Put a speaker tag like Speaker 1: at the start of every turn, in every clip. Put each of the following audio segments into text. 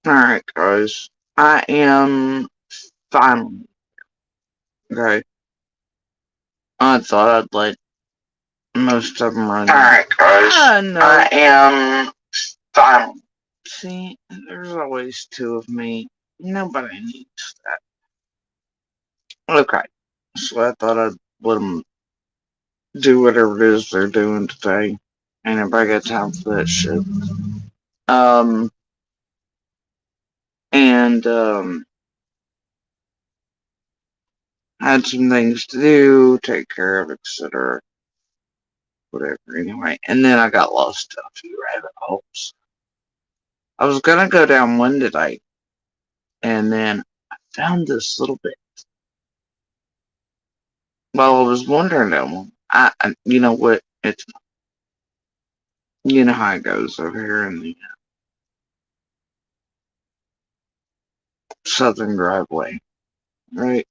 Speaker 1: Alright, guys. I am finally, okay? I thought I'd let most of them run.
Speaker 2: Alright, guys.
Speaker 1: No.
Speaker 2: I am finally.
Speaker 1: See, there's always two of me. Nobody needs that. Okay. So I thought I'd let them do whatever it is they're doing today. And if I got time for that shit. Um, and had some things to do, take care of, etc. Whatever, anyway. And then I got lost in a few rabbit holes. I was gonna go down one today, and then I found this little bit. While I was wandering down one, you know what? You know how it goes over here in the southern driveway, right?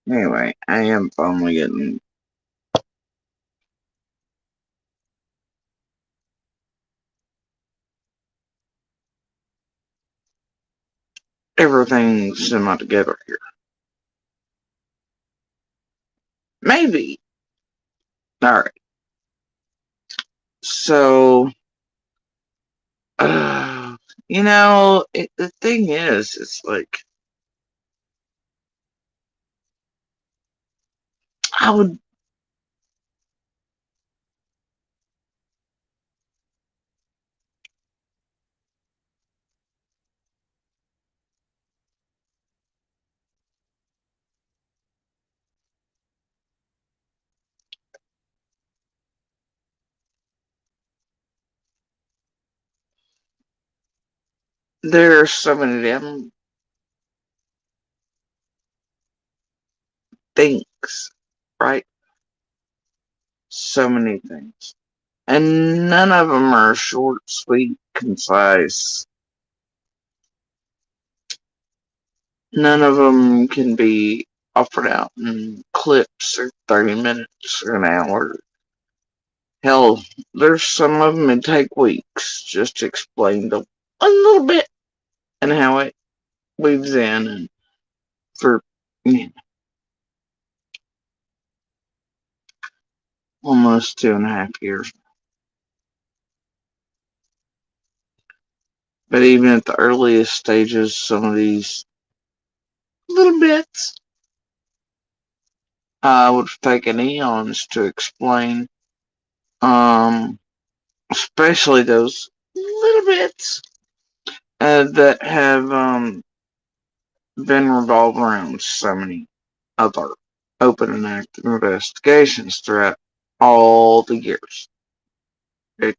Speaker 1: Anyway, I am finally getting everything semi together here. Maybe. Alright. So, uh, the thing is, it's like, I would. There's so many damn things, right? So many things. And none of them are short, sweet, concise. None of them can be offered out in clips or 30 minutes or an hour. Hell, there's some of them that take weeks just to explain a little bit and how it weaves in and for almost 2.5 years. But even at the earliest stages, some of these little bits would have taken eons to explain. Um, Especially those little bits that have been revolved around so many other open and active investigations throughout all the years. It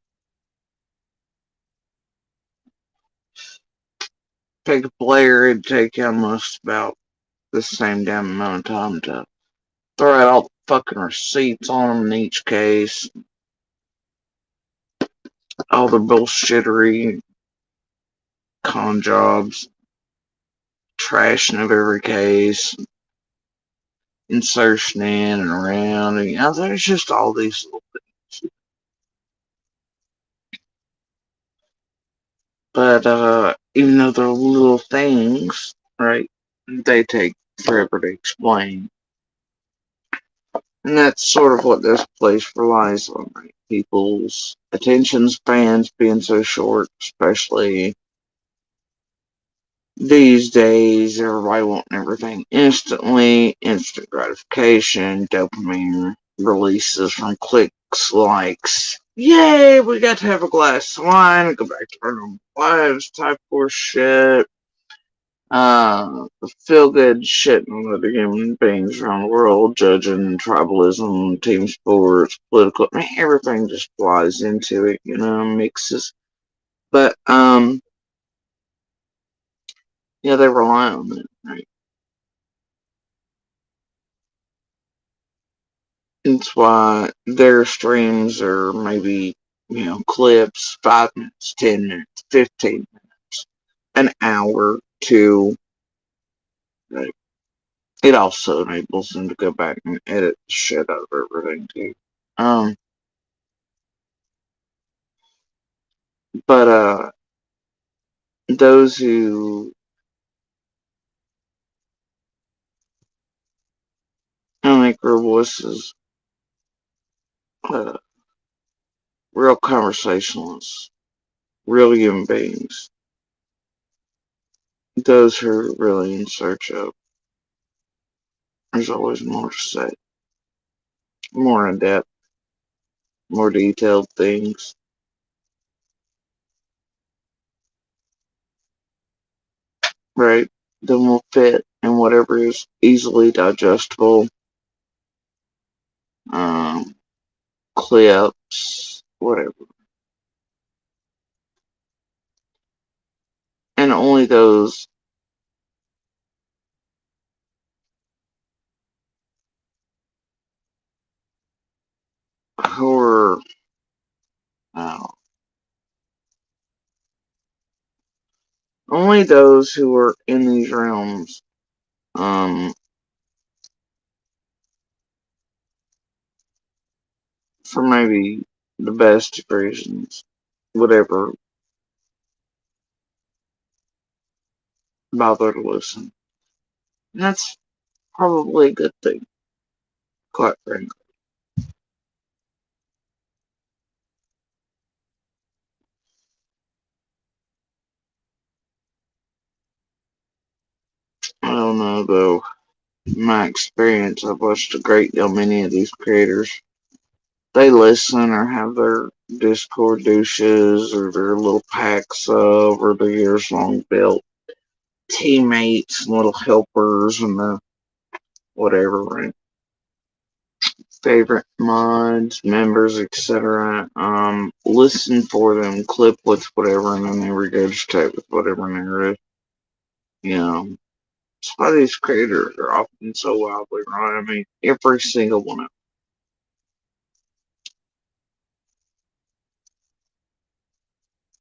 Speaker 1: take a player, it'd take almost about the same damn amount of time to throw out all the fucking receipts on them in each case, all the bullshittery, con jobs, trashing of every case, insertion in and around, and there's just all these little things. But even though they're little things, right, they take forever to explain. And that's sort of what this place relies on, right? People's attention spans being so short, especially these days, everybody wanting everything instantly, instant gratification, dopamine releases from clicks, likes. Yay, we got to have a glass of wine and go back to our normal lives type of shit. Feel good shit on other human beings around the world, judging tribalism, team sports, political, everything just flies into it, mixes. But, yeah, they rely on it, right? It's why their streams are maybe, clips, 5 minutes, 10 minutes, 15 minutes, an hour, two. Right? It also enables them to go back and edit the shit out of everything, too. Um, But those who make real voices, uh, real conversationalists, real human beings, those who are really in search of, there's always more to say, more in depth, more detailed things, right? That will fit in whatever is easily digestible, um, clips, whatever. And only those who are, uh, only those who are in these realms, um, for maybe the best of reasons, whatever, bother to listen. And that's probably a good thing, quite frankly. I don't know though. In my experience, I've watched a great deal many of these creators. They listen or have their Discord douches or their little packs of or their years long built teammates and little helpers and their whatever, right? Favorite mods, members, etc. Listen for them, clip with whatever, and then they regurgitate with whatever narrative. You know, that's why these creators are often so wildly wrong. I mean, every single one of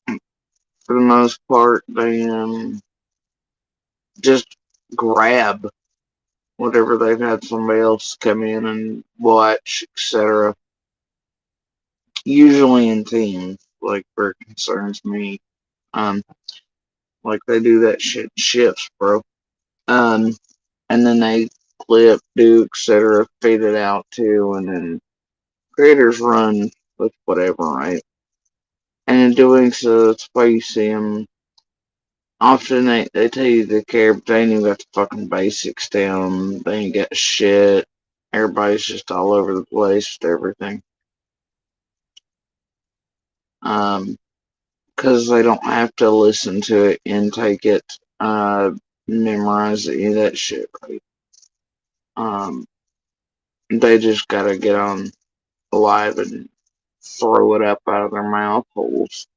Speaker 1: them, for the most part, they just grab whatever they've had somebody else come in and watch, etc. Usually in teams, like where it concerns me. Um, like they do that shit in shifts, bro. Um, and then they clip, do, etc., fade it out too, and then creators run with whatever, right? And in doing so, that's why you see them. Often they tell you they care, but they ain't even got the fucking basics down. They ain't got shit. Everybody's just all over the place with everything. Because they don't have to listen to it, intake it, memorize any of that shit, right? Um, they just gotta get on live and throw it up out of their mouth holes.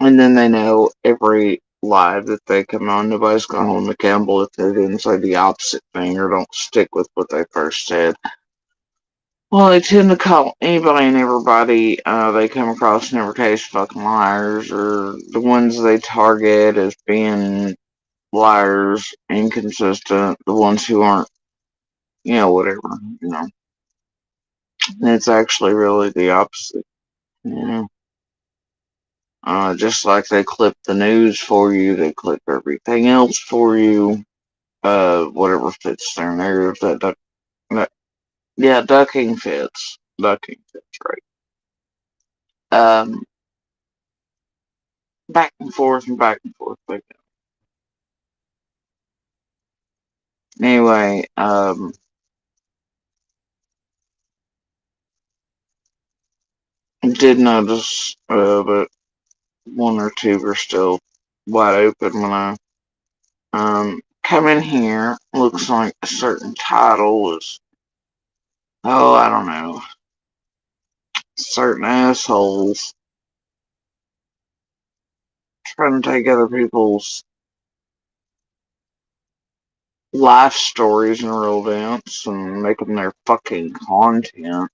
Speaker 1: And then they know every live that they come on, nobody's gonna hold them accountable if they didn't say the opposite thing or don't stick with what they first said. Well, they tend to call anybody and everybody they come across in every case fucking liars, or the ones they target as being liars, inconsistent, the ones who aren't, whatever, you know. And it's actually really the opposite, you know. Just like they clip the news for you, they clip everything else for you, whatever fits their narrative. That yeah, ducking fits. Ducking fits, right. Um, back and forth and back and forth. Like anyway, did notice, but one or two were still wide open when I come in here. Looks like a certain title is, oh, I don't know, certain assholes trying to take other people's life stories and real events and make them their fucking content.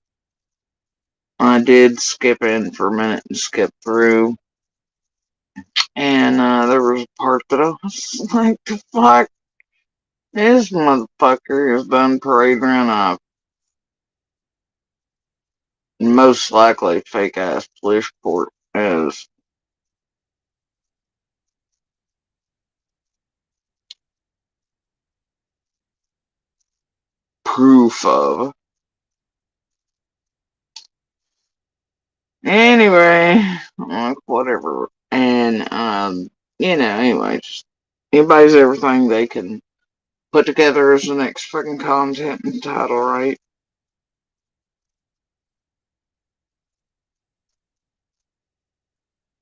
Speaker 1: I did skip in for a minute and skip through, and there was a part that I was like, the fuck? This motherfucker has done parade around a most likely fake ass police report as proof of. Anyway, like whatever. And anyway, just anybody's everything they can put together as the next fucking content and title, right?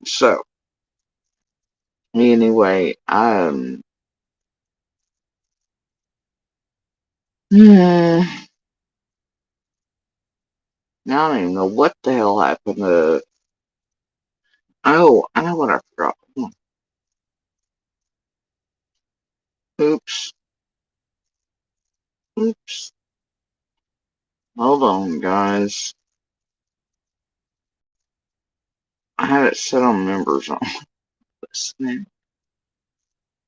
Speaker 1: So anyway, I don't even know what the hell happened to. Oh, I know what I forgot. Oops. Oops. Hold on, guys. I had it set on members on this thing.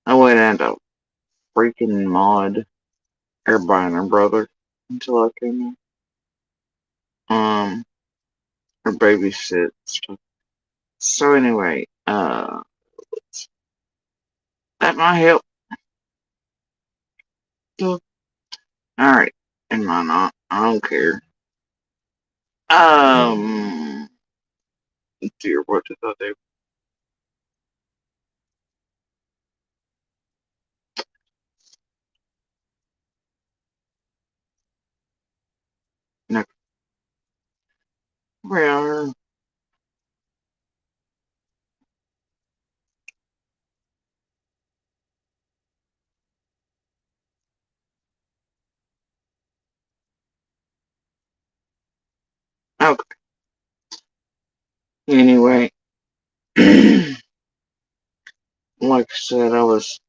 Speaker 1: I went into freaking mod everybody and their brother until I came in. Or babysit stuff. So anyway, that might help. Alright. It might not. I don't care. Dear, what did I do? No. Well, okay. Anyway, like I said, I was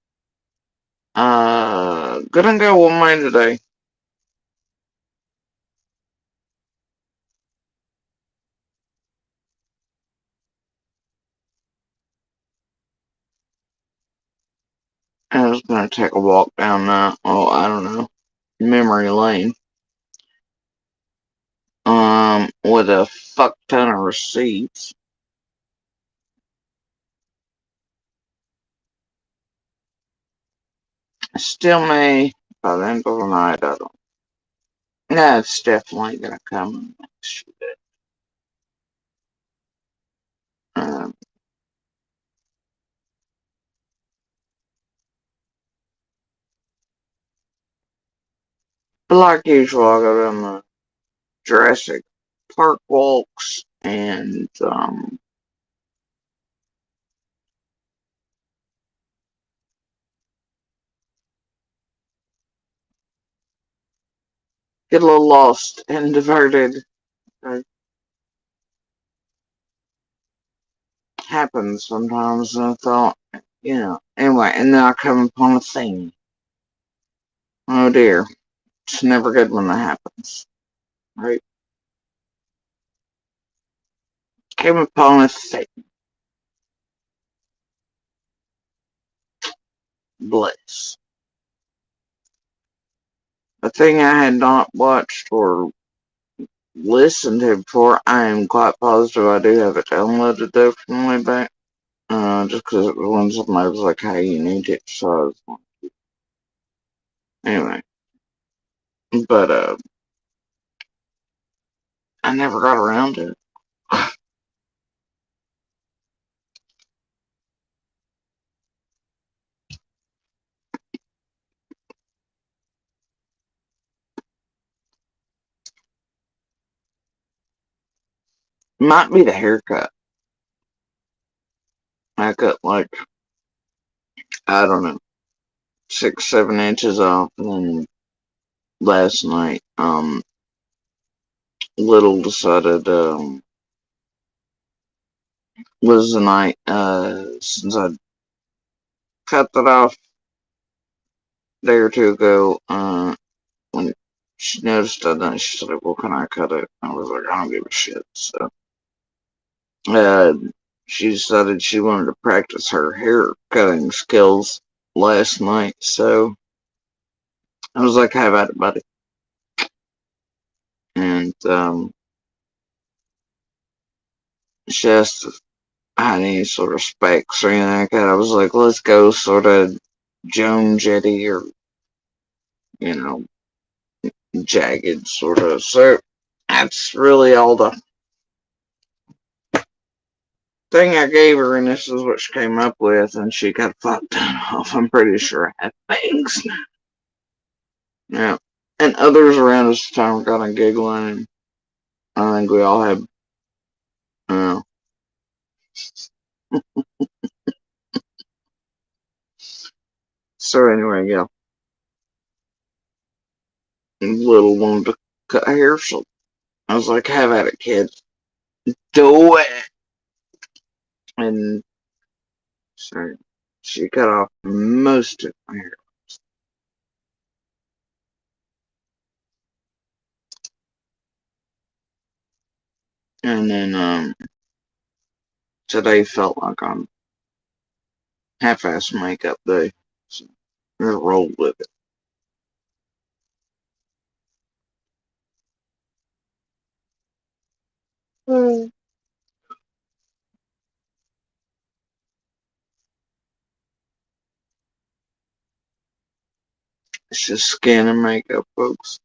Speaker 1: gonna go one way today. I was gonna take a walk down I don't know, memory lane. With a fuck ton of receipts. Still may by the end of the night. I don't. Yeah, it's definitely gonna come. Um, but like usual, I go down the Jurassic Park walks and get a little lost and diverted. It happens sometimes, and I thought, anyway, and then I come upon a thing. Oh dear, it's never good when that happens, right? Came upon a thing. Bliss. A thing I had not watched or listened to before. I am quite positive I do have it downloaded though from way back. Just because when somebody was like, hey, you need it, so I was like, anyway. But, I never got around to it. Might be the haircut. I cut like, I don't know, 6, 7 inches off, and then last night, Little decided, was the night, since I cut that off a day or two ago, when she noticed I done, she said, well, can I cut it? I was like, I don't give a shit. So, uh, she decided she wanted to practice her hair cutting skills last night. So, I was like, how about it, buddy? And, she asked if I had any sort of specs or anything like that. I was like, let's go sort of Joan Jetty or, you know, jagged, sort of. So that's really all the thing I gave her, and this is what she came up with, and she got fucked off. I'm pretty sure I had bangs. Yeah. And others around us at the time were kind of giggling, and I think we all had, uh, so anyway, yeah. Little wanted to cut hair, so I was like, have at it, kid. Do it. And so she cut off most of my hair. And then today felt like I'm half-ass makeup day. So I rolled with it. Mm. It's just skin and makeup, folks.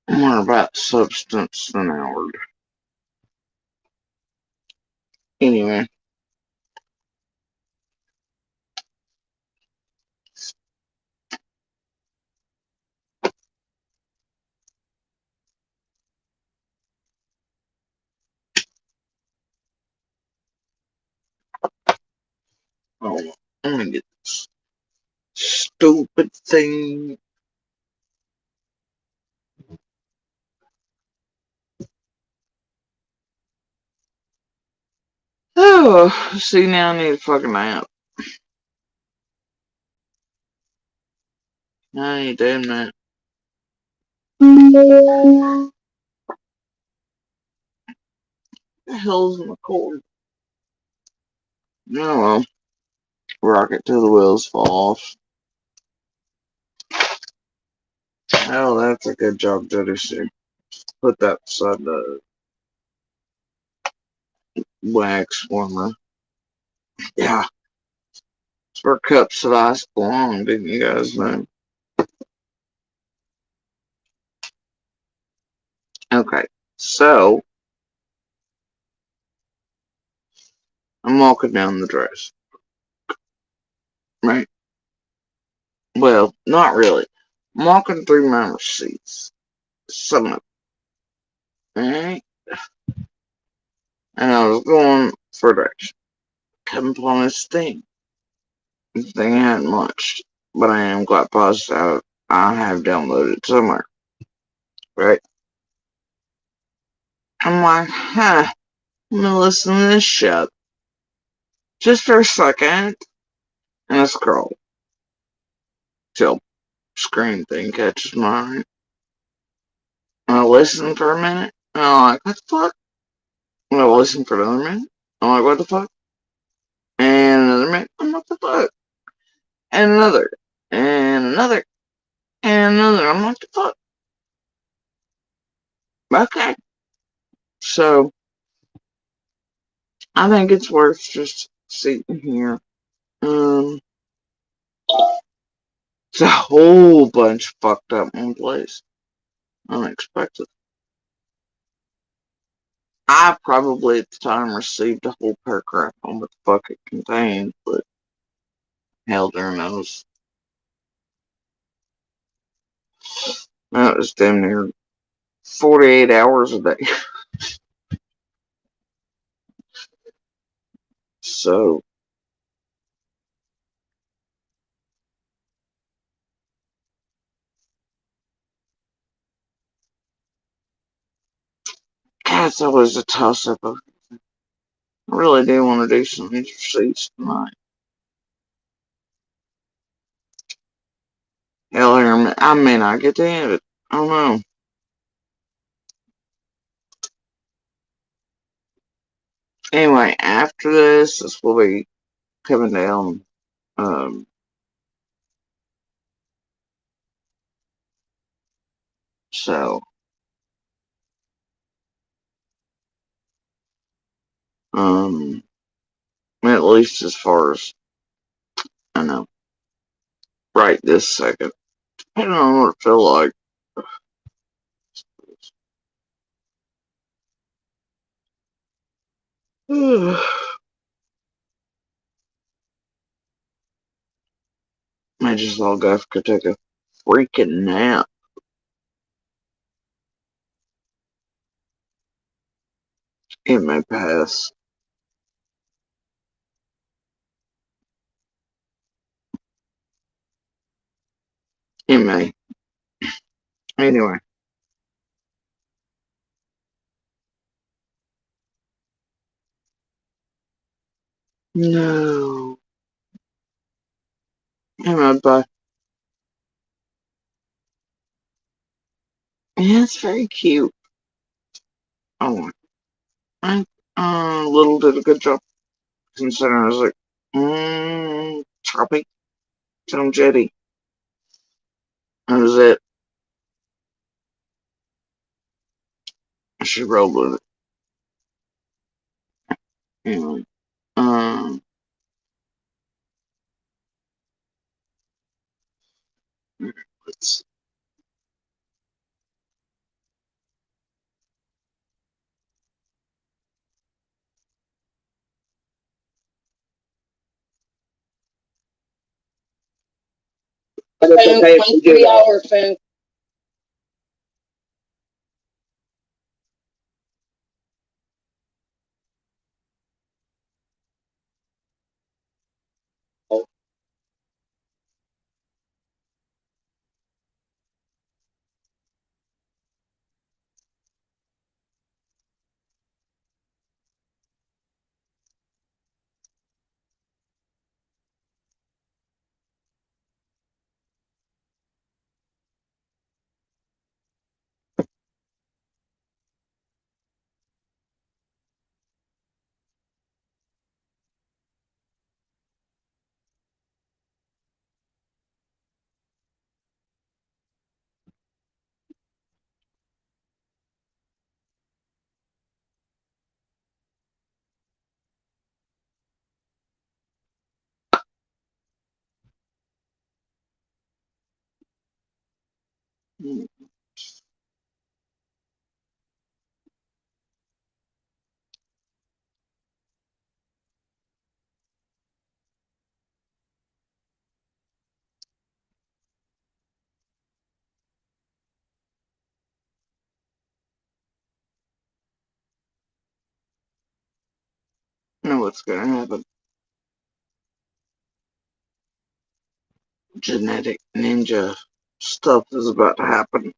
Speaker 1: More about substance than outward. Anyway, oh, let me get this stupid thing. Oh, see, now I need a fucking nap. I need a damn nap. What the hell's my cord? Oh well, rock it till the wheels fall off. Oh, that's a good job, Jody. Put that beside the wax warmer. Yeah, it's where cups of ice belong, didn't you guys know? Okay, so I'm walking down the dress, right? Well, not really. I'm walking through my receipts, some of them, right? And I was going for direction. Come upon this thing. This thing hadn't much, but I am quite positive I have downloaded it somewhere, right? I'm like, huh, I'm gonna listen to this shit just for a second, and I scroll till screen thing catches my eye. And I listen for a minute, and I'm like, what the fuck? And I listen for another minute, I'm like, what the fuck? And another minute, I'm like, what the fuck? And another, and another, and another, I'm like, the fuck? Okay. So, I think it's worth just sitting here. Um, it's a whole bunch fucked up in place. Unexpected. I probably at the time received a whole paragraph on what the fuck it contained, but hell there knows. That was damn near 48 hours a day. So, God, it's always a toss up. I really do want to do some receipts tonight. Hell, I may not get to have it. I don't know. Anyway, after this will be coming down. Um, so Um, at least as far as I know, right this second. I don't know what it feel like. I just log off, could take a freaking nap. It may pass. It may. Anyway. No. Hey, my bye. Yeah, it's very cute. Oh, I little did a good job considering I was like, Tropic, Tom Jetty. That was it. She rolled with it. Anyway, let's.
Speaker 3: Okay, 3 hour phone.
Speaker 1: Know what's gonna happen. Genetic ninja stuff is about to happen.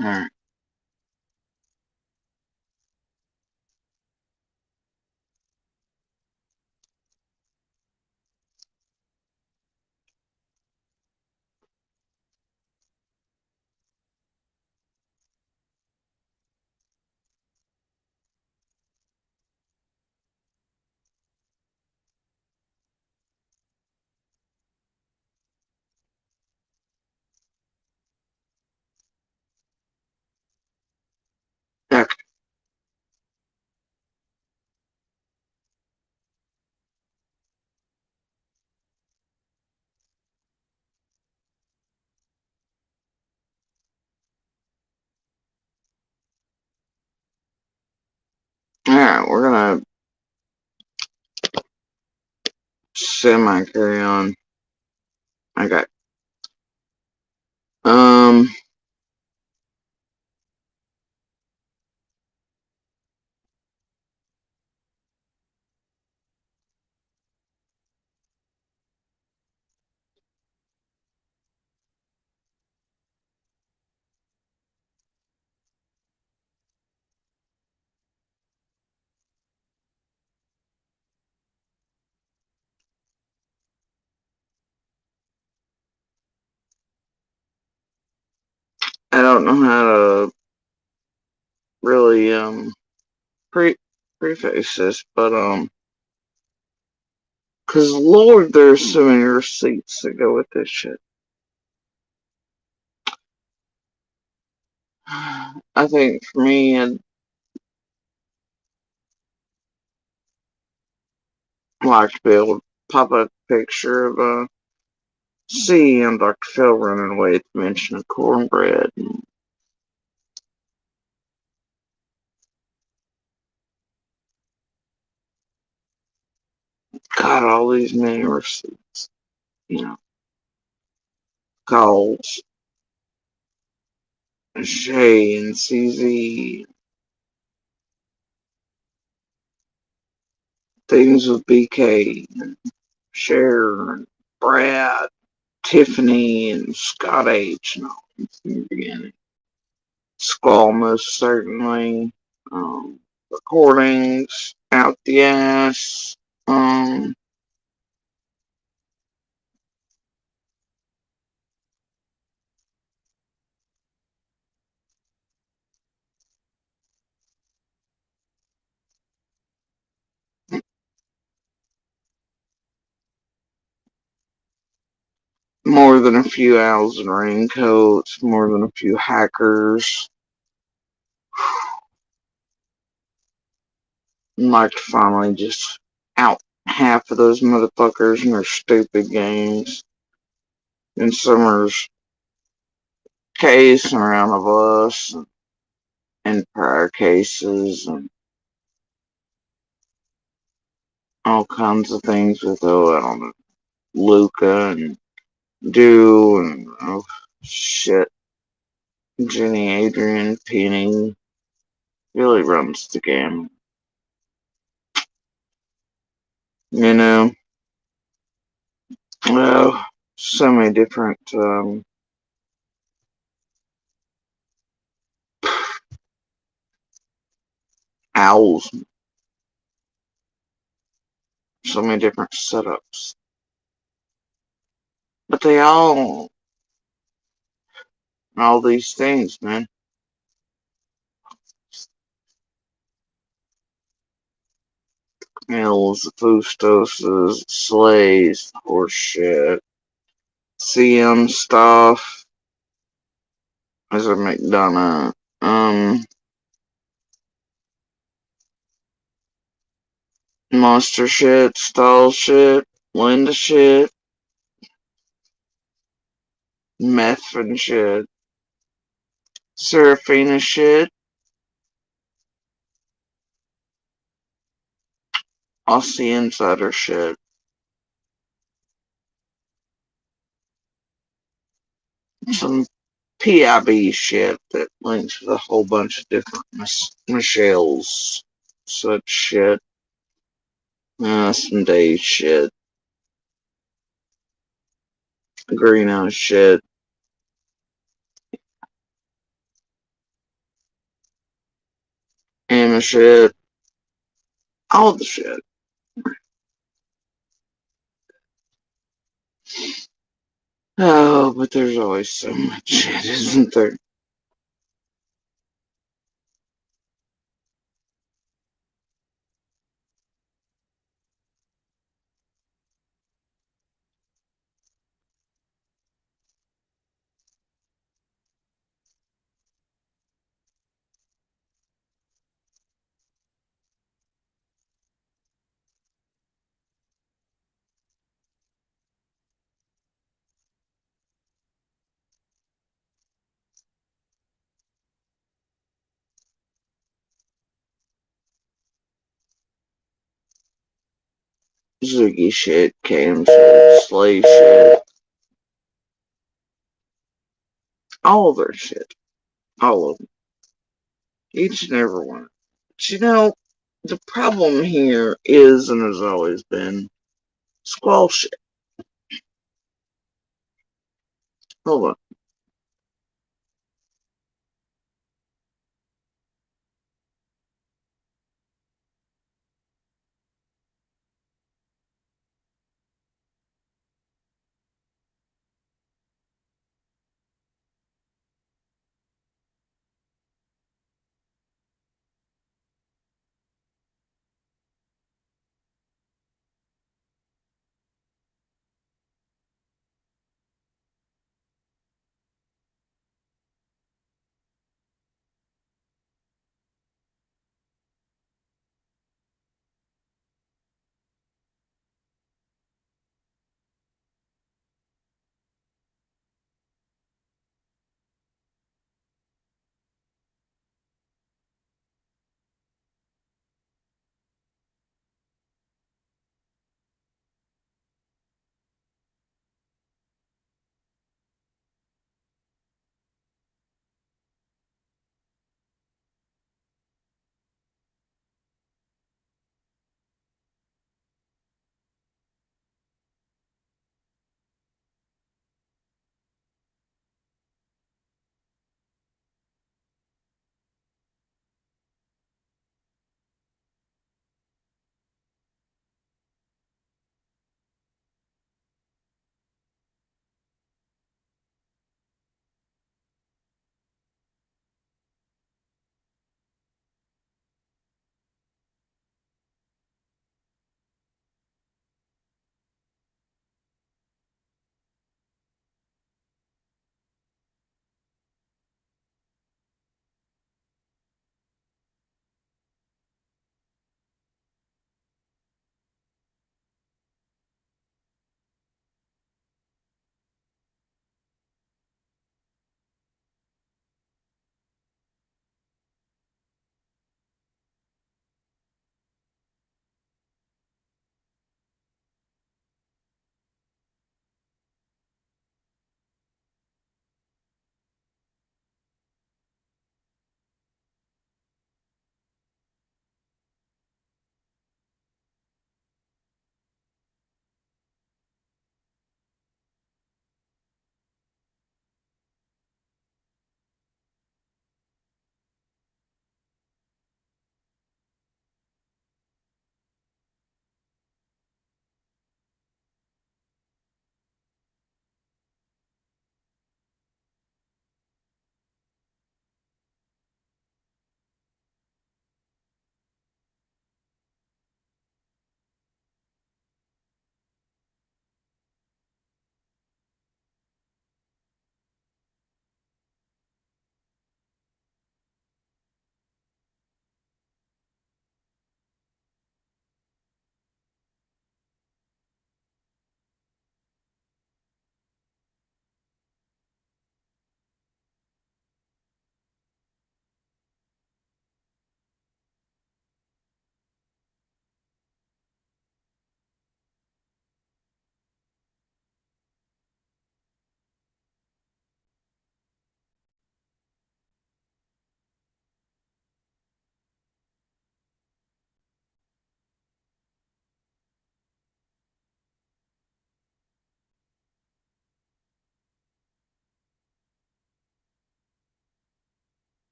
Speaker 1: Alright. Okay. Alright, we're gonna semi carry on. I got um I don't know how to really pre preface this, but cause Lord, there's so many receipts that go with this shit. I think for me, I'd like to be able to pop a picture of C and Dr. Phil running away at the mention of cornbread. And got all these many receipts, you know, calls, Shay and CZ, things with BK, and Cher, and Brad, Tiffany, and Scott H. And all in the beginning. Squall, most certainly. Recordings out the ass. Um, More than a few owls and raincoats, more than a few hackers. I'd like to finally just out half of those motherfuckers and their stupid games. In Summer's case and around of us, and prior cases, and all kinds of things with, I don't know, Luca and Dew and, oh, shit, Jenny, Adrian, Penny. Really runs the gamut. You know, well, so many different, owls, so many different setups. But they all these things, man. Mills, the Fustoses, Slays, horse shit, CM stuff, as a McDonough, Monster shit, Stall shit, Linda shit, Methvin shit, Serafina shit, Aussie Insider shit, some PIB shit that links with a whole bunch of different Michelle's, such shit, some Dave shit, Greeno shit, Emma shit, all the shit. Oh, but there's always so much shit, isn't there? Ziggy shit, Cam shit, Slay shit, all of their shit. All of them. Each and every one. But you know, the problem here is, and has always been, squall shit. Hold on.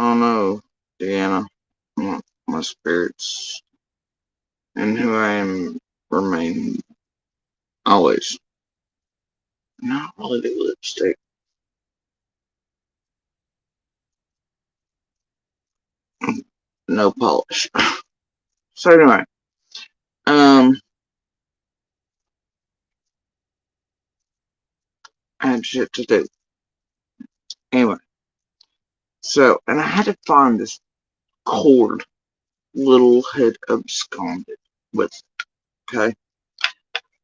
Speaker 1: Oh no, Deanna. My spirits and who I am remain always. Not really the lipstick. No polish. So anyway, um, I had shit to do. Anyway, so, and I had to find this cord little had absconded with. Okay,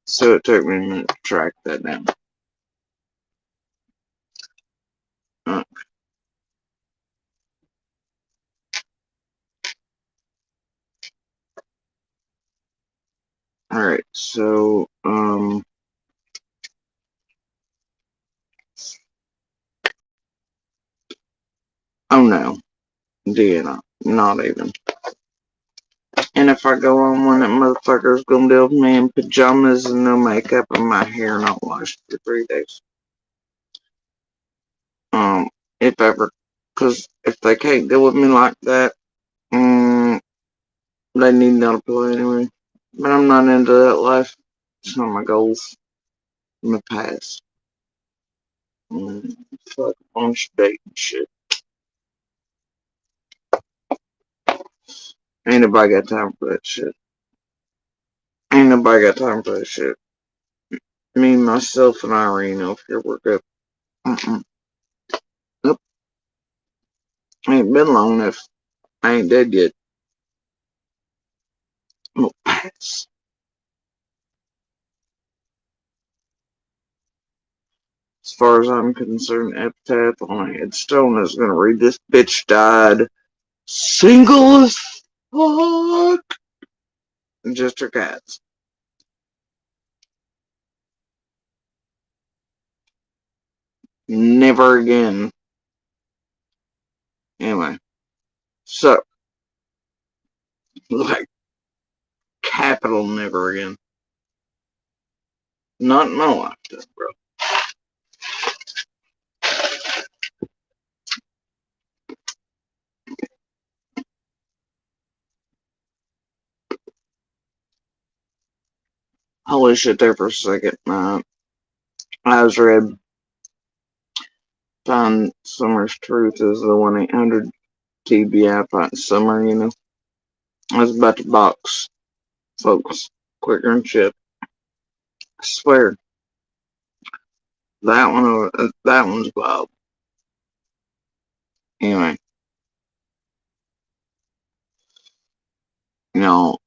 Speaker 1: so it took me a minute to track that down. Uh, Alright, so, oh no, Deanna, not even. And if I go on one, that motherfucker's gonna deal with me in pajamas and no makeup and my hair not washed for 3 days. If ever. Cause if they can't deal with me like that, they need another play anyway. But I'm not into that life. It's not my goals. In the past. Fuck a bunch of dating shit. Ain't nobody got time for that shit. Ain't nobody got time for that shit. Me, myself, and Irene over here, we're good. Nope. Ain't been long enough. I ain't dead yet. I'm gonna pass. As far as I'm concerned, epitaph on a headstone is gonna read this bitch died single as fuck. Just her cats. Never again. Anyway, so, like, capital never again. Not in my lifetime, bro. Holy shit there for a second. I was read Find Summer's Truth is the 1-800 TBI Find Summer, you know. I was about to box folks quicker than shit. I swear. That one's wild. Anyway, you know,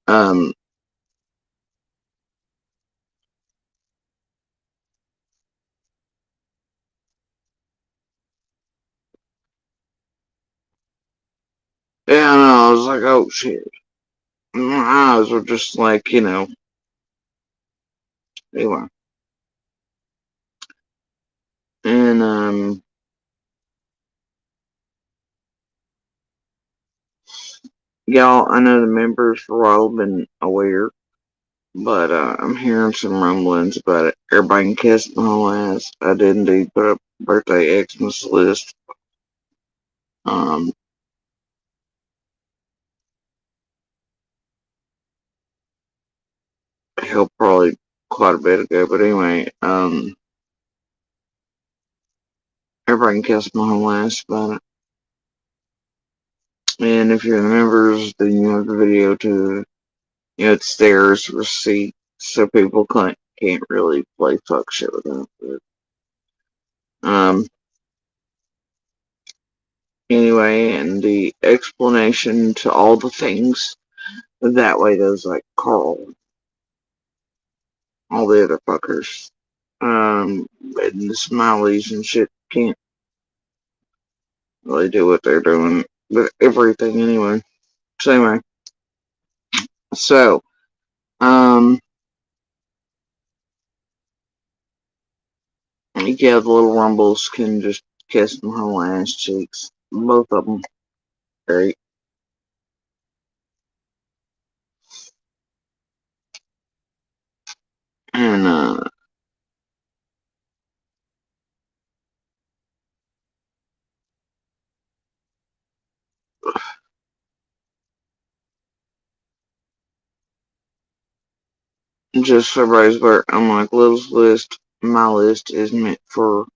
Speaker 1: yeah, I know, I was like, oh shit. My eyes were just like, you know, anyway. And, y'all, I know the members for a while have been aware, but, I'm hearing some rumblings about it. Everybody can kiss my whole ass. I did indeed put up birthday Xmas list. Um, Hell, probably quite a bit ago, but anyway, everybody can kiss my whole ass about it. And if you're the members, then you have the video to, you know, it's theirs receipt, so people can't really play fuck shit with that. But, anyway, and the explanation to all the things that way goes like Carl, all the other fuckers, and the smileys and shit can't really do what they're doing with everything anyway. So anyway, so, yeah, the little rumbles can just kiss my whole ass cheeks. Both of them. Great. And, Just so everybody's aware, unlike Little's list, my list is meant for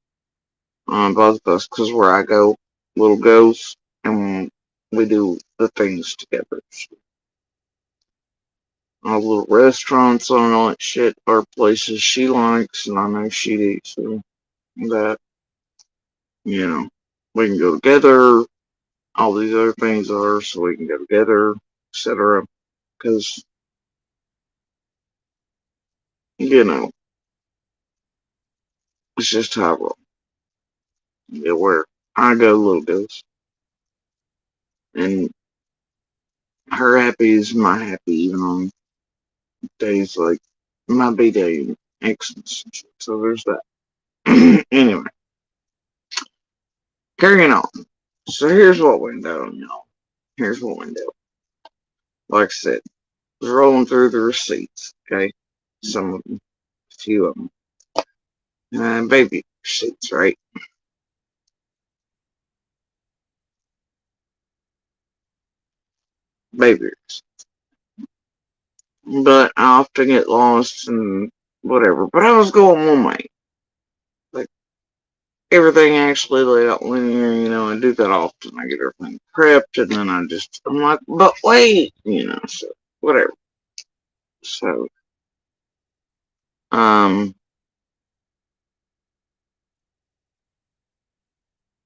Speaker 1: both of us, because where I go, Little goes, and we do the things together. So, all the little restaurants and all that shit are places she likes, and I know she'd eat, so that, you know, we can go together. All these other things are so we can go together, etc. Because, you know, it's just how I roll. Yeah, where I go, Little goes. And her happy is my happy, even on days like my B day and Xmas and shit. So there's that. Anyway, carrying on. So here's what we know, y'all. Here's what we know. Like I said, was rolling through the receipts, okay? Some of them, a few of them. Baby receipts, right? Baby receipts. But I often get lost and whatever. But I was going one way. Like, everything actually laid out linear, I do that often. I get everything prepped and then I'm like, but wait, so whatever. So, um,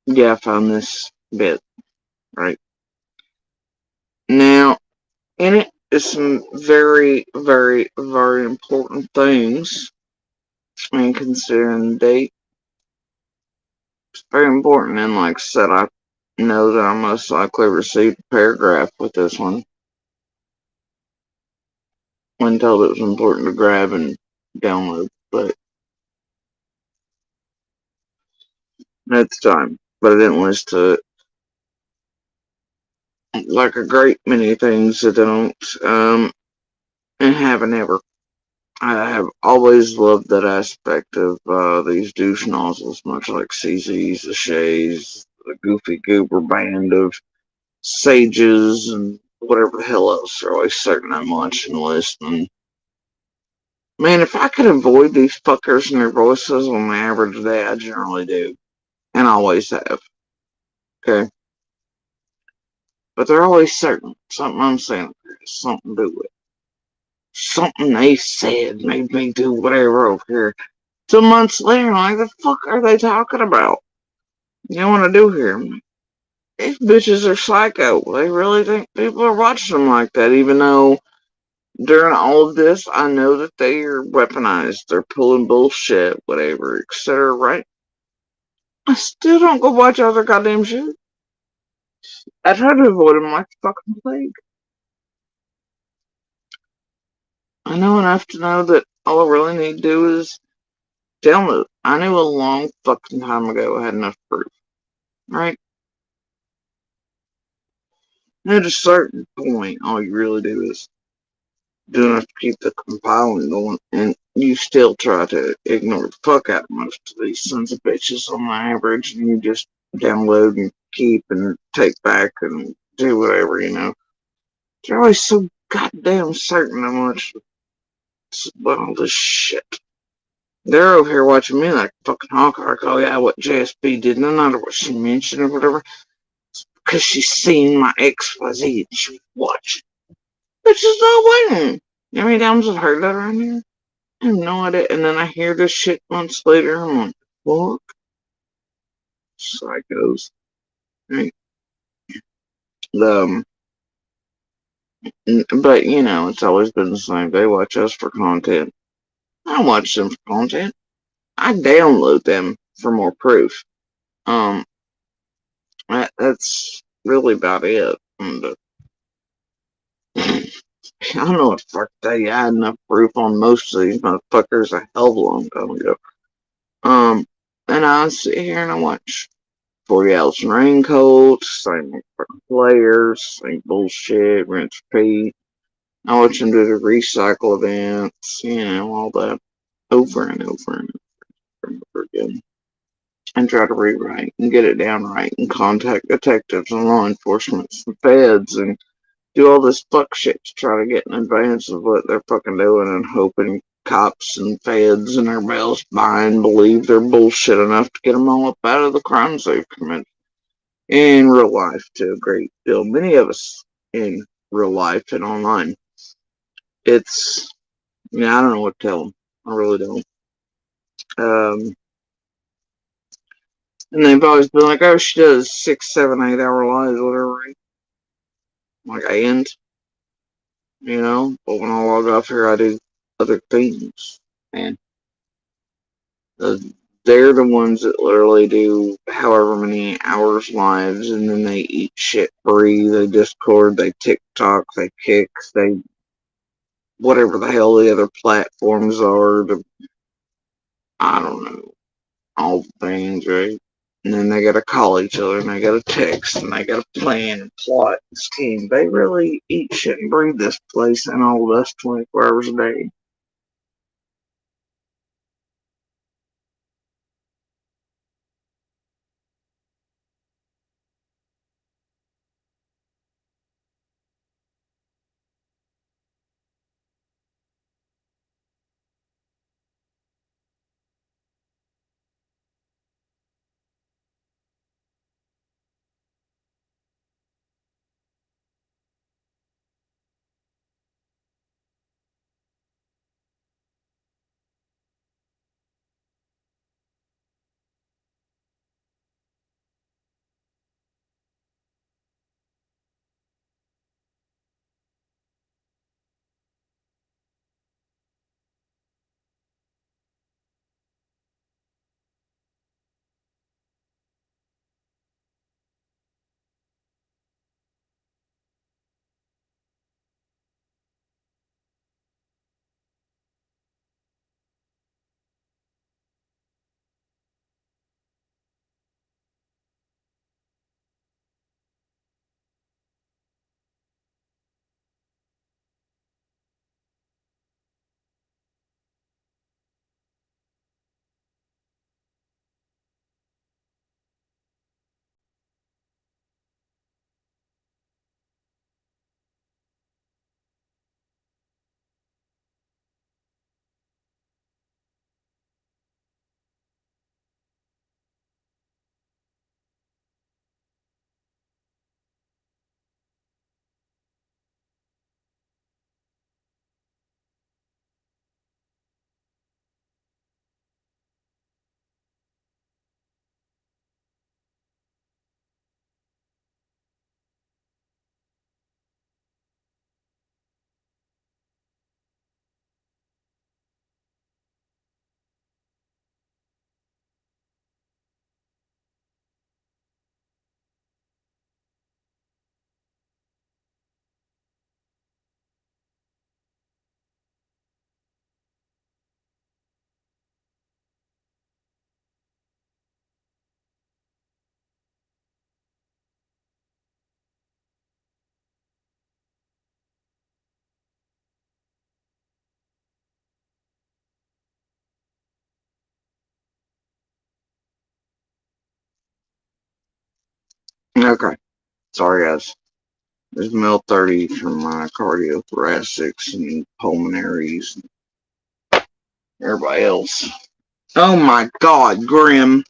Speaker 1: yeah, I found this bit, right? Now, in it is some very, very, very important things. And considering the date, it's very important. And like I said, I know that I most likely received a paragraph with this one. When told it was important to grab and download, but at the time. But I didn't listen to it. Like a great many things that don't, and haven't ever. I have always loved that aspect of these douche nozzles, much like CZ's, the Shays, the Goofy Goober band of sages, and whatever the hell else they're always certain I'm watching and listening. Man, if I could avoid these fuckers and their voices on the average day, I generally do. And always have. Okay? But they're always certain. Something I'm saying something to do with. Something they said made me do whatever over here. 2 months later, I'm like, the fuck are they talking about? You know what I do here? These bitches are psycho. They really think people are watching them like that, even though during all of this, I know that they are weaponized. They're pulling bullshit, whatever, etc., right? I still don't go watch other goddamn shit. I try to avoid them like the fucking plague. I know enough to know that all I really need to do is download. I knew a long fucking time ago I had enough proof, right? And at a certain point, all you really do is do enough to keep the compiling going, and you still try to ignore the fuck out of most of these sons of bitches on the average, and you just download and keep and take back and do whatever. They're always so goddamn certain how much about all this shit. They're over here watching me like fucking Hawkeye. Oh yeah, what JSP did, no matter what she mentioned or whatever, because she's seen my XYZ and she's watching. But she's not waiting. You know how many times I've heard that around here? I have no idea. And then I hear this shit months later. I'm like, fuck. Psychos. Right? Um, but, it's always been the same. They watch us for content. I don't watch them for content. I download them for more proof. Um, that's really about it. And, I don't know what the fuck to tell you. I had enough proof on most of these motherfuckers a hell of a long time ago. And I sit here and I watch 40 Ounce Raincoats, same players, same bullshit, rinse repeat. I watch them do the recycle events, all that over and over and over and over again. And try to rewrite and get it down right and contact detectives and law enforcement and feds and do all this fuck shit to try to get in advance of what they're fucking doing and hoping cops and feds and everybody else buy and believe they're bullshit enough to get them all up out of the crimes they've committed in real life to a great deal. Many of us in real life and online. It's, yeah, I don't know what to tell them. I really don't. And they've always been like, oh, she does 6, 7, 8 hour lives, whatever. Right? Like, I end, but when I log off here, I do other things. And uh, they're the ones that literally do however many hours lives, and then they eat shit, breathe, they Discord, they TikTok, they Kick, they whatever the hell the other platforms are. I don't know, all the things, right? And then they gotta call each other, and they gotta text, and they gotta plan and plot and scheme. They really eat shit and breathe this place and all of us 24 hours a day. Okay, sorry guys. There's Mil 30 from my cardiothoracics and pulmonaries and everybody else. Oh my god, Grim.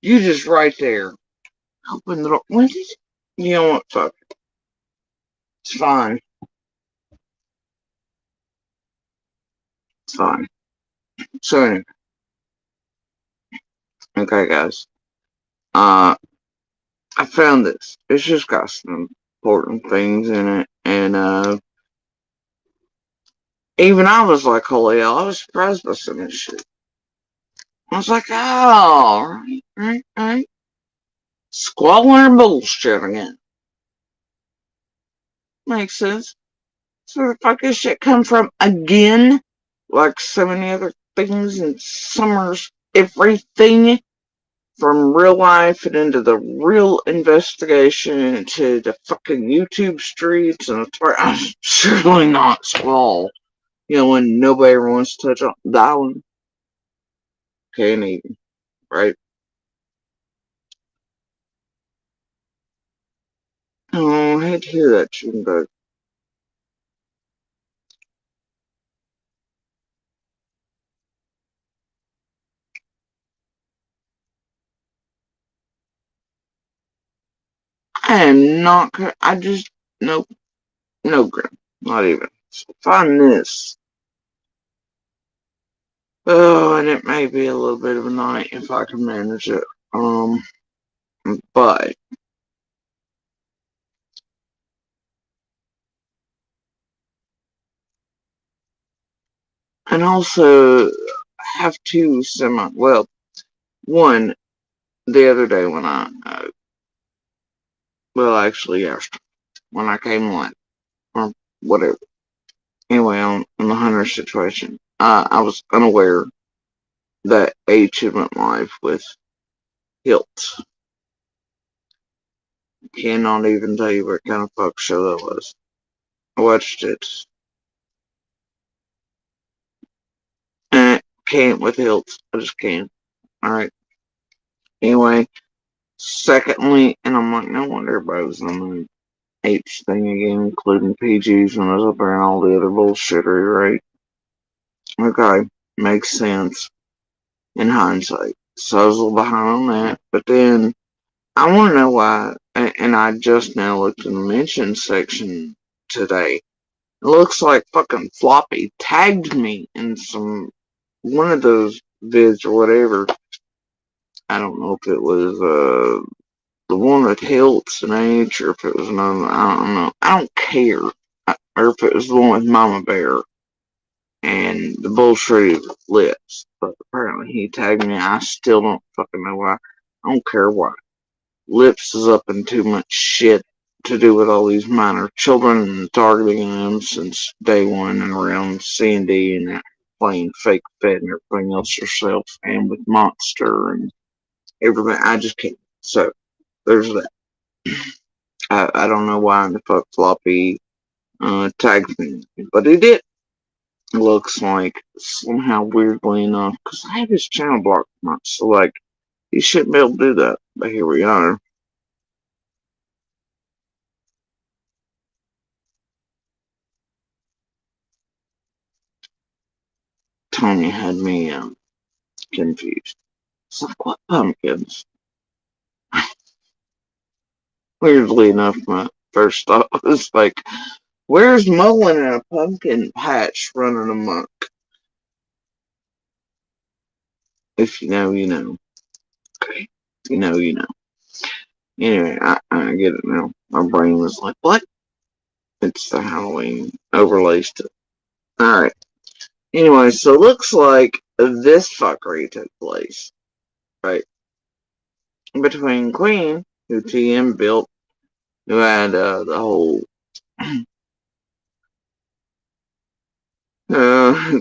Speaker 1: You just right there. Open the door. What did you know what? Fuck. It's fine. It's fine. So anyway, okay guys. I found this. It's just got some important things in it. And even I was like, holy hell, I was surprised by some of this shit. I was like, oh, right. Squalling bullshit again. Makes sense. So where the fuck this shit come from again? Like so many other things and summers everything from real life and into the real investigation into the fucking YouTube streets and surely not Squall. When nobody ever wants to touch on that one. Can't even, right? Oh, I hate to hear that, Junebug. I am not. I just nope, no grim, not even. So find this. Oh, and it may be a little bit of a night if I can manage it. Um, but and also have two semi. Well, one the other day when well, actually, yesterday when I came on or whatever. Anyway, on the hunter situation, I was unaware that H had went live with Hilt. Cannot even tell you what kind of fuck show that was. I watched it. Can't with Hilt. I just can't. Alright. Anyway, secondly, and I'm like, no wonder everybody was on the H thing again, including PGs when I was up there and all the other bullshittery, right? Okay, makes sense in hindsight. So I was a little behind on that. But then I want to know why, and I just now looked in the mentions section today. It looks like fucking Floppy tagged me in one of those vids or whatever. I don't know if it was the one with Hilts and H or if it was another. I don't know. I don't care. Or if it was the one with Mama Bear and the bullshit lips. But apparently he tagged me. I still don't fucking know why. I don't care why. Lips is up in too much shit to do with all these minor children and targeting them since day one and around C&D and playing fake fed and everything else herself and with Monster and everything. I just can't. So there's that. I don't know why in the fuck Floppy tagged me, but he did. Looks like somehow weirdly enough, because I have his channel blocked, so like he shouldn't be able to do that. But here we are. Tony had me confused. It's like, what pumpkins? Weirdly enough, my first thought was like, where's Mullen in a pumpkin patch running amok? If you know, you know. Okay. You know, you know. Anyway, I get it now. My brain was like, what? It's the Halloween overlay stuff. Alright. Anyway, so it looks like this fuckery took place, right? Between Queen, who TM built, who had the whole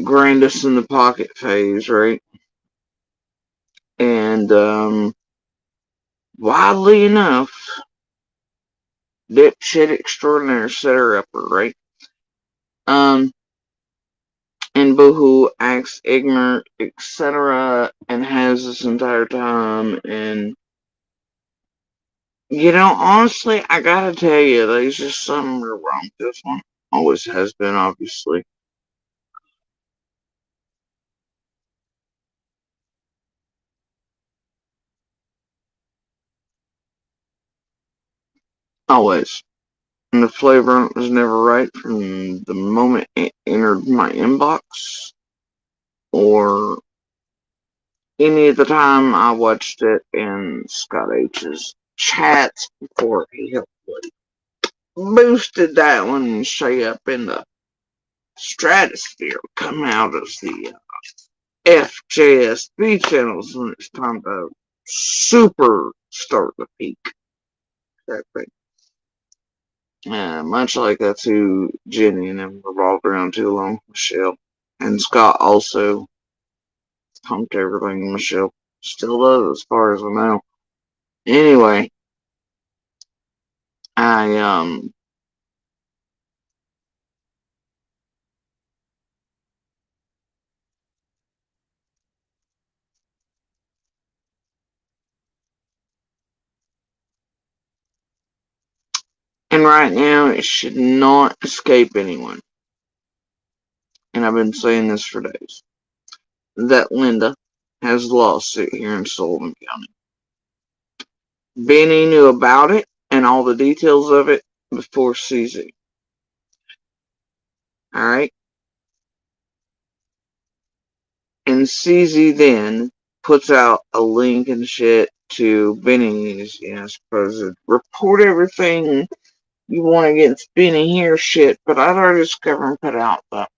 Speaker 1: grandest in the pocket phase, right? And widely enough, dipshit extraordinaire set her upper, right? Um, and Boohoo acts ignorant, etc., and has this entire time. And honestly, I gotta tell you, there's just something real wrong with this one. Always has been, obviously. Always. And the flavor was never right from the moment it entered my inbox or any of the time I watched it in Scott H's chats before he helpfully boosted that one straight up in the stratosphere, come out as the FJSB channels when it's time to super start the peak. That thing. Much like that's who Jenny and them revolved around too long, Michelle. And Scott also pumped everything Michelle still does, as far as I know. Anyway, I And right now, it should not escape anyone. And I've been saying this for days. That Linda has a lawsuit here in Sullivan County. Benny knew about it and all the details of it before CZ. Alright? And CZ then puts out a link and shit to Benny's, supposed report everything you want against Benny here shit, but I'd already discovered and put out that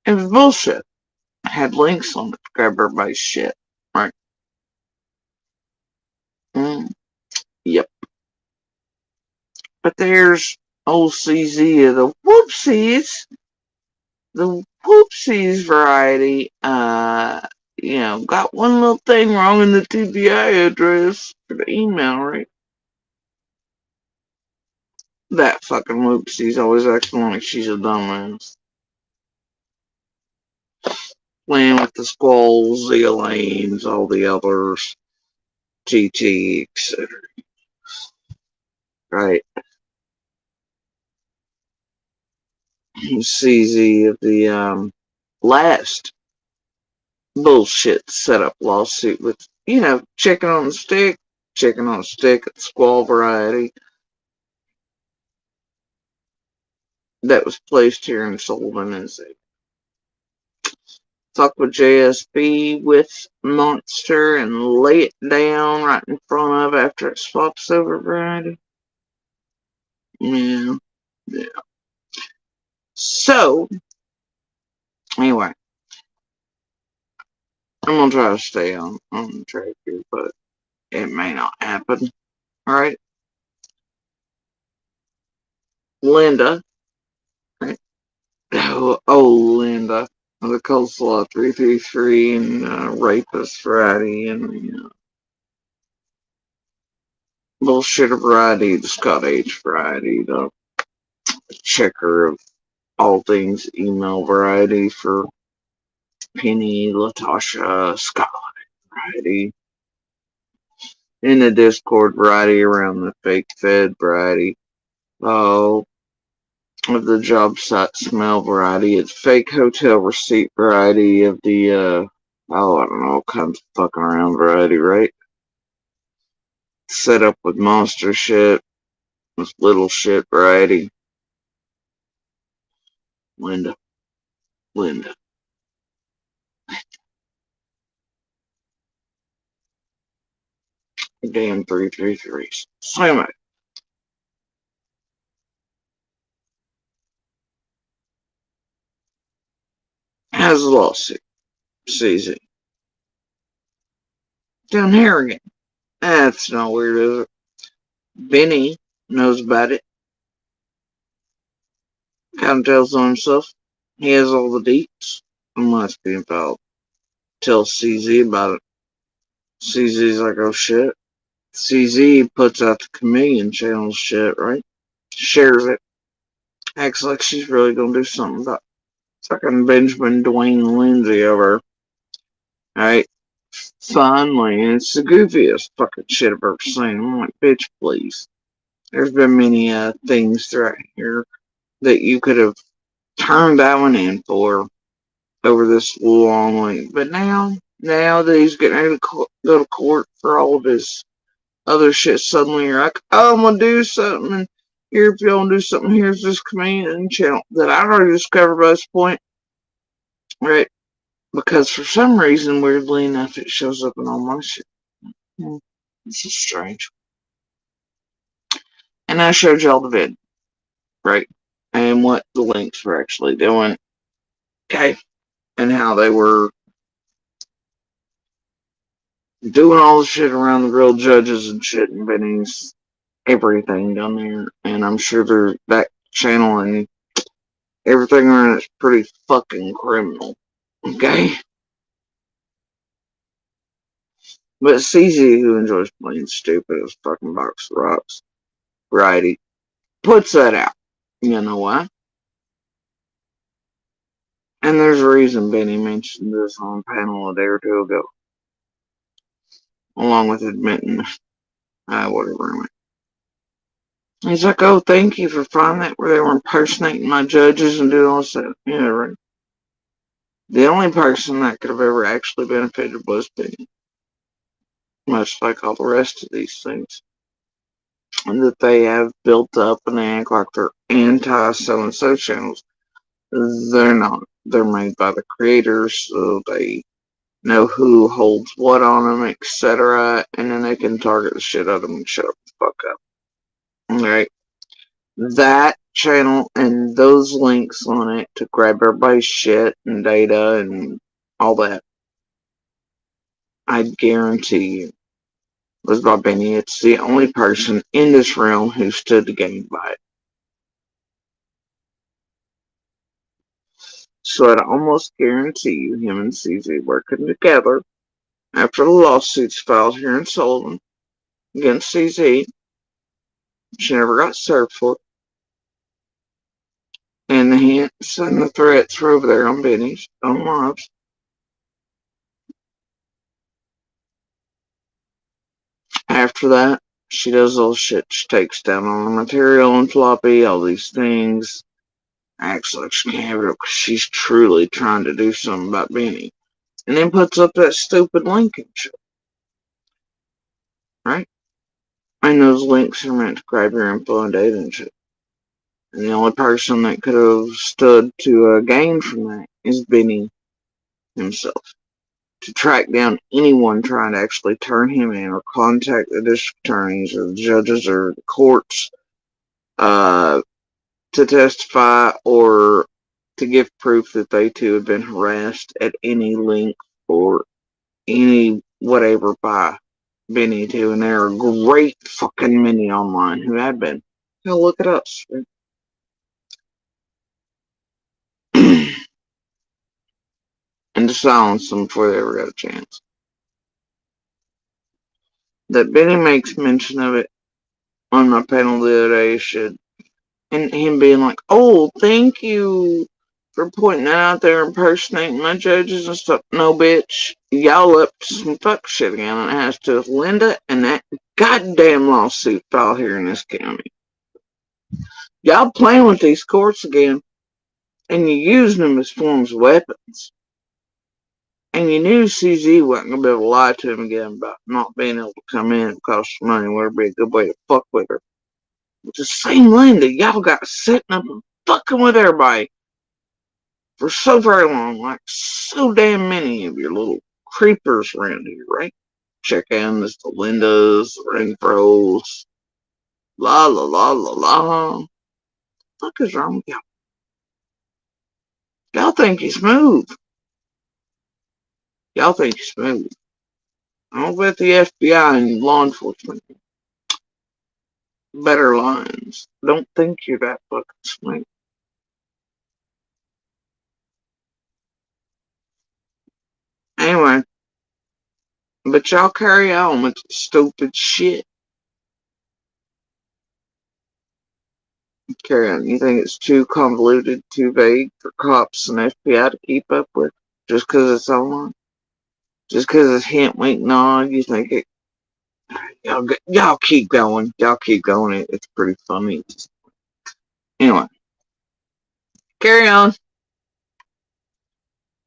Speaker 1: it was bullshit. It had links on it to grab everybody's shit. Right? Yep. But there's old CZ of the whoopsies. The whoopsies variety, got one little thing wrong in the TBI address for the email, right? That fucking whoopsie's always acting like she's a dumbass. Playing with the squalls, the Elaines, all the others, TT, etc. Right? CZ of the last bullshit setup lawsuit with, chicken on the stick at the squall variety that was placed here in Sullivan as a fuck with JSB with Monster and lay it down right in front of after it swaps over variety. Yeah. So, anyway, I'm gonna try to stay on the track here, but it may not happen. Alright? Linda. Right? Linda. The Coleslaw 333 and Rapist Variety and the Bullshitter Variety, the Scott H Variety, the checker of all things email variety for Penny, Latasha, Scott variety. In the Discord variety around the fake Fed variety. Oh, of the job site smell variety. It's fake hotel receipt variety of the, I don't know, kind of fucking around variety, right? Set up with monster shit, with little shit variety. Linda. Damn 333s. So much. Has a lawsuit. CZ. Down here again. That's not weird, is it? Benny knows about it. Kind of tells on himself. He has all the deets. Unless being fouled. Tells CZ about it. CZ's like, oh shit. CZ puts out the Chameleon channel shit, right? Shares it. Acts like she's really gonna do something about it. Fucking Benjamin Dwayne Lindsay over. Alright? Finally, and it's the goofiest fucking shit I've ever seen. I'm like, bitch, please. There's been many things throughout here that you could have turned that one in for over this long way. But now that he's getting ready to go to court for all of his other shit, suddenly you're like, oh, I'm gonna do something. And here, if you want to do something, here's this Chameleon channel that I already discovered by this point. Right? Because for some reason, weirdly enough, it shows up in all my shit. This is strange. And I showed y'all the vid, right? And what the links were actually doing. Okay. And how they were doing all the shit around the real judges and shit and Benny's everything down there. And I'm sure that channel and everything around it's pretty fucking criminal. Okay? But CZ, who enjoys playing stupid as fucking box of rocks, variety, puts that out. You know why? And there's a reason Benny mentioned this on a panel a day or two ago. Along with admitting, whatever. He's like, oh, thank you for finding that where they were impersonating my judges and doing all this stuff. Yeah, right. The only person that could have ever actually benefited was Benny, much like all the rest of these things. And that they have built up and they act like they're anti-so-and-so channels. They're not. They're made by the creators, so they know who holds what on them, etc. And then they can target the shit out of them and shut up the fuck up. Alright? That channel and those links on it to grab everybody's shit and data and all that, I guarantee you, was by Benny. It's the only person in this realm who stood to gain by it. So I'd almost guarantee you him and CZ working together after the lawsuits filed here in Sullivan against CZ. She never got served for it. And the hints and the threats were over there on Benny's own lives. After that, she does all shit. She takes down all the material and floppy, all these things. Acts like she can't have it because she's truly trying to do something about Benny. And then puts up that stupid link and shit. Right? And those links are meant to grab your info and data and shit. And the only person that could have stood to gain from that is Benny himself. To track down anyone trying to actually turn him in or contact the district attorneys or the judges or the courts to testify or to give proof that they too had been harassed at any length or any whatever by Benny too. And there are great fucking many online who had been. Hell, look at us. And to silence them before they ever got a chance. That Benny makes mention of it on my panel the other day should, and him being like, oh, thank you for pointing that out there, impersonating my judges and stuff. No, bitch, y'all up to some fuck shit again, and it has to do with Linda and that goddamn lawsuit filed here in this county. Y'all playing with these courts again, and you using them as forms of weapons. And you knew CZ wasn't going to be able to lie to him again about not being able to come in and cost some money, would be a good way to fuck with her. With the same Linda, y'all got setting up and fucking with everybody for so very long, like so damn many of your little creepers around here, right? Check in as the Lindas, the Renfros, la la la la la. What the fuck is wrong with y'all? Y'all think he's smooth. Y'all think he's smooth. I'll bet the FBI and law enforcement better lines. Don't think you're that fucking smooth. Anyway, but y'all carry on with stupid shit. Carry on. You think it's too convoluted, too vague for cops and FBI to keep up with just because it's online? Just because it's hint, wink, nod, you think it. Y'all keep going. Y'all keep going. It's pretty funny. Anyway, carry on.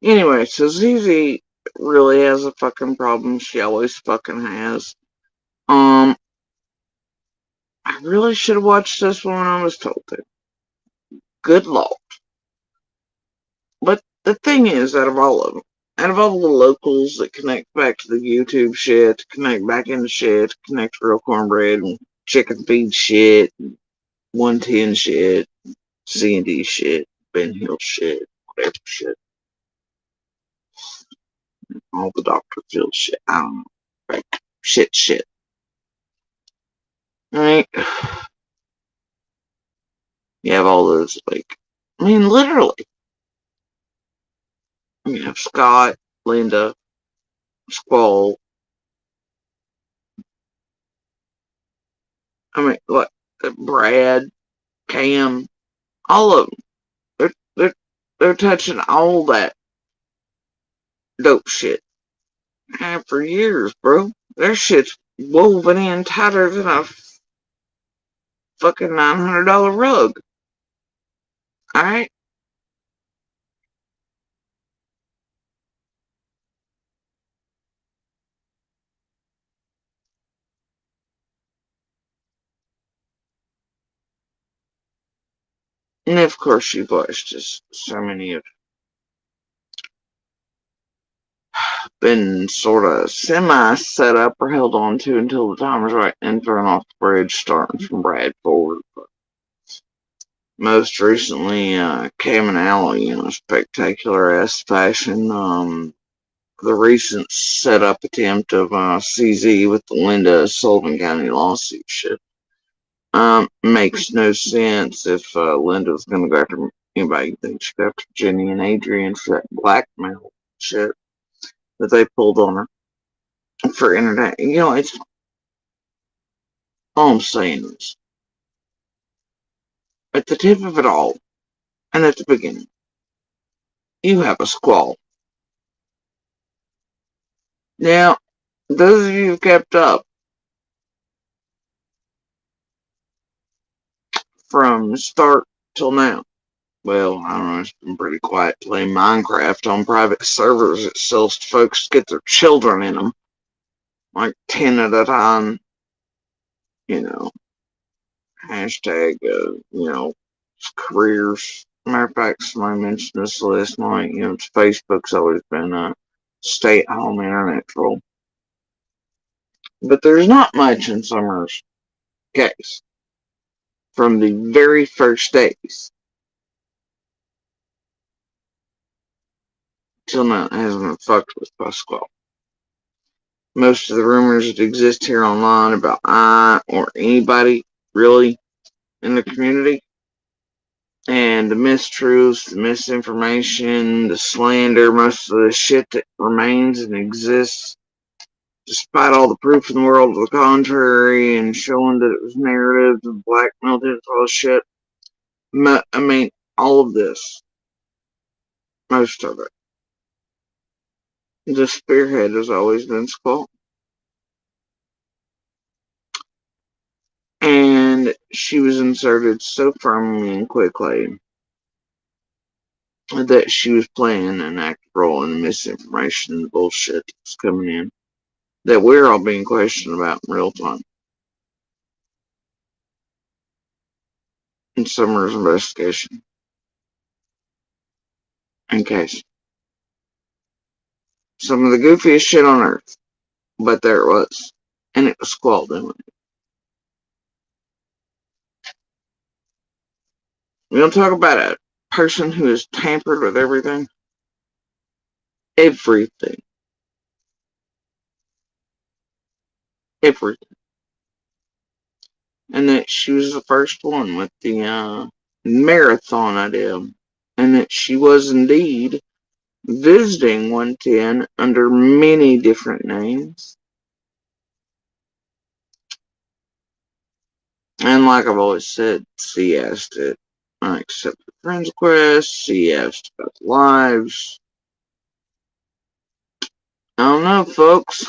Speaker 1: Anyway, so ZZ really has a fucking problem. She always fucking has. I really should have watched this one when I was told to. Good lord. But the thing is, out of all of them, out of all the locals that connect back to the YouTube shit, connect back into shit, connect to Real Cornbread and chicken feed shit, 110 shit, C&D shit, Ben Hill shit, whatever shit, all the Dr. Phil shit, I don't know, right? Shit. Right? You have all those, like, I mean, literally. You have Scott, Linda, Squall. I mean, like, Brad, Cam, all of them. They're touching all that dope shit. And for years, bro. Their shit's woven in tighter than a fucking $900 rug. Alright? And of course, you've watched just so many have been sort of semi set up or held on to until the time was right and thrown off the bridge, starting from Brad Ford. But most recently, Cam and Alley in a spectacular ass fashion. The recent setup attempt of CZ with the Linda Sullivan County lawsuit shit makes no sense if Linda was going to go after anybody. You think she'd go after Jenny and Adrian for that blackmail shit that they pulled on her for internet. You know, it's all I'm saying is at the tip of it all, and at the beginning, you have a squall. Now, those of you who kept up from start till now, well, I don't know, it's been pretty quiet playing Minecraft on private servers. It sells to folks to get their children in them, like 10 at a time, you know, hashtag, careers. Matter of fact, somebody mentioned this last night, Facebook's always been a stay-at-home internet troll. But there's not much in Summer's case. From the very first days till now, it hasn't been fucked with by Squall. Most of the rumors that exist here online about I or anybody really in the community, and the mistruths, the misinformation, the slander, most of the shit that remains and exists, despite all the proof in the world to the contrary and showing that it was narratives and blackmailed and all shit. I mean, all of this, most of it, the spearhead has always been Squall. And she was inserted so firmly and quickly that she was playing an active role in the misinformation and the bullshit that's coming in that we're all being questioned about in real time. In Summer's investigation. In case. Some of the goofiest shit on earth. But there it was. And it was Squall doing it. We don't talk about a person who has tampered with everything. Everything. Everything. And that she was the first one with the marathon idea. And that she was indeed visiting 110 under many different names. And like I've always said, she asked it. I accepted friend requests. She asked about the lives. I don't know, folks.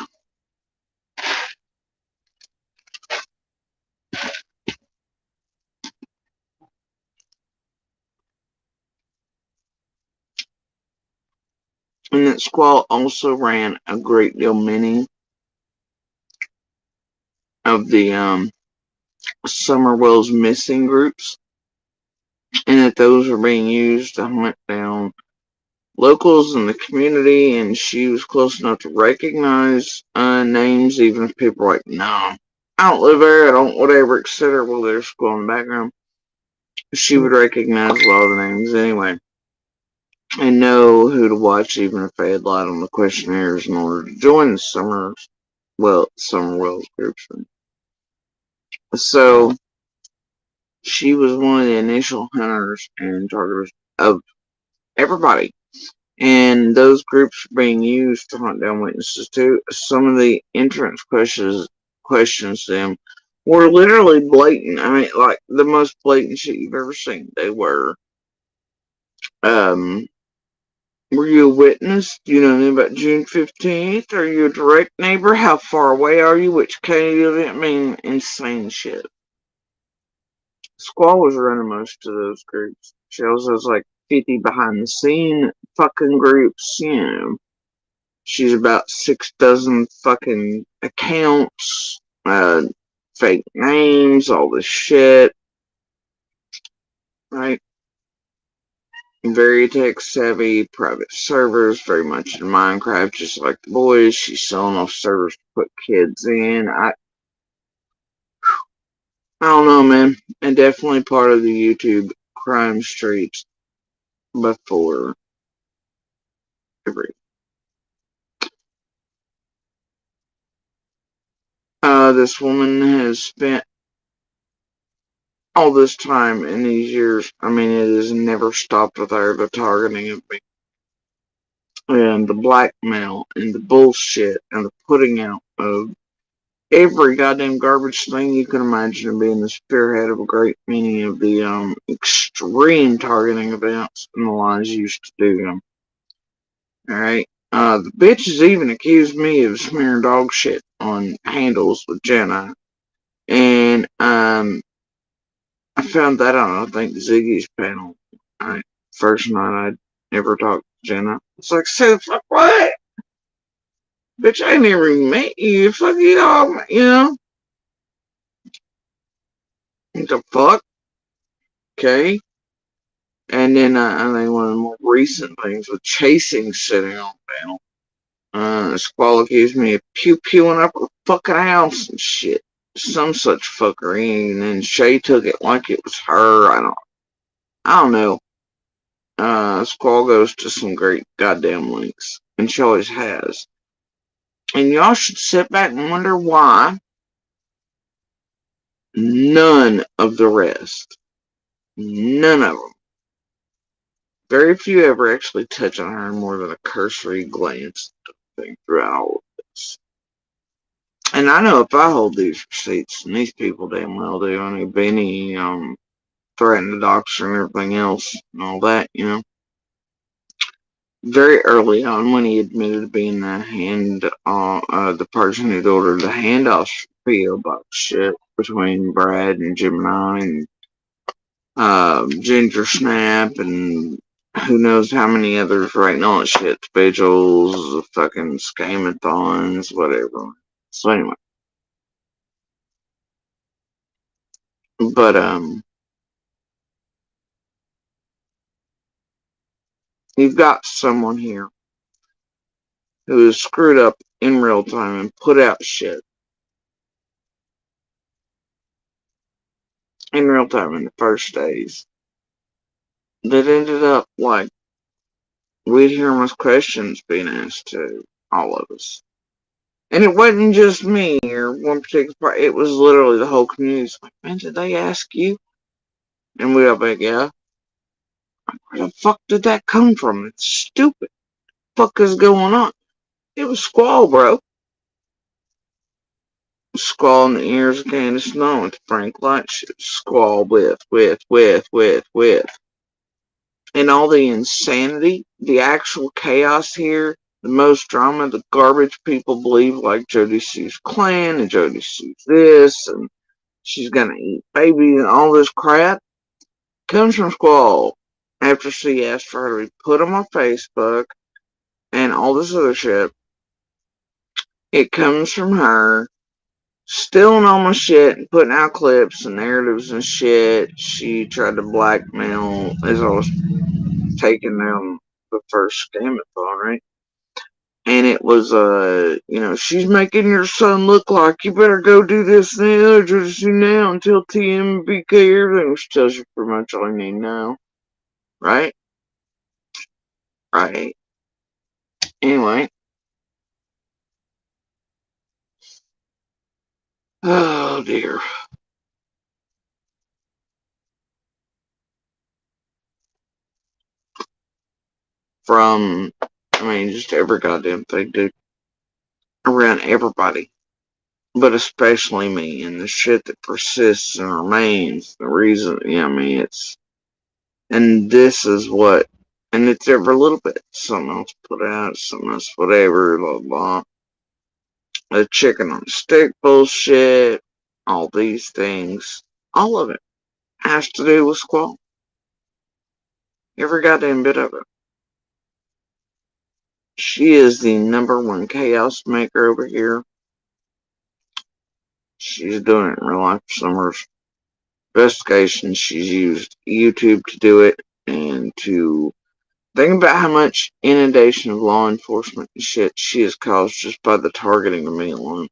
Speaker 1: And that Squall also ran a great deal many of the Summer Wells missing groups. And that those were being used to hunt down locals in the community. And she was close enough to recognize names, even if people were like, no, I don't live there, I don't whatever, etc. Well, there's Squall in the background. She would recognize a lot of the names anyway. And know who to watch, even if they had lied on the questionnaires in order to join the Summer Wells groups. So she was one of the initial hunters and targeters of everybody. And those groups were being used to hunt down witnesses too. Some of the entrance questions to them were literally blatant. I mean, like the most blatant shit you've ever seen. They were, were you a witness? Do you know anything about June 15th? Are you a direct neighbor? How far away are you? Which county do you live in? I mean, insane shit. Squall was running most of those groups. She also has like 50 behind the scene fucking groups, you know. She's about 6 dozen fucking accounts, fake names, all this shit, right? Very tech savvy, private servers, very much in Minecraft, just like the boys. She's selling off servers to put kids in. I don't know, man. And definitely part of the YouTube crime streets before every. This woman has spent all this time in these years. I mean, it has never stopped with her, the targeting of me. And the blackmail and the bullshit and the putting out of every goddamn garbage thing you can imagine being the spearhead of a great many of the extreme targeting events and the lies used to do them. Alright. The bitch has even accused me of smearing dog shit on handles with Jenna. And I found that out, I think, Ziggy's panel. First night I'd ever talked to Jenna. It's like, say the fuck what? Bitch, I never met you. Fuck you all, you know? What the fuck? Okay. And then I think one of the more recent things with Chasing sitting on panel. Squall accused me of pew-pewing up her fucking house and shit. Some such fuckery. And then Shay took it like it was her. I don't know. Squall goes to some great goddamn lengths. And she always has. And y'all should sit back and wonder why none of the rest, none of them, very few ever actually touch on her more than a cursory glance throughout all of this. And I know if I hold these receipts, and these people damn well do, I know Benny threatened the doctor and everything else and all that, you know. Very early on, when he admitted to being the person who'd ordered the handoff PO box shit between Brad and Gemini and Ginger Snap and who knows how many others writing all that shit, vigils, fucking scamathons, whatever. So anyway, but you've got someone here who is screwed up in real time and put out shit in real time in the first days that ended up like we'd hear most questions being asked to all of us. And it wasn't just me or one particular part, it was literally the whole community. It's like, man, did they ask you? And we'd all be like, yeah. Where the fuck did that come from? It's stupid. What the fuck is going on? It was Squall, bro. Squall in the ears of Candace Snow and Frank Lightship. Squall with. And all the insanity, the actual chaos here, the most drama, the garbage people believe, like Jody Sue's clan and Jody Sue's this, and she's gonna eat babies and all this crap, comes from Squall. After she asked for her to be put on my Facebook and all this other shit, it comes from her stealing all my shit and putting out clips and narratives and shit. She tried to blackmail as I was taking down the first scamathon, right? And it was, she's making your son look like you better go do this and the other just now until TMBK everything, which tells you pretty much all you need now. Right? Right. Anyway. Oh dear. From, just every goddamn thing, dude. Around everybody. But especially me, and the shit that persists and remains. The reason, it's. And this is what. And it's every little bit. Something else put out, something else, whatever, blah, blah. The chicken on a stick bullshit. All these things. All of it. has to do with Squall. Every goddamn bit of it. She is the #1 chaos maker over here. She's doing it in real life. Summer's investigations. She's used YouTube to do it and to think about how much inundation of law enforcement and shit she has caused just by the targeting of me alone.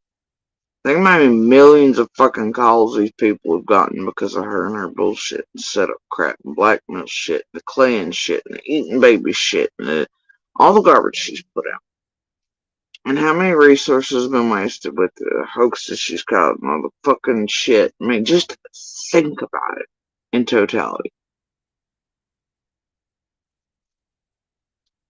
Speaker 1: Think about how many millions of fucking calls these people have gotten because of her and her bullshit and setup crap and blackmail shit, the Klan shit and the eating baby shit and all the garbage she's put out. And how many resources have been wasted with the hoaxes she's caught and all the fucking shit. I mean, just think about it in totality.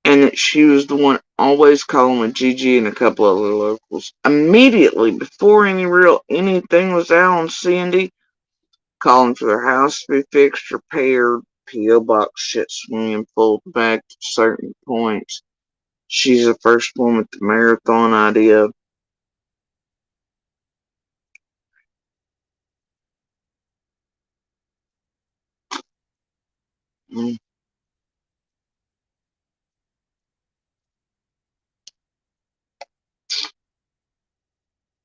Speaker 1: And that she was the one always calling with Gigi and a couple other locals immediately before anything was out on Sandy, calling for their house to be fixed, repaired, P.O. box shit swinging full back to certain points. She's the first one with the marathon idea. Mm.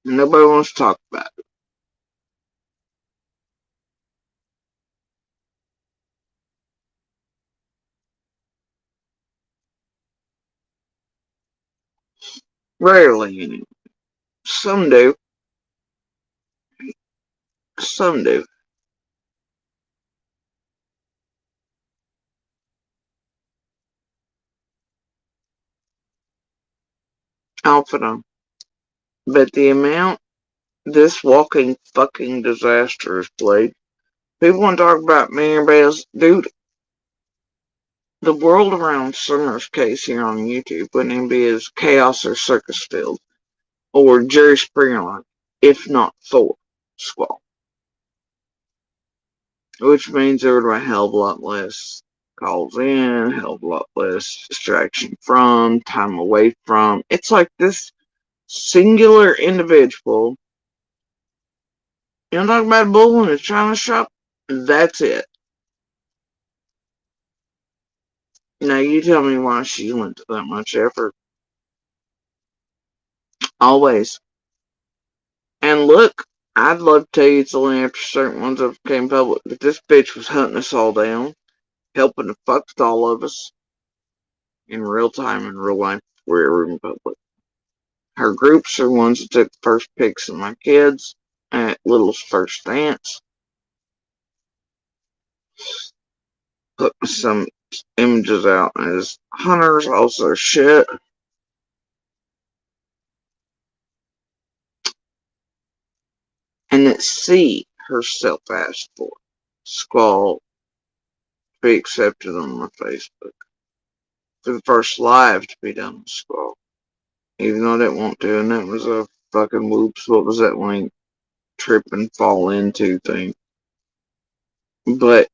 Speaker 1: Nobody wants to talk about it. Rarely, anyway. Some do. Some do. Off and on. But the amount this walking fucking disaster is played. People want to talk about Mary Bell's. Dude, the world around Summer's case here on YouTube wouldn't even be as chaos or circus filled or Jerry Springer like, if not for Squall. Which means there would be a hell of a lot less calls in, a hell of a lot less distraction from, time away from. It's like this singular individual. You know, talk about a bull in a china shop? That's it. Now you tell me why she went to that much effort. Always. And look, I'd love to tell you it's only after certain ones have became public, but this bitch was hunting us all down, helping to fuck with all of us in real time, in real life, before we were in public. Her groups are ones that took the first pics of my kids at Little's first dance, put some images out as hunters, also shit. And that C herself asked for Squall to be accepted on my Facebook. For the first live to be done with Squall. Even though I didn't want to, and that was a fucking whoops, what was that link? Trip and fall into thing. But,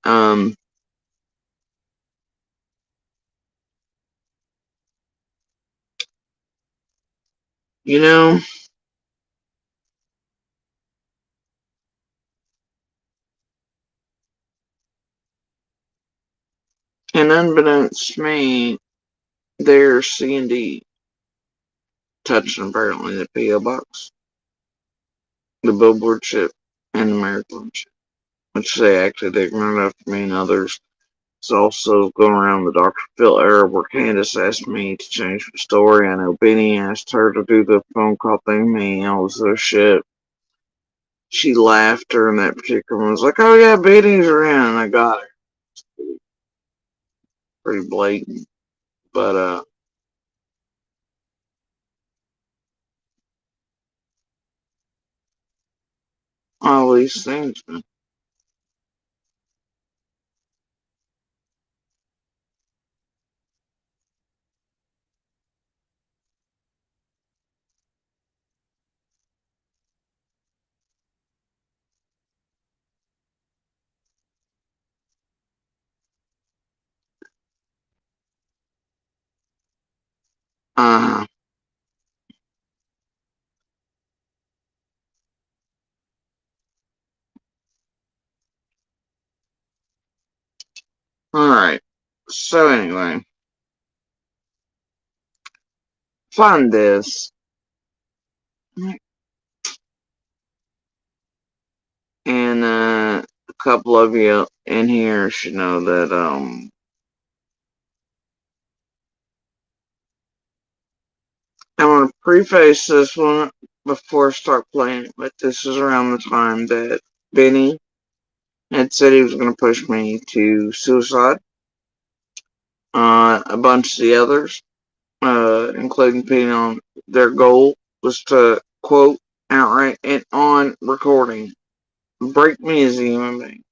Speaker 1: you know, and unbeknownst to me, there's C&D touching apparently the P.O. box, the billboard ship, and the marathon ship, which they acted ignorant of me and others. It's also going around the Dr. Phil era where Candace asked me to change the story. I know Benny asked her to do the phone call thing, me, all this other shit. She laughed during that particular one. Was like, oh yeah, Benny's around, and I got her. Pretty blatant. But, all these things, man. Uh, Alright. So anyway. Find this. And a couple of you in here should know that I'm gonna preface this one before I start playing it, but this is around the time that Benny had said he was gonna push me to suicide. A bunch of the others, including Penny, on their goal was to quote outright and on recording, break me as a human being.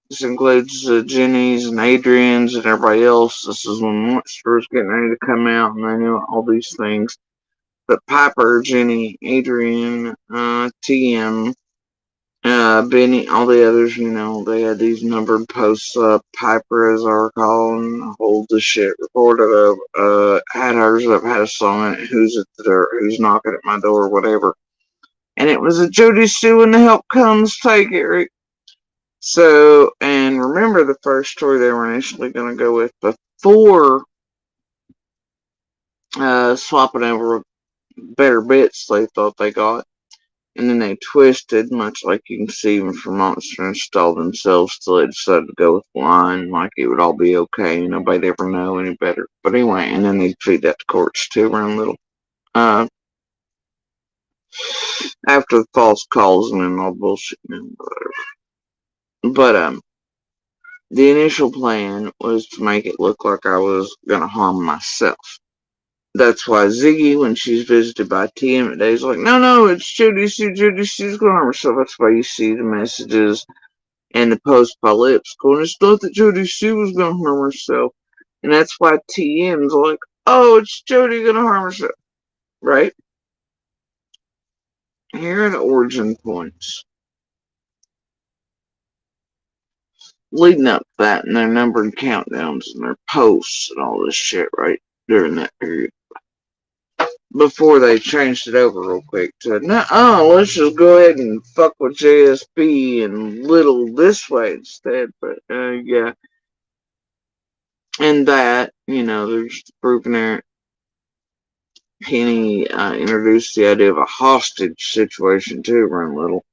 Speaker 1: This includes Jenny's and Adrian's and everybody else. This is when Monster was getting ready to come out, and I knew all these things. But Piper, Jenny, Adrian, TM, Benny, all the others, they had these numbered posts up. Piper, as I recall, and hold the shit recorded of, had hers up, had a song on it, who's at the door, who's knocking at my door, whatever. And it was a Jody Sue and the help comes, take it, Rick. So, and remember the first story they were initially going to go with before swapping over better bits they thought they got. And then they twisted, much like you can see even from Monster installed themselves, till they decided to go with line, like it would all be okay, nobody'd ever know any better. But anyway, and then they feed that to courts too, around little. After the false calls and all bullshit and whatever. But, the initial plan was to make it look like I was gonna harm myself. That's why Ziggy, when she's visited by TM today, is like, no, it's Jody Sue. Jody Sue's gonna harm herself. That's why you see the messages and the post by Lips going, it's not that Jody Sue was gonna harm herself. And that's why TM's like, oh, it's Jody gonna harm herself. Right? Here are the origin points. Leading up to that, and their numbered countdowns and their posts and all this shit, right? During that period. Before they changed it over real quick to, let's just go ahead and fuck with JSB and Little this way instead. But, yeah. And that, there's proving there. Penny introduced the idea of a hostage situation too, around Little.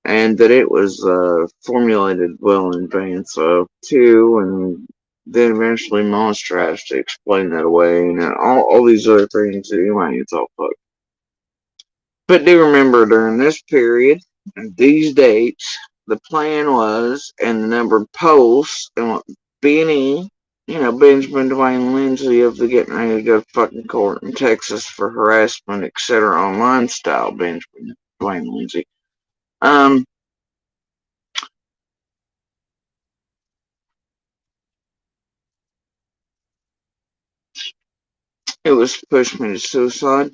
Speaker 1: And that it was formulated well in advance of too, and then eventually Monster has to explain that away, and all these other things. Anyway, it's all fucked. But do remember, during this period, and these dates, the plan was, and the numbered posts, and what Benny, Benjamin Dwayne Lindsay of the Getting Ready to Go to Fucking Court in Texas for harassment, etc. online style Benjamin Dwayne Lindsay. It was to push me to suicide.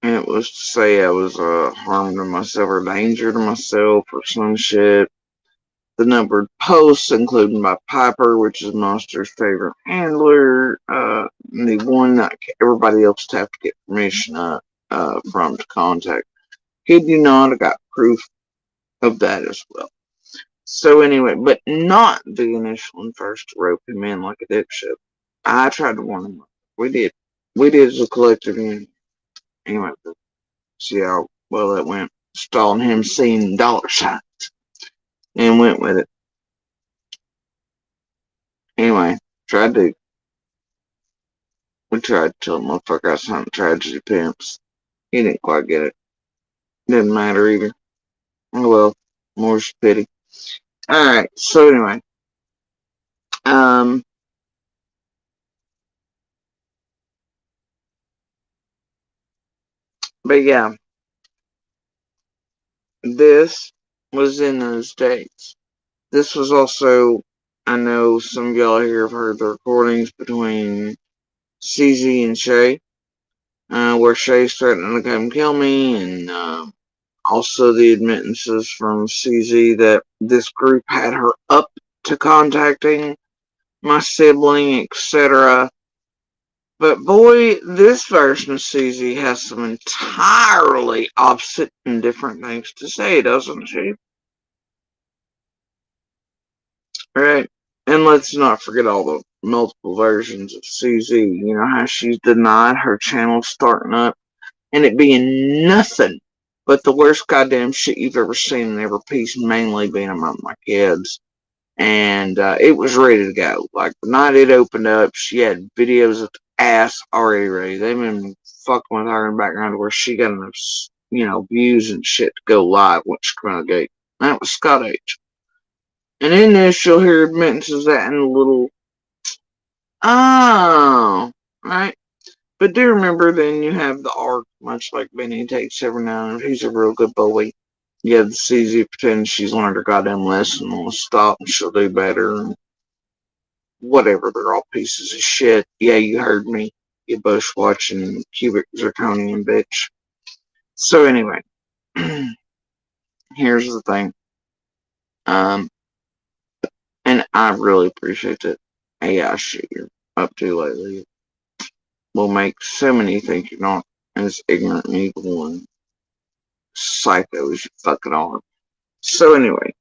Speaker 1: And it was to say I was harm to myself or danger to myself or some shit. The numbered posts, including by Piper, which is Monster's favorite handler, the one that everybody else would have to get permission from to contact. Kid you not, I got proof of that as well. So anyway, but not the initial and first to rope him in like a dipshit. I tried to warn him. We did. We did as a collective unit. Anyway, see how well that went. Stalling him seeing dollar signs. And went with it. Anyway, we tried to tell the motherfucker I was hunting tragedy pimps. He didn't quite get it. Didn't matter either. Oh well, more's pity. Alright, so anyway. But yeah. This was in those days. This was also, I know some of y'all here have heard the recordings between CZ and Shay, where Shay's threatening to come kill me, and also the admittances from CZ that this group had her up to contacting my sibling, etc. But boy, this version of CZ has some entirely opposite and different things to say, doesn't she? Right. And let's not forget all the multiple versions of CZ. You know how she's denied her channel starting up and it being nothing but the worst goddamn shit you've ever seen in every piece, mainly being among my kids. And it was ready to go. Like the night it opened up, she had videos of the ass already ready. They've been fucking with her in the background where she got enough, views and shit to go live once she came out of the gate. That was Scott H. And in this, you'll hear admittances that in a little, oh, right? But do remember, then you have the arc, much like Benny takes every now and then. He's a real good boy. You have the CZ pretend she's learned her goddamn lesson and will stop and she'll do better. And whatever, they're all pieces of shit. Yeah, you heard me. You bush watching cubic zirconium bitch. So anyway, here's the thing. And I really appreciate that AI shit you're up to lately. It will make so many think you're not as ignorant and evil and psycho as you fucking are. So anyway,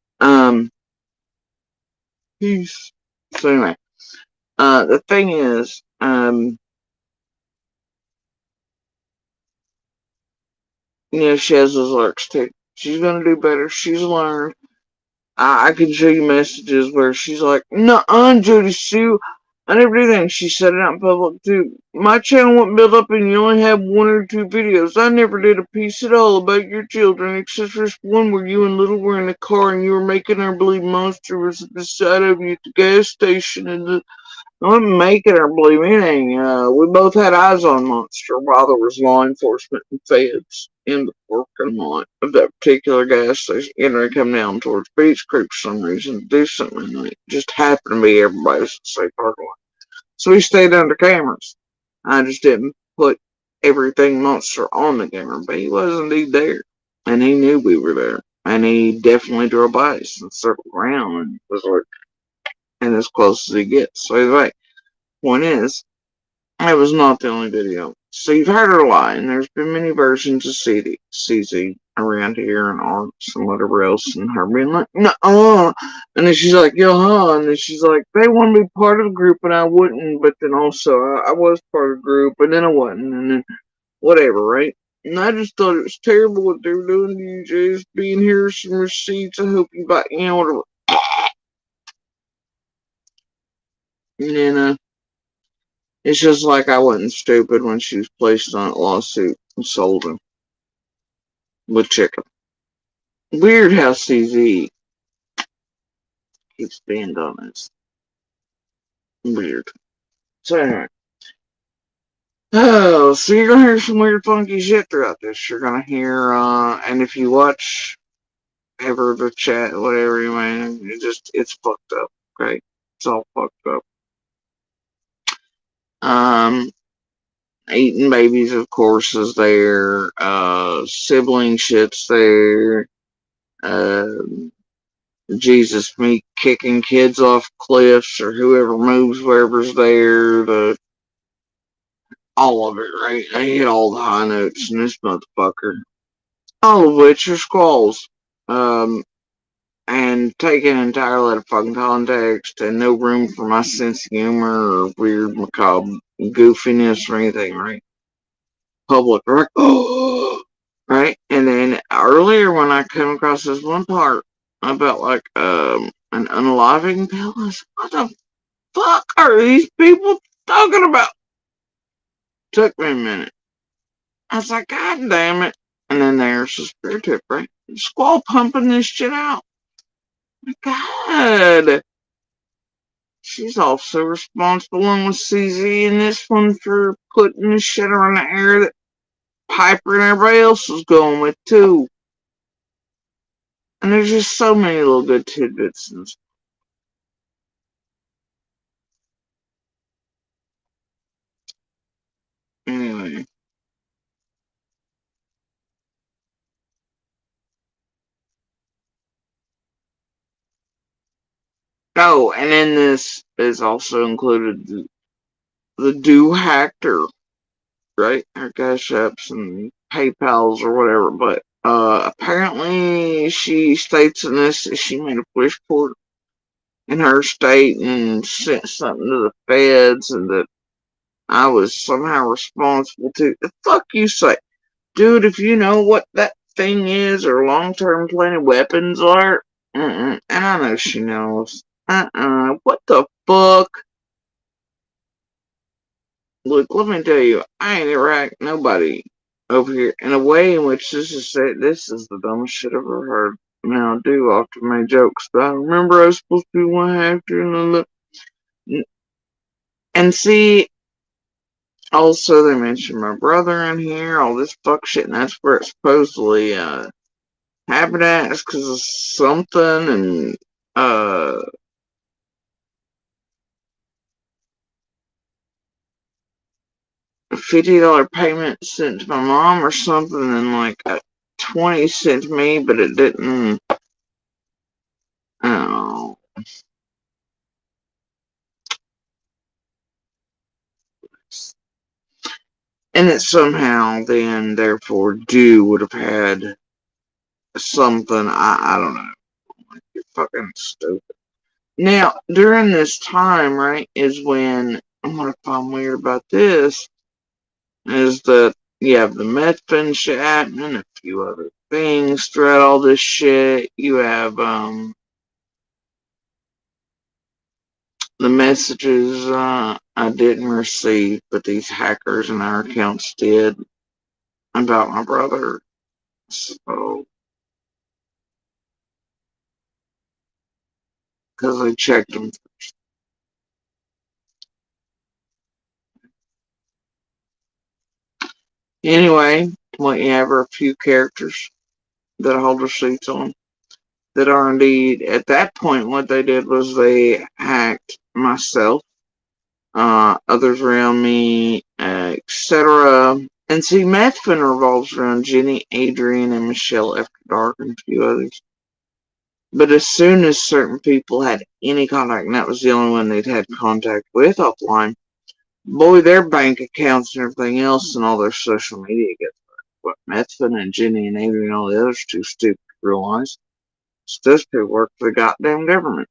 Speaker 1: peace. So anyway, the thing is, she has those lurks too. She's gonna do better. She's learned. I can show you messages where she's like, "Nuh-uh, Jody Sue, I never do that." And she said it out in public too. My channel won't build up and you only have 1 or 2 videos. I never did a piece at all about your children, except for this one where you and Little were in the car and you were making her believe Monster was beside of you at the gas station and I'm making her believe anything. We both had eyes on Monster while there was law enforcement and feds in the parking lot of that particular gas station. Getting ready to come down towards Beach Creek for some reason to do something. And it just happened to be everybody's safe parking lot. So we stayed under cameras. I just didn't put everything Monster on the camera, but he was indeed there. And he knew we were there. And he definitely drove by us and circled around and was like, and as close as he gets. So anyway, point is, it was not the only video. So you've heard her lie, and there's been many versions of CZ around here and arts and whatever else, and her being like, no, and then she's like, yo, huh, and then she's like, they want to be part of the group, and I wouldn't, but then also I was part of the group, and then I wasn't, and then whatever, right? And I just thought it was terrible what they were doing to you, Jays. Being here, some receipts. I hope you buy, whatever. And then, it's just like I wasn't stupid when she was placed on a lawsuit and sold him with chicken. Weird how CZ keeps being done this. Weird. So anyway. Oh, so you're gonna hear some weird funky shit throughout this. You're gonna hear, and if you watch ever the chat, whatever you mean, it's fucked up, okay? It's all fucked up. Eating babies, of course, is there. Sibling shit's there. Jesus, me kicking kids off cliffs or whoever moves wherever's there. All of it, right? I hit all the high notes in this motherfucker. All of which are squalls. And taken entirely out of fucking context and no room for my sense of humor or weird macabre goofiness or anything, right? Public, right? Right? And then earlier when I came across this one part about like an unaliving pill, I said, what the fuck are these people talking about? Took me a minute. I was like, God damn it. And then there's the spirit tip, right? Squall pumping this shit out. My God. She's also responsible along with CZ in this one for putting this shit around the air that Piper and everybody else was going with too. And there's just so many little good tidbits. Anyway. Oh, and in this is also included the Do Hacker, right? Her Cash Apps and PayPals or whatever. But apparently she states in this that she made a push port in her state and sent something to the feds and that I was somehow responsible to. The fuck you say? Dude, if you know what that thing is or long-term planted weapons are, and I know she knows. What the fuck? Look, let me tell you, I ain't ever hacked nobody over here in a way in which this is the dumbest shit I've ever heard. Now, I do often make jokes, but I remember I was supposed to be one hacker and see, also they mentioned my brother in here, all this fuck shit, and that's where it supposedly, happened at, is because of something, and, a $50 payment sent to my mom or something, and like a 20 sent to me, but it didn't. Oh, and it somehow then therefore due would have had something. I don't know. You're fucking stupid. Now during this time, right, is when what I find weird about this is that you have the Methvin chat and a few other things throughout all this shit. You have the messages I didn't receive, but these hackers in our accounts did about my brother. So, because I checked them. Anyway, what you have are a few characters that hold receipts on that are indeed, at that point, what they did was they hacked myself, others around me, etc. And see, Methvin revolves around Jenny, Adrian, and Michelle After Dark, and a few others. But as soon as certain people had any contact, and that was the only one they'd had contact with offline, boy, their bank accounts and everything else and all their social media gets what Methvin and Jenny and Adrian and all the others too stupid to realize. It's those people work for the goddamn government.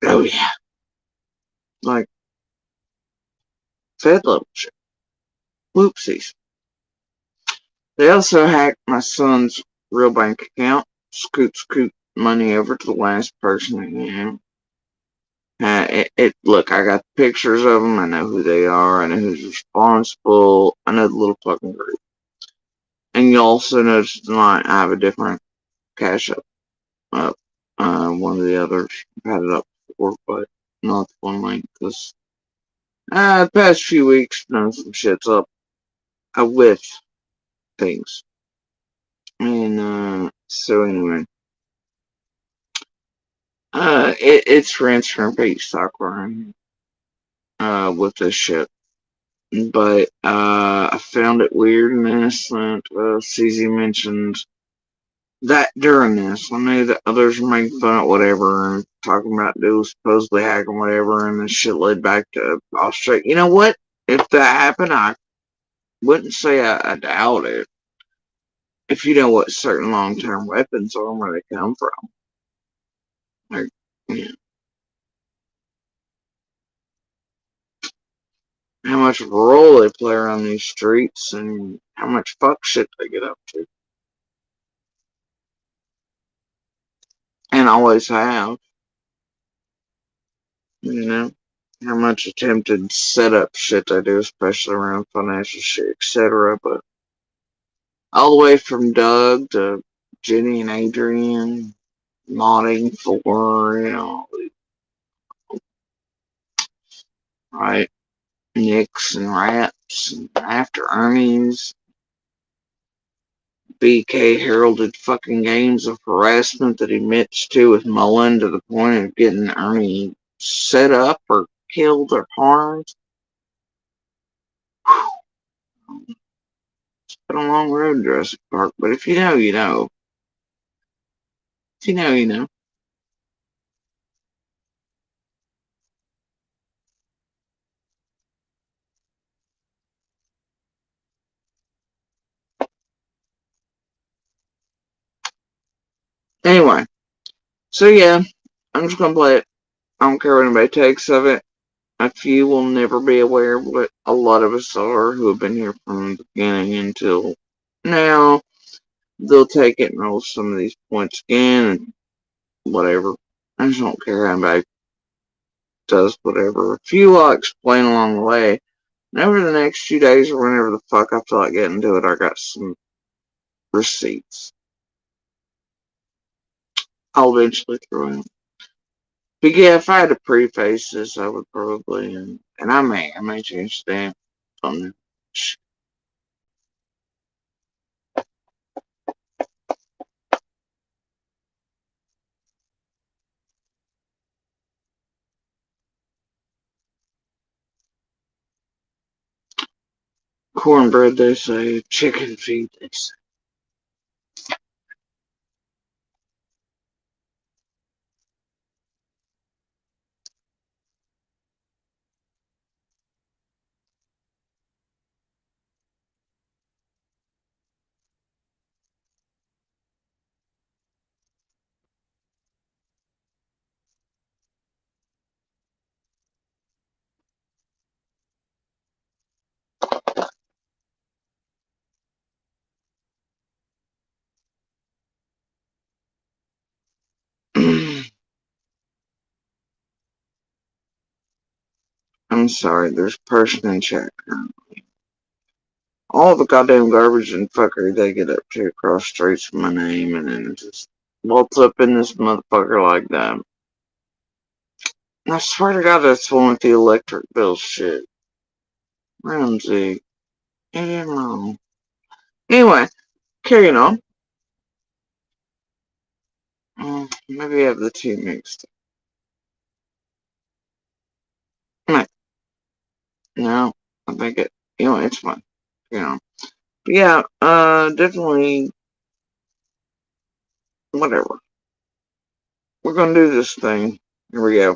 Speaker 1: Oh yeah. Like Fed level shit. Whoopsies. They also hacked my son's real bank account, scoot money over to the last person again. Look, I got pictures of them. I know who they are. I know who's responsible. I know the little fucking group. And you also notice tonight I have a different cash up. One of the others I've had it up before, but not the one link because the past few weeks, some shit's up with things. And so anyway, it's rinse and repeat software with this shit. But I found it weird and innocent. CZ mentioned that during this. I knew that others were making fun of whatever and talking about dudes supposedly hacking whatever, and this shit led back to Australia. You know what? If that happened, I wouldn't say I doubt it. If you know what certain long-term weapons are and where they come from, like, you know, how much of a role they play around these streets and how much fuck shit they get up to, and always have. You know, how much attempted setup shit they do, especially around financial shit, etc. But all the way from Doug to Jenny and Adrian, modding for, right, Nicks and Raps, and After Earnings, BK heralded fucking games of harassment that he admits to with Mullen to the point of getting Ernie set up or killed or harmed. It's been a long road to Jurassic Park, but if you know, you know. If you know, you know. Anyway, so yeah, I'm just gonna play it. I don't care what anybody takes of it. A few will never be aware of what a lot of us are who have been here from the beginning until now. They'll take it and roll some of these points again and whatever. I just don't care how anybody does whatever. A few I'll explain along the way. And over the next few days or whenever the fuck I feel like getting to it, I got some receipts. I'll eventually throw in. But yeah, if I had to preface this, I would probably, and I may change that. Something. Cornbread, they say. Chicken feed, they say. I'm sorry, there's a person in chat currently. All the goddamn garbage and fuckery they get up to across streets from my name and then just waltz up in this motherfucker like that. And I swear to God, that's the one with the electric bill shit. Ramsey. Yeah, wrong. Anyway, carrying on. Maybe I have the two mixed. No, I think it's fine. But yeah, definitely, whatever. We're gonna do this thing. Here we go.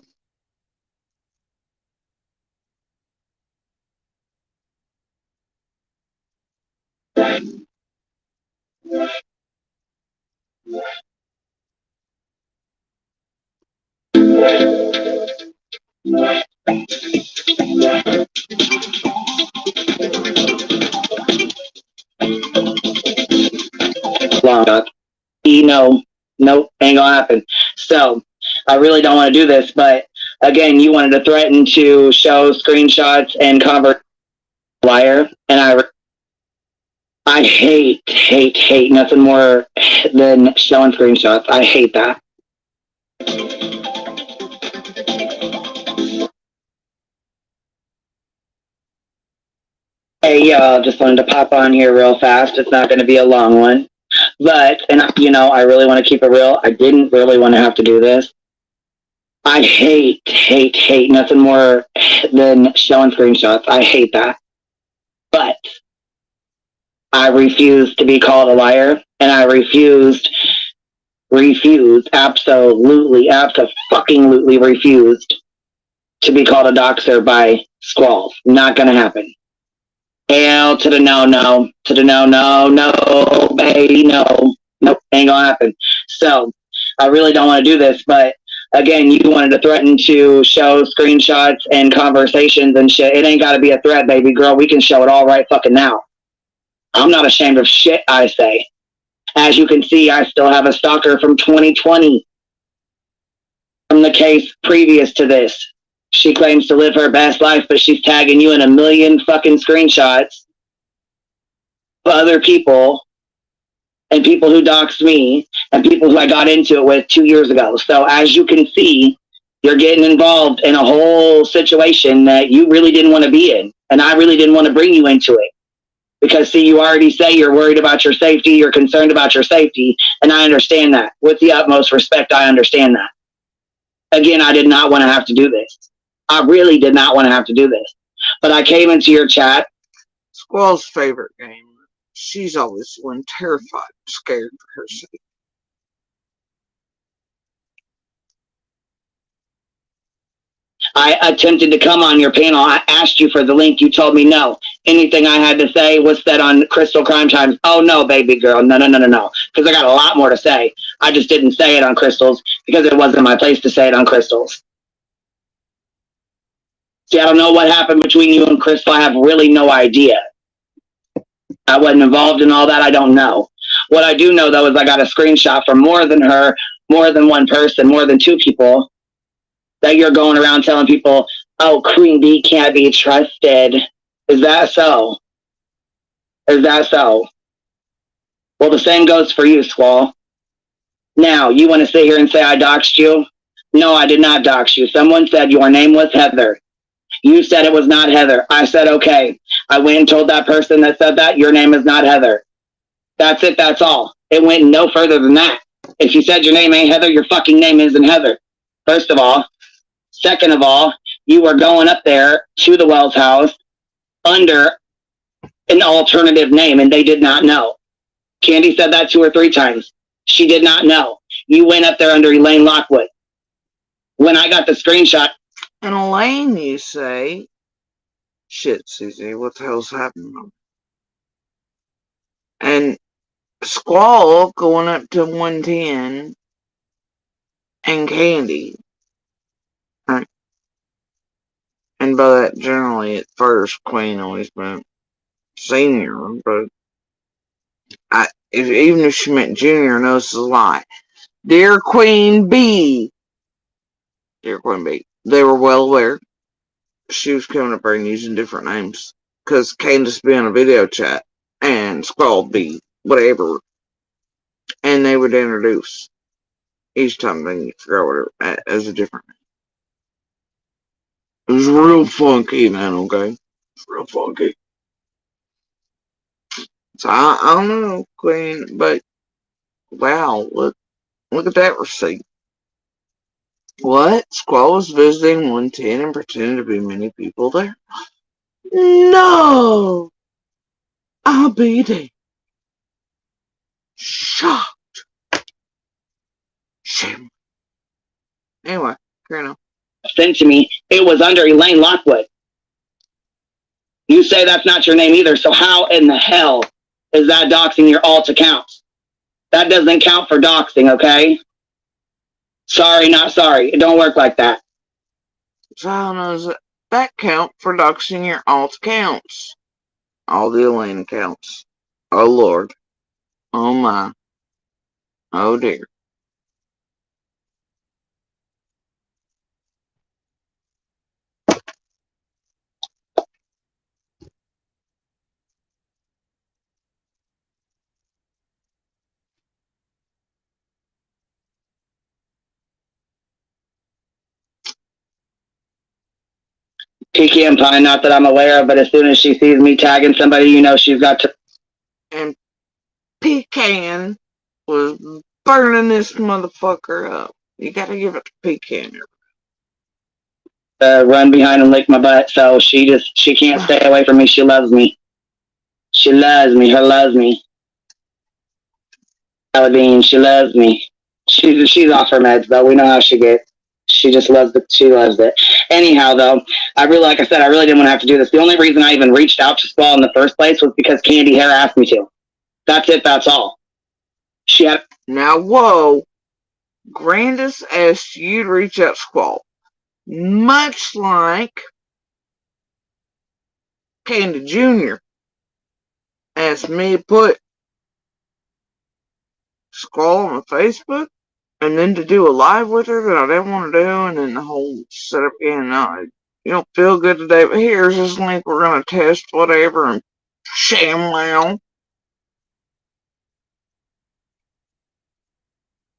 Speaker 3: Long. No, nope, ain't gonna happen. So I really don't want to do this, but again, you wanted to threaten to show screenshots and cover liar, and I hate nothing more than showing screenshots. I hate that. Hey, y'all, just wanted to pop on here real fast. It's not going to be a long one. But, and I really want to keep it real. I didn't really want to have to do this. I hate nothing more than showing screenshots. I hate that. But I refuse to be called a liar, and I refused, absolutely refused to be called a doxer by Squall. Not gonna happen. Hell to the no, baby, no. Nope, ain't gonna happen. So, I really don't want to do this, but again, you wanted to threaten to show screenshots and conversations and shit. It ain't gotta be a threat, baby girl. We can show it all right fucking now. I'm not ashamed of shit I say. As you can see, I still have a stalker from 2020 from the case previous to this. She claims to live her best life, but she's tagging you in a million fucking screenshots of other people and people who doxed me and people who I got into it with 2 years ago. So as you can see, you're getting involved in a whole situation that you really didn't want to be in. And I really didn't want to bring you into it. Because, see, you already say you're worried about your safety, you're concerned about your safety, and I understand that. With the utmost respect, I understand that. Again, I did not want to have to do this. I really did not want to have to do this. But I came into your chat.
Speaker 1: Squall's favorite game. She's always one terrified, scared for her safety.
Speaker 3: I attempted to come on your panel. I asked you for the link. You told me no. Anything I had to say was said on Crystal Crime Times. Oh, no, baby girl. No. Because I got a lot more to say. I just didn't say it on Crystals because it wasn't my place to say it on Crystals. See, I don't know what happened between you and Crystal. I have really no idea. I wasn't involved in all that. I don't know. What I do know, though, is I got a screenshot from more than her, more than one person, more than two people, that you're going around telling people, oh, Queen Bee can't be trusted. Is that so? Is that so? Well, the same goes for you, Squall. Now, you want to sit here and say I doxed you? No, I did not dox you. Someone said your name was Heather. You said it was not Heather. I said, okay. I went and told that person that said that your name is not Heather. That's it. That's all. It went no further than that. If you said your name ain't Heather, your fucking name isn't Heather. First of all. Second of all, you were going up there to the Wells house under an alternative name, and they did not know. Candy said that 2 or 3 times. She did not know. You went up there under Elaine Lockwood. When I got the screenshot.
Speaker 1: And Elaine, you say? Shit, Susie, what the hell's happening? And Squall going up to 110 and Candy. Right. And by that, generally, at first, Queen always meant senior, but even if she meant junior, no, this is a lie. Dear Queen Bee. Dear Queen Bee. They were well aware she was coming up there and using different names. Because Candace be on a video chat and Squall be whatever. And they would introduce each time they forgot whatever as a different name. It was real funky, man, okay? It's real funky. So I don't know, Queen, but wow, look at that receipt. What? Squall was visiting 110 and pretended to be many people there? No! I'll be there. Shocked. Shame. Anyway, Colonel.
Speaker 3: Sent to me, it was under Elaine Lockwood. You say that's not your name either, so how in the hell is that doxing your alt accounts? That doesn't count for doxing, okay? Sorry, not sorry. It don't work like that.
Speaker 1: So how does that count for doxing your alt accounts? All the Elaine accounts. Oh Lord. Oh my. Oh dear.
Speaker 3: Kiki and Pine, not that I'm aware of, but as soon as she sees me tagging somebody, you know she's got to.
Speaker 1: And Pecan was burning this motherfucker up. You gotta give it to Pecan.
Speaker 3: Run behind and lick my butt, so she can't stay away from me. She loves me. She loves me. Her loves me. Aladdin, she loves me. She's off her meds though. We know how she gets. She just loves it. She loves it. Anyhow, though, like I said, I really didn't want to have to do this. The only reason I even reached out to Squall in the first place was because Candy Hare asked me to. That's it. That's all. She had.
Speaker 1: Now, whoa. Grandis asked you to reach out to Squall. Much like Candy Jr. asked me to put Squall on Facebook and then to do a live with her that I didn't want to do, and then the whole setup again. No, you don't feel good today, but here's this link. We're going to test whatever and sham around.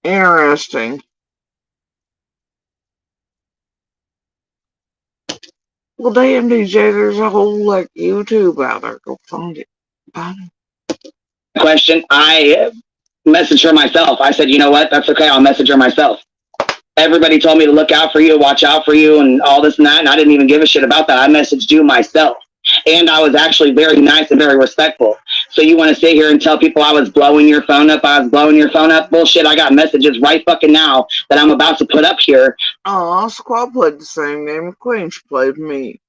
Speaker 1: Interesting. Well, damn, DJ, there's a whole, YouTube out there. Go find it. Find it.
Speaker 3: Question. I messaged her myself. I said, you know what? That's okay. I'll message her myself. Everybody told me to look out for you, watch out for you, and all this and that, and I didn't even give a shit about that. I messaged you myself. And I was actually very nice and very respectful. So you want to sit here and tell people I was blowing your phone up? I was blowing your phone up? Bullshit, I got messages right fucking now that I'm about to put up here.
Speaker 1: Squall played the same game with Queen. She played me.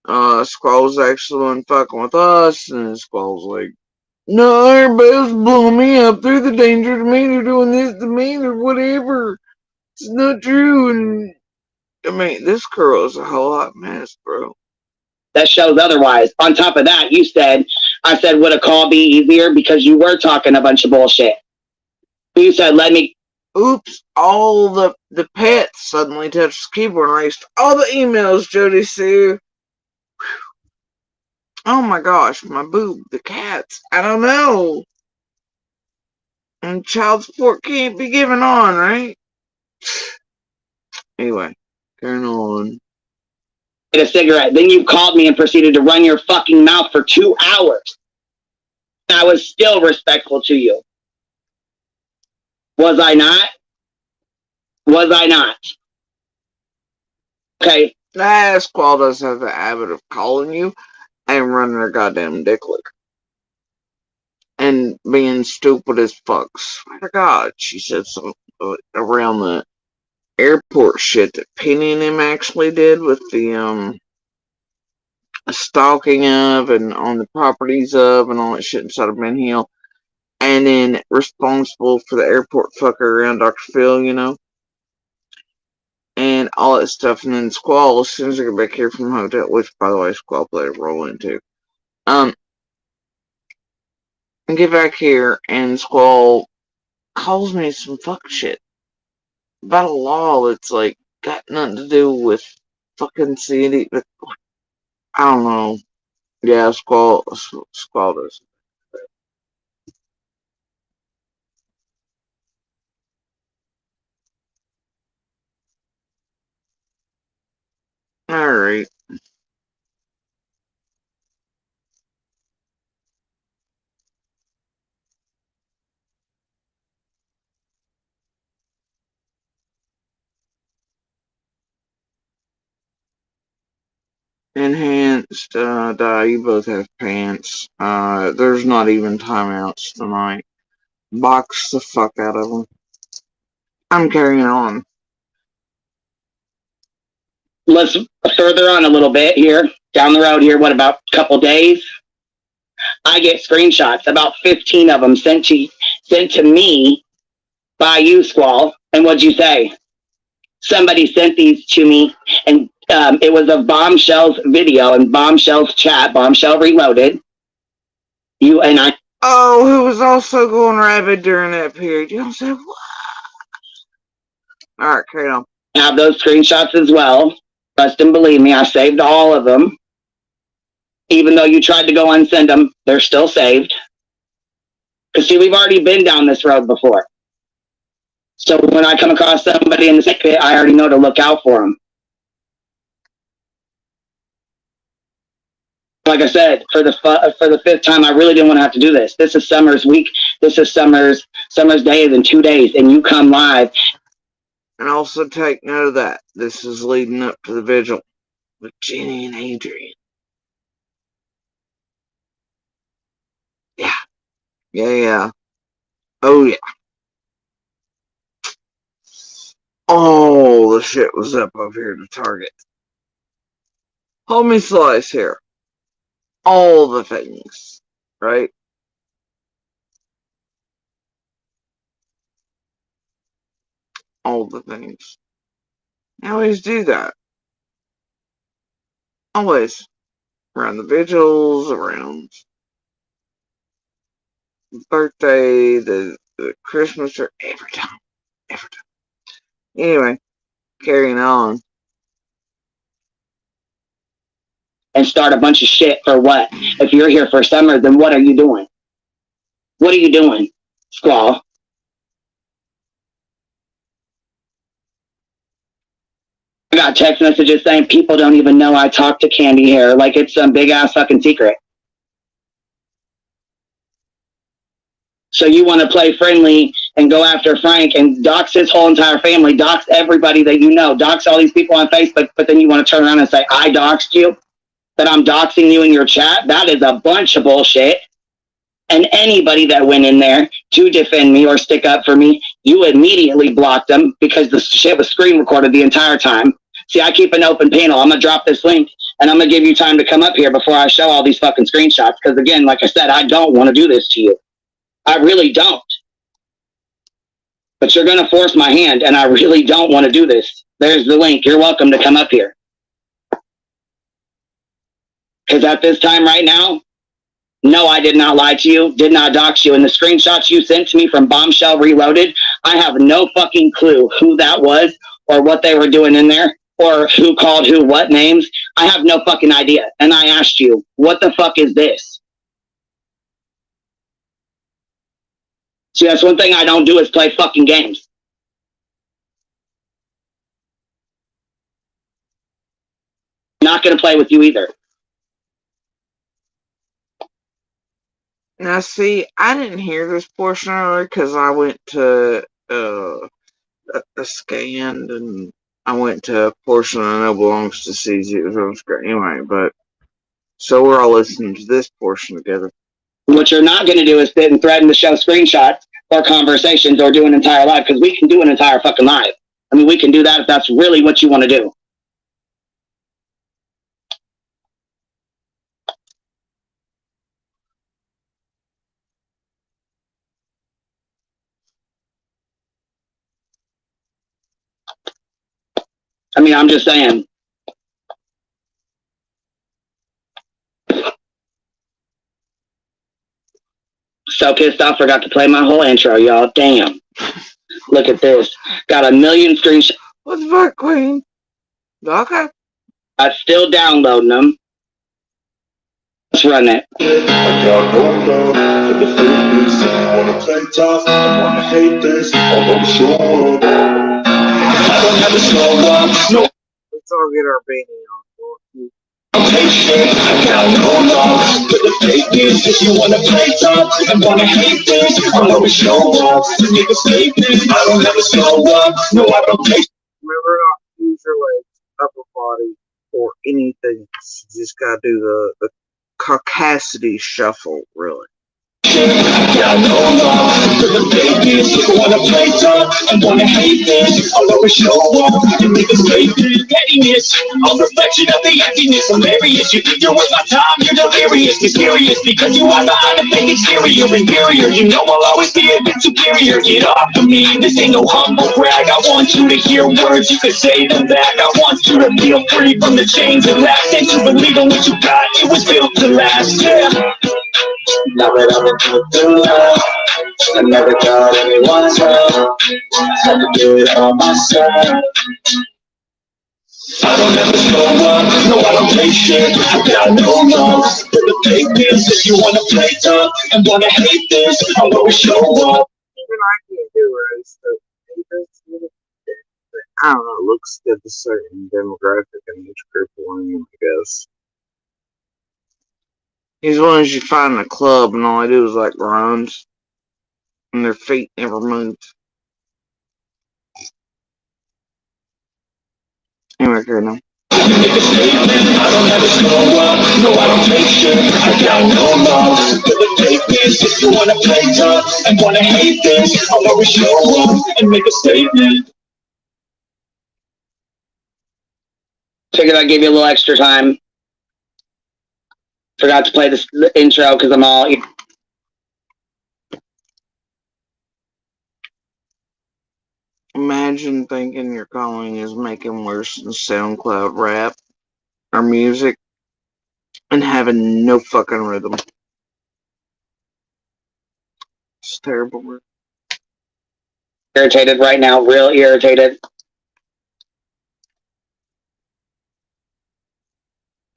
Speaker 1: Squall was actually the one fucking with us, and Squall was like, No, everybody's blowing me up. They're the danger to me. They're doing this to me. They're whatever. It's not true. And I mean, this girl is a whole hot mess, bro.
Speaker 3: That shows otherwise. On top of that, I said, would a call be easier? Because you were talking a bunch of bullshit. You said, let me.
Speaker 1: Oops, all the pets suddenly touched the keyboard and erased all the emails, Jody Sue. Oh my gosh, my boob, the cats. I don't know. And child support can't be given on, right? Anyway, carrying on.
Speaker 3: A cigarette. Then you called me and proceeded to run your fucking mouth for 2 hours. I was still respectful to you. Was I not? Was I not? Okay.
Speaker 1: Squall does have the habit of calling you and running her goddamn dick lick. And being stupid as fuck. Swear to God, she said something around the airport shit that Penny and him actually did with the stalking of and on the properties of and all that shit inside of Ben Hill. And then responsible for the airport fucker around Dr. Phil, you know. And all that stuff. And then Squall, as soon as I get back here from the hotel, which by the way, Squall played a role in too. And get back here and Squall calls me some fuck shit. About a law that's like got nothing to do with fucking city. I don't know. Yeah, Squall does. Alright. Enhanced, die, you both have pants. There's not even timeouts tonight. Box the fuck out of them. I'm carrying on.
Speaker 3: Let's further on a little bit here. Down the road here, what, about a couple days? I get screenshots, about 15 of them sent to me by you, Squall. And what'd you say? Somebody sent these to me, and it was a Bombshell's video and Bombshell's chat, Bombshell Reloaded. You and I.
Speaker 1: Oh, who was also going rabid during that period. You know what I'm saying? What? Alright, carry on.
Speaker 3: Have those screenshots as well. Trust and believe me, I saved all of them. Even though you tried to go unsend them, they're still saved. Because see, we've already been down this road before. So when I come across somebody in the sick pit, I already know to look out for them. Like I said, for the fifth time, I really didn't want to have to do this. This is Summer's week. This is Summer's day is in 2 days, and you come live.
Speaker 1: And also take note of that. This is leading up to the vigil with Jenny and Adrian. Yeah. Oh, yeah. All the shit was up over here to Target. Hold me slice here. All the things, right? All the things. I always do that. Always. Around the vigils, around the birthday, the Christmas, or every time. Anyway, carrying on.
Speaker 3: And start a bunch of shit for what? If you're here for Summer, then what are you doing? What are you doing, Squall? I got text messages saying people don't even know I talk to Candy Hair like it's some big ass fucking secret. So you want to play friendly and go after Frank and dox his whole entire family, dox everybody that you know, dox all these people on Facebook, but then you want to turn around and say, I doxed you? That I'm doxing you in your chat? That is a bunch of bullshit. And anybody that went in there to defend me or stick up for me, you immediately blocked them because the shit was screen recorded the entire time. See, I keep an open panel. I'm going to drop this link And I'm going to give you time to come up here before I show all these fucking screenshots. Because again, like I said, I don't want to do this to you. I really don't. But you're going to force my hand, and I really don't want to do this. There's the link. You're welcome to come up here. Because at this time right now, no, I did not lie to you, did not dox you. And the screenshots you sent to me from Bombshell Reloaded, I have no fucking clue who that was or what they were doing in there or who called who what names. I have no fucking idea. And I asked you, what the fuck is this? See, that's one thing I don't do is play fucking games. I'm not going to play with you either.
Speaker 1: Now, see, I didn't hear this portion earlier because I went to a scan and I went to a portion I know belongs to CZ. Anyway, but so we're all listening to this portion together.
Speaker 3: What you're not going to do is sit and threaten to show screenshots or conversations or do an entire live, because we can do an entire fucking live. I mean, we can do that if that's really what you want to do. I mean, I'm just saying. So pissed off, forgot to play my whole intro, y'all. Damn. Look at this. Got a million screenshots.
Speaker 1: What the fuck, Queen? Okay.
Speaker 3: I'm still downloading them. Let's run it.
Speaker 4: I got no love for the fakeness. I wanna play tough, I wanna hate this. I wanna show up. I don't have to show up. No,
Speaker 1: Let's all get our baby on.
Speaker 4: I'm patient. I got no love for the fakeness. If you wanna play tough and wanna hate this, I'll always show up to make a statement. I don't have to show up. No, I don't take.
Speaker 1: Remember not to use your legs, upper body, or anything. You just gotta do the caucasity shuffle, really.
Speaker 4: I got no love for the fakeness. If you wanna play tough and wanna hate this, I'll always show up and make a statement. Pettiness, a reflection of the emptiness. Hilarious, you think you're worth my time, you're delirious. Mysterious, because you are behind a fake exterior. Inferior, you know I'll always be a bit superior. Get off of me, this ain't no humble brag. I want you to hear words, you can say them back. I want you to feel free from the chains and last. And to believe in what you got, it was built to last, yeah. Now that I'm into the love, I never got anyone's help. Had to do it all myself. I don't ever show up, no I don't take shit. I got no love for the fakeness. If you wanna play tough and wanna hate this, I'll always show up.
Speaker 1: Even I can't do it. I don't know, it looks good to certain demographic and each group of women, I guess. These ones you find in a club and all they do is like runs and their feet never moved. Anyway, here now.
Speaker 4: Make a statement, I don't ever show up, no I don't take shit. I got no love for the fakeness. If you wanna play tough and wanna hate this, I'll always show up and make a statement.
Speaker 3: Figured I'd give you a little extra time. Forgot to play the intro because I'm all.
Speaker 1: Imagine thinking your calling is making worse than SoundCloud rap or music and having no fucking rhythm. It's terrible.
Speaker 3: Irritated right now, real irritated.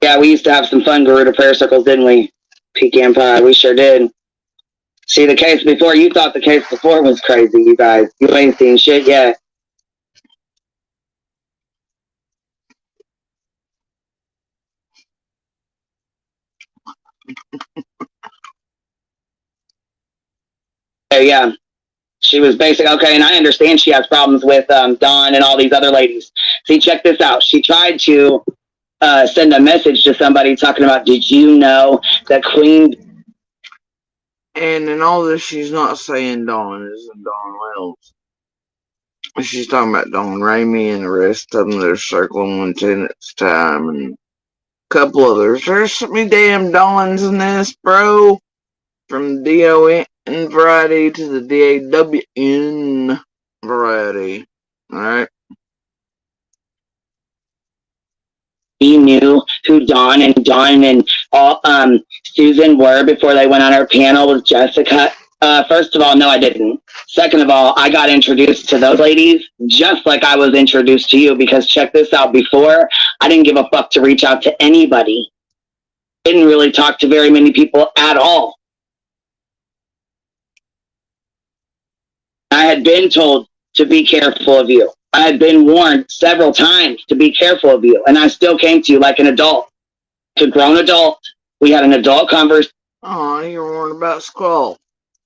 Speaker 3: Yeah, we used to have some fun Garuda prayer circles, didn't we? Pecan pie, we sure did. See, the case before, you thought the case before was crazy, you guys. You ain't seen shit yet. Yeah. She was basically, okay, and I understand she has problems with Dawn and all these other ladies. See, check this out. She tried to send a message to somebody talking about, did you know that Queen...
Speaker 1: And in all this, she's not saying Dawn isn't Dawn Wells. She's talking about Dawn Ramey and the rest of them that are circling 110 at the time. And Couple others. There's so many damn Dons in this, bro. From DON variety to the DAWN variety. Alright?
Speaker 3: He knew who Dawn and all Susan were before they went on her panel with Jessica. First of all, no, I didn't. Second of all, I got introduced to those ladies just like I was introduced to you, because check this out, before I didn't give a fuck to reach out to anybody. Didn't really talk to very many people at all. I had been told to be careful of you. I had been warned several times to be careful of you, and I still came to you like an adult, a grown adult. We had an adult conversation.
Speaker 1: Oh, you were warned about Squall.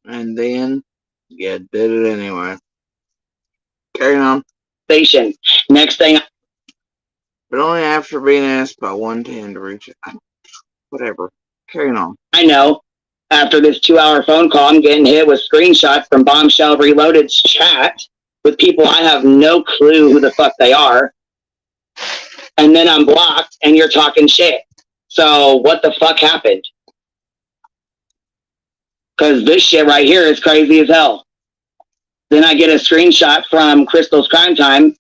Speaker 1: And then you did it anyway. Carry on.
Speaker 3: Next thing,
Speaker 1: But only after being asked by 110 to reach it. Whatever. Carry on.
Speaker 3: I know, after this 2-hour phone call, I'm getting hit with screenshots from Bombshell Reloaded's chat with people I have no clue who the fuck they are. And then I'm blocked and you're talking shit. So what the fuck happened? Because this shit right here is crazy as hell. Then I get a screenshot from Crystal's Crime Time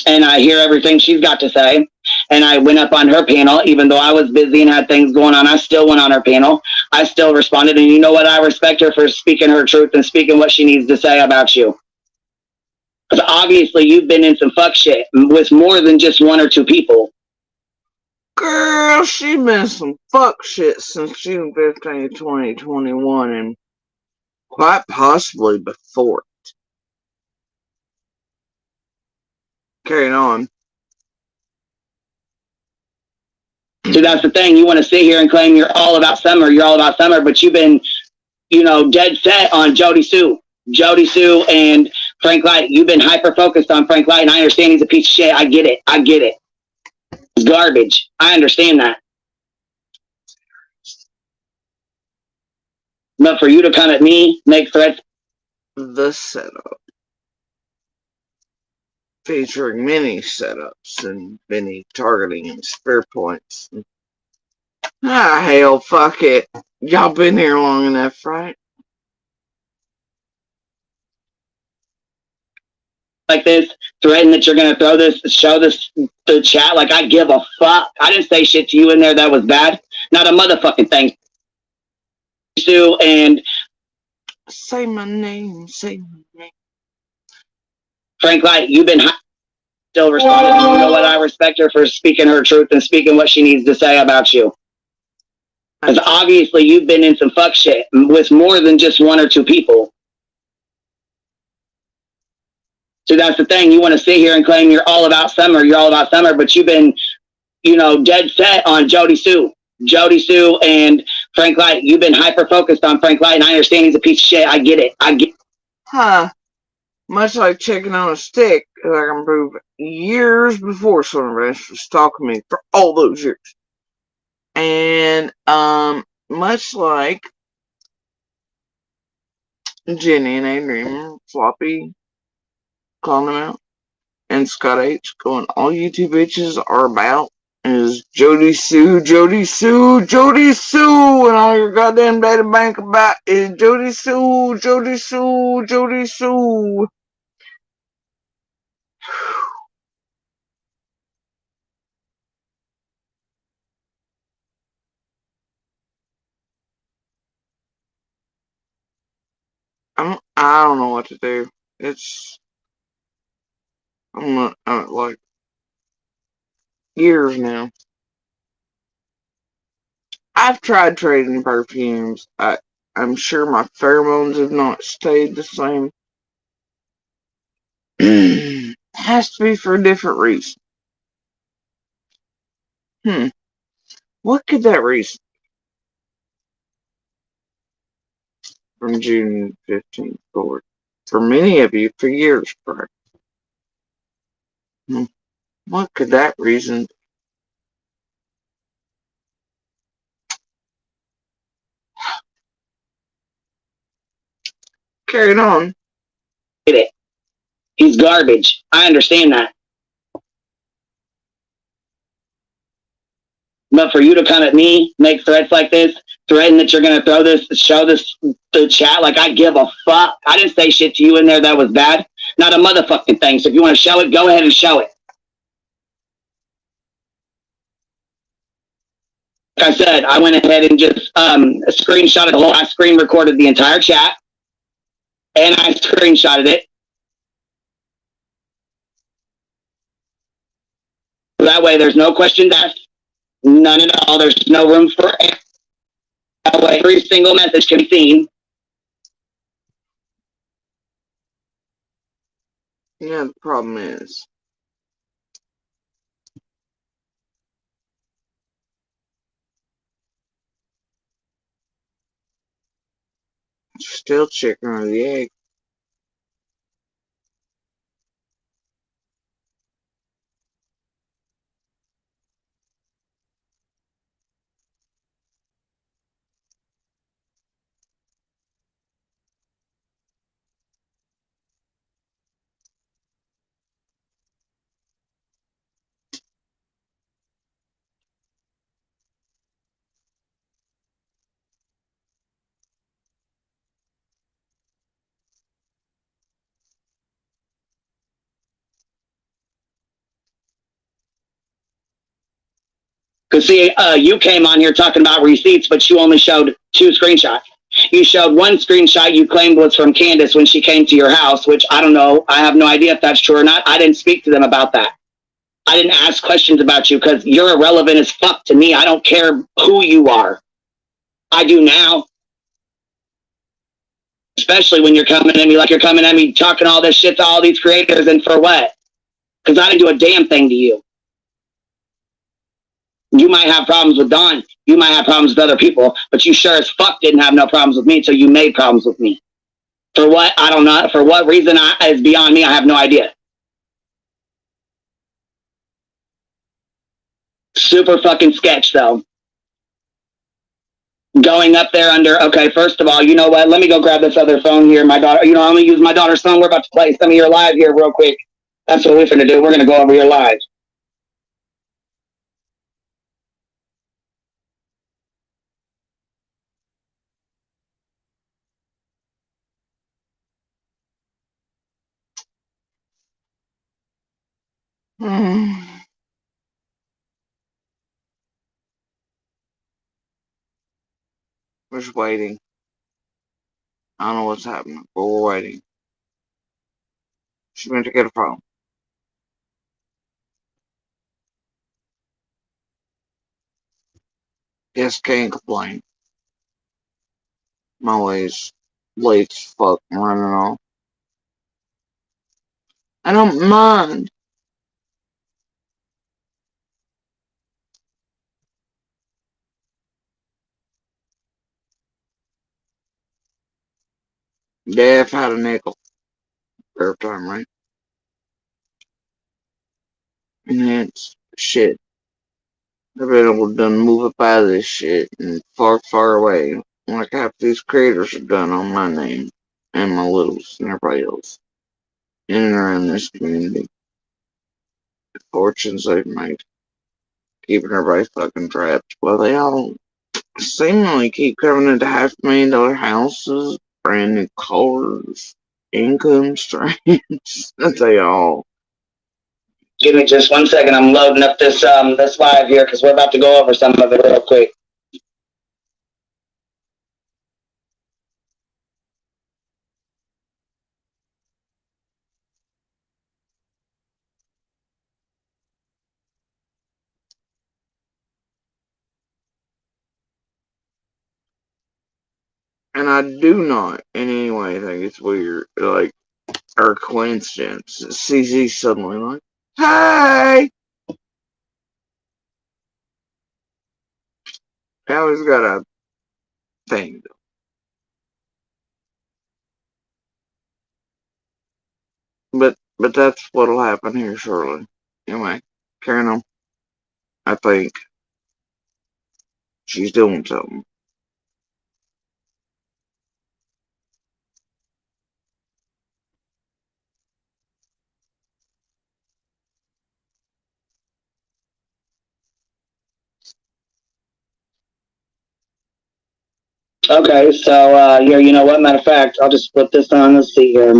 Speaker 3: and I hear everything she's got to say. And I went up on her panel, even though I was busy and had things going on. I still went on her panel. I still responded. And you know what? I respect her for speaking her truth and speaking what she needs to say about you. Because obviously you've been in some fuck shit with more than just one or two people.
Speaker 1: Girl, she been some fuck shit since June 15th, 2021, and quite possibly before it. Carrying on.
Speaker 3: So that's the thing. You want to sit here and claim you're all about Summer, but you've been, dead set on Jody Sue and Frank Light. You've been hyper focused on Frank Light, and I understand he's a piece of shit. I get it. It's garbage. I understand that. But for you to come at me, make threats.
Speaker 1: The setup. Featuring many setups and many targeting and spear points. Hell, fuck it. Y'all been here long enough, right?
Speaker 3: Like this, threaten that you're gonna show this the chat. Like, I give a fuck. I didn't say shit to you in there that was bad. Not a motherfucking thing. Sue and
Speaker 1: Say my name.
Speaker 3: Frank Light, you've been still responding. You know what? I respect her for speaking her truth and speaking what she needs to say about you. Because obviously you've been in some fuck shit with more than just one or two people. So that's the thing. You want to sit here and claim you're all about Summer, but you've been, dead set on Jody Sue and Frank Light. You've been hyper focused on Frank Light, and I understand he's a piece of shit. I get it.
Speaker 1: Huh. Much like chicken on a stick, I can prove years before someone else was stalking me for all those years. And, much like Jenny and Adrian, Floppy, calling them out, and Scott H going, all you two bitches are about is Jody Sue, and all your goddamn data bank about is Jody Sue. I don't know what to do. I'm not, like, years now. I've tried trading perfumes. I'm sure my pheromones have not stayed the same. Has to be for a different reason. What could that reason? From June 15th forward. For many of you, for years, perhaps. What could that reason be? Carrying on.
Speaker 3: Get it. He's garbage. I understand that. But for you to come at me, make threats like this, threaten that you're going to show this, the chat, like I give a fuck. I didn't say shit to you in there that was bad. Not a motherfucking thing. So if you want to show it, go ahead and show it. Like I said, I went ahead and just screenshotted the whole. I screen recorded the entire chat, and I screenshotted it. That way, there's no questions asked, none at all. There's no room for error. That way, every single message can be seen.
Speaker 1: Yeah, the problem is, still chicken or the egg.
Speaker 3: Because see, you came on here talking about receipts, but you only showed 2 screenshots. You showed one screenshot you claimed was from Candace when she came to your house, which I don't know. I have no idea if that's true or not. I didn't speak to them about that. I didn't ask questions about you because you're irrelevant as fuck to me. I don't care who you are. I do now. Especially when you're coming at me like you're coming at me talking all this shit to all these creators, and for what? Because I didn't do a damn thing to you. You might have problems with Don. You might have problems with other people, but you sure as fuck didn't have no problems with me until you made problems with me. For what? I don't know. For what reason is beyond me. I have no idea. Super fucking sketch, though. Going up there under, okay, first of all, you know what? Let me go grab this other phone here. My daughter, I'm going to use my daughter's phone. We're about to play some of your live here real quick. That's what we're going to do. We're going to go over your live.
Speaker 1: We're just waiting. I don't know what's happening, but we're waiting. She went to get a phone. Yes, can't complain. I'm always late as fuck and running off. I don't mind. Yeah, if I had a nickel. Every time, right? And hence, shit. I've been able to done move up out of this shit and far, far away. Like half these creators have done on my name and my littles and everybody else in and around this community. The fortunes they've made. Keeping everybody fucking trapped. Well, they all seemingly keep coming into $500,000 houses, brand new cars, income streams. They all.
Speaker 3: Give me just 1 second. I'm loading up this live here because we're about to go over some of it real quick.
Speaker 1: And I do not in any way think it's weird, like, or coincidence. CZ suddenly like, hey! Callie's got a thing. But that's what'll happen here shortly. Anyway, carrying on. I think she's doing something.
Speaker 3: Okay, so here, you know what? Matter of fact, I'll just flip this on. Let's see here.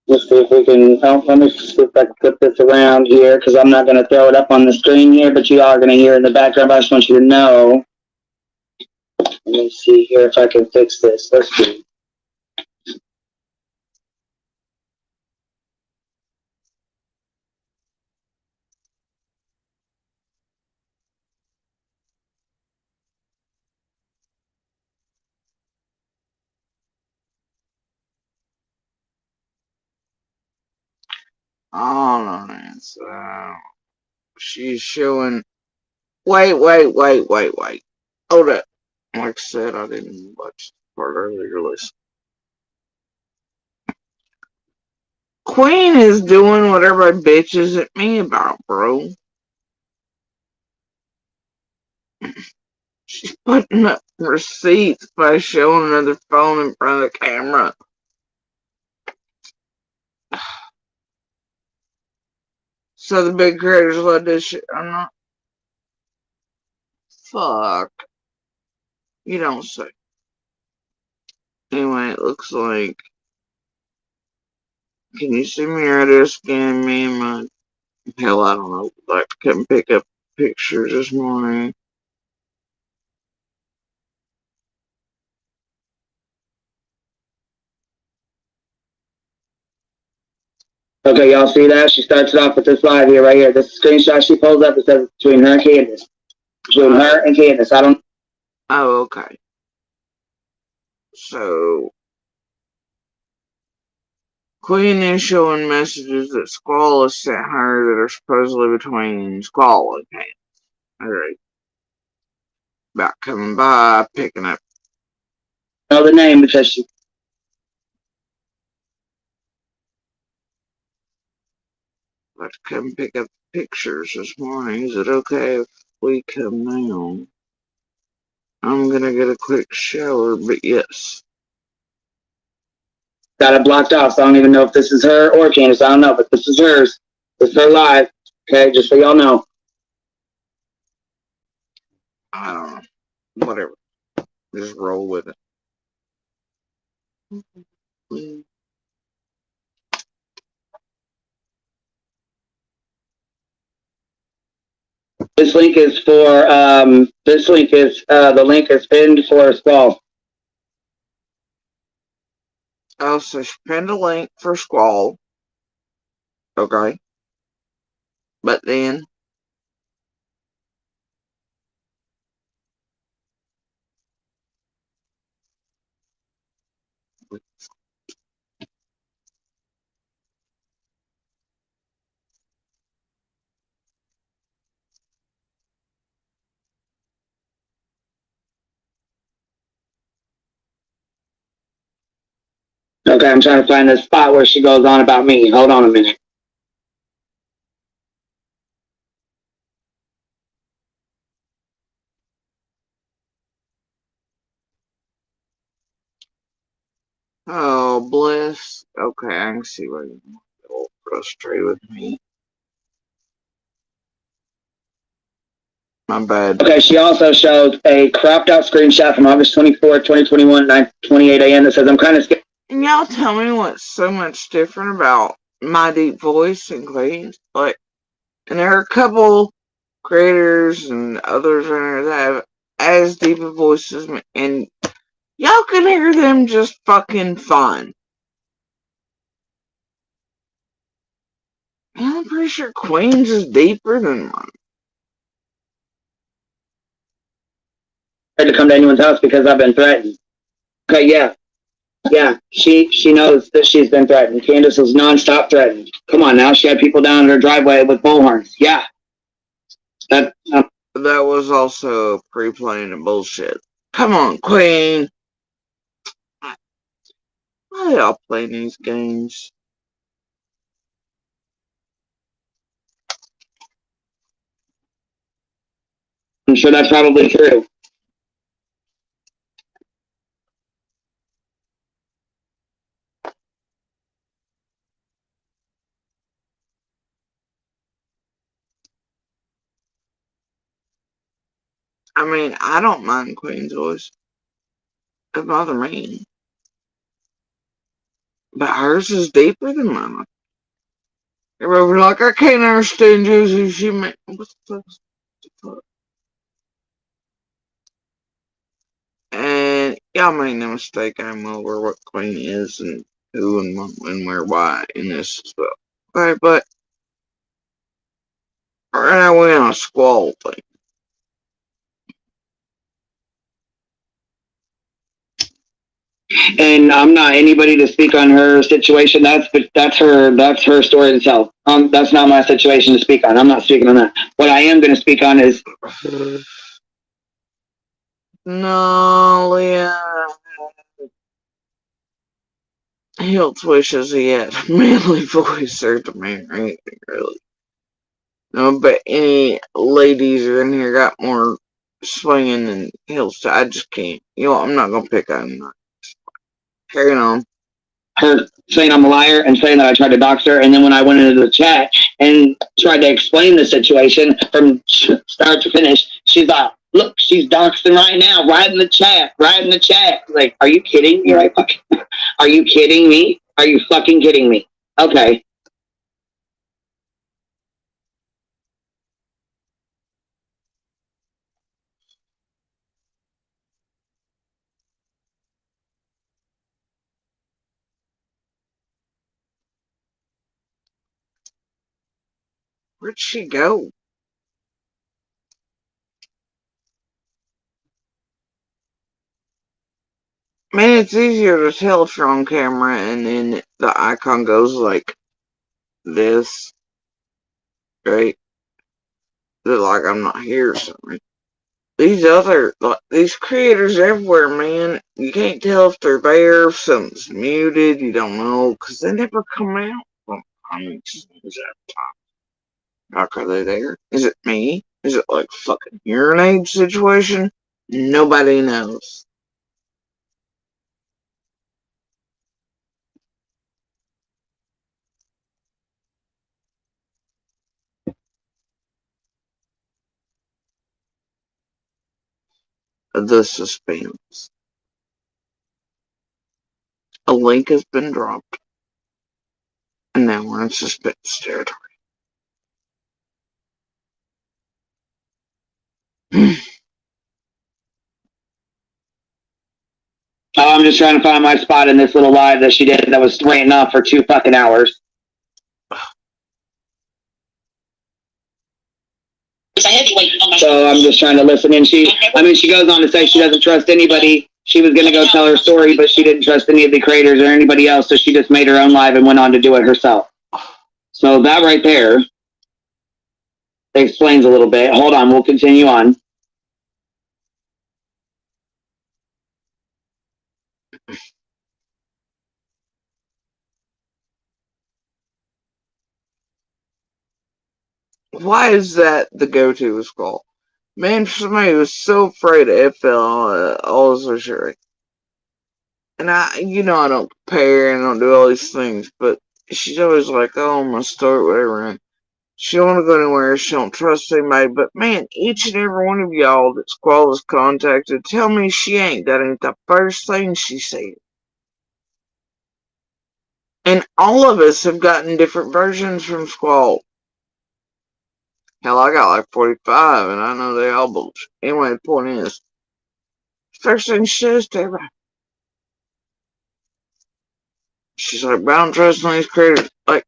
Speaker 3: Let's see if we can. Oh, let me see if I can flip this around here because I'm not going to throw it up on the screen here, but you are going to hear in the background. But I just want you to know. Let me see here if I can fix this. Let's see.
Speaker 1: Hold on, man. So she's showing. Wait. Hold up. Like I said, I didn't watch the part earlier. Listen. Queen is doing whatever bitches at me about, bro. She's putting up receipts by showing another phone in front of the camera. So the big creators let this shit. I'm not. Fuck. You don't say. Anyway, it looks like. Can you see me right there scanning me and my. Hell, I don't know. Like, couldn't pick up pictures this morning.
Speaker 3: Okay, y'all see that? She starts it off with this live here, right here. This screenshot she pulls up. It says between her and Candace. Between her and Candace. I don't.
Speaker 1: Oh, okay. So, Queen is showing messages that Squall has sent her that are supposedly between Squall and Candace. Alright. About coming by, picking up.
Speaker 3: Know the name because she.
Speaker 1: About to come pick up pictures this morning. Is it okay if we come now? I'm gonna get a quick shower, but yes.
Speaker 3: Got it blocked off, so I don't even know if this is her or Candace. I don't know, but this is hers. This is her live. Okay, just so y'all know.
Speaker 1: I don't know. Whatever. Just roll with it.
Speaker 3: This link is for this link is the link is pinned for Squall.
Speaker 1: Oh, so she pinned a link for Squall. Okay. But then.
Speaker 3: Okay, I'm trying to find the spot where she goes on about me. Hold on a minute.
Speaker 1: Oh, bless. Okay, I can see why you're a little frustrated with me. My bad.
Speaker 3: Okay, she also shows a cropped out screenshot from August 24th, 2021, 9:28 a.m. that says, I'm kind of scared.
Speaker 1: And y'all tell me what's so much different about my deep voice and Queen's. Like, and there are a couple creators and others in there that have as deep a voice as me, and y'all can hear them just fucking fine. And I'm pretty sure Queen's is deeper than mine.
Speaker 3: To come to anyone's house because I've been threatened. Okay, yeah. Yeah, she knows that she's been threatened. Candace was nonstop threatened. Come on now, she had people down in her driveway with bullhorns. Yeah, that
Speaker 1: That was also pre-planned and bullshit. Come on, Queen. Why y'all playing these games?
Speaker 3: I'm sure that's probably true.
Speaker 1: I mean, I don't mind Queen's voice. It doesn't bother me. But hers is deeper than mine. Everybody like, I can't understand you. She meant, what the fuck? And y'all make no mistake, I'm over what Queen is and who and when, where, why in this as well. Okay, but right now we're on a squall thing.
Speaker 3: And I'm not anybody to speak on her situation. That's her story to tell. That's not my situation to speak on. I'm not speaking on that. What I am going to speak on is
Speaker 1: No, Leah. Health wishes he had a manly voice or the man or anything really. No, but any ladies in here got more swinging than Hills. I just can't. You know, I'm not gonna pick on him. Carrying on.
Speaker 3: her saying I'm a liar and saying that I tried to dox her. And then when I went into the chat and tried to explain the situation from start to finish, she's like, look, she's doxing right now, right in the chat. Like, are you kidding me? Right? Are you kidding me? Are you fucking kidding me? Okay.
Speaker 1: Where'd she go? Man, it's easier to tell if you're on camera and then the icon goes like this, right? That like I'm not here or something. These creators everywhere, man, you can't tell if they're there, if something's muted, you don't know, because they never come out from comments at the time. Like, are they there? Is it me? Is it like fucking urinate situation? Nobody knows. The suspense. A link has been dropped, and now we're in suspense territory.
Speaker 3: I'm just trying to find my spot in this little live that she did that was ranting off for 2 fucking hours. So I'm just trying to listen. And she goes on to say she doesn't trust anybody. She was going to go tell her story, but she didn't trust any of the creators or anybody else. So she just made her own live and went on to do it herself. So that right there explains a little bit. Hold on. We'll continue on.
Speaker 1: Why is that the go-to school? Man, somebody was so afraid of FL, all this shit. And I don't compare and I don't do all these things, but she's always like, oh, my story, whatever. And she don't want to go anywhere. She don't trust anybody. But man, each and every one of y'all that Squall has contacted, tell me she ain't. That ain't the first thing she said. And all of us have gotten different versions from Squall. Hell, I got like 45, and I know they all bullshit. Anyway, the point is, first thing she says to everybody, she's like, I don't trust these creators. Like,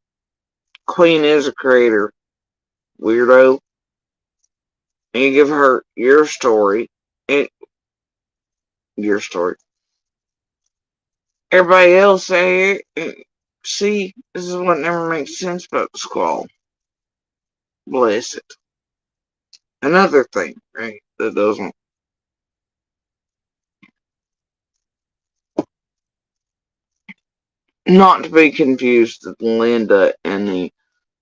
Speaker 1: Queen is a creator, weirdo. And you give her your story, and your story. Everybody else say, see, this is what never makes sense about the Squall. Bless it. Another thing, right, that doesn't. Not to be confused that Linda and the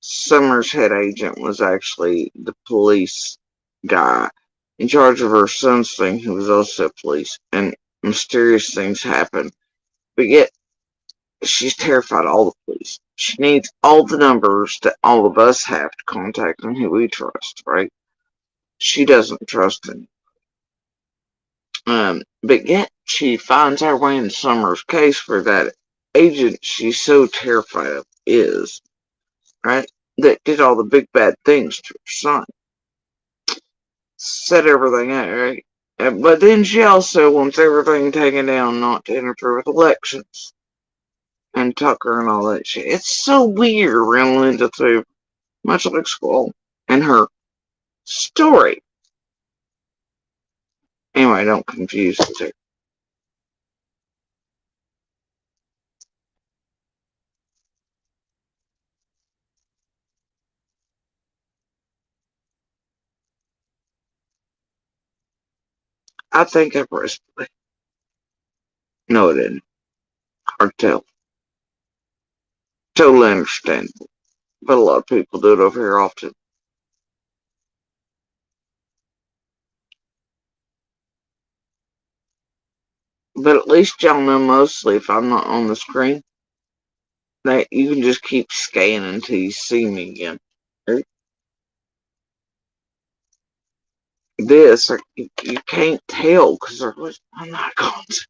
Speaker 1: Summers head agent was actually the police guy in charge of her son's thing, who was also police, and mysterious things happen. But yet, she's terrified of all the police. She needs all the numbers that all of us have to contact them who we trust, right? She doesn't trust them. But yet she finds her way in Summer's case for that agent she's so terrified of is, right? That did all the big bad things to her son. Set everything out, right? But then she also wants everything taken down not to interfere with elections. And Tucker and all that shit. It's so weird running into two, much like Squall and her story. Anyway, don't confuse the two. I think I pressed play. No, it didn't. Hard to tell. Totally understandable. But a lot of people do it over here often. But at least y'all know mostly if I'm not on the screen, that you can just keep scanning until you see me again. Right? This, you can't tell because there was icons.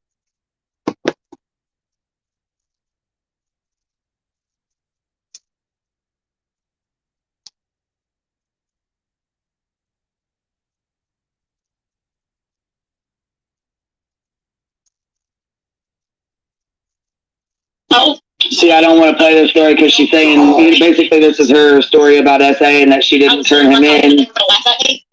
Speaker 3: See, I don't want to play this story because she's saying basically this is her story about SA and that she didn't turn him in,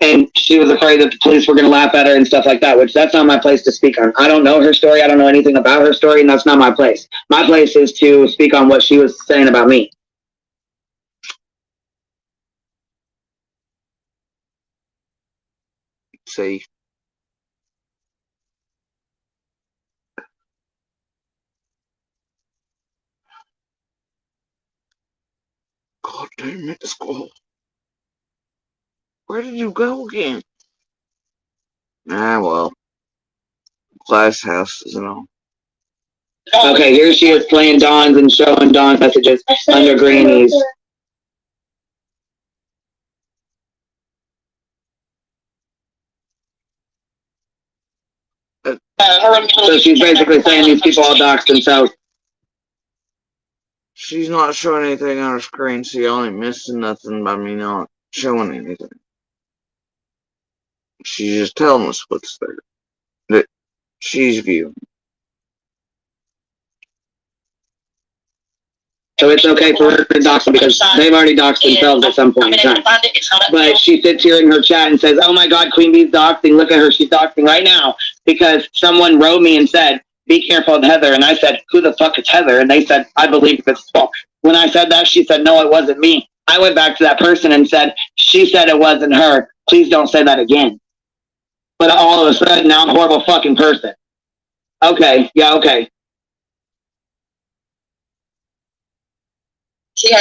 Speaker 3: and she was afraid that the police were going to laugh at her and stuff like that, which that's not my place to speak on. I don't know her story. I don't know anything about her story, and that's not my place. My place is to speak on what she was saying about me.
Speaker 1: See. God damn it, Squall. Where did you go again? Ah, well. Glass houses and all.
Speaker 3: Okay, here she is playing Dawn's and showing Dawn messages under Greenies. So she's basically saying these people all doxed themselves.
Speaker 1: She's not showing anything on her screen, so y'all ain't missing nothing by me not showing anything. She's just telling us what's there. That she's viewing.
Speaker 3: So it's okay for her to dox them because they've already doxed themselves at some point in time. But she sits here in her chat and says, oh my God, Queen Bee's doxing. Look at her. She's doxing right now because someone wrote me and said, be careful of Heather. And I said, who the fuck is Heather? And they said, I believe it's false. When I said that, she said, no, it wasn't me. I went back to that person and said, she said it wasn't her. Please don't say that again. But all of a sudden, now I'm a horrible fucking person. Okay. Yeah, okay.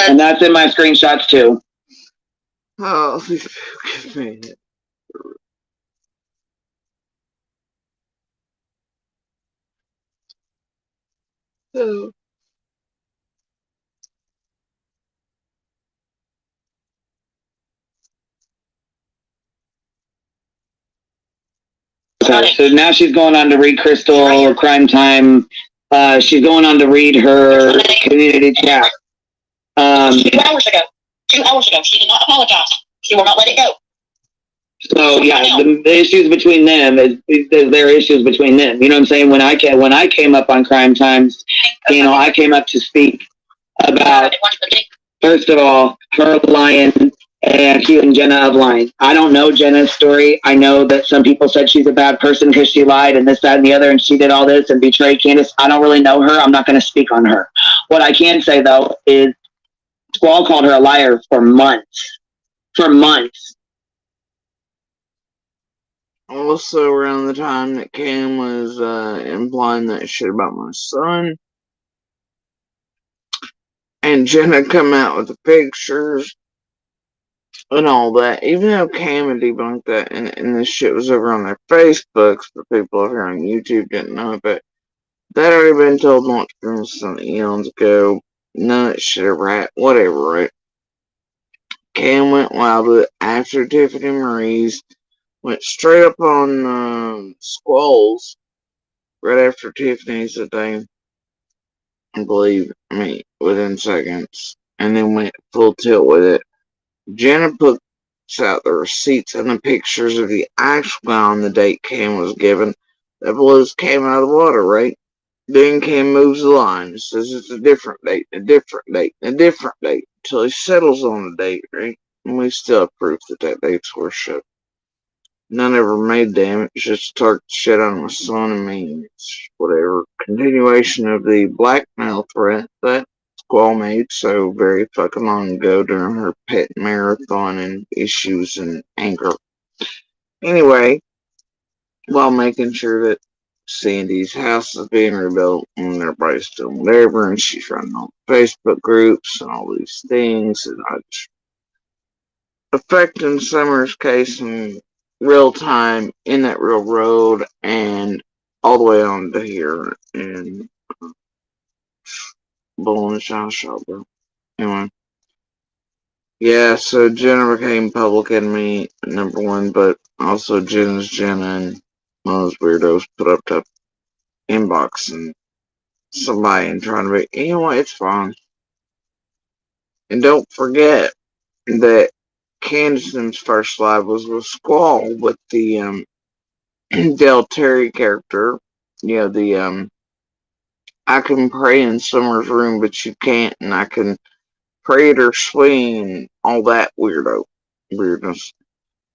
Speaker 3: And that's in my screenshots too.
Speaker 1: Oh, give me it. Oh.
Speaker 3: Okay, so now she's going on to read Crystal Crime Time. She's going on to read her community chat.
Speaker 5: 2 hours ago. 2 hours ago. She did not apologize. She will not let it go.
Speaker 3: So yeah, the issues between them is there are issues between them. You know what I'm saying? When I came up on Crime Times, you know, I came up to speak about, first of all, her lying and accusing Jenna of lying. I don't know Jenna's story. I know that some people said she's a bad person because she lied and this, that, and the other, and she did all this and betrayed Candace. I don't really know her. I'm not going to speak on her. What I can say, though, is Squall called her a liar for months. For months.
Speaker 1: Also, around the time that Cam was implying that shit about my son, and Jenna come out with the pictures and all that, even though Cam had debunked that, and this shit was over on their Facebooks, but people over here on YouTube didn't know, but that already been told not to from some eons ago. None of that shit ever happened. Whatever, right? Cam went wild with it after Tiffany Marie's went straight up on Squalls right after Tiffany's that day, I believe. I mean, within seconds, and then went full tilt with it. Jenna puts out the receipts and the pictures of the actual time the date Cam was given. That blows Cam out of the water, right? Then Cam moves the line and says it's a different date, a different date, a different date, until he settles on the date, right? And we still have proof that that date's worship. None ever made damage, just talked shit on my son and me. It's whatever. Continuation of the blackmail threat that Squall made so very fucking long ago during her pet marathon and issues and anger. Anyway, while making sure that Sandy's house is being rebuilt and everybody's doing whatever, and she's running all the Facebook groups and all these things, and I just affecting Summer's case in real time in that real road and all the way on to here and Bull and Shot Shop, bro. Anyway. Yeah, so Jenna became public enemy number one, but also Jenna's Jenna, and one of those weirdos put up the inbox and somebody and trying to be, you know what, it's fine. And don't forget that Candace's first live was with Squall with the Del Terry character. You know, the I can pray in Summer's room, but you can't, and I can pray at her swing, all that weirdness.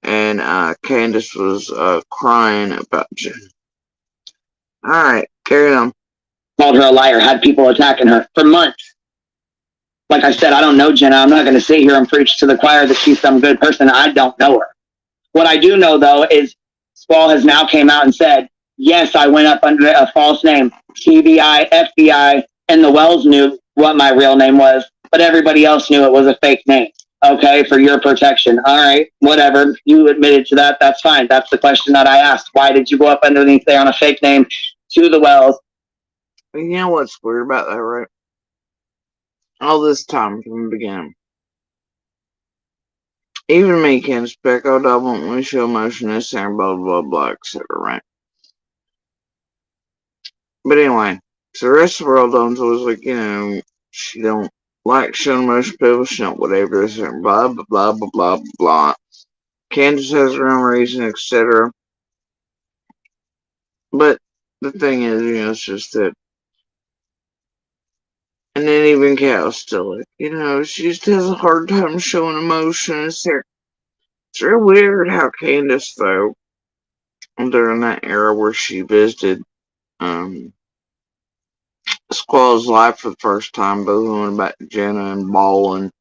Speaker 1: And Candace was crying about Jen. Alright, carry on.
Speaker 3: Called her a liar, had people attacking her for months. Like I said, I don't know Jenna. I'm not going to sit here and preach to the choir that she's some good person. I don't know her. What I do know, though, is Squall has now came out and said, yes, I went up under a false name. TBI, FBI, and the Wells knew what my real name was, but everybody else knew it was a fake name. Okay, for your protection. All right, whatever. You admitted to that. That's fine. That's the question that I asked. Why did you go up underneath there on a fake name to the Wells?
Speaker 1: You know what's weird about that, right? All this time from the beginning. Even me, Candace Beck, I don't want to show emotion, this and blah, blah, blah, etc., right? But anyway, so the rest of the world was like, you know, she don't like showing emotion people, she don't whatever, this and blah, blah, blah, blah, blah, blah. Candace has her own reason, etc. But the thing is, you know, it's just that. And then even Cal's still like, you know, she just has a hard time showing emotion. It's real weird how Candace, though, during that era where she visited Squall's life for the first time, both went back to Jenna and Ball, and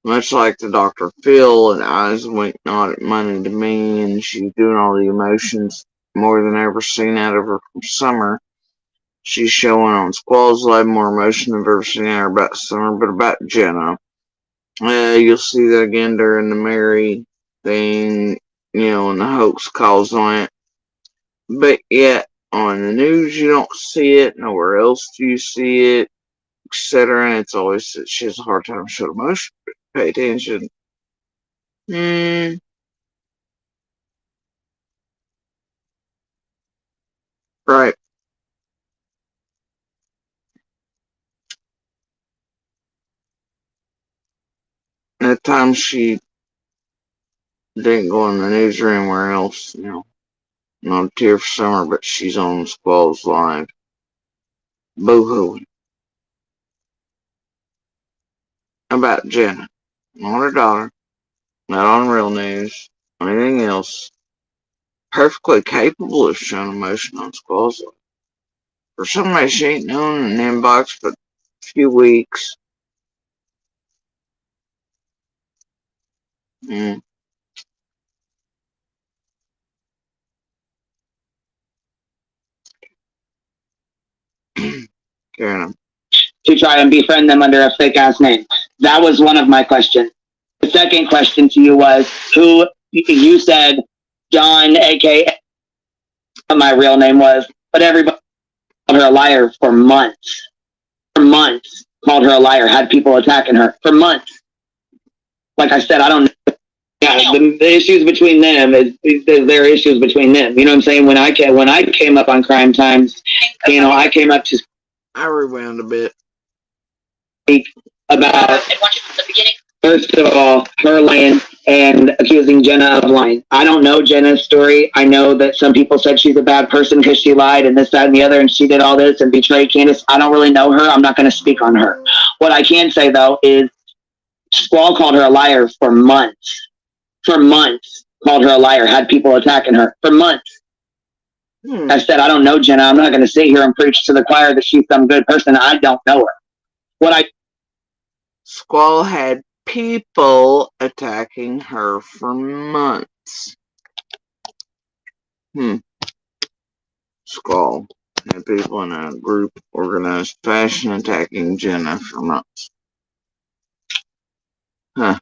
Speaker 1: much like the Dr. Phil and eyes wink not at money to me, and she's doing all the emotions more than ever seen out of her from Summer. She's showing on Squall's live more emotion than I've ever seen out of her about Summer, but about Jenna. You'll see that again during the Mary thing, you know, and the hoax calls on it. But yet, on the news, you don't see it. Nowhere else do you see it, etc. And it's always that she has a hard time showing emotion. Pay attention. Right. At times she didn't go in the news or anywhere else, you know. Not a tear for Summer, but she's on Squall's live. Boo-hooing. About Jenna. Not her daughter. Not on real news. Anything else. Perfectly capable of showing emotion on Squall's live. For somebody she ain't known in the inbox but a few weeks. Karen.
Speaker 3: To try and befriend them under a fake ass name. That was one of my questions. The second question to you was who you said John, aka what my real name was, but everybody called her a liar for months. For months, called her a liar, had people attacking her for months. Like I said, I don't know. Yeah, the issues between them is their issues between them. You know what I'm saying? When I came up on Crime Times, you know, I came up to
Speaker 1: I rewound a bit.
Speaker 3: speak about,
Speaker 5: And watch it from the beginning.
Speaker 3: first of all, her lying and accusing Jenna of lying. I don't know Jenna's story. I know that some people said she's a bad person because she lied and this, that, and the other, and she did all this and betrayed Candace. I don't really know her. I'm not going to speak on her. What I can say, though, is Squall called her a liar for months. For months, called her a liar, had people attacking her for months. I said, I don't know Jenna. I'm not going to sit here and preach to the choir that she's some good person. I don't know her.
Speaker 1: Squall had people attacking her for months. Squall had people in a group organized fashion attacking Jenna for months. Huh.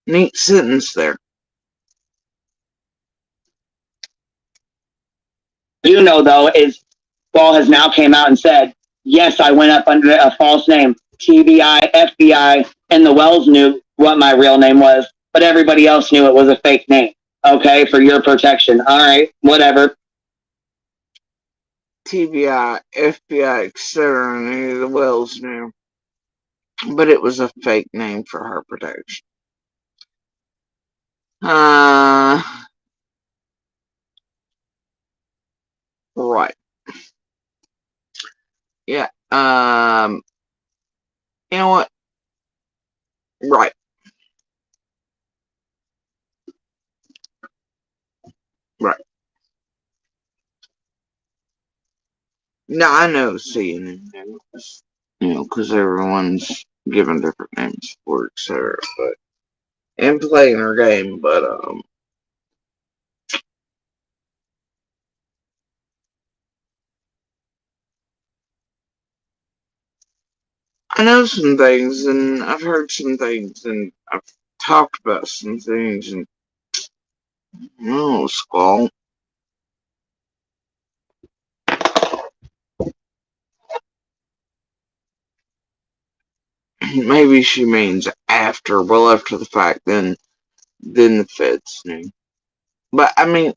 Speaker 1: Neat sentence there.
Speaker 3: You know, though, is Squall has now came out and said, yes, I went up under a false name. TBI, FBI, and the Wells knew what my real name was, but everybody else knew it was a fake name. Okay, for your protection. All right, whatever.
Speaker 1: TBI, FBI, etc. knew the Wells knew. But it was a fake name for her protection. Right. Yeah. You know what? Right. Right. Now, I know CNN news, you know, because everyone's given different names for it, etc. But, and playing their game, but, I know some things, and I've heard some things, and I've talked about some things, and, oh, Squall. Maybe she means after, well after the fact, then the feds knew. But, I mean,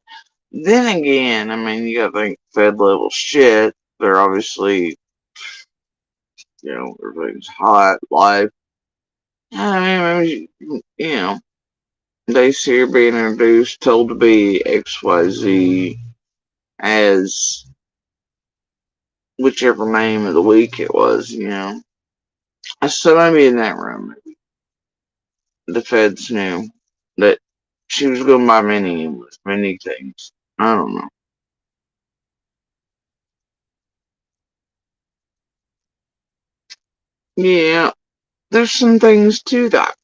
Speaker 1: then again, I mean, you gotta think Fed level shit. They're obviously, you know, everything's hot, life. I mean, you know, they see her being introduced, told to be XYZ as whichever name of the week it was, you know. So maybe in that room, the feds knew that she was going by many things. I don't know. Yeah, there's some things to that.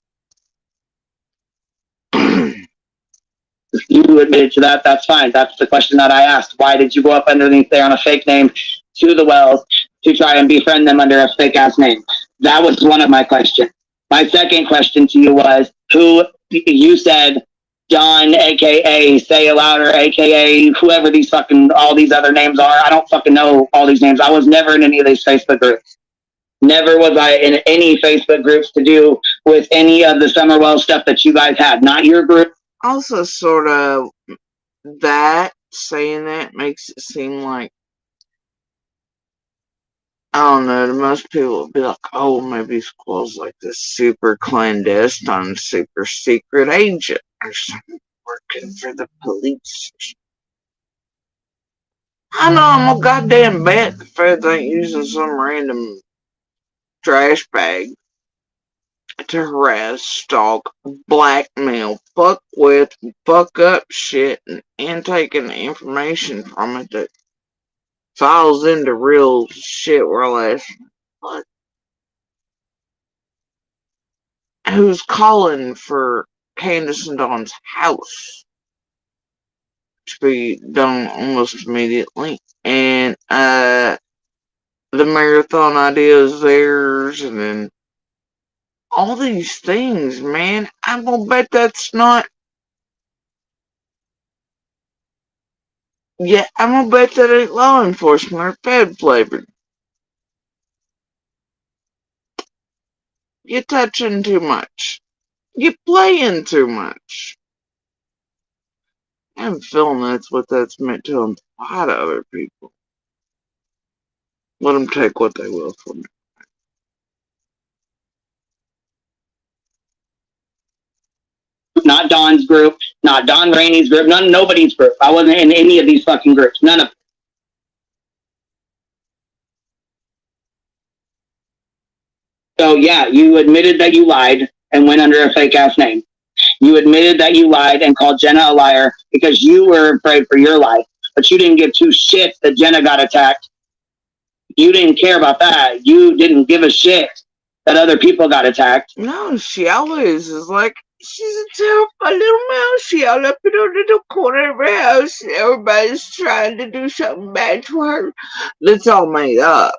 Speaker 3: You admitted to that. That's fine. That's the question that I asked. Why did you go up underneath there on a fake name to the Wells to try and befriend them under a fake ass name? That was one of my questions. My second question to you was, who you said Don, aka Say It Louder, aka whoever these fucking all these other names are. I don't fucking know all these names. I was never in any of these Facebook groups. Never was I in any Facebook groups to do with any of the Summerwell stuff that you guys had. Not your group.
Speaker 1: Also, sort of, that, saying that makes it seem like, I don't know, to most people would be like, oh, maybe Squall's like this super clandestine, super secret agent or something working for the police. I know I'm a goddamn bet the feds ain't using some random trash bag to harass, stalk, blackmail, fuck with, fuck up shit, and taking the information from it that files into real shit relation. But who's calling for Candace and Dawn's house to be done almost immediately? And the marathon idea is theirs, and then all these things, man. I'm gonna bet that's not. Yeah, I'm gonna bet that ain't law enforcement or Fed flavored. You're touching too much. You're playing too much. I'm feeling that's what that's meant to imply to other people. Let them take what they will from me.
Speaker 3: Not Don's group, not Don Rainey's group, nobody's group. I wasn't in any of these fucking groups. None of them. So yeah, you admitted that you lied and went under a fake ass name. You admitted that you lied and called Jenna a liar because you were afraid for your life, but you didn't give two shits that Jenna got attacked. You didn't care about that. You didn't give a shit that other people got attacked.
Speaker 1: No, she always is like, she's a terrible little mouse. She all up in her little corner of her house. Everybody's trying to do something bad to her. That's all made up.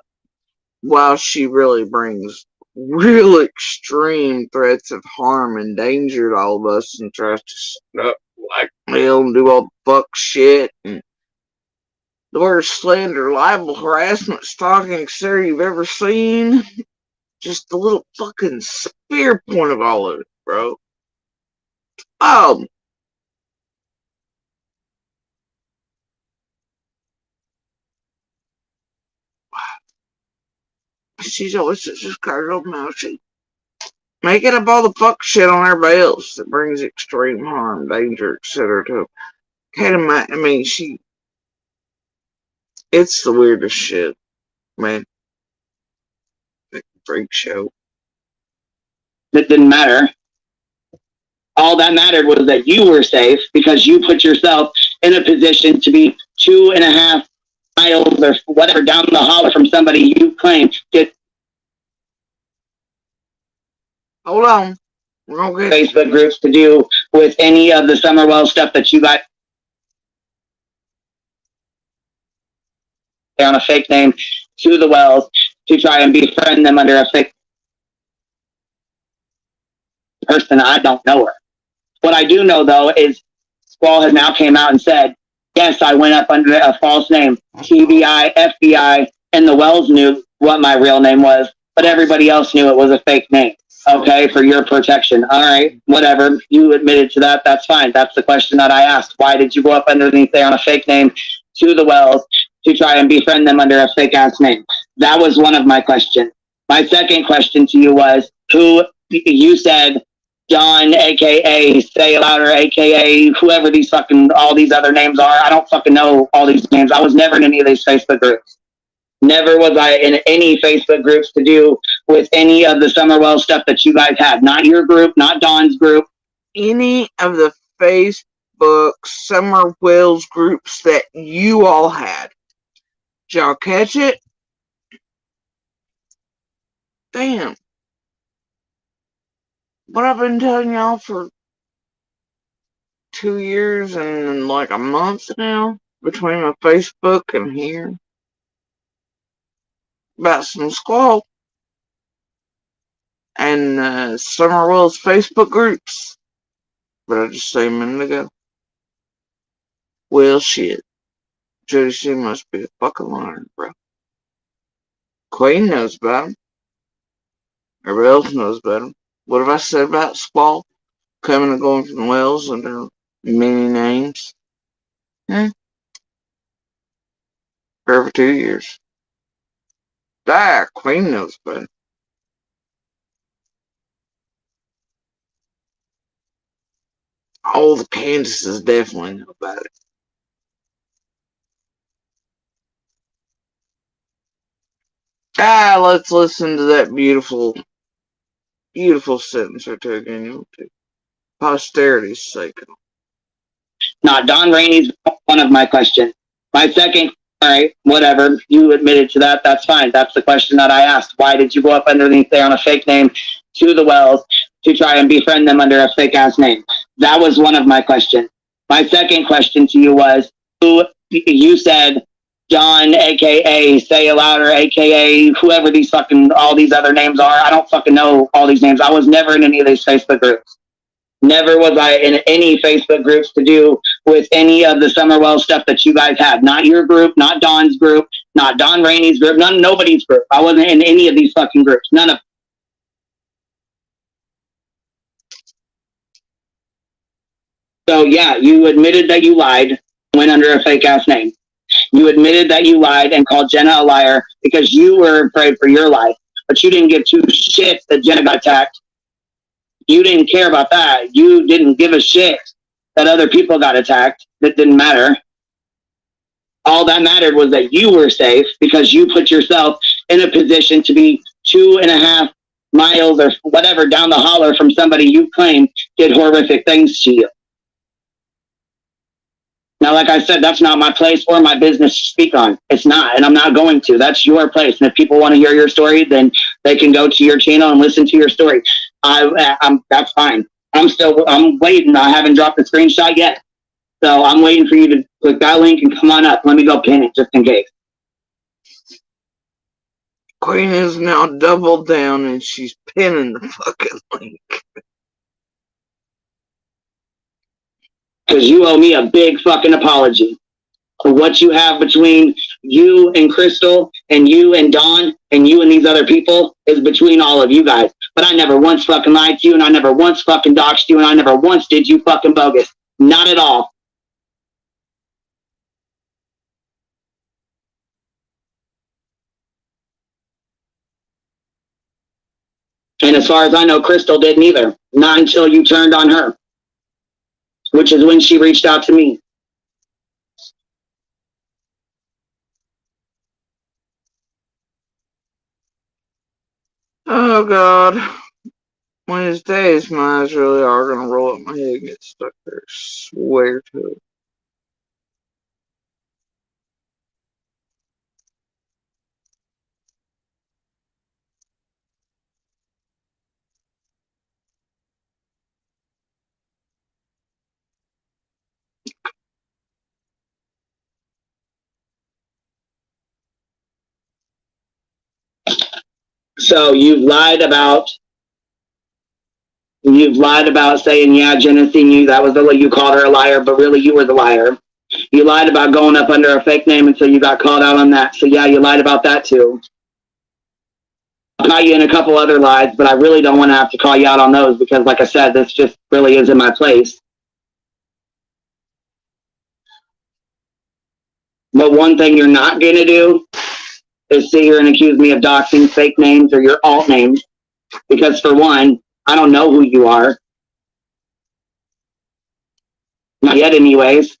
Speaker 1: While she really brings real extreme threats of harm and danger to all of us and tries to blackmail and do all the fuck shit and the worst slander, libel, harassment, stalking, etc. you've ever seen. Just the little fucking spear point of all of it, bro. She's always such a scared little mousy. Making up all the fuck shit on everybody else that brings extreme harm, danger, etc. to them. Can't imagine. I mean, it's the weirdest shit, man. Freak show.
Speaker 3: That didn't matter. All that mattered was that you were safe because you put yourself in a position to be 2.5 miles or whatever down the holler from somebody you claimed did.
Speaker 1: Hold on. We're gonna get
Speaker 3: Facebook groups to do with any of the Summerwell stuff that you got on a fake name to the Wells to try and befriend them under a fake person. I don't know her. What I do know, though, is Squall has now came out and said, yes, I went up under a false name, TBI, FBI, and the Wells knew what my real name was, but everybody else knew it was a fake name. Okay, for your protection. All right, whatever. You admitted to that. That's fine. That's the question that I asked. Why did you go up underneath there on a fake name to the Wells to try and befriend them under a fake ass name? That was one of my questions. My second question to you was, who you said John, aka Say It Louder, aka whoever these fucking all these other names are. I don't fucking know all these names. I was never in any of these Facebook groups. Never was I in any Facebook groups to do with any of the Summerwell stuff that you guys had. Not your group, not Don's group.
Speaker 1: Any of the Facebook Summerwell's groups that you all had. Did y'all catch it? Damn. What I've been telling y'all for 2 years and like a month now between my Facebook and here about some Squall and Summerwell's Facebook groups. But I just say a minute ago. Well, shit. Jody C must be a fucking liar, bro. Queen knows about him. Everybody else knows about him. What have I said about Squall coming and going from Wells under many names? For over 2 years. Queen knows about it. All the Candaces definitely know about it. Let's listen to that beautiful, beautiful sentence or two again. Posterity's sake.
Speaker 3: Not Don Rainey's one of my questions. My second, all right, whatever. You admitted to that. That's fine. That's the question that I asked. Why did you go up underneath there on a fake name to the Wells to try and befriend them under a fake ass name? That was one of my questions. My second question to you was, who you said John, aka Say It Louder, aka whoever these fucking all these other names are. I don't fucking know all these names. I was never in any of these Facebook groups. Never was I in any Facebook groups to do with any of the Summerwell stuff that you guys had. Not your group, not Don's group, not Don Rainey's group, nobody's group. I wasn't in any of these fucking groups. None of them. So yeah, you admitted that you lied, went under a fake ass name. You admitted that you lied and called Jenna a liar because you were afraid for your life, but you didn't give two shits that Jenna got attacked. You didn't care about that. You didn't give a shit that other people got attacked. That didn't matter. All that mattered was that you were safe because you put yourself in a position to be 2.5 miles or whatever down the holler from somebody you claim did horrific things to you. Now, like I said, that's not my place or my business to speak on. It's not, and I'm not going to. That's your place. And if people want to hear your story, then they can go to your channel and listen to your story. That's fine. I'm waiting. I haven't dropped the screenshot yet. So I'm waiting for you to click that link and come on up. Let me go pin it just in case.
Speaker 1: Queen is now doubled down and she's pinning the fucking link.
Speaker 3: Because you owe me a big fucking apology for what you have between you and Crystal and you and Dawn and you and these other people is between all of you guys. But I never once fucking lied to you and I never once fucking doxed you and I never once did you fucking bogus. Not at all. And as far as I know, Crystal didn't either. Not until you turned on her, which is when she reached out to me.
Speaker 1: Oh God. One of these days, my eyes really are gonna roll up my head and get stuck there. Swear to it.
Speaker 3: So you've lied about saying, yeah, Jenna seen you. That was the way you called her a liar, but really you were the liar. You lied about going up under a fake name until you got called out on that. So yeah, you lied about that too. I'll call you in a couple other lies, but I really don't want to have to call you out on those because, like I said, this just really isn't my place. But one thing you're not going to do is sit here and accuse me of doxing fake names or your alt names. Because for one, I don't know who you are. Not yet anyways.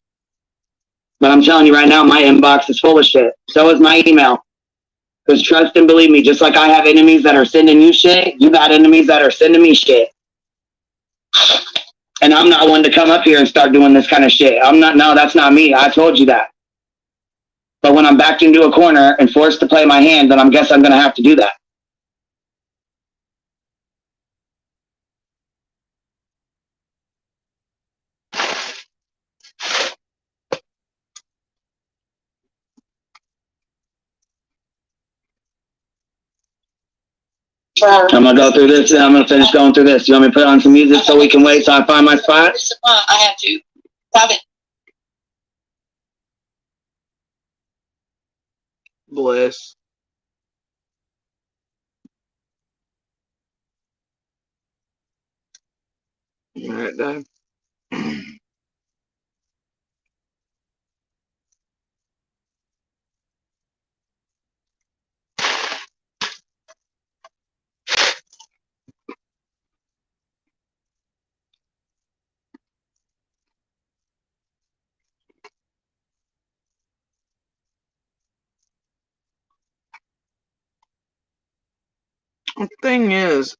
Speaker 3: But I'm telling you right now, my inbox is full of shit. So is my email. Because trust and believe me, just like I have enemies that are sending you shit, you got enemies that are sending me shit. And I'm not one to come up here and start doing this kind of shit. No, that's not me. I told you that. But when I'm backed into a corner and forced to play my hand, then I guess I'm going to have to do that. I'm going to go through this and I'm going to finish going through this. You want me to put on some music so we can wait so I find my spot?
Speaker 5: I have to. Stop it.
Speaker 1: Bless. Alright, Dad. The thing is,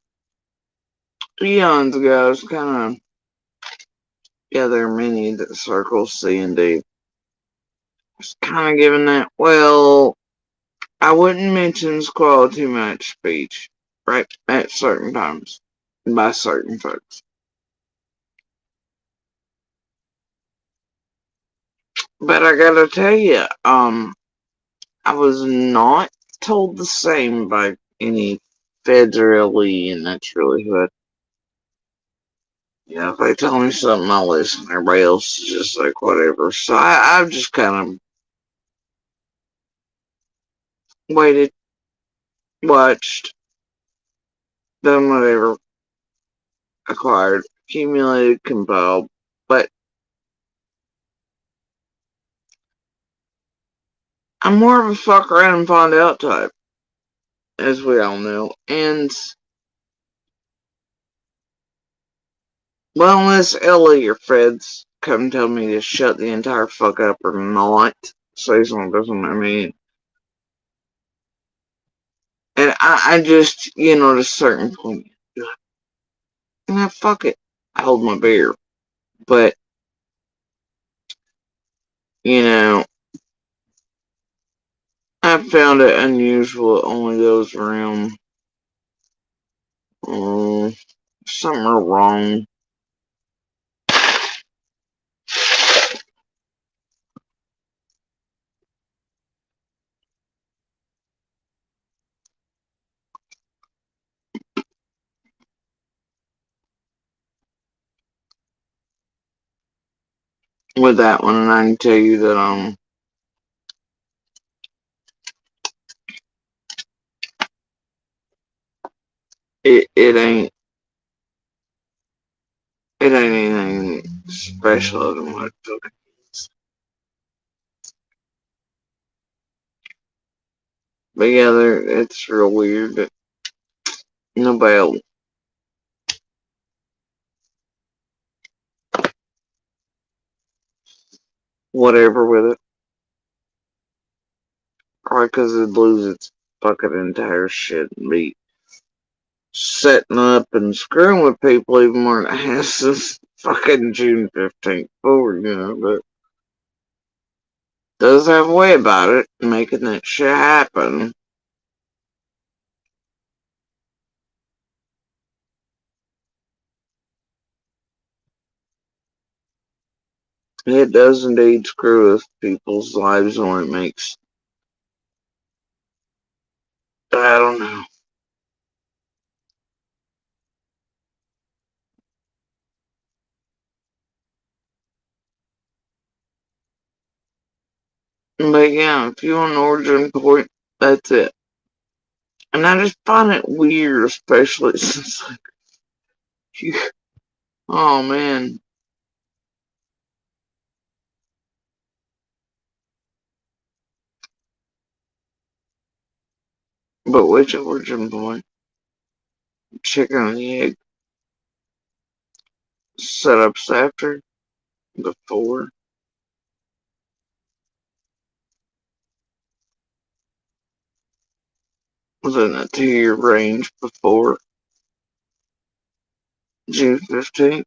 Speaker 1: eons ago, I was kind of, yeah, there are many that circle C and D. I was kind of given that, well, I wouldn't mention squall too much speech, right, at certain times, by certain folks. But I gotta tell you, I was not told the same by any federally, and that's really what. Yeah, if they tell me something, I'll listen. Everybody else is just like, whatever. So I've just kind of waited, watched, done whatever, acquired, accumulated, compiled. But I'm more of a fuck around and find out type, as we all know. And, well, unless Ellie or Feds come tell me to shut the entire fuck up or not, say something doesn't mean. And I just, at a certain point, fuck it. I hold my beer. But, I found it unusual. It only goes around. Something wrong. With that one, and I can tell you that it ain't anything special than what it is. But yeah, it's real weird that nobody whatever with it. Probably because it loses its fucking entire shit and be setting up and screwing with people even more than it has since fucking June 15th forward, but does have a way about it, making that shit happen. It does indeed screw with people's lives when it makes, I don't know. But yeah, if you want an origin point, that's it. And I just find it weird, especially since, oh man. But which origin point? Chicken and the egg? Setups after? Before? Within a 2-year range before June 15th?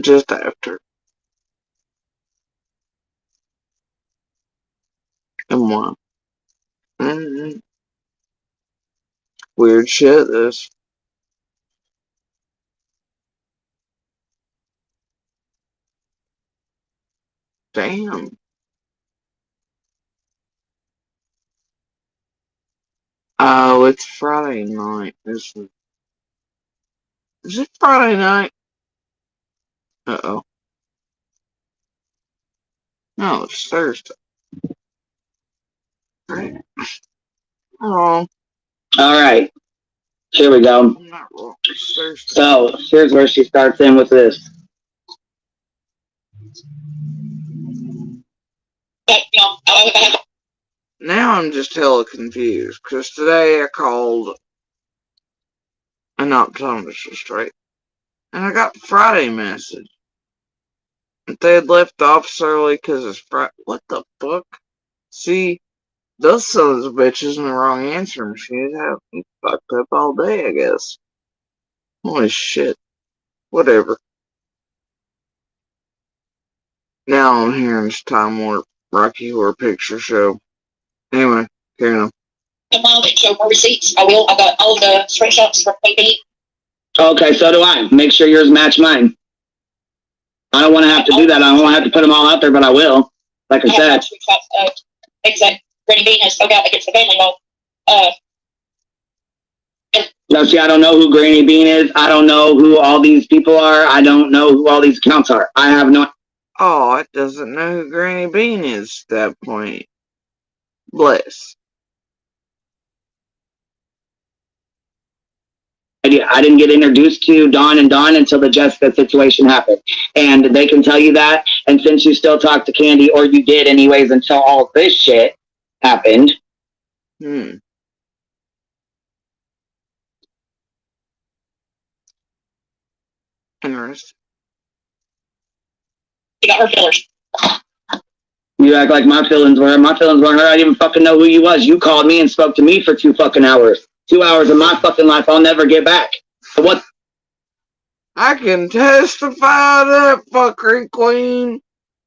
Speaker 1: Just after? And why? Mm-hmm. Weird shit, this. Damn. Oh, it's Friday night, isn't it? Is it Friday night? Uh-oh. No, it's Thursday. Right? I'm wrong.
Speaker 3: All right. Here we go.
Speaker 1: I'm not wrong. It's Thursday.
Speaker 3: So here's where she starts in with this.
Speaker 1: Now I'm just hella confused, because today I called an optometrist, right? And I got the Friday message. If they had left office early because it's Friday. What the fuck? See, those sons of bitches in the wrong answer machines have me fucked up all day, I guess. Holy shit. Whatever. Now I'm hearing this Time Warp Rocky Horror Picture Show. Anyway, carry on.
Speaker 5: Tomorrow and show more receipts. I will. I got all the screenshots for maybe.
Speaker 3: Okay, so do I. Make sure yours match mine. I don't want to have to do that. I don't want to have to put them all out there, but I will. Like I said.
Speaker 5: Screenshots of things that Granny Bean has spoke out against the family law.
Speaker 3: Now, see, I don't know who Granny Bean is. I don't know who all these people are. I don't know who all these accounts are. I have no.
Speaker 1: Oh, it doesn't know who Granny Bean is at that point. Bless.
Speaker 3: I didn't get introduced to Dawn and Dawn until the Jessica situation happened. And they can tell you that. And since you still talk to Candy, or you did anyways until all this shit happened.
Speaker 1: Interesting.
Speaker 5: She got her fillers.
Speaker 3: You act like my feelings weren't hurt. I didn't even fucking know who you was. You called me and spoke to me for 2 fucking hours. 2 hours of my fucking life I'll never get back. What?
Speaker 1: I can testify that fuckery queen.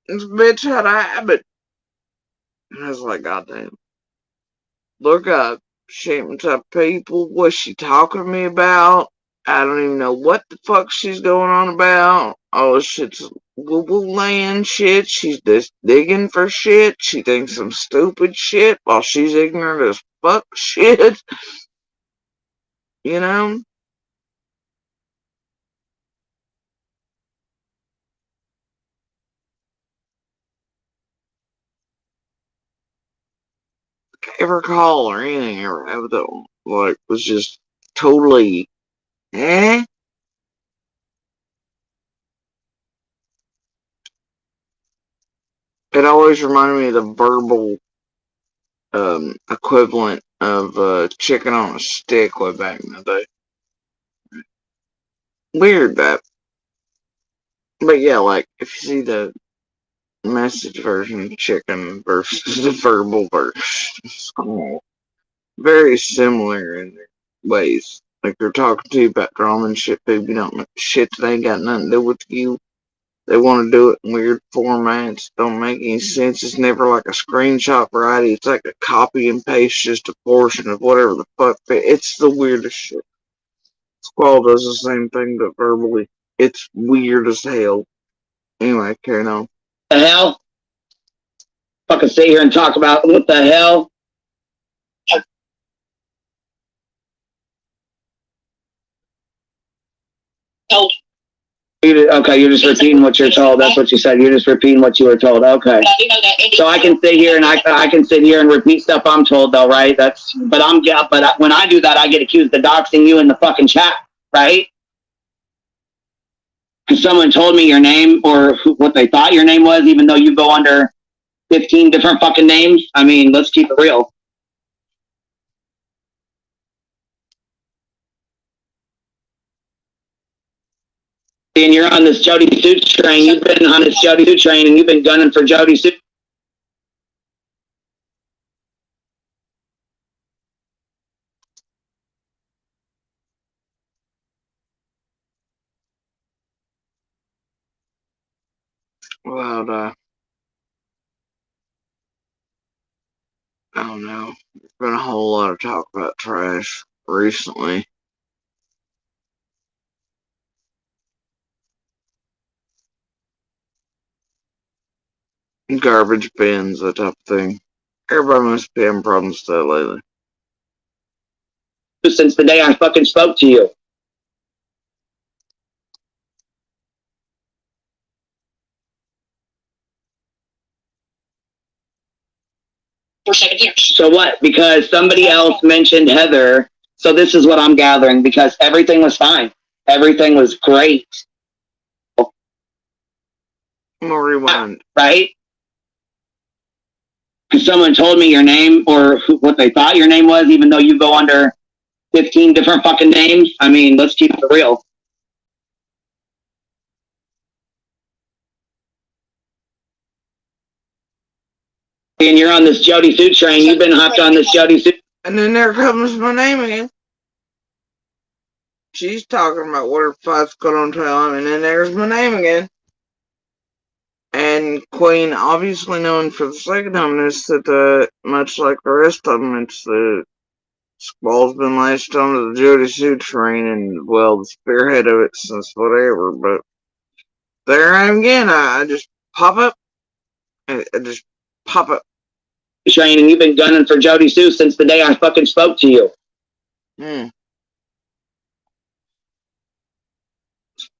Speaker 1: This bitch had a habit. And I was like, goddamn. Look up. Shaping up people. What's she talking to me about? I don't even know what the fuck she's going on about. Oh, shit's woo-woo land shit. She's just digging for shit. She thinks some stupid shit while she's ignorant as fuck shit. You know? Ever call or anything ever have though. Like, was just totally, eh? It always reminded me of the verbal equivalent of chicken on a stick way back in the day. Weird that. But yeah, like, if you see the message version of chicken versus the verbal version, very similar in their ways. Like, they're talking to you about drama and shit, baby. You don't know shit that ain't got nothing to do with you. They want to do it in weird formats. Don't make any sense. It's never like a screenshot variety. It's like a copy and paste, just a portion of whatever the fuck. It's the weirdest shit. Squall does the same thing, but verbally. It's weird as hell. Anyway, carrying on.
Speaker 3: The hell? Fucking sit here and talk about what the hell?
Speaker 5: Told.
Speaker 3: Okay, you're just repeating what you're told. That's what you said. You're just repeating what you were told. Okay.
Speaker 5: But I do know that Indy.
Speaker 3: So I can sit here and I can sit here and repeat stuff I'm told though, right? But when I do that, I get accused of doxing you in the fucking chat, right? Because someone told me your name or what they thought your name was, even though you go under 15 different fucking names. I mean, let's keep it real. And you're on this Jody Suit train. You've been on this Jody Suit train and you've been gunning for Jody Suit.
Speaker 1: Well, I don't know. There's been a whole lot of talk about trash recently. Garbage bins, that type of thing. Everybody must be having problems with that lately.
Speaker 3: Since the day I fucking spoke to you.
Speaker 5: For 7 years.
Speaker 3: So what? Because somebody else mentioned Heather. So this is what I'm gathering because everything was fine. Everything was great.
Speaker 1: I'm gonna rewind.
Speaker 3: Right? Someone told me your name or what they thought your name was, even though you go under 15 different fucking names. I mean, let's keep it real. And you're on this Jody Suit train. You've been hopped on this Jody Suit.
Speaker 1: And then there comes my name again. She's talking about what her fight's going to tell him, and then there's my name again. And Queen, obviously known for the second time, is that much like the rest of them, it's the Squall's been lashed onto the Jody Suit train, and well, the spearhead of it since whatever. But there I am again. I just pop up. I just pop up.
Speaker 3: Train, and you've been gunning for Jody Sue since the day I fucking spoke to you.
Speaker 1: Let's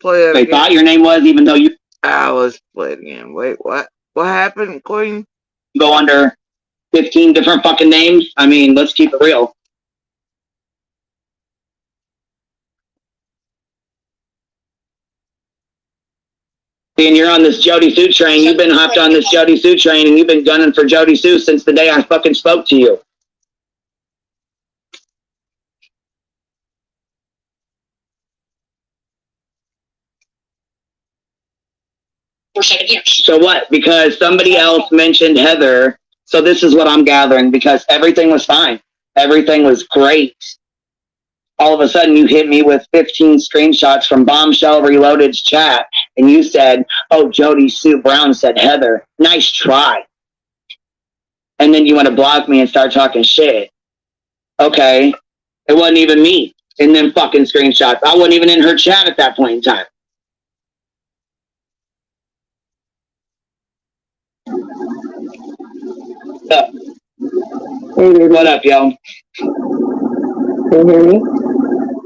Speaker 1: play that
Speaker 3: They
Speaker 1: again.
Speaker 3: thought your name was, even though you
Speaker 1: Let's play it again. Wait, what? What happened, Queen?
Speaker 3: go under 15 different fucking names. I mean, let's keep it real. And you're on this Jody Sue train. You've been hopped on this Jody Sue train, and you've been gunning for Jody Sue since the day I fucking spoke to you.
Speaker 5: For 7 years.
Speaker 3: So what? Because somebody else mentioned Heather. So this is what I'm gathering, because everything was fine. Everything was great. All of a sudden you hit me with 15 screenshots from Bombshell Reloaded's chat, and you said, oh, Jody Sue Brown said Heather. Nice try. And then you want to block me and start talking shit. Okay. It wasn't even me in them fucking screenshots. I wasn't even in her chat at that point in time. So,
Speaker 6: Hey,
Speaker 3: what up, yo?
Speaker 6: can you hear me?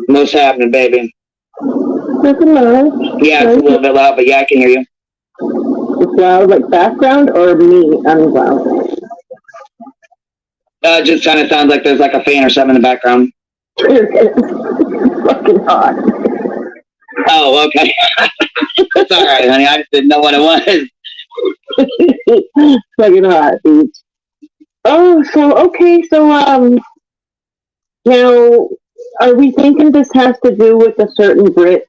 Speaker 3: What's happening, baby?
Speaker 6: Nothing loud.
Speaker 3: Yeah, it's a little bit loud, but yeah, I can hear you.
Speaker 6: It's loud, like background, or me? I'm loud.
Speaker 3: It just kind of sounds like there's like a fan or something in the background.
Speaker 6: It's fucking hot.
Speaker 3: Oh, okay. It's all right, honey. I just didn't know what it was.
Speaker 6: It's fucking hot, dude. Oh, so now, are we thinking this has to do with a certain Brit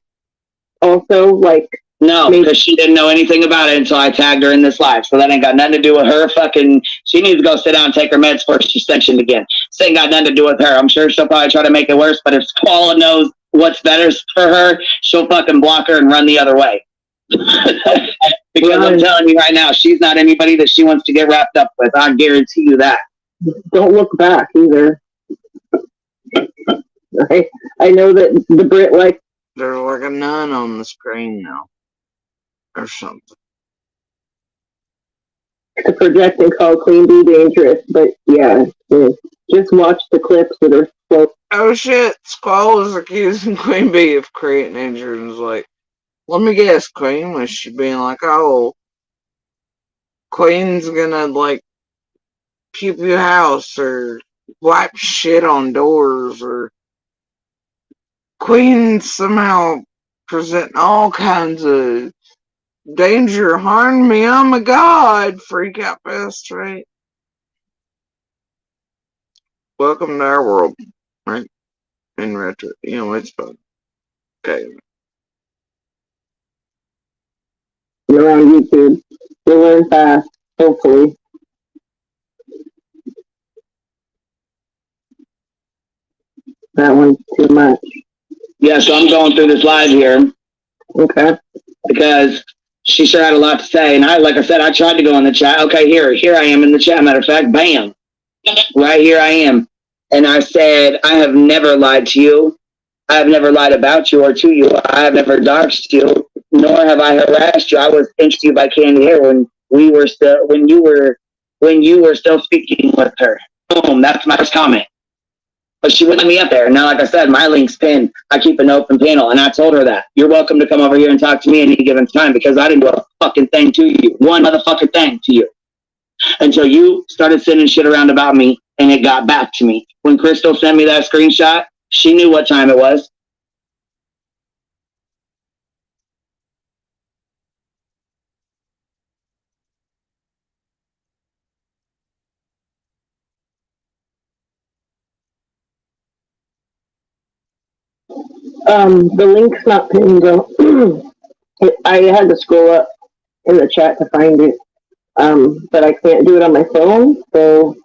Speaker 6: also? Like,
Speaker 3: No,
Speaker 6: maybe-
Speaker 3: because she didn't know anything about it until I tagged her in this live. So that ain't got nothing to do with her fucking... She needs to go sit down and take her meds before she's sectioned again. This ain't got nothing to do with her. I'm sure she'll probably try to make it worse, but if Squalla knows what's better for her, she'll fucking block her and run the other way. Because I'm telling you right now, she's not anybody that she wants to get wrapped up with. I guarantee you that.
Speaker 6: don't look back either. I know that the Brit, like,
Speaker 1: There's like a nun on the screen now. Or something.
Speaker 6: to project and call Queen Bee dangerous, but yeah, just watch the clips that are so.
Speaker 1: Oh shit, Squall was accusing Queen Bee of creating injury and was like, let me guess, Queen, was she being like, oh, Queen's gonna like keep your house or wipe shit on doors or Queen's somehow presenting all kinds of danger, harm me, I'm a god, freak out fest, right? Welcome to our world, right? In retro, you know, it's fun. Okay.
Speaker 6: You're on YouTube. You'll learn fast, hopefully. That one's too much.
Speaker 3: Yeah, so I'm going through this live here
Speaker 6: Okay.
Speaker 3: because she sure had a lot to say. And like I said, I tried to go in the chat. Okay, here I am in the chat. Matter of fact, bam. Right here I am. And I said, I have never lied to you. I have never lied about you or to you. I have never doxed you, nor have I harassed you. I was introduced to you by Candy Hair when you were still speaking with her. Boom, that's my first comment. But she wouldn't let me up there. Now, like I said, my link's pinned. I keep an open panel, and I told her that. You're welcome to come over here and talk to me at any given time because I didn't do a fucking thing to you. One motherfucking thing to you. Until you started sending shit around about me, and it got back to me. When Crystal sent me that screenshot, she knew what time it was.
Speaker 6: The link's not pinned though. I had to scroll up in the chat to find it. But I can't do it on my phone, so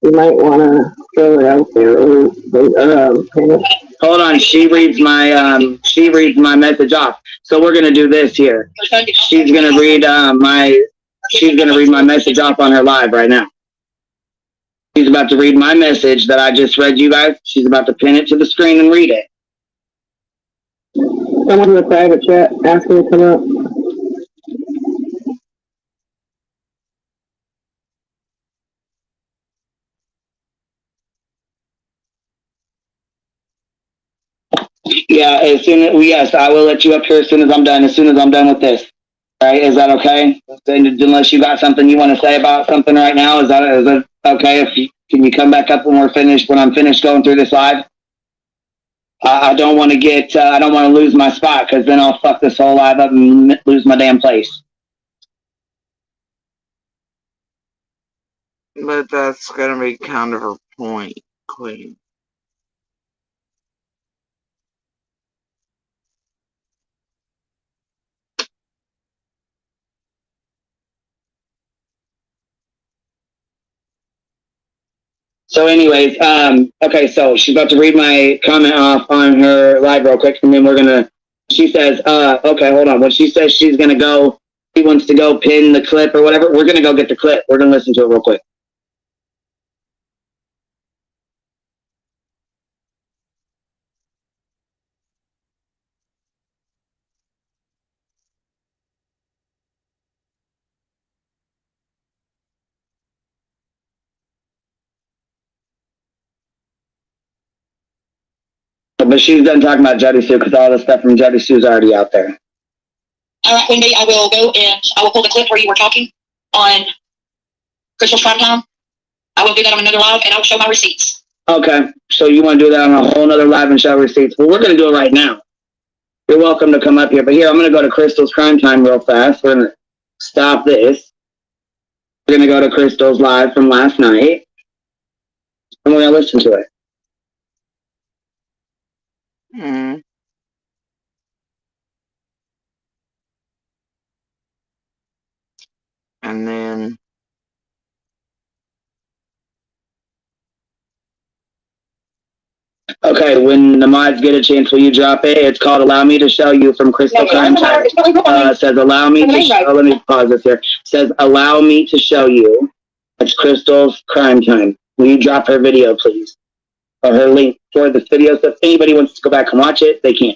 Speaker 6: you might want to throw it out there or pin it.
Speaker 3: Hold on, she reads my message off. So we're gonna do this here. She's gonna read my message off on her live right now. She's about to read my message that I just read you guys. She's about to pin it to the screen and read it.
Speaker 6: Someone in the private chat asked me to come up.
Speaker 3: Yeah, yes, I will let you up here as soon as I'm done with this. All right, is that okay? Unless you got something you want to say about something right now, is that okay? Can you come back up when I'm finished going through this live? I don't want to get. I don't want to lose my spot because then I'll fuck this whole live up and lose my damn place.
Speaker 1: But that's gonna be kind of her point, Queen.
Speaker 3: So, anyways, okay, so she's about to read my comment off on her live real quick, and then we're gonna. She says, okay, hold on. When she says she's gonna go, she wants to go pin the clip or whatever. We're gonna go get the clip. We're gonna listen to it real quick. But she's done talking about Jody Sue because all the stuff from Jody Sue's already out there.
Speaker 5: All right, Queen Bee, I will go and I will pull the clip where you were talking on Crystal's Prime Time. I will do that on another live and I will show my receipts.
Speaker 3: Okay, so you want to do that on a whole nother live and show receipts? Well, we're gonna do it right now. You're welcome to come up here, but here I'm gonna go to Crystal's Crime Time real fast. We're gonna stop this. We're gonna go to Crystal's live from last night, and we're gonna listen to it.
Speaker 1: Hmm. And then
Speaker 3: Okay, when the mods get a chance, will you drop it? It's called "Allow Me to Show You" from Crystal Crime Time. Says "Allow me to." Let me pause this here. Says "Allow me to show you." It's Crystal's Crime Time. Will you drop her video, please, or her link for this video? So if anybody wants to go back and watch it, they can.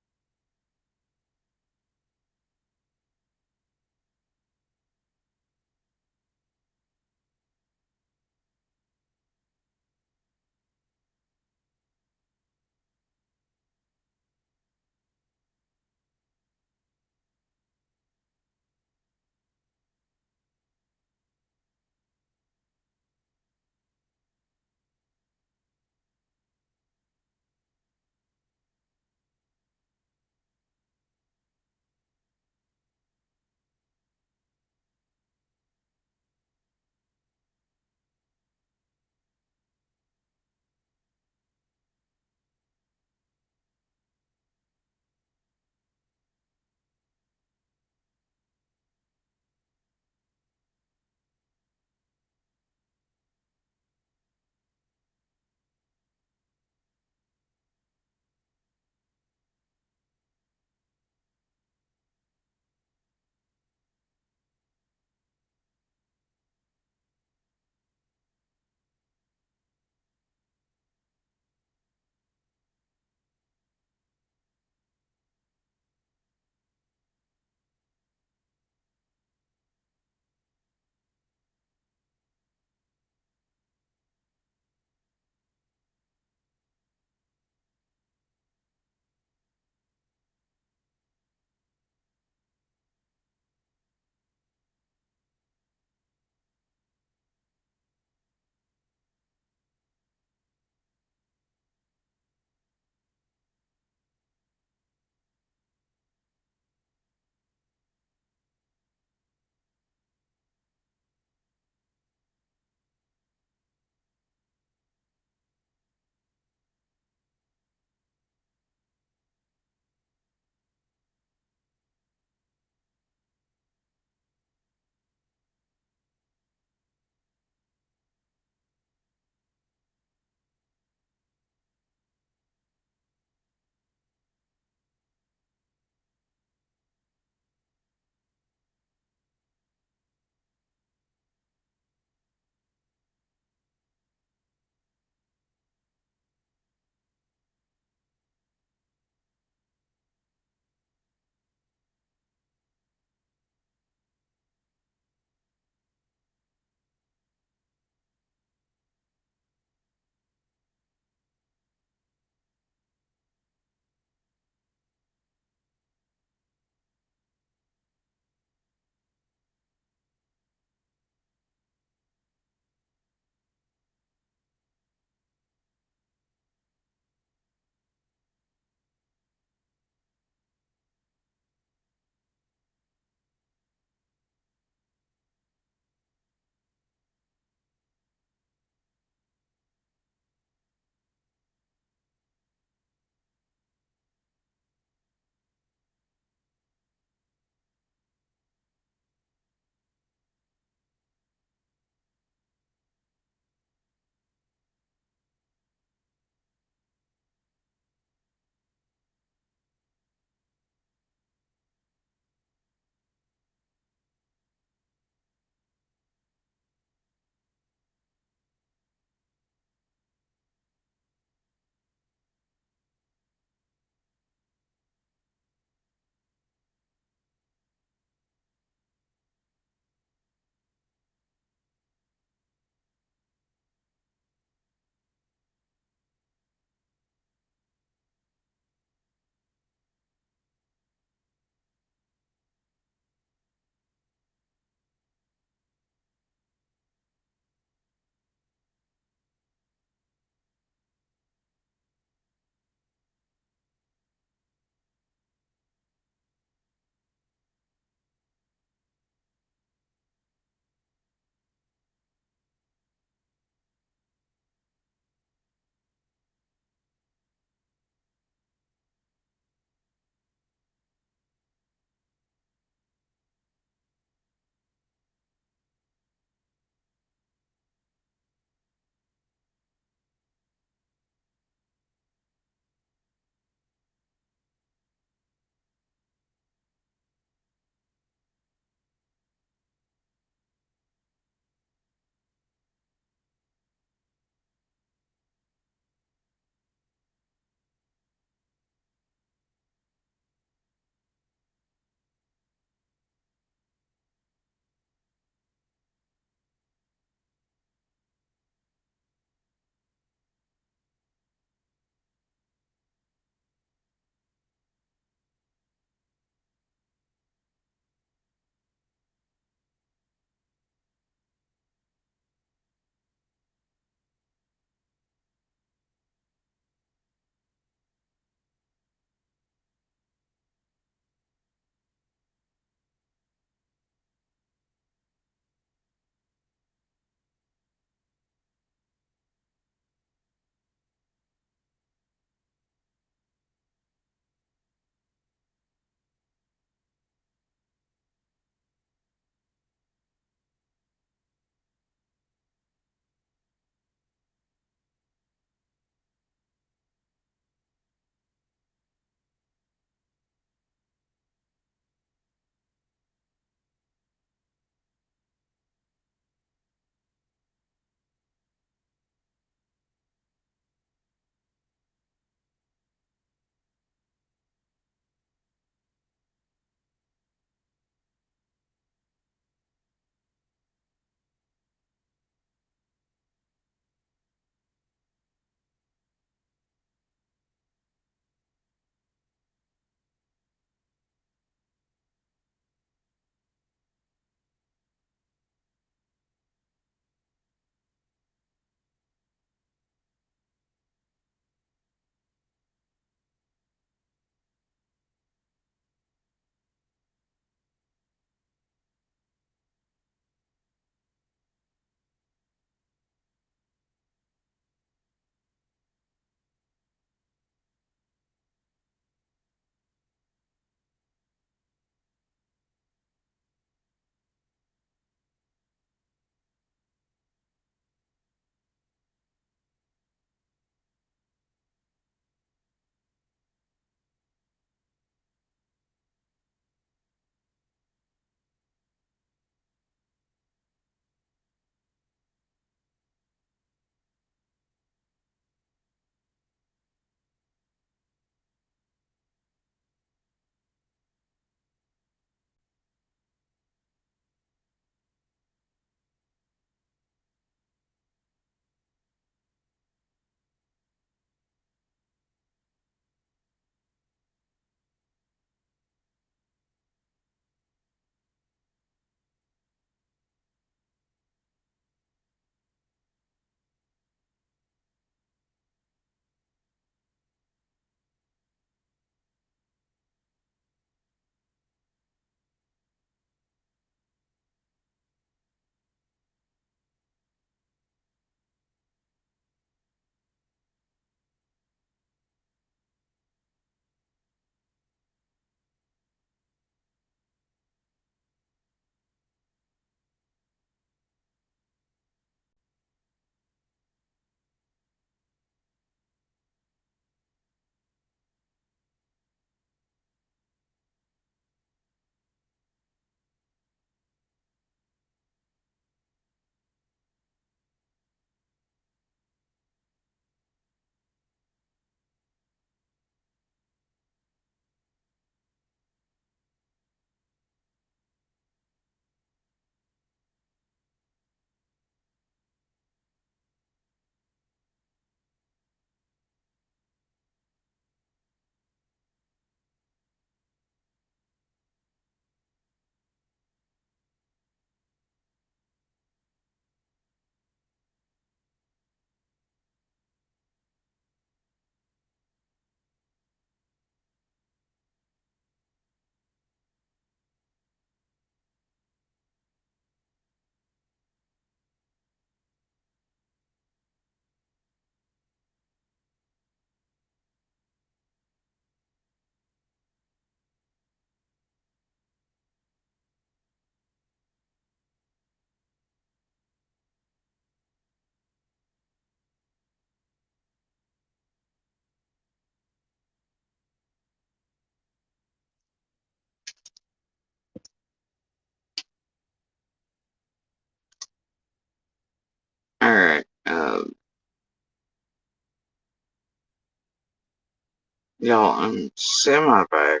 Speaker 1: Y'all, I'm semi-back.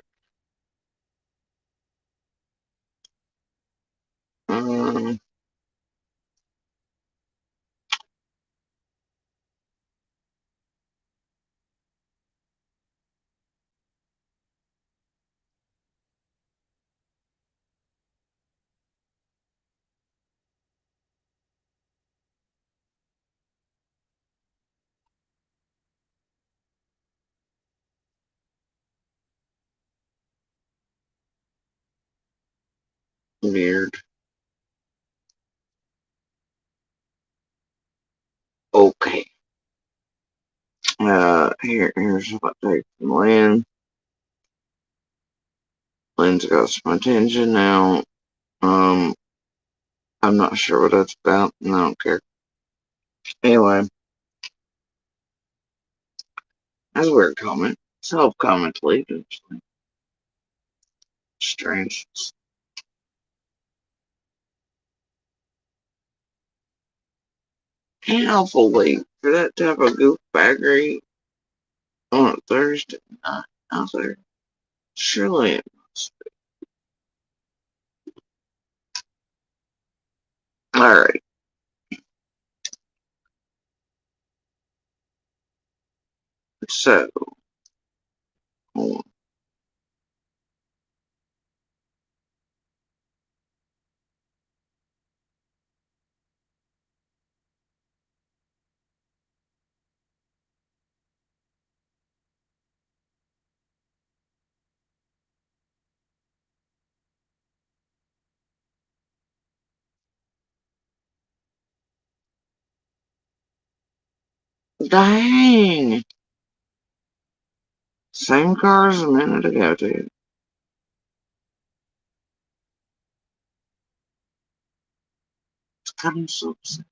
Speaker 1: Um, weird. Okay. Here's what they from Lynn. Lynn's got some attention now. I'm not sure what that's about, and I don't care. Anyway, that's a weird comment. Self-comment, leave. Strange. Helpfully, for that type of goofbaggery on a Thursday night out there, surely it must be. Alright. So, hold on. Dang! Same car as a minute ago, dude. It's kind of so sad.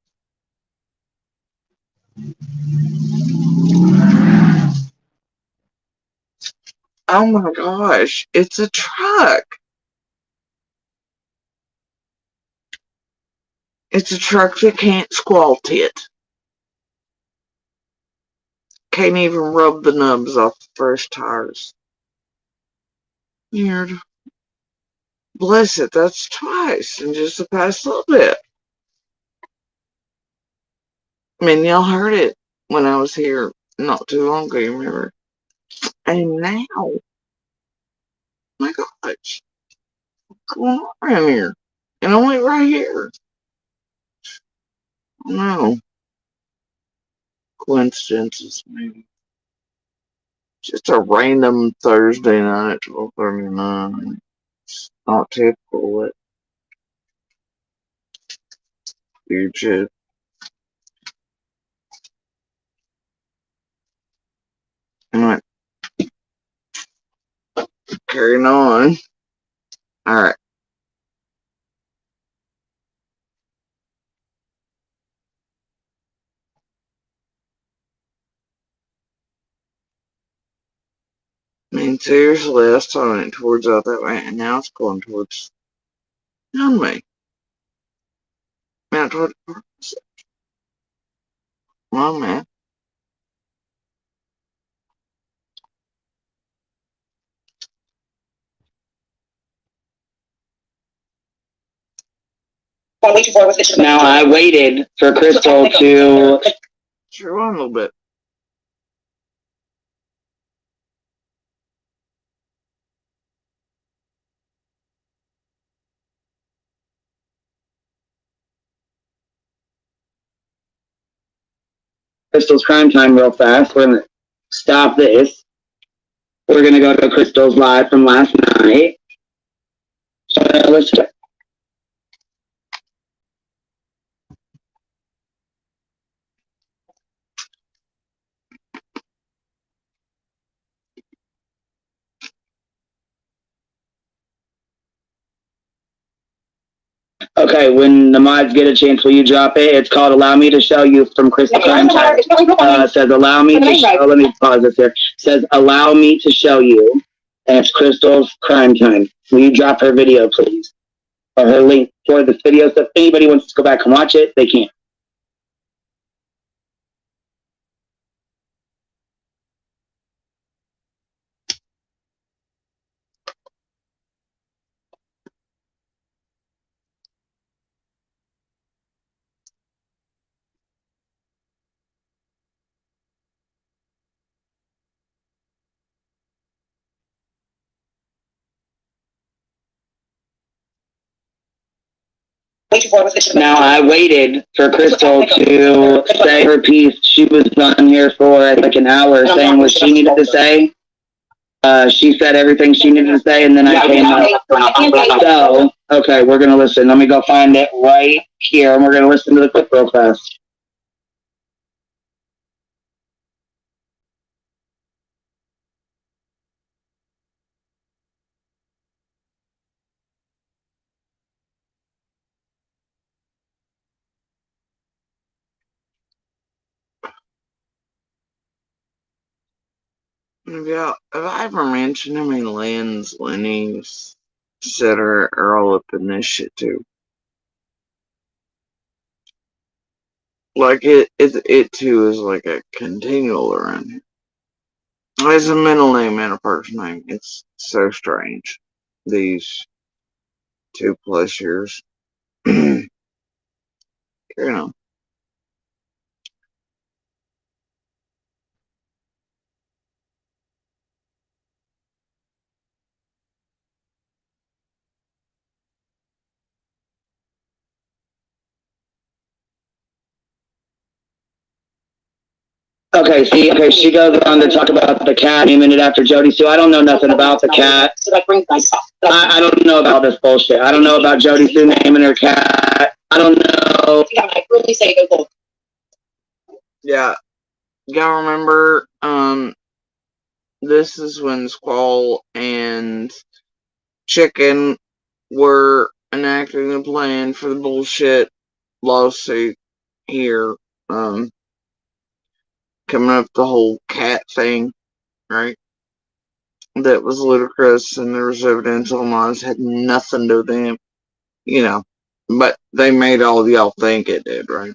Speaker 1: Oh my gosh, it's a truck. It's a truck that can't squat it. Can't even rub the nubs off the first tires. Weird. Bless it, that's twice in just the past little bit. I mean, y'all heard it when I was here not too long ago, you remember? And now, my gosh, what's going on around here? And only right here. No. Coincidences, maybe. Just a random Thursday night at 12:39. It's not typical, but weird shit. Alright, carrying on. Alright. I mean, seriously, last time it went towards out that way, and now it's going towards down me. Out toward the purpose. Come on, man.
Speaker 3: Now I waited for Crystal to.
Speaker 1: Sure on a little bit.
Speaker 3: Crystal's Crime Time real fast. We're gonna stop this. We're gonna go to Crystal's live from last night. Let's go. Okay, when the mods get a chance, will you drop it? It's called "Allow Me to Show You" from Crystal Crime Time. Says "Allow me to show." Let me pause this here. Says "Allow me to show you," and it's Crystal's Crime Time. Will you drop her video, please, or her link for this video? So if anybody wants to go back and watch it, they can.
Speaker 5: Waiting for was
Speaker 3: Now, I waited for Crystal to say her piece. She was on here for like an hour saying what she needed to say. She said everything she needed to say, and then I came up. So, okay, we're going to listen. Let me go find it right here, and we're going to listen to the clip real fast.
Speaker 1: Yeah, have I ever mentioned how many Lynn's, Lenny's, etc. are all up in this shit too? Like it too is like a continual around here. It's a middle name and a first name. It's so strange. These 2+ years. You know.
Speaker 3: Okay, she goes on to talk about the cat, naming it after Jody Sue. I don't know nothing about the cat. I don't know about this bullshit. I don't know about Jody Sue naming her cat. I don't know.
Speaker 1: Yeah. Y'all remember, this is when Squall and Chicken were enacting the plan for the bullshit lawsuit here, coming up the whole cat thing, right? That was ludicrous, and there was evidence online had nothing to do with them, you know. But they made all of y'all think it did, right?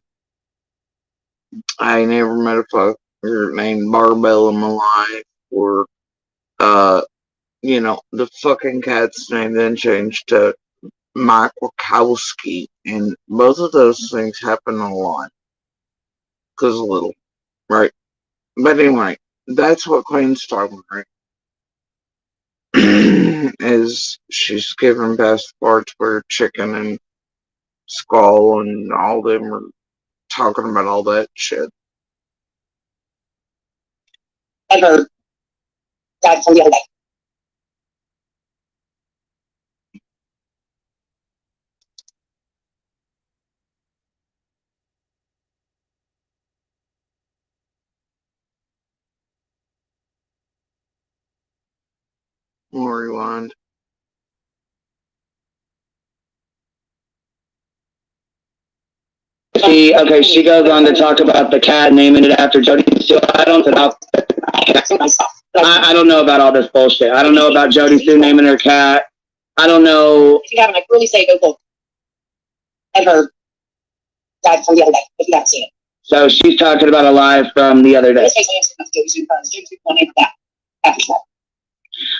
Speaker 1: I ain't never met a fucker named Barbell in my life, or you know, the fucking cat's name then changed to Mike Wachowski, and both of those things happen a lot, cause a little, right? But anyway, that's what Queen's talking about, right? Is she's giving passports where Chicken and Skull and all them are talking about all that shit.
Speaker 5: ever died from the other day.
Speaker 1: We'll rewind.
Speaker 3: She goes on to talk about the cat, naming it after Jody Sue. I don't know about all this bullshit. I don't know about Jody Sue naming her cat. I don't know.
Speaker 5: If you haven't, like, really say go ever died from the other day, if you haven't seen it.
Speaker 3: So she's talking about a live from the other
Speaker 5: In
Speaker 3: day.
Speaker 5: this case, I am Jody Sue because Jody Sue named that after Skull.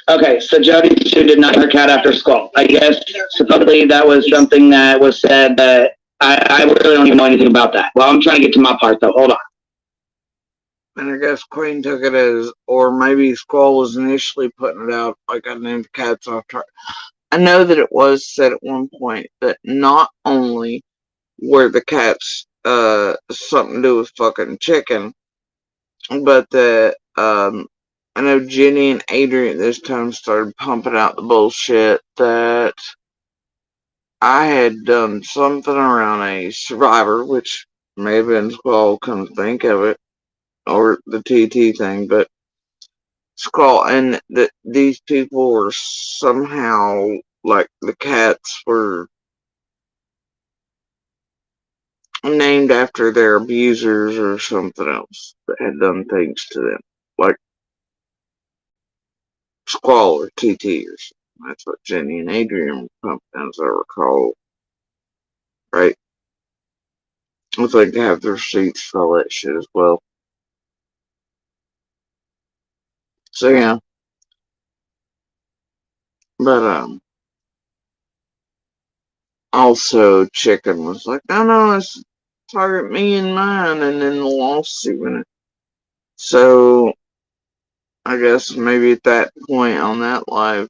Speaker 3: Okay, so Jody Sue did not name her cat after Skull. I guess supposedly that was something that was said, but I really don't even know anything about that. Well, I'm trying to get to my part though. Hold on.
Speaker 1: And I guess Queen took it as, or maybe Squall was initially putting it out like I named cats off track. I know that it was said at one point that not only were the cats something to do with fucking Chicken, but that I know Jenny and Adrian this time started pumping out the bullshit that I had done something around a Survivor, which may have been Squall, come to think of it, or the TT thing, but Squall, and that these people were somehow, like, the cats were named after their abusers or something else that had done things to them, like Squall or TT or something. That's what Jenny and Adrian were pumping, as I recall, right? I think they have their receipts for all that shit as well. So yeah, but also Chicken was like, no, let's target me and mine, and then the lawsuit in it. So I guess maybe at that point on that live,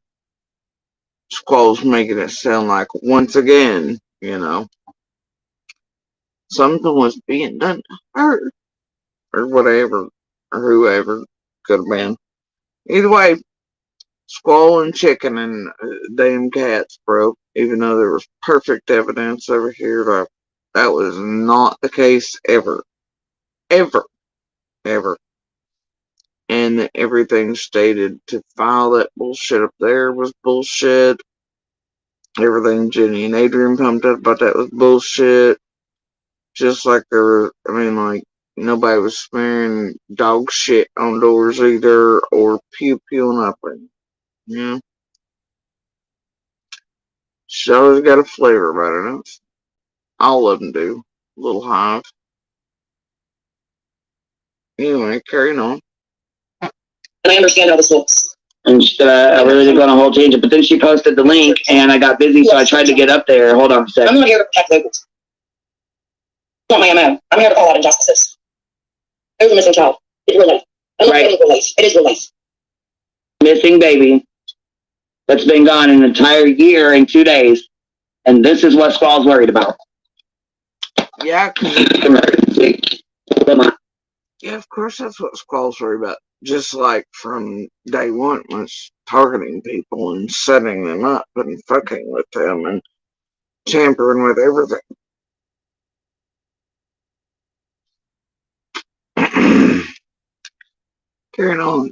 Speaker 1: Squall's making it sound like once again, you know, something was being done to her, or whatever, or whoever could have been. Either way, Squall and Chicken and damn cats, bro. Even though there was perfect evidence over here, that was not the case ever. Ever. Ever. And everything stated to file that bullshit up there was bullshit. Everything Jenny and Adrian pumped up about that was bullshit. Just like there were, nobody was smearing dog shit on doors either, or pew-pewing up in. Yeah. She's always got a flavor about it. All of them do. Little Hive. Anyway, carrying on.
Speaker 5: And I understand how this looks.
Speaker 3: And I really didn't go on a whole tangent, but then she posted the link, and I got busy, so I tried to get up there. Hold on a
Speaker 5: I'm
Speaker 3: second.
Speaker 5: not here to protect locals. It's not my MO. I'm here to call out injustices. There's a missing child. It's real life. I'm not
Speaker 3: Right.
Speaker 5: saying real life. It is real life.
Speaker 3: Missing baby that's been gone an entire year and 2 days, and this is what Squall's worried about.
Speaker 1: Yeah,
Speaker 3: Emergency.
Speaker 1: yeah, of course that's what Squall's worried about. Just like from day one was targeting people and setting them up and fucking with them and tampering with everything. Carrying on.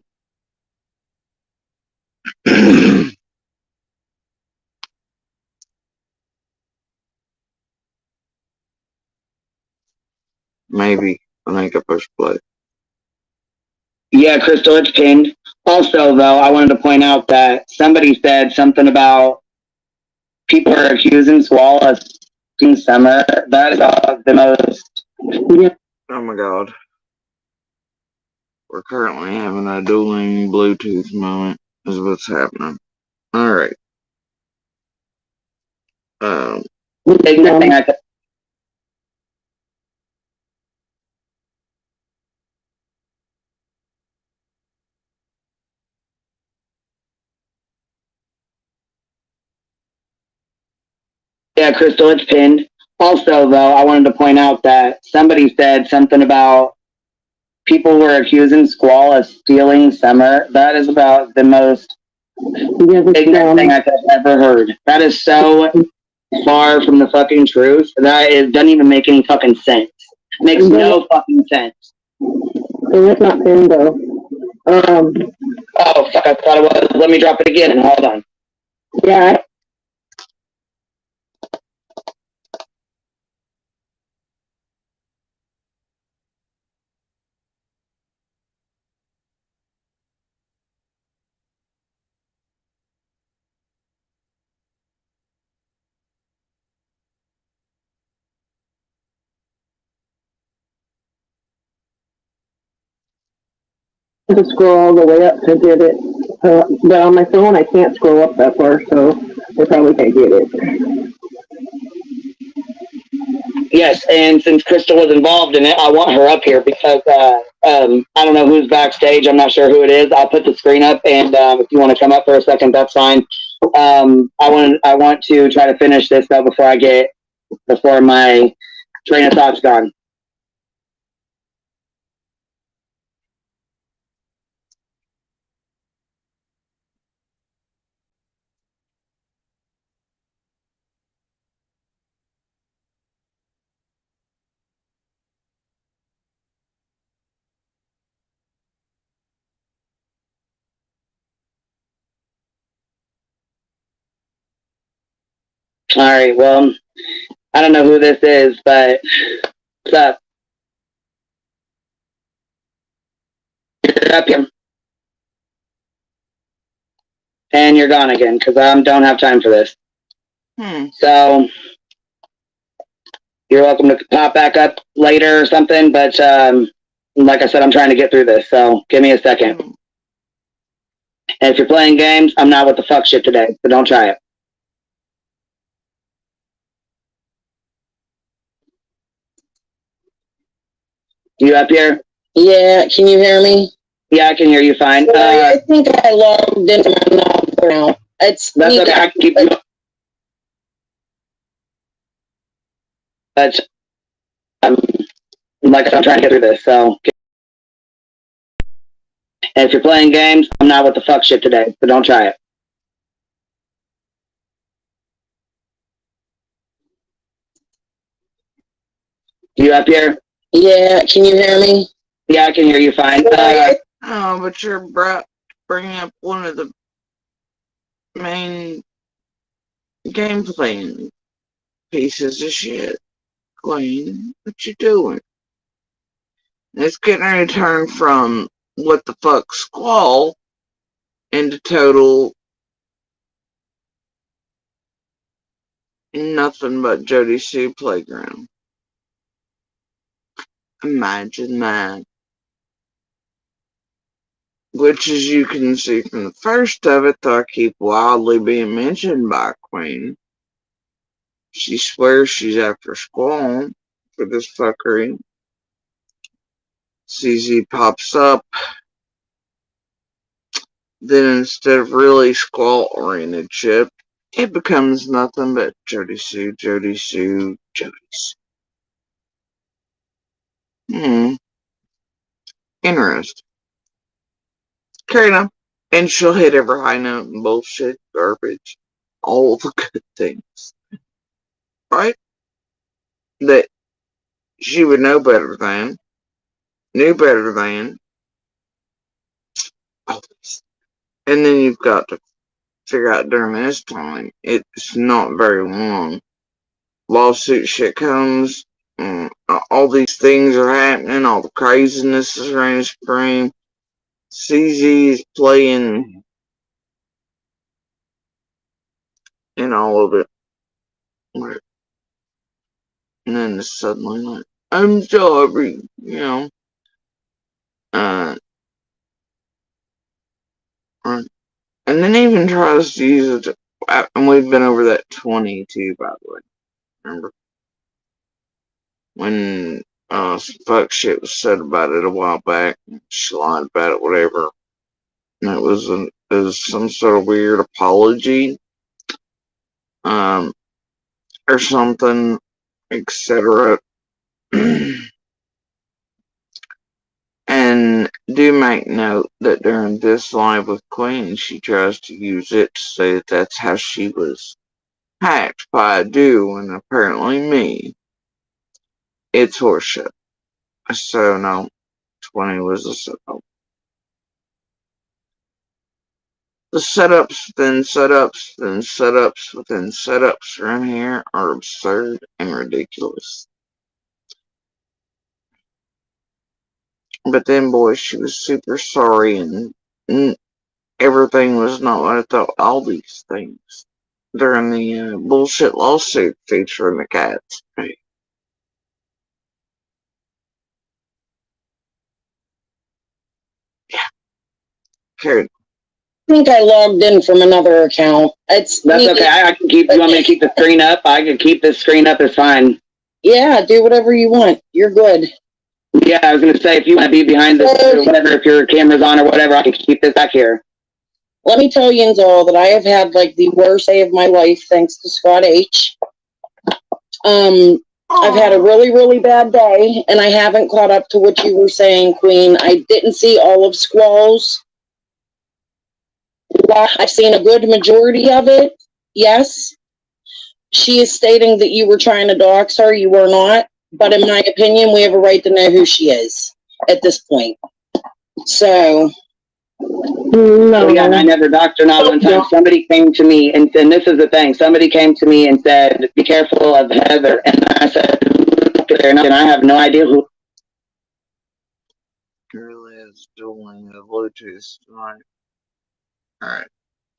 Speaker 1: Maybe I think I push play.
Speaker 3: Yeah, Crystal, it's pinned. Also, though, I wanted to point out that somebody said something about people are accusing Squall of stealing Summer. That is the most.
Speaker 1: Oh my god. We're currently having a dueling Bluetooth moment, is what's happening. Alright.
Speaker 3: Yeah, Crystal, it's pinned. Also, though, I wanted to point out that somebody said something about people were accusing Squall of stealing Summer. That is about the most ignorant thing I've ever heard. That is so far from the fucking truth. That doesn't even make any fucking sense. It makes no fucking sense.
Speaker 6: It's not pinned though.
Speaker 3: Oh, fuck, I thought it was. Let me drop it again. Hold on.
Speaker 6: Yeah. I had to scroll all the way up to get it. But on my phone, I can't scroll up that far, so I probably can't get it.
Speaker 3: Yes, and since Crystal was involved in it, I want her up here because I don't know who's backstage. I'm not sure who it is. I'll put the screen up, and if you want to come up for a second, that's fine. I want to try to finish this though before my train of thought's gone. All right. Well, I don't know who this is, but what's up? You're up here. And you're gone again because I don't have time for this. So you're welcome to pop back up later or something. But like I said, I'm trying to get through this. So give me a second. And if you're playing games, I'm not with the fuck shit today. So don't try it. You up here?
Speaker 5: Yeah, can you hear me?
Speaker 3: Yeah, I can hear you fine.
Speaker 5: I think I logged into my number now. It's
Speaker 3: That's okay. I can keep you. But Like I'm trying to get through this. So, and if you're playing games, I'm not with the fuck shit today. So don't try it. You up here?
Speaker 7: Yeah, can you hear me?
Speaker 3: Yeah, I can hear you fine.
Speaker 1: Oh, but you're bringing up one of the main gameplay pieces of shit. Queen, what you doing? It's getting ready to turn from what the fuck Squall into total nothing but Jody Sue playground. Imagine that. Which, as you can see from the first of it, though I keep wildly being mentioned by Queen. She swears she's after Squall for this fuckery. CZ pops up. Then instead of really Squall-oriented shit, it becomes nothing but Jody Sue, Jody Sue, Jody Sue. Interesting. Carry on. And she'll hit every high note and bullshit, garbage, all the good things. Right? That she would know better than, knew better than, all these. And then you've got to figure out during this time, it's not very long. Lawsuit shit comes, all these things are happening, all the craziness is reigning supreme. CZ is playing in all of it. And then it's suddenly like, I'm sorry, you know. And then even tries to use it, and we've been over that 22, by the way. Remember? When some fuck shit was said about it a while back, she lied about it, whatever. And it was some sort of weird apology, or something, etc. And do make note that during this live with Queen, she tries to use it to say that that's how she was hacked by a do, and apparently me. It's horseshit. So no, 20 was a setup. The setups within setups within setups within setups around here are absurd and ridiculous. But then, boy, she was super sorry, and everything was not what I thought. All these things during the bullshit lawsuit featuring the cats. Right? Yeah. Carried.
Speaker 7: I think I logged in from another account.
Speaker 3: That's okay. I can keep. You want me to keep the screen up? I can keep this screen up. It's fine.
Speaker 7: Yeah, do whatever you want. You're good.
Speaker 3: Yeah, I was gonna say if you want to be behind this or whatever, if your camera's on or whatever, I can keep this back here.
Speaker 7: Let me tell you all that I have had like the worst day of my life thanks to Scott H. I've had a really, really bad day, and I haven't caught up to what you were saying, Queen. I didn't see all of Squall's. I've seen a good majority of it. Yes. She is stating that you were trying to dox her. You were not. But in my opinion, we have a right to know who she is at this point. So.
Speaker 3: No. Yeah, and I never doxed her not one time. Somebody came to me, and this is the thing. Somebody came to me and said, be careful of Heather. And I said, and I have no idea who.
Speaker 1: Really is doing the Bluetooth, right? Alright.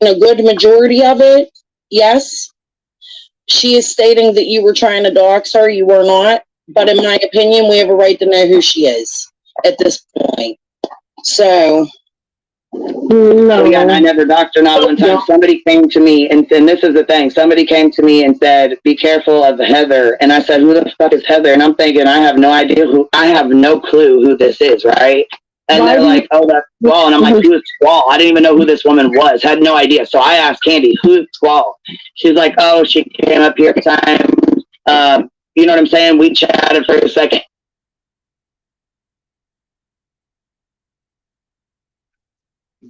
Speaker 7: A good majority of it, yes. She is stating that you were trying to dox her. You were not. But in my opinion, we have a right to know who she is at this point. So.
Speaker 3: No. Yeah, and I never doxed her not one time. Somebody came to me, and this is the thing. Somebody came to me and said, be careful of Heather. And I said, who the fuck is Heather? And I'm thinking, I have no idea I have no clue who this is, right? And they're like, oh, that's Squall. And I'm like, who is Squall? I didn't even know who this woman was. Had no idea. So I asked Candy, who's Squall? She's like, oh, she came up here time. You know what I'm saying? We chatted for a second.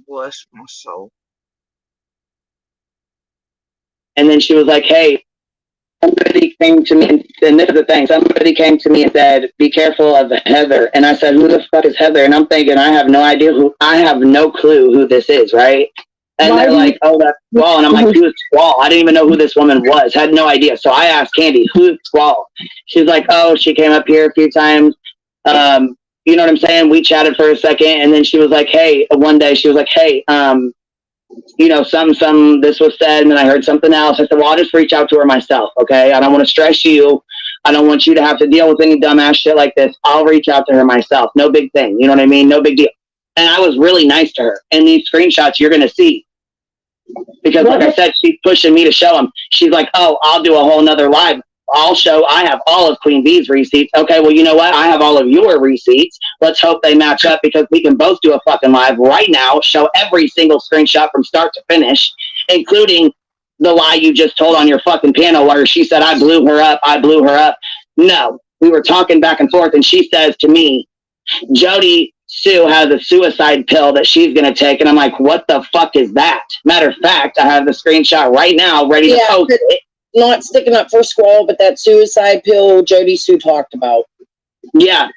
Speaker 1: Bless my soul.
Speaker 3: And then she was like, hey, somebody came to me, and this is the thing, somebody came to me and said, be careful of Heather. And I said, who the fuck is Heather? And I'm thinking, I have no clue who this is, right? And
Speaker 6: Why
Speaker 3: they're
Speaker 6: do you-
Speaker 3: like, oh, that's Squall. And I'm like, who's Squall? I didn't even know who this woman was. Had no idea. So I asked Candy, who's Squall? She's like, oh, she came up here a few times. You know what I'm saying? We chatted for a second. And then she was like, hey, one day she was like, hey, you know, this was said, and then I heard something else. I said, well, I'll just reach out to her myself, okay? I don't want to stress you. I don't want you to have to deal with any dumbass shit like this. I'll reach out to her myself. No big thing. You know what I mean? No big deal. And I was really nice to her. And these screenshots you're going to see. Because like I said, she's pushing me to show them. She's like, oh, I'll do a whole nother live. I have all of Queen B's receipts. Okay, well, you know what? I have all of your receipts. Let's hope they match up because we can both do a fucking live right now, show every single screenshot from start to finish, including the lie you just told on your fucking panel where she said, I blew her up. No, we were talking back and forth, and she says to me, Jody Sue has a suicide pill that she's going to take. And I'm like, what the fuck is that? Matter of fact, I have the screenshot right now ready to post it.
Speaker 7: Not sticking up for Squall, but that suicide pill Jody Sue talked about.
Speaker 3: Yeah.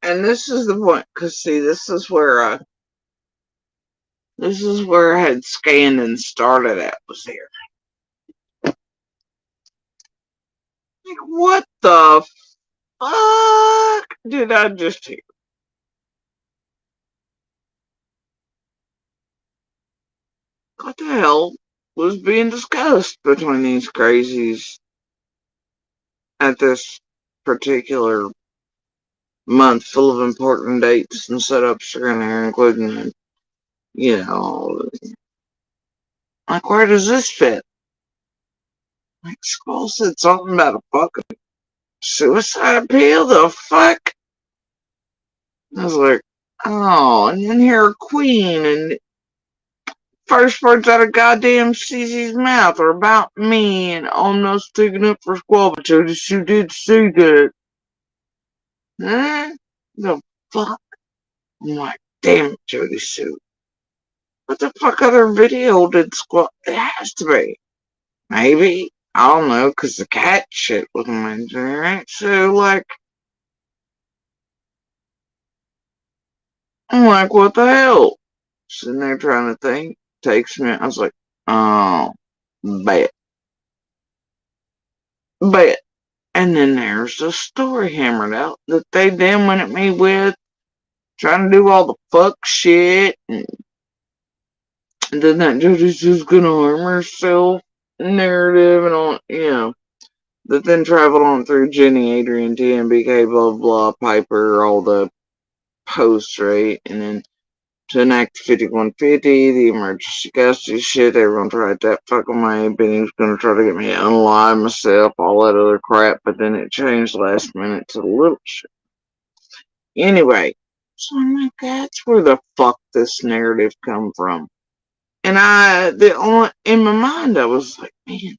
Speaker 1: And this is the point, because see, this is where I had scanned and started at, was here. Like, what the fuck did I just hear? What the hell was being discussed between these crazies at this particular month full of important dates and setups around here, including, you know, like, where does this fit? Like, Squall said something about a fucking suicide pill? The fuck? I was like, oh, and then here Queen, and first words out of goddamn Cece's mouth are about me, and I'm not sticking up for Squall, but Jody Sue did say that. Huh? The fuck? I'm like, damn it, Jody Sue. What the fuck other video did Squall? It has to be. Maybe. I don't know, because the cat shit was mentioned, right? So, like, I'm like, what the hell? Sitting there trying to think. Takes me, I was like, oh, bet. And then there's the story hammered out that they then went at me with, trying to do all the fuck shit, and then that Jody Sue's gonna harm herself narrative, and all, you know, that then traveled on through Jenny, Adrian, TMBK, blah, blah, Piper, all the posts, right? And then to enact 5150, the emergency custody shit, everyone tried that fucking way. Benny was gonna try to get me to unalive myself, all that other crap, but then it changed last minute to the little shit. Anyway, so I'm like, that's where the fuck this narrative come from. And in my mind, I was like, man,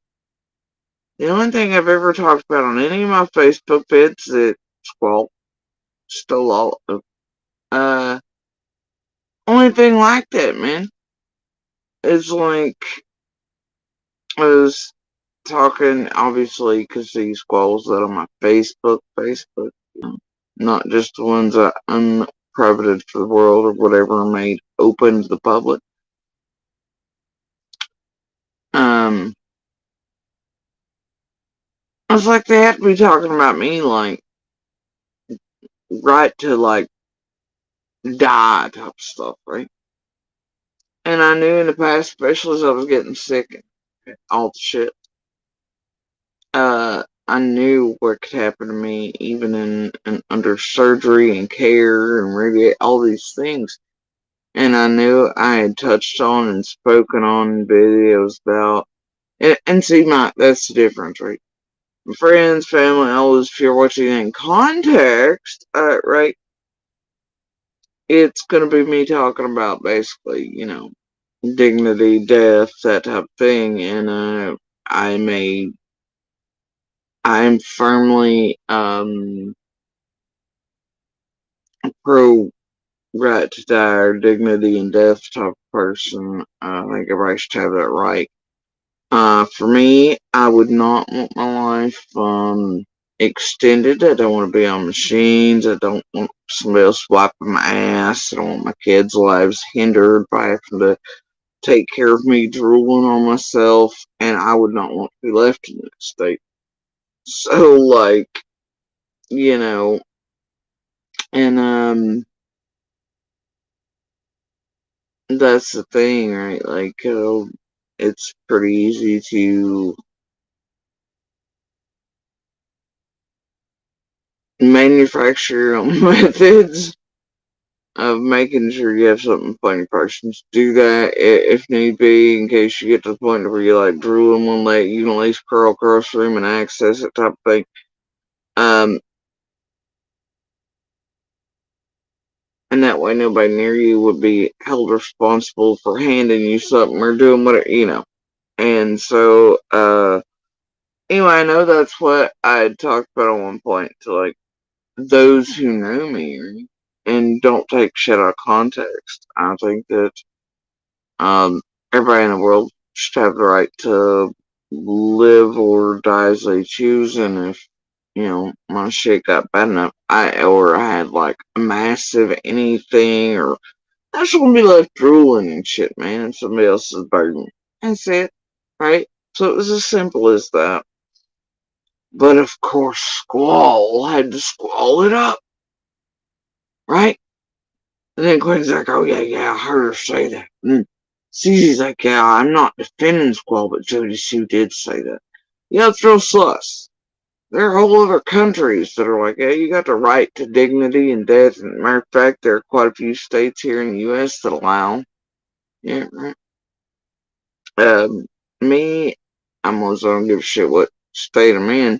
Speaker 1: the only thing I've ever talked about on any of my Facebook vids that Squall stole all of, only thing like that, man, is like, I was talking, obviously, because these Squalls that on my Facebook, you know, not just the ones that unprofited for the world or whatever are made open to the public. I was like, they have to be talking about me, like, right to, like, die type stuff, right? And I knew in the past, especially as I was getting sick and all the shit, I knew what could happen to me, even in under surgery and care and all these things. And I knew I had touched on and spoken on videos about, and see, that's the difference, right? Friends, family, all this, if you're watching in context, right, it's gonna be me talking about basically, you know, dignity, death, that type of thing, and I'm firmly pro right to die or dignity and death type of person. I think everybody should have that right. For me, I would not want my life extended. I don't want to be on machines. I don't want somebody else wiping my ass. I don't want my kids' lives hindered by having to take care of me drooling on myself, and I would not want to be left in that state. So, like, you know, and that's the thing, right? Like, it's pretty easy to manufacture your own methods of making sure you have something for your persons. Do that if need be, in case you get to the point where you're like drooling one leg, you can at least crawl across the room and access it type of thing. And that way nobody near you would be held responsible for handing you something or doing whatever, you know. And so, anyway, I know that's what I had talked about at one point to like those who know me and don't take shit out of context. I think that everybody in the world should have the right to live or die as they choose, and if you know my shit got bad enough, I had like a massive anything, or I just want to be left drooling and shit, man, and somebody else's burden. That's it, right? So it was as simple as that. But of course, Squall had to squall it up, right? And then Quinn's like, oh, yeah, I heard her say that. And Cece's like, yeah, I'm not defending Squall, but Jody Sue did say that. Yeah, it's real sus. There are whole other countries that are like, yeah, you got the right to dignity and death. And matter of fact, there are quite a few states here in the U.S. that allow. Yeah, right. Me, I'm always don't give a shit what state I'm in.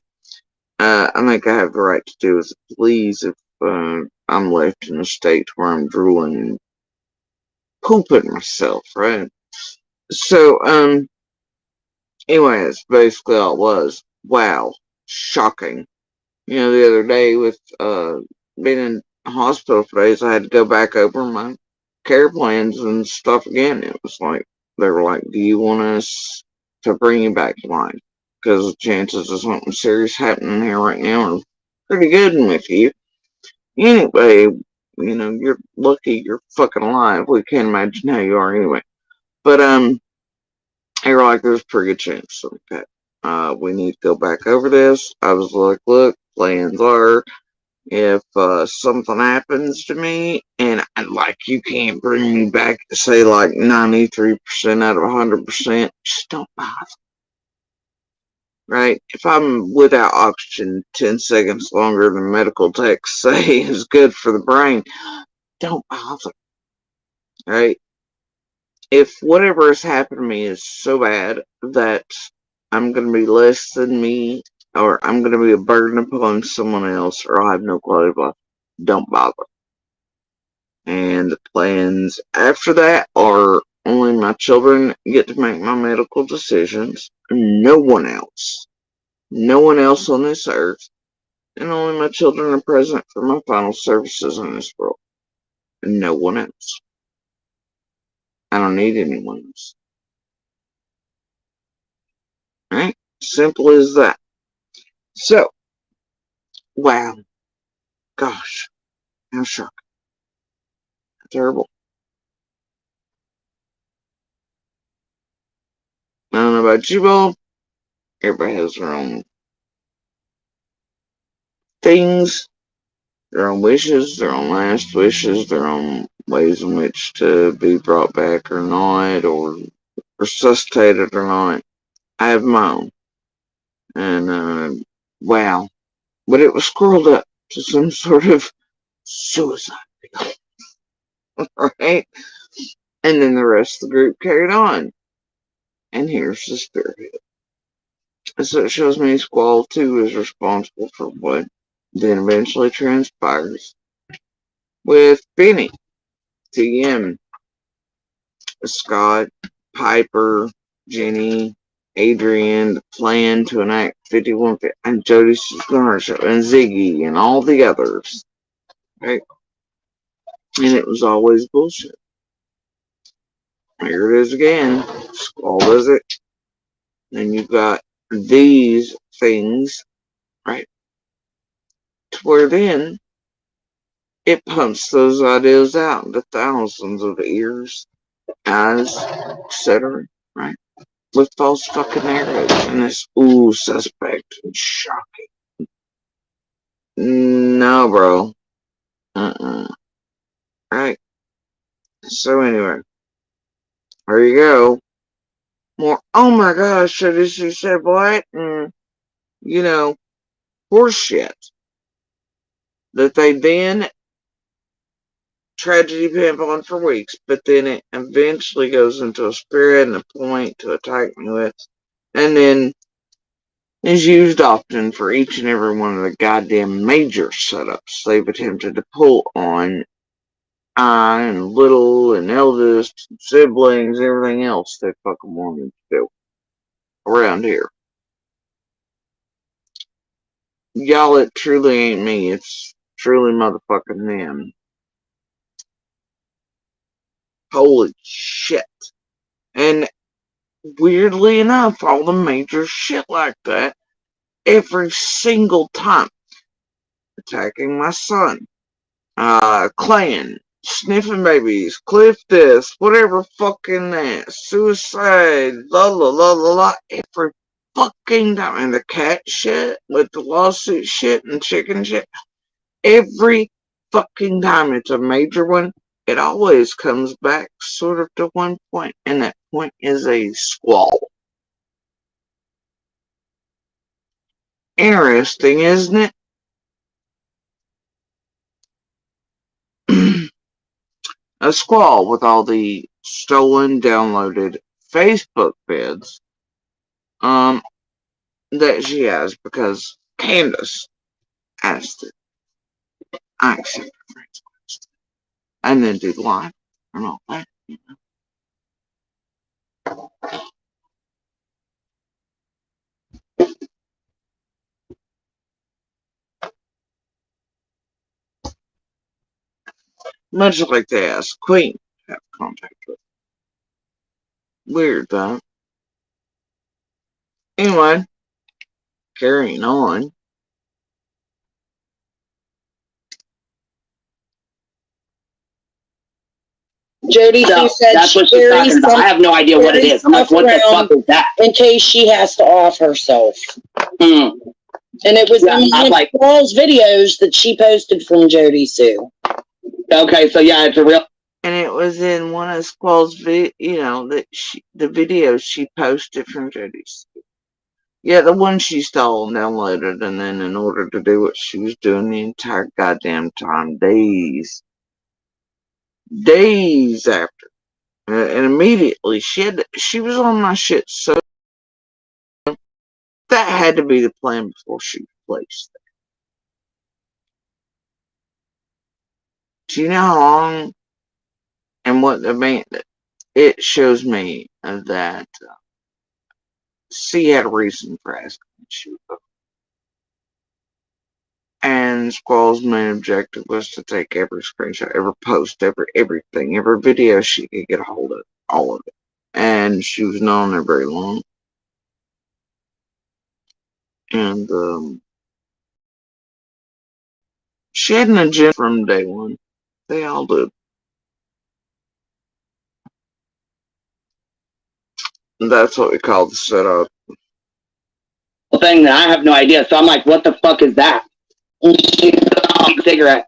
Speaker 1: I think I have the right to do as I please if I'm left in a state where I'm drooling and pooping myself, right? So, anyway, that's basically all it was. Wow. Shocking. You know, the other day with, being in hospital for days, I had to go back over my care plans and stuff again. It was like, they were like, do you want us to bring you back to life? Because the chances of something serious happening here right now are pretty good with you. Anyway, you know, you're lucky you're fucking alive. We can't imagine how you are anyway. But, they were like, there's a pretty good chance. Okay. We need to go back over this. I was like, look, plans are if something happens to me and like you can't bring me back to say like 93% out of 100%, just don't bother. Right? If I'm without oxygen 10 seconds longer than medical techs say is good for the brain, don't bother. Right? If whatever has happened to me is so bad that I'm going to be less than me, or I'm going to be a burden upon someone else, or I'll have no quality of life, don't bother. And the plans after that are only my children get to make my medical decisions, no one else. No one else on this earth, and only my children are present for my final services in this world. And no one else. I don't need anyone else. Right? Simple as that. So, wow. Gosh. How shocking. Terrible. I don't know about you all. Everybody has their own things, their own wishes, their own last wishes, their own ways in which to be brought back or not, or resuscitated or not. I have my own. And, wow. But it was scrolled up to some sort of suicide. Right? And then the rest of the group carried on. And here's the spirit. So it shows me Squall 2 is responsible for what then eventually transpires with Benny, TM, Scott, Piper, Jenny, Adrian, the plan to enact 51, and Jody's Gunner Show, and Ziggy, and all the others. Right? And it was always bullshit. Here it is again. Squall does it. And you've got these things, right? To where then it pumps those ideas out into thousands of ears, eyes, etc. Right? With false fucking narratives and this suspect and shocking. No, bro. Right. So anyway, there you go. More. Oh my gosh! So this you said what? Horse shit that they then tragedy pimp on for weeks, but then it eventually goes into a spirit and a point to attack me with, and then is used often for each and every one of the goddamn major setups they've attempted to pull on I and Little and eldest and siblings, everything else they fucking wanted to do around here. Y'all, it truly ain't me. It's truly motherfucking them. Holy shit. And weirdly enough, all the major shit like that, every single time, attacking my son, Clan, sniffing babies, Cliff this, whatever fucking that, suicide, la la la la la, every fucking time, and the cat shit, with the lawsuit shit and chicken shit, every fucking time it's a major one, it always comes back sort of to one point, and that point is a squall. Interesting, isn't it? A squall with all the stolen, downloaded Facebook vids that she has because Candace asked it. I accept her friend's request. And then do live and all that, Much like they asked Queen to have contact with. Weird, though. Anyway, carrying on.
Speaker 7: Jody,
Speaker 3: So,
Speaker 7: she said
Speaker 3: that's what she's
Speaker 7: Sherry
Speaker 3: talking about. I have no idea what it is. I'm like, what the fuck is that?
Speaker 7: in case she has to off herself.
Speaker 3: Mm.
Speaker 7: And it was
Speaker 3: Yeah,
Speaker 7: in
Speaker 3: I'm like,
Speaker 7: Paul's videos that she posted from Jody Sue.
Speaker 3: okay, so yeah, it's a real.
Speaker 1: And it was in one of Squall's the videos she posted from Jody's. Yeah, the one she stole and downloaded, and then in order to do what she was doing the entire goddamn time, days after, and immediately she was on my shit. So that had to be the plan before she placed it. Do you know how long and what the man? It shows me that she had a reason for asking me to shoot her. And Squall's main objective was to take every screenshot, every post, everything, every video she could get a hold of, all of it. And she was not on there very long. And she had an agenda from day one. They all did. And that's what we call the setup.
Speaker 3: Thing that I have no idea. So I'm like, what the fuck is that? And she said, cigarette.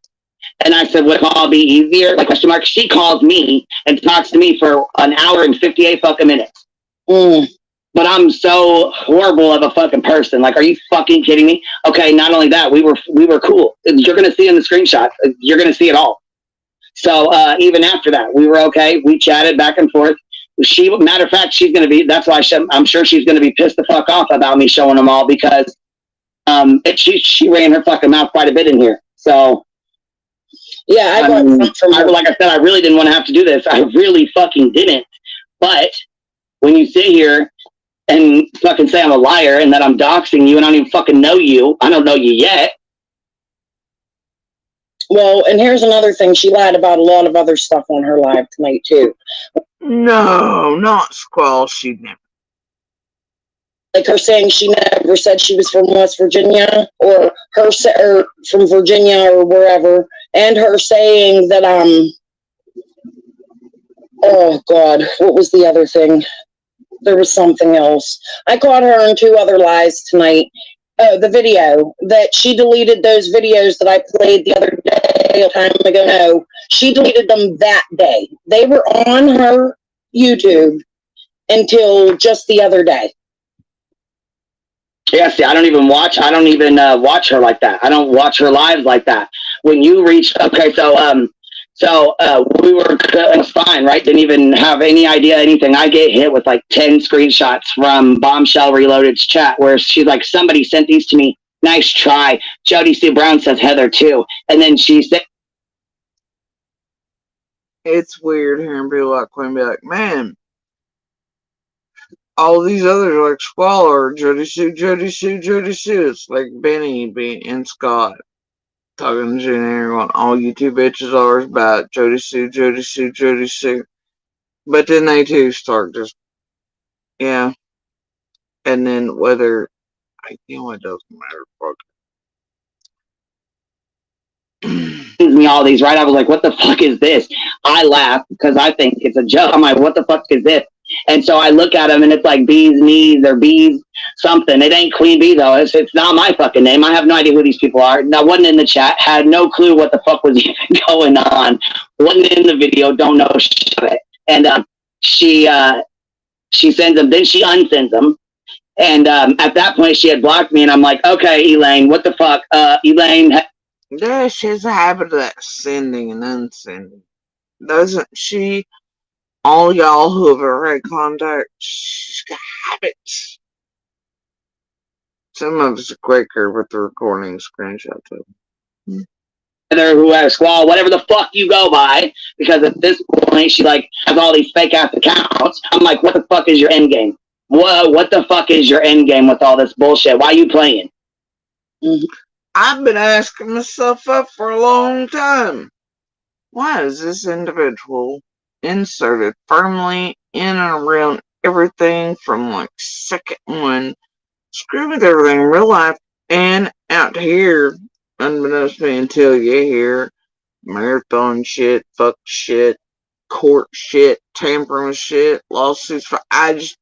Speaker 3: And I said, would it all be easier? Like, question mark. She calls me and talks to me for an hour and 58 fucking minutes. But I'm so horrible of a fucking person. Like, are you fucking kidding me? Okay, not only that, we were cool. You're gonna see in the screenshot. You're gonna see it all. So even after that, we were okay. We chatted back and forth. Matter of fact, she's gonna be. That's why I'm sure she's gonna be pissed the fuck off about me showing them all because she ran her fucking mouth quite a bit in here. So yeah, like I said, I really didn't want to have to do this. I really fucking didn't. But when you sit here and fucking say I'm a liar and that I'm doxing you and I don't even fucking know you, I don't know you yet.
Speaker 7: Well, and here's another thing. She lied about a lot of other stuff on her live tonight, too.
Speaker 1: No, not Squall. She never.
Speaker 7: Like her saying she never said she was from West Virginia, or or from Virginia or wherever, and her saying that, oh God, what was the other thing? There was something else. I caught her in 2 other lies tonight. Oh, the video that she deleted those videos that I played the other day, a time ago. No, she deleted them that day. They were on her YouTube until just the other day.
Speaker 3: Yeah, see, I don't even watch her like that. I don't watch her lives like that. When you reach, okay, so we were, it was fine, right? Didn't even have any idea anything. I get hit with like 10 screenshots from Bombshell Reloaded's chat where she's like, somebody sent these to me. Nice try. Jody C. Brown says Heather too. And then she said,
Speaker 1: It's weird hearing people like Queen be like, man, all these others are like Squall or Jody Sue, Jody Sue, Jody Sue. It's like Benny and Scott talking to Jenny going, all you two bitches are about Jody Sue, Jody Sue, Jody Sue. But then they too start just, yeah. And then whether, you know, it doesn't matter. Fuck.
Speaker 3: me all these, right? I was like, what the fuck is this? I laugh because I think it's a joke. I'm like, what the fuck is this? And so I look at them and it's like Bees Knees or Bees something. It ain't Queen Bee though. It's not my fucking name. I have no idea who these people are. I wasn't in the chat, had no clue what the fuck was even going on. Wasn't in the video, don't know shit of it. And she sends them, then she unsends them. And at that point she had blocked me and I'm like, okay, Elaine, what the fuck? Elaine.
Speaker 1: Yeah, she has a habit of that sending and unsending. Doesn't she? All y'all who have ever had contact, she's got habits. Some of us are quicker with the recording screenshots of them.
Speaker 3: Who has Squall, whatever the fuck you go by, because at this point she like has all these fake ass accounts. I'm like, what the fuck is your end game? What the fuck is your end game with all this bullshit? Why are you playing?
Speaker 1: I've been asking myself up for a long time. Why is this individual inserted firmly in and around everything from like second one, screw with everything in real life and out here, unbeknownst to me until you hear marathon shit, fuck shit, court shit, tampering shit, lawsuits for I just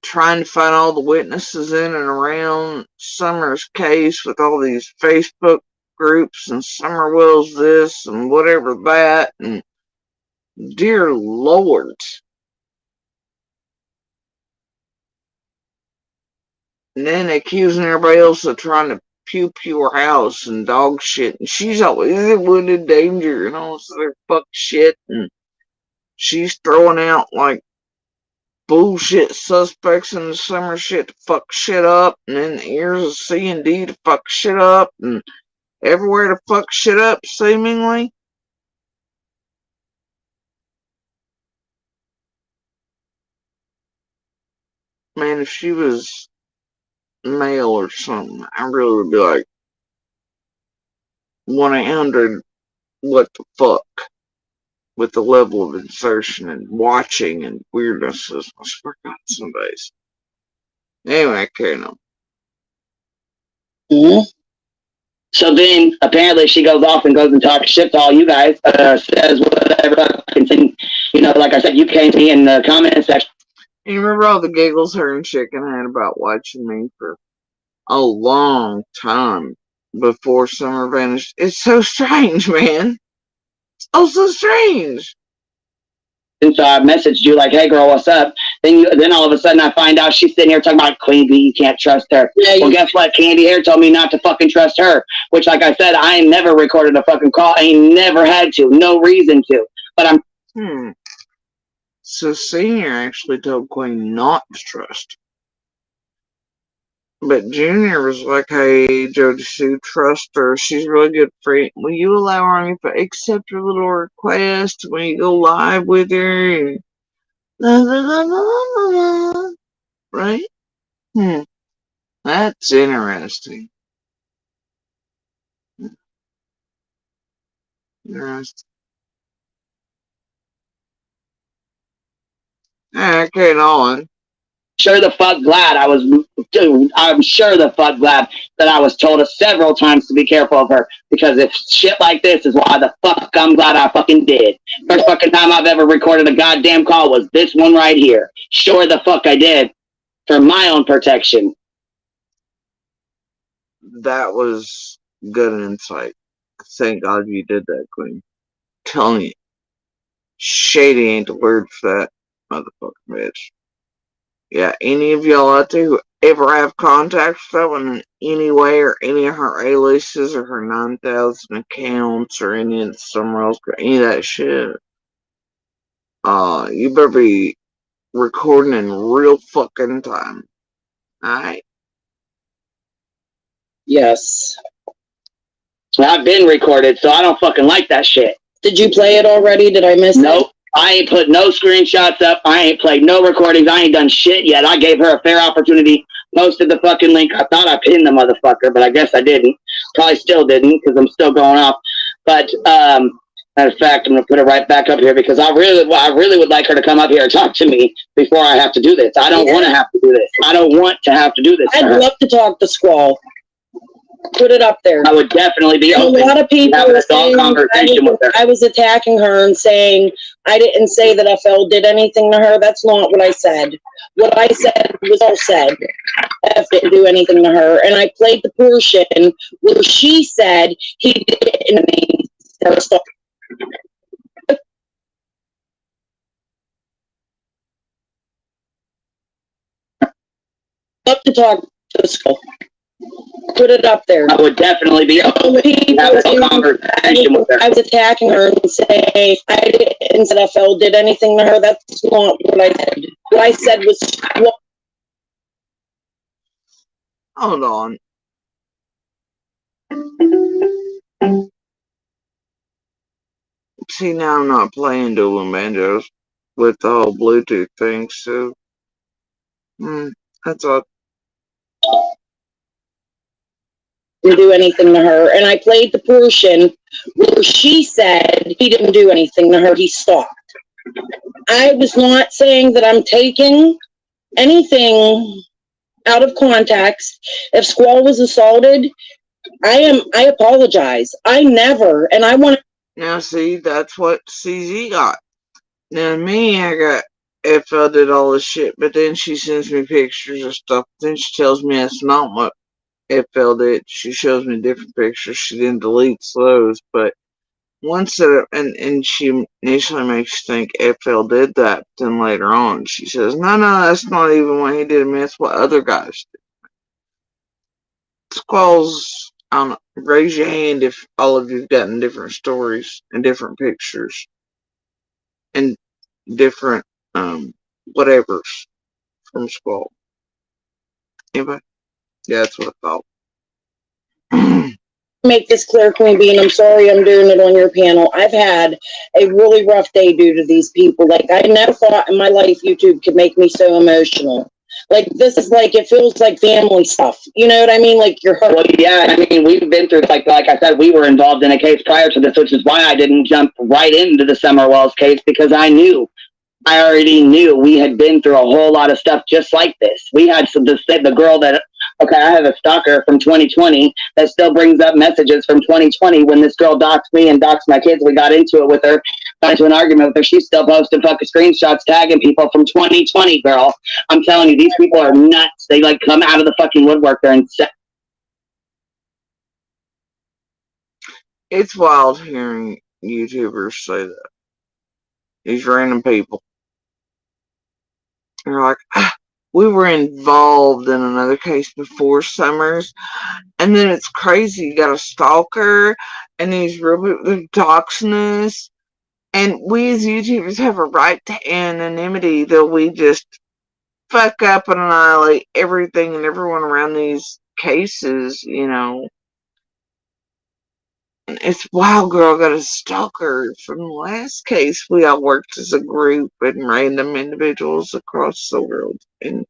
Speaker 1: trying to find all the witnesses in and around Summer's case with all these Facebook groups and Summer wills this and whatever that, and dear Lord. And then accusing everybody else of trying to pew her house and dog shit, and she's always in wounded danger and all this other fuck shit, and she's throwing out like bullshit suspects in the Summer shit to fuck shit up, and then the ears of C and D to fuck shit up, and everywhere to fuck shit up, seemingly. Man, if she was male or something, I really would be like, 1-800, what the fuck? With the level of insertion and watching and weirdnesses. I swear to God, some days. Anyway, carry on.
Speaker 3: Mm-hmm. So then, apparently, she goes off and goes and talks shit to all you guys. Says whatever. You know, like I said, you came to me in the comment section.
Speaker 1: You remember all the giggles her and Chicken had about watching me for a long time before Summer vanished? It's so strange, man. Oh, so strange.
Speaker 3: And so I messaged you like, hey girl, what's up? Then all of a sudden I find out she's sitting here talking about Queen Bee, you can't trust her. Yeah, well, guess what? Candy Hair told me not to fucking trust her. Which, like I said, I ain't never recorded a fucking call. I ain't never had to. No reason to. But I'm...
Speaker 1: So Senior actually told Queen not to trust. But Junior was like, hey, Jody Sue, trust her. She's really good friend. Will you allow her on your accept her little request when you go live with her? And la, la, la, la, la, la. Right? That's interesting. Interesting. Carrying on.
Speaker 3: Sure the fuck glad I was, dude, I'm sure the fuck glad that I was told several times to be careful of her, because if shit like this is why the fuck I'm glad I fucking did. First fucking time I've ever recorded a goddamn call was this one right here. Sure the fuck I did, for my own protection.
Speaker 1: That was good insight. Thank God you did that, Queen. Telling you, shady ain't the word for that motherfucking bitch. Yeah, any of y'all out there who ever have contact with that one in any way, or any of her aliases, or her 9,000 accounts, or any of the somewhere else, any of that shit, you better be recording in real fucking time. Alright?
Speaker 7: Yes.
Speaker 3: I've been recorded, so I don't fucking like that shit.
Speaker 7: Did you play it already? Did I miss it?
Speaker 3: Nope. I ain't put no screenshots up. I ain't played no recordings. I ain't done shit yet. I gave her a fair opportunity. Posted the fucking link. I thought I pinned the motherfucker, but I guess I didn't. Probably still didn't, because I'm still going off. But matter of fact, I'm gonna put it right back up here, because I really would like her to come up here and talk to me before I have to do this. I don't want to have to do this. I don't want to have to do this.
Speaker 7: I'd love to talk to Squall. Put it up there.
Speaker 3: I would definitely be
Speaker 7: And
Speaker 3: open
Speaker 7: a lot of people
Speaker 3: to having
Speaker 7: were
Speaker 3: a dog
Speaker 7: saying
Speaker 3: conversation with her.
Speaker 7: I was attacking her and saying I didn't say that FL did anything to her. That's not what I said. What I said was all said. F didn't do anything to her. And I played the portion where she said he didn't mean her stuff. Love to talk to Skull. Put it up there.
Speaker 3: I would definitely be open to having a conversation with her.
Speaker 7: I was attacking her and saying I didn't say FL did anything to her. That's not what I said. What I said was, well,
Speaker 1: Hold on. See, now I'm not playing dual banjos with the whole Bluetooth thing, so that's all.
Speaker 7: didn't do anything to her. And I played the portion where she said he didn't do anything to her. He stopped. I was not saying that I'm taking anything out of context. If Squall was assaulted, I apologize. I never, and I want to.
Speaker 1: Now, see, that's what CZ got. Now, me, I got FL did all this shit, but then she sends me pictures of stuff. Then she tells me that's not what FL did. She shows me different pictures. She then deletes those, but once that, and she initially makes you think FL did that, but then later on she says, no, that's not even what he did, I mean, that's what other guys did. Squalls, I don't know, raise your hand if all of you've gotten different stories and different pictures and different whatevers from Squall. Anybody? Yeah, that's what I thought.
Speaker 7: Make this clear, Queen Bean. I'm sorry I'm doing it on your panel. I've had a really rough day due to these people. Like, I never thought in my life YouTube could make me so emotional. Like, this is like, it feels like family stuff. You know what I mean? Like, you're hurt.
Speaker 3: Well, yeah, I mean, we've been through, like I said, we were involved in a case prior to this, which is why I didn't jump right into the Summer Wells case, because I already knew we had been through a whole lot of stuff just like this. We had the girl that, okay, I have a stalker from 2020 that still brings up messages from 2020 when this girl doxed me and doxed my kids. We got into it with her, got into an argument with her. She still posted fucking screenshots tagging people from 2020, girl. I'm telling you, these people are nuts. They like come out of the fucking woodwork. They're insane.
Speaker 1: It's wild hearing YouTubers say that. These random people. You're like, we were involved in another case before Summers, and then it's crazy. You got a stalker, and these real people doxing us, and we as YouTubers have a right to anonymity that we just fuck up and annihilate everything and everyone around these cases, you know. It's Wild Girl got a stalker from the last case. We all worked as a group and random individuals across the world. And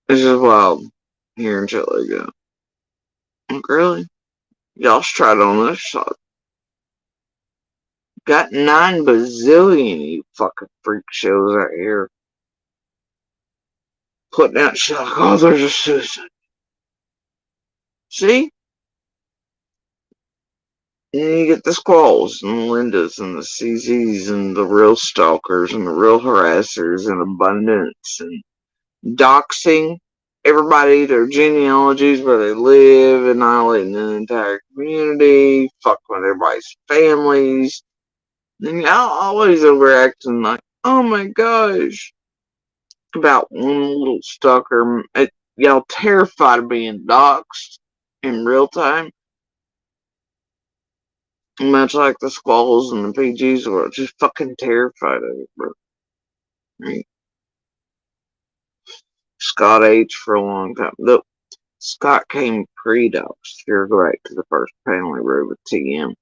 Speaker 1: it's just wild hearing shit like that. Like, really? Y'all tried on this shot. Got 9 bazillion you fucking freak shows out here. Putting out shit like, oh, there's a suicide. See? And you get the Squalls and the Lindas and the CZs and the real stalkers and the real harassers and abundance and doxing everybody, their genealogies, where they live, annihilating the entire community, fucking with everybody's families. And y'all always overacting like, oh my gosh, about one little stalker. Y'all terrified of being doxed in real time. Much like the Squalls and the PGs were just fucking terrified of it, bro. Right? Scott H for a long time. Look, Scott came pre-dox. Here, go back to the first panel we wrote with TM,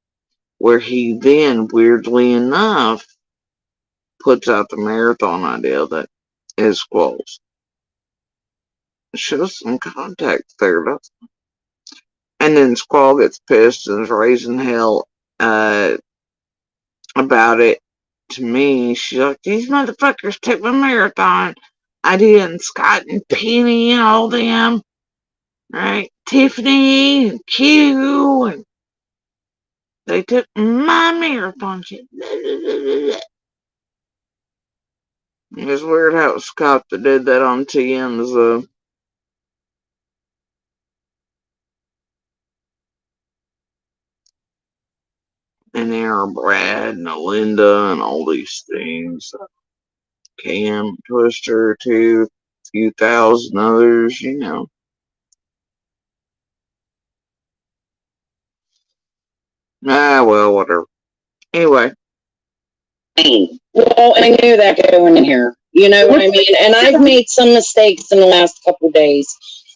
Speaker 1: where he then, weirdly enough, puts out the marathon idea that is Squalls. Shows some context there, doesn't it? And then Squall gets pissed and is raising hell about it to me. She's like, these motherfuckers took my marathon idea, and Scott and Penny and all them, right? Tiffany and Q, and they took my marathon shit. It's weird how it was Scott that did that on TM's and there Brad and Linda and all these things. Cam, Twister, too, a few thousand others, you know. Ah, well, whatever. Anyway.
Speaker 7: Well, I knew that going in here. You know what I mean? And I've made some mistakes in the last couple of days.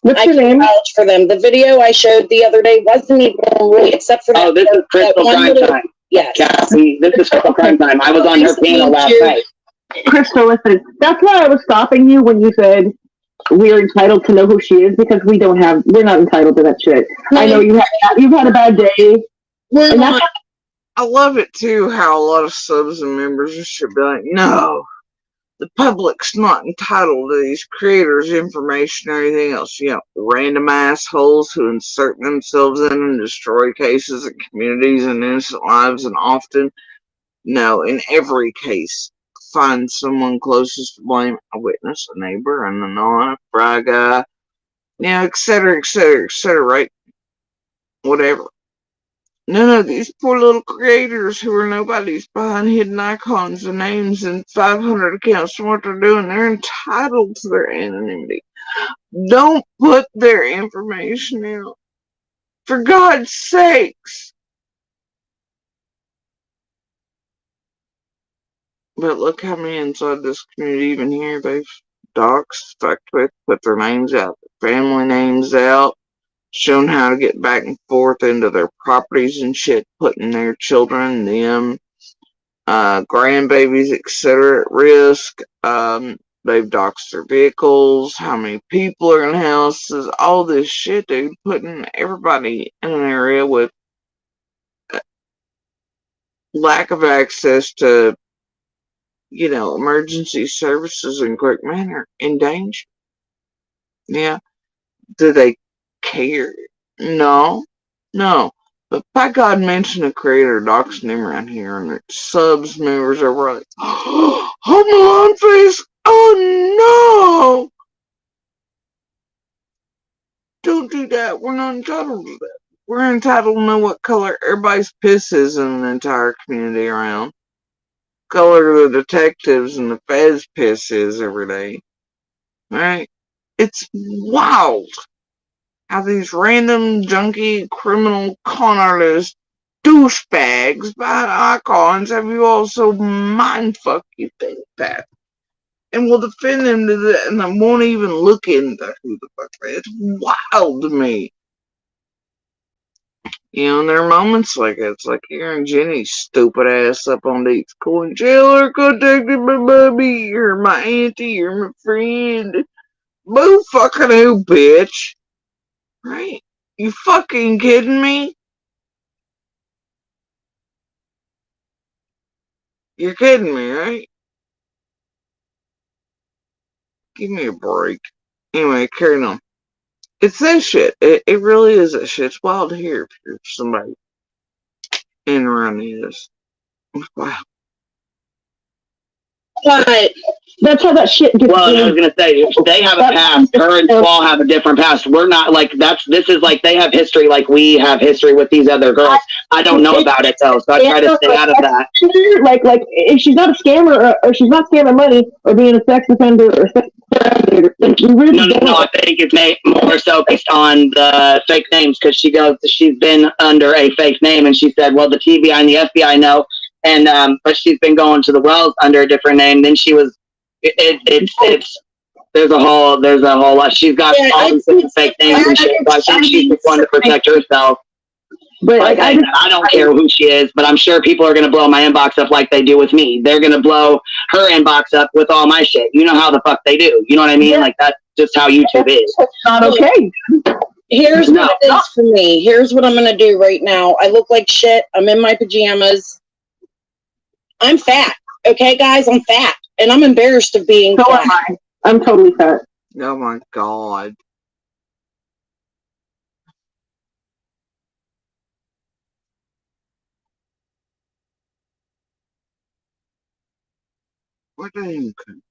Speaker 6: What's
Speaker 7: I
Speaker 6: your
Speaker 7: can
Speaker 6: name?
Speaker 7: vouch for them. The video I showed the other day wasn't even really, except for that.
Speaker 3: Oh, this is Crystal
Speaker 7: one
Speaker 3: Crime
Speaker 7: little-
Speaker 3: Time.
Speaker 7: Yes.
Speaker 3: Kathy, this is Crystal Crime Time. I was on her panel last night.
Speaker 6: Crystal, listen, that's why I was stopping you when you said we're entitled to know who she is, because we're not entitled to that shit. I know you've had a bad day. And that's
Speaker 1: I love it too how a lot of subs and members should be like, no, the public's not entitled to these creators' information or anything else. You know, random assholes who insert themselves in and destroy cases and communities and innocent lives, and often, no, in every case, find someone closest to blame, a witness, a neighbor, an anon, a fry guy, you know, etc., right? Whatever. None of these poor little creators who are nobodies behind hidden icons and names and 500 accounts and what they're doing, they're entitled to their anonymity. Don't put their information out. For God's sakes. But look how many inside this community, even here, they've doxed, fucked with, put their names out, their family names out, shown how to get back and forth into their properties and shit, putting their children, them, grandbabies, etc. at risk. They've doxed their vehicles, how many people are in houses, all this shit, dude, putting everybody in an area with lack of access to, you know, emergency services in quick manner in danger. Yeah. Do they care? No. But by God, mention a creator doxing him around here, and its subs members are like, oh, Milan face! Oh no! Don't do that. We're not entitled to that. We're entitled to know what color everybody's piss is in the entire community around. Color the detectives and the feds piss is every day. Right? It's wild how these random junkie criminal con artists douchebags behind icons have you all so mindfuck you think that, and will defend them to the, and I won't even look into who the fuck they is. It's wild to me. You know, and there are moments like that. It's like hearing Jenny's stupid ass up on these coin jailer contacted my mommy, you're my auntie, you're my friend. Boo fucking who, bitch. Right? You fucking kidding me? You're kidding me, right? Give me a break. Anyway, carrying on. It's that shit. It really is that shit. It's wild to hear if you're somebody in and around this. Wow.
Speaker 7: But
Speaker 6: That's how that shit gets.
Speaker 3: Well, and I was gonna say, if they have a past, her and Squall have a different past. We're not like this is like they have history like we have history with these other girls. I don't know about it though, so I try to stay out of that.
Speaker 6: Like if she's not a scammer or she's not scamming money or being a sex offender or sex offender, then she really
Speaker 3: No, I think it's made more so based on the fake names because she's been under a fake name and she said, well, the TBI and the FBI know, and but she's been going to the wells under a different name. Then she was, it's there's a whole lot. She's got all these different fake names and shit. So I think she's just wanting to protect herself.
Speaker 6: But like,
Speaker 3: I don't care who she is, but I'm sure people are going to blow my inbox up like they do with me. They're going to blow her inbox up with all my shit. You know how the fuck they do. You know what I mean?
Speaker 6: Yeah.
Speaker 3: Like that's just how YouTube is.
Speaker 6: not okay.
Speaker 7: here's what it is for me. Here's what I'm going to do right now. I look like shit. I'm in my pajamas. I'm fat. Okay, guys? I'm fat. And I'm embarrassed of being
Speaker 6: So
Speaker 7: fat.
Speaker 6: am I. I'm totally fat.
Speaker 1: Oh my god. What do you think?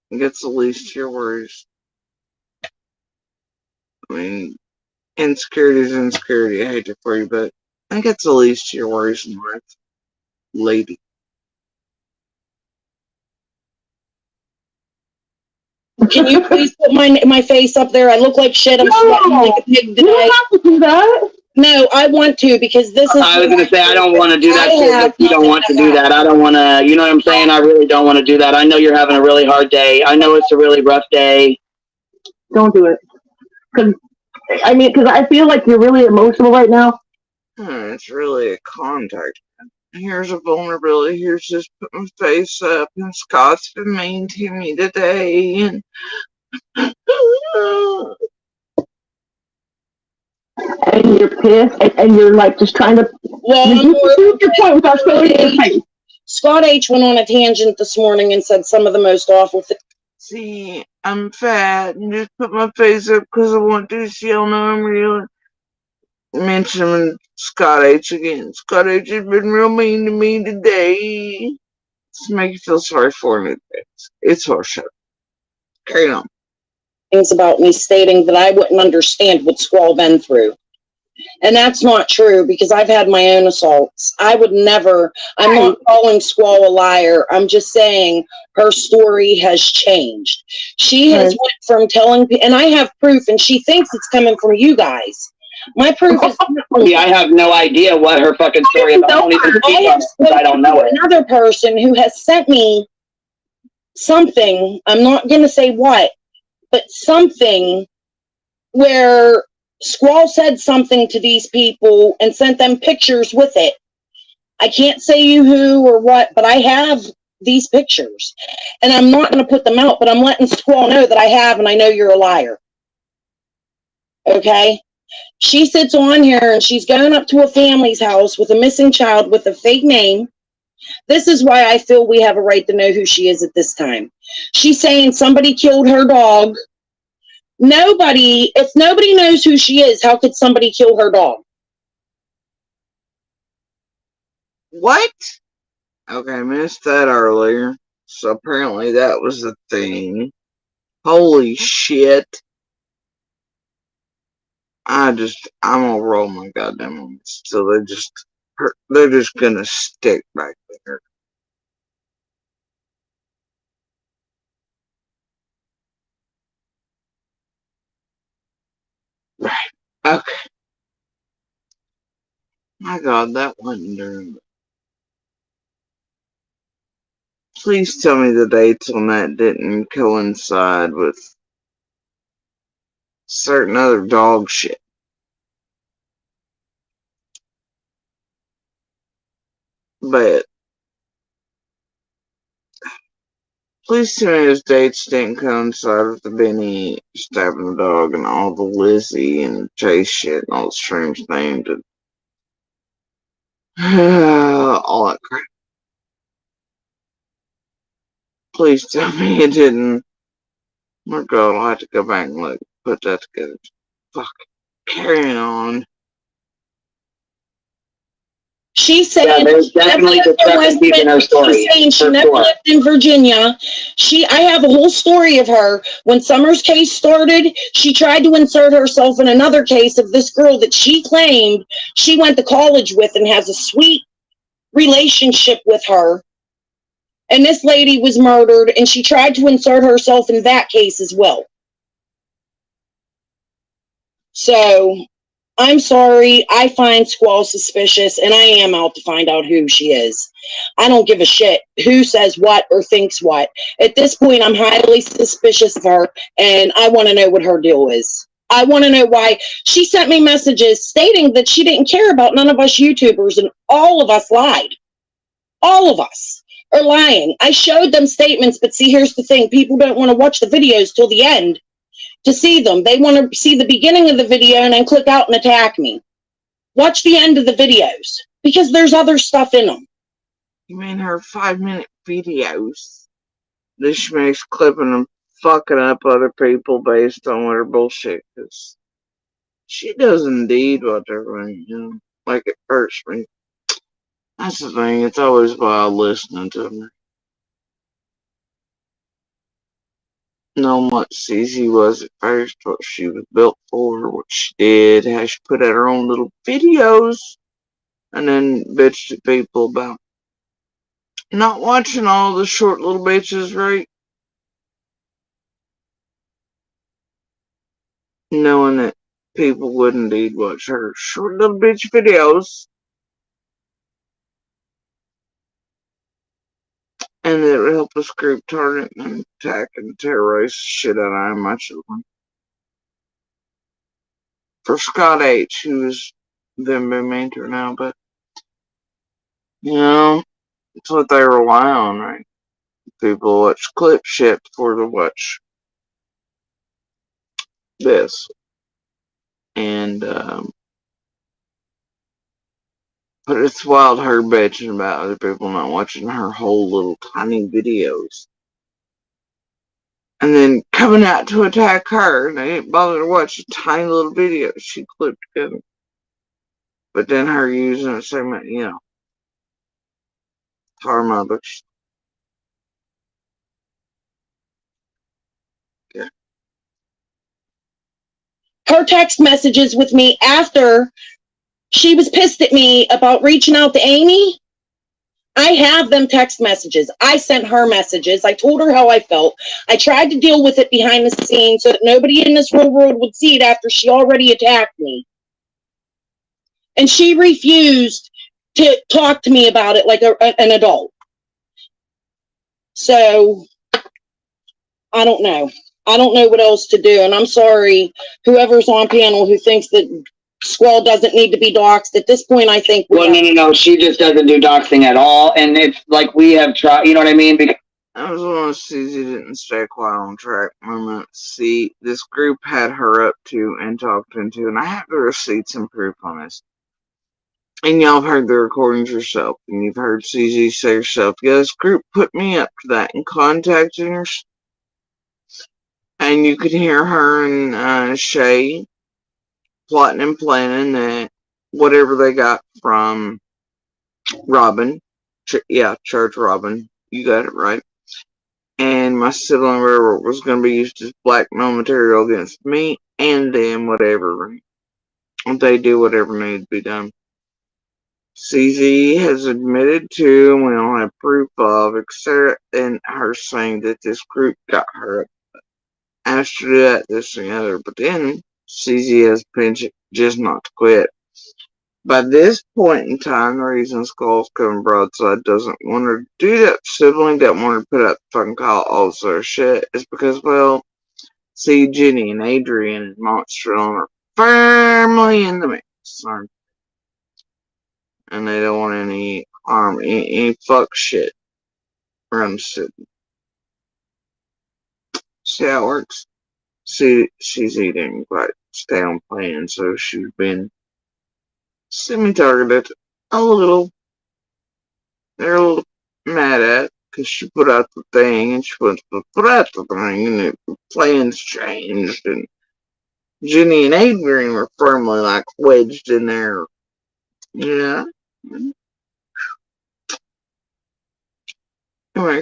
Speaker 1: It gets the least of your worries. I mean, insecurity is insecurity. I hate it for you, but I think it's the least of your worries in life. Lady.
Speaker 7: Can you please put my face up there? I look like shit. I'm sweating like a pig
Speaker 6: You
Speaker 7: today.
Speaker 6: don't have to do that.
Speaker 7: No, I want to because this is.
Speaker 3: I was gonna say I don't want to do that shit if you don't want to do that. I don't want to. You know what I'm saying? I really don't want to do that. I know you're having a really hard day. I know it's a really rough day.
Speaker 6: Don't do it. Because I feel like you're really emotional right now.
Speaker 1: It's really a contact. Here's a vulnerability. Here's just put my face up, and Scott's been mean to me today, and
Speaker 6: And you're pissed, and you're like just trying to.
Speaker 7: Well,
Speaker 6: You prove your point without showing your face.
Speaker 7: Scott H went on a tangent this morning and said some of the most awful things.
Speaker 1: see, I'm fat, and just put my face up because I want to see y'all know I'm real. Mention Scott H again. Scott H has been real mean to me today. Just make you feel sorry for me. It's horseshit. Carry on.
Speaker 7: Things about me stating that I wouldn't understand what Squall been through. And that's not true because I've had my own assaults. I would never, I'm not calling Squall a liar. I'm just saying her story has changed. She has went from telling, and I have proof, and she thinks it's coming from you guys. My proof is.
Speaker 3: Yeah, I have no idea what her fucking story is. I don't even speak on it because I don't know it.
Speaker 7: Another person who has sent me something, I'm not going to say what, but something where Squall said something to these people and sent them pictures with it. I can't say you who or what, but I have these pictures. And I'm not going to put them out, but I'm letting Squall know that I have, and I know you're a liar. Okay? She sits on here and she's going up to a family's house with a missing child with a fake name. This is why I feel we have a right to know who she is at this time. She's saying somebody killed her dog. If nobody knows who she is, how could somebody kill her dog?
Speaker 1: What? Okay, I missed that earlier. So apparently that was the thing. Holy shit. I'm gonna roll my goddamn eyes. So they're just gonna stick back there. Right. Okay. My god, that wasn't during. Please tell me the dates on that didn't coincide with certain other dog shit. But Please tell me his dates didn't coincide with the Benny stabbing the dog and all the Lizzie and Chase shit and all the strange names and all that crap. Please tell me it didn't. My God, I'll have to go back and look, put that together. Fuck. Carrying on.
Speaker 7: She's saying
Speaker 3: Yeah, there's definitely discrepancies in her story.
Speaker 7: She's saying she
Speaker 3: for
Speaker 7: never
Speaker 3: sure.
Speaker 7: lived in Virginia. I have a whole story of her. When Summer's case started, she tried to insert herself in another case of this girl that she claimed she went to college with and has a sweet relationship with her. And this lady was murdered, and she tried to insert herself in that case as well. So, I'm sorry, I find Squall suspicious, and I am out to find out who she is. I don't give a shit who says what or thinks what. At this point, I'm highly suspicious of her, and I want to know what her deal is. I want to know why she sent me messages stating that she didn't care about none of us YouTubers, and all of us lied. All of us are lying. I showed them statements, but see, here's the thing. People don't want to watch the videos till the end to see them. They want to see the beginning of the video and then click out and attack me. Watch the end of the videos because there's other stuff in them.
Speaker 1: You mean her 5-minute videos? This makes clipping and fucking up other people based on what her bullshit is. She does indeed whatever, like it hurts me. That's the thing, it's always wild listening to her. Knowing what CZ was at first, what she was built for, what she did, how she put out her own little videos, and then bitched at people about not watching all the short little bitches, right? Knowing that people would indeed watch her short little bitch videos, and that would help us group target and attack and terrorize the shit out of my children. For Scott H, who's been mean to her now, but it's what they rely on, right? People watch clip shit before they watch this. And, but it's wild her bitching about other people not watching her whole little tiny videos. And then coming out to attack her, and they didn't bother to watch a tiny little video she clipped together. But then her using a segment, tar mothers. Yeah.
Speaker 7: Her text messages with me after she was pissed at me about reaching out to Amy. I have them text messages. I sent her messages. I told her how I felt. I tried to deal with it behind the scenes so that nobody in this real world would see it after she already attacked me. And she refused to talk to me about it like an adult. So, I don't know. I don't know what else to do. And I'm sorry, whoever's on panel who thinks that Squall doesn't need to be doxxed. At this point, I think...
Speaker 3: Well, no. She just doesn't do doxing at all. And it's like we have tried, you know what I mean? Because
Speaker 1: I was one of CZ didn't stay quiet on track moments. See, this group had her up to and talked into, and I have the receipts and proof on this. And y'all have heard the recordings yourself, and you've heard CZ say herself, yeah, this group put me up to that and contacted her. And you could hear her and Shay plotting and planning that whatever they got from Robin, Church Robin, you got it right. And my sibling whatever was going to be used as blackmail material against me and them, whatever. They do whatever needs to be done. CZ has admitted to, and we don't have proof of, etc., and her saying that this group got her asked her to do that, this, and the other. But then CZ has pinched just not to quit. By this point in time, the reason Squall's coming broadside doesn't want her to do that, sibling doesn't want her to put up the fucking call, all this other shit, is because, well, see, Jenny and Adrian and Monster are firmly in the mix, aren't they? And they don't want any harm, any fuck shit around the city. see how it works. She's eating, but stay on plan, so she's been semi-targeted a little. They're a little mad at because she put out the thing and she put out the thing and the plans changed and Jenny and Adrian were firmly like wedged in there. Yeah. Anyway,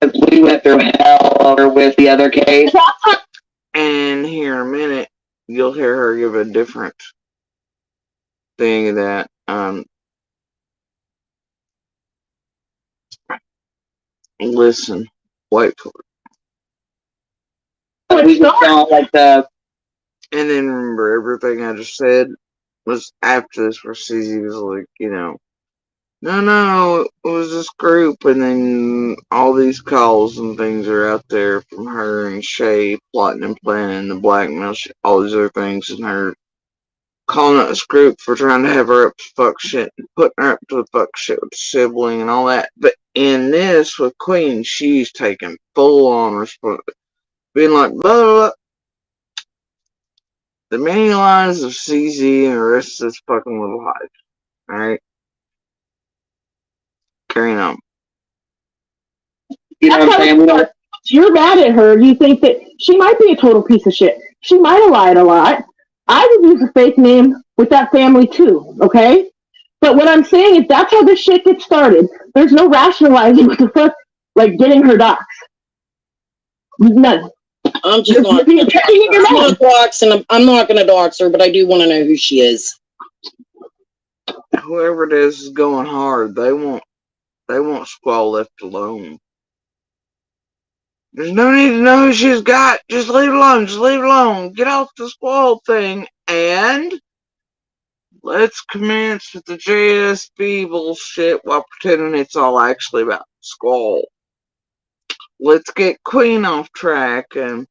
Speaker 3: We went through hell with the other case.
Speaker 1: and here in a minute you'll hear her give a different thing of that. Listen, wait for it.
Speaker 3: We just don't like the.
Speaker 1: And then remember, everything I just said was after this, where CZ was like, no, it was this group, and then all these calls and things are out there from her and Shay plotting and planning the blackmail, all these other things, and her calling out this group for trying to have her up to fuck shit and putting her up to the fuck shit with the sibling and all that. But in this, with Queen, she's taking full on responsibility, being like, blah, blah, blah. The many lines of CZ and the rest of this fucking little hive. Alright? Carrying on.
Speaker 3: You know what I'm saying?
Speaker 6: You're mad at her. You think that she might be a total piece of shit. She might have lied a lot. I would use a fake name with that family too, okay? But what I'm saying is that's how this shit gets started. There's no rationalizing what the fuck, like getting her docs. None.
Speaker 7: I'm just not. I'm not doxing. I'm not going to dox her, but I do want to know who she is.
Speaker 1: Whoever it is going hard. They want Squall left alone. There's no need to know who she's got. Just leave it alone. Just leave it alone. Get off the Squall thing. And let's commence with the JSB bullshit while pretending it's all actually about Squall. Let's get Queen off track and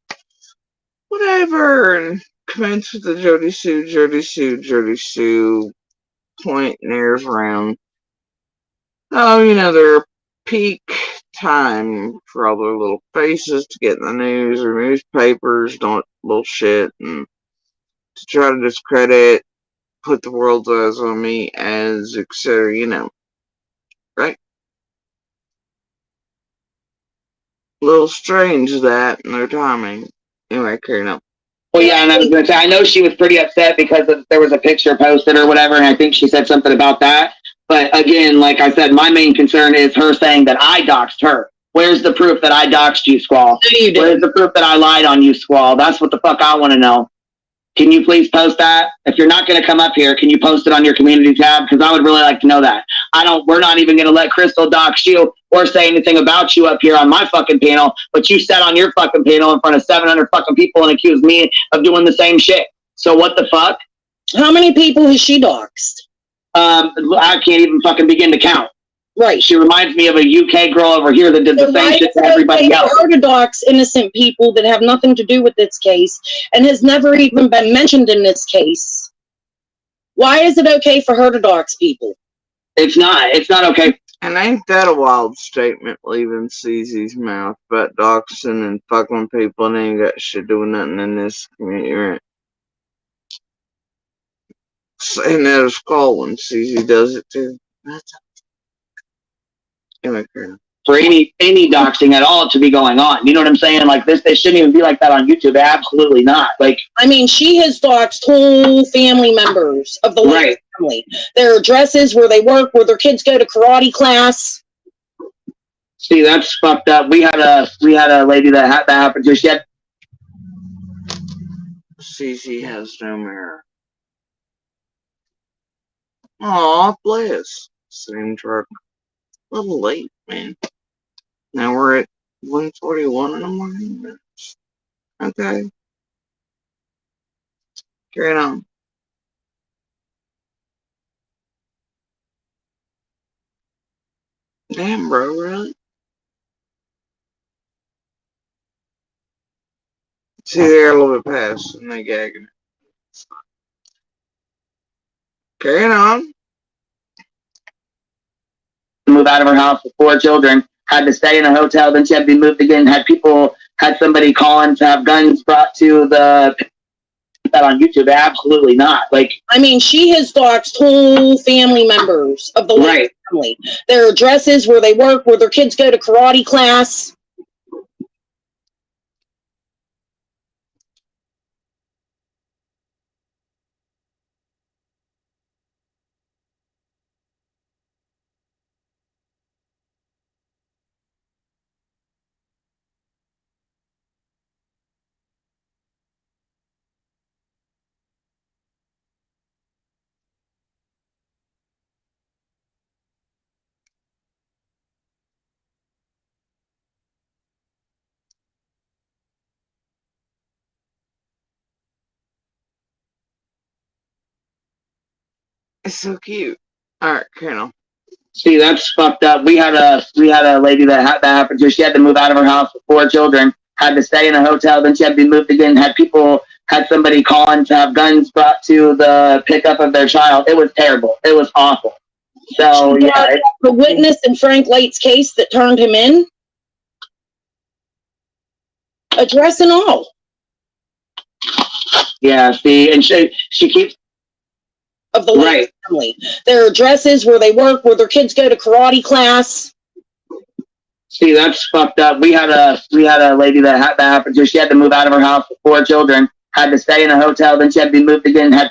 Speaker 1: whatever. And commence with the Jody Sue pointing airs around. Oh, they're peak time for all their little faces to get in the news or newspapers, don't bullshit, and to try to discredit, put the world's eyes on me as, etc., right? A little strange that and their timing. Anyway, carrying on.
Speaker 3: Well, yeah, and I was going to say, I know she was pretty upset because there was a picture posted or whatever, and I think she said something about that. But again, like I said, my main concern is her saying that I doxed her. Where's the proof that I doxed you, Squall? Where's the proof that I lied on you, Squall? That's what the fuck I want to know. Can you please post that? If you're not going to come up here, can you post it on your community tab? Because I would really like to know that. We're not even going to let Crystal dox you or say anything about you up here on my fucking panel, but you sat on your fucking panel in front of 700 fucking people and accused me of doing the same shit. So what the fuck?
Speaker 7: How many people has she doxed?
Speaker 3: I can't even fucking begin to count.
Speaker 7: Right.
Speaker 3: She reminds me of a UK girl over here that did the same shit to everybody else.
Speaker 7: Her to dox innocent people that have nothing to do with this case and has never even been mentioned in this case. Why is it okay for her to dox people?
Speaker 3: It's not okay.
Speaker 1: And ain't that a wild statement leaving CZ's mouth about doxing and fucking people and ain't got shit doing nothing in this community, right? Saying that of Squall when CZ does it too. That's anyway,
Speaker 3: for any doxing at all to be going on. You know what I'm saying? Like this shouldn't even be like that on YouTube. Absolutely not. Like,
Speaker 7: I mean, she has doxed whole family members of the
Speaker 3: right.
Speaker 7: family. Their addresses, where they work, where their kids go to karate class.
Speaker 3: See, that's fucked up. We had a lady that had that happen to. She had
Speaker 1: CZ has no mirror. Aw, bless. Same truck. A little late, man. Now we're at 1:41 in the morning. Okay. Carrying on. Damn, bro, really? See, they're a little bit past and they gagging. Carrying on.
Speaker 3: move out of her house with 4 children, had to stay in a hotel, then she had to be moved again, had people had somebody calling to have guns brought to the that on YouTube. Absolutely not. Like,
Speaker 7: I mean, she has doxed whole family members of the Lake
Speaker 3: right.
Speaker 7: family. Their addresses, where they work, where their kids go to karate class.
Speaker 1: It's so cute. Alright, Colonel.
Speaker 3: See, that's fucked up. We had a lady that had that happen to her. She had to move out of her house with 4 children, had to stay in a hotel, then she had to be moved again, had somebody calling to have guns brought to the pickup of their child. It was terrible. It was awful. So yeah,
Speaker 7: the witness in Frank Light's case that turned him in, address and all.
Speaker 3: Yeah, see, and she keeps
Speaker 7: of the Lake family. Their addresses, where they work, where their kids go to karate class.
Speaker 3: See, that's fucked up. We had a lady that had that happen to her. She had to move out of her house with 4 children, had to stay in a hotel, then she had to be moved again, had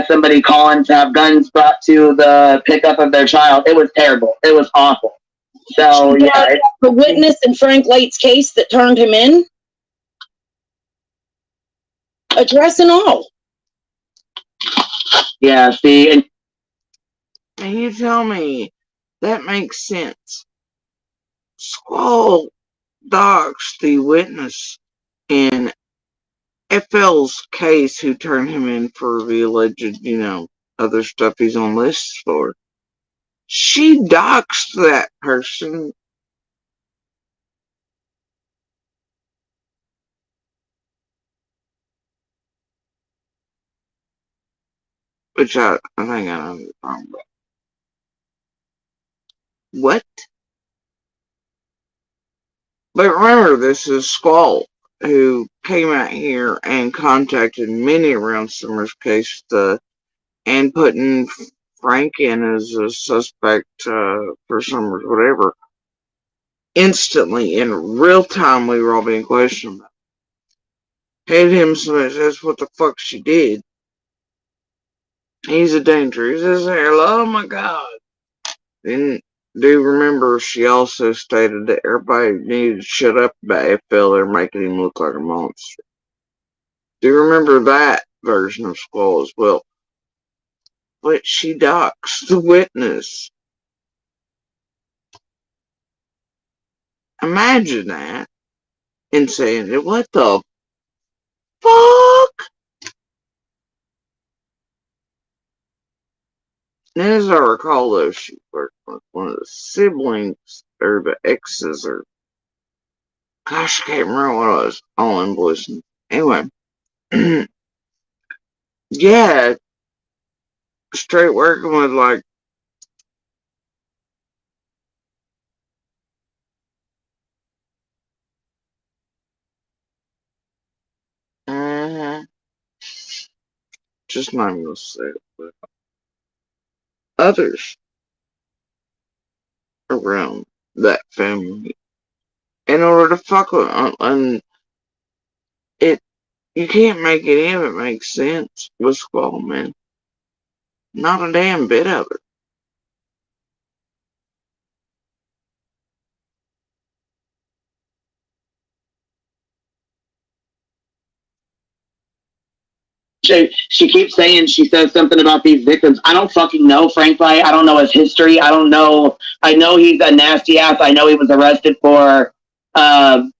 Speaker 3: somebody calling to have guns brought to the pickup of their child. It was terrible. It was awful. So yeah,
Speaker 7: the witness in Frank Light's case that turned him in, address and all.
Speaker 3: Yeah, see, and
Speaker 1: you tell me that makes sense. Squall dogs the witness in FL's case who turned him in for the alleged, other stuff he's on lists for. She doxed that person. Which I think I know you're wrong about. What? But remember, this is Squall, who came out here and contacted Minnie around Summer's case and putting Frank in as a suspect for Summers, whatever. Instantly, in real time, we were all being questioned about. Hit him so much, that's what the fuck she did. He's a danger. He's just there. Oh my god. And do remember she also stated that everybody needed to shut up about FL. They're making him look like a monster. Do remember that version of Squall as well. But she doxed the witness. Imagine that. And saying, what the fuck? And as I recall, though, she worked with one of the siblings, or the exes, or gosh, I can't remember what it was. All invoicing. Anyway, yeah, straight working with like just not even gonna say it, but others around that family in order to fuck with them. And you can't make any of it make sense with Squall, man. Not a damn bit of it.
Speaker 3: she keeps saying, she says something about these victims. I don't fucking know Frank Light. I don't know his history. I don't know. I know he's a nasty ass. I know he was arrested for, the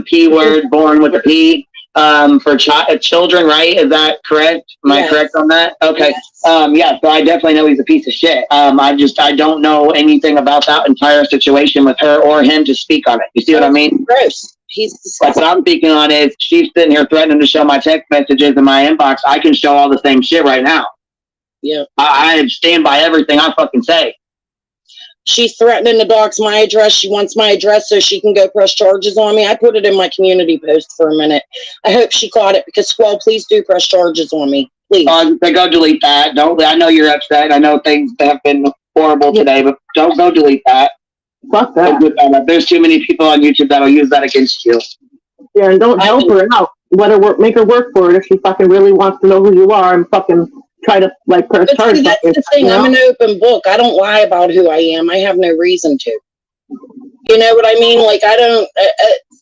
Speaker 3: P word, born with the P, for children, right? Is that correct? Am I correct on that? Okay.
Speaker 7: Yes.
Speaker 3: So I definitely know he's a piece of shit. I don't know anything about that entire situation with her or him to speak on it. You see what I mean?
Speaker 7: Gross. He's disgusting.
Speaker 3: What I'm speaking on is she's sitting here threatening to show my text messages in my inbox. I can show all the same shit right now.
Speaker 7: Yeah.
Speaker 3: I stand by everything I fucking say.
Speaker 7: She's threatening to dox my address. She wants my address so she can go press charges on me. I put it in my community post for a minute. I hope she caught it because Squall, please do press charges on me. Please.
Speaker 3: Go delete that. Don't. I know you're upset. I know things have been horrible today, but don't go delete that.
Speaker 6: Fuck that.
Speaker 3: There's too many people on YouTube that'll use that against you.
Speaker 6: Yeah, and don't help her out. Let her work, make her work for it if she fucking really wants to know who you are and fucking try to like press
Speaker 7: But
Speaker 6: charges.
Speaker 7: see, that's the thing. I'm an open book. I don't lie about who I am. I have no reason to. You know what I mean? Like, I don't,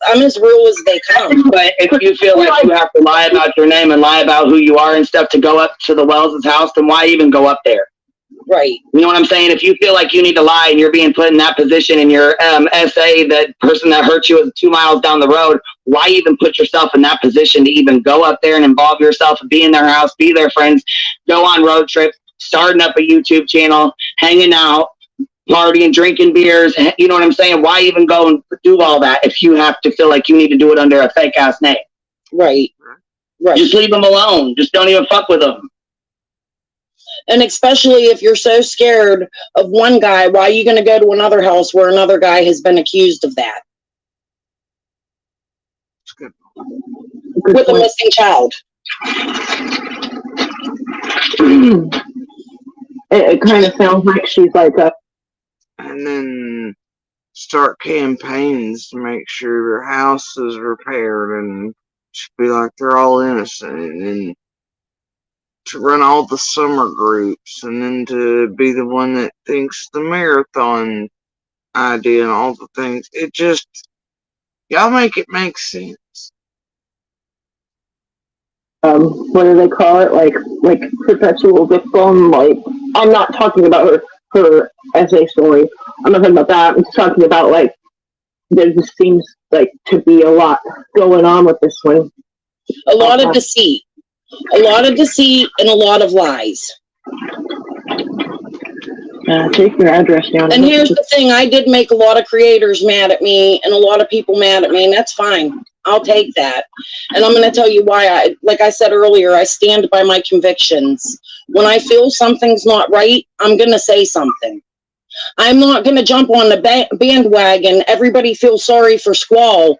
Speaker 7: I'm as real as they come.
Speaker 3: But if you feel like you have to lie about your name and lie about who you are and stuff to go up to the Wells' house, then why even go up there?
Speaker 7: Right.
Speaker 3: You know what I'm saying? If you feel like you need to lie and you're being put in that position and your SA, that person that hurt you is 2 miles down the road, why even put yourself in that position to even go up there and involve yourself, be in their house, be their friends, go on road trips, starting up a YouTube channel, hanging out, partying, drinking beers, you know what I'm saying? Why even go and do all that if you have to feel like you need to do it under a fake ass name?
Speaker 7: Right. Right.
Speaker 3: Just leave them alone. Just don't even fuck with them.
Speaker 7: And especially if you're so scared of one guy, why are you going to go to another house where another guy has been accused of that?
Speaker 1: Good
Speaker 7: With a missing child.
Speaker 6: It kind of sounds like she's like a.
Speaker 1: And then start campaigns to make sure their house is repaired and to be like they're all innocent, and to run all the summer groups, and then to be the one that thinks the marathon idea and all the things. It just, y'all make it make sense.
Speaker 6: What do they call it? Like perpetual victim. Like, I'm not talking about her essay story. I'm not talking about that. I'm just talking about like there just seems like to be a lot going on with this one.
Speaker 7: A lot of deceit. A lot of deceit and a lot of lies.
Speaker 6: Take your address down.
Speaker 7: And here's the thing, I did make a lot of creators mad at me and a lot of people mad at me, and that's fine. I'll take that. And I'm going to tell you why. Like I said earlier, I stand by my convictions. When I feel something's not right, I'm going to say something. I'm not going to jump on the bandwagon. Everybody feels sorry for Squall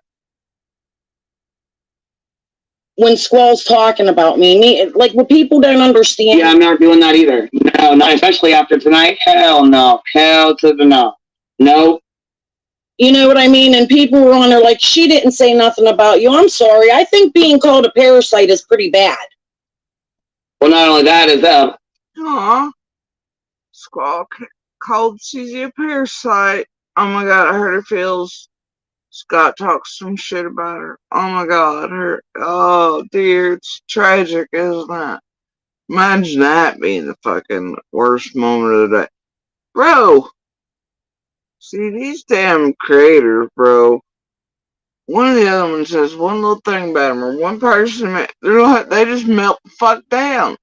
Speaker 7: when Squall's talking about me. Like, what people don't understand.
Speaker 3: Yeah, I'm not doing that either. No, not especially after tonight. Hell no. Hell to the no. No.
Speaker 7: You know what I mean? And people were on there like, she didn't say nothing about you. I'm sorry. I think being called a parasite is pretty bad.
Speaker 3: Well, not only that is
Speaker 1: Aw. Squall called Susie a parasite. Oh my god, I hurt her feels. Scott talks some shit about her. Oh my god, oh dear, it's tragic, isn't it? Imagine that being the fucking worst moment of the day. Bro! See, these damn creators, bro. One of the other ones says one little thing about them, or one person, they just melt the fuck down.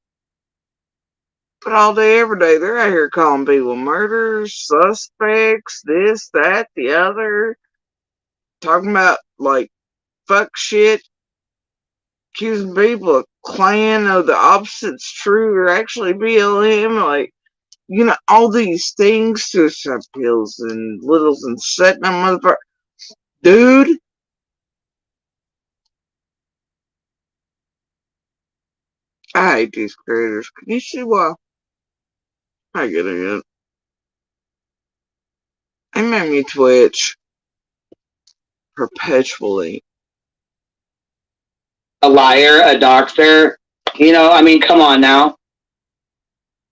Speaker 1: But all day, every day, they're out here calling people murderers, suspects, this, that, the other. Talking about, like, fuck shit. Accusing people of Klan of the opposite's true or actually BLM. Like, you know, all these things, suicide pills and littles and setting them motherfucker. Dude. I hate these creators. Can you see why? I get it. They made me twitch perpetually.
Speaker 3: a liar, a doxer. You know, I mean, come on now.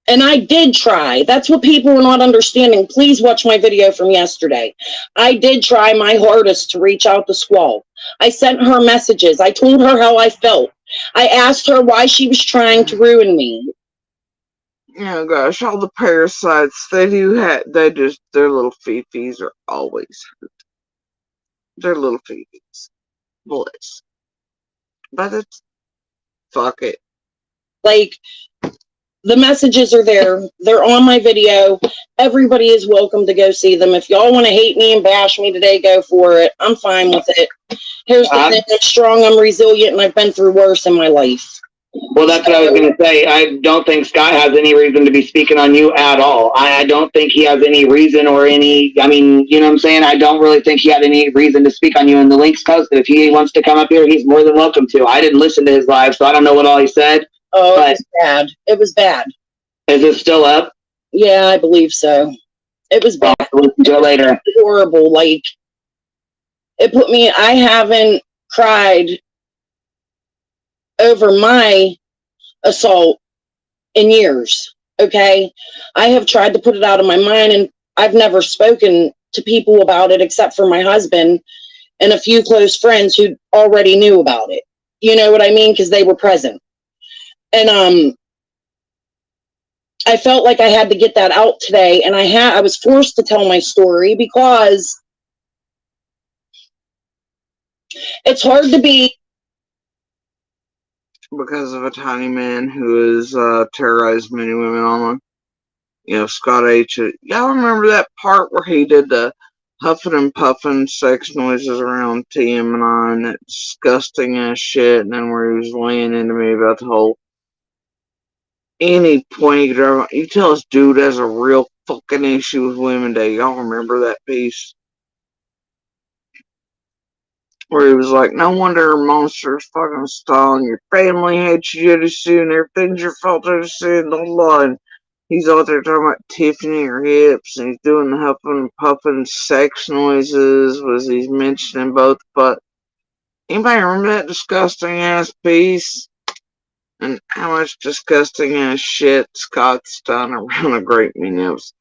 Speaker 7: And I did try. That's what people are not understanding. Please watch my video from yesterday. I did try my hardest to reach out to Squall. I sent her messages. I told her how I felt. I asked her why she was trying to ruin me.
Speaker 1: Oh gosh, all the parasites they do have, their little fifis are always hurt. Their little fifis. Bless. But it's, fuck it.
Speaker 7: Like, the messages are there. They're on my video. Everybody is welcome to go see them. If y'all want to hate me and bash me today, go for it. I'm fine with it. Here's the thing. I'm strong, I'm resilient, and I've been through worse in my life.
Speaker 3: Well, that's what I was going to say. I don't think Scott has any reason to be speaking on you at all. I don't think he has any reason or any, I mean, you know what I'm saying? I don't really think he had any reason to speak on you, and the link's posted. If he wants to come up here, he's more than welcome to. I didn't listen to his live, so I don't know what all he said.
Speaker 7: Oh,
Speaker 3: But
Speaker 7: it was bad. It was bad.
Speaker 3: is it still up?
Speaker 7: Yeah, I believe so. It was bad.
Speaker 3: I'll listen to it later.
Speaker 7: Horrible. Like, it put me, I haven't cried over my assault in years. Okay. I have tried to put it out of my mind, and I've never spoken to people about it except for my husband and a few close friends who already knew about it. You know what I mean? Because they were present. And I felt like I had to get that out today, and I was forced to tell my story because it's hard to be.
Speaker 1: Because of a tiny man who has terrorized many women online. You know, Scott H. Y'all remember that part where he did the huffing and puffing sex noises around TM and I, and that disgusting ass shit, and then where he was laying into me about the whole any point you could ever, you tell this dude has a real fucking issue with women day. Y'all remember that piece? Where he was like, no wonder monsters fucking stalling. Your family hates you to soon. Everything's your fault to soon. Blah, blah. And he's out there talking about tiffany her hips. And he's doing the huffing and puffing sex noises. Was he's mentioning both. But anybody remember that disgusting ass piece? And how much disgusting ass shit Scott's done around a great many of us.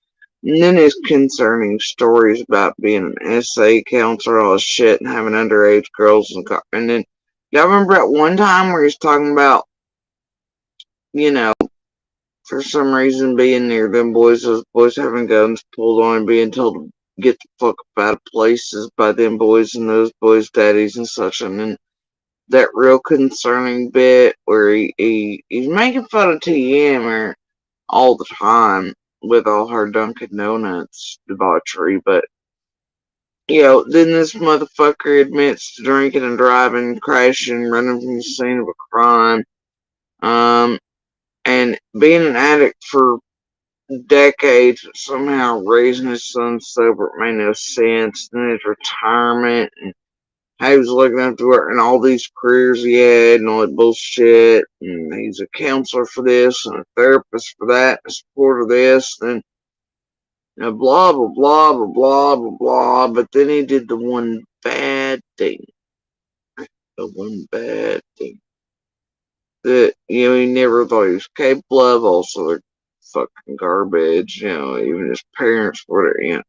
Speaker 1: And then his concerning stories about being an SA counselor, all this shit, and having underage girls. And then, y'all remember that one time where he's talking about, you know, for some reason being near them boys, those boys having guns pulled on and being told to get the fuck up out of places by them boys and those boys' daddies and such. And then that real concerning bit where he's making fun of TM all the time with all her Dunkin' Donuts debauchery, but you know, then this motherfucker admits to drinking and driving, crashing, running from the scene of a crime, and being an addict for decades, somehow raising his son sober, it made no sense. Then his retirement, and how he was looking up to her, and all these careers he had, and all that bullshit, and he's a counselor for this, and a therapist for that, and a supporter of this, and blah, blah, blah, blah, blah, blah, blah, but then he did the one bad thing. The one bad thing. That, you know, he never thought he was capable of. Also, they're fucking garbage, you know, even his parents were there, you know.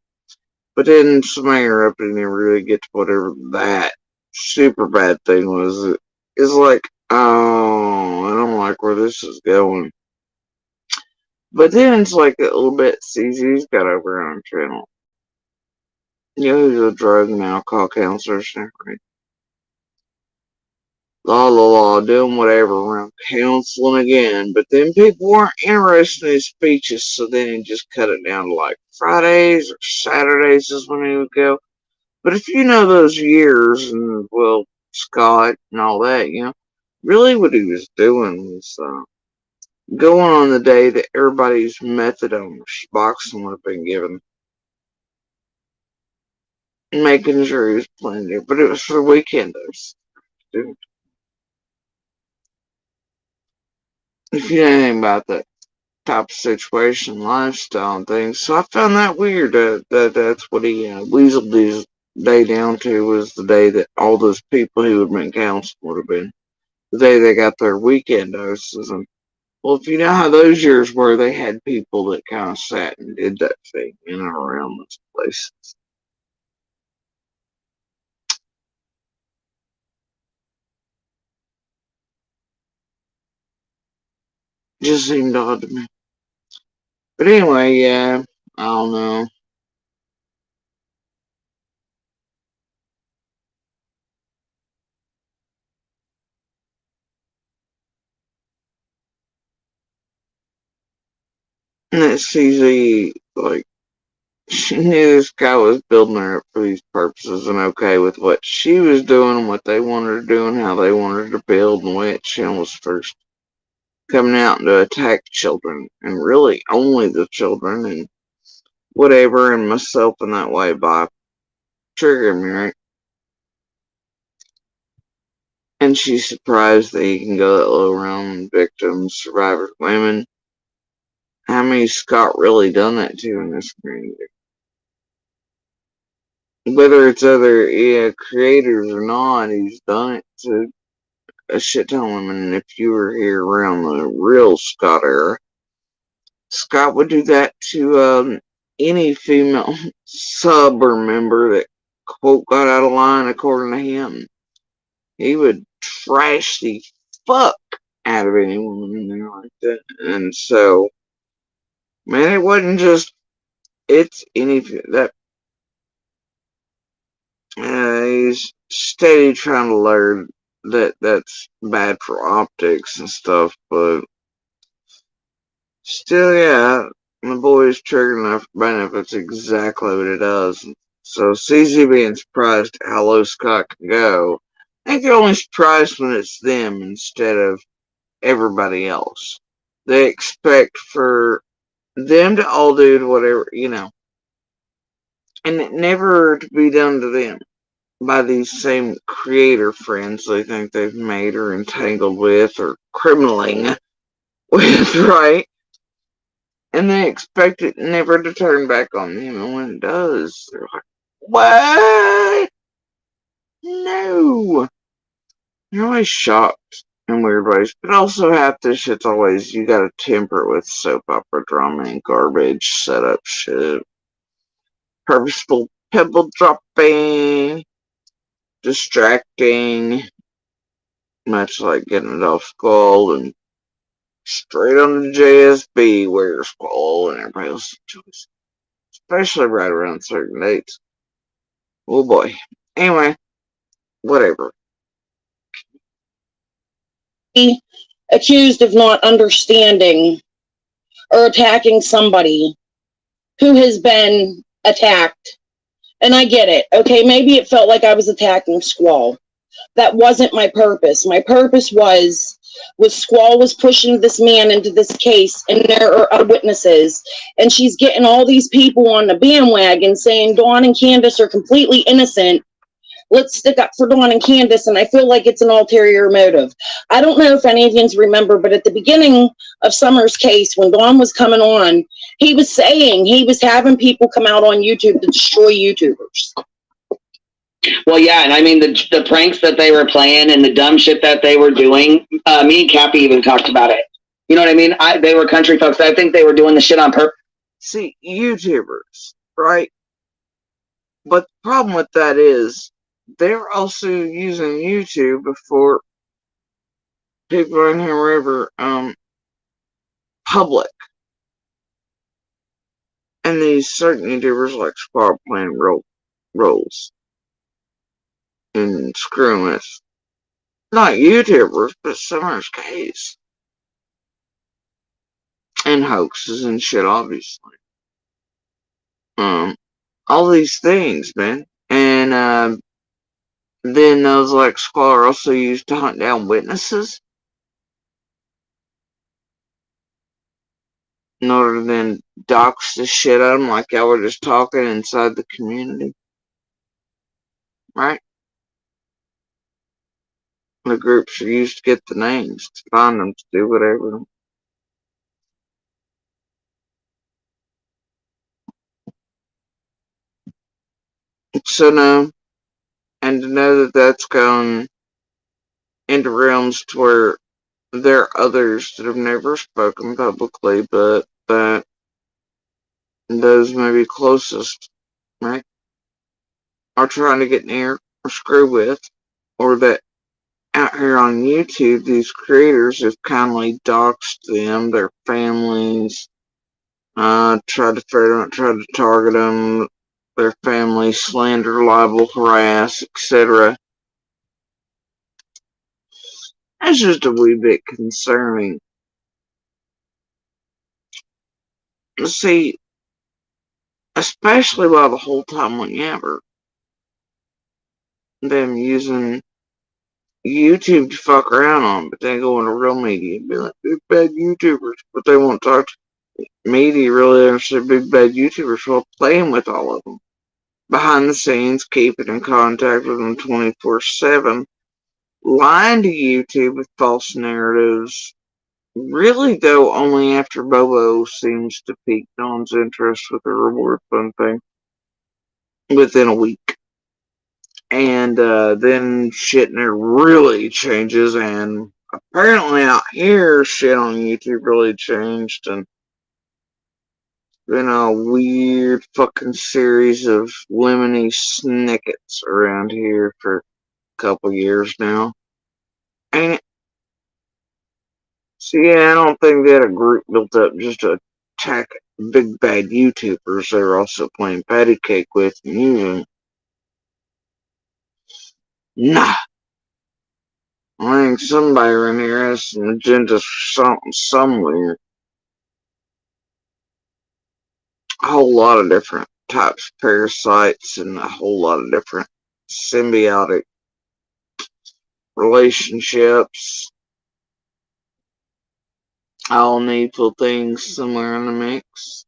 Speaker 1: But then summing her up, and never really get to whatever that super bad thing was. It's like, oh, I don't like where this is going. But then it's like a little bit, CZ's got over on her channel. You know, he's a drug and alcohol counselor, right? La la la, doing whatever around counseling again. But then people weren't interested in his speeches, so then he just cut it down to like Fridays or Saturdays is when he would go. But if you know those years, and well, Scott and all that, you know, really what he was doing was going on the day that everybody's methadone or Suboxone would have been given. Making sure he was playing there, but it was for weekenders. Dude. If you know anything about that type of situation, lifestyle, and things, so I found that weird that that's what he weaseled his day down to, was the day that all those people who had been counseled would have been the day they got their weekend doses. And well, if you know how those years were, they had people that kind of sat and did that thing in and around those places. Just seemed odd to me. But anyway, yeah, I don't know. And that CZ, like, she knew this guy was building her up for these purposes and okay with what she was doing and what they wanted to do and how they wanted to build and the way it channel was first. coming out to attack children, and really only the children, and whatever, and myself in that way by triggering me, right? And she's surprised that he can go that low around victims, survivors, women. How many's Scott really done that to in this community? Whether it's other creators or not, he's done it to a shit ton of women. And if you were here around the real Scott era, Scott would do that to any female sub or member that, quote, got out of line according to him. He would trash the fuck out of any woman in there like that. And so, man, it wasn't just, it's any, that, he's steady trying to learn that that's bad for optics and stuff, but still, yeah, the boy's triggering enough benefits exactly what it does. So CZ being surprised at how low Scott can go, I think they're only surprised when it's them instead of everybody else. They expect for them to all do whatever, and it never to be done to them by these same creator friends they think they've made or entangled with or criminaling with, right? And they expect it never to turn back on them, and when it does, they're like, what? No. You're always shocked in weird ways, but also half this shit's always, you gotta temper it with soap opera drama and garbage setup shit. Purposeful pebble dropping, distracting, much like getting it off Skull and straight on the JSB where Skull and everybody else's choice. Especially right around certain dates. Oh boy. Anyway, whatever.
Speaker 7: Accused of not understanding or attacking somebody who has been attacked. And I get it. Okay, maybe it felt like I was attacking Squall. That wasn't my purpose. My purpose was Squall was pushing this man into this case, and there are other witnesses, and she's getting all these people on the bandwagon saying Dawn and Candace are completely innocent. Let's stick up for Dawn and Candace, and I feel like it's an ulterior motive. I don't know if any of you remember, but at the beginning of Summer's case, when Dawn was coming on, he was saying he was having people come out on YouTube to destroy YouTubers.
Speaker 3: Well, yeah, and I mean the pranks that they were playing and the dumb shit that they were doing. Me and Cappy even talked about it. You know what I mean? They were country folks. I think they were doing the shit on purpose.
Speaker 1: See, YouTubers, right? But the problem with that is they're also using YouTube before people in here wherever public. And these certain YouTubers like Squad playing roles and screwing with not YouTubers, but Summer's case. And hoaxes and shit, obviously. All these things, man. And then those like Squad are also used to hunt down witnesses in order to then dox the shit out of them like y'all were just talking inside the community. Right? The groups are used to get the names, to find them, to do whatever. So no, and to know that that's gone into realms to where there are others that have never spoken publicly, but that those maybe closest, right, are trying to get near or screw with, or that out here on YouTube, these creators have kindly doxed them, their families, tried to target them, their family, slander, libel, harass, etc. That's just a wee bit concerning. See, especially while the whole time whenever them using YouTube to fuck around on, but they go into real media and be like, big bad YouTubers, but they won't talk to media really understand big bad YouTubers while playing with all of them. Behind the scenes, keeping in contact with them 24/7, lying to YouTube with false narratives. Really, though, only after Bobo seems to pique Dawn's interest with the reward fund thing within a week. And then shit there really changes, and apparently out here, shit on YouTube really changed, and been a weird fucking series of lemony snickets around here for a couple years now. And so yeah, I don't think they had a group built up just to attack big bad YouTubers they were also playing patty cake with and using. Nah. I think somebody around here has some agenda for something somewhere. A whole lot of different types of parasites and a whole lot of different symbiotic relationships. All needful things somewhere in the mix.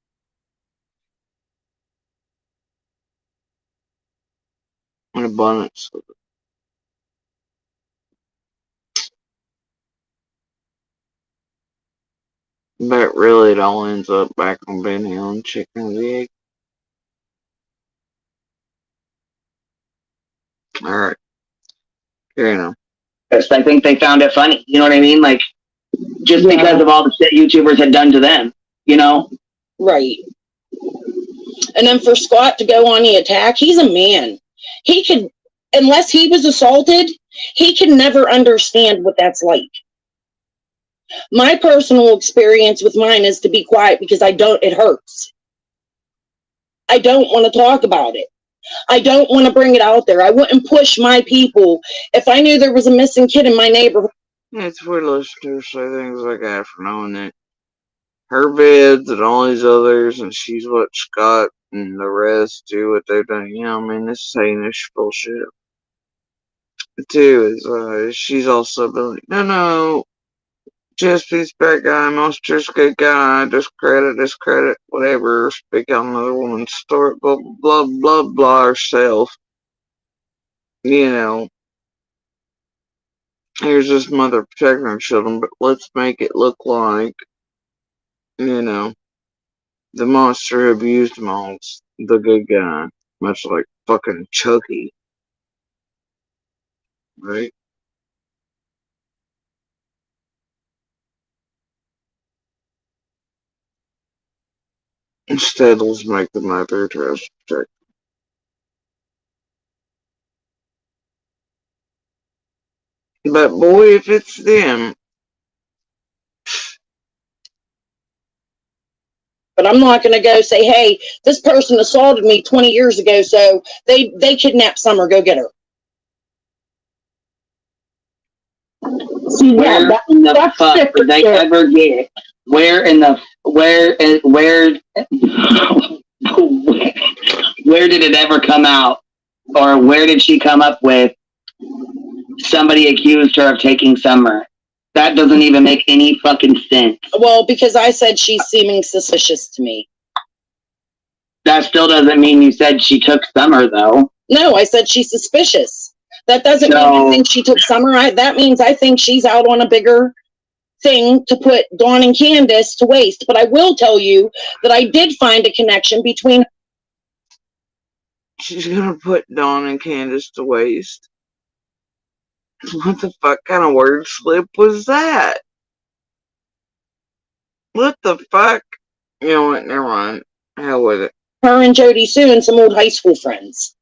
Speaker 1: An abundance of it. But really, it all ends up back on Ben Hill and chicken and the egg. Alright. Carrying on.
Speaker 3: I think they found it funny. You know what I mean? Like, just because of all the shit YouTubers had done to them, you know?
Speaker 7: Right. And then for Scott to go on the attack, he's a man. He could, unless he was assaulted, he can never understand what that's like. My personal experience with mine is to be quiet because it hurts. I don't want to talk about it. I don't want to bring it out there. I wouldn't push my people if I knew there was a missing kid in my neighborhood.
Speaker 1: It's weird listening to her say things like that for knowing that her vids and all these others, and she's what Scott and the rest do what they've done. You know, I mean, this is heinous bullshit. But too, is she's also been like, no, Chesapeake's bad guy, Monster's good guy, discredit, whatever, speak on another woman's story, blah, blah, blah, blah, herself. You know, here's this mother protecting her children, but let's make it look like, you know, the monster who abused them all is the good guy. Much like fucking Chucky. Right? Instead, let's make the mother tries to protect. But boy, if it's them.
Speaker 7: But I'm not going to go say, hey, this person assaulted me 20 years ago, so they kidnapped Summer, go get her.
Speaker 6: See, yeah,
Speaker 3: Where in the
Speaker 6: that's
Speaker 3: fuck
Speaker 6: different.
Speaker 3: did they ever get? Where did it ever come out? Or where did she come up with somebody accused her of taking Summer? That doesn't even make any fucking sense.
Speaker 7: Well, because I said she's seeming suspicious to me.
Speaker 3: That still doesn't mean you said she took Summer, though.
Speaker 7: No, I said she's suspicious. That doesn't mean I think she took Summer. That means I think she's out on a bigger thing to put Dawn and Candace to waste. But I will tell you that I did find a connection between.
Speaker 1: She's gonna put Dawn and Candace to waste. What the fuck kind of word slip was that? What the fuck? You know what? Never mind. Hell with it.
Speaker 7: Her and Jody Sue and some old high school friends.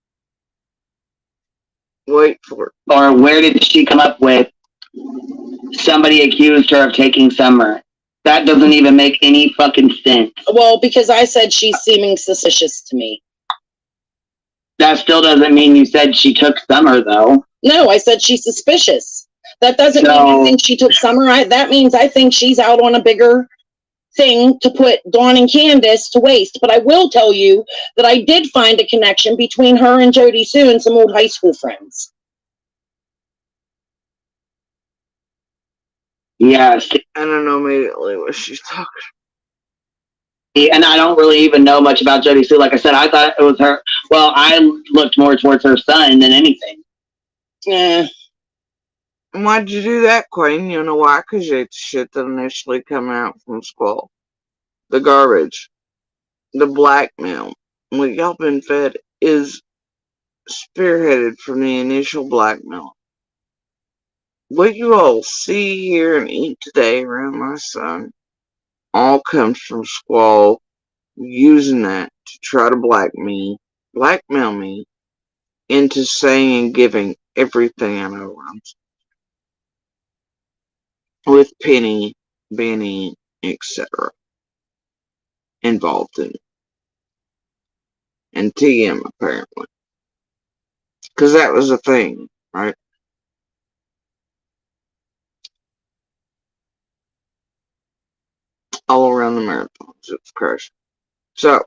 Speaker 1: Wait for it.
Speaker 3: Or where did she come up with somebody accused her of taking Summer? That doesn't even make any fucking sense.
Speaker 7: Well, because I said she's seeming suspicious to me.
Speaker 3: That still doesn't mean you said she took Summer, though.
Speaker 7: No, I said she's suspicious. That doesn't mean I think she took Summer. That means I think she's out on a bigger thing to put Dawn and Candace to waste. But I will tell you that I did find a connection between her and Jody Sue and some old high school friends.
Speaker 3: Yes.
Speaker 1: And I know immediately what she's talking.
Speaker 3: And I don't really even know much about Jody Sue. Like I said, I thought it was her. Well, I looked more towards her son than anything.
Speaker 7: Yeah.
Speaker 1: Why'd you do that, Queen? You know why? Because you ate the shit that initially come out from Squall. The garbage. The blackmail. What y'all been fed is spearheaded from the initial blackmail. What you all see, hear, and eat today around my son all comes from Squall using that to try to blackmail me into saying and giving everything I know around, with Penny, Benny, etc. involved in it. And TM apparently. Because that was a thing, right? All around the marathons, it was crazy. So,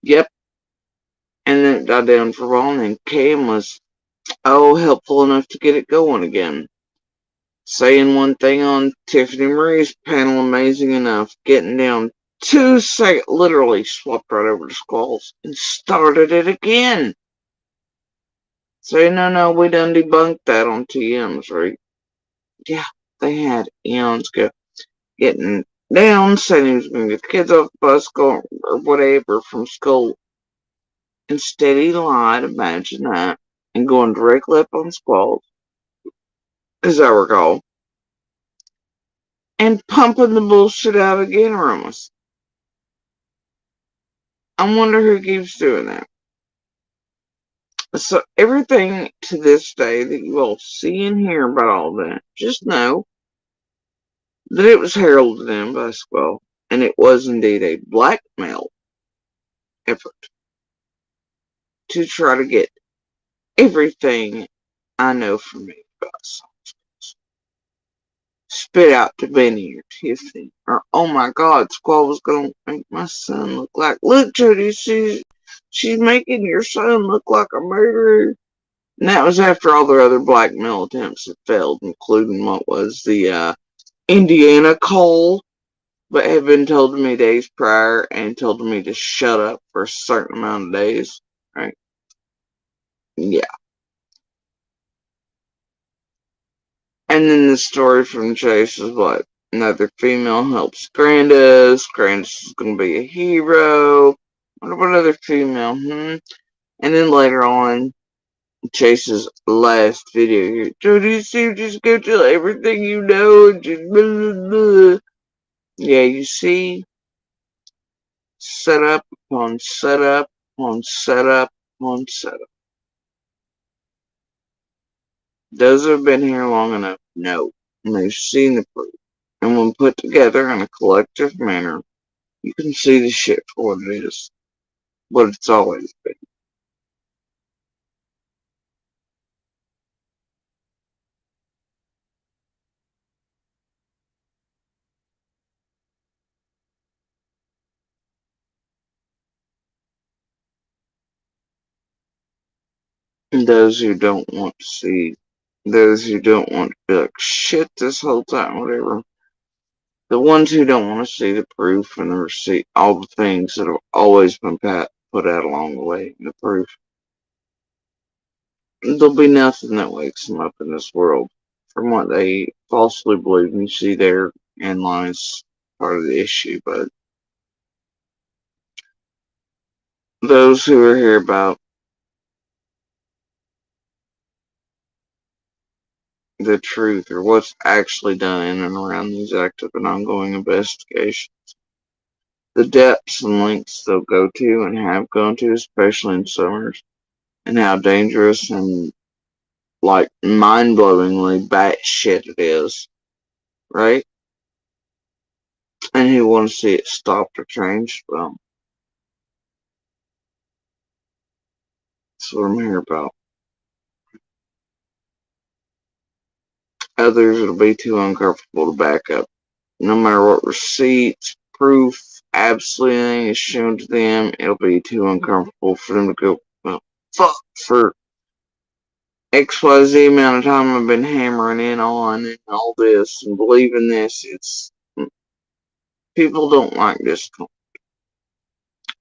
Speaker 1: yep. And then it died down for a while, and then Cam was, helpful enough to get it going again. Saying one thing on Tiffany Marie's panel, amazing enough, getting down 2 seconds, literally swapped right over to Squalls and started it again. Saying, no, we done debunked that on TM's, right? Yeah, they had eons ago. Getting down, saying he was going to get the kids off the bus, go, or whatever, from school. Instead, he lied, imagine that, and going directly up on Squalls, as I recall, and pumping the bullshit out again around us. I wonder who keeps doing that. So everything to this day that you all see and hear about all that, just know that it was heralded in by Squall, and it was indeed a blackmail effort to try to get everything I know from me about songs spit out to Benny or Tiffany, or oh my God, Squall was gonna make my son look like, look, Jody, she's making your son look like a murderer. And that was after all their other blackmail attempts had failed, including what was the Indiana call, but had been told to me days prior and told me to shut up for a certain amount of days. Right? Yeah. And then the story from Chase is what? Another female helps Grandis. Grandis is going to be a hero. What other female? And then later on, Chase's last video here. Jody Sue, just go tell everything you know and just blah, blah, blah. Yeah, you see, setup upon setup upon setup upon setup. Those who have been here long enough know, and they've seen the proof. And when put together in a collective manner, you can see the shit for what it is. What it's always been. And those who don't want to see, those who don't want to be like, shit this whole time, whatever. The ones who don't want to see the proof and the receipt, all the things that have always been put out along the way, the proof. There'll be nothing that wakes them up in this world from what they falsely believe. And you see there in line is part of the issue, but those who are here about the truth or what's actually done in and around these active and ongoing investigations, the depths and lengths they'll go to and have gone to, especially in Summers, and how dangerous and like mind-blowingly batshit it is, right? And who want to see it stopped or changed? Well, that's what I'm here about. Others, it'll be too uncomfortable to back up. No matter what receipts, proof, absolutely anything is shown to them, it'll be too uncomfortable for them to go, well, fuck, for XYZ amount of time I've been hammering in on and all this and believing this. It's people don't like this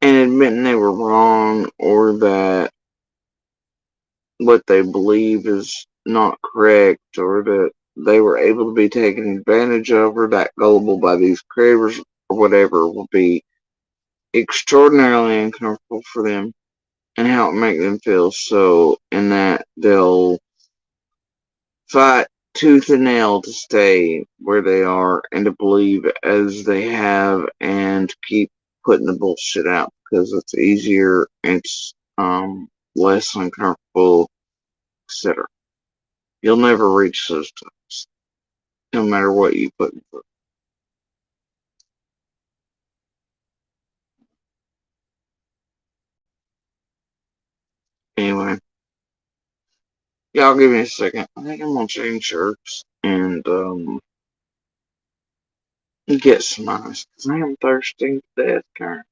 Speaker 1: and admitting they were wrong or that what they believe is not correct or that they were able to be taken advantage of or that gullible by these cravers or whatever will be extraordinarily uncomfortable for them and how it make them feel. So in that they'll fight tooth and nail to stay where they are and to believe as they have and keep putting the bullshit out because it's easier, it's less uncomfortable, etc. You'll never reach those times, no matter what you put in for. Anyway, y'all give me a second. I think I'm gonna change shirts and get some ice because I am thirsty to death, Karen.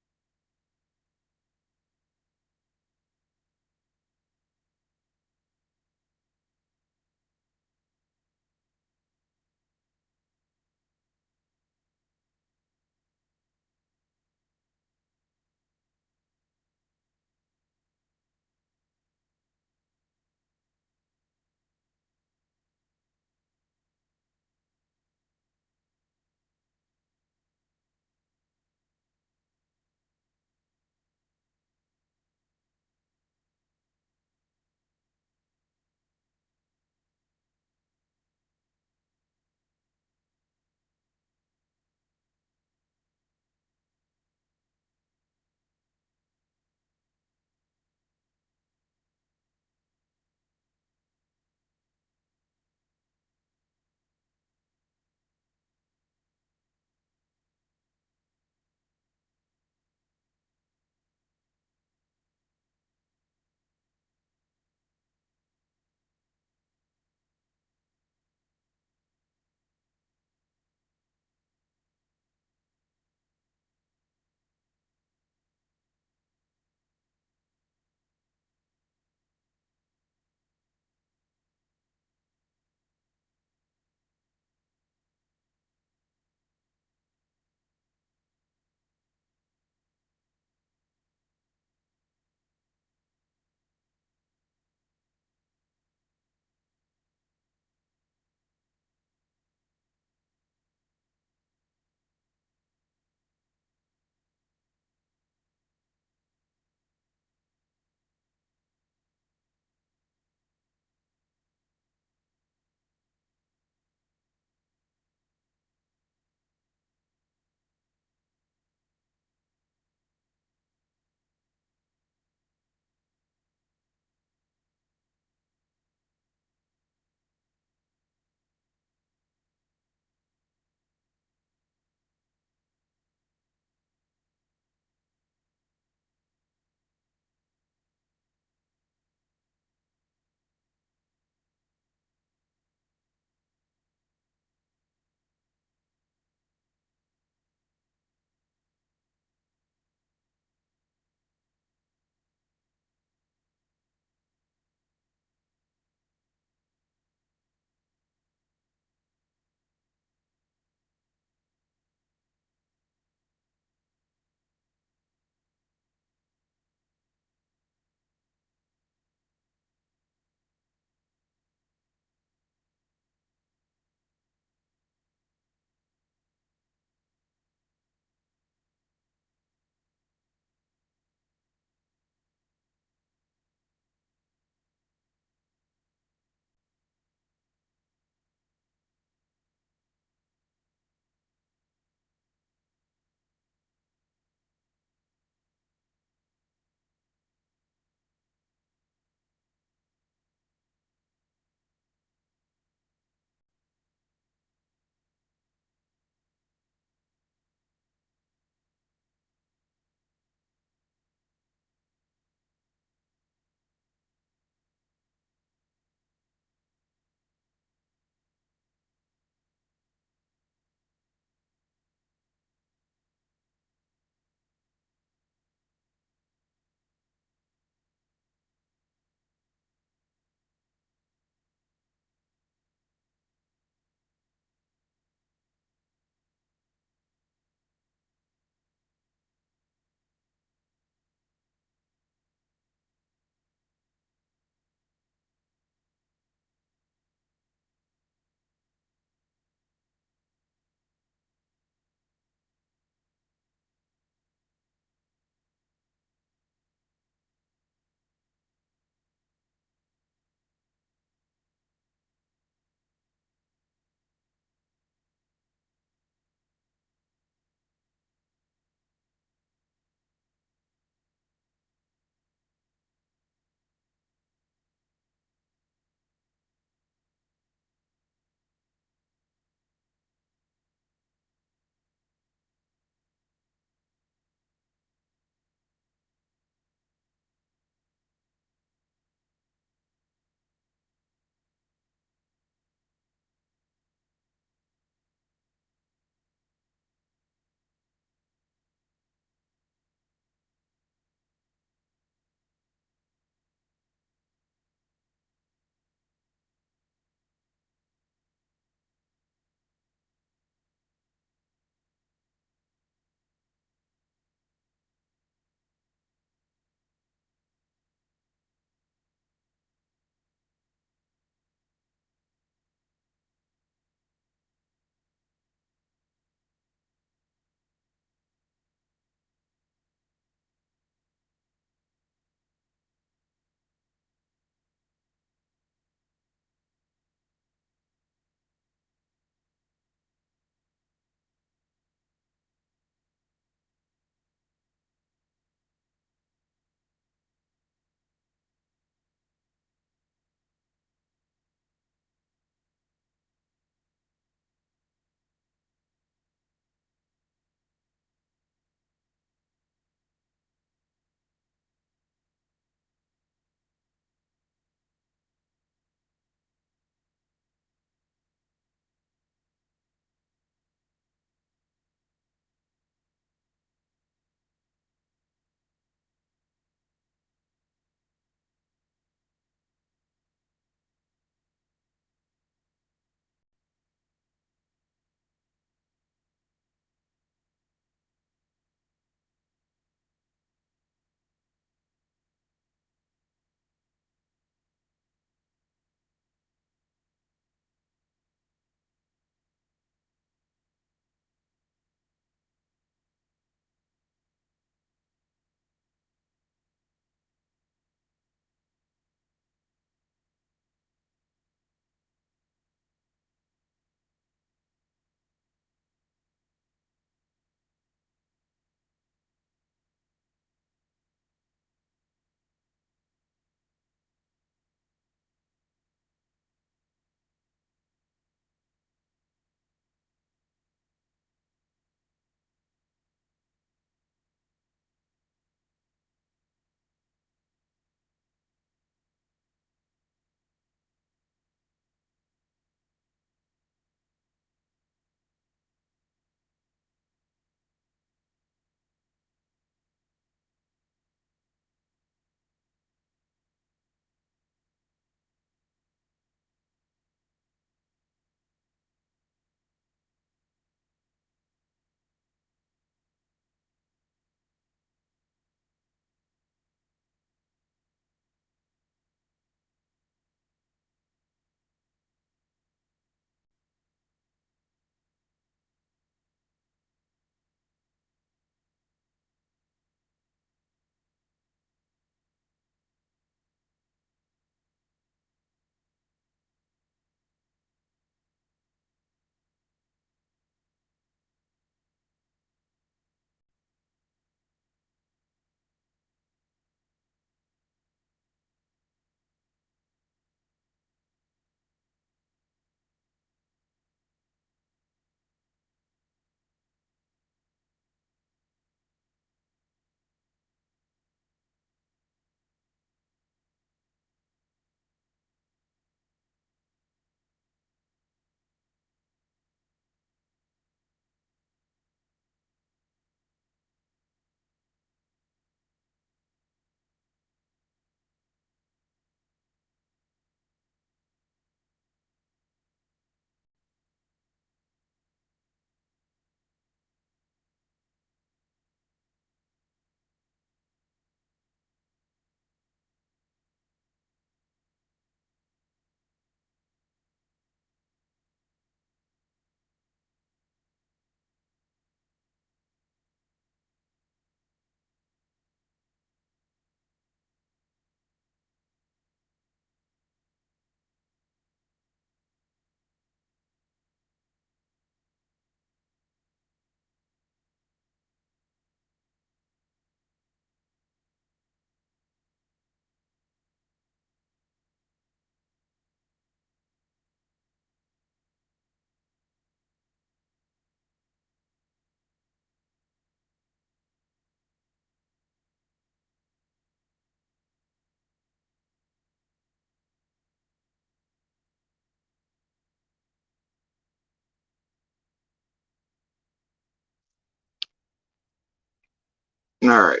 Speaker 1: Alright.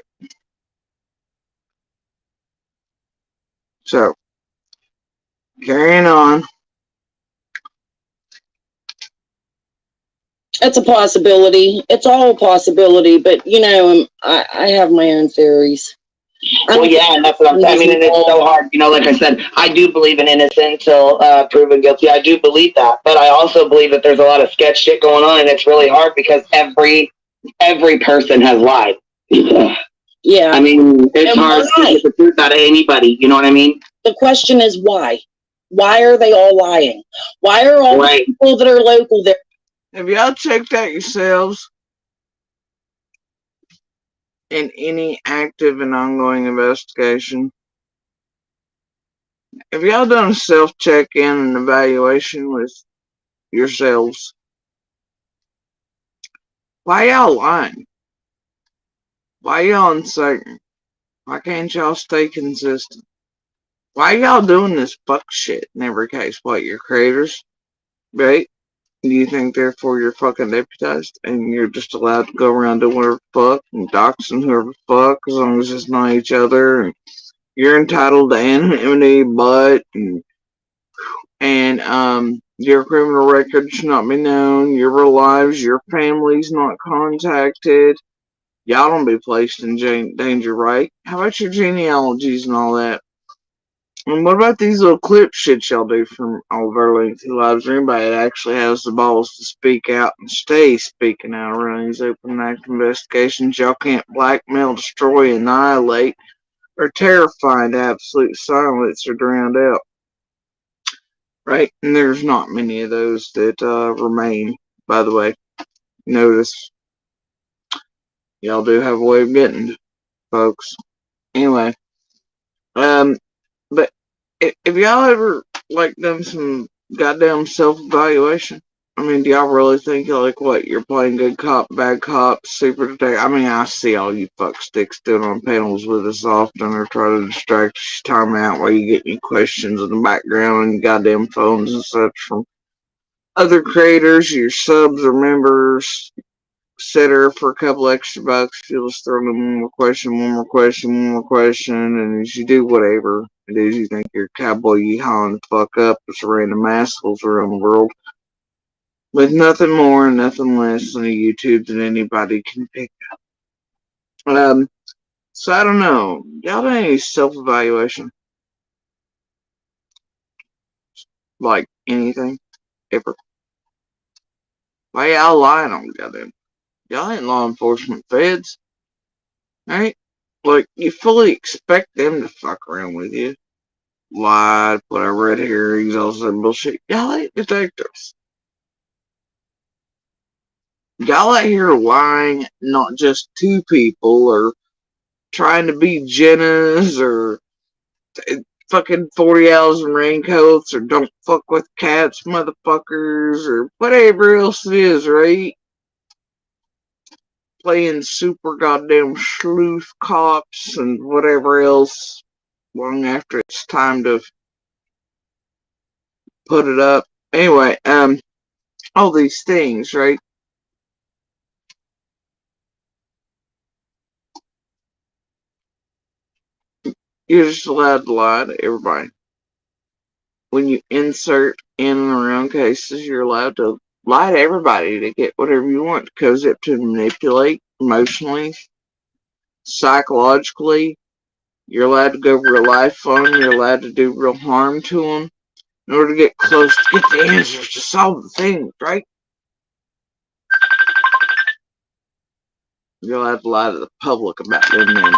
Speaker 1: So, carrying on.
Speaker 7: It's a possibility. It's all a possibility, but you know, I have my own theories.
Speaker 3: Well, yeah, and that's what I'm saying. I mean, and it's so hard. You know, like I said, I do believe in innocent till proven guilty. I do believe that, but I also believe that there's a lot of sketch shit going on, and it's really hard because every person has lied.
Speaker 7: Yeah.
Speaker 3: I mean, it's
Speaker 7: And
Speaker 3: hard
Speaker 7: why?
Speaker 3: to get the truth out of anybody. You know what I mean?
Speaker 7: The question is why? Why are they all lying? Why are all
Speaker 3: Right.
Speaker 7: the people that are local there?
Speaker 1: Have y'all checked that yourselves? In any active and ongoing investigation? Have y'all done a self-check-in and evaluation with yourselves? Why y'all lying? Why y'all uncertain? Why can't y'all stay consistent? Why y'all doing this fuck shit in every case? What, you're creators? Right? Do you think therefore you're fucking deputized and you're just allowed to go around doing whatever the fuck and doxing whoever the fuck as long as it's not each other, and you're entitled to anonymity, but and your criminal record should not be known, your lives, your family's not contacted, y'all don't be placed in danger, right? How about your genealogies and all that? And what about these little clip shit y'all do from all of our lengthy lives? Or anybody that actually has the balls to speak out and stay speaking out around these open act investigations? Y'all can't blackmail, destroy, annihilate, or terrify into absolute silence or drowned out. Right? And there's not many of those that remain, by the way. Notice, y'all do have a way of getting to folks. Anyway, but if y'all ever, like, done some goddamn self-evaluation? I mean, do y'all really think, like, what, you're playing good cop, bad cop, super detective? I mean, I see all you fuck sticks doing on panels with us often or try to distract your time out while you get your questions in the background on your goddamn phones and such from other creators, your subs or members, etc. For a couple extra bucks. You'll just throw them one more question, one more question, one more question, and as you do whatever it is you think you're cowboy yeehawing the fuck up as random assholes around the world. With nothing more and nothing less than a YouTube that anybody can pick up. So I don't know. Y'all done any self-evaluation? Like anything? Ever? Why y'all lying on goddamn? Y'all ain't law enforcement feds. Right? Like, you fully expect them to fuck around with you. Lie, put out red herrings, all that bullshit. Y'all ain't detectives. Y'all out here lying not just to people or trying to be Jennas or fucking 40 owls and raincoats or don't fuck with cats, motherfuckers, or whatever else it is, right? Playing super goddamn sleuth cops and whatever else long after it's time to put it up. Anyway, all these things, right? You're just allowed to lie to everybody. When you insert in and around cases, you're allowed to lie to everybody to get whatever you want. Because it to manipulate emotionally, psychologically. You're allowed to go real life on them. You're allowed to do real harm to them in order to get close to get the answers to solve the things, right? You're allowed to lie to the public about them then.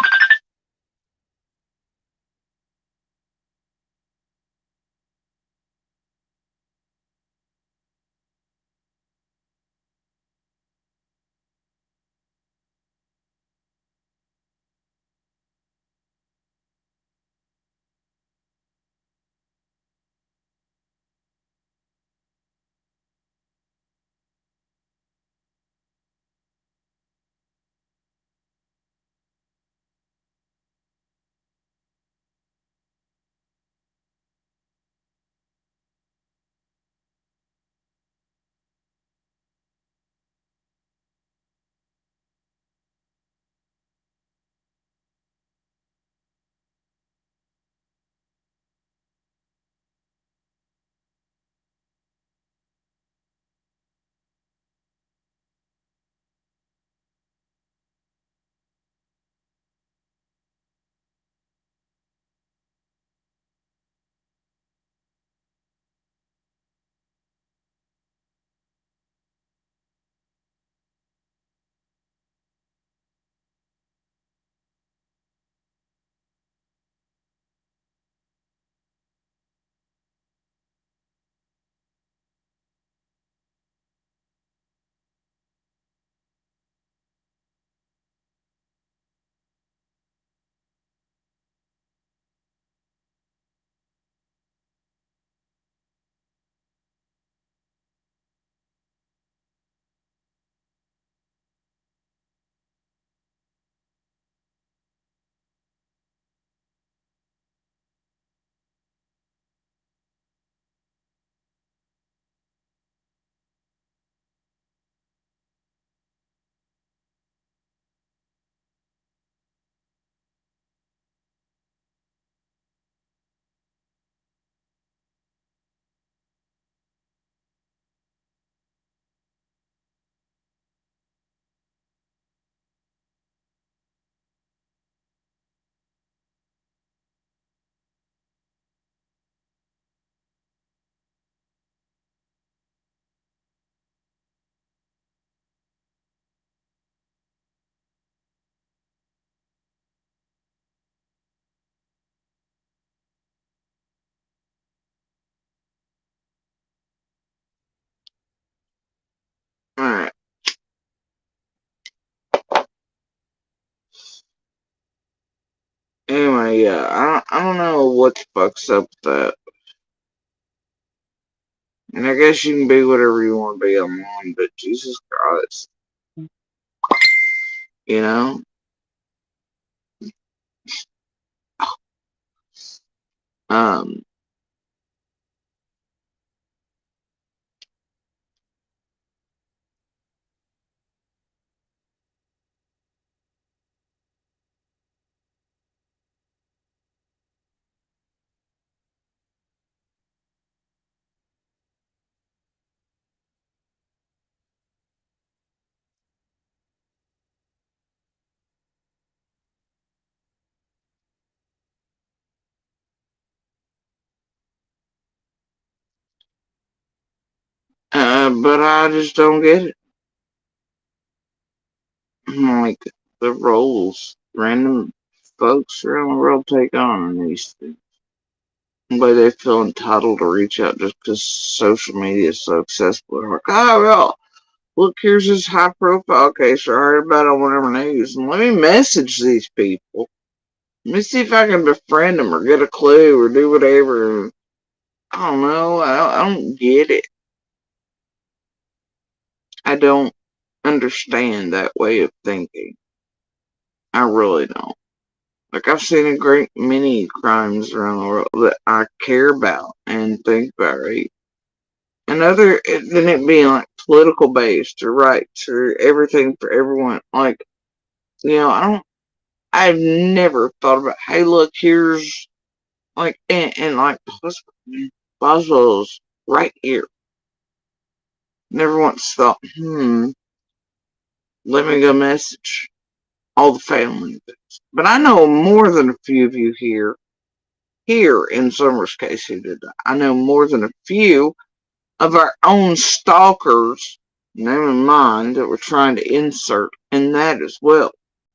Speaker 1: I don't know what the fuck's up with that. And I guess you can be whatever you want to be online, but Jesus Christ. You know? Um, but I just don't get it. Like, the roles random folks around the world take on in these things. But they feel entitled to reach out just because social media is so accessible. They're like, oh, well, look, here's this high profile case I heard about on whatever news. And let me message these people. Let me see if I can befriend them or get a clue or do whatever. I don't know. I don't get it. I don't understand that way of thinking. I really don't. Like, I've seen a great many crimes around the world that I care about and think about, right? And other than it being like political based or rights or everything for everyone. Like, I've never thought about, hey, look, here's like, and like, Boswell's right here. Never once thought, let me go message all the family. But I know more than a few of you here in Summer's case who did that. I know more than a few of our own stalkers, name in mind, that we're trying to insert in that as well.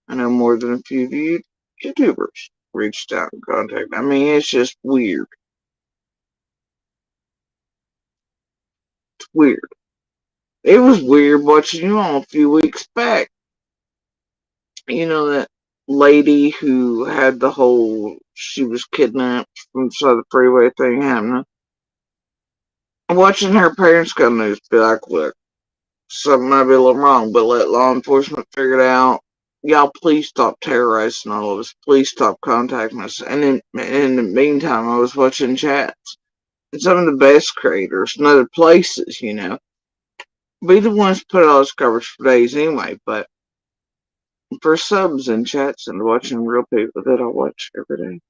Speaker 1: I know more than a few of you YouTubers reached out and contacted. I mean, it's just weird. It's weird. It was weird watching you all a few weeks back. You know that lady who had the whole she was kidnapped from the freeway thing happening? Watching her parents go news be like, look, something might be a little wrong, but let law enforcement figure it out. Y'all please stop terrorizing all of us. Please stop contacting us. And in the meantime, I was watching chats. And some of the best creators in other places, be the ones to put all this coverage for days anyway, but for subs and chats and watching real people that I watch every day.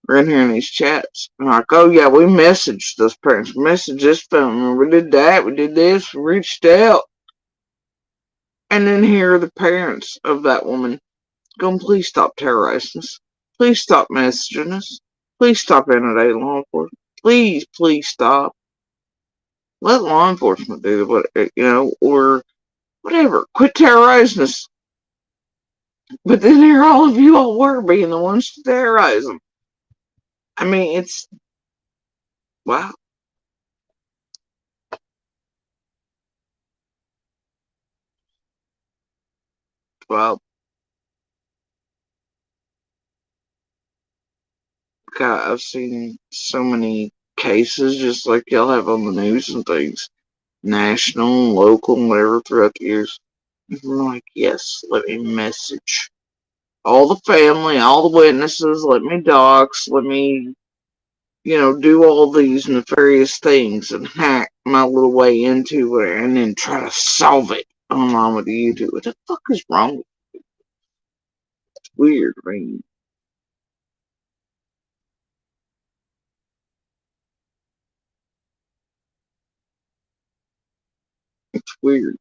Speaker 1: We're in here in these chats. I'm like, oh yeah, we messaged those parents. We messaged this family. We did that. We did this. We reached out. And then here are the parents of that woman going, please stop terrorizing us. Please stop messaging us. Please stop inundating law enforcement. Please stop. Let law enforcement do what, or whatever. Quit terrorizing us. But then here all of you all were being the ones to terrorize them. I mean, it's, wow. Well, God, I've seen so many cases just like y'all have on the news and things, national, local, and whatever throughout the years. And I'm like, yes, let me message all the family, all the witnesses, let me dox, let me, do all these nefarious things and hack my little way into it and then try to solve it online with YouTube. What the fuck is wrong with it? It's weird, I mean. It's weird.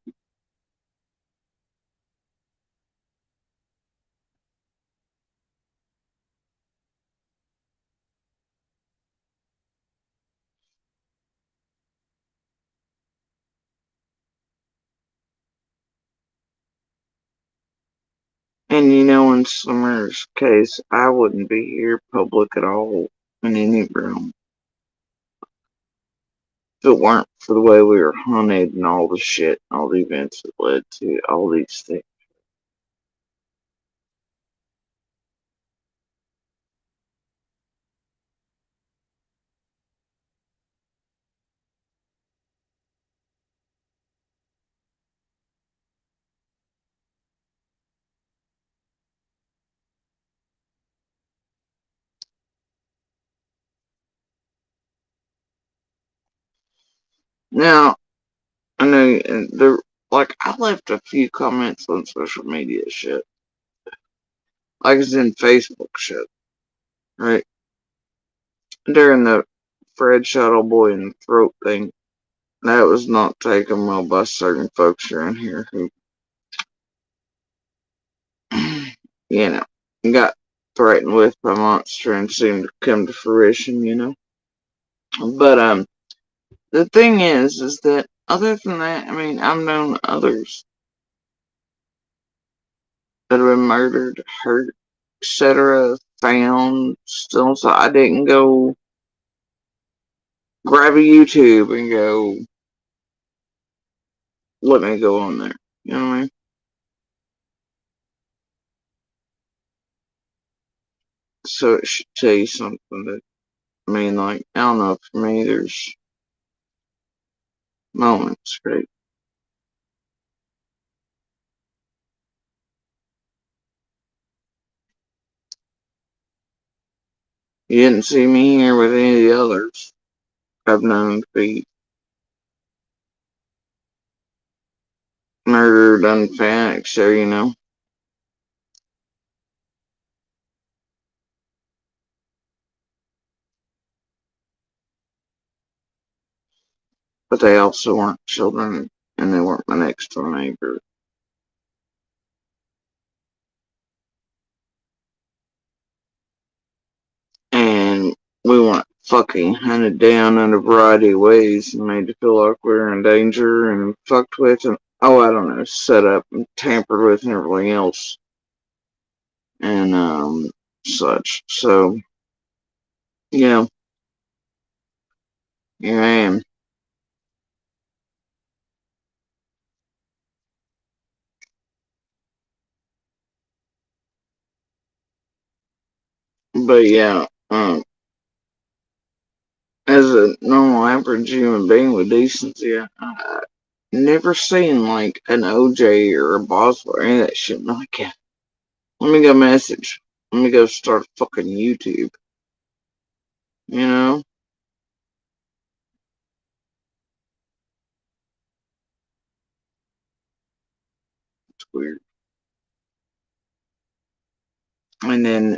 Speaker 1: And in Summer's case, I wouldn't be here public at all in any realm if it weren't for the way we were hunted and all the shit, all the events that led to all these things. Now, I know there, like, I left a few comments on social media shit. Like it's in Facebook shit, right? During the Fred Shuttle Boy and Throat thing. That was not taken well by certain folks around here who, you know, got threatened with by Monster and seemed to come to fruition, you know. But, the thing is that other than that, I mean, I've known others that have been murdered, hurt, etc., found still. So I didn't go grab a YouTube and go, let me go on there. You know what I mean? So it should tell you something that, I mean, like, I don't know, for me, there's moments, right? You didn't see me here with any of the others I've known to be murdered, unfound, so you know. But they also weren't children, and they weren't my next door neighbor. And we weren't fucking hunted down in a variety of ways and made to feel like we were in danger and fucked with and, oh, I don't know, set up and tampered with and everything else. And, such. So, yeah, here I am. But yeah, as a normal average human being with decency, I never seen like an OJ or a Boswell or any of that shit. I'm like, yeah, let me go message. Let me go start fucking YouTube. You know? It's weird. And then,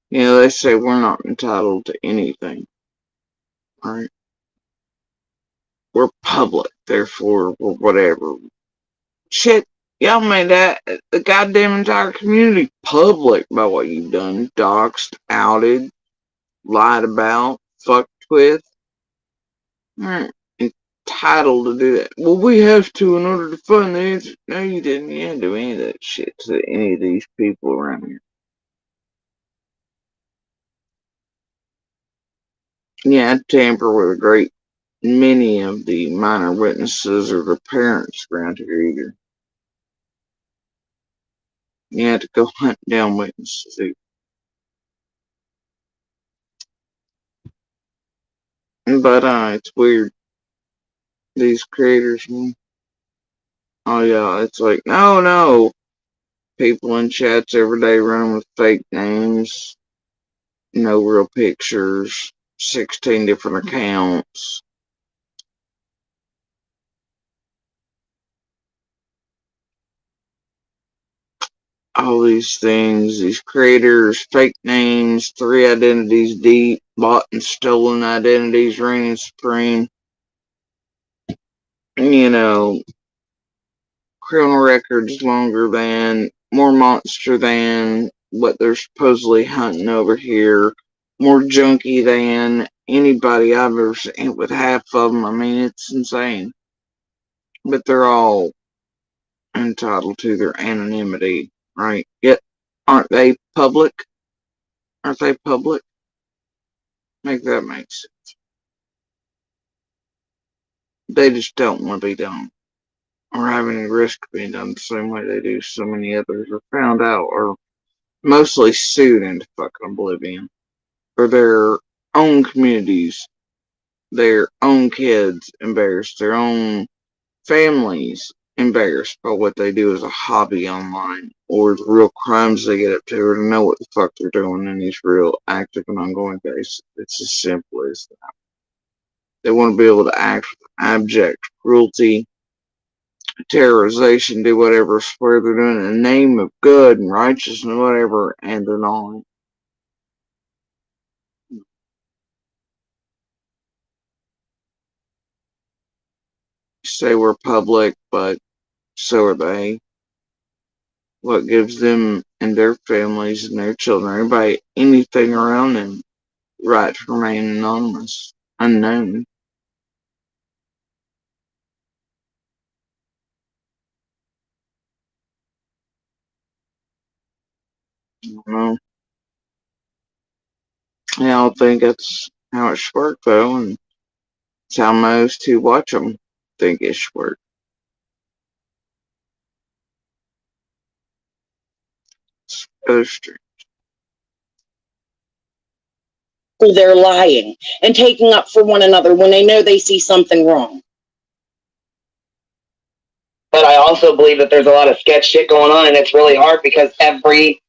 Speaker 1: you know, they say we're not entitled to anything. Right? We're public, therefore we're whatever. Shit, y'all made that the goddamn entire community public by what you've done. Doxed, outed, lied about, fucked with. Aren't entitled to do that. Well, we have to in order to fund the answer. No, you didn't. You didn't do any of that shit to any of these people around here. Yeah, I tamper with a great many of the minor witnesses or the parents around here either. You had to go hunt down witnesses. But it's weird. These creators, oh yeah, it's like, no. People in chats every day running with fake names, no real pictures, 16 different accounts. All these things, these creators, fake names, 3 identities deep, bought and stolen identities reigning supreme. You know, criminal records longer than, more monster than what they're supposedly hunting over here, more junky than anybody I've ever seen with half of them. I mean, it's insane. But they're all entitled to their anonymity, right? Yet, aren't they public? Aren't they public? Make that make sense. They just don't want to be done or have any risk being done the same way they do so many others are found out or mostly sued into fucking oblivion for their own communities, their own kids embarrassed, their own families embarrassed by what they do as a hobby online or the real crimes they get up to or to know what the fuck they're doing in these real active and ongoing basis. It's as simple as that. They want to be able to act with abject cruelty, terrorization, do whatever, swear they're doing in the name of good and righteousness and whatever, and they're not. Say we're public, but so are they. What gives them and their families and their children, everybody, anything around them, right to remain anonymous, unknown? Well, I don't think that's how it should work, though, and it's how most who watch them think it should work. It's so strange.
Speaker 7: They're lying and taking up for one another when they know they see something wrong.
Speaker 3: But I also believe that there's a lot of sketch shit going on, and it's really hard because every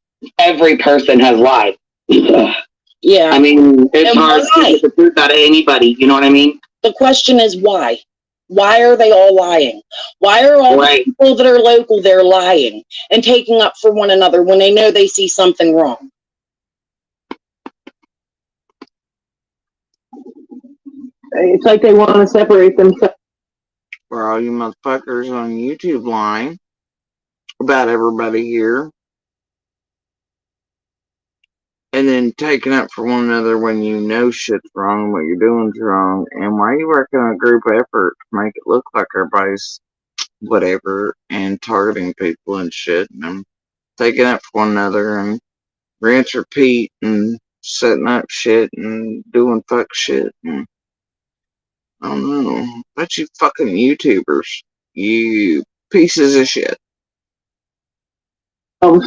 Speaker 3: person has lied.
Speaker 7: Yeah.
Speaker 3: I mean, it's
Speaker 7: And
Speaker 3: hard to
Speaker 7: why?
Speaker 3: get the truth out of anybody. You know what I mean?
Speaker 7: The question is why? Why are they all lying? Why are all
Speaker 3: Right.
Speaker 7: the people that are local there lying and taking up for one another when they know they see something wrong?
Speaker 6: It's like they want to separate themselves.
Speaker 1: For all you motherfuckers on YouTube lying about everybody here, and then taking up for one another when you know shit's wrong and what you're doing's wrong, and why are you working on a group effort to make it look like everybody's whatever and targeting people and shit, and taking up for one another and rinse, repeat, and setting up shit and doing fuck shit, and I don't know. But you fucking YouTubers, you pieces of shit.
Speaker 6: From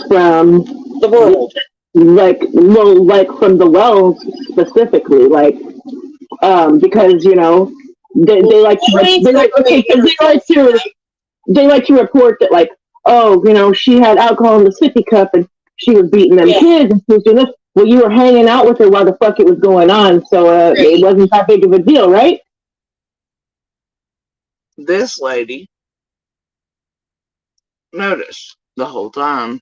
Speaker 7: The world.
Speaker 6: like from the Wells specifically, because they like to report that, like, oh, she had alcohol in the sippy cup and she was beating them kids and she was doing this. Well, you were hanging out with her while the fuck it was going on, so it wasn't that big of a deal, right?
Speaker 1: This lady, notice the whole time,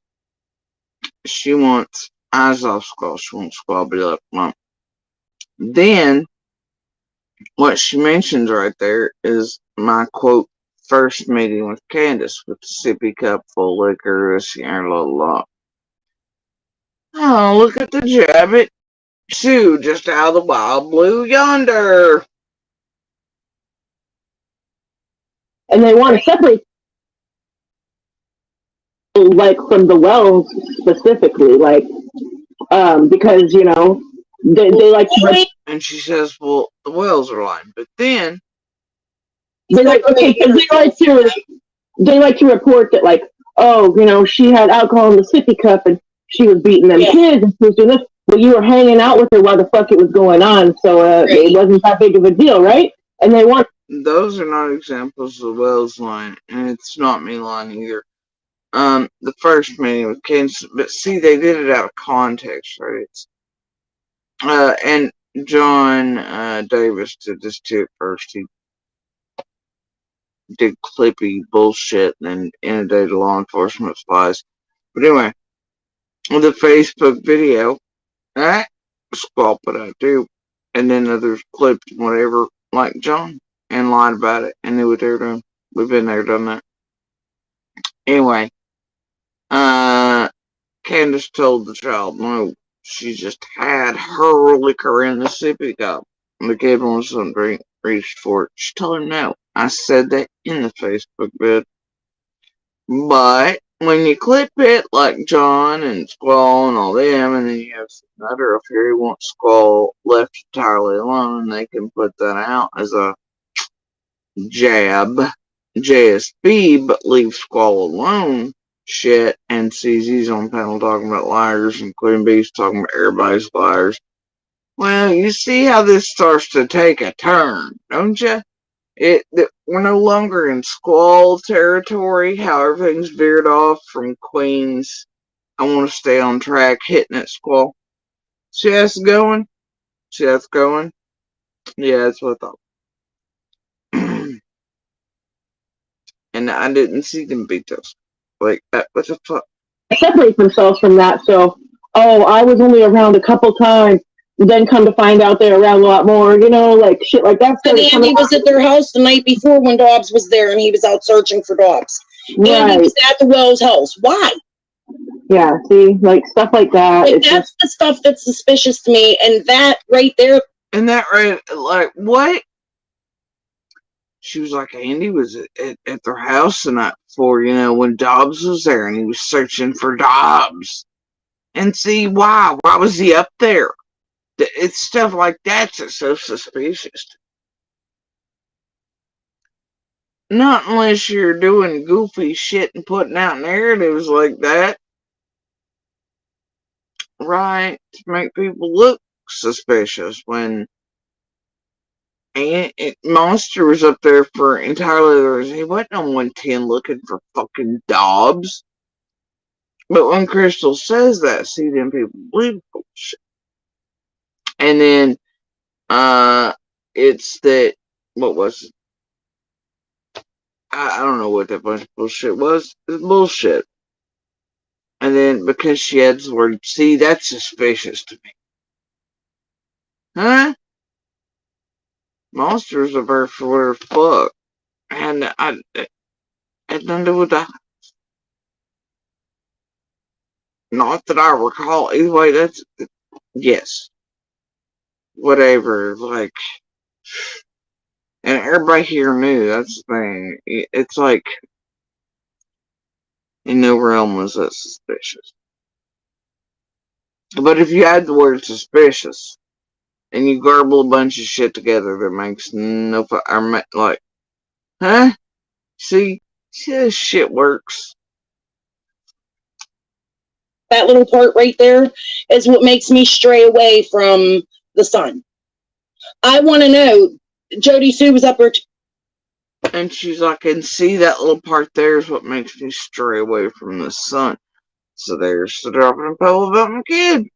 Speaker 1: she wants eyes off Squall. She wants Squall to be left alone. Then, what she mentions right there is my quote, first meeting with Candace with the sippy cup full of liquor, and blah, blah, blah. Oh, look at the jabbit. Sue just out of the wild blue yonder.
Speaker 6: And they want to separate, like, from the Wells specifically, because they like to.
Speaker 1: And she says, well, the Wells are lying. But then
Speaker 6: They like to report that, like, oh, she had alcohol in the sippy cup and she was beating them kids and she was doing this. Well, you were hanging out with her while the fuck it was going on, so it wasn't that big of a deal, right? And they want.
Speaker 1: Those are not examples of the Wells line, and it's not me lying either. The first meeting with Candace, but see, they did it out of context, right? And John Davis did this too at first. He did clippy bullshit and then inundated law enforcement spies. But anyway, the Facebook video, Squall put out too, and then others clipped whatever, like John, and lied about it and knew what they were doing. We've been there, done that. Anyway, Candace told the child no. She just had her liquor in the sippy cup. The kid wants some drink, reached for it. She told him no. I said that in the Facebook vid. But when you clip it like John and Squall and all them, and then you have another up here who wants Squall left entirely alone, they can put that out as a jab, JSB, but leave Squall alone shit, and CZ's on panel talking about liars, and Queen Bee's talking about everybody's liars. Well, you see how this starts to take a turn, don't you? We're no longer in Squall territory, how everything's veered off from Queen's I want to stay on track, hitting at Squall. See how it's going? See how it's going? Yeah, that's what I thought. I didn't see them beat those. Like, what the fuck?
Speaker 6: Separate themselves from that. So, oh, I was only around a couple times. Then come to find out they're around a lot more. You know, like shit like that.
Speaker 7: And
Speaker 6: started
Speaker 7: Andy
Speaker 6: coming
Speaker 7: was at their house the night before when Dobbs was there, and he was out searching for Dobbs. Andy
Speaker 6: Right.
Speaker 7: was at the Wells house. Why?
Speaker 6: Yeah. See, like stuff like that.
Speaker 7: Like,
Speaker 6: It's
Speaker 7: that's
Speaker 6: just
Speaker 7: the stuff that's suspicious to me, and that right there.
Speaker 1: And that right, like, what? She was like, Andy was at their house the night before, you know, when Dobbs was there, and he was searching for Dobbs. And see, why? Why was he up there? It's stuff like that that's so suspicious. Not unless you're doing goofy shit and putting out narratives like that. Right, to make people look suspicious when Monster was up there for entirely other reasons. He wasn't on 110 looking for fucking Dobbs. But when Crystal says that, see, then people believe bullshit. And then, it's that, what was it? I don't know what that bunch of bullshit was. It's bullshit. And then, because she adds the word, see, that's suspicious to me. Huh? Monsters are there for whatever fuck. And I had nothing to do with that. Not that I recall. Either way, that's, yes. Whatever, like, and everybody here knew, that's the thing. It's like, in no realm was that suspicious. But if you add the word suspicious, and you garble a bunch of shit together that makes no, like, huh? See how this shit works?
Speaker 7: That little part right there is what makes me stray away from the Sun. I want to know. Jody Sue was up there.
Speaker 1: And she's like, and see that little part there is what makes me stray away from the Sun. So there's the dropping a pebble about my kid.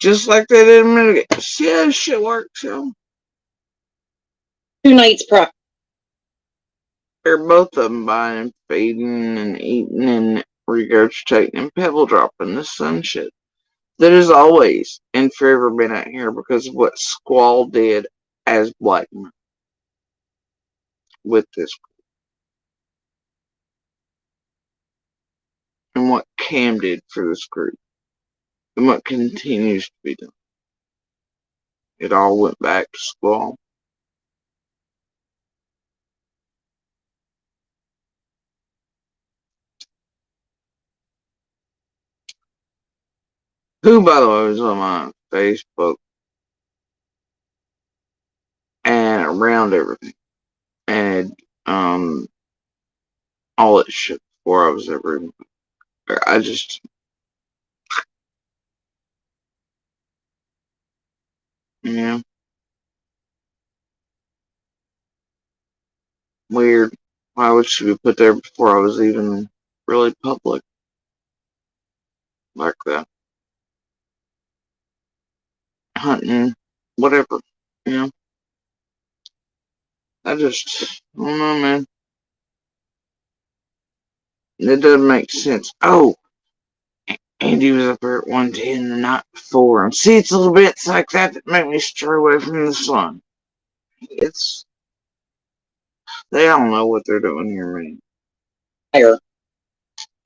Speaker 1: Just like they did a minute ago. See how this shit works, yo?
Speaker 7: 2 nights prior.
Speaker 1: They're both of them buying, feeding, and eating, and regurgitating, and pebble dropping the Sun shit. That has always and forever been out here because of what Squall did as Blackman with this group. And what Cam did for this group. And what continues to be done. It all went back to Squall. Who, by the way, was on my Facebook and around everything. And all that shit before I was ever in. I just, yeah. Weird. Why would she be put there before I was even really public like that? Hunting, whatever, you know. I don't know, man. It doesn't make sense. Oh, Andy was up there at 110 the night before. And see, it's little bits like that that make me stray away from the Sun. They don't know what they're doing here, man.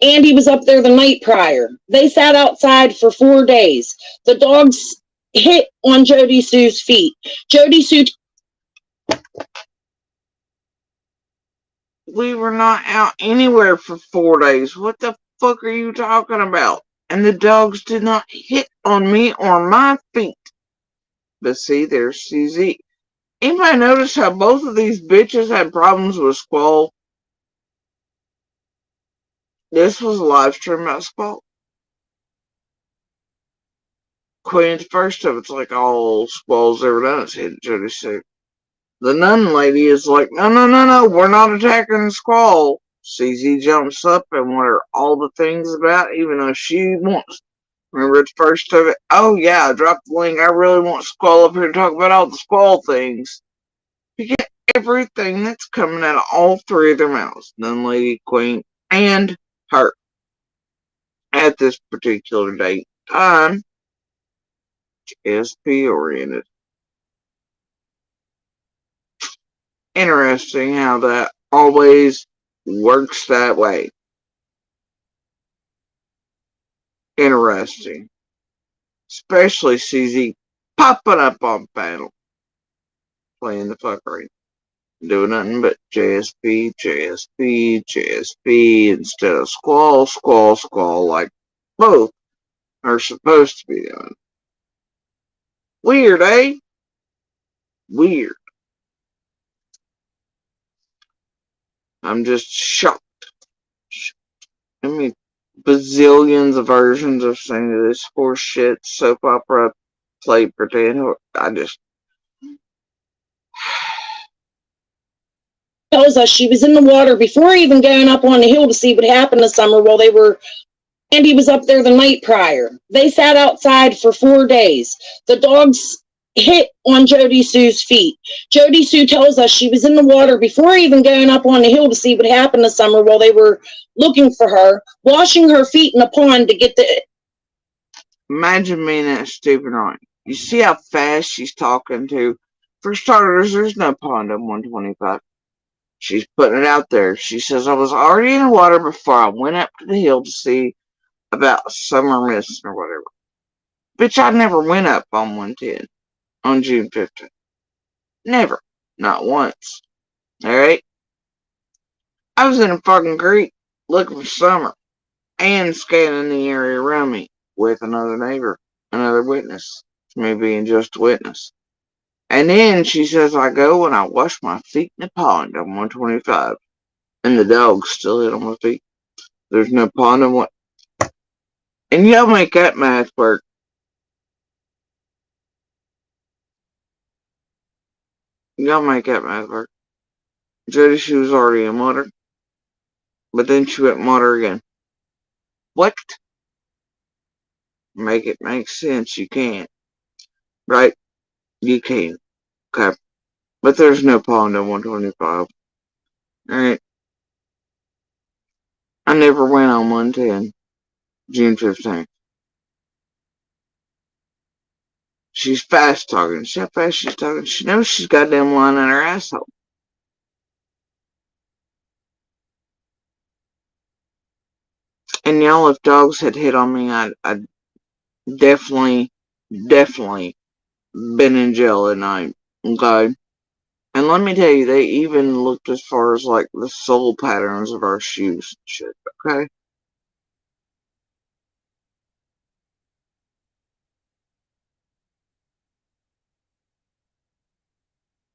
Speaker 7: Andy was up there the night prior. They sat outside for 4 days. The dogs hit on Jody Sue's feet. Jody Sue.
Speaker 1: We were not out anywhere for 4 days. What the fuck are you talking about? And the dogs did not hit on me or my feet. But see, there's CZ. Anybody notice how both of these bitches had problems with Squall? This was a live stream about Squall. Queen's first of it's like all Squall's ever done is hit Jody Sue. The nun lady is like, no, we're not attacking Squall. CZ jumps up and what are all the things about, even though she wants. Remember at the first of it? Oh yeah, I dropped the link. I really want Squall up here to talk about all the Squall things. everything that's coming out of all three of their mouths, Lady Queen and her, at this particular date time, SP oriented. Interesting how that always works that way. Interesting. Especially CZ popping up on panel, playing the fuckery. Doing nothing but JSP, JSP, JSP instead of squall, squall, squall, like both are supposed to be doing. Weird, eh? Weird. I'm just shocked. I mean, bazillions of versions of saying this horse shit, soap opera, play pretend. I just.
Speaker 7: Tells us she was in the water before even going up on the hill to see what happened this summer while they were. Andy was up there the night prior. They sat outside for 4 days. The dogs hit on Jody Sue's feet. Jody Sue tells us she was in the water before even going up on the hill to see what happened this summer while they were looking for her, washing her feet in a pond to get the.
Speaker 1: Imagine me in that stupid line. You see how fast she's talking to? For starters, there's no pond on 125. She's putting it out there. She says, I was already in the water before I went up to the hill to see about summer mist or whatever. Bitch, I never went up on 110 on June 15th. Never. Not once. Alright? I was in a fucking creek looking for summer and scanning the area around me with another neighbor, another witness. Me being just a witness. And then she says I go and I wash my feet in the pond on 125. And the dogs still hit on my feet. There's no pond on what. And y'all make that math work. Y'all make that math work. Jody, she was already in water. But then she went in water again. What? Make it make sense. You can't. Right? You can. Okay. But there's no pond on 125. Alright. I never went on 110. June 15th. She's fast talking. See how fast she's talking? She knows she's goddamn lying in her asshole. And y'all, if dogs had hit on me, I'd definitely been in jail at night. Okay? And let me tell you, they even looked as far as like the sole patterns of our shoes and shit. Okay?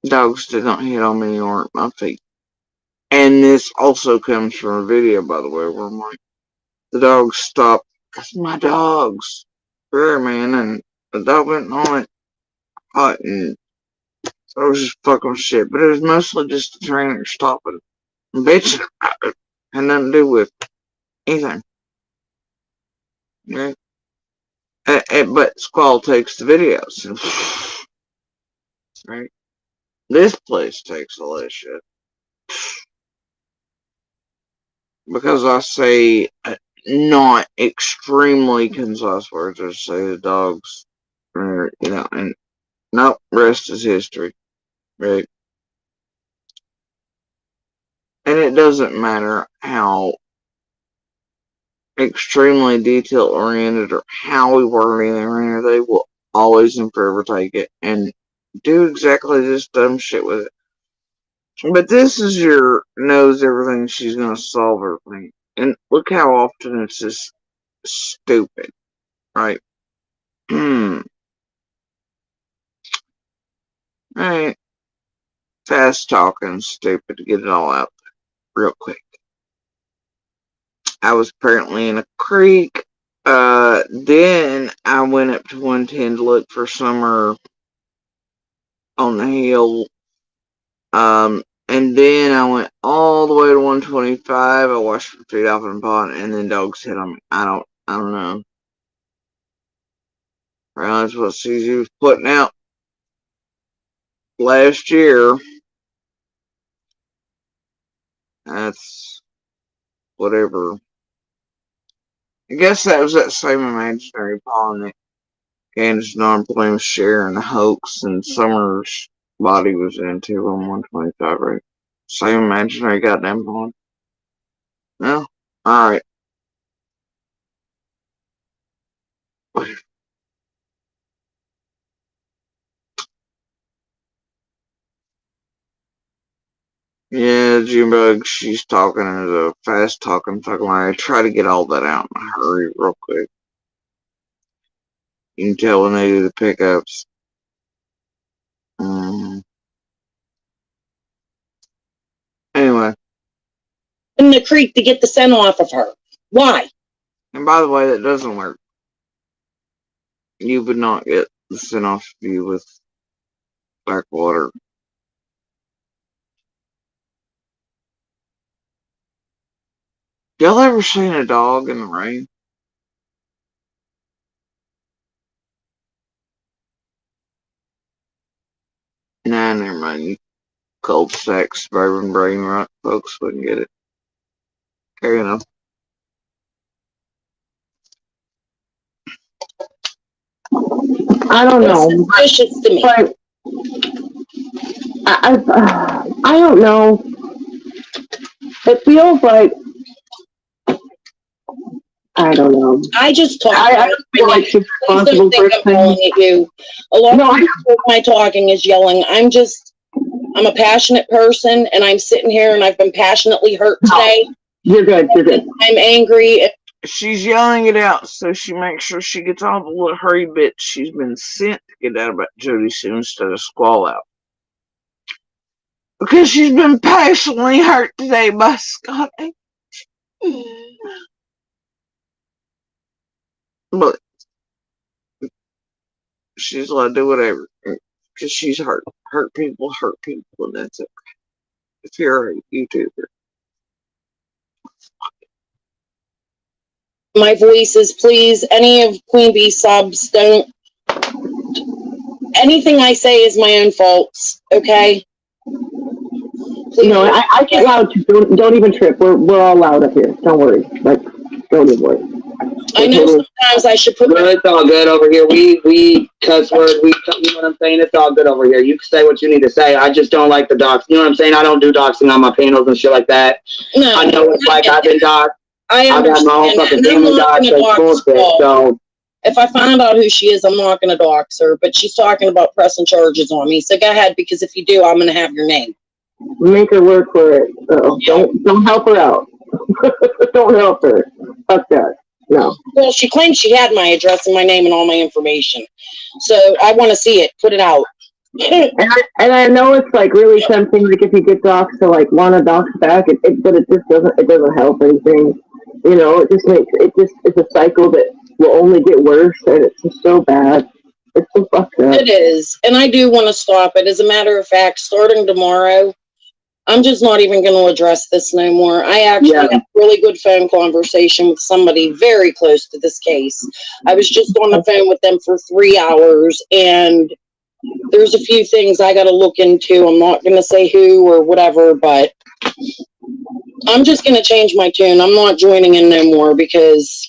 Speaker 1: Dogs did not hit on me or my feet. And this also comes from a video, by the way, where I'm like, the dogs stopped. That's my dogs. There, man. And the dog went on it hot and I was just fucking shit. But it was mostly just the trainer stopping and bitching about it. Had nothing to do with anything. Yeah. But Squall takes the videos. Right? This place takes all that shit. Because I say not extremely concise words. I say the dogs are, and nope, rest is history. Right? And it doesn't matter how extremely detail oriented or how we word anything, they will always and forever take it and do exactly this dumb shit with it. But this is your knows everything, she's gonna solve everything. And look how often it's just stupid, right? Alright. Fast talking, stupid to get it all out there real quick. I was apparently in a creek. Then I went up to 110 to look for summer on the hill. And then I went all the way to 125. I washed my feet off in the pond, and then dogs hit on me. I don't know. That's what CZ was putting out last year. That's whatever. I guess that was that same imaginary pawn that Candace non-flame share and the hoax and Summer's body was into on 125, right? Same imaginary goddamn pawn. No? Alright. Yeah, Junebug, she's talking as a fast talking fucking like I try to get all that out in a hurry real quick. You can tell when they do the pickups. Anyway.
Speaker 7: In the creek to get the scent off of her. Why?
Speaker 1: And by the way, that doesn't work. You would not get the scent off of you with black water. Y'all ever seen a dog in the rain? Nah, never mind. You cold stack suburban brain rot folks wouldn't get it. Fair enough.
Speaker 6: I don't know.
Speaker 7: It's suspicious to me.
Speaker 6: But I don't know. It feels like, I don't know.
Speaker 7: I just talk.
Speaker 6: I don't feel like she's
Speaker 7: Please
Speaker 6: responsible
Speaker 7: don't think
Speaker 6: for
Speaker 7: I'm calling
Speaker 6: things.
Speaker 7: at you. A lot
Speaker 6: No,
Speaker 7: of my talking is yelling. I'm a passionate person, and I'm sitting here, and I've been passionately hurt today.
Speaker 6: You're good. You're good.
Speaker 7: I'm angry.
Speaker 1: She's yelling it out so she makes sure she gets all the little hurry bits she's been sent to get out about Jody Sue instead of squall out. Because she's been passionately hurt today by Scott. But she's allowed to do whatever. Because she's hurt. Hurt people, and that's okay. If you're a YouTuber.
Speaker 7: My voice is, please, any of Queen Bee subs, don't. Anything I say is my own faults, okay? Please.
Speaker 6: No, I get loud too. Don't even trip. We're all loud up here. Don't worry. Like, don't even worry.
Speaker 7: I know sometimes I should put.
Speaker 3: Well, it's all good over here. We cuss words. You know what I'm saying? It's all good over here. You can say what you need to say. I just don't like the docs. You know what I'm saying? I don't do doxing on my panels and shit like that.
Speaker 7: No,
Speaker 3: I know it's like I've been doxed.
Speaker 7: I
Speaker 3: I've got my own
Speaker 7: understand that,
Speaker 3: fucking
Speaker 7: and I'm
Speaker 3: family
Speaker 7: not
Speaker 3: docs.
Speaker 7: gonna
Speaker 3: That's
Speaker 7: dox
Speaker 3: bullshit.
Speaker 7: her.
Speaker 3: So
Speaker 7: If I find out who she is, I'm not going to dox her. But she's talking about pressing charges on me. So go ahead, because if you do, I'm going to have your name.
Speaker 6: Make her work for it. Don't help her out. Don't help her. Fuck that. No.
Speaker 7: Well, she claimed she had my address and my name and all my information. So I want to see it. Put it out.
Speaker 6: And I know it's like really tempting, like if you get docs to like want to docs back, but it just doesn't help anything. You know, it's a cycle that will only get worse, and it's just so bad. It's so fucked up.
Speaker 7: It is. And I do want to stop it. As a matter of fact, starting tomorrow, I'm just not even going to address this no more. I actually had a really good phone conversation with somebody very close to this case. I was just on the phone with them for 3 hours, and there's a few things I got to look into. I'm not going to say who or whatever, but I'm just going to change my tune. I'm not joining in no more because...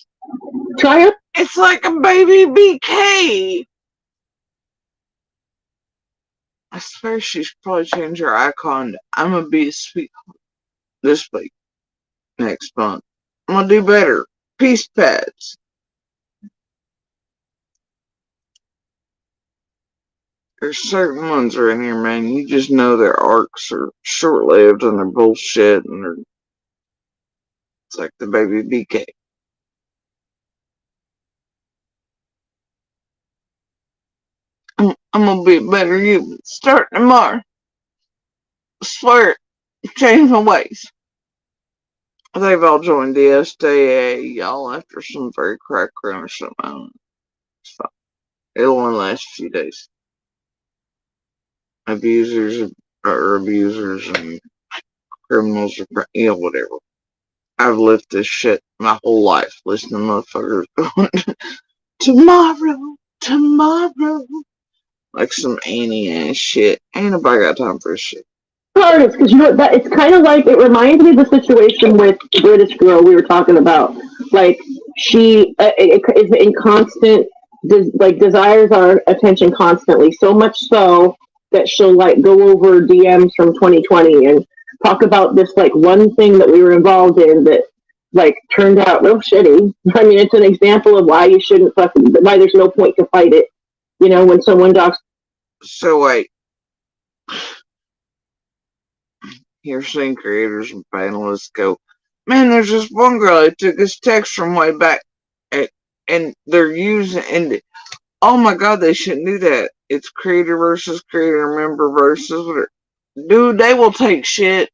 Speaker 6: Try it.
Speaker 1: It's like a baby BK. I swear she's probably changed her icon to I'm gonna be a sweetheart this week. Next month. I'm gonna do better. Peace pads. There's certain ones right here, man. You just know their arcs are short lived and they're bullshit and they're it's like the baby BK. I'm gonna be a better you. Start tomorrow. I swear it. Change my ways. They've all joined the SDA, y'all, after some very crack run or something. It's fine. It'll only last a few days. Abusers are abusers and criminals are, whatever. I've lived this shit my whole life, listening to motherfuckers going, tomorrow, like some Annie ass shit. Ain't nobody got time for this shit.
Speaker 6: hardest because you know that it's kind of like it reminds me of the situation with the British girl we were talking about. Like she is in constant like desires our attention constantly, so much so that she'll like go over DMs from 2020 and talk about this like one thing that we were involved in that like turned out real shitty. I mean, it's an example of why you shouldn't fucking why there's no point to fight it. You know, when someone docs.
Speaker 1: So wait, here's seeing creators and panelists go, man, there's this one girl that took this text from way back, and they're using, and oh my god, they shouldn't do that. It's creator versus creator, member versus whatever. Dude, they will take shit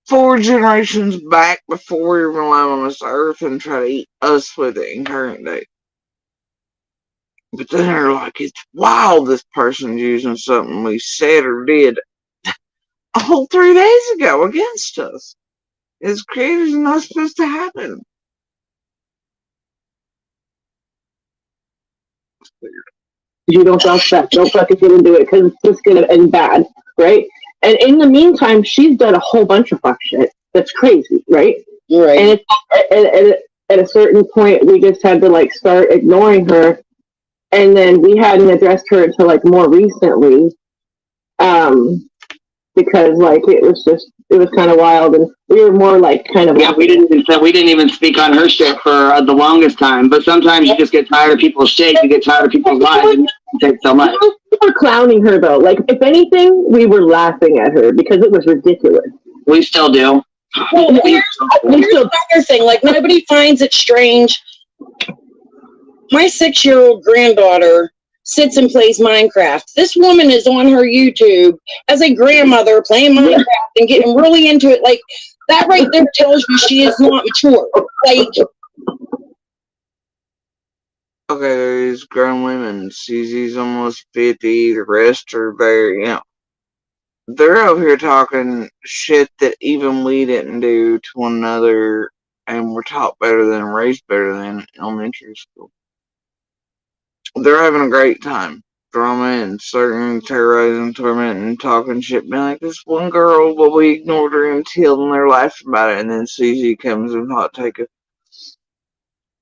Speaker 1: 4 generations back before we were alive on this earth and try to eat us with it in current day. But then they're like, it's wild this person's using something we said or did a whole 3 days ago against us. As creators, not supposed to happen.
Speaker 6: You don't bounce back. Don't fucking get into it because it's just gonna end bad, right? And in the meantime, she's done a whole bunch of fuck shit. That's crazy, right?
Speaker 7: Right.
Speaker 6: And it's at a certain point, we just had to like start ignoring her, and then we hadn't addressed her until like more recently, because like it was kind of wild, and we were more like kind of
Speaker 3: we didn't even speak on her shit for the longest time. But sometimes you just get tired of people's shit. You get tired of people's lives, and it takes so much.
Speaker 6: We were clowning her though. Like if anything, we were laughing at her because it was ridiculous.
Speaker 3: We still do.
Speaker 7: Well, here's another thing. Like nobody finds it strange. My 6-year-old granddaughter sits and plays Minecraft. This woman is on her YouTube as a grandmother playing Minecraft and getting really into it. Like that right there tells you she is not mature. Like,
Speaker 1: okay, there's grown women. CZ's almost 50. The rest are there. You know, they're over here talking shit that even we didn't do to one another, and we're taught better than, raised better than in elementary school. They're having a great time. Drama and certain terrorizing, tormenting, talking shit, being like this one girl, but we ignored her until and they're laughing about it, and then CZ comes and hot take it.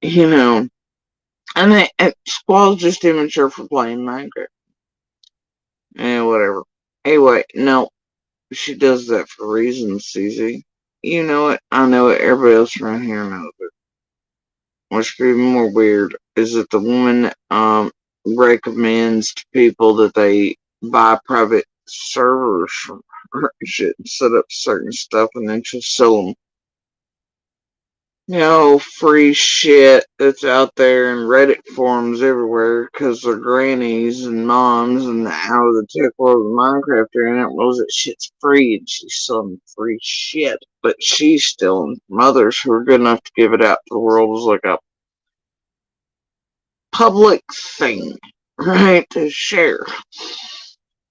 Speaker 1: You know, and Squall's just immature for playing Minecraft. Whatever. Anyway, no, she does that for reasons, CZ. You know it, I know it, everybody else around here knows it. What's even more weird is that the woman recommends to people that they buy private servers from her and shit and set up certain stuff and then she'll sell them. You know, free shit that's out there in Reddit forums everywhere because their grannies and moms and out of the tech world of Minecraft area knows that shit's free and she's selling free shit. But she's stealing from others who are good enough to give it out to the world as like a public thing, right, to share.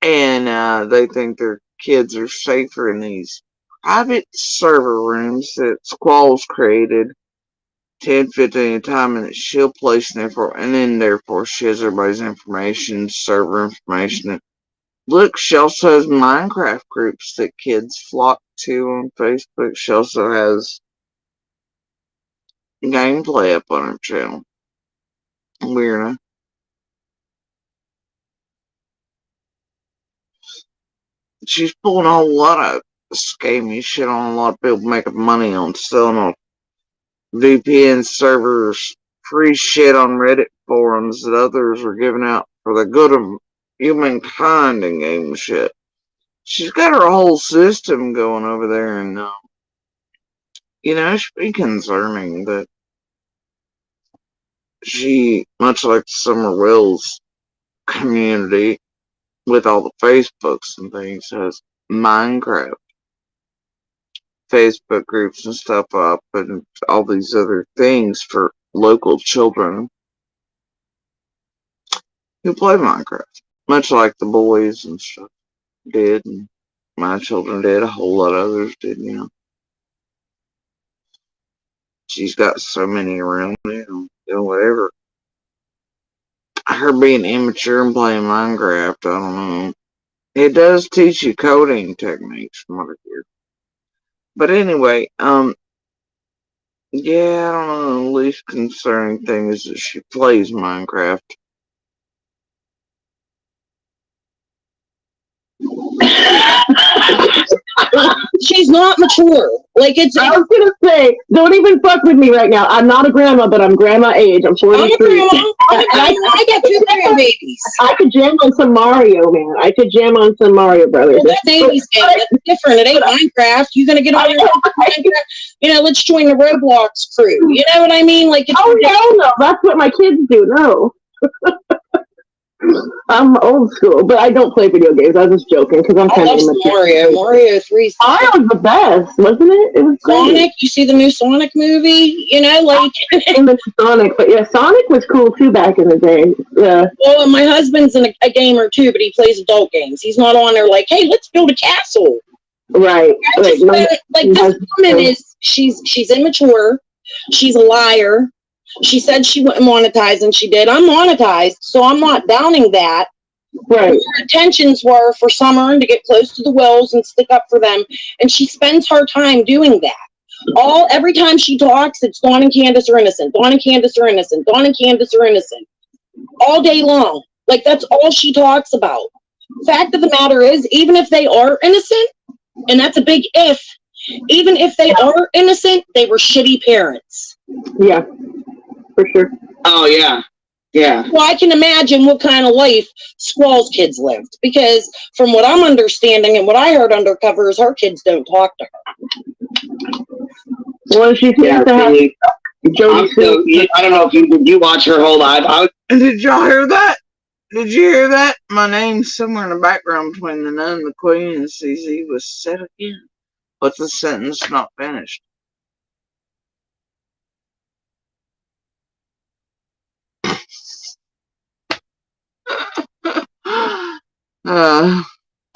Speaker 1: And they think their kids are safer in these private server rooms that Squall's created 10, 15 at a time, and that she'll place in there for, and then therefore she has everybody's information, server information. And look, she also has Minecraft groups that kids flock to on Facebook. She also has gameplay up on her channel. Weird, huh? She's pulling a whole lot of scammy shit on a lot of people making money on selling on VPN servers, free shit on Reddit forums that others are giving out for the good of humankind and game shit. She's got her whole system going over there, and you know, it should be concerning that she, much like the Summer Wells community, with all the Facebooks and things, has Minecraft Facebook groups and stuff up and all these other things for local children who play Minecraft, much like the boys and stuff did, and my children did, a whole lot of others did, you know. She's got so many around, you know, whatever. Her being immature and playing Minecraft, I don't know. It does teach you coding techniques from what I hear. But anyway, yeah, I don't know. The least concerning thing is that she plays Minecraft.
Speaker 7: She's not mature. Like
Speaker 6: I was gonna say, don't even fuck with me right now. I'm not a grandma, but I'm grandma age. I'm
Speaker 7: I'm a
Speaker 6: 43.
Speaker 7: grandma. I got two grandbabies.
Speaker 6: I could jam on some Mario, man. I could jam on some Mario Brothers.
Speaker 7: Well, that's 80s game. That's different. It ain't Minecraft. You're gonna get on your Minecraft. You know, let's join the Roblox crew. You know what I mean? Like, it's
Speaker 6: Oh hell no, that's what my kids do. No. I'm old school, but I don't play video games. I was just joking because I'm
Speaker 7: I
Speaker 6: kind of
Speaker 7: love
Speaker 6: immature.
Speaker 7: Mario. Mario 3.
Speaker 6: Mario was the best, wasn't it? It was great.
Speaker 7: Sonic. You see the new Sonic movie? You know, like.
Speaker 6: I miss Sonic, but yeah, Sonic was cool too back in the day. Yeah.
Speaker 7: Well, and my husband's a gamer too, but he plays adult games. He's not on there like, hey, let's build a castle.
Speaker 6: Right.
Speaker 7: Like this woman is she's immature. She's a liar. She said she wouldn't monetize, and she did. I'm monetized, so I'm not downing that.
Speaker 6: Right.
Speaker 7: Her intentions were for Summer to get close to the Wills and stick up for them, and she spends her time doing that. Every time she talks, it's Dawn and Candace are innocent. Dawn and Candace are innocent. Dawn and Candace are innocent. All day long. Like, that's all she talks about. Fact of the matter is, even if they are innocent, and that's a big if, even if they are innocent, they were shitty parents.
Speaker 6: Yeah, for sure.
Speaker 3: Oh, yeah. Yeah.
Speaker 7: Well, I can imagine what kind of life Squall's kids lived, because from what I'm understanding and what I heard undercover is her kids don't talk to her.
Speaker 6: Well, she seems
Speaker 3: Yeah,
Speaker 6: to have Jody
Speaker 3: so, I don't know if you watch her whole life.
Speaker 1: And did y'all hear that? Did you hear that? My name somewhere in the background between the nun, the queen, and CZ was said again. But the sentence not finished.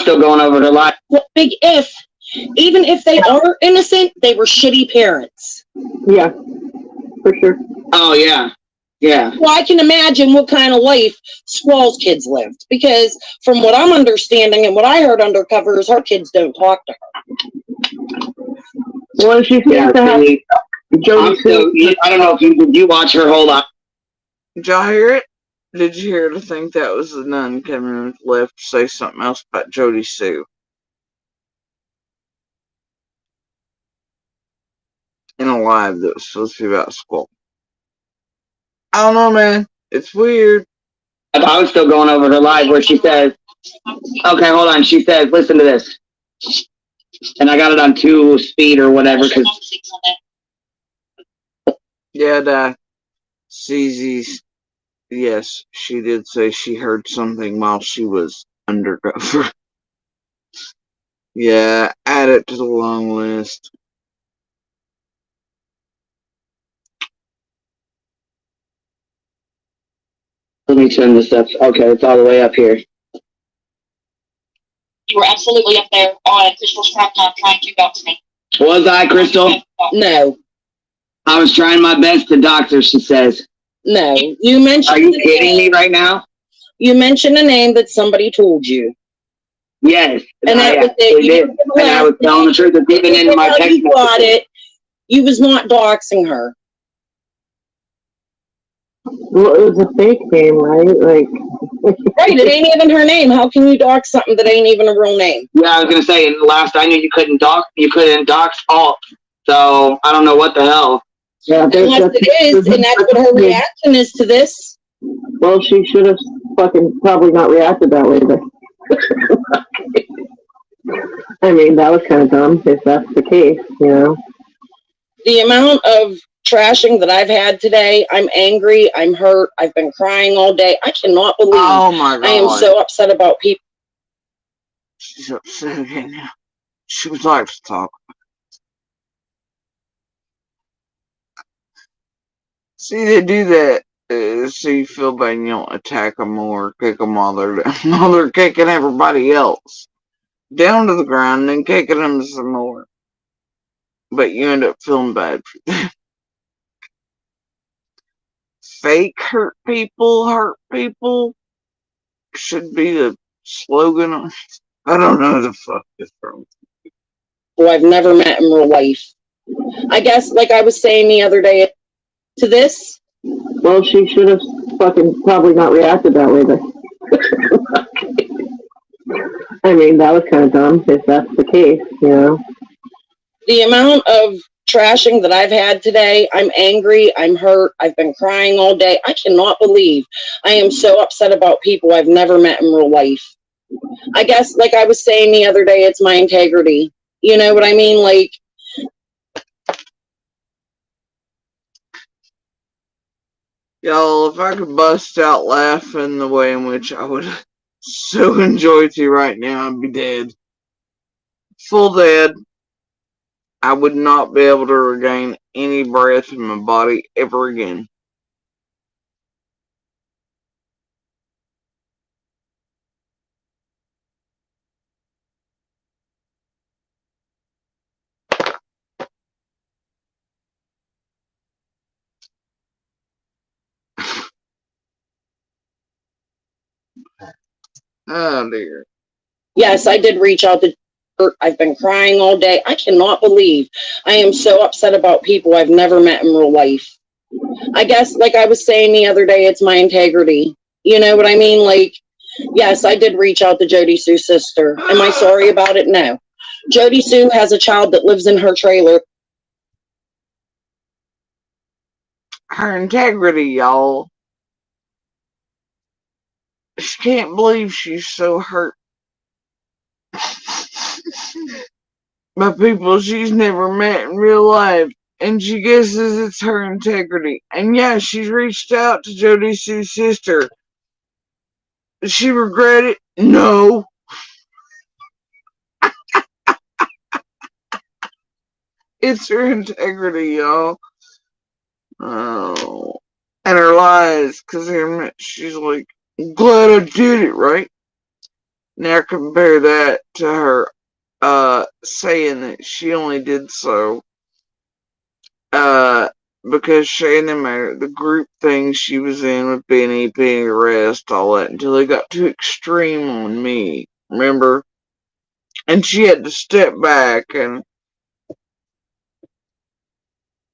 Speaker 3: Still going over her life.
Speaker 7: What big if? Even if they are innocent, they were shitty parents.
Speaker 6: Yeah, for sure.
Speaker 3: Oh, yeah. Yeah.
Speaker 7: Well, I can imagine what kind of life Squall's kids lived, because from what I'm understanding and what I heard undercover is her kids don't talk to her.
Speaker 6: Well, she seems to have Jody
Speaker 3: I don't know if you watch her whole life.
Speaker 1: Did y'all hear it? Did you hear to think that was the nun coming left to say something else about Jody Sue? In a live that was supposed to be about Squall. I don't know, man. It's weird.
Speaker 3: I was still going over her live where she says, okay, hold on. She says, listen to this. And I got it on 2 speed or whatever.
Speaker 1: Yeah, CZ's. Yes, she did say she heard something while she was undercover. Yeah, add it to the long list.
Speaker 3: Let me turn this up. Okay, it's all the way up here.
Speaker 5: You were absolutely up there on Crystal's Prime Time trying to dox me.
Speaker 3: Was I, Crystal?
Speaker 7: No,
Speaker 3: I was trying my best to dox her, she says.
Speaker 7: no. You mentioned.
Speaker 3: Are you kidding me right now?
Speaker 7: You mentioned a name that somebody told you.
Speaker 3: Yes.
Speaker 7: And that was it.
Speaker 3: We did. And I was telling the truth. It's even in my text
Speaker 7: You got it. You was not doxing her.
Speaker 6: Well, it was a fake name, right? Like,
Speaker 7: Right, it ain't even her name. How can you dox something that ain't even a real name?
Speaker 3: Yeah, I was gonna say, and last I knew you couldn't dox alt. So I don't know what the hell.
Speaker 6: yeah,
Speaker 7: Unless it is, and that's what her reaction is to this.
Speaker 6: Well, she should have fucking probably not reacted that way, but I mean, that was kind of dumb if that's the case, you know.
Speaker 7: The amount of trashing that I've had today, I'm angry, I'm hurt, I've been crying all day. I cannot believe
Speaker 1: Oh my god.
Speaker 7: I am so upset about people.
Speaker 1: She's upset again now. She would like to talk. See, they do that. So you feel bad and you don't attack them or kick them while they're kicking everybody else down to the ground and then kicking them some more. But you end up feeling bad for them. Fake hurt people should be the slogan. I don't know who the fuck is from.
Speaker 7: Who I've never met in real life. I guess, like I was saying the other day to this.
Speaker 6: Well, she should have fucking probably not reacted that way then. I mean, that was kind of dumb if that's the case, you know.
Speaker 7: The amount of trashing that I've had today, I'm angry, I'm hurt, I've been crying all day. I cannot believe I am so upset about people I've never met in real life. I guess, like I was saying the other day, it's my integrity. You know what I mean? Like,
Speaker 1: Y'all, if I could bust out laughing the way in which I would so enjoy to right now, I'd be dead. Full dead. I would not be able to regain any breath in my body ever again. Oh dear.
Speaker 7: yes, I did reach out to her. I've been crying all day. I cannot believe I am so upset about people I've never met in real life. I guess, like I was saying the other day, it's my integrity. You know what I mean? Like, yes, I did reach out to Jody Sue's sister. Am I sorry about it? No. Jody Sue has a child that lives in her trailer.
Speaker 1: Her integrity, y'all. She can't believe she's so hurt by people she's never met in real life. And she guesses it's her integrity. And yeah, she's reached out to Jody Sue's sister. Does she regret it? No. It's her integrity, y'all. Oh. And her lies, because she's like, glad I did it, right? Now compare that to her saying that she only did so because Shannon made her, the group thing she was in with Benny, being arrested, all that, until they got too extreme on me. Remember? And she had to step back, and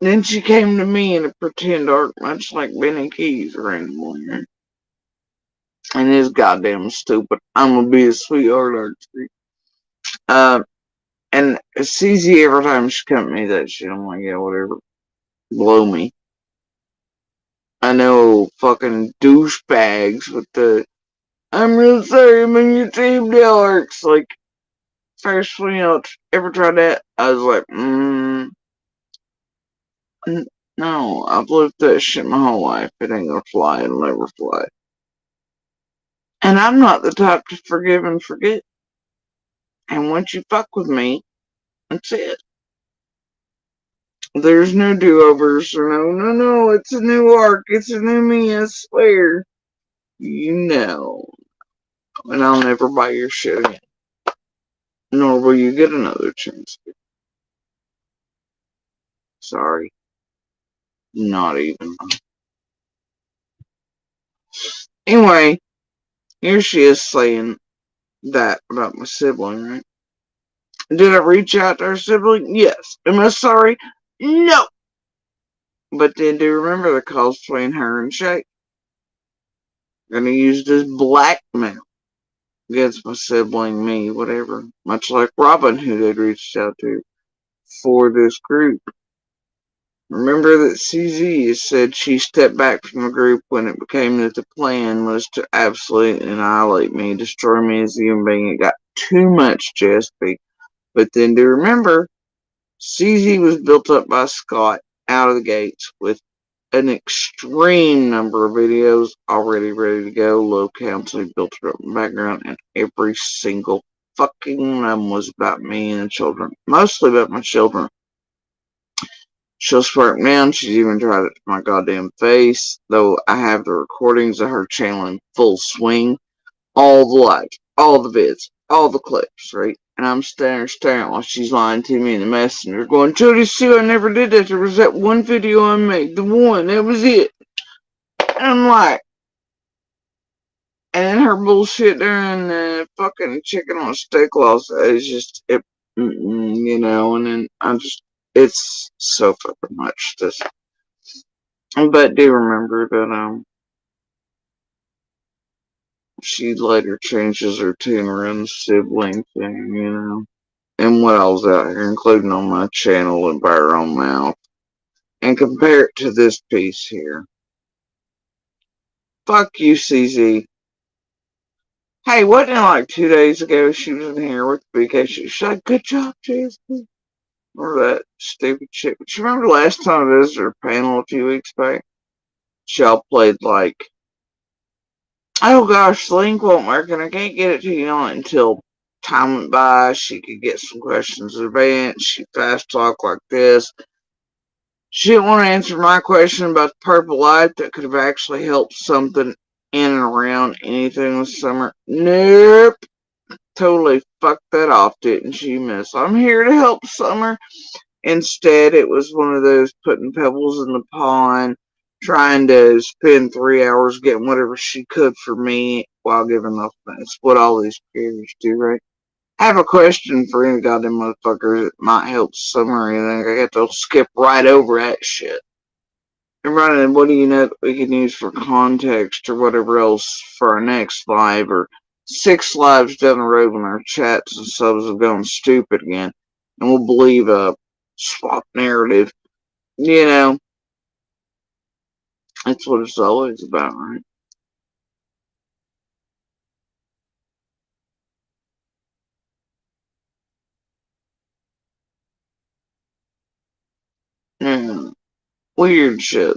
Speaker 1: then she came to me in a pretend arc, much like Benny Keys randomly. And it's goddamn stupid. I'm gonna be a sweetheart archery. And it's easy every time she come to me that shit. I'm like, yeah, whatever. Blow me. I know fucking douchebags with the I'm real sorry, I'm on your team now arcs. Like, first when you ever tried that, I was like, no, I've lived that shit my whole life. It ain't gonna fly, it'll never fly. And I'm not the type to forgive and forget. And once you fuck with me, that's it. There's no do-overs or no, it's a new arc, it's a new me, I swear. You know. And I'll never buy your shit again. Nor will you get another chance. Sorry. Not even. Anyway, here she is saying that about my sibling, right? Did I reach out to her sibling? Yes. Am I sorry? No. But then do you remember the calls between her and Shay? Gonna use this blackmail against my sibling, me, whatever. Much like Robin, who they'd reached out to for this group. Remember that CZ said she stepped back from the group when it became that the plan was to absolutely annihilate me, destroy me as a human being. It got too much, Chesapeake. But then to remember, CZ was built up by Scott out of the gates with an extreme number of videos already ready to go, low counsel built up in the background, and every single fucking one of them was about me and the children. Mostly about my children. She'll swear me down. She's even tried it to my goddamn face. Though I have the recordings of her channel in full swing. All the lives, all the vids, all the clips, right? And I'm staring while she's lying to me in the messenger going, Jody Sue, I never did that. There was that one video I made. The one. That was it. And I'm like, And then her bullshit during the fucking chicken on steak loss is just, you know, and then it's so fucking much this. But do remember that, she later changes her tune around the sibling thing, you know. And what else out here, including on my channel and by her own mouth. And compare it to this piece here. Fuck you, CZ. Hey, wasn't it like 2 days ago she was in here with the vacation? She's like, good job, Jason. Or that stupid shit. But you remember last time I visited her panel a few weeks back? Y'all played like, oh gosh, the link won't work and I can't get it to you on until time went by. She could get some questions in advance. She fast talk like this. She didn't want to answer my question about the purple light that could have actually helped something in and around anything this summer. Nope. Totally fucked that off, didn't she, miss? I'm here to help Summer. Instead, it was one of those putting pebbles in the pond, trying to spend 3 hours getting whatever she could for me while giving nothing. It's what all these creators do, right? I have a question for any goddamn motherfuckers that might help Summer or anything. I get to skip right over that shit. And running, what do you know that we can use for context or whatever else for our next live or 6 lives down the road when our chats and subs have gone stupid again and we'll believe a swap narrative? You know, that's what it's always about, right? Yeah. Weird shit,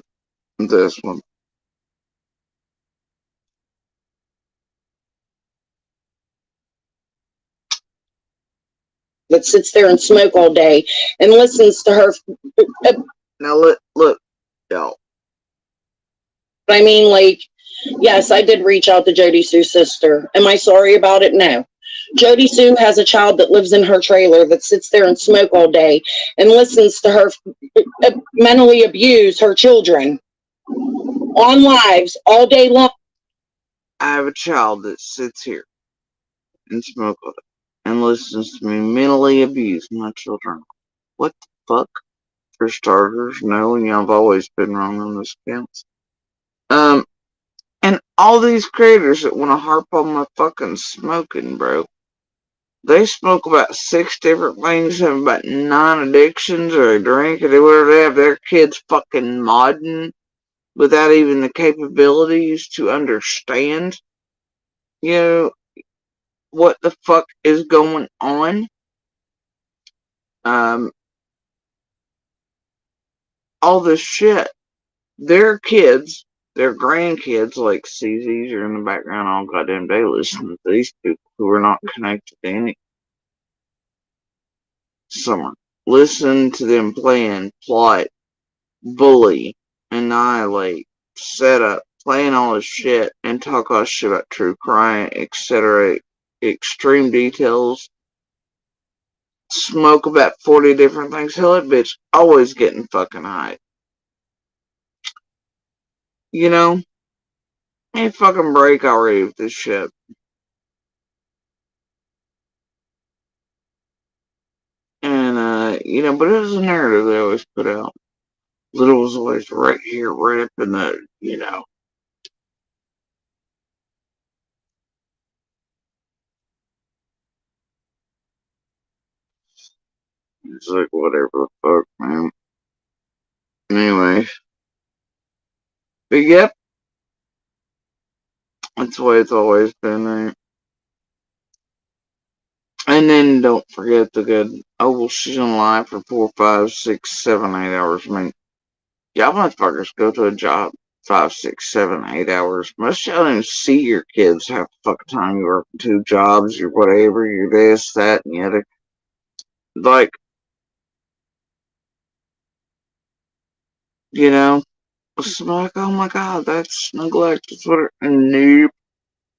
Speaker 1: this one.
Speaker 7: That sits there and smoke all day and listens to her.
Speaker 1: Now, look, y'all.
Speaker 7: I mean, like, yes, I did reach out to Jody Sue's sister. Am I sorry about it? No. Jody Sue has a child that lives in her trailer that sits there and smoke all day and listens to her mentally abuse her children on lives all day long.
Speaker 1: I have a child that sits here and smokes all day and listens to me mentally abuse my children. What the fuck? For starters, no, and y'all have always been wrong on this counts. And all these creators that want to harp on my fucking smoking, bro. They smoke about 6 different things, have about 9 addictions, or they drink, or they whatever they have their kids fucking modding without even the capabilities to understand, you know, what the fuck is going on. All this shit. Their kids, their grandkids, like CZs are in the background all goddamn day listening to these people who are not connected to any Summer. Listen to them plan, plot, bully, annihilate, set up, plan all this shit, and talk all this shit about true crime, etc. Extreme details. Smoke about 40 different things. Hell, that bitch always getting fucking high. You know? Ain't fucking break already with this shit. And, you know, but it was a narrative they always put out. Little was always right here, right up in the, you know. It's like, whatever the fuck, man. Anyway. But yep. That's the way it's always been, right? And then don't forget the good, oh, well, she's on live for 4, 5, 6, 7, 8 hours. I mean, y'all motherfuckers go to a job 5, 6, 7, 8 hours. Most of y'all don't even see your kids half the fucking time. You work 2 jobs, you're whatever, you're this, that, and the other. Like, you know, it's like, oh my god, that's neglect. That's what it, nope.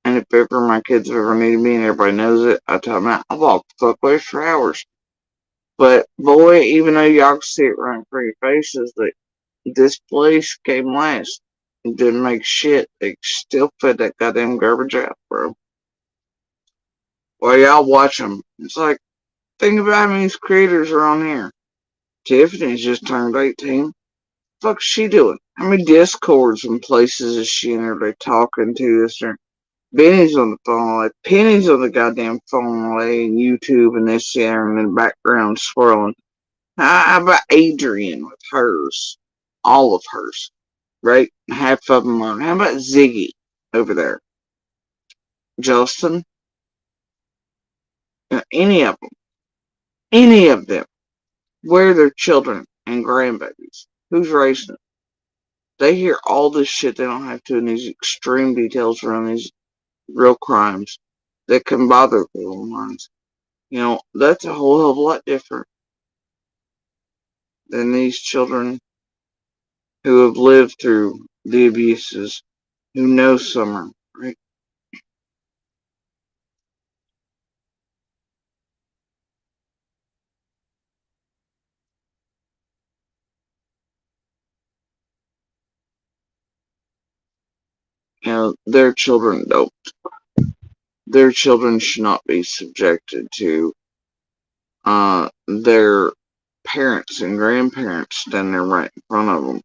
Speaker 1: And if ever my kids ever needed me and everybody knows it, I tell them, I walk the fuck away for hours. But boy, even though y'all can see it right in front of your faces, that this place came last. It didn't make shit. They still fed that goddamn garbage out, bro. While y'all watch them, it's like, think about how many creators are on here. Tiffany's just turned 18. Fuck's she doing? How many discords and places is she in there they talking to this or Benny's on the phone, like Penny's on the goddamn phone, like and YouTube and this there and in the background swirling. How about Adrian with hers? All of hers, right? Half of them on. How about Ziggy over there? Justin? Any of them. Any of them. Where are their children and grandbabies? Who's raising them? They hear all this shit they don't have to in these extreme details around these real crimes that can bother their little minds. You know, that's a whole hell of a lot different than these children who have lived through the abuses, who know Summer, right? You know, their children don't. Their children should not be subjected to their parents and grandparents standing there right in front of them,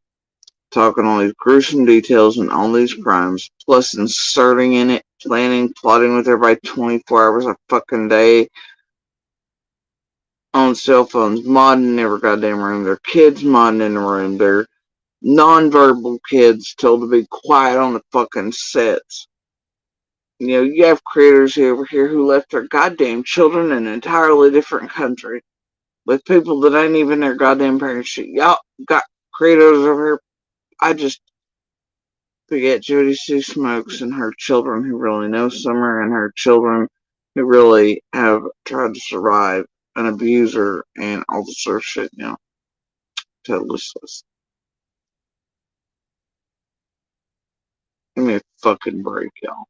Speaker 1: talking all these gruesome details and all these crimes, plus inserting in it, planning, plotting with everybody 24 hours a fucking day on cell phones, modding in every goddamn room, their kids modding in the room, their non-verbal kids told to be quiet on the fucking sets. You know, you have creators over here who left their goddamn children in an entirely different country with people that ain't even their goddamn parents. Y'all got creators over here. I just forget Jody Sue Smokes and her children who really know Summer and her children who really have tried to survive an abuser and all the sort of shit, you know. Totally sus. Give me a fucking break, y'all.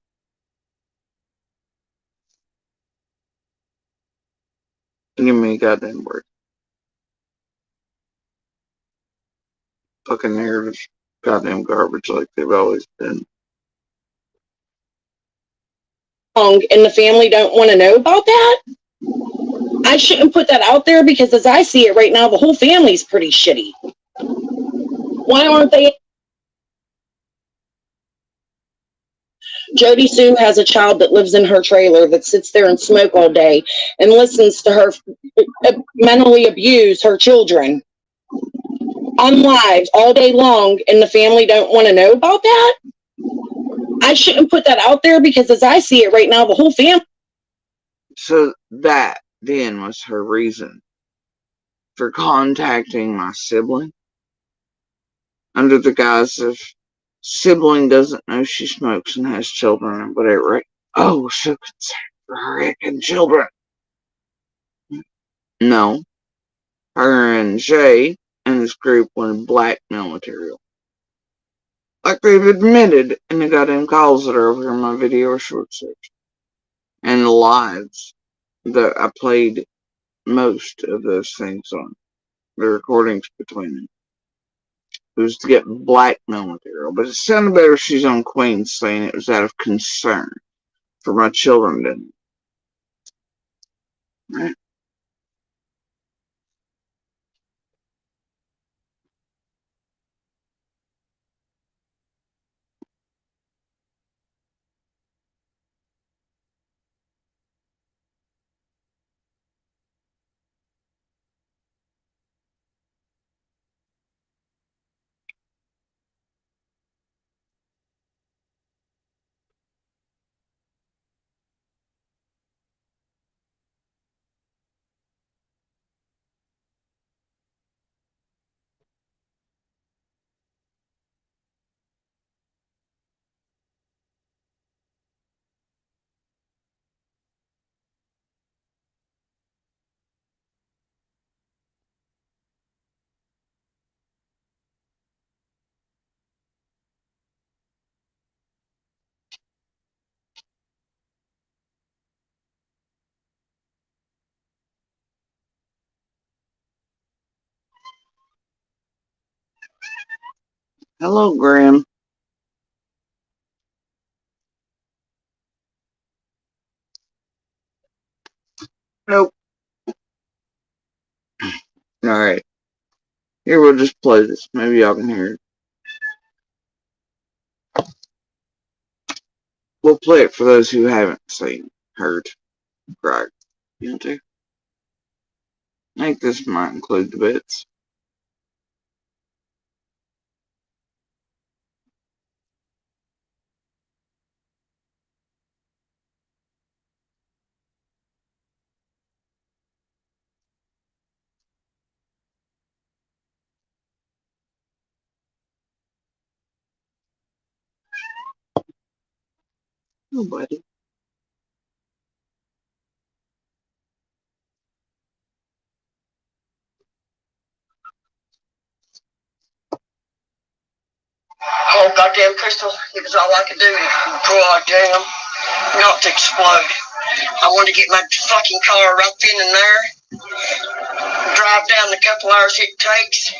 Speaker 1: Give me a goddamn break. Fucking narratives, goddamn garbage like they've always been.
Speaker 7: And the family don't want to know about that? I shouldn't put that out there because as I see it right now, the whole family's pretty shitty. Why aren't they? Jody Sue has a child that lives in her trailer that sits there and smoke all day and listens to her mentally abuse her children on live all day long, and the family don't want to know about that? I shouldn't put that out there because as I see it right now, the whole family.
Speaker 1: So that then was her reason for contacting my sibling under the guise of sibling doesn't know she smokes and has children and whatever. Right? Oh, so concerned for her heckin' children. No. Her and Jay and this group wanted blackmail material. Like they've admitted in the goddamn calls that are over here in my video or short search. And the lives that I played most of those things on. The recordings between them. It was to get blackmail material. But it sounded better if she's on Queen saying it was out of concern for my children, didn't it? Right? Hello, Graham. Here, we'll just play this. Maybe y'all can hear it. We'll play it for those who haven't seen, heard, right? You want to? I think this might include the bits. Nobody.
Speaker 8: Oh, goddamn, Crystal, it was all I could do. Goddamn, not to explode. I wanted to get my fucking car right then and there, drive down the couple hours it takes,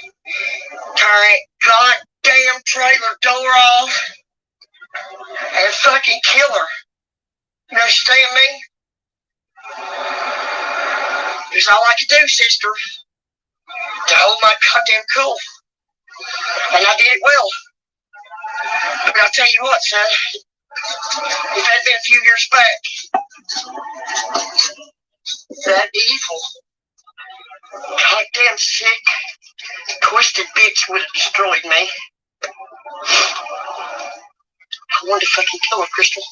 Speaker 8: turn that goddamn trailer door off, and fucking kill her. You understand me? It was all I could do, sister, to hold my goddamn cool. And I did it well. But I'll tell you what, son, if that had been a few years back, that evil, goddamn sick, twisted bitch would have destroyed me. I wanted to fucking kill her, Crystal.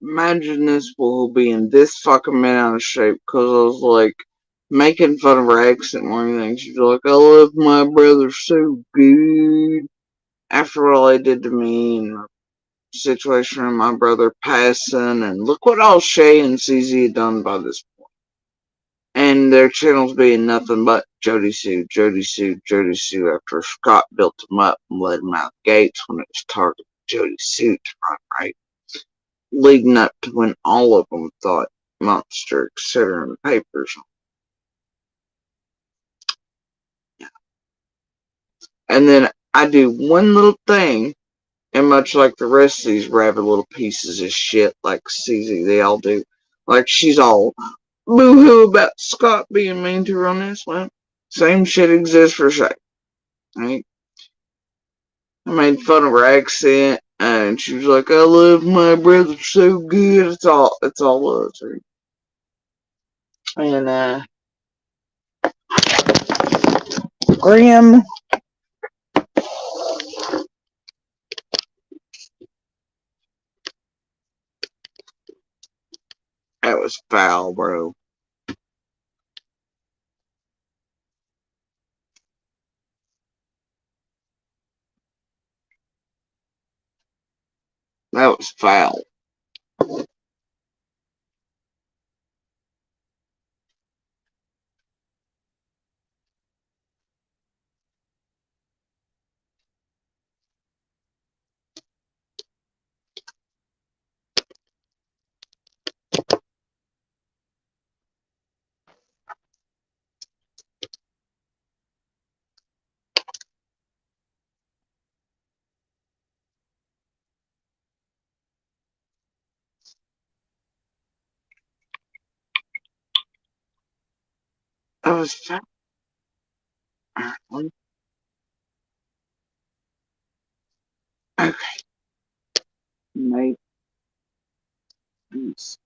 Speaker 1: Imagine this fool being this fucking bent out of shape because I was like making fun of her accent or anything. She's like, I love my brother so good. After all they did to me and the situation of my brother passing, and look what all Shay and CZ had done by this point. And their channels being nothing but Jody Sue, Jody Sue, Jody Sue after Scott built them up and let them out the gates when it was targeted Jody Sue to run right. Leading up to when all of them thought Monster, etc. in the papers. And then I do one little thing, and much like the rest of these rabid little pieces of shit, like CZ, they all do. Like she's all boo-hoo about Scott being mean to her on this one. Same shit exists for Shay. Right? I made fun of her accent, and she was like, I love my brother so good. It's all was. Right? And, Graham. That was foul, bro. That was foul. That was foul. Okay. Mate. Peace.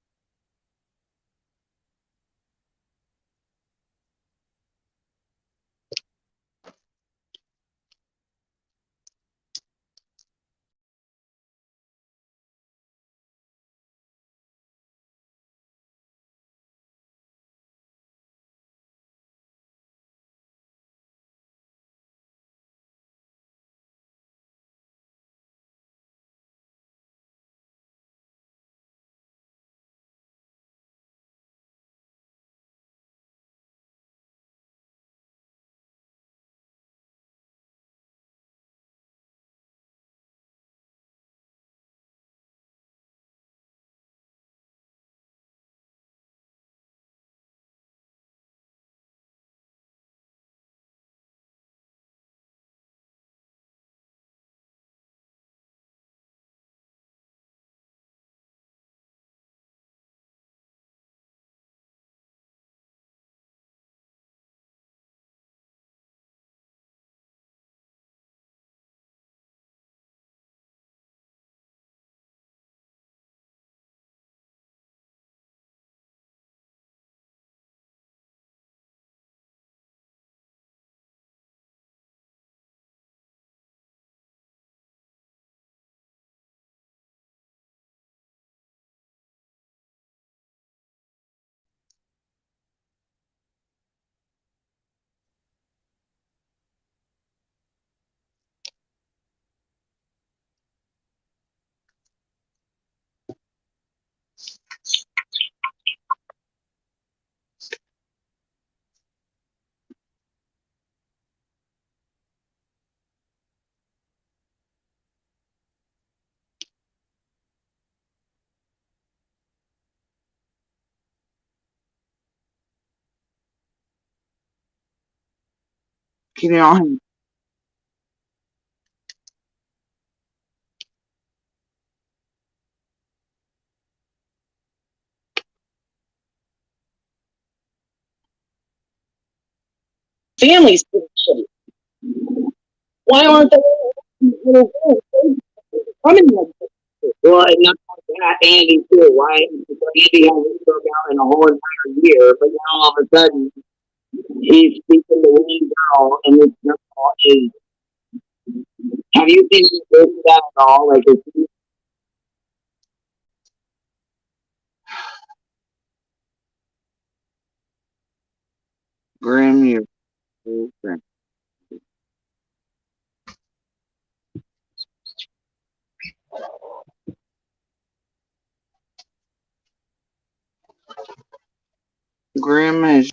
Speaker 1: Can y'all hear me?
Speaker 7: Families pretty shitty. Why aren't they little girls coming like this? Well, and not only that, Andy too, right? Andy hasn't spoke out in a whole entire year, but now all of a sudden he's speaking to one girl, and this girl is. Have you seen him go through that at all? Like, is he
Speaker 1: Grim, you. Grim is.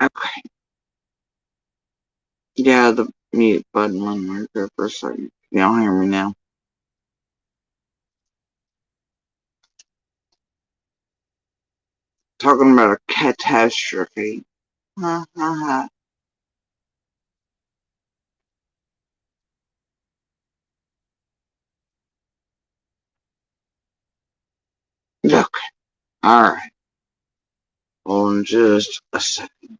Speaker 1: Okay. Yeah, the mute button went right there for a second. Can y'all hear me now? Talking about a catastrophe. Ha ha ha. Alright. Hold on just a second.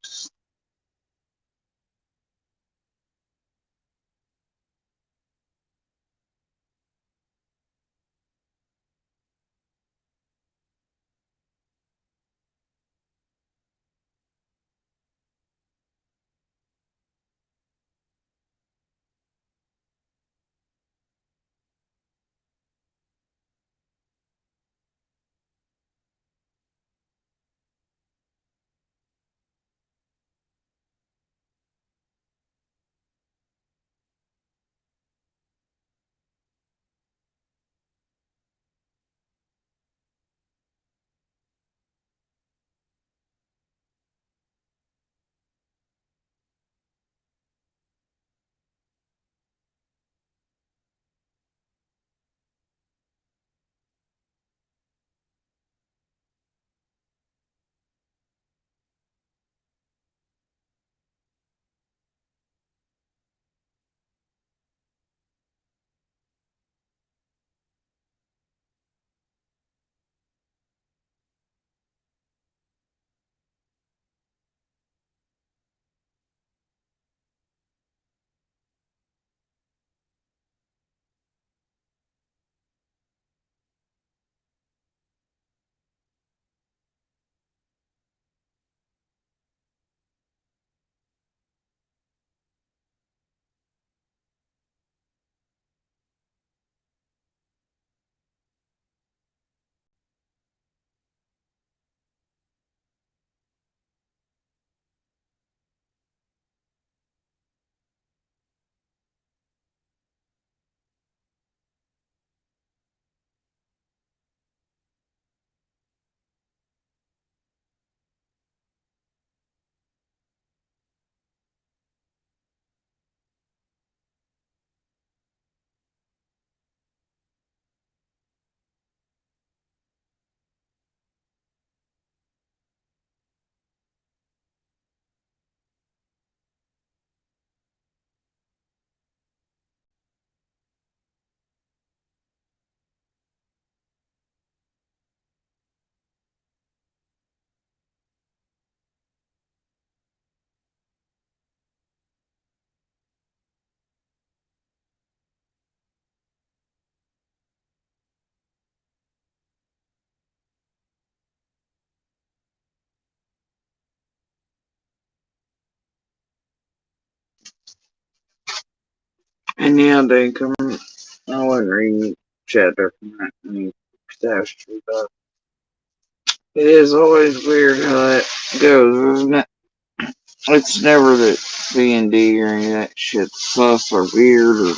Speaker 1: And yeah, they come. I wasn't reading chat there from that any catastrophe, but it is always weird how that goes, isn't it? It's never that C&D or any of that shit sus or weird or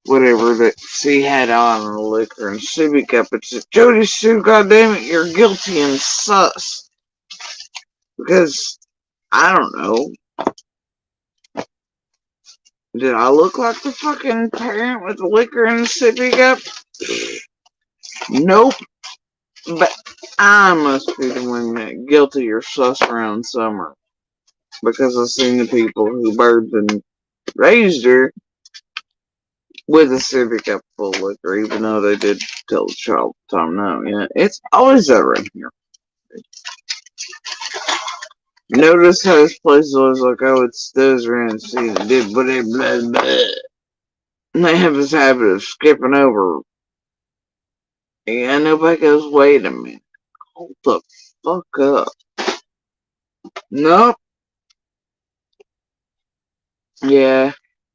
Speaker 1: whatever that C had on a liquor and sippy cup. It's a Jody Sue, goddammit, you're guilty and sus. Because, I don't know. Did I look like the fucking parent with the liquor and the sippy cup? Nope. But I must be the one that guilty or sus around summer. Because I've seen the people who birthed and raised her with a sippy cup full of liquor, even though they did tell the child at the time, no, yeah. It's always that right here. Notice how this place is always like, oh, it's those around see that did blah, blah, blah. And they have this habit of skipping over. And nobody goes, wait a minute. Hold the fuck up. Nope. Yeah.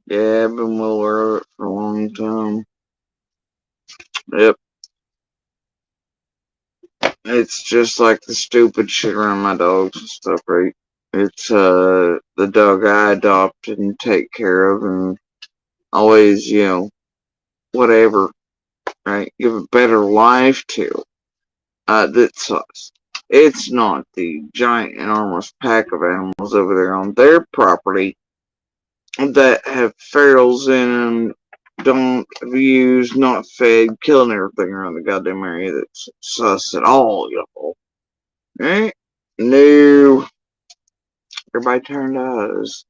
Speaker 1: Yeah, I've been well aware of it for a long time. Yep. It's just like the stupid shit around my dogs and stuff, right? It's the dog I adopted and take care of and always, whatever, right? Give a better life to. That's us. It's not the giant enormous pack of animals over there on their property that have ferals in them, don't abuse, not fed, killing everything around the goddamn area that's sus at all, y'all. Right? No. Everybody turned eyes.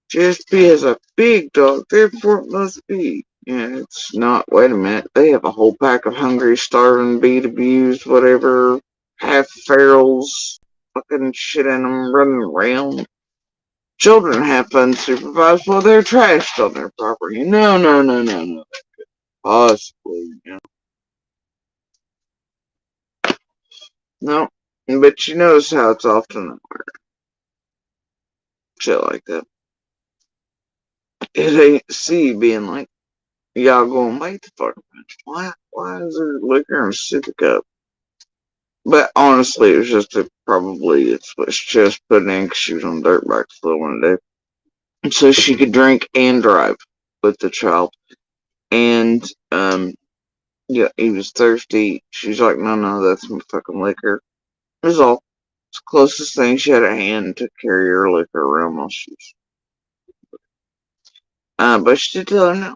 Speaker 1: Just because a big dog, therefore it must be. Yeah, it's not. Wait a minute. They have a whole pack of hungry, starving, beat abused, whatever, half ferals, fucking shit in them, running around. Children have unsupervised while they're trashed on their property. No. Possibly, No. But you notice how it's often shit like that. It ain't C being like, y'all going, wait the fuck a minute. Why is there liquor in a sippy cup? But honestly, it was just it's just putting in because she was on dirt bikes for one day. So she could drink and drive with the child. And, yeah, he was thirsty. She's like, no, that's my fucking liquor. It was all. It's the closest thing she had at hand to carry her liquor around while she was. But she did tell her no.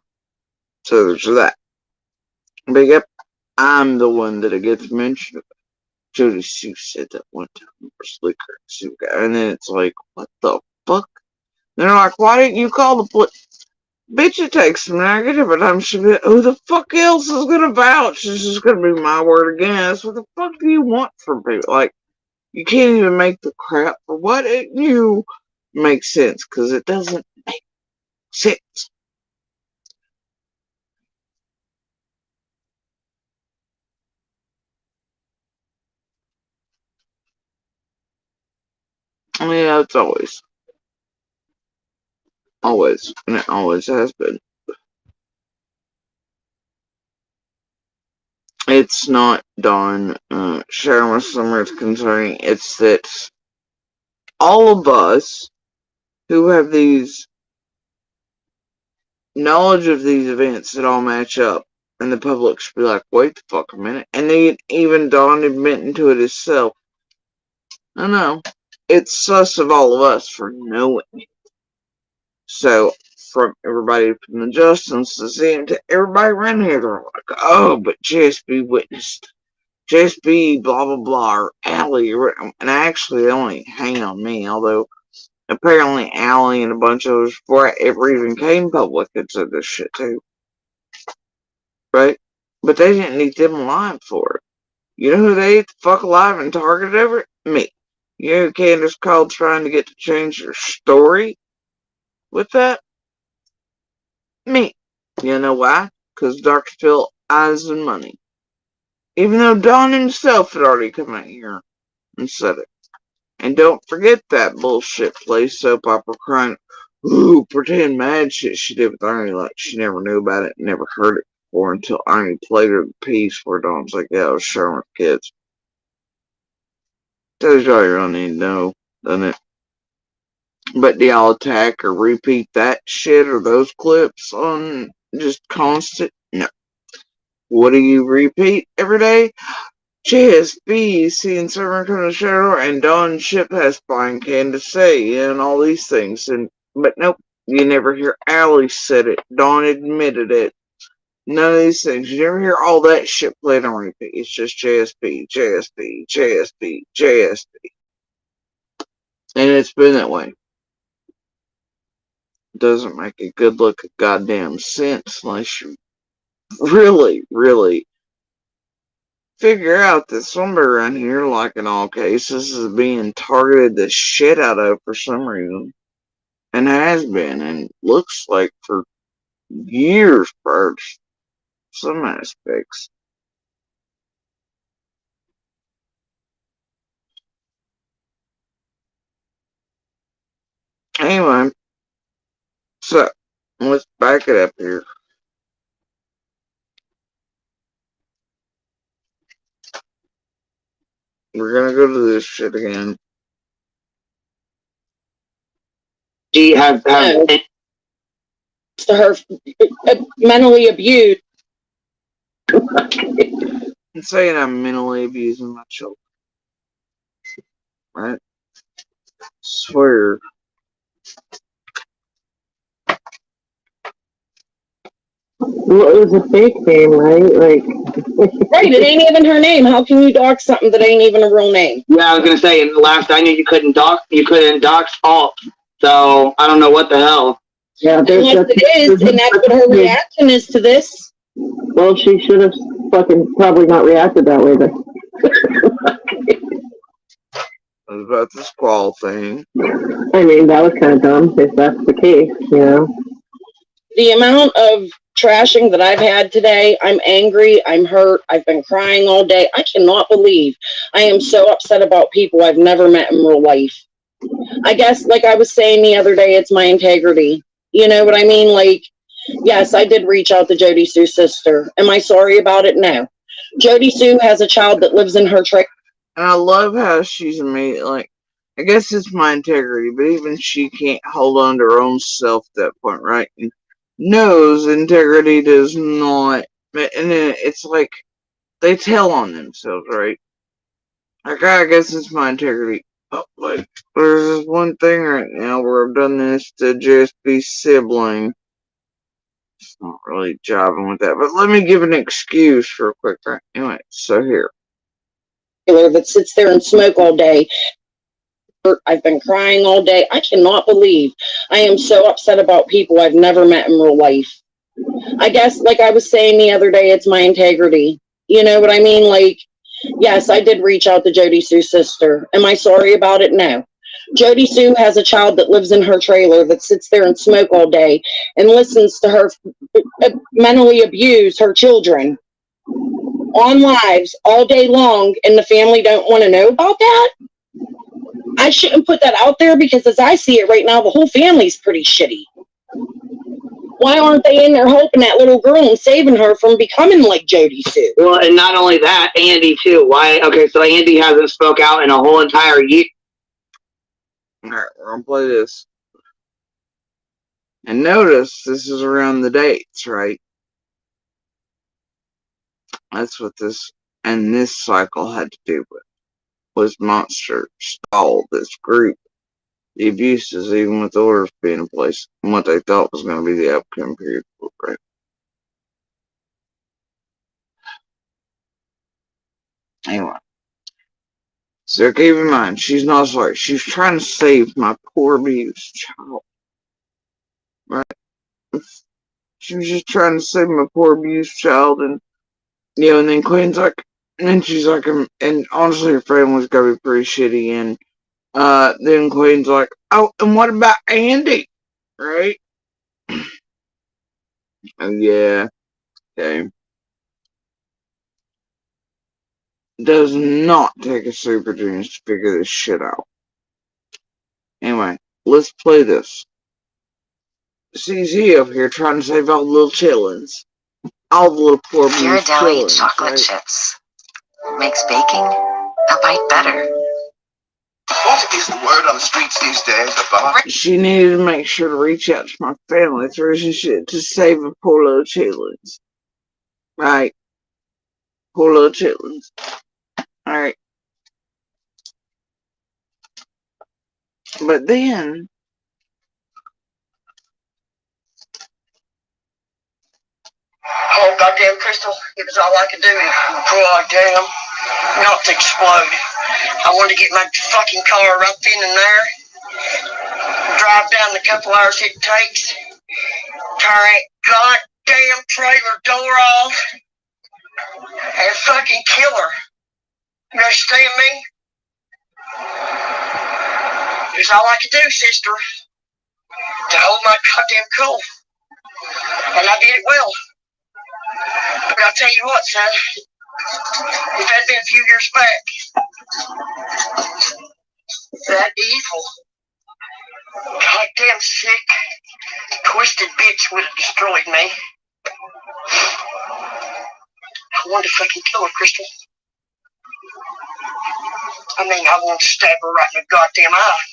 Speaker 1: So there's that. But yep, I'm the one that it gets mentioned. Jody Sue said that one time for liquor. And then it's like, what the fuck? And they're like, why didn't you call the police? Bitch, it takes some negative, but I'm sure who the fuck else is gonna vouch? This is gonna be my word against. What the fuck do you want from people? Like, you can't even make the crap for what you make sense, because it doesn't make sense. I mean, it's always, and it always has been. It's not Dawn sharing with Summer is concerning. It's that all of us who have these knowledge of these events that all match up, and the public should be like, wait the fuck a minute. And even Dawn admitting to it himself. I know. It's sus of all of us for knowing it. So, from everybody from the Justins to Zim to everybody around here, they're like, oh, but JSB witnessed. JSB, blah, blah, blah, or Allie. And actually, they only hang on me, although apparently Allie and a bunch of others before I ever even came public had said this shit too. Right? But they didn't eat them alive for it. You know who they ate the fuck alive and targeted over it? Me. You know who Candace called trying to get to change her story with that? Me. You know why? Because Dr. Phil eyes and money. Even though Don himself had already come out here and said it. And don't forget that bullshit play soap opera crying, ooh, pretend mad shit she did with Arnie like she never knew about it, never heard it before until Arnie played her the piece where Don's like, yeah, I was sharing with kids. Tells you all you don't need to know, doesn't it? But do y'all attack or repeat that shit or those clips on just constant? No. What do you repeat every day? JSB seeing Summer come to Cheryl and Dawn ship has flying Candace say and all these things. But nope, you never hear Allie said it. Dawn admitted it. None of these things. You never hear all that shit played on repeat. It's just JSB. And it's been that way. Doesn't make a good look of goddamn sense unless you really, really figure out that somebody around here, like in all cases, is being targeted the shit out of for some reason. And has been, and looks like for years prior to some aspects. Anyway, so let's back it up here. We're gonna go to this shit again.
Speaker 3: She has
Speaker 7: to her mentally abused.
Speaker 1: I'm saying I'm mentally abusing my children. Right? Swear.
Speaker 6: Well, it was a fake name, right? Like,
Speaker 7: Right, it ain't even her name. How can you dox something that ain't even a real name?
Speaker 3: Yeah, I was gonna say, last I knew you couldn't dox alt. So I don't know what the hell.
Speaker 6: Yeah,
Speaker 7: Unless it is, and that's what her reaction is to this.
Speaker 6: Well, she should have fucking probably not reacted that way then.
Speaker 1: About the squall thing.
Speaker 6: I mean, that was kind of dumb if that's the case, you know.
Speaker 7: The amount of trashing that I've had today, I'm angry, I'm hurt, I've been crying all day. I cannot believe I am so upset about people I've never met in real life. I guess, like I was saying the other day, it's my integrity. You know what I mean? Like, yes, I did reach out to Jody Sue's sister. Am I sorry about it? No. Jody Sue has a child that lives in her trailer.
Speaker 1: And I love how she's made, like, I guess it's my integrity, but even she can't hold on to her own self at that point, right? And knows integrity does not, and then it's like, they tell on themselves, right? Like, I guess it's my integrity. But, like, there's this one thing right now where I've done this to just be sibling. It's not really jiving with that, but let me give an excuse real quick, right? Anyway, so here.
Speaker 7: That sits there and smoke all day. I've been crying all day. I cannot believe I am so upset about people I've never met in real life. I guess, like I was saying the other day, it's my integrity. You know what I mean? Like, yes, I did reach out to Jody Sue's sister. Am I sorry about it? No. Jody Sue has a child that lives in her trailer that sits there and smoke all day and listens to her mentally abuse her children on lives all day long, and the family don't want to know about that? I shouldn't put that out there because as I see it right now, the whole family's pretty shitty. Why aren't they in there helping that little girl and saving her from becoming like Jody Sue?
Speaker 3: Well, and not only that, Andy too. Why? Okay, so Andy hasn't spoke out in a whole entire year.
Speaker 1: Alright, we're gonna play this. And notice this is around the dates, right? That's what this and this cycle had to do with. Was Monster stalled this group. The abuses, even with orders being in place, and what they thought was going to be the outcome period. Right? Anyway. So keep in mind, she's not sorry. She's trying to save my poor abused child. Right? She was just trying to save my poor abused child, and you know, and then Queen's like, and then she's like, and honestly, her family's gotta be pretty shitty, and then Queen's like, oh, and what about Andy? Right? And yeah, okay. Does not take a super genius to figure this shit out. Anyway, let's play this. CZ over here trying to save all the little chillins. All the little poor
Speaker 9: Ghirardelli
Speaker 1: chillins,
Speaker 9: chocolate
Speaker 1: right?
Speaker 9: chips makes baking a bite better.
Speaker 2: What is the word on the streets these days about?
Speaker 1: She needed to make sure to reach out to my family through some shit to save the poor little chillins. Right? Poor little chillins. Alright. But then,
Speaker 8: Oh, goddamn, Crystal, it was all I could do. Goddamn, not to explode. I wanted to get my fucking car right then and there, drive down the couple hours it takes, turn that goddamn trailer door off, and fucking kill her. You understand me? It was all I could do, sister, to hold my goddamn cool. And I did it well. But I'll tell you what, son, if that had been a few years back, that evil, goddamn sick, twisted bitch would have destroyed me. I wanted to fucking kill her, Crystal. I mean, I wanted to stab her right in the goddamn eye.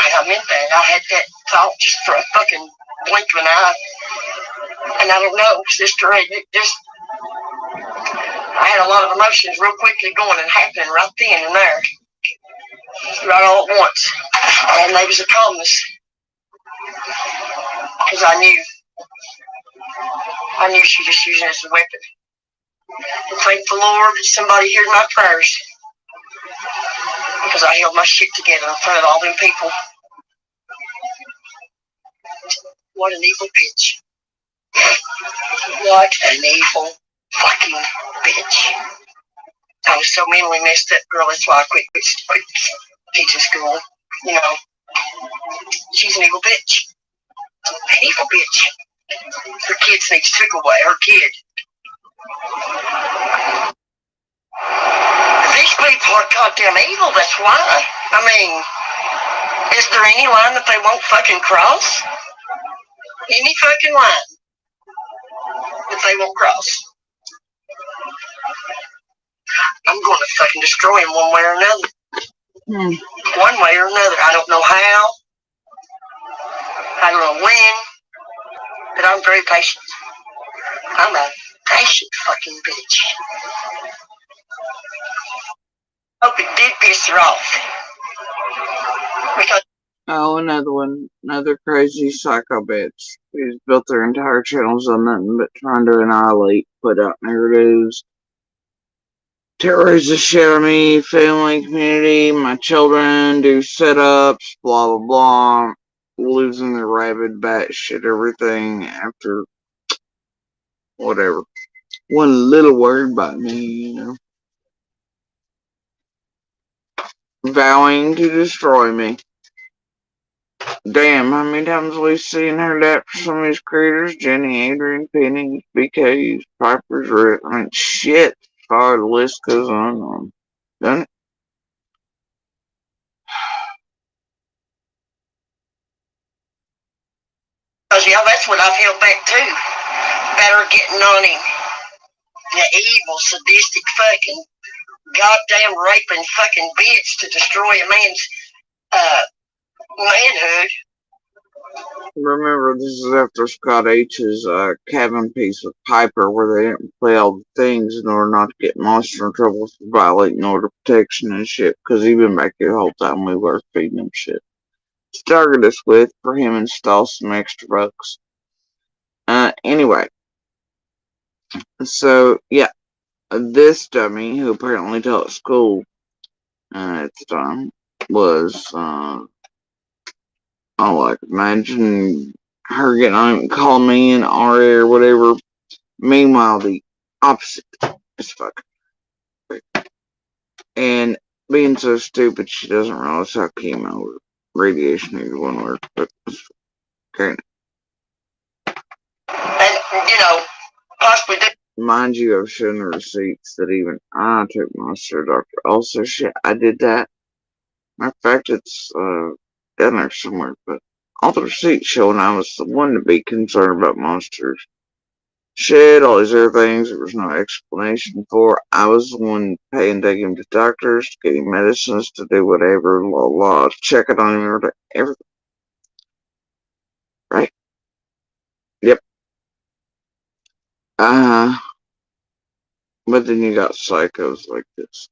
Speaker 8: And I meant that. I had that thought just for a fucking blink of an eye. And I don't know, sister, it just, I had a lot of emotions real quickly going and happening right then and there. Right all at once. And there was a calmness. Because I knew she was just using it as a weapon. And thank the Lord that somebody heard my prayers. Because I held my shit together in front of all them people. What an evil bitch. What an evil fucking bitch. I was so mentally messed up, girl. That's why I quit teaching school. You know, she's an evil bitch. An evil bitch. Her kids need to take away. Her kid. These people are goddamn evil. That's why. I mean, is there any line that they won't fucking cross? Any fucking line that they won't cross. I'm going to fucking destroy him one way or another. One way or another. I don't know how. I don't know when. But I'm very patient. I'm a patient fucking bitch. Hope it did piss her off. Because
Speaker 1: Oh, another one. Another crazy psycho bitch who's built their entire channels on nothing but trying to annihilate, put out narratives, terrorize the shit out of me, family, community, my children, do setups, blah blah blah, losing their rabid batshit everything after whatever. One little word by me, you know. Vowing to destroy me. Damn, how many times have we seen her that for some of these creators? Jenny, Adrian, Penny, BK's, Piper's, I mean, shit. The list goes on. Doesn't it?
Speaker 8: yeah, that's what I feel back too. Better getting on him. The evil, sadistic fucking goddamn raping fucking bitch to destroy a man's manhood.
Speaker 1: Remember, this is after Scott H's cabin piece with Piper, where they didn't play all the things in order not to get Monster in trouble for violating order protection and shit, because he'd been back here the whole time we were feeding him shit. Started us with for him to install some extra bucks. Anyway. So, yeah. This dummy, who apparently taught school at the time, was, imagine her getting on and calling me an RA or whatever. Meanwhile, the opposite is fucking. And being so stupid, she doesn't realize how chemo or radiation either one works. But okay.
Speaker 8: And, you know, possibly
Speaker 1: mind you, I've shown the receipts that even I took Monster Doctor. Also, shit, I did that. Matter of fact, it's down there somewhere, but all the receipts showing I was the one to be concerned about monsters. Shit, all these other things there was no explanation for. I was the one paying to take him to doctors, getting medicines to do whatever, checking on him, everything. Right? Yep. But then you got psychos like this.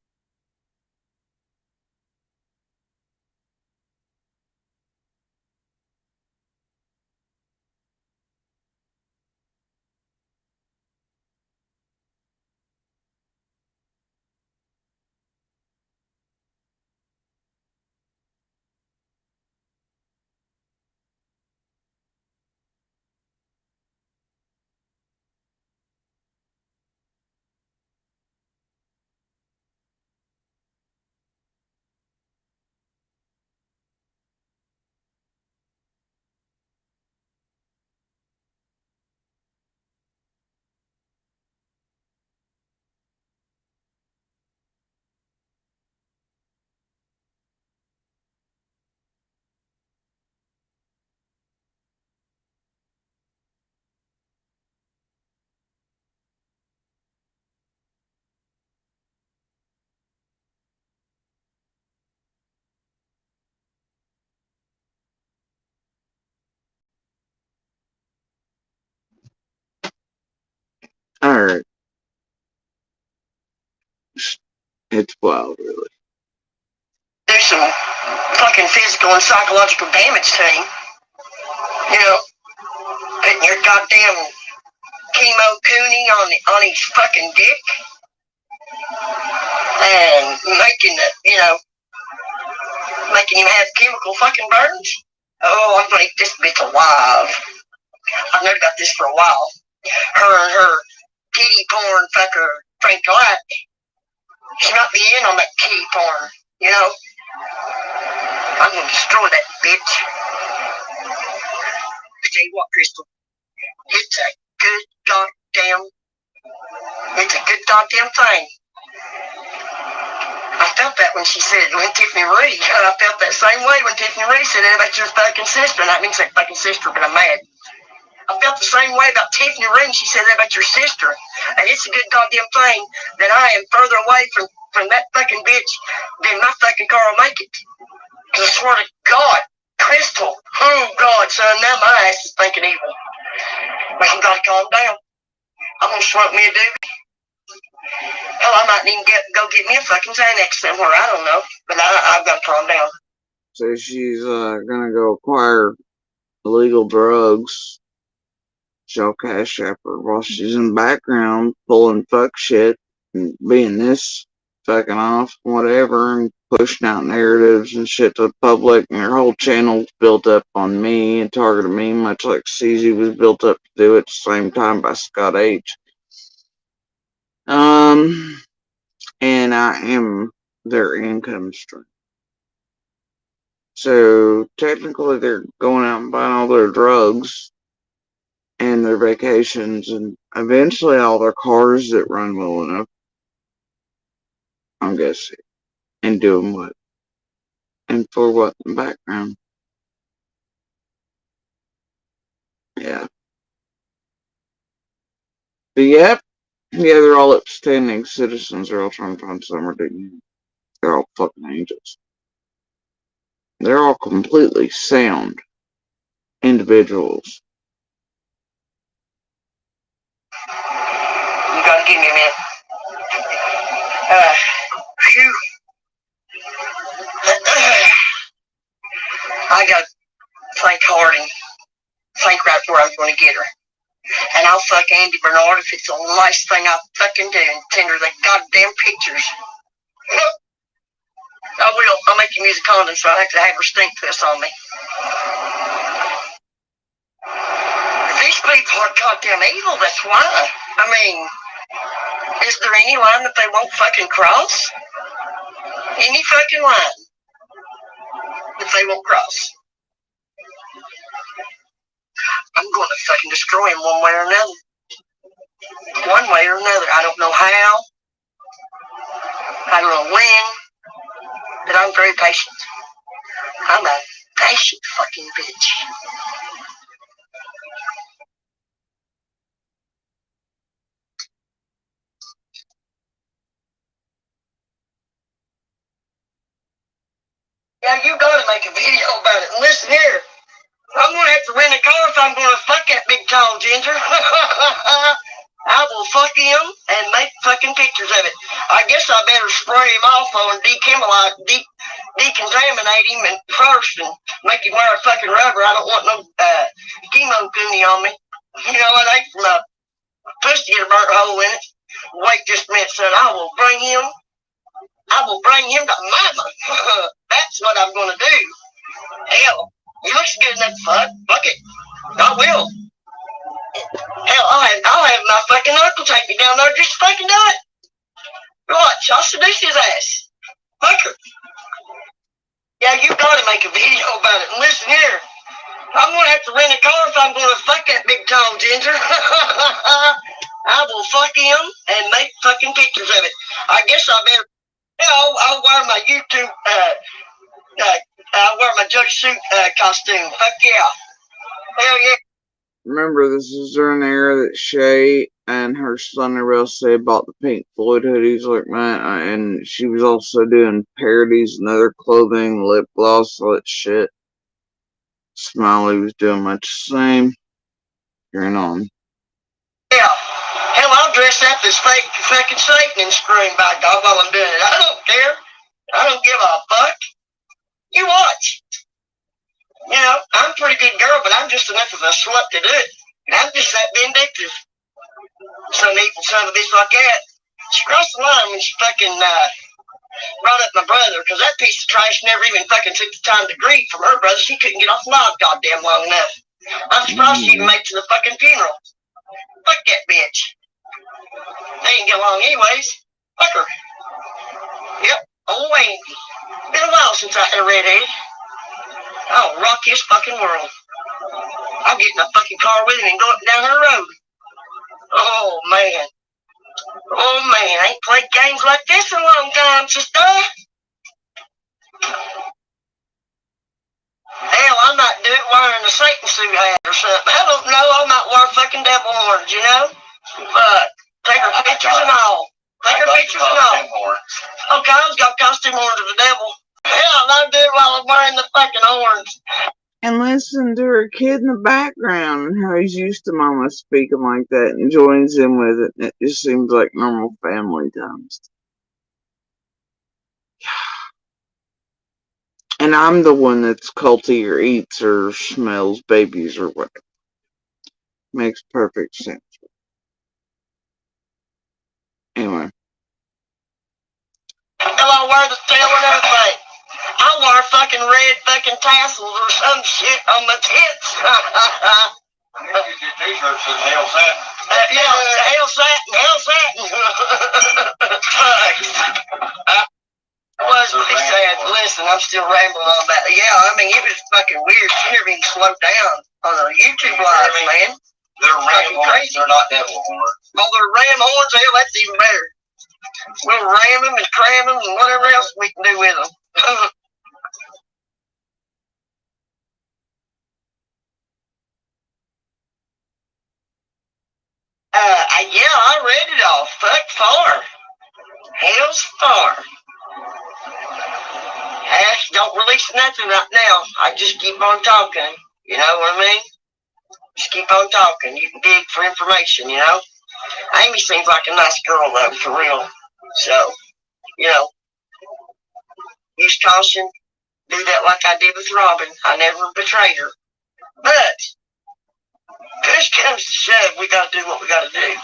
Speaker 1: Alright. It's wild, really.
Speaker 8: do some fucking physical and psychological damage to him. You know, putting your goddamn chemo coonie on his fucking dick and making it, you know, making him have chemical fucking burns. Oh, I'm gonna eat this bitch alive. I've known about this for a while. Her and her kitty porn fucker, Frank Light. She might be in on that kitty porn, you know? I'm gonna destroy that bitch. I tell you what, Crystal, it's a good goddamn thing. I felt that when Tiffany Marie, I felt that same way when Tiffany Marie said that about your fucking sister, and I didn't say fucking sister, but I'm mad. I felt the same way about Tiffany Marie, she said that about your sister, and it's a good goddamn thing that I am further away from that fucking bitch than my fucking car will make it. Because I swear to God, Crystal, oh God, son, now my ass is thinking evil. But you gotta calm down. I'm gonna smoke me a doobie. Hell, I might even go get me a fucking Xanax somewhere, I don't know. But I've gotta calm down.
Speaker 1: So she's gonna go acquire illegal drugs. She'll cash app her while she's in the background pulling fuck shit and being this fucking off, whatever, and pushing out narratives and shit to the public, and her whole channel's built up on me and targeting me, much like CZ was built up to do at the same time by Scott H. And I am their income stream. So technically they're going out and buying all their drugs and their vacations and eventually all their cars that run well enough, I'm guessing, and doing what? And for what in the background? Yeah. But yep. Yeah, they're all upstanding citizens. They're all trying to find some redeeming. They're all fucking angels. They're all completely sound individuals.
Speaker 8: You gotta give me a minute. Phew. I gotta think hard and think right where I'm gonna get her. And I'll fuck Andy Bernard if it's the last thing I fucking do and send her the goddamn pictures. I will. I'll make you use a condom so I have to have her stink piss on me. These people are goddamn evil, that's why. I mean, is there any line that they won't fucking cross? Any fucking line that they won't cross. I'm going to fucking destroy him one way or another. One way or another. I don't know how. I don't know when. But I'm very patient. I'm a patient fucking bitch. Yeah, you gotta make a video about it. And listen here. I'm gonna have to rent a car if I'm gonna fuck that big tall ginger. I will fuck him and make fucking pictures of it. I guess I better spray him off and decontaminate him first and make him wear a fucking rubber. I don't want no chemo coonie on me. You know what? I hate for my pussy to get a burnt hole in it. Wait just a minute, son. I will bring him to mama. That's what I'm gonna do. Hell, he looks good enough to fuck. Fuck it. I will. Hell, I'll have my fucking uncle take me down there just to fucking do it. Watch, I'll seduce his ass. Fuck her. Yeah, you gotta make a video about it. And listen here. I'm gonna have to rent a car if I'm gonna fuck that big tall ginger. I will fuck him and make fucking pictures of it. I guess I better. I'll wear my YouTube. I'll wear my judge suit costume. Fuck yeah. Hell yeah.
Speaker 1: Remember, this is during the era that Shay and her son say bought the Pink Floyd hoodies like that, and she was also doing parodies and other clothing, lip gloss, all that shit. Smiley was doing much the same. Carrying on.
Speaker 8: Yeah. Hell, I'll dress up as fake fucking Satan and scream by God while I'm doing it. I don't care. I don't give a fuck. You watch. You know, I'm a pretty good girl, but I'm just enough of a slut to do it. And I'm just that vindictive. Some evil son of a bitch like that. She crossed the line when she fucking brought up my brother, because that piece of trash never even fucking took the time to grieve from her brother. She couldn't get off the line goddamn long enough. I'm surprised she even made it to the fucking funeral. Fuck that bitch. They didn't get along anyways. Fuck her. Yep, old Wayne. Been a while since I had a redhead. I'll rock his fucking world. I'll get in a fucking car with him and go up and down her road. Oh, man. Oh, man. I ain't played games like this in a long time, sister. Hell, I might do it wearing a Satan suit hat or something. I don't know. I might wear fucking devil horns, you know? But take her pictures and all. Take her pictures and all. Okay, I've got costume horns of the devil. Hell, I'll do it while I'm wearing the fucking horns.
Speaker 1: And listen to her kid in the background and how he's used to mama speaking like that and joins in with it. And it just seems like normal family times. And I'm the one that's culty or eats or smells babies or whatever. Makes perfect sense. Anyway.
Speaker 8: Hell, I wear the tail and everything. I wear fucking red fucking tassels or some shit on my tits.
Speaker 2: Your t-shirt says Hail Satin.
Speaker 8: Yeah, Hail Satin, Hail Satin. It was pretty sad. Listen, I'm still rambling on about it. Yeah, I mean, it was fucking weird. She never even slowed down on her YouTube lives, man.
Speaker 2: They're ram horns, they're not devil horns.
Speaker 8: Oh, they're ram horns? Hell, that's even better. We'll ram them and cram them and whatever else we can do with them. Yeah, I read it all. Fuck far. Hell's far. Ash, don't release nothing right now. I just keep on talking. You know what I mean? Just keep on talking. You can dig for information, you know? Amy seems like a nice girl, though, for real. So, you know, use caution. Do that like I did with Robin. I never betrayed her. But, push comes to shove, we gotta do what we gotta do.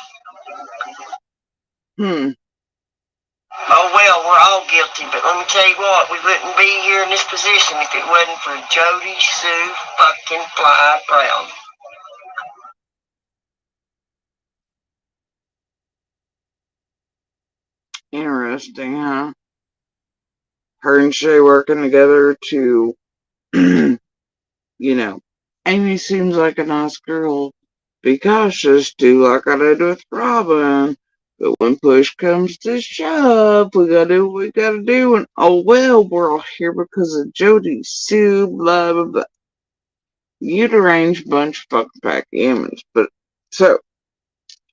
Speaker 8: Oh, well, we're all guilty, but let me tell you what, we wouldn't be here in this position if it wasn't for Jody Sue fucking Fly Brown.
Speaker 1: Interesting, huh? Her and Shay working together to, you know, Amy seems like a nice girl. Be cautious, do like I did with Robin. But when push comes to shove, we gotta do what we gotta do. And oh well, we're all here because of Jody Sue, blah blah blah. You deranged bunch of fucking backgammons. But so,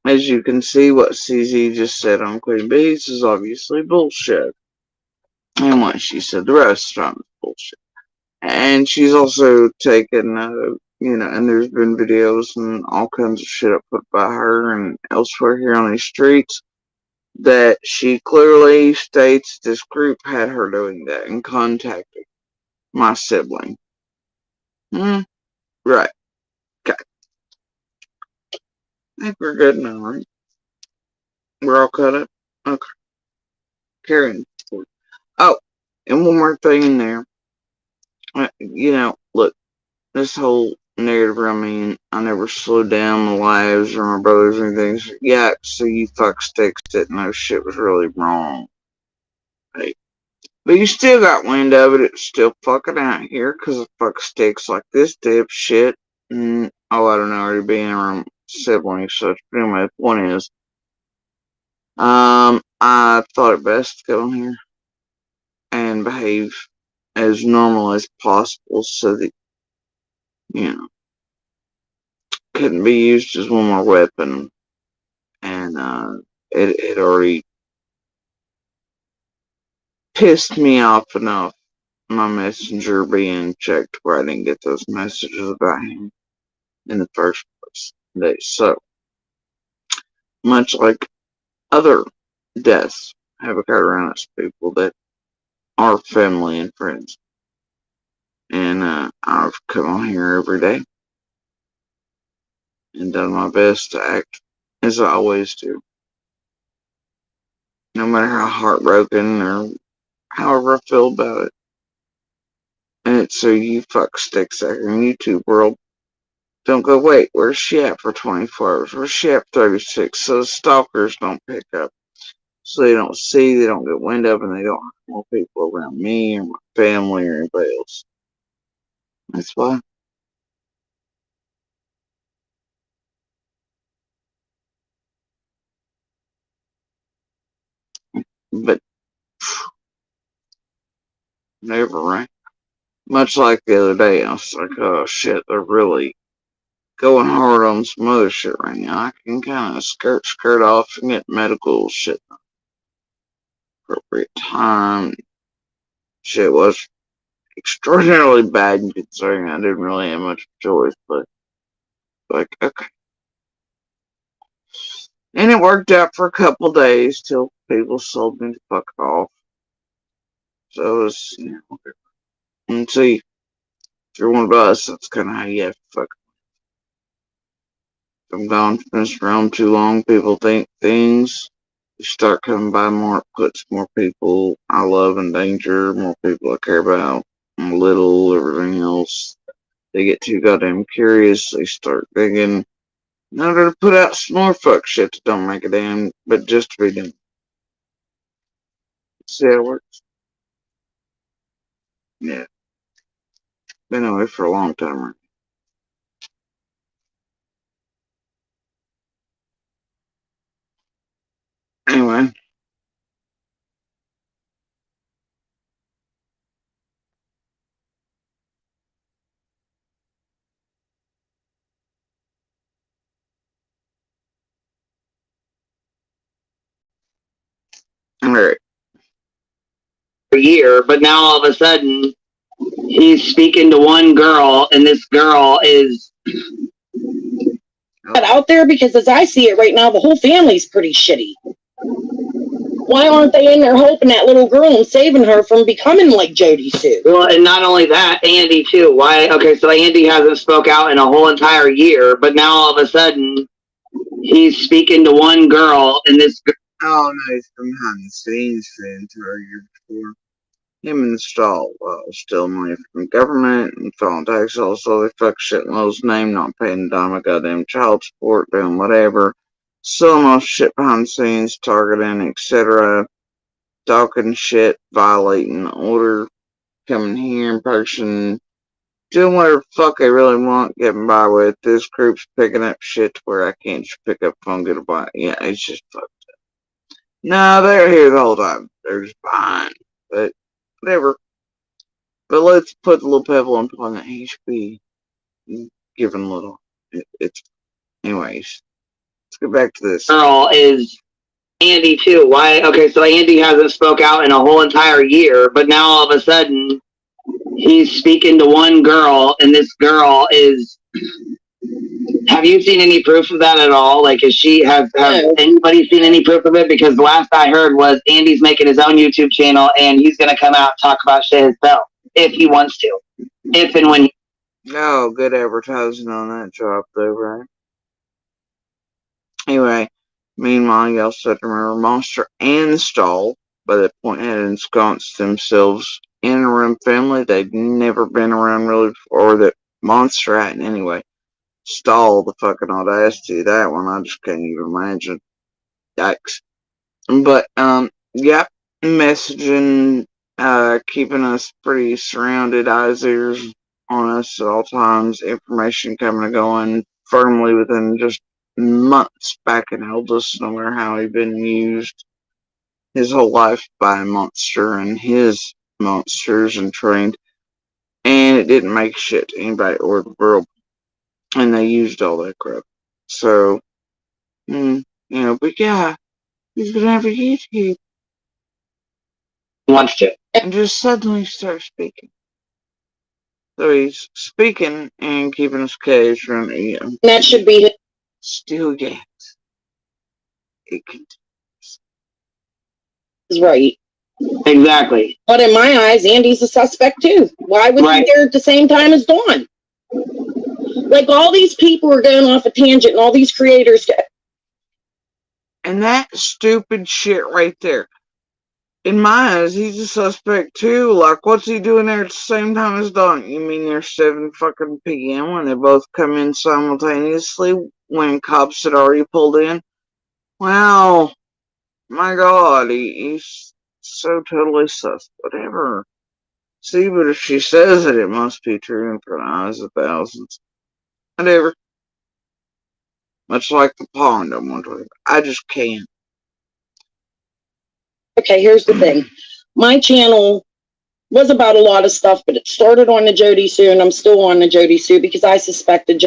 Speaker 1: as you can see, what CZ just said on Queen Bees is obviously bullshit. And what she said the rest of the time is bullshit. And she's also taken, you know, and there's been videos and all kinds of shit up put by her and elsewhere here on these streets that she clearly states this group had her doing that and contacting my sibling. Right. Okay. I think we're good now, right? We're all caught up? Okay. Carrying forward. Oh, and one more thing in there. You know, look, this whole narrative around me, I never slowed down the lives or my brothers or anything. So, yeah, so you fuck sticks didn't know shit was really wrong. Right? But you still got wind of it. It's still fucking out here because of fuck sticks like this dipshit. Oh, I don't know, already being around siblings, such. But anyway, the point is, I thought it best to come here and behave as normal as possible so that, you know, couldn't be used as one more weapon. And it already pissed me off enough, my messenger being checked where I didn't get those messages about him in the first place. So, much like other deaths have occurred around us, people that are family and friends. And I've come on here every day and done my best to act as I always do. No matter how heartbroken or however I feel about it. And it's so you fuck sticks out here in YouTube world don't go, wait, where's she at for 24 hours? Where's she at for 36? So the stalkers don't pick up. So they don't see, they don't get wind of, and they don't have more people around me or my family or anybody else. That's why. But never right. Much like the other day, I was like, oh shit, they're really going hard on some other shit right now. I can kind of skirt off and get medical shit at appropriate time. Shit was extraordinarily bad considering I didn't really have much choice, but like, okay. And it worked out for a couple days till people sold me the fuck off. So it was, you know, and see, if you're one of us, that's kind of how you have to fuck. If I'm gone from this realm too long, people think things. You start coming by more, it puts more people I love in danger, more people I care about, little, everything else. They get too goddamn curious, they start digging. In order to put out some more fuck shit that don't make a damn, but just to be done. See how it works? Yeah. Been away for a long time, right? Anyway. Alright.
Speaker 3: A year, but now all of a sudden he's speaking to one girl, and this girl is
Speaker 7: out there, because as I see it right now, the whole family's pretty shitty. Why aren't they in there helping that little girl and saving her from becoming like Jody Sue?
Speaker 3: Well, and not only that, Andy too. Why? Okay, so Andy hasn't spoke out in a whole entire year, but now all of a sudden he's speaking to one girl, and this.
Speaker 1: Oh no, he's been behind the scenes for the entire year before. Him and Stahl stealing money from the government and filing taxes, also they fuck shit in Lowe's name, not paying a dime of goddamn child support, doing whatever, selling all shit behind the scenes, targeting, etc., talking shit, violating the order, coming here in person, doing whatever the fuck they really want, getting by with. This group's picking up shit to where I can't just pick up phone, get a bite. Yeah, it's just fucked up. No, they're here the whole time. They're just behind. But whatever. But let's put the little pebble on that he should be given a little. It's anyways. Let's get back to this.
Speaker 3: Girl is Andy too. Why? Okay, so Andy hasn't spoke out in a whole entire year, but now all of a sudden he's speaking to one girl, and this girl is. Have you seen any proof of that at all? Like, has anybody seen any proof of it? Because the last I heard was Andy's making his own YouTube channel, and he's gonna come out and talk about shit himself if he wants to, if and when.
Speaker 1: No, good advertising on that job though, right? Anyway, meanwhile, you also have to remember Monster and Stahl by that point had ensconced themselves in a room family they'd never been around really before, or that Monster hadn't anyway. Stahl, the fucking audacity of that one, I just can't even imagine. Yikes. But, yep, messaging, keeping us pretty surrounded, eyes, ears on us at all times, information coming and going firmly within just months back and held us no matter how he'd been used his whole life by a monster and his monsters and trained, and it didn't make shit to anybody or the world, and they used all that crap. So, you know, but yeah, he's gonna have a YouTube.
Speaker 3: Wants to.
Speaker 1: And just suddenly start speaking. So he's speaking and keeping us caged around the
Speaker 7: That should be
Speaker 1: still yet. It continues.
Speaker 7: Right.
Speaker 3: Exactly.
Speaker 7: But in my eyes, Andy's a suspect too. Why was he there at the same time as Dawn? Like, all these people are going off a tangent, and all these creators.
Speaker 1: And that stupid shit right there. In my eyes, he's a suspect too. Like, what's he doing there at the same time as Don? You mean there's 7 fucking p.m. when they both come in simultaneously when cops had already pulled in? Wow, my God, he's so totally sus. Whatever. See, but if she says it, it must be true in front of eyes of thousands. Whatever. Much like the pond I'm wondering. I just can't.
Speaker 7: Okay, here's the thing. My channel was about a lot of stuff, but it started on the Jody Sue, and I'm still on the Jody Sue because I suspected.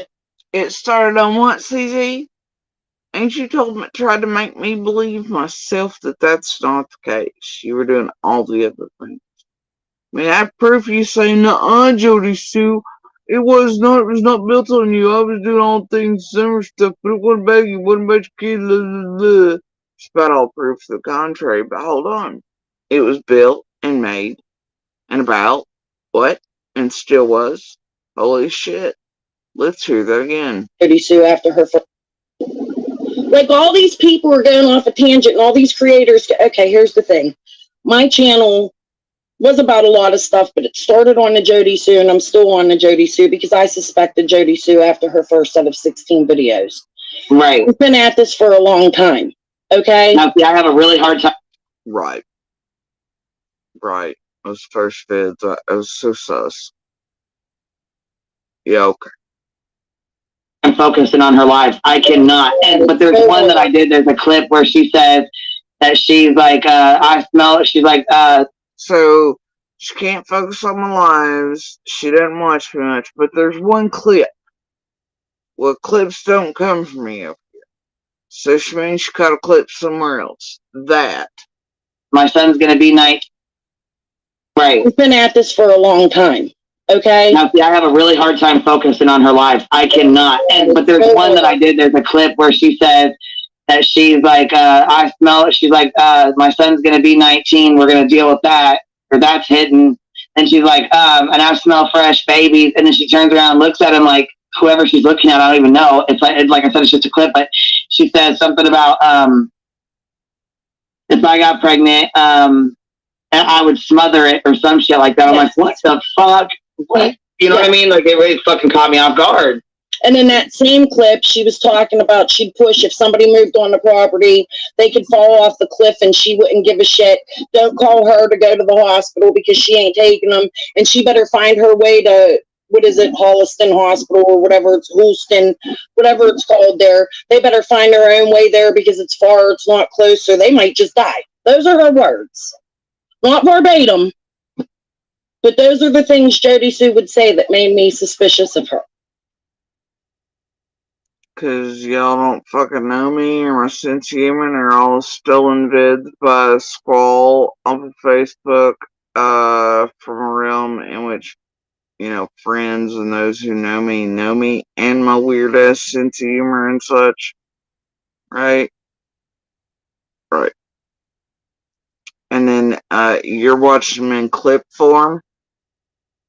Speaker 1: It started on what, CZ? Ain't you tried to make me believe myself that that's not the case? You were doing all the other things. I mean, I proof you say, nuh-uh, Jody Sue. It was not built on you. I was doing all things similar stuff, but it wasn't about you. It wasn't about your kid, blah, blah, blah. It's about all proof to the contrary, but hold on. It was built and made and about what? And still was. Holy shit. Let's hear that again.
Speaker 7: Jody Sue after her. Like, all these people are going off a tangent, and all these creators. Okay, here's the thing. My channel was about a lot of stuff, but it started on the Jody Sue, and I'm still on the Jody Sue because I suspected Jody Sue after her first set of 16 videos.
Speaker 3: Right.
Speaker 7: We've been at this for a long time. Okay?
Speaker 3: Now, see, I have a really hard time.
Speaker 1: Right. Right. Those first vids, I was so sus. Yeah, okay.
Speaker 3: I'm focusing on her life. I cannot. But there's one that I did. There's a clip where she says that she's like, I smell it. She's like,
Speaker 1: So she can't focus on my lives. She doesn't watch me much. But there's one clip. Well, clips don't come from me up here. So she means she caught a clip somewhere else. That.
Speaker 3: My son's gonna be 19. Right.
Speaker 7: We've been at this for a long time. Okay?
Speaker 3: Now, see, I have a really hard time focusing on her life. I cannot. But there's one that I did. There's a clip where she says that she's like, I smell it. She's like, my son's going to be 19. We're going to deal with that. Or that's hidden. And she's like, and I smell fresh babies. And then she turns around and looks at him like whoever she's looking at. I don't even know. It's like I said, it's just a clip. But she says something about if I got pregnant, and I would smother it or some shit like that. I'm like, what the fuck? What? You know what I mean? Like, it really fucking caught me off guard.
Speaker 7: And in that same clip, she was talking about she'd push if somebody moved on the property, they could fall off the cliff and she wouldn't give a shit. Don't call her to go to the hospital because she ain't taking them. And she better find her way to, what is it, Holliston Hospital or whatever it's, Houston, whatever it's called there. They better find their own way there because it's far, it's not close, or they might just die. Those are her words. Not verbatim, but those are the things Jody Sue would say that made me suspicious of her.
Speaker 1: Cause y'all don't fucking know me or my sense of humor, or all stolen vids by Squall off of Facebook, from a realm in which, you know, friends and those who know me, and my weird ass sense of humor and such. Right? Right. And then, you're watching them in clip form.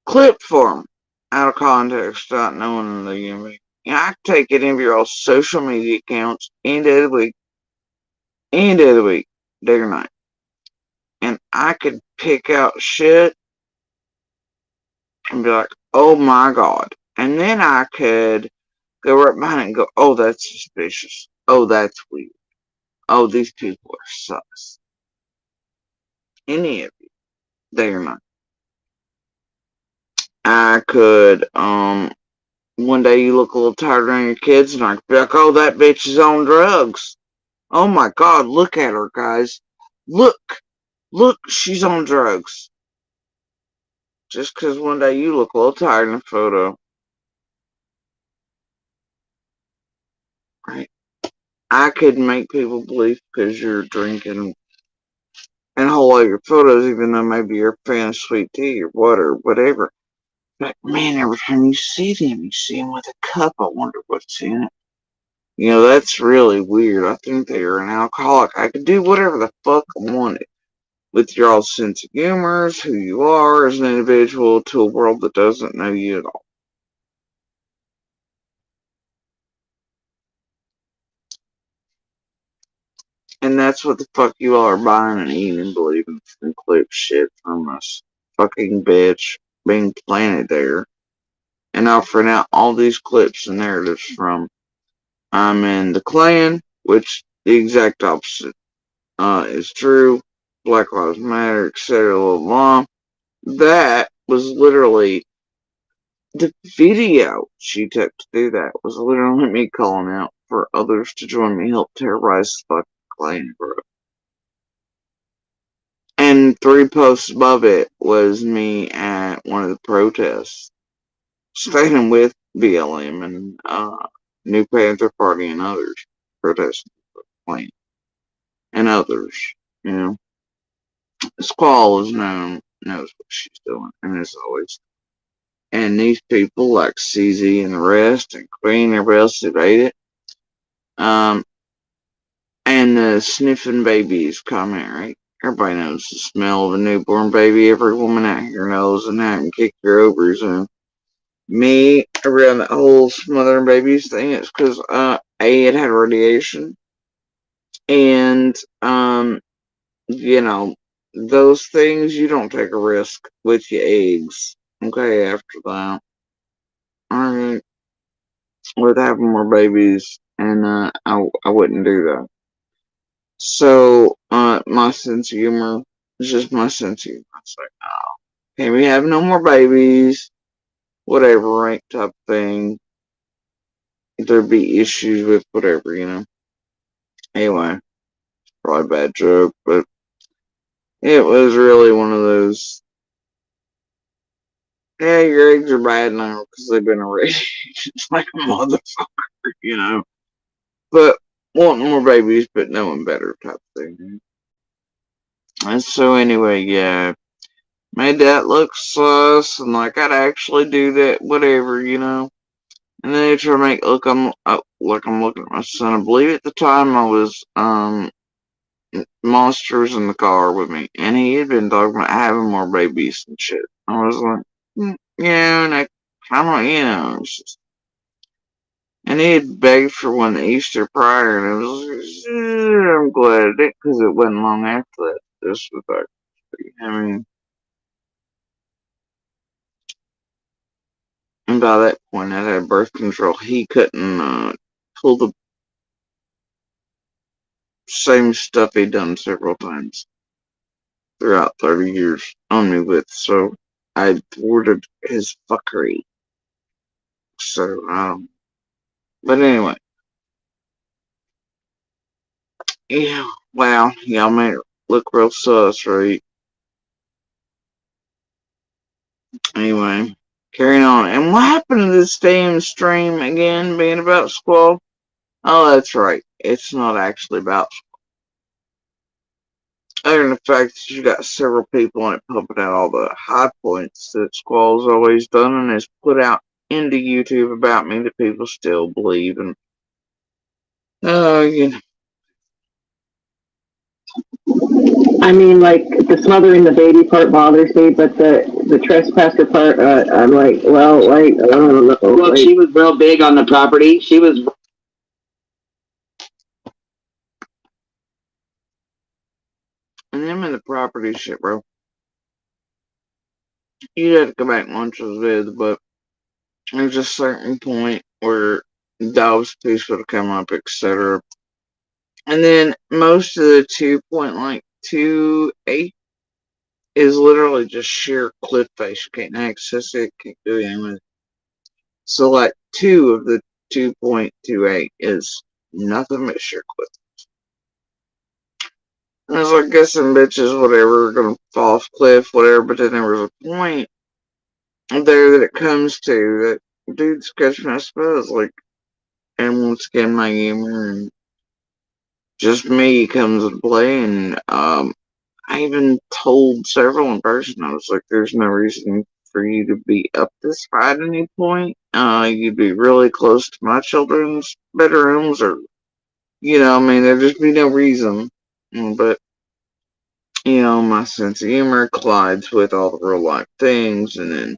Speaker 1: Clip form. Out of context, not knowing the human. You know, I can take any of your all social media accounts any day of the week, day or night. And I could pick out shit and be like, oh my God. And then I could go right behind it and go, oh, that's suspicious. Oh, that's weird. Oh, these people are sus. Any of you, day or night. I could, one day you look a little tired around your kids and I could be like, oh, that bitch is on drugs. Oh my God, look at her, guys. Look, she's on drugs. Just because one day you look a little tired in a photo. Right? I could make people believe because you're drinking and a whole lot of your photos, even though maybe you're a fan of sweet tea or water or whatever. But man, every time you see them with a cup. I wonder what's in it. You know, that's really weird. I think they're an alcoholic. I could do whatever the fuck I wanted with your all sense of humor, who you are as an individual, to a world that doesn't know you at all. And that's what the fuck you all are buying and eating and believing from clip shit from us fucking bitch being planted there and offering out all these clips and narratives from I'm in the Klan, which the exact opposite is true. Black Lives Matter, etc. Blah, blah. That was literally the video she took to do that was literally me calling out for others to join me help terrorize the fucking Klan, bro. And 3 posts above it was me at one of the protests, standing with BLM and New Panther Party and others protesting for the Klan and others. You know, Squall is knows what she's doing, and as always. And these people like CZ and the rest, and Queen, everybody else that ate it. And the sniffing babies comment, right? Everybody knows the smell of a newborn baby. Every woman out here knows, and that can kick your ovaries in. Me, around the whole smothering babies thing, it's because, it had radiation. And, you know, those things, you don't take a risk with your eggs. Okay, after that. Alright. With having more babies, and, I wouldn't do that. So, my sense of humor is just my sense of humor. It's like, oh, can't we have no more babies? Whatever, right? Type thing. There'd be issues with whatever, you know. Anyway, probably a bad joke, but it was really one of those. Yeah, your eggs are bad now because they've been irradiated like a motherfucker, you know. But wanting more babies, but knowing better type thing. And so anyway, yeah. Made that look sus, and like I'd actually do that, whatever, you know. And then they try to make look I'm looking at my son. I believe at the time I was Monsters in the car with me, and he had been talking about having more babies and shit. I was like, yeah, and I don't, you know, and he had begged for one Easter prior, and it was, I'm glad I did, because it wasn't long after that. This was like, I mean. And by that point, I had birth control. He couldn't pull the same stuff he'd done several times throughout 30 years on me with. So I thwarted his fuckery. So, but anyway. Yeah, wow. Y'all made it look real sus, right? Anyway, carrying on. And what happened to this damn stream again being about Squall? Oh, that's right. It's not actually about other than the fact that you got several people on it pumping out all the high points that Squall's always done and has put out into YouTube about me that people still believe. And, you know.
Speaker 6: I mean, like, the smothering the baby part bothers me, but the trespasser part, I'm like, well, like, I don't know.
Speaker 3: Well,
Speaker 6: like,
Speaker 3: she was real big on the property. She was.
Speaker 1: And them in the property shit, bro. You had to go back and watch those vids, but there's a certain point where Dobbs piece would have come up, etc. And then most of the 2.28 is literally just sheer clip face. You can't access it, can't do anything with it. So like 2 of the 2.28 is nothing but sheer clip. And I was like, guess some bitches, whatever, are gonna fall off cliff, whatever, but then there was a point there that it comes to that dude sketched my spells, like, and once again my humor and just me comes into play, and I even told several in person, I was like, there's no reason for you to be up this high at any point. You'd be really close to my children's bedrooms, or, you know, I mean, there'd just be no reason. But, you know, my sense of humor collides with all the real life things, and then,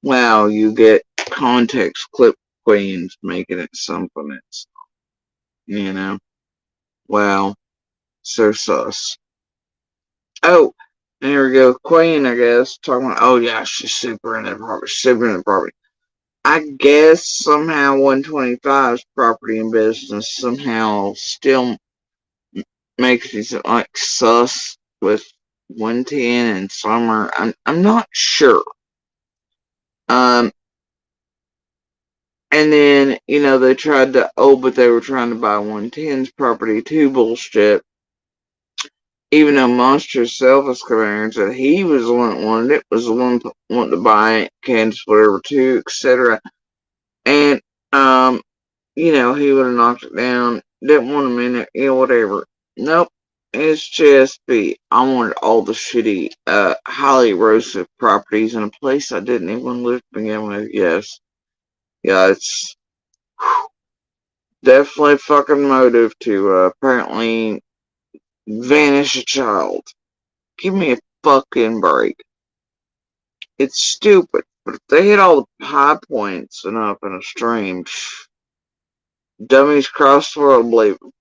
Speaker 1: wow, you get context clip queens making it something that's, you know, wow. So sus. Oh, and here we go. Queen, I guess, talking about, oh yeah, she's super in the property, super in the property. I guess somehow 125's property and business somehow still makes me like sus with 110 and Summer. I'm not sure. And then, they tried to, but they were trying to buy 110's property too, bullshit. Even though Monster Self has come out and said he was the one that wanted it, was the one wanting to buy it, Candace, whatever, too, etc. And, he would have knocked it down, didn't want him in it, whatever. Nope. It's just I wanted all the shitty, highly erosive properties in a place I didn't even live to begin with, yes. Yeah, it's definitely fucking motive to apparently vanish a child. Give me a fucking break. It's stupid, but if they hit all the high points enough in a stream, dummies cross the world believe him.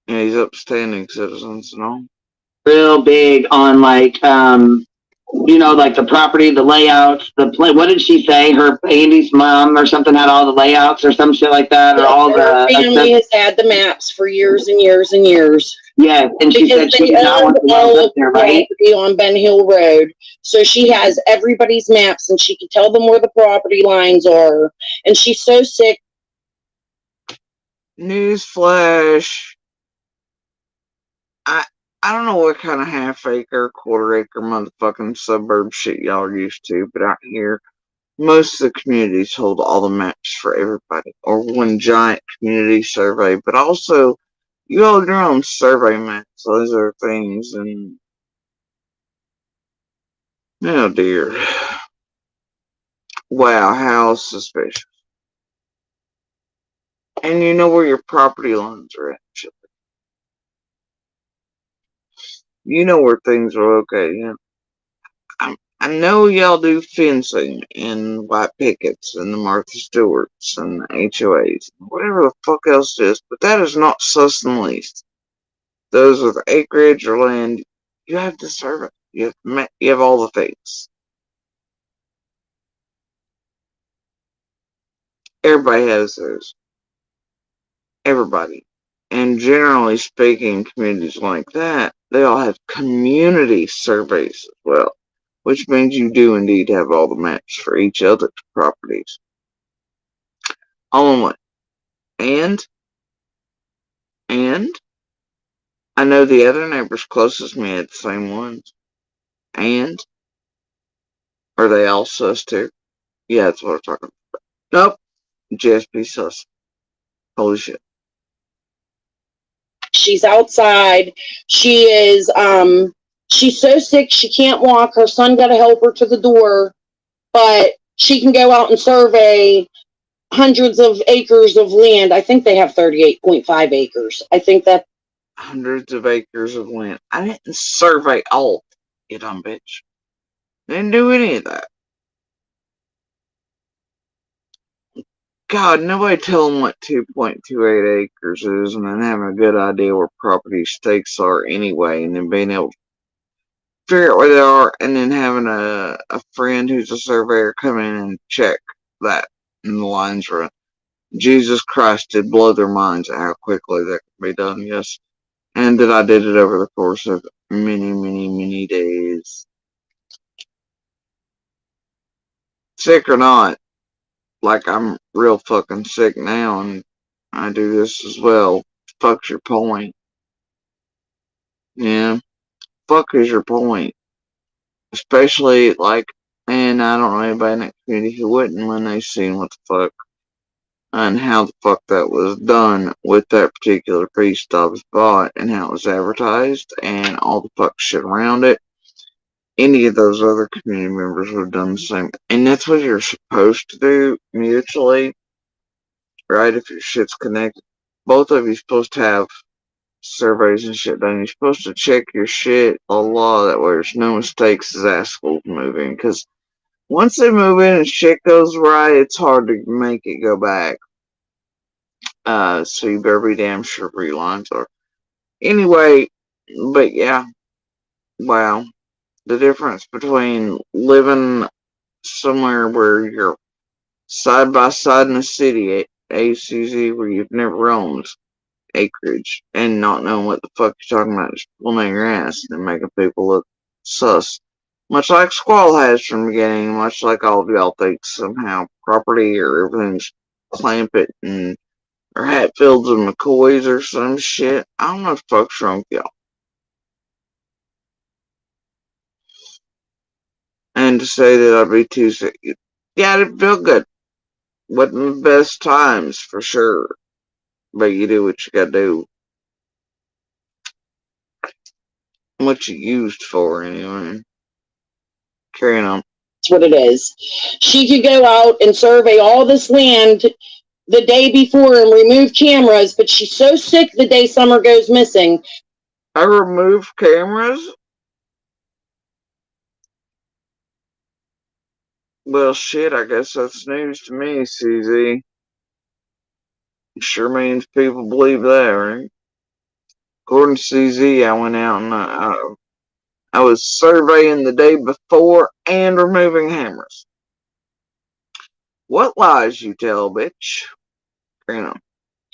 Speaker 1: Yeah, he's upstanding citizens and all.
Speaker 3: Real big on like the property, the layouts, the play. What did she say? Her Andy's mom or something had all the layouts or some shit like that, or all
Speaker 7: Her family has had the maps for years and years and years.
Speaker 3: Yeah, and she said she did not want to go up there, right?
Speaker 7: On Ben Hill Road, so she has everybody's maps and she can tell them where the property lines are. And she's so sick.
Speaker 1: Newsflash. I don't know what kind of half-acre, quarter-acre motherfucking suburb shit y'all are used to, but out here, most of the communities hold all the maps for everybody, or one giant community survey, but also, you hold your own survey maps. Those are things, and oh dear. Wow, how suspicious. And you know where your property lines are at. You know where things are located. I know y'all do fencing and white pickets and the Martha Stewarts and the HOAs, whatever the fuck else it is, but that is not sus and least. Those with acreage or land, you have to serve it. You have all the things. Everybody has those. Everybody. And generally speaking, communities like that, they all have community surveys as well, which means you do indeed have all the maps for each other's properties. All in one. And I know the other neighbors closest to me had the same ones. And are they all sus too? Yeah, that's what I'm talking about. Nope. Just be sus. Holy shit.
Speaker 7: She's outside. She is, she's so sick she can't walk. Her son got to help her to the door, but she can go out and survey hundreds of acres of land. I think they have 38.5 acres. I think that.
Speaker 1: Hundreds of acres of land. I didn't survey all, you dumb bitch. Didn't do any of that. God, nobody tell them what 2.28 acres is and then having a good idea where property stakes are anyway, and then being able to figure out where they are, and then having a friend who's a surveyor come in and check that and the lines run. Jesus Christ, did blow their minds at how quickly that could be done, yes. And that I did it over the course of many, many, many days. Sick or not, like I'm real fucking sick now, and I do this as well. Fuck's your point? Yeah. Fuck is your point? Especially, and I don't know anybody in that community who wouldn't when they seen what the fuck and how the fuck that was done with that particular piece that I was bought and how it was advertised and all the fuck shit around it. Any of those other community members would have done the same. And that's what you're supposed to do mutually, right? If your shit's connected. Both of you supposed to have surveys and shit done. You're supposed to check your shit a lot, that way there's no mistakes as assholes moving. Because once they move in and shit goes right, it's hard to make it go back. So you better be damn sure where your lines are. Anyway, but yeah, wow. The difference between living somewhere where you're side by side in a city, ACZ, where you've never owned acreage, and not knowing what the fuck you're talking about, just pulling out your ass and making people look sus. Much like Squall has from the beginning, much like all of y'all think somehow property or everything's Clampett and or Hatfields and McCoys or some shit. I don't know what the fuck's wrong with y'all. And to say that I'd be too sick, yeah, it didn't feel good. Wasn't the best times for sure, but you do what you gotta do. What you used for anyway. Carrying on.
Speaker 7: That's what it is. She could go out and survey all this land the day before and remove cameras, but she's so sick the day Summer goes missing.
Speaker 1: I removed cameras? Well, shit, I guess that's news to me, CZ. Sure means people believe that, right? According to CZ, I went out and I was surveying the day before and removing cameras. What lies you tell, bitch? You know.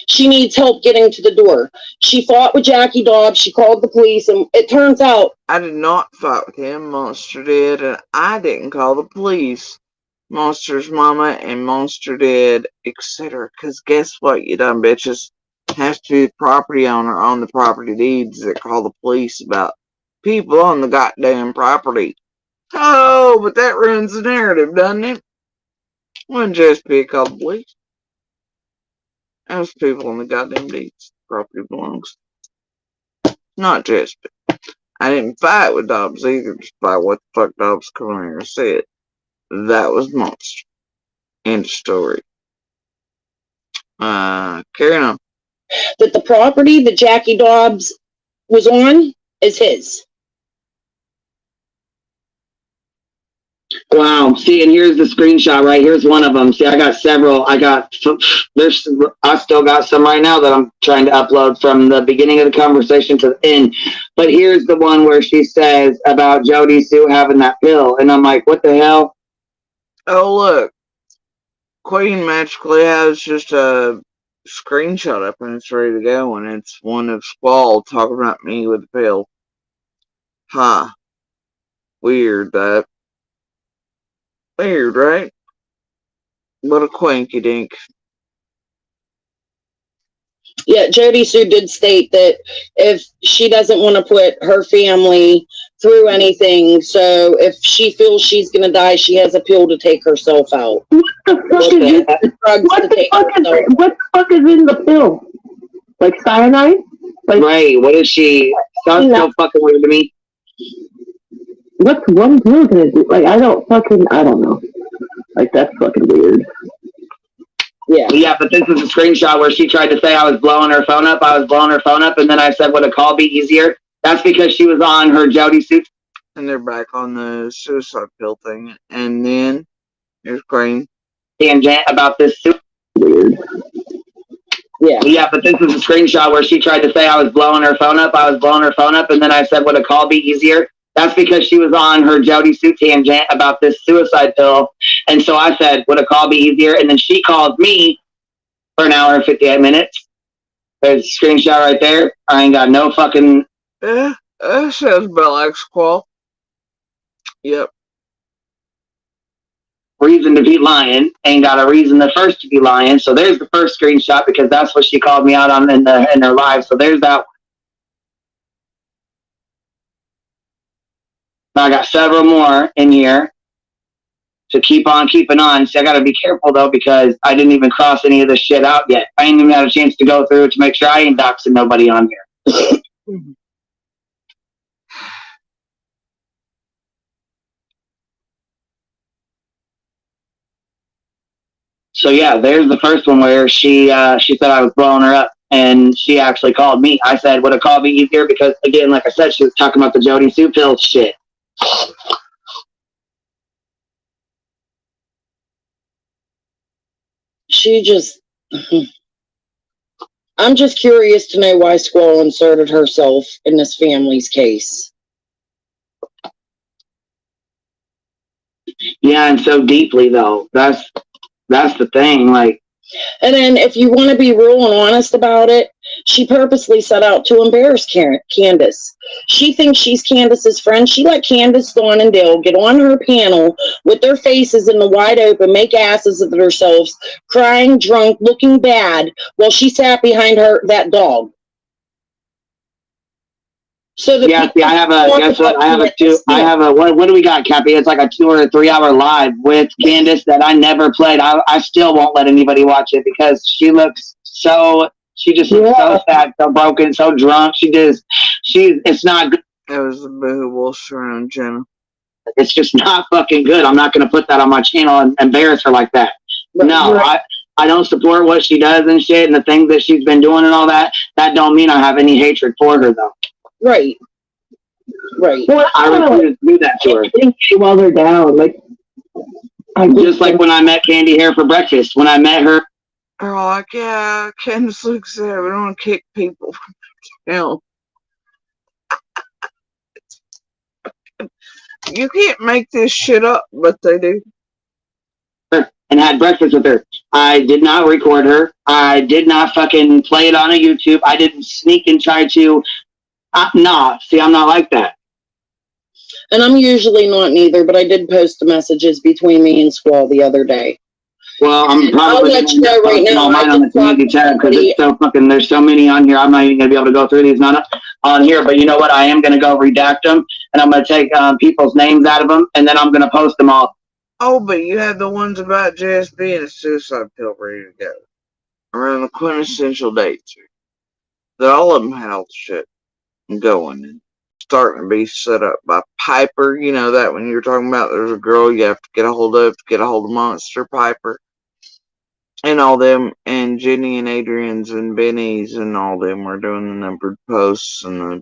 Speaker 7: She needs help getting to the door. She fought with Jackie Dobbs. She called the police, and it turns out
Speaker 1: I did not fight with him. Monster did, and I didn't call the police. Monster's mama and Monster did, etc. Because guess what, you dumb bitches? Has to be the property owner on the property deeds that call the police about people on the goddamn property. Oh, but that ruins the narrative, doesn't it? Wouldn't just be a couple police. There's people on the goddamn deeds. Property belongs. Not just. I didn't fight with Dobbs either, despite what the fuck Dobbs come in here and said. That was Monster. End of story. Carrying on.
Speaker 7: that the property that Jackie Dobbs was on is his.
Speaker 3: Wow. See, and here's the screenshot right here's one of them. See, I got several. I still got some right now that I'm trying to upload from the beginning of the conversation to the end. But here's the one where she says about Jody Sue having that pill, and I'm like, what the hell?
Speaker 1: Oh, look. Queen magically has just a screenshot up and it's ready to go, and it's one of Squall talking about me with the pill. Huh. Weird, that. Weird, right? What a quinky dink.
Speaker 7: Yeah, Jody Sue did state that if she doesn't want to put her family through anything, so if she feels she's going to die, she has a pill to take herself out.
Speaker 6: What the fuck is in the pill? Like cyanide? Like,
Speaker 3: right, what is she? Sounds so fucking weird to me.
Speaker 6: What's one pill gonna do? Like, I don't know. Like, that's fucking weird.
Speaker 3: Yeah, but this is a screenshot where she tried to say I was blowing her phone up. And then I said, would a call be easier? That's because she was on her Jody Sue.
Speaker 1: And they're back on the suicide pill thing. And then here's Crane.
Speaker 3: Tangent about this
Speaker 6: weird.
Speaker 3: Yeah, but this is a screenshot where she tried to say I was blowing her phone up. And then I said, would a call be easier? That's because she was on her Jody Sue tangent about this suicide pill. And so I said, would a call be easier? And then she called me for an hour and 58 minutes. There's a screenshot right there. I ain't got no fucking...
Speaker 1: That sounds about like Squall. Yep.
Speaker 3: Reason to be lying. Ain't got a reason the first to be lying. So there's the first screenshot because that's what she called me out on in her live. So there's that one. I got several more in here to keep on keeping on. So I got to be careful, though, because I didn't even cross any of this shit out yet. I ain't even had a chance to go through to make sure I ain't doxing nobody on here. So, yeah, there's the first one where she said I was blowing her up, and she actually called me. I said, would a call be easier? Because, again, like I said, she was talking about the Jody Sue pill shit.
Speaker 7: She just... I'm just curious to know why Squall inserted herself in this family's case.
Speaker 3: Yeah, and so deeply though. That's the thing. Like,
Speaker 7: and then if you want to be real and honest about it, she purposely set out to embarrass Candace. She thinks she's Candace's friend. She let Candace, Dawn, and Dale get on her panel with their faces in the wide open, make asses of themselves, crying, drunk, looking bad, while she sat behind that dog. So
Speaker 3: yeah, see, I have a, guess what? I have a, what do we got, Cappy? It's like a 2 or 3 hour live with Candace that I never played. I still won't let anybody watch it because she looks so, she just looks so sad, so broken, so drunk. It's not good.
Speaker 1: It was a boo wolf around Jenna.
Speaker 3: It's just not fucking good. I'm not going to put that on my channel and embarrass her like that. No, I don't support what she does and shit and the things that she's been doing and all that. That don't mean I have any hatred for her though.
Speaker 7: Right.
Speaker 6: Well,
Speaker 3: I refuse to do that to her.
Speaker 6: While they're down, like,
Speaker 3: just like when I met Candy here for breakfast. When I met her,
Speaker 1: they're like, yeah, Candace looks there. We don't want to kick people from hell. You can't make this shit up, but they do.
Speaker 3: And had breakfast with her. I did not record her. I did not fucking play it on a YouTube. I didn't sneak and try to. No, see, I'm not like that.
Speaker 7: And I'm usually not neither, but I did post the messages between me and Squall the other day.
Speaker 3: Well, I'm probably
Speaker 7: I'll let you know right now.
Speaker 3: mine on the community tab because it's so fucking. There's so many on here. I'm not even gonna be able to go through these. Not on here, but you know what? I am gonna go redact them, and I'm gonna take people's names out of them, and then I'm gonna post them all.
Speaker 1: Oh, but you have the ones about JS being a suicide pill ready to go. Around the quintessential dates. That all of them had all the shit going and starting to be set up by Piper. You know that when you're talking about there's a girl you have to get a hold of Monster Piper. And all them, and Jenny and Adrian's and Benny's and all them were doing the numbered posts and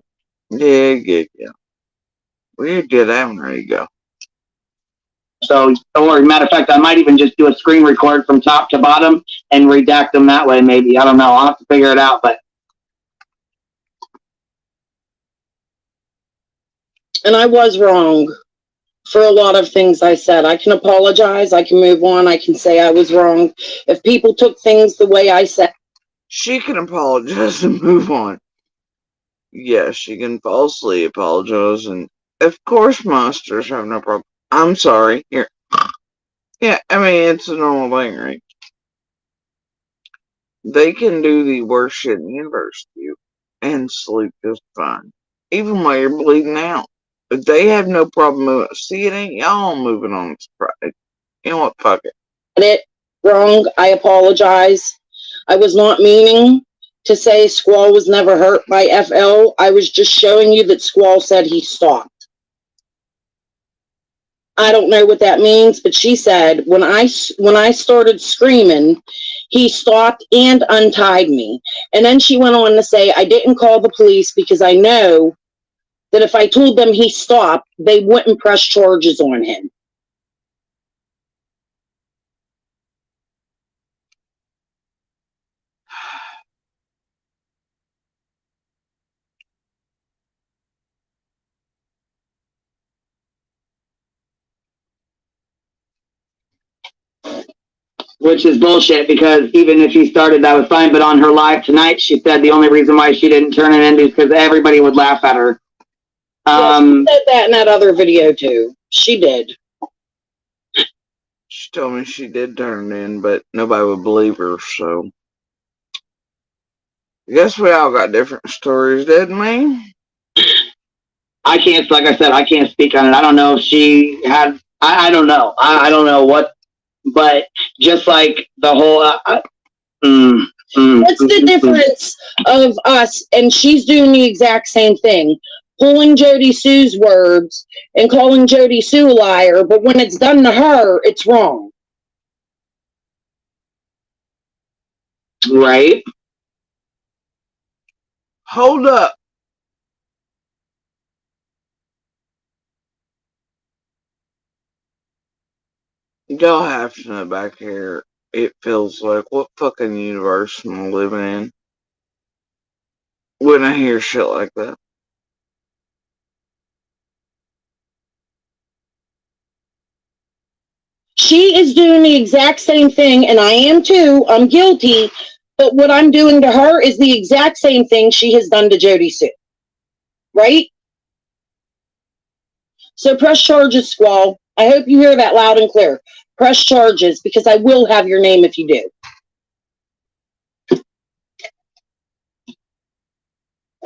Speaker 1: the, yeah. We did that one ready to go.
Speaker 3: So, or matter of fact, I might even just do a screen record from top to bottom and redact them that way, maybe. I don't know. I'll have to figure it out, but.
Speaker 7: And I was wrong for a lot of things I said. I can apologize. I can move on. I can say I was wrong. If people took things the way I said.
Speaker 1: She can apologize and move on. Yeah, she can falsely apologize. And of course monsters have no problem. I'm sorry. Here. Yeah, I mean, it's a normal thing, right? They can do the worst shit in the universe to you and sleep just fine. Even while you're bleeding out. But they have no problem moving. See, it ain't y'all moving on its pride. You know what? Fuck it.
Speaker 7: Wrong. I apologize. I was not meaning to say Squall was never hurt by FL. I was just showing you that Squall said he stopped. I don't know what that means, but she said when I started screaming, he stopped and untied me. And then she went on to say, I didn't call the police because I know that if I told them he stopped, they wouldn't press charges on him.
Speaker 3: Which is bullshit because even if he started, that was fine. But on her live tonight, she said the only reason why she didn't turn it in is because everybody would laugh at her.
Speaker 7: She said that in that other video too. She did.
Speaker 1: She told me she did turn it in, but nobody would believe her, so. I guess we all got different stories, didn't we?
Speaker 3: I can't, like I said, I can't speak on it. I don't know if she had, I don't know. I don't know what, but just like the whole,
Speaker 7: what's the difference of us? And she's doing the exact same thing, pulling Jody Sue's words and calling Jody Sue a liar, but when it's done to her, it's wrong.
Speaker 3: Right?
Speaker 1: Hold up. Y'all have to know back here, it feels like what fucking universe am I living in? when I hear shit like that.
Speaker 7: She is doing the exact same thing, and I am too. I'm guilty. But what I'm doing to her is the exact same thing she has done to Jody Sue. Right? So press charges, Squall. I hope you hear that loud and clear. Press charges, because I will have your name if you do.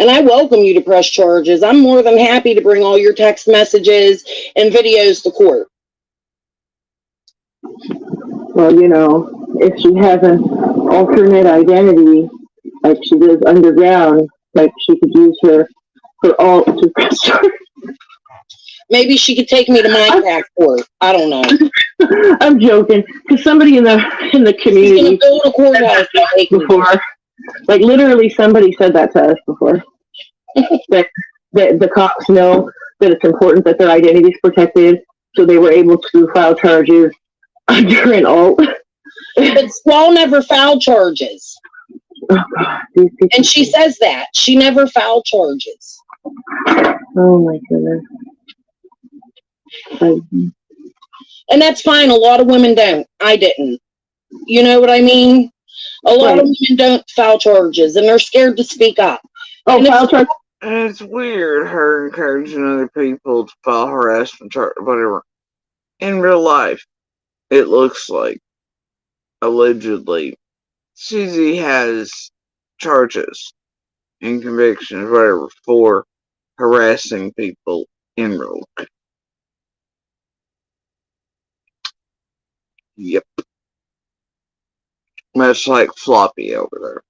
Speaker 7: And I welcome you to press charges. I'm more than happy to bring all your text messages and videos to court.
Speaker 6: Well, you know, if she has an alternate identity, like she does underground, like she could use her alt to press charges.
Speaker 7: Maybe she could take me to Minecraft court. I don't know.
Speaker 6: I'm joking, because somebody in the community
Speaker 7: She's gonna build a courthouse
Speaker 6: before, like literally somebody said that to us before. that the cops know that it's important that their identity is protected, so they were able to file charges under an alt.
Speaker 7: But Squall never filed charges.
Speaker 6: Oh, God.
Speaker 7: And she says that. She never filed charges.
Speaker 6: Oh my goodness.
Speaker 7: And that's fine. A lot of women don't. I didn't. You know what I mean? A lot of women don't file charges, and they're scared to speak up.
Speaker 6: Oh, file charges.
Speaker 1: And it's weird her encouraging other people to file harassment charge, whatever. In real life, it looks like, allegedly, Susie has charges and convictions, whatever, for harassing people in real life. Yep. Much like Floppy over there.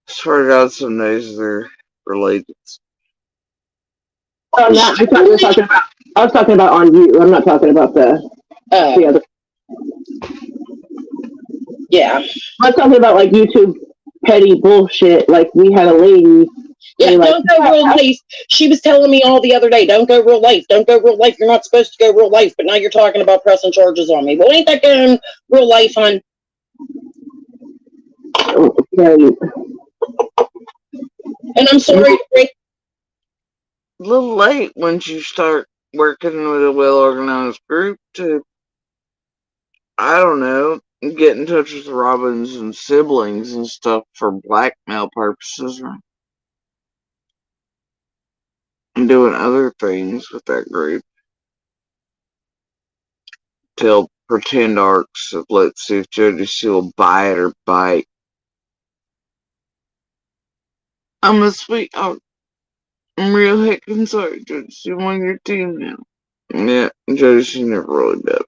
Speaker 1: I swear to God, some days they're related.
Speaker 6: Oh, no, I was talking about on you. I'm not talking about the other.
Speaker 7: Yeah.
Speaker 6: I was talking about like YouTube petty bullshit. Like we had a lady.
Speaker 7: Yeah, don't go real life. She was telling me all the other day, don't go real life. Don't go real life. You're not supposed to go real life. But now you're talking about pressing charges on me. Well, ain't that going real life, hon?
Speaker 6: Okay.
Speaker 7: And I'm sorry.
Speaker 1: A little late once you start working with a well-organized group to, I don't know, get in touch with Robin's and siblings and stuff for blackmail purposes, right? And doing other things with that group. Tell pretend arcs of let's see if Jody Sue will buy it or bite. I'm a sweetheart. I'm real heckin' sorry, Jody Sue. I'm on your team now. Yeah, Jody Sue never really did.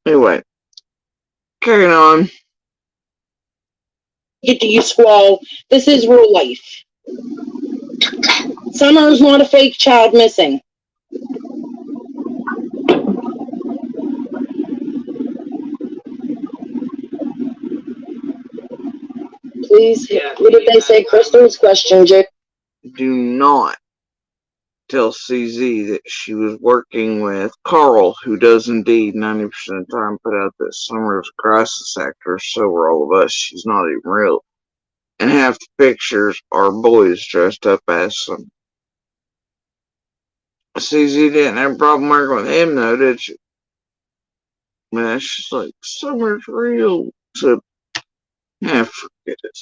Speaker 1: Anyway, carrying on.
Speaker 7: Get to you, Squall. This is real life. Summer's not a fake child missing. Please, what did they say? Crystal's question, Jake.
Speaker 1: Do not tell CZ that she was working with Carl, who does indeed 90% of the time put out that Summer is a crisis actor, so are all of us. She's not even real. And half the pictures are boys dressed up as them. CZ didn't have a problem working with him, though, did she? Man, she's like, Summer's real. So, yeah, forget it.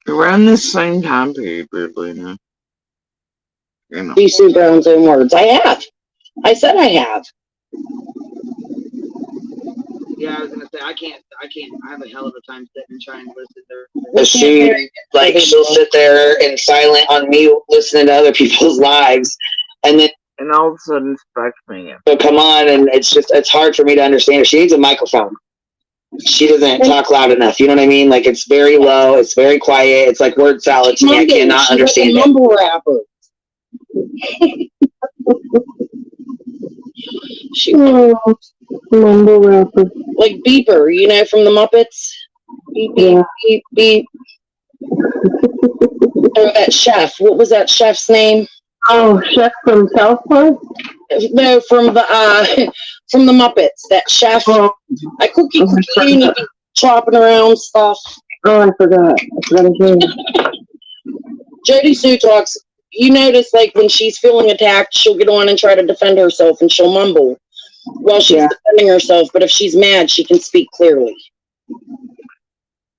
Speaker 1: Around this same time period, weirdly enough. You know.
Speaker 7: DC Brown's own words. I have. I said I have.
Speaker 3: Yeah, I was gonna say I can't. I have a hell of a time sitting and trying to listen to her. She'll sit there in silent on mute, listening to other people's lives, and
Speaker 1: all of a sudden strikes me.
Speaker 3: So come on, and it's hard for me to understand her. She needs a microphone. She doesn't talk loud enough. You know what I mean? Like it's very low. It's very quiet. It's like word salad to me. I cannot understand it.
Speaker 7: Mumble rapper. She
Speaker 6: mumble rapper.
Speaker 7: Like Beeper, you know, from the Muppets. Beep, beep, beep, beep. Or that chef. What was that chef's name?
Speaker 6: Oh, chef from South Park?
Speaker 7: No, from the Muppets. That chef. A cookie, chopping around stuff.
Speaker 6: Oh, I forgot. Again.
Speaker 7: Jody Sue talks. You notice, like, when she's feeling attacked, she'll get on and try to defend herself, and she'll mumble while she's defending herself. But if she's mad, she can speak clearly.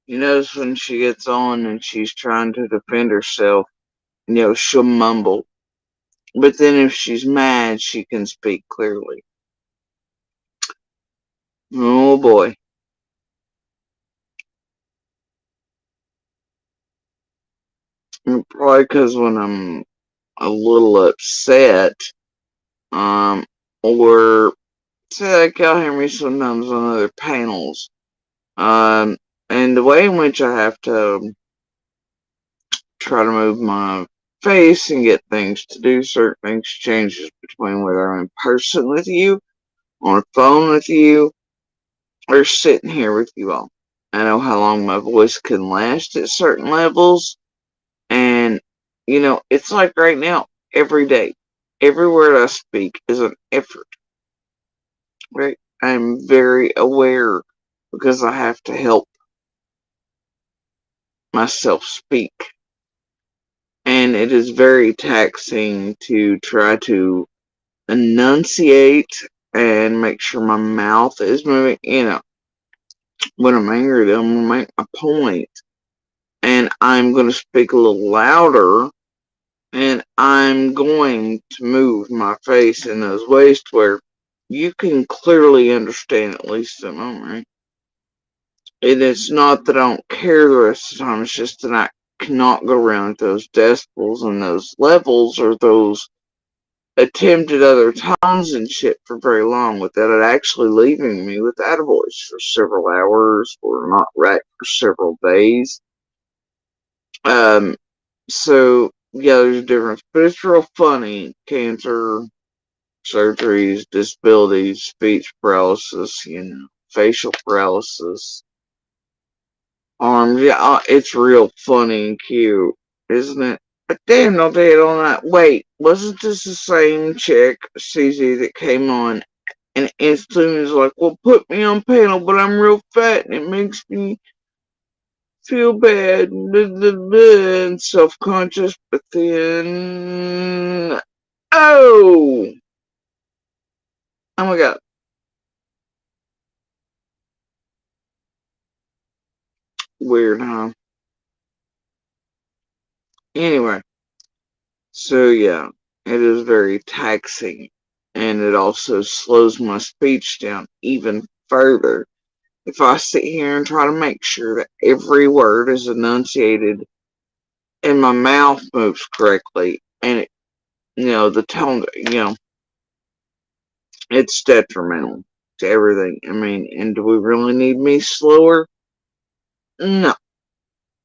Speaker 1: You notice when she gets on and she's trying to defend herself, she'll mumble. But then if she's mad, she can speak clearly. Oh boy. Probably because when I'm a little upset, or say like y'all hear me sometimes on other panels, and the way in which I have to try to move my face and get things to do certain things changes between whether I'm in person with you, on a phone with you, or sitting here with you all. I know how long my voice can last at certain levels, and it's like right now, every day, every word I speak is an effort, right? I'm very aware because I have to help myself speak. And it is very taxing to try to enunciate and make sure my mouth is moving. When I'm angry, I'm going to make my point, and I'm going to speak a little louder, and I'm going to move my face in those ways to where you can clearly understand at least the moment, right? And it's not that I don't care the rest of the time, it's just that I cannot go around at those decibels and those levels or those attempted other tones and shit for very long without it actually leaving me without a voice for several hours or not right for several days. So yeah, there's a difference, but it's real funny. Cancer, surgeries, disabilities, speech paralysis, facial paralysis, arms. Yeah, it's real funny and cute, isn't it? But damn, I'll tell you on that. Wait, wasn't this the same chick, CZ, that came on and instantly was like, well, put me on panel, but I'm real fat and it makes me feel bad and self-conscious, but then, oh my god. Weird, huh? Anyway, so yeah, it is very taxing, and it also slows my speech down even further if I sit here and try to make sure that every word is enunciated and my mouth moves correctly, and the tone, it's detrimental to everything. I mean, and do we really need me slower? No.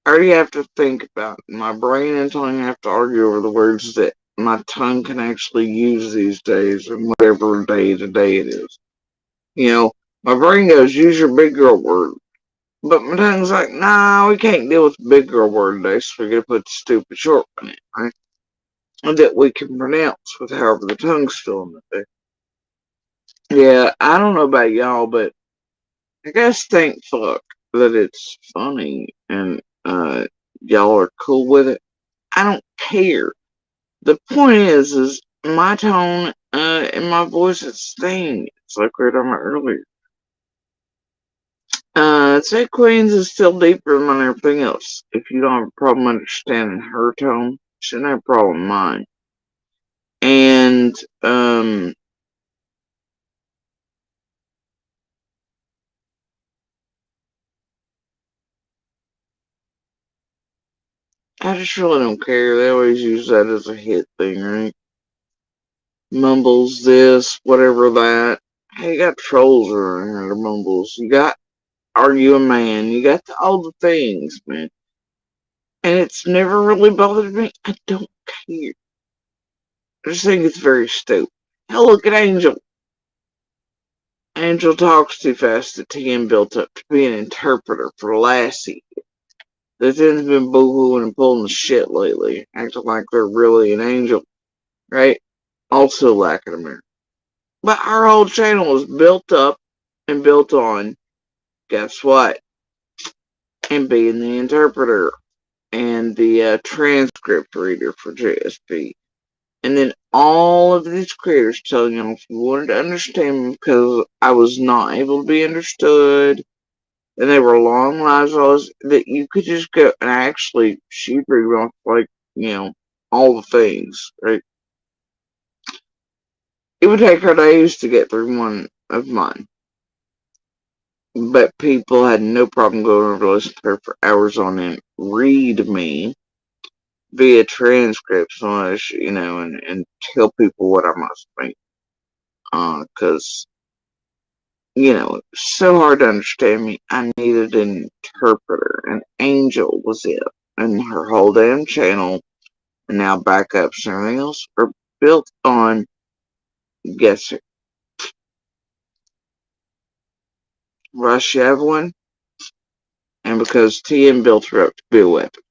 Speaker 1: I already have to think about it. My brain and tongue have to argue over the words that my tongue can actually use these days, and whatever day to day it is. My brain goes, use your big girl word. But my tongue's like, nah, we can't deal with big girl word today, so we're going to put the stupid short one in, right? And that we can pronounce with however the tongue's feeling that day. Yeah, I don't know about y'all, but I guess thank fuck that it's funny and y'all are cool with it. I don't care. The point is my tone and my voice is staying. It's like we were talking about earlier. Say Queens is still deeper than everything else. If you don't have a problem understanding her tone, you shouldn't have a problem with mine. And, I just really don't care. They always use that as a hit thing, right? Mumbles this, whatever that. Hey, you got trolls around here, mumbles. You got Are You a Man? You got all the things, man. And it's never really bothered me. I don't care. I just think it's very stupid. Hell, look at Angel. Angel talks too fast that TM built up to be an interpreter for Lassie. The thing's been boo-hooing and pulling the shit lately, acting like they're really an angel, right? Also lacking a mirror. But our whole channel was built up and built on, guess what? and being the interpreter and the transcript reader for JSP. And then all of these creators telling you if you wanted to understand me because I was not able to be understood, and they were long lives, that you could just go and actually she'd read off all the things, right? It would take her days to get through one of mine. But people had no problem going over to listen to her for hours on end, read me via transcripts on and tell people what I must think. Because it's so hard to understand me. I needed an interpreter. An Angel was it. And her whole damn channel and now backups and everything else are built on, guess it, Rush Evelyn, and because TM built her up to be a weapon.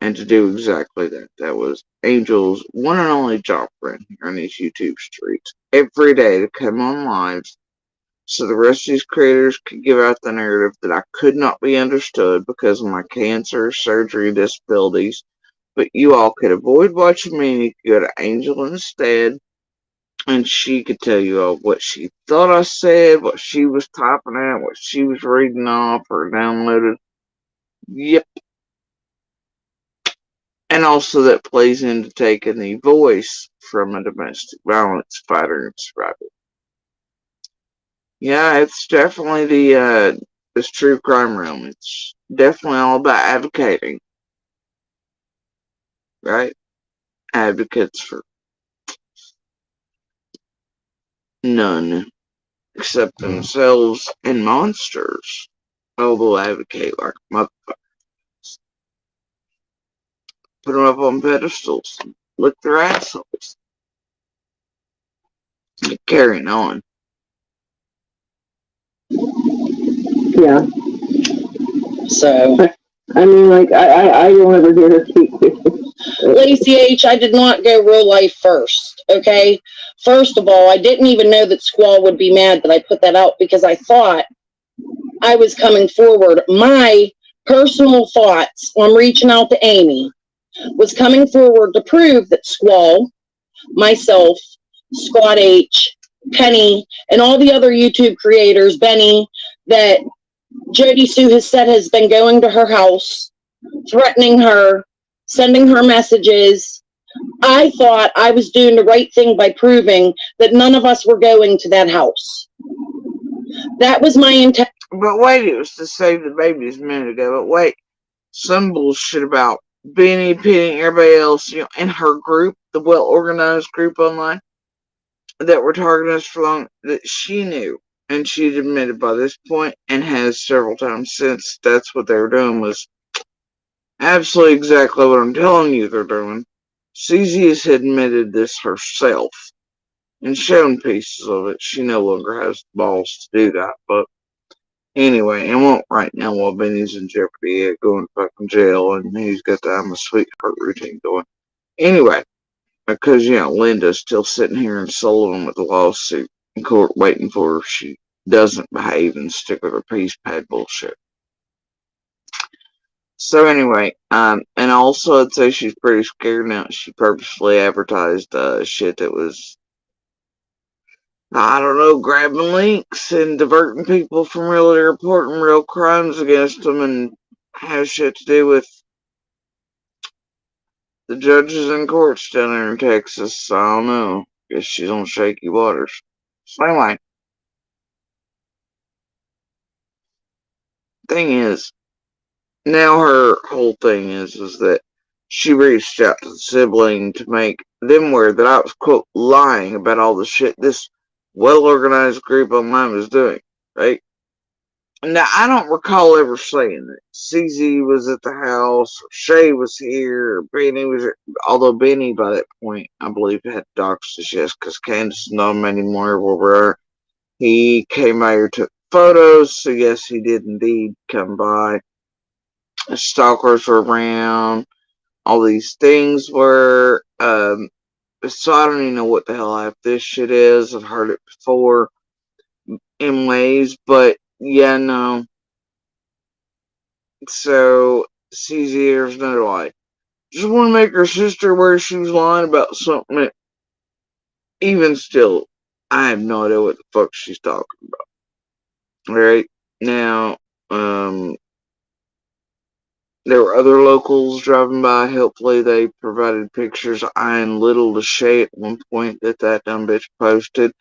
Speaker 1: And to do exactly that. That was Angel's one and only job friend here on these YouTube streets. Every day to come on lives so the rest of these creators could give out the narrative that I could not be understood because of my cancer, surgery, disabilities. But you all could avoid watching me and you could go to Angel instead. And she could tell you all what she thought I said, what she was typing out, what she was reading off or downloaded. Yep. And also that plays into taking the voice from a domestic violence fighter and survivor. Yeah, it's definitely this true crime realm. It's definitely all about advocating. Right? Advocates for none except themselves and monsters. Although advocate like motherfuckers. Put them up on pedestals. Lick their assholes. Carrying on.
Speaker 6: Yeah.
Speaker 7: So,
Speaker 6: I mean, like, I don't ever hear her speak.
Speaker 7: Lacey H., I did not go real life first, okay? First of all, I didn't even know that Squall would be mad that I put that out because I thought I was coming forward. My personal thoughts on reaching out to Amy was coming forward to prove that Squall, myself, Scott H., Penny, and all the other YouTube creators, Benny, that Jody Sue has said has been going to her house, threatening her, sending her messages. I thought I was doing the right thing by proving that none of us were going to that house. That was my intent.
Speaker 1: But wait, it was to save the babies a minute ago. But wait, some bullshit about Benny pitting everybody else, in her group, the well-organized group online, that were targeting us for long, that she knew. And she'd admitted by this point, and has several times since, that's what they were doing, was absolutely exactly what I'm telling you they're doing. CZ has admitted this herself, and shown pieces of it. She no longer has the balls to do that, but anyway, and won't right now while Benny's in jeopardy going to fucking jail, and he's got the I'm a sweetheart routine going. Anyway, because, Linda's still sitting here in Sullivan with a lawsuit in court waiting for her if she doesn't behave and stick with her peace pad bullshit. So anyway, and also I'd say she's pretty scared now. She purposefully advertised shit that was, I don't know, grabbing links and diverting people from really reporting real crimes against them and has shit to do with the judges and courts down there in Texas. I don't know. Guess she's on shaky waters. So anyway, thing is, now her whole thing is that she reached out to the sibling to make them aware that I was, quote, lying about all the shit this well-organized group online was doing, right? Now, I don't recall ever saying that. CZ was at the house, or Shay was here, or Benny was here. Although Benny, by that point, I believe had doxed us, yes, because Candace and not anymore were. He came out here, took photos, so yes, he did indeed come by. The stalkers were around. All these things were. So I don't even know what the hell half this shit is. I've heard it before in ways, but yeah, no. So, CZ, there's another lie. Just want to make her sister aware she was lying about something that, even still, I have no idea what the fuck she's talking about. Alright? Now, there were other locals driving by. Helpfully, they provided pictures eyeing Little to Shay at one point that dumb bitch posted.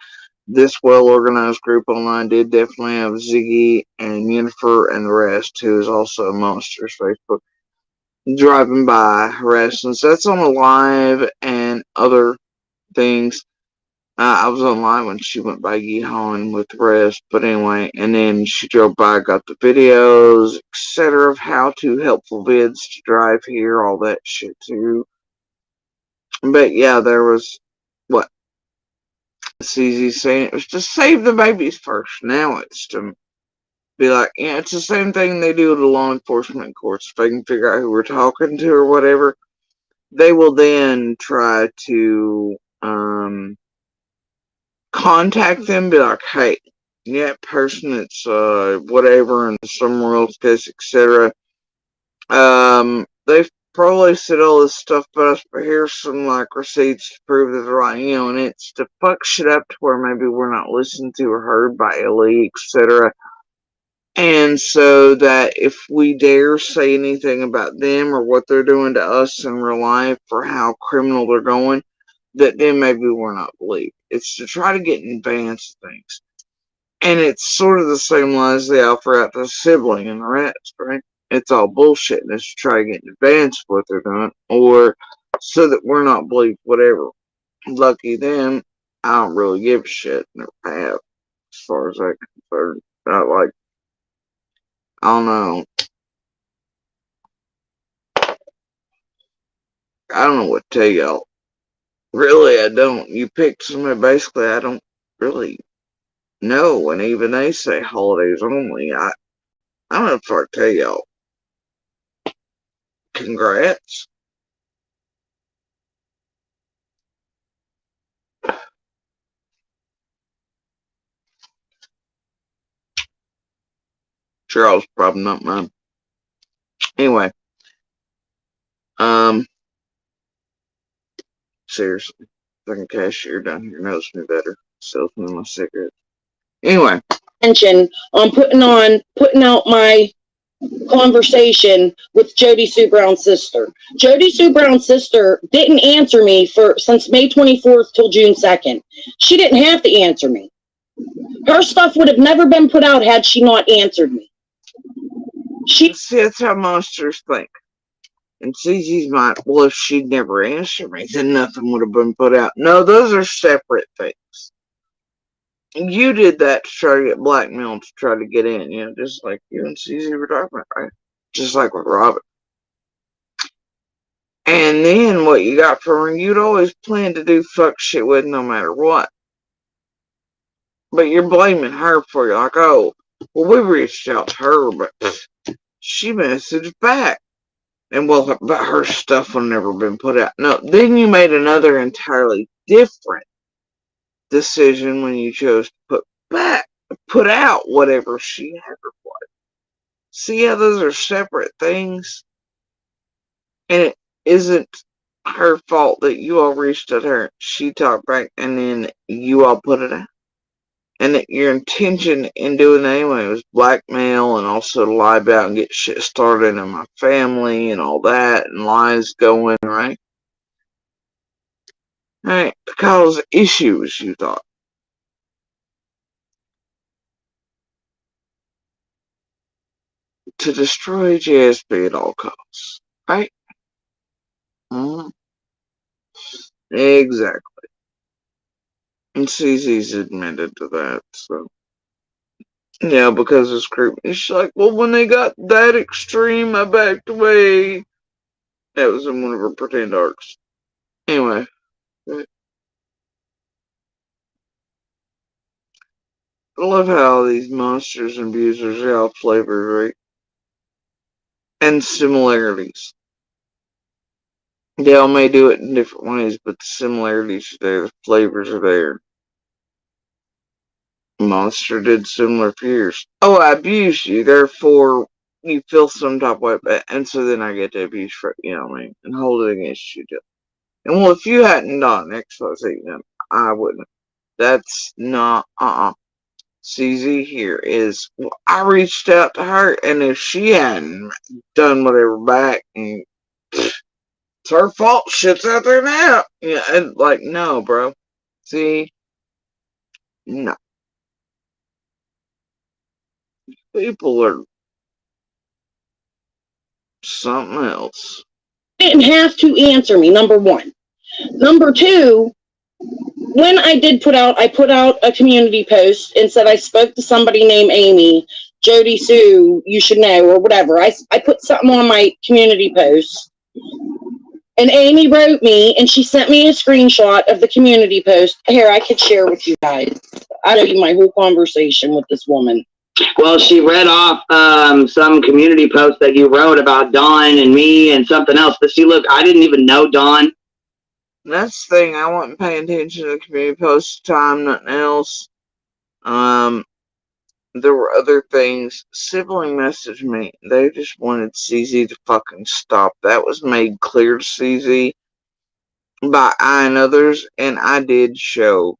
Speaker 1: This well-organized group online did definitely have Ziggy and Yennefer and the rest, who is also a Monsters Facebook, driving by harassing. So that's on a live and other things. I was online when she went by Yeehaw with the rest, but anyway, and then she drove by, got the videos, etc. of how to helpful vids to drive here, all that shit too. But yeah, there was, what, CZ saying it was to save the babies first. Now it's to be like, yeah, it's the same thing they do with the law enforcement courts. If they can figure out who we're talking to or whatever, they will then try to, contact them, be like, hey, yeah, person, it's whatever, and somewhere else, case, etc. They've probably said all this stuff about us, but here's some like receipts to prove that they're right, and it's to fuck shit up to where maybe we're not listened to or heard by LE, etc. And so that if we dare say anything about them or what they're doing to us in real life or how criminal they're going, that then maybe we're not believed. It's to try to get in advance of things. And it's sort of the same lies they offer out to the sibling and the rest, right? It's all bullshit, and it's to try to get in advance of what they're doing, or so that we're not believed, whatever. Lucky them, I don't really give a shit, never have, as far as I'm concerned. Not like, I don't know. I don't know what to tell y'all. Really, I don't. You picked somebody, basically, I don't really know, and even they say holidays only. I don't know if I tell y'all. Congrats. Charles, probably not mine. Anyway, seriously, fucking cashier down here knows me better. Sells me my cigarettes. Anyway.
Speaker 7: Attention on putting out my conversation with Jody Sue Brown's sister. Jody Sue Brown's sister didn't answer me since May 24th till June 2nd. She didn't have to answer me. Her stuff would have never been put out had she not answered me.
Speaker 1: See, that's how monsters think. And CZ's mind, well, if she'd never answered me, then nothing would have been put out. No, those are separate things. You did that to try to get blackmailed to try to get in, just like you and CZ were talking about, right? Just like with Robin. And then what you got from her, you'd always plan to do fuck shit with no matter what. But you're blaming her for it. Like, oh, well, we reached out to her, but she messaged back. And well, but her stuff would never been put out. No, then you made another entirely different decision when you chose to put out whatever she had replied. See how those are separate things? And it isn't her fault that you all reached out to her. She talked back and then you all put it out. And that your intention in doing it anyway was blackmail and also to lie about and get shit started in my family and all that and lies going, right? Right, to cause issues, you thought. To destroy JSP at all costs, right? Exactly. And CZ's admitted to that, so. Yeah, because it's creepy. She's like, well, when they got that extreme, I backed away. That was in one of her pretend arcs. Anyway. I love how these monsters and abusers are all flavors, right? And similarities. They all may do it in different ways, but the similarities are there, the flavors are there. Monster did similar for years. Oh, I abused you, therefore you feel some type of way, and so then I get the abuse for, you know what I mean, and hold it against you. And well, if you hadn't done XYZ, then I wouldn't. That's not, CZ here is, well, I reached out to her, and if she hadn't done whatever back, and it's her fault, shit's out there now. Yeah, and like, no, bro. See? No. People are something else.
Speaker 7: Didn't have to answer me, number one. Number two, when I put out a community post and said I spoke to somebody named Amy, Jody Sue, you should know, or whatever. I put something on my community post. And Amy wrote me, and she sent me a screenshot of the community post. Here, I could share with you guys. I know my whole conversation with this woman.
Speaker 3: Well, she read off some community post that you wrote about Dawn and me and something else. But see, look, I didn't even know Dawn.
Speaker 1: That's the thing. I wasn't paying attention to the community post time, nothing else. There were other things. Sibling messaged me. They just wanted CZ to fucking stop. That was made clear to CZ by I and others, and I did show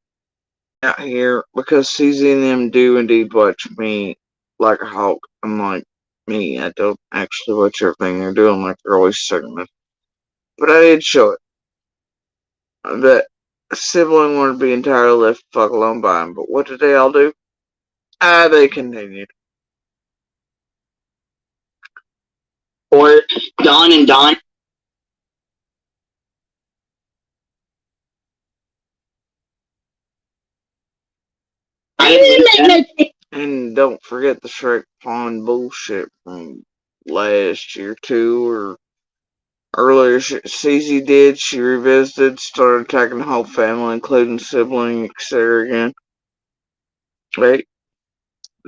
Speaker 1: out here because CZ and them do indeed watch me like a hawk. I'm like me. I don't actually watch everything they're doing like they're always saying it. But I did show it. That a sibling wanted to be entirely left the fuck alone by him. But what did they all do? They continued.
Speaker 3: Or Dawn and Dawn.
Speaker 1: And don't forget the Shrek Pond bullshit from last year too, or earlier. CZ did. She revisited, started attacking the whole family, including sibling, etc. again. Right?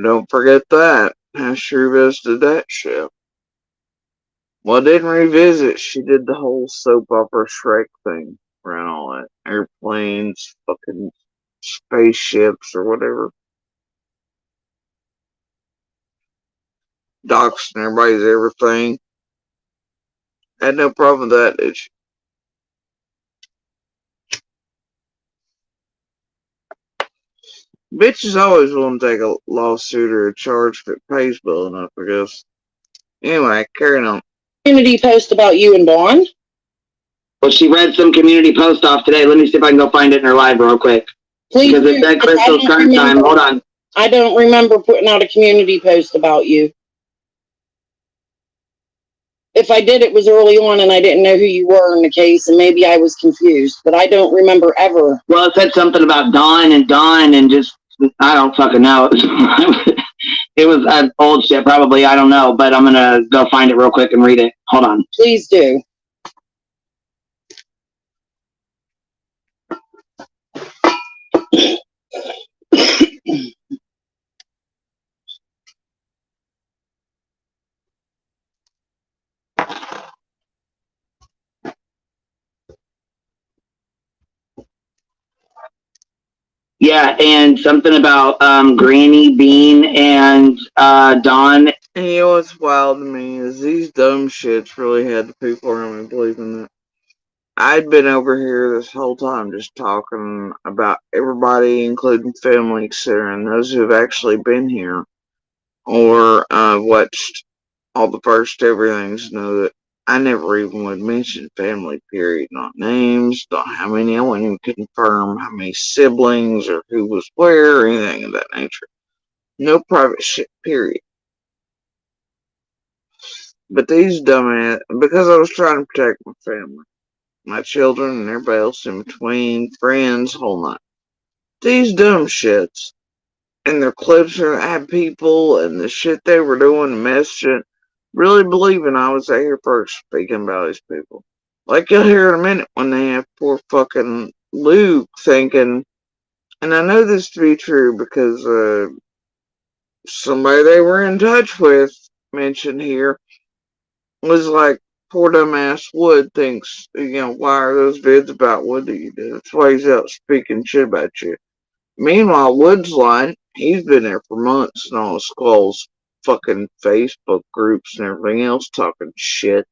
Speaker 1: Don't forget that. How she revisited that shit. Well, didn't revisit. She did the whole soap opera Shrek thing around all that. Airplanes, fucking spaceships, or whatever. Doxing everybody's everything. Had no problem with that, did she? Bitches always want to take a lawsuit or a charge if it pays well enough, I guess. Anyway, carrying on.
Speaker 7: Community post about you and Dawn?
Speaker 3: Well, she read some community post off today. Let me see if I can go find it in her live real quick.
Speaker 7: Please
Speaker 3: because
Speaker 7: do,
Speaker 3: it said Crystal's current time. Hold on.
Speaker 7: I don't remember putting out a community post about you. If I did, it was early on and I didn't know who you were in the case, and maybe I was confused, but I don't remember ever.
Speaker 3: Well, it said something about Dawn and just, I don't fucking know. It was old shit, probably. I don't know, but I'm going to go find it real quick and read it. Hold on.
Speaker 7: Please do.
Speaker 3: Yeah, and something about Granny Bean and Dawn.
Speaker 1: And you know what's wild to me is these dumb shits really had the people around me believing that. I'd been over here this whole time just talking about everybody, including family, etc., and those who have actually been here or watched all the first everythings know that I never even would mention family, period. Not names, not how many. I wouldn't even confirm how many siblings or who was where or anything of that nature. No private shit, period. But these dumbass, because I was trying to protect my family, my children and everybody else in between, friends, whole night. These dumb shits and their clips had people and the shit they were doing and messaging, really believing I was out here first speaking about these people. Like you'll hear in a minute when they have poor fucking Luke thinking, and I know this to be true because somebody they were in touch with mentioned here was like, poor dumbass Wood thinks, why are those vids about Wood that you do? That's why he's out speaking shit about you. Meanwhile, Wood's line, he's been there for months and all his squalls. fucking Facebook groups and everything else talking shit.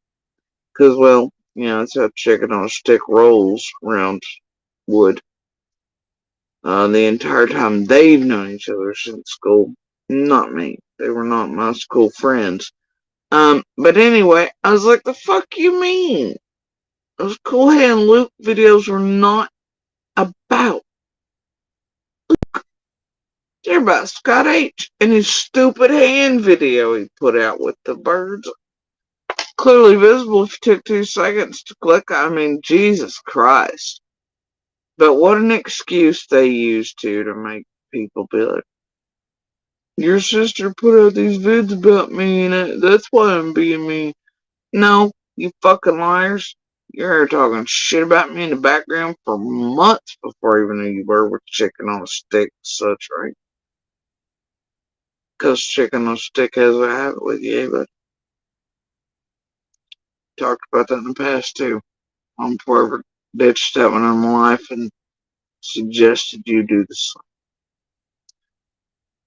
Speaker 1: Cause, well, you know, that's how chicken on a stick rolls around Wood. The entire time they've known each other since school. Not me. They were not my school friends. But anyway, I was like, the fuck you mean? Those Cool Hand Luke videos were not about Luke. They're about Scott H. and his stupid hand video he put out with the birds. Clearly visible if you took 2 seconds to click. I mean, Jesus Christ. But what an excuse they use to make people be like, your sister put out these vids about me and that's why I'm being mean. No, you fucking liars. You're talking shit about me in the background for months before I even knew you were with chicken on a stick and such, right? Because chicken on a stick has a habit with you, but talked about that in the past too. I'm forever ditched that one in my life and suggested you do the same.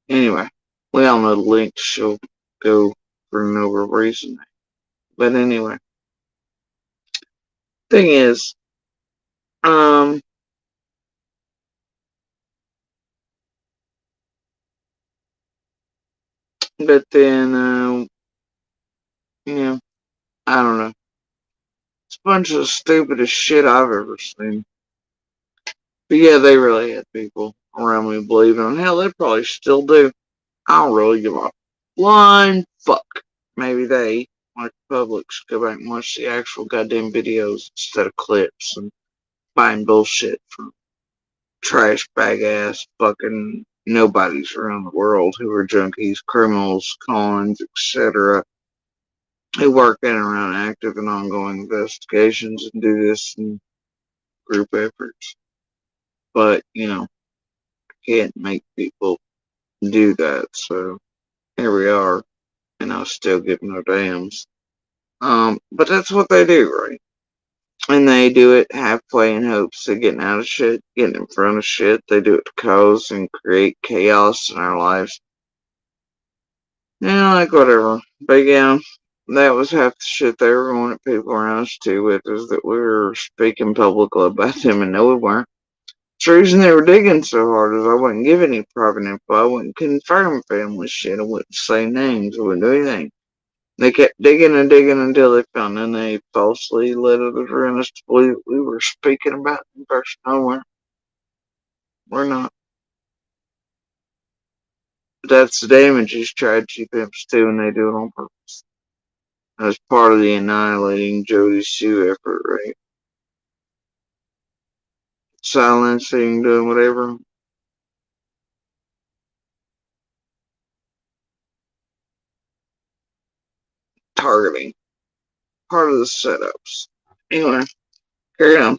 Speaker 1: Anyway, we all know the length she'll go for no reason. But anyway, thing is, but then, you know, I don't know. It's a bunch of the stupidest shit I've ever seen. But yeah, they really had people around me believing on hell, they probably still do. I don't really give a flying fuck. Maybe they, like the public, should go back and watch the actual goddamn videos instead of clips and buying bullshit from trash bag ass fucking nobodies around the world who are junkies, criminals, cons, etc. who work in and around active and ongoing investigations and do this in group efforts. But, you know, can't make people do that, so here we are, and I'll still give no damns. But that's what they do, right? And they do it halfway in hopes of getting out of shit, getting in front of shit. They do it to cause and create chaos in our lives. Yeah, like whatever. But yeah, that was half the shit they were going at people around us too with, is that we were speaking publicly about them and no we weren't. The reason they were digging so hard is I wouldn't give any private info. I wouldn't confirm family shit. I wouldn't say names. I wouldn't do anything. They kept digging and digging until they found, and they falsely led others around us to believe we were speaking about them first. No, we're not. But that's the damage these tragedy pimps do, and they do it on purpose. As part of the annihilating Jody Sue effort, right? Silencing, doing whatever. Targeting. Part of the setups. Anyway, carry on.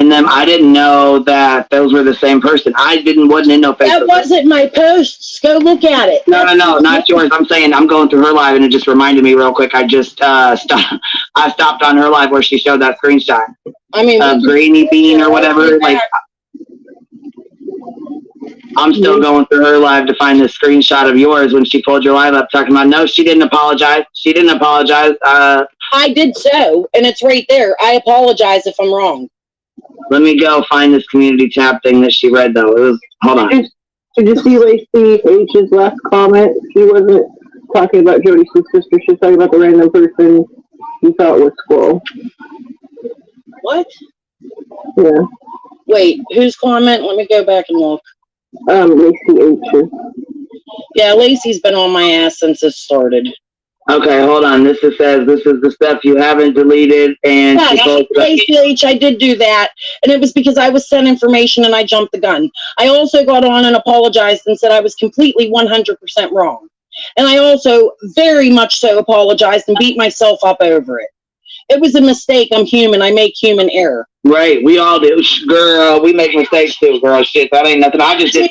Speaker 3: And then I didn't know that those were the same person. Wasn't in no Facebook.
Speaker 7: That wasn't my posts. Go look at it.
Speaker 3: No, not yours. I'm saying I'm going through her live, and it just reminded me real quick. I just stopped on her live where she showed that screenshot.
Speaker 7: I mean,
Speaker 3: Greeny Bean or whatever. Like, I'm still going through her live to find the screenshot of yours when she pulled your live up, talking about no, she didn't apologize. She didn't apologize.
Speaker 7: I did so, and it's right there. I apologize if I'm wrong.
Speaker 3: Let me go find this community tab thing that she read, though. It was, hold on.
Speaker 6: Did you see Lacey H's last comment? She wasn't talking about Jody's sister. She was talking about the random person you thought was Squirrel.
Speaker 7: What?
Speaker 6: Yeah.
Speaker 7: Wait, whose comment? Let me go back and look.
Speaker 6: Lacey H.
Speaker 7: Yeah, Lacey's been on my ass since it started.
Speaker 3: Okay, hold on. This says this is the stuff you haven't deleted, and
Speaker 7: yeah, Lacey H, I did do that, and it was because I was sent information and I jumped the gun. I also got on and apologized and said I was completely 100% wrong, and I also very much so apologized and beat myself up over it. It was a mistake. I'm human. I make human error.
Speaker 3: Right, we all do, girl. We make mistakes too, girl. Shit, that ain't nothing. I just did.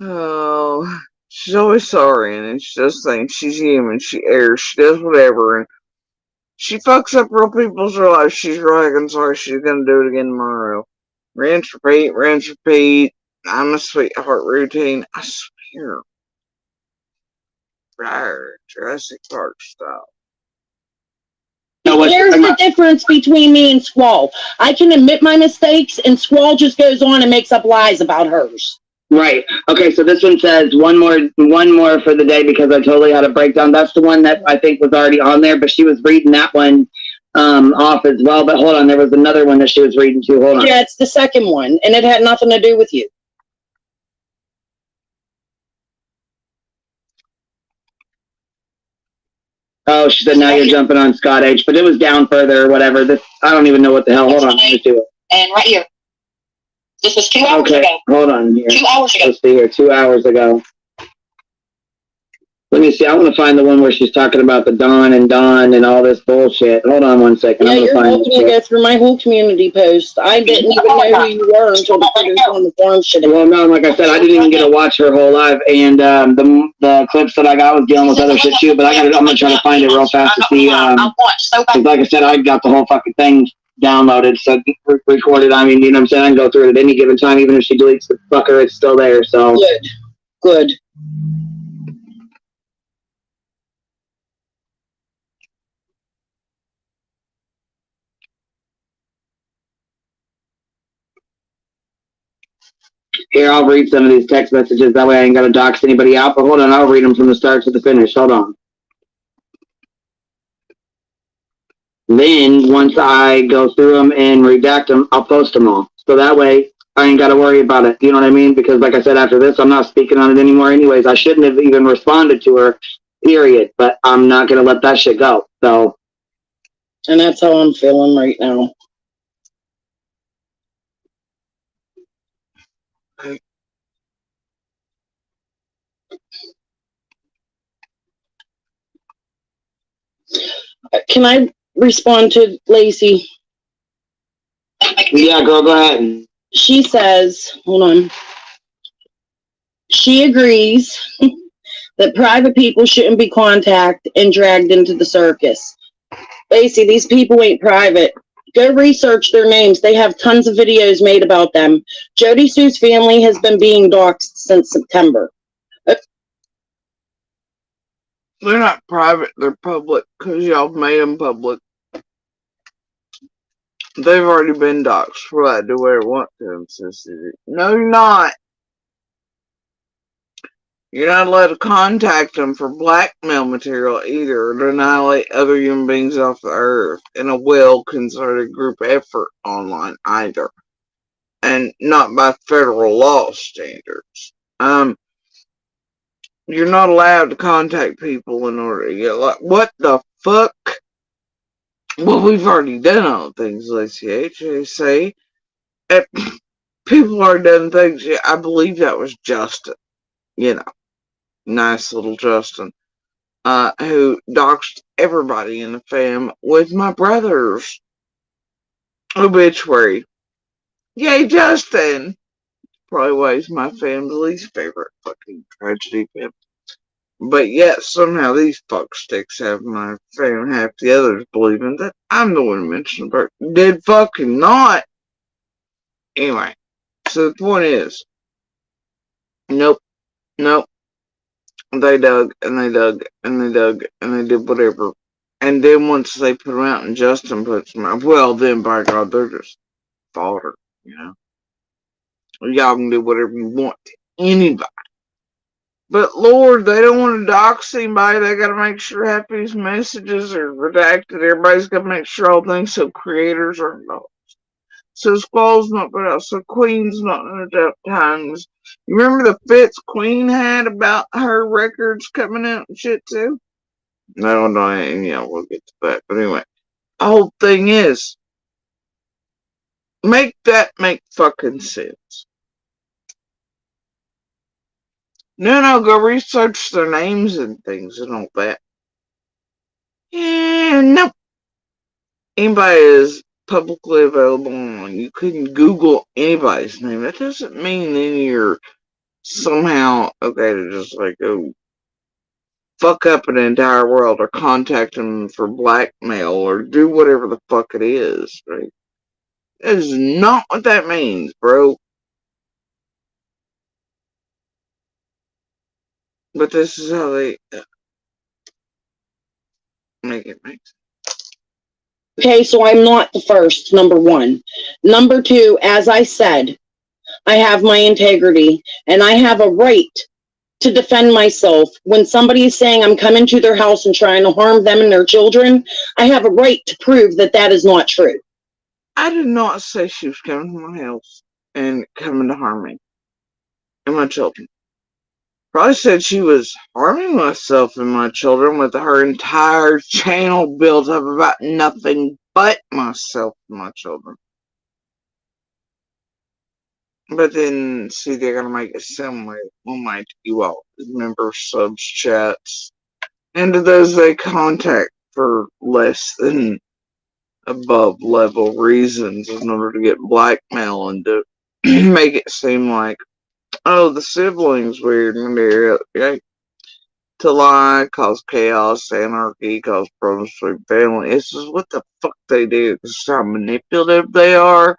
Speaker 1: Oh, she's always sorry, and then she does things. She's human. She errs. She does whatever, and she fucks up real people's lives. She's right and sorry. She's gonna do it again tomorrow. Rinse, repeat, rinse, repeat. I'm a sweetheart routine. I swear. here. Prior Jurassic Park style.
Speaker 7: Here's the difference between me and Squall. I can admit my mistakes, and Squall just goes on and makes up lies about hers.
Speaker 3: Right. Okay, so this one says one more for the day because I totally had a breakdown. That's the one that I think was already on there, but she was reading that one off as well. But hold on, there was another one that she was reading too. Hold on.
Speaker 7: Yeah, it's the second one, and it had nothing to do with you.
Speaker 3: Oh, she said now you're jumping on Scott H, but it was down further or whatever. This I don't even know what the hell. Hold on, let's do it.
Speaker 5: And right here. This was 2 hours ago.
Speaker 3: Hold on here.
Speaker 5: 2 hours ago.
Speaker 3: Let's see here. 2 hours ago. Let me see. I want to find the one where she's talking about the Dawn and all this bullshit. Hold on 1 second.
Speaker 7: Yeah,
Speaker 3: I'm
Speaker 7: you're
Speaker 3: gonna
Speaker 7: welcome to go through my whole community post. I didn't even know who you were until the critters on the forum shit.
Speaker 3: Well, no, like I said, I didn't even get to watch her whole live, and the clips that I got was dealing with other shit too. But I'm gonna try to find it real fast to see. 'Cause like I said, I got the whole fucking thing downloaded, so recorded. I mean, you know what I'm saying? I can go through it at any given time, even if she deletes the fucker, it's still there. So
Speaker 7: Good.
Speaker 3: Here, I'll read some of these text messages. That way I ain't got to dox anybody out. But hold on, I'll read them from the start to the finish. Hold on. Then, once I go through them and redact them, I'll post them all. So that way, I ain't got to worry about it. You know what I mean? Because like I said, after this, I'm not speaking on it anymore anyways. I shouldn't have even responded to her, period. But I'm not going to let that shit go. So.
Speaker 7: And that's how I'm feeling right now. Can I respond to Lacey?
Speaker 3: Yeah, girl, go ahead.
Speaker 7: She says, hold on. She agrees that private people shouldn't be contacted and dragged into the circus. Lacey, these people ain't private. Go research their names. They have tons of videos made about them. Jody Sue's family has been being doxxed since September.
Speaker 1: They're not private, they're public, because y'all made them public. They've already been doxxed for that. Do whatever you want to them, sissy. No, you're not. You're not allowed to contact them for blackmail material either, or to annihilate other human beings off the earth in a well-concerted group effort online either. And not by federal law standards. You're not allowed to contact people in order to get, like, what the fuck? Well, we've already done all things, Lacey H. They say. People are done things. Yeah, I believe that was Justin. You know, nice little Justin. Who doxed everybody in the fam with my brother's obituary. Yay, Justin! Probably why he's my fam's least favorite fucking tragedy film. But yet, somehow these fucksticks have my fam, half the others believing that I'm the one who mentioned the bird. Did fucking not! Anyway, so the point is, nope. They dug, and they dug, and they dug, and they did whatever. And then once they put them out and Justin puts them out, well, then by God, they're just fodder, you know. Y'all can do whatever you want to anybody. But Lord, they don't want to dox anybody. They gotta make sure half these messages are redacted. Everybody's gotta make sure all things so creators are involved. So Squall's not put out, so Queen's not in the Dark Times. You remember the fits Queen had about her records coming out and shit too? No, yeah, we'll get to that. But anyway, the whole thing is, make that make fucking sense. No, go research their names and things and all that. And nope. Anybody is publicly available online. You couldn't Google anybody's name. That doesn't mean then you're somehow okay to just like go fuck up an entire world or contact them for blackmail or do whatever the fuck it is, right? That is not what that means, bro. But this is how they make it make sense.
Speaker 7: Okay, so I'm not the first, number one. Number two, as I said, I have my integrity and I have a right to defend myself. When somebody is saying I'm coming to their house and trying to harm them and their children, I have a right to prove that that is not true.
Speaker 1: I did not say she was coming to my house and coming to harm me and my children. Probably said she was harming myself and my children with her entire channel built up about nothing but myself and my children. But then, see, they're gonna make it sound like, oh my, you all member subs, chats, and to those they contact for less than above level reasons in order to get blackmail and to make it seem like, oh, the siblings weird and they're to lie, cause chaos, anarchy, cause problems between family. This is what the fuck they do. This is how manipulative they are.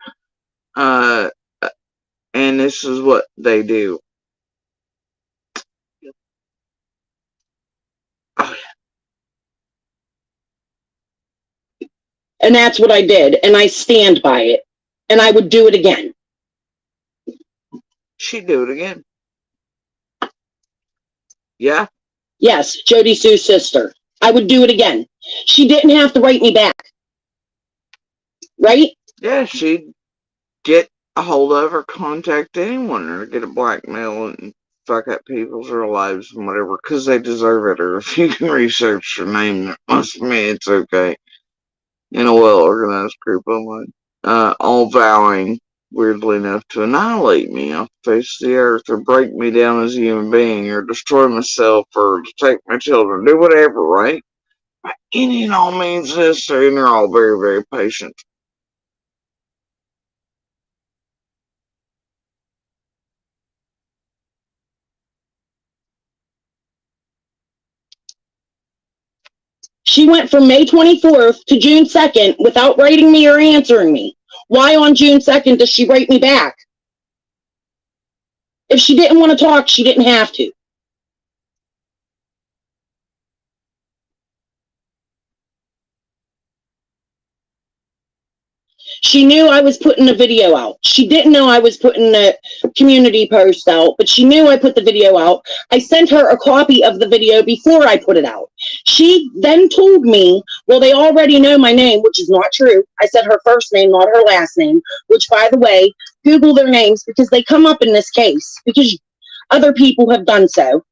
Speaker 1: And this is what they do.
Speaker 7: And that's what I did. And I stand by it. And I would do it again.
Speaker 1: She'd do it again. Yeah?
Speaker 7: Yes, Jody Sue's sister. I would do it again. She didn't have to write me back. Right?
Speaker 1: Yeah, she'd get a hold of or contact anyone or get a blackmail and fuck up people's real lives and whatever, because they deserve it. Or if you can research their name, that must mean it's okay. In a well-organized group online. All vowing, weirdly enough, to annihilate me off the face of the earth, or break me down as a human being, or destroy myself, or to take my children, do whatever, right? By any and all means necessary, and they're all very, very patient.
Speaker 7: She went from May 24th to June 2nd without writing me or answering me. Why on June 2nd does she write me back? If she didn't want to talk, she didn't have to. She knew I was putting a video out. She didn't know I was putting a community post out, but she knew I put the video out. I sent her a copy of the video before I put it out. She then told me, well, they already know my name, which is not true. I said her first name, not her last name, which, by the way, Google their names because they come up in this case because other people have done so.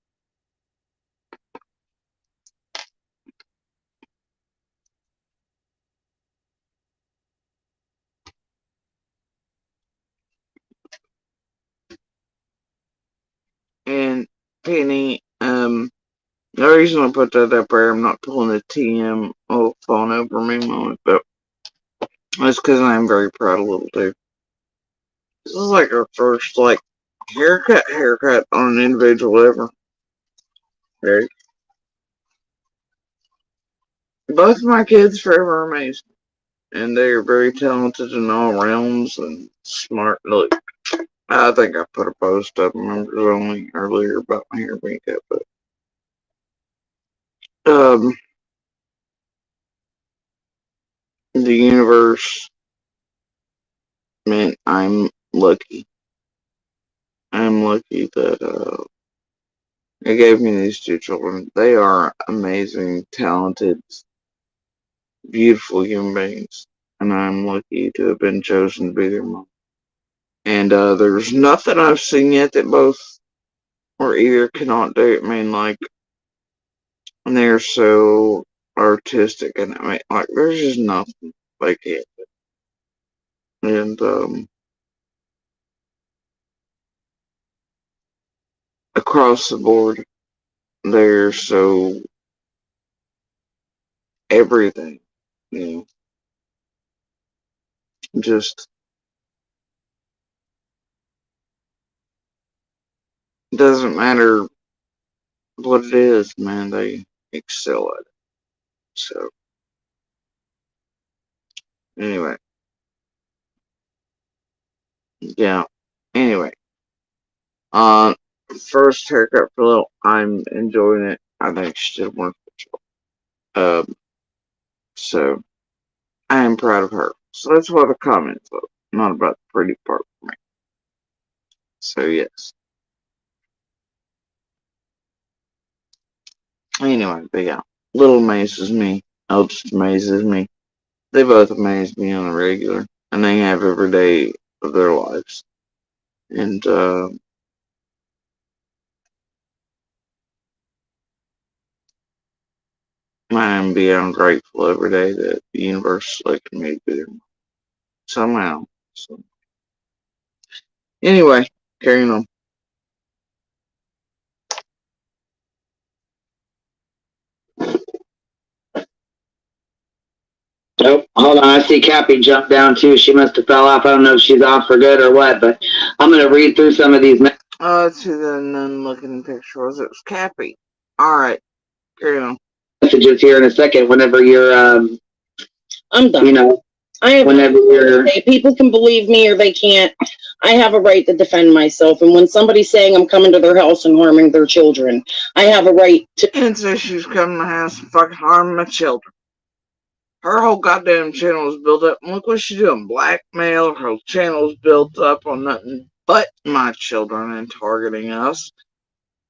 Speaker 1: And Penny, the reason I put that up there, I'm not pulling a TM phone over me moment, but it's because I'm very proud of Little Dude. This is like our first, like, haircut on an individual ever. Right? Both of my kids forever amazed me. And they are very talented in all realms and smart. Look, I think I put a post up members only earlier about my hair being cut, but the universe meant I'm lucky. I'm lucky that it gave me these two children. They are amazing, talented, beautiful human beings, and I'm lucky to have been chosen to be their mom. And there's nothing I've seen yet that both or either cannot do. I mean, like, they're so artistic, and I mean, like, there's just nothing they can't do. And across the board, they're so everything, you know, just doesn't matter what it is, man, they excel at it. So, anyway, yeah, anyway, first haircut for Lil. I'm enjoying it. I think she did a wonderful job. So I am proud of her. So that's what the comments are, not about the pretty part for me. So yes. Anyway, but yeah, Little amazes me. Eldest amazes me. They both amaze me on a regular, and they have every day of their lives. And I am beyond grateful every day that the universe selected me to be there somehow. So anyway, carrying on.
Speaker 3: Nope. Hold on. I see Cappy jump down too. She must have fell off. I don't know if she's off for good or what, but I'm going to read through some of these
Speaker 1: Let's see the nun looking picture. Was it was Cappy? Alright, carry on.
Speaker 3: messages here in a second whenever you're,
Speaker 7: I'm done.
Speaker 3: you know,
Speaker 7: I have
Speaker 3: whenever you're.
Speaker 7: people can believe me or they can't. I have a right to defend myself. And when somebody's saying I'm coming to their house and harming their children, I have a right to.
Speaker 1: And so she's coming to the house and fucking harming my children. Her whole goddamn channel is built up. And look what she's doing. Blackmail. Her channel is built up on nothing but my children and targeting us.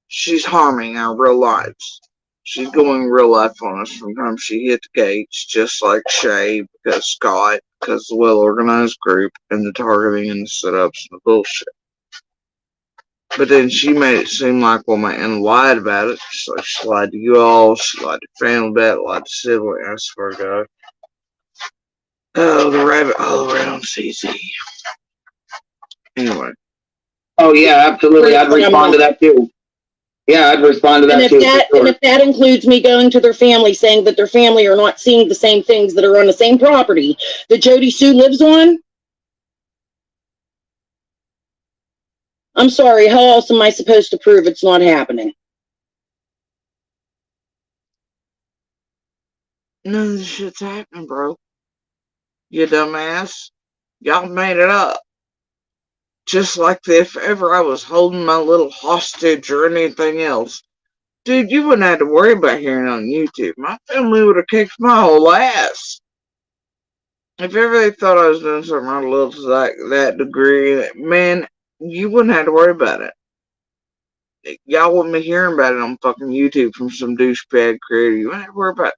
Speaker 1: She's harming our real lives. She's going real life on us from the time she hit the gates, just like Shay, because Scott, because the well organized group, and the targeting and the setups and the bullshit. But then she made it seem like, well, my aunt lied about it. So she lied to you all, she lied to family about it, lied to sibling, I swear to God. Oh, the rabbit hole around CZ. Anyway.
Speaker 3: Oh, yeah, absolutely. I'd respond to that too. Yeah, I'd respond to that too.
Speaker 7: And if that includes me going to their family saying that their family are not seeing the same things that are on the same property that Jody Sue lives on, I'm sorry, how else am I supposed to prove it's not happening?
Speaker 1: None of this shit's happening, bro. You dumbass. Y'all made it up. Just like if ever I was holding my little hostage or anything else. Dude, you wouldn't have to worry about hearing on YouTube. My family would have kicked my whole ass. If ever they thought I was doing something on a little to that degree, man, you wouldn't have to worry about it. Y'all wouldn't be hearing about it on fucking YouTube from some douchebag creator. You wouldn't have to worry about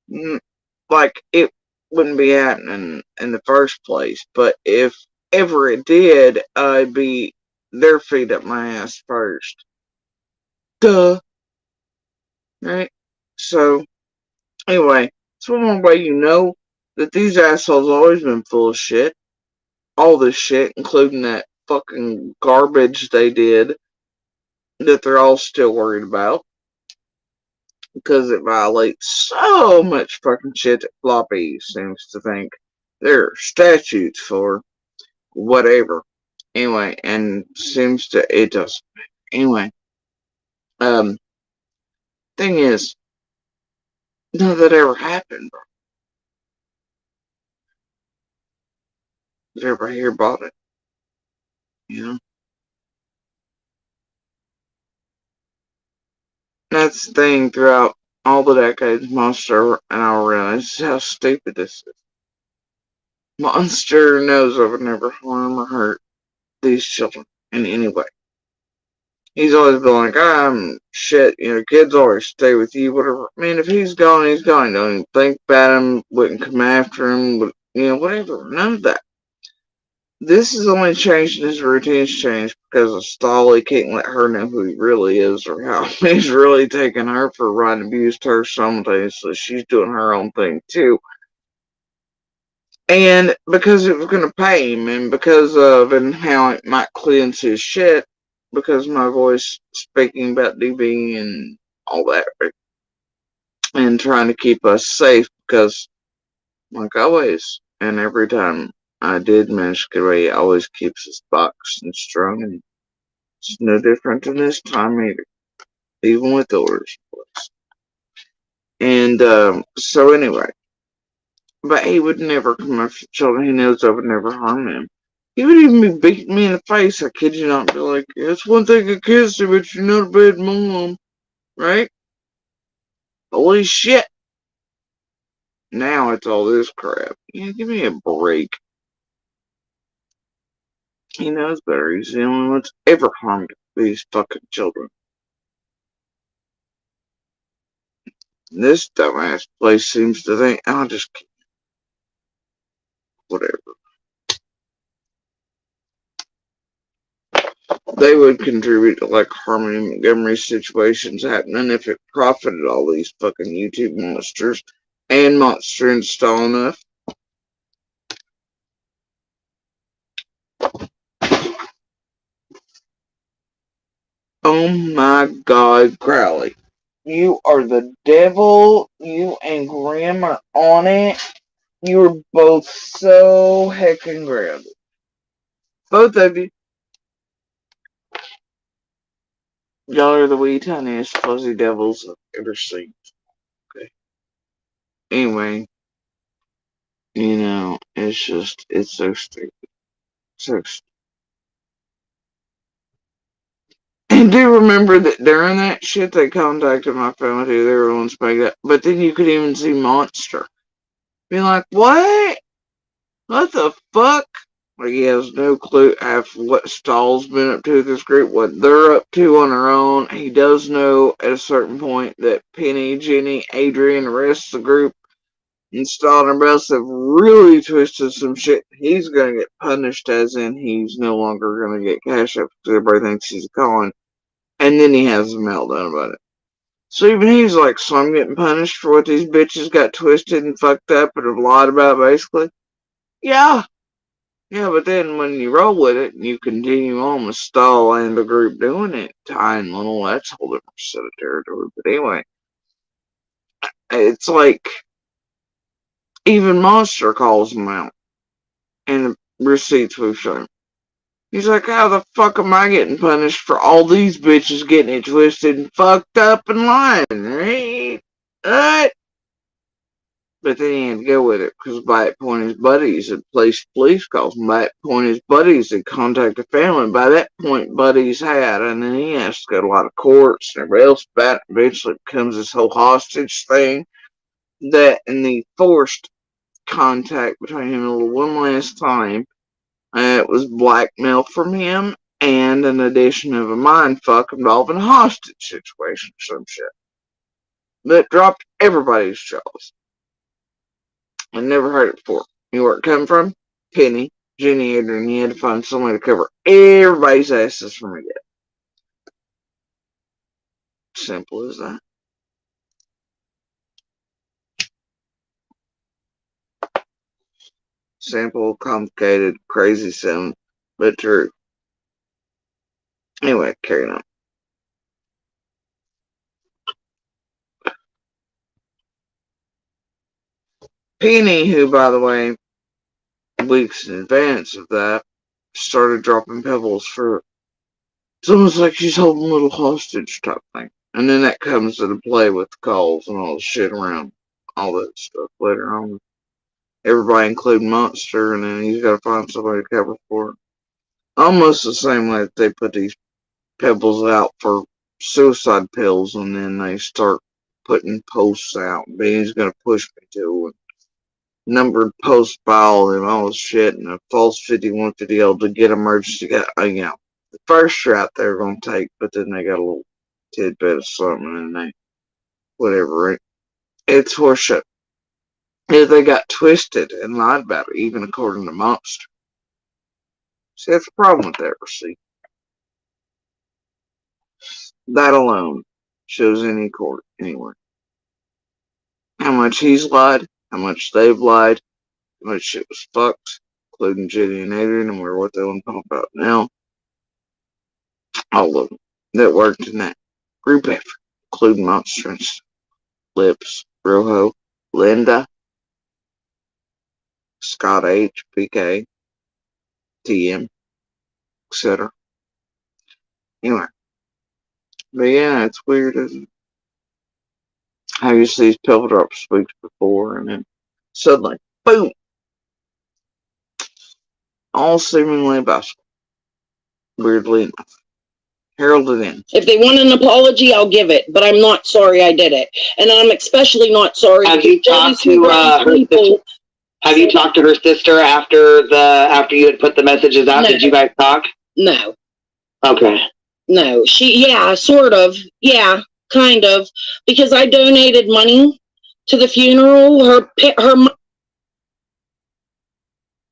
Speaker 1: it. Like, it wouldn't be happening in the first place. But if ever it did, I'd be their feet up my ass first. Duh. Right? So, anyway, it's one way you know that these assholes always been full of shit. All this shit, including that fucking garbage they did, that they're all still worried about. Because it violates so much fucking shit that Floppy seems to think there are statutes for. Whatever. Anyway, and seems to, it doesn't. Anyway. Thing is, none of that ever happened, bro. Everybody here bought it. You know? That's the thing throughout all the decades, Monster and I realize how stupid this is. Monster knows I would never harm or hurt these children in any way. He's always been like, shit, you know, kids always stay with you, whatever. I mean, if he's gone, he's gone. Don't even think about him, wouldn't come after him, you know, whatever. None of that. This is only changed, his routine's changed because of Stolly can't let her know who he really is or how he's really taking her for a ride and abused her simultaneously. She's doing her own thing too. And because it was going to pay him and because of and how it might cleanse his shit because of my voice speaking about DB and all that. Right? And trying to keep us safe because, like always, and every time I did manage to get away, he always keeps us boxed and strung, and it's no different than this time either, even with orders. And so anyway, but he would never come after children. He knows I would never harm him. He would even be beating me in the face, I kid you not, be like, it's one thing to kiss her, but you're not a bad mom, right? Holy shit. Now it's all this crap. Yeah, give me a break. He knows better. He's the only one that's ever harmed these fucking children. This dumbass place seems to think, I'll just keep whatever. They would contribute to like Harmony Montgomery situations happening if it profited all these fucking YouTube monsters and Monster Install enough. Oh my God, Crowley. You are the devil. You and Graham are on it. You are both so heckin' grounded. Both of you. Y'all are the wee tiniest fuzzy devils I've ever seen. Okay. Anyway, you know, it's just, it's so stupid. So stupid. And do remember that during that shit, they contacted my family too. They were on spike up. But then you could even see Monster. Be like, what? What the fuck? Like, he has no clue half what Stahl's been up to with this group, what they're up to on their own. He does know at a certain point that Penny, Jenny, Adrian, the rest of the group, and Stahl and Russ have really twisted some shit. He's gonna get punished, as in he's no longer gonna get cash up because everybody thinks he's a con. And then he has a meltdown about it. So even he's like, so I'm getting punished for what these bitches got twisted and fucked up and have lied about, basically? Yeah. Yeah, but then when you roll with it and you continue on with Stahl and the group doing it, Ty and Little, that's a whole different set of territory. But anyway, it's like even Monster calls him out in the receipts we've shown. He's like, how the fuck am I getting punished for all these bitches getting it twisted and fucked up and lying, right? What? But then he had to go with it, because by that point his buddies had placed police calls, and by that point his buddies had contacted the family, and by that point buddies had, and then he has to go to a lot of courts and everybody else about it. Eventually it becomes this whole hostage thing, that in the forced contact between him and one last time, it was blackmail from him, and an addition of a mindfuck involving a hostage situation or some shit. That dropped everybody's jaws. I never heard it before. You know where it come from? Penny, Jenny, Adrian. You had to find somebody to cover everybody's asses from a get. Simple as that. Simple, complicated, crazy sound, but true. Anyway, carrying on. Penny, who, by the way, weeks in advance of that, started dropping pebbles for. It's almost like she's holding a little hostage type thing. And then that comes into play with the calls and all the shit around all that stuff later on. Everybody, including Monster, and then he's got to find somebody to cover for it. Almost the same way that they put these pebbles out for suicide pills, and then they start putting posts out. Benny's going to push me to, and numbered posts by all and all this shit, and a false 5150L to get emergency. You know, the first route they're going to take, but then they got a little tidbit of something, and they, whatever, right? It's horseshit. If they got twisted and lied about it, even according to Monster. See, that's the problem with that receipt. That alone shows any court anywhere. How much he's lied, how much they've lied, how much shit was fucked, including Jenny and Adrian, and we're what they want to talk about now. All of them that worked in that group effort, including Monster, Lips, Rojo, Linda, Scott H, PK, TM, etc. Anyway. But yeah, it's weird, isn't it? How you see these pebble drops weeks before, and then suddenly, boom! all seemingly possible. Weirdly enough. Heralded in.
Speaker 7: If they want an apology, I'll give it, but I'm not sorry I did it. And I'm especially not sorry.
Speaker 3: Have you talked to her sister? Have you talked to her sister after you had put the messages out?
Speaker 7: No.
Speaker 3: Did you guys talk?
Speaker 7: No.
Speaker 3: Okay.
Speaker 7: No. Sort of. Yeah, kind of. Because I donated money to the funeral. Her.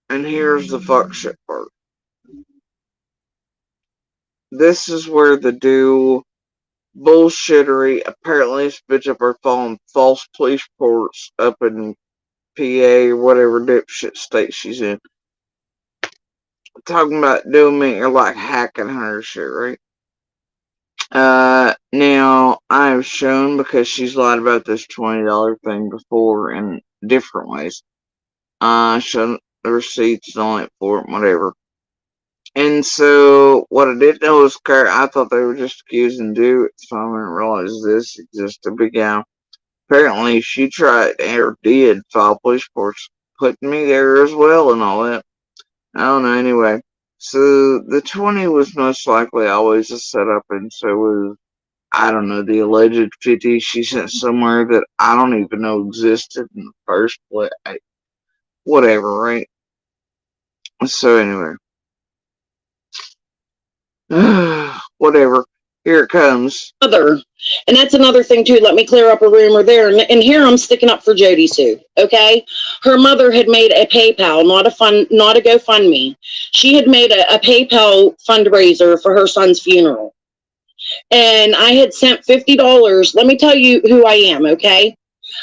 Speaker 1: And here's the fuck shit part. This is where the bullshittery. Apparently, this bitch up her following false police reports up in PA or whatever dipshit state she's in. Talking about doing me or like hacking her shit, right? Now I've shown, because she's lied about this $20 thing before in different ways. Shown the receipts and all that for it, whatever. And so, what I didn't know was, I thought they were just accusing dude, so I didn't realize this existed. But yeah, apparently she tried, or did, file police reports, putting me there as well and all that. I don't know, anyway. So, the 20 was most likely always a setup, and so was, I don't know, the alleged 50 she sent somewhere that I don't even know existed in the first place. Whatever, right? So, anyway. Whatever. Here it comes.
Speaker 7: Mother, and that's another thing too. Let me clear up a rumor there. And here I'm sticking up for Jody Sue. Okay, her mother had made a PayPal, not a GoFundMe. She had made a PayPal fundraiser for her son's funeral, and I had sent $50. Let me tell you who I am. Okay,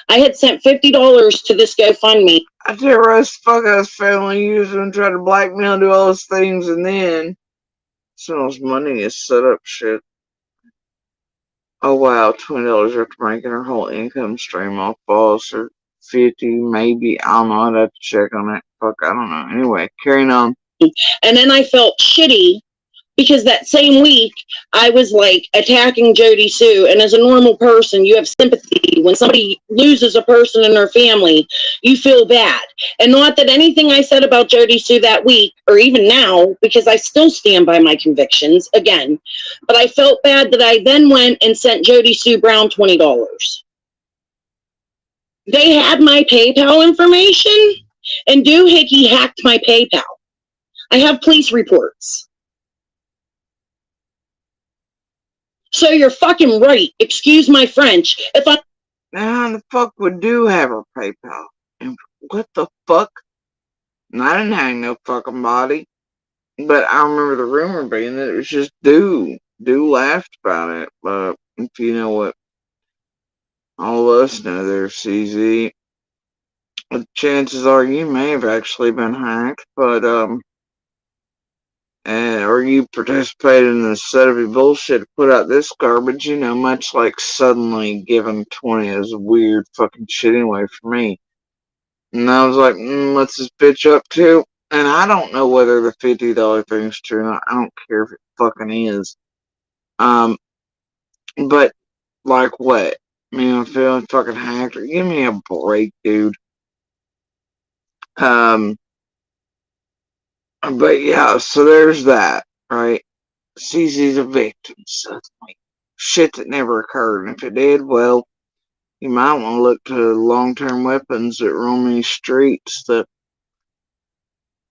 Speaker 7: I had sent $50 to this GoFundMe.
Speaker 1: I terrorize fuck us family, use them, try to blackmail, do all those things, and then someone's money is set up shit. Oh wow, $20 after making her whole income stream off false, or 50 maybe. I don't know, I'd have to check on that. Fuck, I don't know. Anyway, carrying on.
Speaker 7: And then I felt shitty because that same week I was like attacking Jody Sue, and as a normal person you have sympathy when somebody loses a person in their family. You feel bad, and not that anything I said about Jody Sue that week or even now, because I still stand by my convictions again, but I felt bad that I then went and sent Jody Sue Brown $20. They had my PayPal information, and Doohickey hacked my PayPal. I have police reports. So you're fucking right. Excuse my French. If I
Speaker 1: Now the fuck would do have her PayPal? And what the fuck? And I didn't hang no fucking body. But I remember the rumor being that it was just Do. Do laughed about it. But if you know what all of us know there, CZ, the chances are you may have actually been hacked, but or you participated in the set of bullshit to put out this garbage, you know, much like suddenly giving 20 is weird fucking shit anyway for me. And I was like, what's this bitch up to? And I don't know whether the $50 thing's true or not. I don't care if it fucking is. But like what? I mean, I'm feeling fucking hacked. Give me a break, dude. But yeah, so there's that, right? CZ's a victim, so it's like shit that never occurred. And if it did, well, you might want to look to long-term weapons that roam these streets that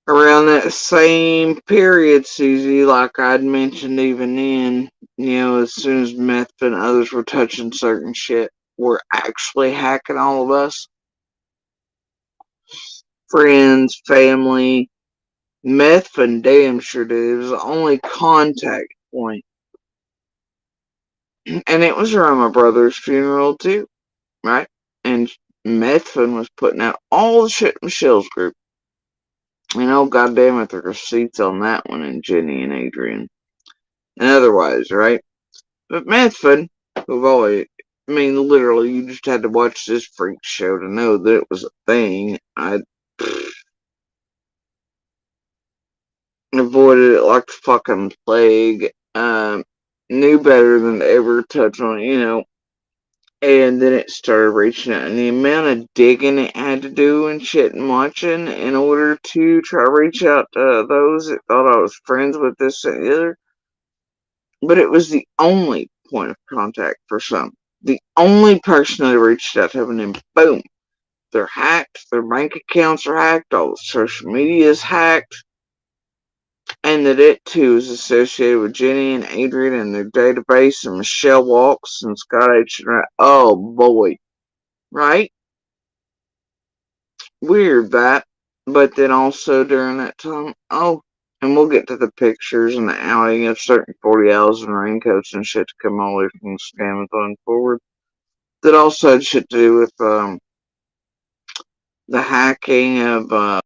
Speaker 1: around that same period, CZ, like I'd mentioned even then, you know, as soon as Meth and others were touching certain shit, were actually hacking all of us. Friends, family, Methvin damn sure did. It was the only contact point. And it was around my brother's funeral too, right? And Methvin was putting out all the shit in Michelle's group. And oh goddamn it, the receipts on that one, and Jenny and Adrian. And otherwise, right? But Methvin, who've always, I mean, literally, you just had to watch this freak show to know that it was a thing. I avoided it like the fucking plague. Knew better than to ever touch on it, you know. And then it started reaching out, and the amount of digging it had to do and shit and watching in order to try to reach out to those that thought I was friends with this and the other. But it was the only point of contact for some. The only person that reached out to them, and then boom, they're hacked, their bank accounts are hacked, all the social media is hacked, and that it too is associated with Jenny and Adrian and their database and Michelle Walks and Scott H. Oh boy. Right? Weird that. But then also during that time, and we'll get to the pictures and the outing of certain 40 owls and raincoats and shit to come all the way from the Scamathon forward. That also had shit to do with the hacking of,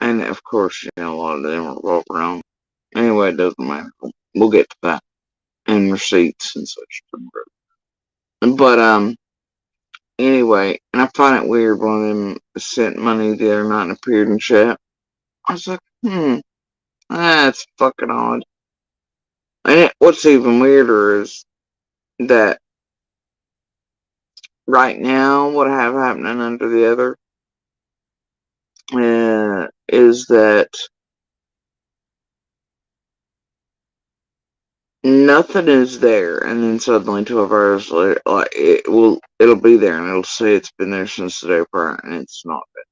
Speaker 1: and of course, a lot of them revolve around. Anyway, it doesn't matter. We'll get to that. And receipts and such. But, anyway, and I find it weird one of them sent money the other night and appeared in chat. I was like, that's fucking odd. And what's even weirder is that right now, what I have happening under the other is that nothing is there, and then suddenly 12 hours later, like it'll be there, and it'll say it's been there since the day prior, and it's not been.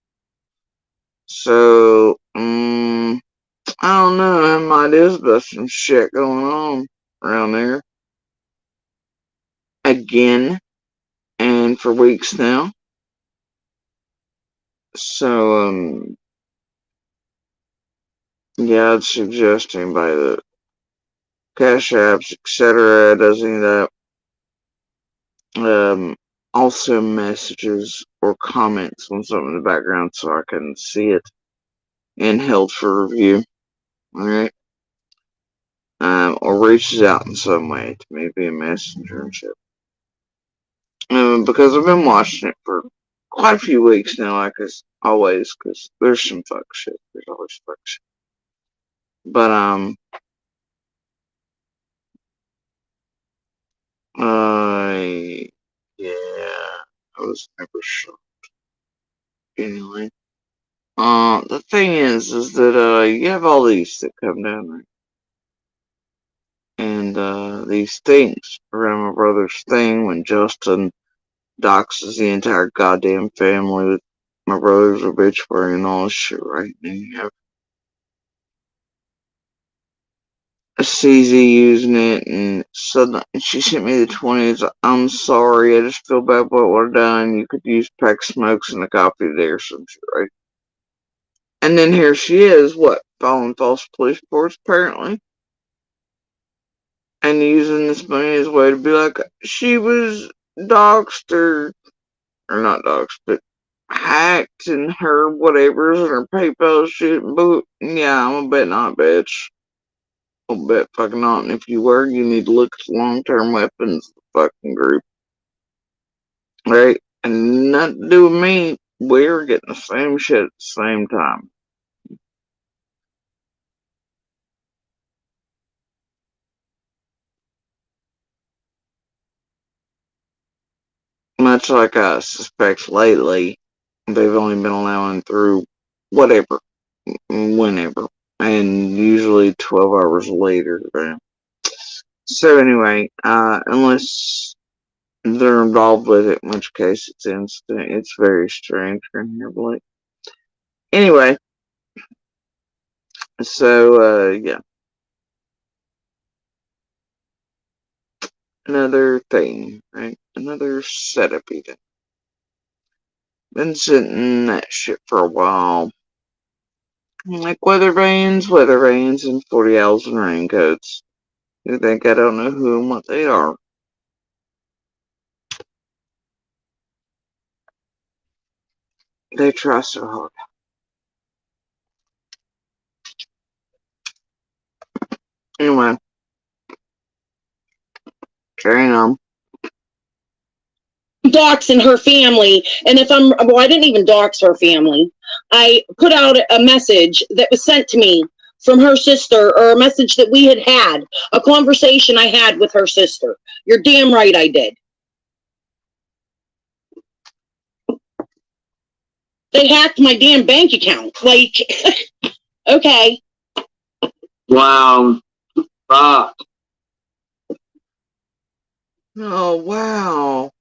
Speaker 1: So, I don't know. There might be some shit going on around there again, and for weeks now. So, yeah, I'd suggest anybody that Cash Apps, etc., does any of that. Also messages or comments on something in the background so I can see it and held for review. Alright? Or reaches out in some way to me via messenger and shit. Because I've been watching it for quite a few weeks now, like as always, because there's some fuck shit. There's always fuck shit. But, yeah, I was never shocked. Anyway. The thing is that, you have all these that come down there. And, these things around my brother's thing when Justin doxes the entire goddamn family with my brother's obituary and all this shit, right? And you have CZ using it, and suddenly she sent me the 20s. I'm sorry, I just feel bad about what I've done. You could use pack smokes and a copy today or some shit, right? And then here she is, filing false police reports, apparently. And using this money as a way to be like, she was doxed or not doxed, but hacked and her whatever's and her PayPal shit. But yeah, I'm a bet not, bitch. I'll bet fucking not. And if you were, you need to look at long-term weapons fucking group. Right? And nothing to do with me. We're getting the same shit at the same time. Much like I suspect lately, they've only been allowing through whatever, whenever, and usually 12 hours later. So anyway, unless they're involved with it, in which case it's instant. It's very strange in here, Blake. Anyway, so yeah. Another thing, right? Another setup even. Been sitting in that shit for a while. Like weather vanes, and 40 owls and raincoats. You think I don't know who and what they are? They try so hard. Anyway. Carrying on.
Speaker 7: Doxing her family, and I didn't even dox her family. I put out a message that was sent to me from her sister, or a message that we had a conversation I had with her sister. You're damn right I did. They hacked my damn bank account. Like, okay.
Speaker 3: Wow. Fuck.
Speaker 1: Oh, wow.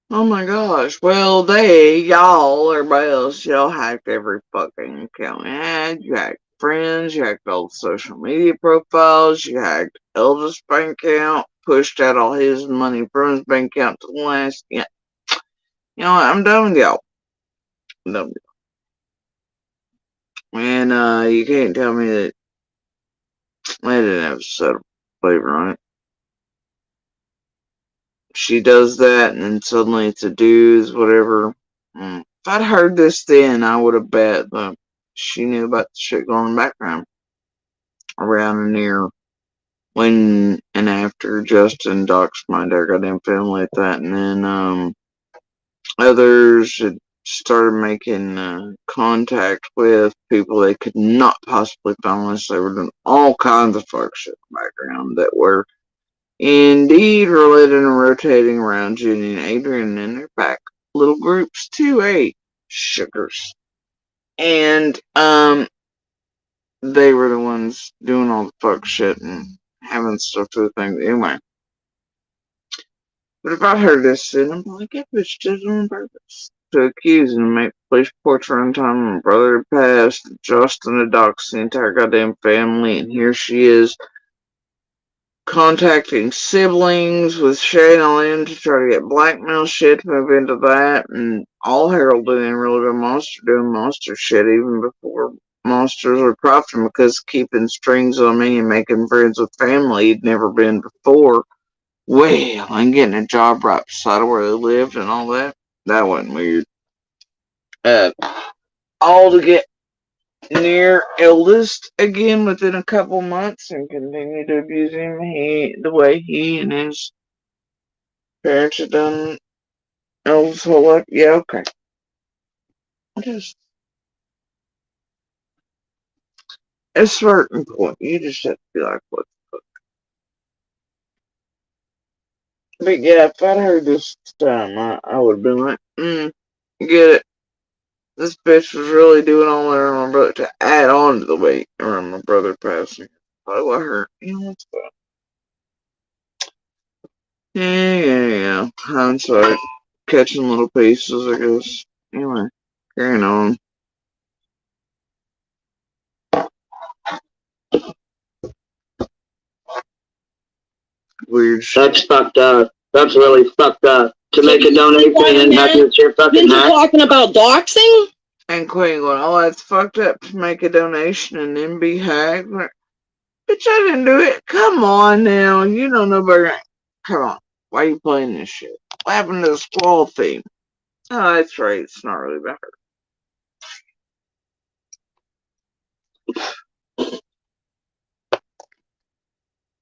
Speaker 1: Oh my gosh. Well, everybody else, y'all hacked every fucking account you had. You hacked friends, you hacked all the social media profiles, you hacked Elvis' bank account, pushed out all his money from his bank account to the last. Yeah. You know what? I'm done with y'all. I'm done with y'all. And, you can't tell me that they didn't have a set of flavor on it. She does that, and then suddenly it's a dudes, whatever. If I'd heard this then, I would have bet that she knew about the shit going in the background around and near when and after Justin doxed my entire goddamn family like that, and then others had started making contact with people they could not possibly find unless they were doing all kinds of fuck shit in the background that were indeed related and rotating around Jenny and Adrian in their back little groups too, sugars. And they were the ones doing all the fuck shit and having stuff to the thing anyway. But if I heard this, then I'm like, that bitch did it on purpose. To accuse and make police reports run time. My brother passed, Justin had doxed the entire goddamn family, and here she is contacting siblings with Shane on them to try to get blackmail shit to move into that, and all heralded in Real Good Monster doing monster shit even before monsters were profiting, because keeping strings on me and making friends with family had never been before. Well, and getting a job right beside where they lived and all that. That wasn't weird. All to get near eldest again within a couple months and continue to abuse him the way he and his parents had done eldest whole life. Yeah, okay. Just at a certain point, you just have to be like, what the fuck? But yeah, if I'd heard this time, I would have been like, get it. This bitch was really doing all that on my brother to add on to the weight around my brother passing. I let her, you know, what's that? Yeah. Hindsight. Catching little pieces, I guess. Anyway, carrying on. Weird shit.
Speaker 3: That's fucked up. That's really fucked up. To make a donation and have your shit fucking
Speaker 7: You're talking about doxing?
Speaker 1: And Queen going, oh, that's fucked up to make a donation and then be hacked. Bitch, I didn't do it. Come on now. You don't know better. Come on. Why are you playing this shit? What happened to the squall theme? Oh, that's right. It's not really about her.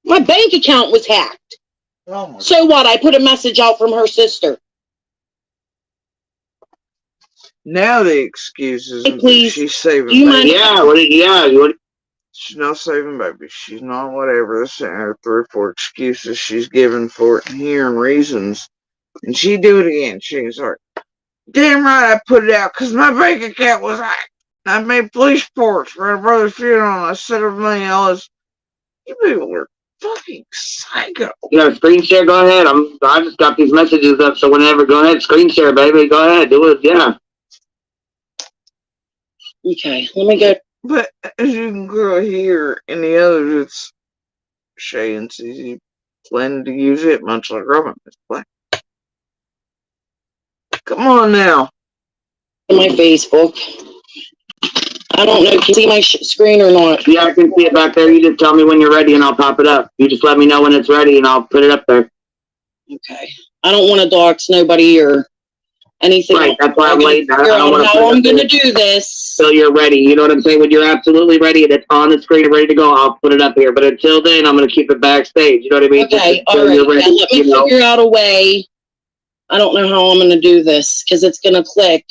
Speaker 7: My bank account was hacked.
Speaker 1: Oh
Speaker 7: so what? I put a message out from her sister.
Speaker 1: Now the excuses.
Speaker 7: Hey, please.
Speaker 1: She's saving
Speaker 7: baby.
Speaker 1: She's not saving baby. She's not whatever. This ain't her 3 or 4 excuses she's giving for it here and reasons. And she do it again. She's like, damn right I put it out because my bank account was hacked. I made police reports for my brother's funeral and I said everything else. You people were fucking psycho.
Speaker 3: You got a screen share? Go ahead. I just got these messages up, so whenever, go ahead, screen share, baby. Go ahead, do it. Yeah.
Speaker 7: Okay, let me go.
Speaker 1: But as you can clearly hear in the others, it's Shay and CZ planning to use it, much like Robin is playing. Come on now.
Speaker 7: My Facebook. I don't know. Can you see my screen or not?
Speaker 3: Yeah, I can see it back there. You just tell me when you're ready and I'll pop it up. You just let me know when it's ready and I'll put it up there.
Speaker 7: Okay. I don't want to dox nobody or anything.
Speaker 3: Right, that's why I'm late. I
Speaker 7: don't want how I'm going to do this.
Speaker 3: So you're ready. You know what I'm saying? When you're absolutely ready and it's on the screen and ready to go, I'll put it up here. But until then, I'm going to keep it backstage. You know what I mean?
Speaker 7: Okay, all right. Ready, let me figure out a way. I don't know how I'm going to do this because it's going to click.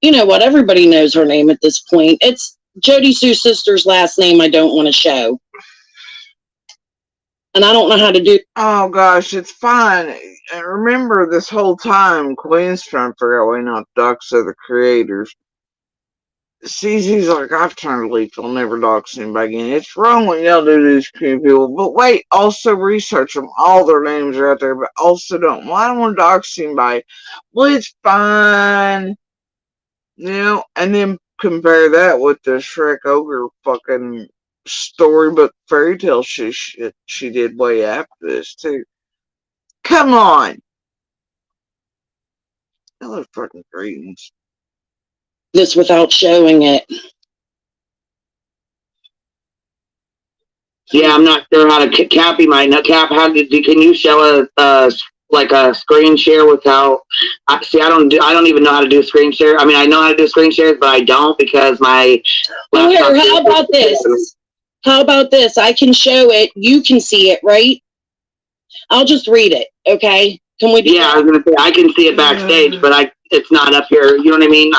Speaker 7: You know what? Everybody knows her name at this point. It's Jody Sue's sister's last name I don't want to show. and I don't know how to do.
Speaker 1: Oh gosh, it's fine. And remember, this whole time, Queen's trying to figure out why not dox other creators. CZ's like, I've turned a leaf, I'll never dox anybody again. It's wrong when y'all do these community people. But wait, also research them. All their names are out there, but also don't. Well, I don't want to dox anybody. Well, it's fine. You know, and then compare that with the Shrek Ogre fucking storybook fairy tale shit she did way after this, too. Come on! Hello, fucking greetings.
Speaker 7: This without showing it.
Speaker 3: Yeah, I'm not sure how to. Cappy might know. Cap, how can you show a like a screen share without? See, I don't even know how to do screen share. I mean, I know how to do screen shares, but I don't because my.
Speaker 7: Well, here, how about this? How about this? I can show it. You can see it, right? I'll just read it. Okay? Can we?
Speaker 3: Yeah, I was gonna say I can see it backstage, but it's not up here. You know what I mean?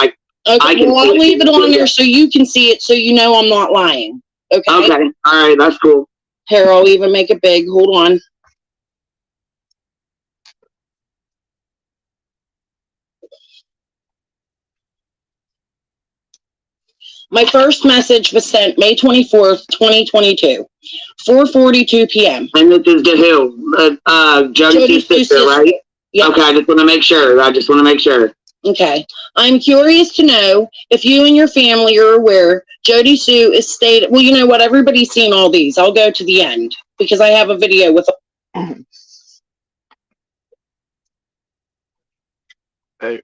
Speaker 7: Okay, well, I'll leave it on there so you can see it, so you know I'm not lying. Okay.
Speaker 3: Okay. All right. That's cool.
Speaker 7: Here, I'll even make it big. Hold on. My first message was sent May 24th, 2022, 4:42 p.m.
Speaker 3: And this is to who? Jody's sister, right?
Speaker 7: Yeah.
Speaker 3: Okay, I just want to make sure.
Speaker 7: Okay. I'm curious to know if you and your family are aware Jody Sue is stated. Well, you know what? Everybody's seen all these. I'll go to the end because I have a video with.
Speaker 1: Hey.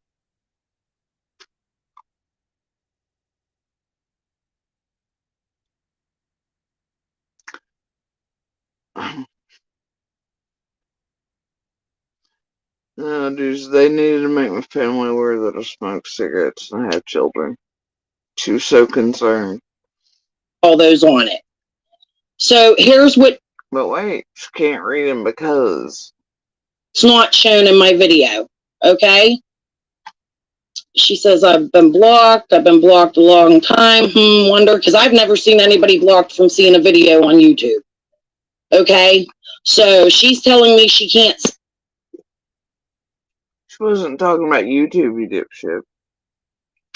Speaker 1: No, dudes, they needed to make my family aware that I smoke cigarettes and I have children. She was so concerned.
Speaker 7: All those on it. So here's what.
Speaker 1: But wait, she can't read them because
Speaker 7: it's not shown in my video. Okay. She says, I've been blocked. I've been blocked a long time. Wonder, because I've never seen anybody blocked from seeing a video on YouTube. Okay. So she's telling me she can't.
Speaker 1: She wasn't talking about YouTube, you dipshit.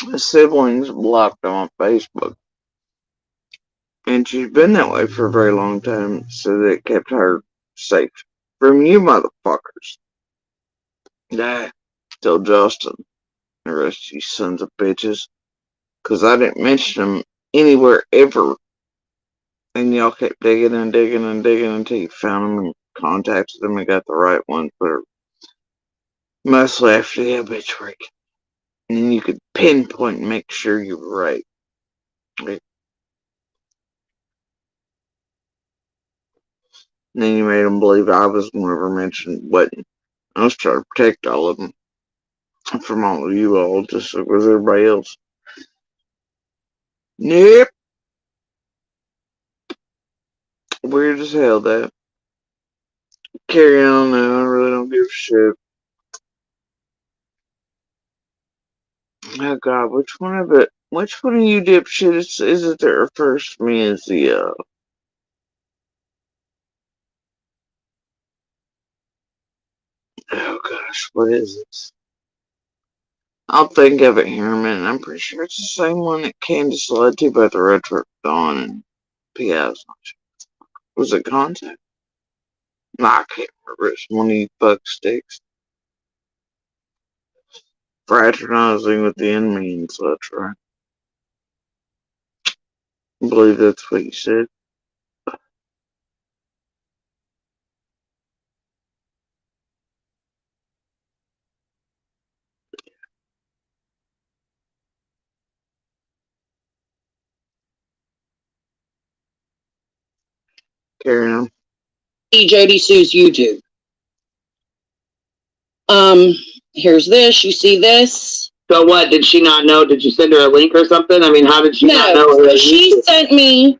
Speaker 1: My siblings blocked them on Facebook. And she's been that way for a very long time, so that it kept her safe from you motherfuckers. Nah, still Justin. The rest of you sons of bitches. Because I didn't mention them anywhere ever. And y'all kept digging and digging and digging until you found them and contacted them and got the right ones. But mostly after the bitch break. And then you could pinpoint and make sure you were right. And then you made them believe I was never mentioned. Wasn't. I was trying to protect all of them. From all of you all, just like with everybody else. Nope. Weird as hell, that. Carry on now, I really don't give a shit. Oh god, which one of you dipshits is it that refers to me as the, oh gosh, what is this? I'll think of it here in a minute. I'm pretty sure it's the same one that Candace led to by the Retro Dawn and P.S. Was it Contact? Nah, I can't remember. It's one of you fuck sticks. Fraternizing with the enemy and such, right? I believe that's what you said. Carry on.
Speaker 7: See Jody Sue's YouTube. Here's this. You see this?
Speaker 3: So what? Did she not know? Did you send her a link or something? I mean, how did she not know?
Speaker 7: So she sent me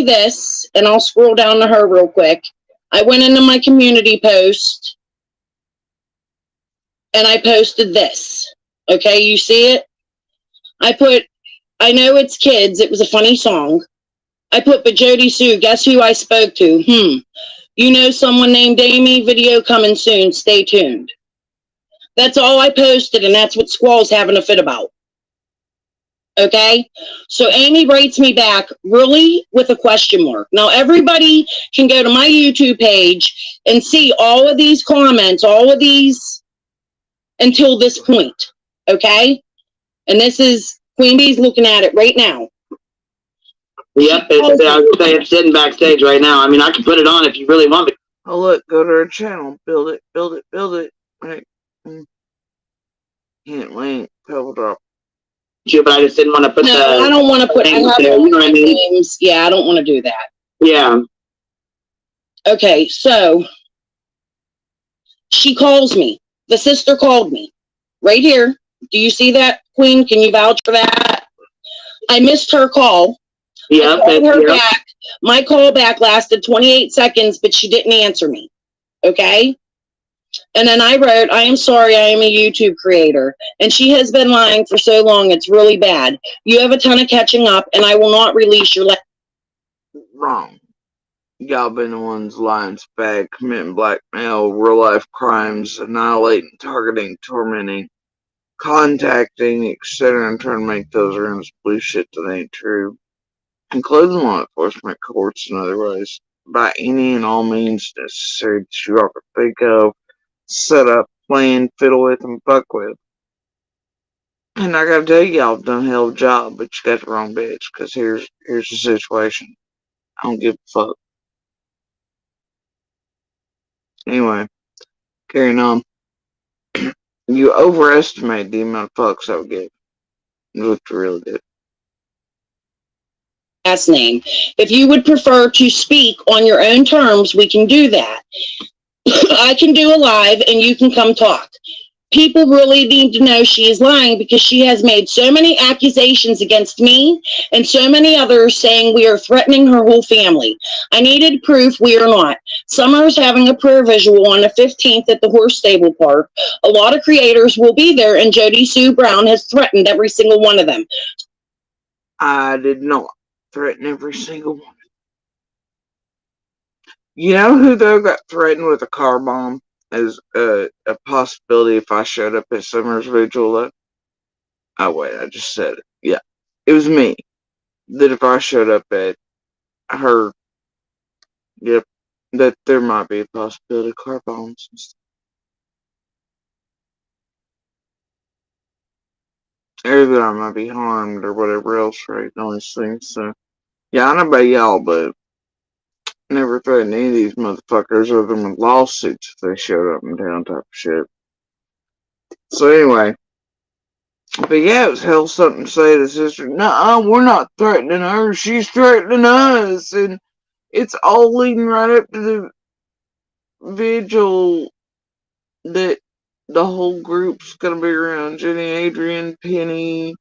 Speaker 7: this, and I'll scroll down to her real quick. I went into my community post, and I posted this. Okay, you see it? I know it's kids. It was a funny song. I put, but Jody Sue, guess who I spoke to? You know someone named Amy, video coming soon, stay tuned. That's all I posted, and that's what Squall's having a fit about. Okay? So Amy writes me back, really, with a question mark. Now, everybody can go to my YouTube page and see all of these comments, all of these, until this point. Okay? And this is, Queen Bee's looking at it right now.
Speaker 3: Yep, it's sitting backstage right now. I mean, I can put it on if you really want me.
Speaker 1: Oh look, go to her channel. Build it. Right. Hint link. Pebble drop.
Speaker 3: But I just didn't want to put
Speaker 7: I don't want to put
Speaker 3: names there, you know what I mean?
Speaker 7: names. Yeah, I don't want to do that.
Speaker 3: Yeah.
Speaker 7: Okay, so she calls me. The sister called me. Right here. Do you see that, Queen? Can you vouch for that? I missed her call.
Speaker 3: Yeah,
Speaker 7: back. My call back lasted 28 seconds, but she didn't answer me. Okay? And then I wrote, I am sorry, I am a YouTube creator. And she has been lying for so long, it's really bad. You have a ton of catching up, and I will not release your
Speaker 1: Wrong. Y'all been the ones lying bad, committing blackmail, real-life crimes, annihilating, targeting, tormenting, contacting, etc., and trying to make those around us believe shit that ain't true, including law enforcement, courts, and otherwise, by any and all means necessary that you all can think of, set up, plan, fiddle with, and fuck with. And I gotta tell you, y'all have done a hell of a job, but you got the wrong bitch, because here's the situation. I don't give a fuck. Anyway, carrying on. You overestimate the amount of fucks I would give. It looked really good.
Speaker 7: last name. If you would prefer to speak on your own terms, we can do that. I can do a live and you can come talk. People really need to know she is lying because she has made so many accusations against me and so many others saying we are threatening her whole family. I needed proof we are not. Summer is having a prayer visual on the 15th at the Horse Stable Park. A lot of creators will be there, and Jody Sue Brown has threatened every single one of them.
Speaker 1: I did not threaten every single one. You know who, though, got threatened with a car bomb as a possibility if I showed up at Summer's vigil, though? Oh, wait, I just said it. Yeah, it was me. That if I showed up at her, yep, that there might be a possibility of car bombs and stuff. Or that I might be harmed or whatever else, right? All these things, so. Yeah, I know about y'all, but never threatened any of these motherfuckers other than with lawsuits if they showed up in town type of shit. So anyway, but yeah, it was hell something to say to the sister, "Nuh-uh, we're not threatening her, she's threatening us," and it's all leading right up to the vigil that the whole group's gonna be around. Jenny, Adrian, Penny,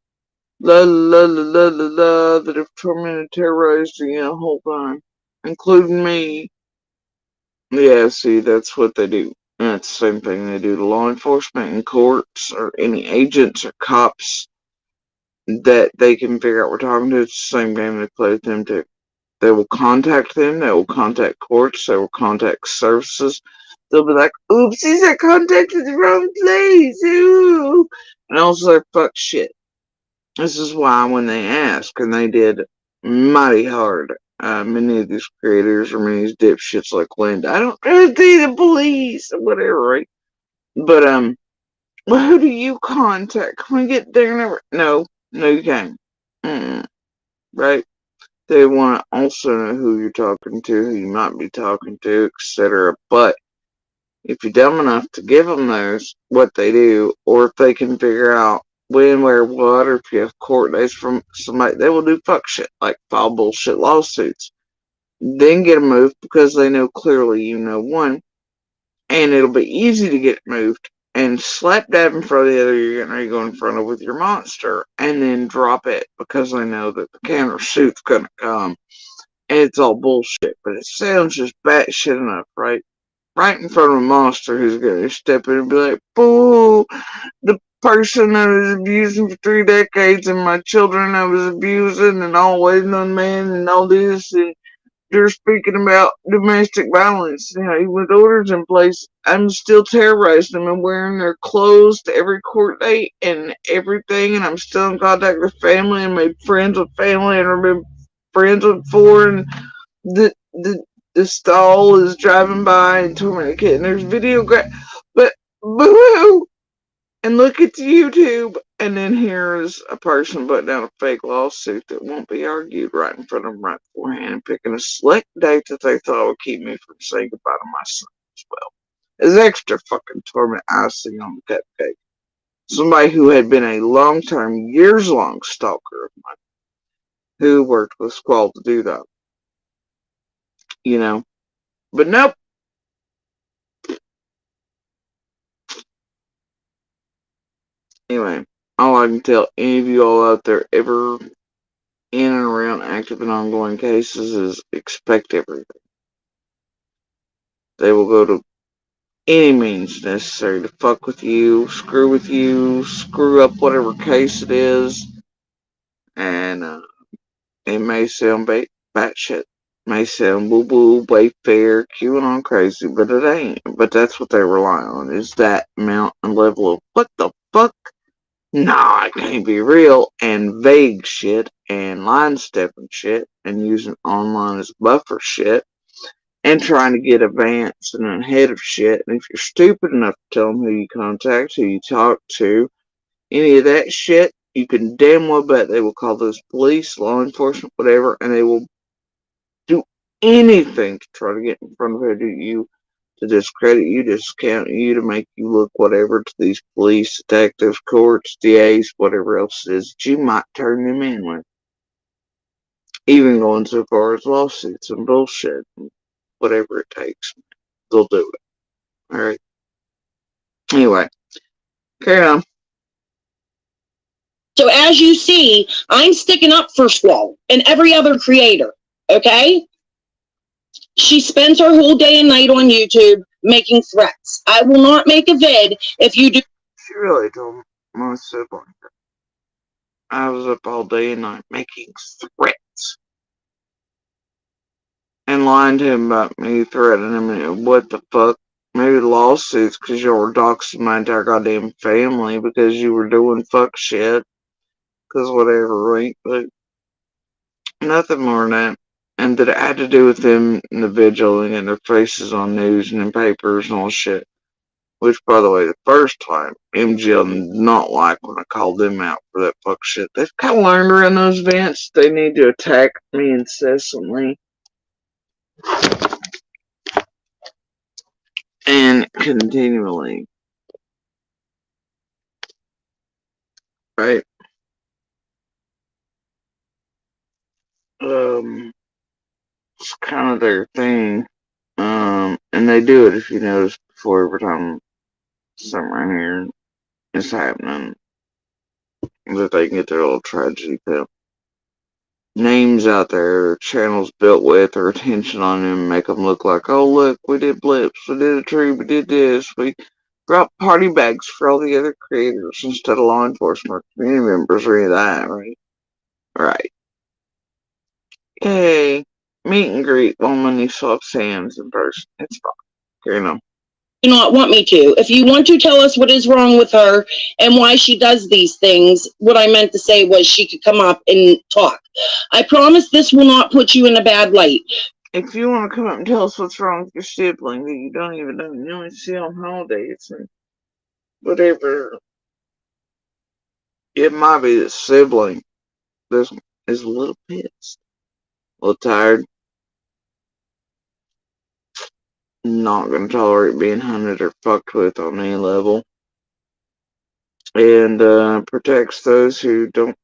Speaker 1: la la la la la la, that have tormented, terrorized the whole time, including me. Yeah, see, that's what they do. And that's the same thing they do to law enforcement and courts or any agents or cops that they can figure out we're talking to. It's the same game they play with them too. They will contact them, they will contact courts, they will contact services. They'll be like, oopsies, I contacted the wrong place, ooh. And also, fuck shit. This is why when they ask, and they did mighty hard, many of these creators or many of these dipshits like Linda, I don't really see the police or whatever, right? But, well, who do you contact? Can we get there? No, you can't. Right? They want to also know who you're talking to, who you might be talking to, etc. But if you're dumb enough to give them those, what they do, or if they can figure out when, where, what, or if you have court dates from somebody, they will do fuck shit, like file bullshit lawsuits. Then get them moved because they know clearly you know one, and it'll be easy to get moved and slap dab in front of the other you're getting ready to go in front of with your monster, and then drop it because they know that the countersuit's gonna come. And it's all bullshit, but it sounds just batshit enough, right? Right in front of a monster who's gonna step in and be like, boo, the person I was abusing for 3 decades and my children I was abusing and always unmanned and all this, and they're speaking about domestic violence. You know, with orders in place, I'm still terrorizing them and wearing their clothes to every court date and everything. And I'm still in contact with family and made friends with family and been friends with four. And the stall is driving by and told me to kid. And there's video but boo-hoo! And look at YouTube, and then here's a person putting down a fake lawsuit that won't be argued right in front of them right beforehand and picking a select date that they thought would keep me from saying goodbye to my son as well. It's extra fucking torment icing on the cupcake. Somebody who had been a long-term, years-long stalker of mine, who worked with Squall to do that. You know? But nope. Anyway, all I can tell any of you all out there ever in and around active and ongoing cases is expect everything. They will go to any means necessary to fuck with you, screw up whatever case it is, and it may sound batshit, may sound boo-boo, Wayfair, QAnon crazy, but it ain't. But that's what they rely on, is that amount and level of what the fuck? Nah, it can't be real, and vague shit, and line stepping shit, and using online as buffer shit, and trying to get advance and ahead of shit. And if you're stupid enough to tell them who you contact, who you talk to, any of that shit, you can damn well bet they will call those police, law enforcement, whatever, and they will do anything to try to get in front of you, to discredit you, discount you, to make you look whatever to these police, detectives, courts, DAs, whatever else it is that you might turn them in with. Even going so far as lawsuits and bullshit, and whatever it takes, they'll do it. Alright. Anyway, carry on.
Speaker 7: So as you see, I'm sticking up for Squall and every other creator, okay? She spends her whole day and night on YouTube making threats. I will not make a vid if you do.
Speaker 1: She really told my sibling I was up all day and night making threats. And lying to him about me threatening him. And what the fuck? Maybe lawsuits because you were doxing my entire goddamn family because you were doing fuck shit. Because whatever, right? But nothing more than that. And that it had to do with them individually and their faces on news and in papers and all shit. Which, by the way, the first time, MGL did not like when I called them out for that fuck shit. They've kind of learned around those events they need to attack me incessantly. And continually. Right? It's kind of their thing. And they do it, if you notice, before every time something around here is happening, that they can get their little tragedy pill. Names out there, channels built with, or attention on them, make them look like, oh look, we did blips, we did a tree, we did this, we dropped party bags for all the other creators instead of law enforcement or community members or any of that, right? Right. Yay. Meet and greet while money swaps hands in person. It's fine. You know.
Speaker 7: Do not want me to. If you want to tell us what is wrong with her and why she does these things, what I meant to say was she could come up and talk. I promise this will not put you in a bad light.
Speaker 1: If you want to come up and tell us what's wrong with your sibling that you don't even know, you only see on holidays and whatever, it might be the sibling that is a little pissed, a little tired, not going to tolerate being hunted or fucked with on any level, and protects those who don't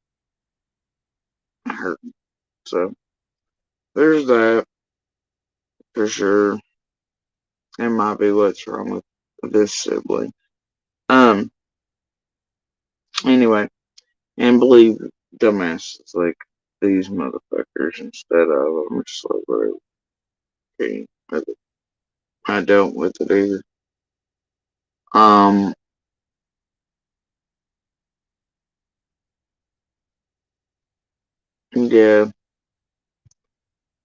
Speaker 1: hurt. So there's that for sure. It might be what's wrong with this sibling. Anyway, and believe dumbasses like these motherfuckers instead of them. Just like whatever. Okay, I don't with it either. Yeah.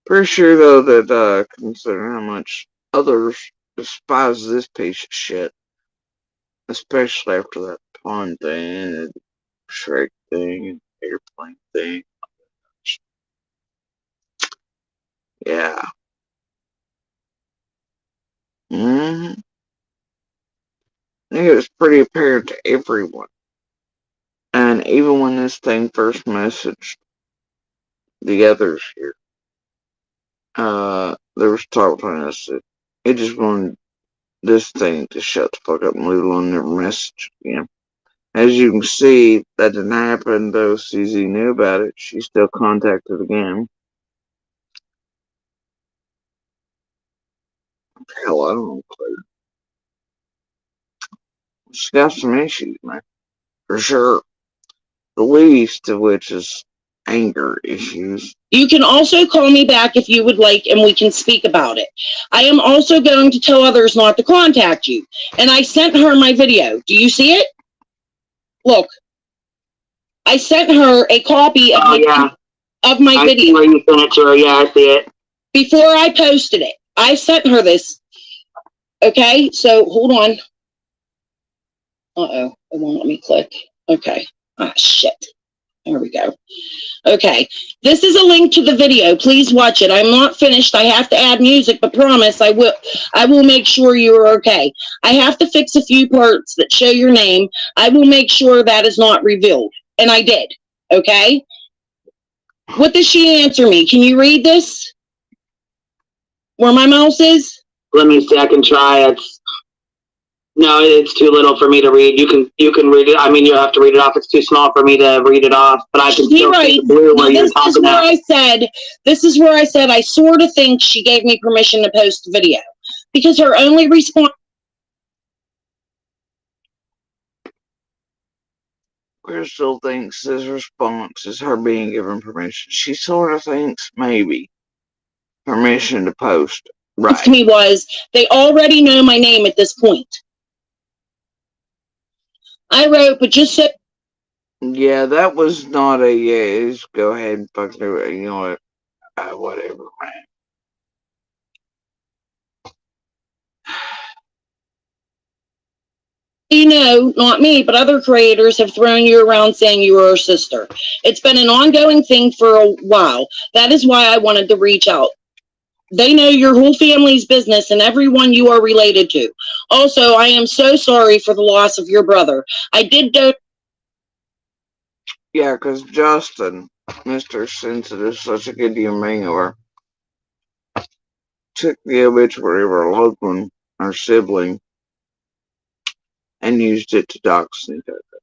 Speaker 1: Pretty sure though that considering how much others despise this piece of shit, especially after that pawn thing and Shrek thing and airplane thing. Yeah. I think it was pretty apparent to everyone. And even when this thing first messaged the others here, there was talk between us that it just wanted this thing to shut the fuck up and leave alone and never message again. As you can see, that didn't happen, though CZ knew about it. She still contacted again. Hell, I don't know, Claire. She's got some issues, man. For sure. The least of which is anger issues.
Speaker 7: You can also call me back if you would like, and we can speak about it. I am also going to tell others not to contact you. And I sent her my video. Do you see it? Look. I sent her a copy of my video.
Speaker 3: See where you sent it to her. Yeah, I see it.
Speaker 7: Before I posted it. I sent her this. Okay, so hold on. Uh-oh, it won't let me click. Okay. Ah, shit. There we go. Okay, this is a link to the video. Please watch it. I'm not finished. I have to add music, but promise I will make sure you are okay. I have to fix a few parts that show your name. I will make sure that is not revealed. And I did. Okay? What does she answer me? Can you read this? Where my mouse is?
Speaker 3: Let me see. I can try. No, it's too little for me to read. You can read it. I mean, you have to read it off. It's too small for me to read it off. But I can still see the blue where you're talking about.
Speaker 7: This is where I said I sort of think she gave me permission to post the video because her only response.
Speaker 1: Crystal thinks his response is her being given permission. She sort of thinks maybe permission to post. Right.
Speaker 7: To me was they already know my name at this point. I wrote, but just so.
Speaker 1: Yeah, that was not a yeah. Just go ahead and fuck through it. You know what? Whatever, man.
Speaker 7: You know, not me, but other creators have thrown you around saying you are her sister. It's been an ongoing thing for a while. That is why I wanted to reach out. They know your whole family's business and everyone you are related to. Also, I am so sorry for the loss of your brother. I did do.
Speaker 1: Yeah, because Justin, Mr. Sensitive, such a good human being of her, took the obituary of her loved one, her sibling, and used it to dox and do it.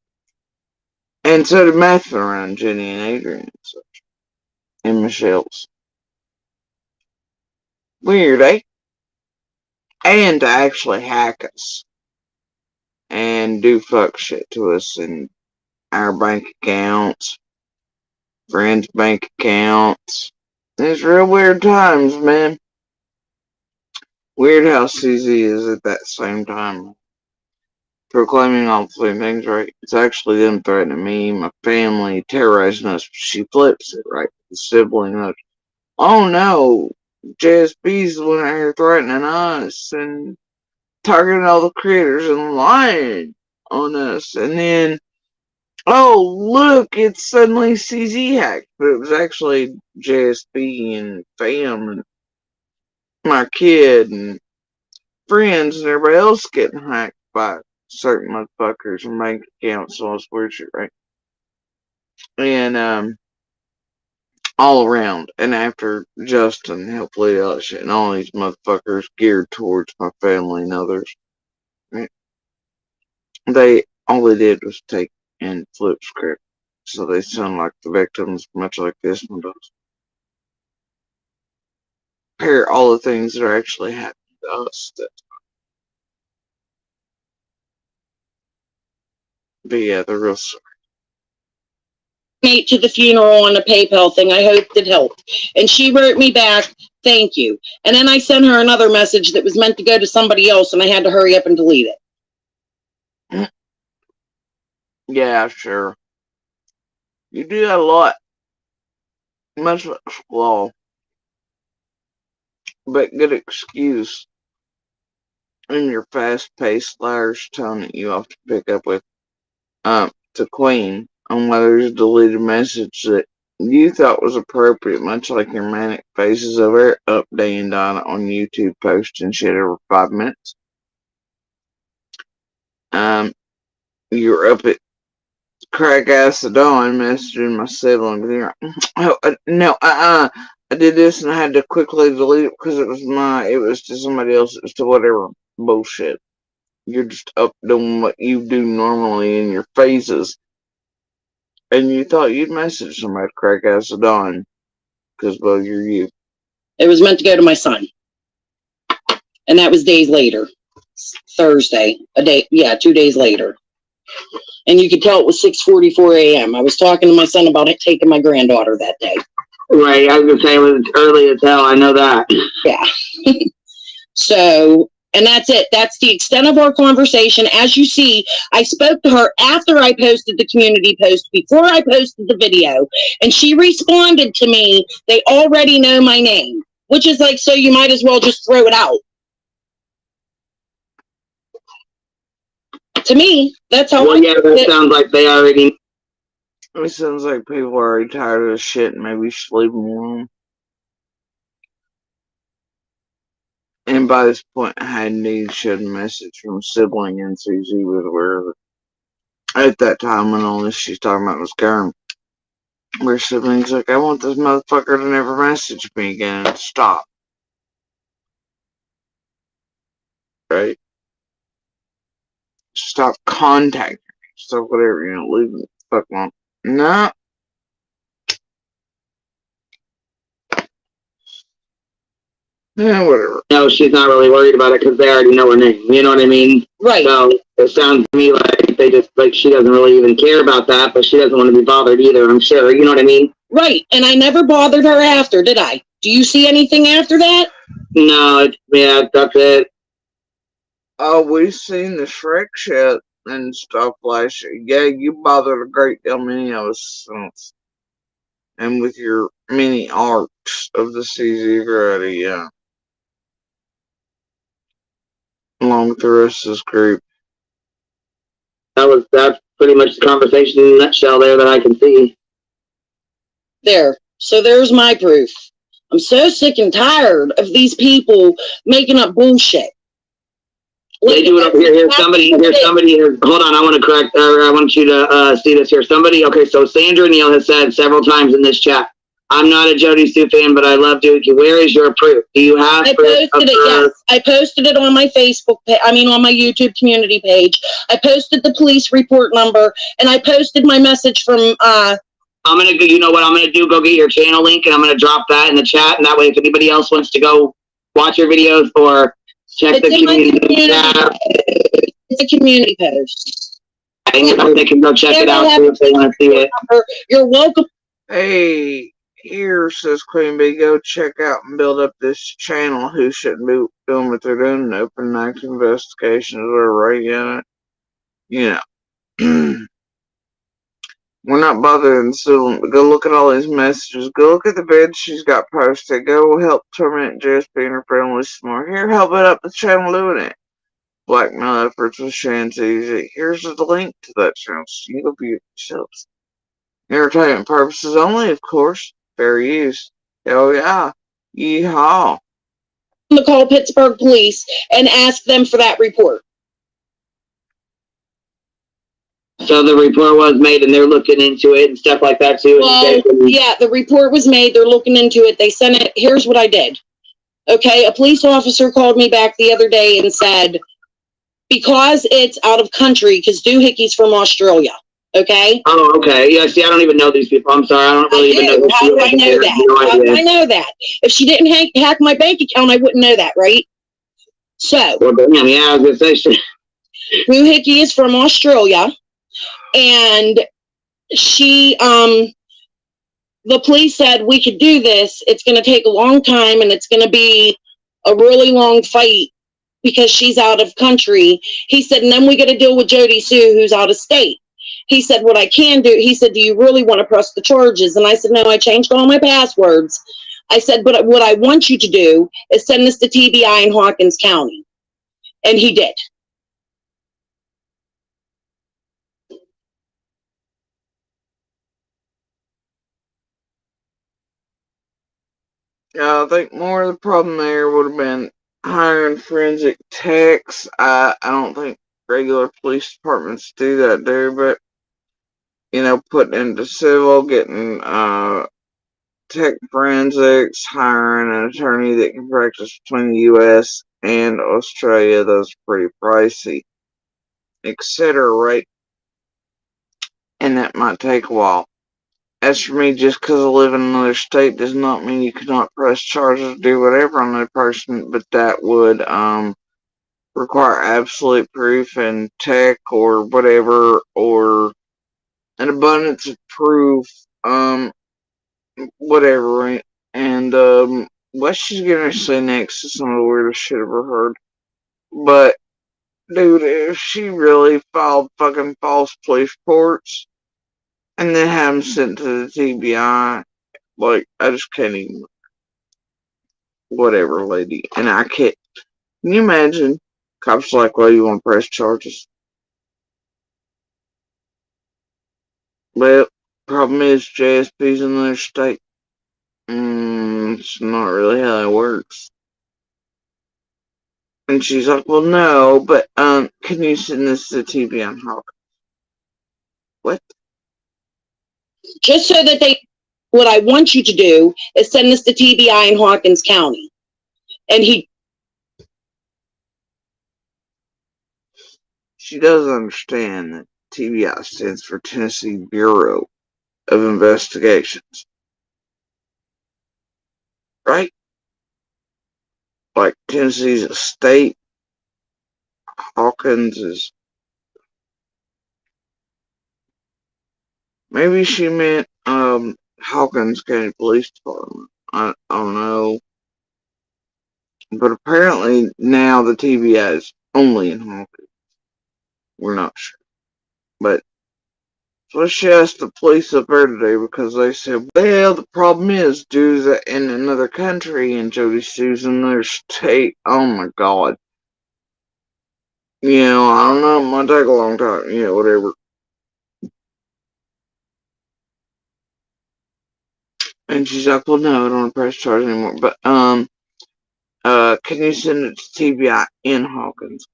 Speaker 1: And so did Matthew around Jenny and Adrian and such. And Michelle's. Weird, eh? And to actually hack us. And do fuck shit to us in our bank accounts. Friends' bank accounts. It's real weird times, man. Weird how CZ is at that same time. Proclaiming all the same things, right? It's actually them threatening me, my family, terrorizing us. She flips it, right? The sibling, like, oh no, JSB's the one out here threatening us and targeting all the creators and lying on us. And then, oh look, it's suddenly CZ hacked, but it was actually JSB and fam and my kid and friends and everybody else getting hacked by certain motherfuckers and bank accounts and all this weird shit, right? And all around. And after Justin helped lead all that shit, and all these motherfuckers geared towards my family and others, right? All they did was take and flip script, so they sound like the victims, much like this one does. Compare all the things that are actually happening to us. But yeah, they're real sorry.
Speaker 7: To the funeral on the PayPal thing. I hope it helped. And she wrote me back, thank you. And then I sent her another message that was meant to go to somebody else, and I had to hurry up and delete it.
Speaker 1: Yeah, sure. You do that a lot. Much, well, but good excuse in your fast-paced, lavish tone that you often pick up with, to Queen on Mother's deleted message that you thought was appropriate, much like your manic faces of her up day and down on YouTube posting shit every 5 minutes. You're up at crack ass of dawn messaging my sibling. I did this and I had to quickly delete it because it was to somebody else, it was to whatever bullshit. You're just up doing what you do normally in your phases. And you thought you'd message somebody crack ass of dawn because, well, you're you.
Speaker 7: It was meant to go to my son. And that was days later. Thursday. 2 days later. And you could tell it was 6:44 a.m. I was talking to my son about it taking my granddaughter that day.
Speaker 3: Right, I was going to say it was early as hell. I know that.
Speaker 7: Yeah. So, and that's it. That's the extent of our conversation. As you see, I spoke to her after I posted the community post, before I posted the video, and she responded to me, they already know my name, which is like, so you might as well just throw it out. To me, that's how.
Speaker 3: Well, yeah, that sounds like they already.
Speaker 1: It sounds like people are already tired of this shit and maybe should leave them alone. And by this point, I had indeed showed a message from a sibling, and Susie was aware of it. At that time, when all this she's talking about was Karen, where siblings like, I want this motherfucker to never message me again and stop. Right? Stop contacting me. Stop whatever, leave me the fuck alone. No. Yeah, whatever.
Speaker 3: No, she's not really worried about it because they already know her name. You know what I mean?
Speaker 7: Right.
Speaker 3: So it sounds to me like they just, like, she doesn't really even care about that, but she doesn't want to be bothered either, I'm sure. You know what I mean?
Speaker 7: Right. And I never bothered her after, did I? Do you see anything after that?
Speaker 3: No, that's it.
Speaker 1: Oh, we've seen the Shrek shit and stuff last year. Yeah, you bothered a great deal many of us since. And with your mini arcs of the CZ already, yeah. Along with the rest of this group.
Speaker 3: That's pretty much the conversation in a nutshell there that I can see.
Speaker 7: There. So there's my proof. I'm so sick and tired of these people making up bullshit.
Speaker 3: They do it over here. Here's somebody here. Hold on, I want you to see this here. Okay, so Sandra Neal has said several times in this chat, I'm not a Jody Sue fan, but I love Dookie. Where is your proof? Do you have proof?
Speaker 7: Yes. I posted it on my Facebook page, on my YouTube community page. I posted the police report number, and I posted my message from,
Speaker 3: you know what I'm gonna do? Go get your channel link, and I'm gonna drop that in the chat, and that way if anybody else wants to go watch your videos or check the community tab.
Speaker 7: It's a community post.
Speaker 3: They can go check it out too if they want to see it.
Speaker 7: You're welcome.
Speaker 1: Hey, here, says Queen Bee, go check out and build up this channel. Who shouldn't be doing what they're doing? Open and active investigations are right in it. We're not bothering Sue. Go look at all these messages. Go look at the vids she's got posted. Go help torment JSP and her friend listen more. Here, help it up the channel doing it. Blackmail efforts with Shanty. Here's the link to that channel. So you go view it yourselves. Entertainment purposes only, of course. Fair use. Hell yeah. Yeehaw.
Speaker 7: To call Pittsburgh police and ask them for that report.
Speaker 3: So the report was made and they're looking into it and stuff like that too.
Speaker 7: Well, yeah, the report was made. They're looking into it. They sent it. Here's what I did. Okay, a police officer called me back the other day and said, because it's out of country, because Doohickeys from Australia. Okay?
Speaker 3: Oh, okay. Yeah, see, I don't even know these people. I'm sorry. I don't really even know.
Speaker 7: How do I know that? How do I know that? If she didn't hack my bank account, I wouldn't know that, right? So.
Speaker 3: Well, yeah, I was going to say.
Speaker 7: Doohickey is from Australia. And she, the police said, we could do this. It's going to take a long time and it's going to be a really long fight because she's out of country. He said, and then we got to deal with Jody Sue, who's out of state. He said, what I can do, he said, do you really want to press the charges? And I said, no, I changed all my passwords. I said, but what I want you to do is send this to TBI in Hawkins County. And he did.
Speaker 1: I think more of the problem there would have been hiring forensic techs. I don't think regular police departments do that there, but putting into civil, getting tech forensics, hiring an attorney that can practice between the US and Australia, those are pretty pricey, etc., right? And that might take a while. As for me, just because I live in another state does not mean you cannot press charges or do whatever on that person, but that would require absolute proof and tech or whatever, or an abundance of proof, whatever, right? And what she's gonna say next is some of the weirdest shit I've ever heard. But dude, if she really filed fucking false police reports and then have them sent to the TBI, like, I just can't even. Whatever, lady. And I can't. Can you imagine? Cops like, well, you want to press charges? Well, problem is, JSP's in their state. It's not really how that works. And she's like, well, no, but, can you send this to TBI and Hawkins? What?
Speaker 7: Just so that what I want you to do is send this to TBI in Hawkins County. And
Speaker 1: She does understand that TBI stands for Tennessee Bureau of Investigations. Right? Like, Tennessee's a state. Hawkins is. Maybe she meant, Hawkins County Police Department. I don't know. But apparently now the TBI is only in Hawkins. We're not sure. But so she asked the police up there today because they said, well, the problem is dudes in another country and Jody Stu's in their state. Oh my god. I don't know, it might take a long time, whatever. And she's like, well, no, I don't want to press charge anymore. But, can you send it to TBI in Hawkins?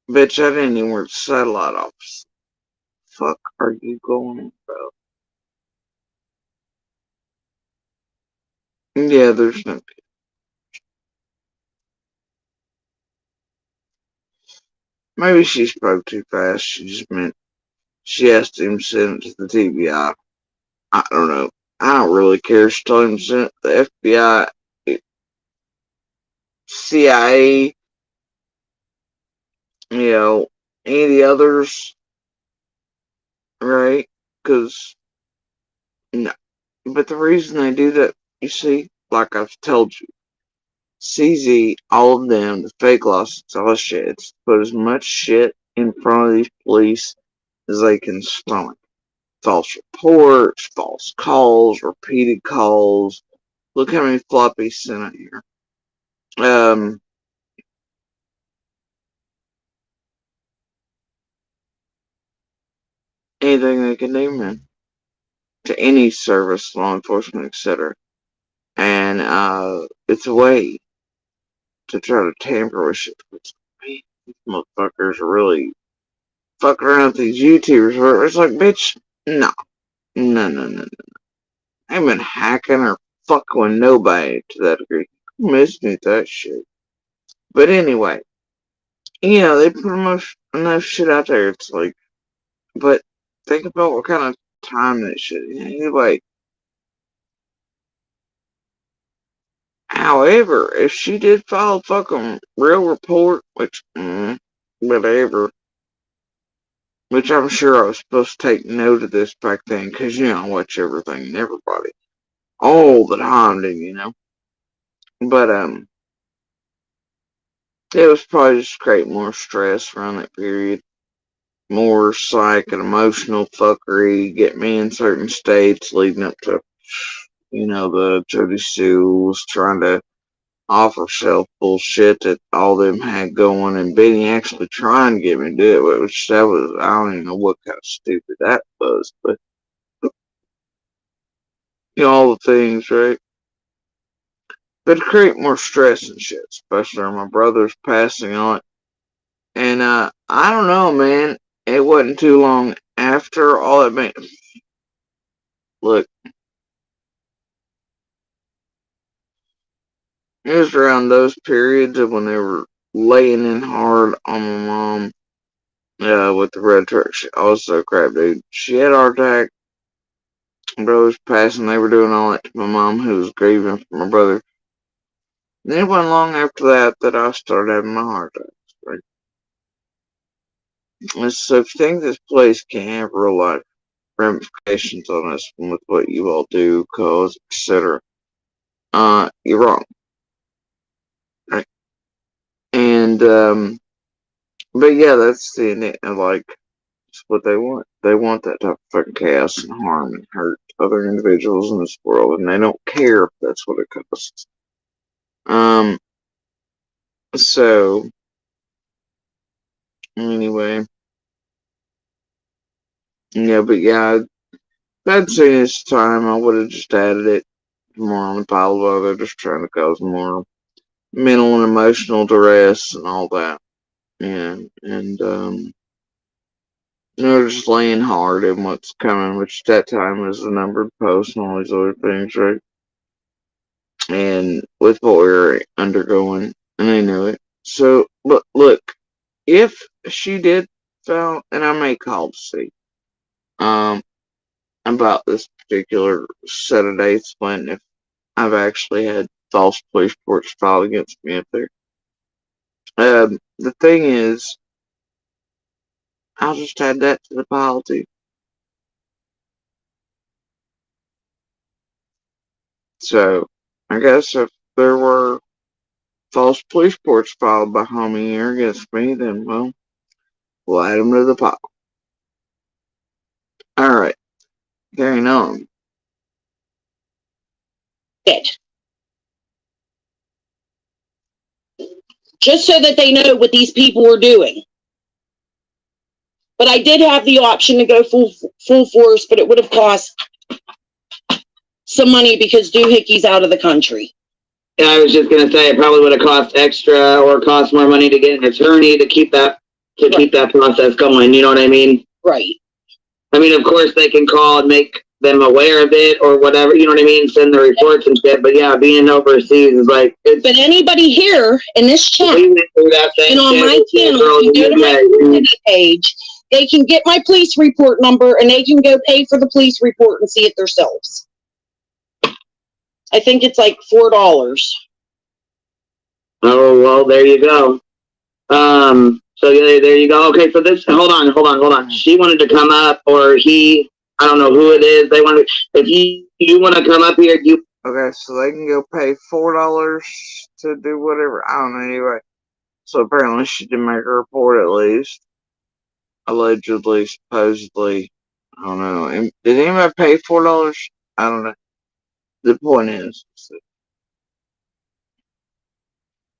Speaker 1: Bitch, I didn't even work the satellite office. Fuck are you going about? Yeah, there's no. Maybe she spoke too fast. She just meant she asked him to send it to the TBI. I don't know. I don't really care. She told him to send it to the FBI, CIA, any of the others, right? Because, no. But the reason they do that, you see, like I've told you, CZ, all of them, the fake lawsuits, all the shit, put as much shit in front of these police as they can stomach. False reports, false calls, repeated calls. Look how many floppies sent out here. Anything they can do, man. To any service, law enforcement, etc. And it's a way to try to tamper with shit. Man, these motherfuckers are really fucking around with these YouTubers where it's like, bitch, no. I ain't been hacking or fucking with nobody to that degree. Missing that shit. But anyway, they put enough shit out there. It's like, but think about what kind of time that shit. Anyway, however, if she did file a fucking real report, which, whatever, which I'm sure I was supposed to take note of this back then, because, I watch everything and everybody. All the time, dude, But, it was probably just create more stress around that period. More psych and emotional fuckery, get me in certain states leading up to the Jody Sue was trying to off herself bullshit that all them had going, and Benny actually trying to get me to do it, which that was, I don't even know what kind of stupid that was, but all the things, right? But create more stress and shit, especially when my brother's passing on. And I don't know, man. It wasn't too long after all that. Man, look, it was around those periods of when they were laying in hard on my mom with the red truck. I was so crap, dude. She had a heart attack. My brother was passing. They were doing all that to my mom, who was grieving for my brother. And it wasn't long after that I started having my heart attacks. Right? And so if you think this place can have real life ramifications on us with what you all do, cause, etc., you're wrong. Right? And but yeah, that's the like, it's what they want. They want that type of fucking chaos and harm and hurt other individuals in this world, and they don't care if that's what it costs. So anyway, yeah, but yeah, if I'd seen this time, I would have just added it more on the pile of other, just trying to cause more mental and emotional duress and all that. Yeah, and they're just laying hard in what's coming, which at that time was the numbered post and all these other things, right? And with what we were undergoing, and they knew it. So, but look, if she did found, and I may call to see, about this particular set of dates when if I've actually had false police reports filed against me up there. The thing is, I'll just add that to the pile too. So, I guess if there were false police reports filed by homie here against me, then, well, we'll add them to the pile. Alright, carrying on.
Speaker 7: It. Just so that they know what these people are doing. But I did have the option to go full force, but it would have cost some money because Doohickeys out of the country.
Speaker 3: Yeah, I was just gonna say it probably would have cost extra or cost more money to get an attorney to keep that process going. You know what I mean?
Speaker 7: Right.
Speaker 3: I mean, of course they can call and make them aware of it or whatever. You know what I mean? Send the reports and shit. But yeah, being overseas is like.
Speaker 7: But anybody here in this chat
Speaker 3: we went through that
Speaker 7: and on my channel, if you go to my community page, they can get my police report number and they can go pay for the police report and see it themselves. I think it's like $4.
Speaker 3: Oh, well, there you go. So yeah, there you go. Okay, so this, hold on. She wanted to come up, or he, I don't know who it is. They wanted, if you want to come up here, you.
Speaker 1: Okay, so they can go pay $4 to do whatever. I don't know, anyway. So apparently she did make a report at least. Allegedly, supposedly. I don't know. Did anybody pay $4? I don't know. The point is,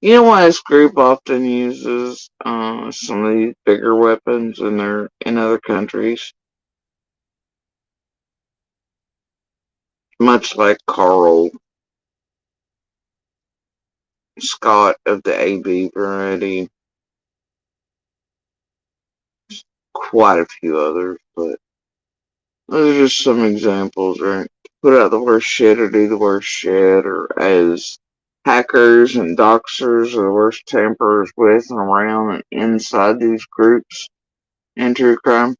Speaker 1: you know why this group often uses some of these bigger weapons in other countries? Much like Carl Scott of the AB variety. Quite a few others, but those are just some examples, right? Put out the worst shit or do the worst shit, or as hackers and doxers are the worst tamperers with and around and inside these groups in true crime.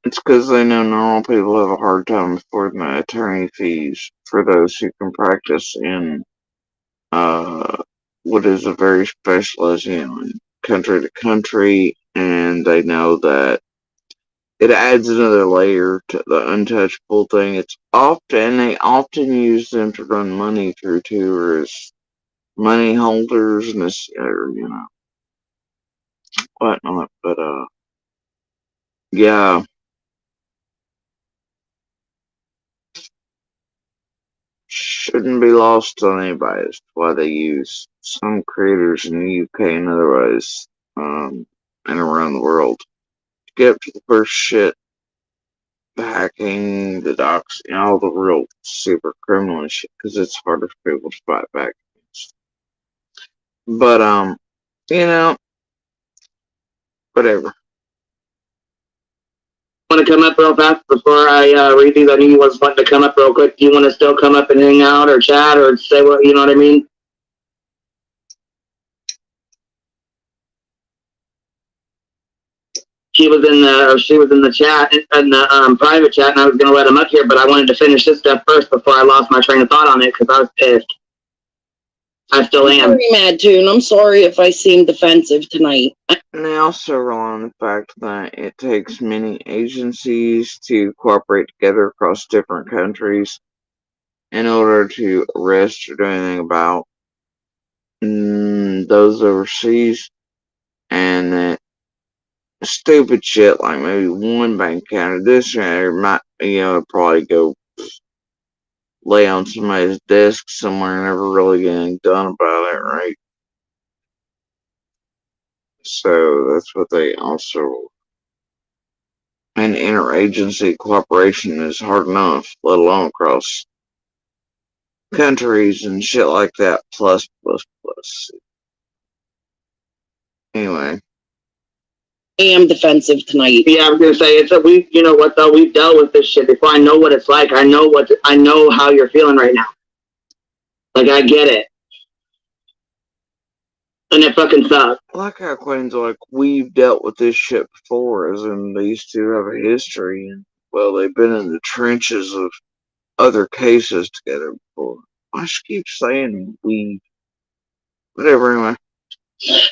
Speaker 1: It's because they know normal people have a hard time affording the attorney fees for those who can practice in what is a very specialized, country to country, and they know that it adds another layer to the untouchable thing. They often use them to run money through too, or as money holders and this, or, whatnot. But yeah. lost on anybody as to why they use some creators in the UK and otherwise and around the world to get up to the first shit, the hacking, the doxing, all the real super criminal shit, because it's harder for people to fight back against. But you know, whatever.
Speaker 3: Want to come up real fast before I read these? I knew you was wanting to come up real quick. Do you want to still come up and hang out or chat or say what, you know what I mean? She was in the chat, in the private chat, and I was going to let him up here, but I wanted to finish this stuff first before I lost my train of thought on it because I was pissed. I still am.
Speaker 7: I'm very mad too, and I'm sorry if I seemed defensive tonight.
Speaker 1: And they also rely on the fact that it takes many agencies to cooperate together across different countries in order to arrest or do anything about those overseas, and that stupid shit like maybe one bank account or this or might, probably go lay on somebody's desk somewhere and never really get anything done about it, right? So that's what they also. And interagency cooperation is hard enough, let alone across countries and shit like that. Plus. Anyway.
Speaker 7: I am defensive tonight.
Speaker 3: Yeah, I was gonna say you know what though, we've dealt with this shit before. I know what it's like. I know how you're feeling right now. Like I get it. And it fucking sucks.
Speaker 1: I like how Queen's like, we've dealt with this shit before, as in these two have a history, and well, they've been in the trenches of other cases together before. I just keep saying we. Whatever, anyway.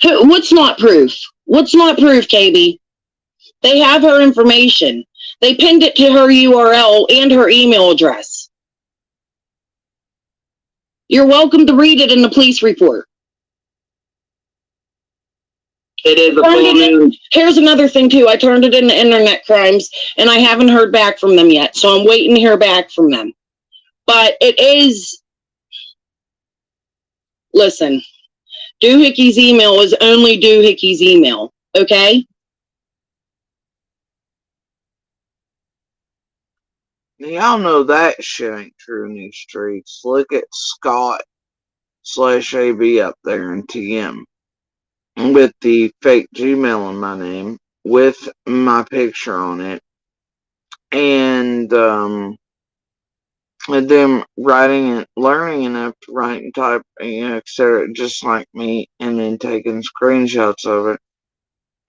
Speaker 7: What's not proof? What's not proof, KB? They have her information. They pinned it to her URL and her email address. You're welcome to read it in the police report.
Speaker 3: It is a full moon.
Speaker 7: Here's another thing too. I turned it into internet crimes and I haven't heard back from them yet. So I'm waiting to hear back from them. But it is, listen, Doohickeys email is only Doohickeys email. Okay?
Speaker 1: Y'all know that shit ain't true in these streets. Look at Scott/AB up there in TM. With the fake Gmail in my name, with my picture on it, and them writing and learning enough to write and type, etc., just like me, and then taking screenshots of it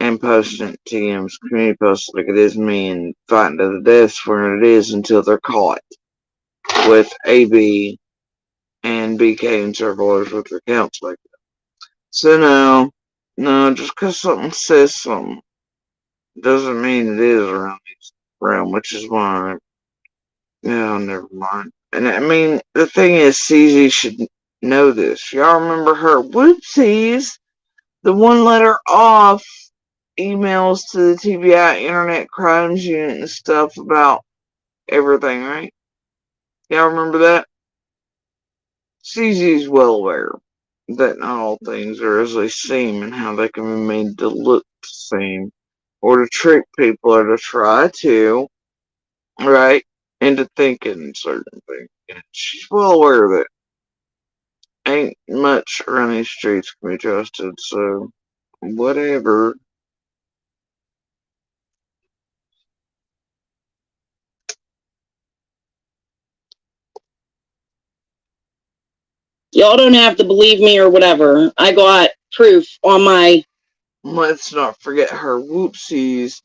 Speaker 1: and posting it to TM's community post like it is me, and fighting to the death where it is until they're caught with AB and BK and survivors with their accounts like that. So no, just because something says something doesn't mean it is around these realm, which is why, never mind. And I mean, the thing is, CZ should know this. Y'all remember her whoopsies, the one letter off emails to the TBI Internet Crimes Unit and stuff about everything, right? Y'all remember that? CZ's well aware that not all things are as they seem and how they can be made to look the same, or to trick people, or to try to, right, into thinking certain things. And she's well aware of it. Ain't much around these streets can be trusted, so whatever.
Speaker 7: Y'all don't have to believe me or whatever. I got proof on my...
Speaker 1: Let's not forget her whoopsies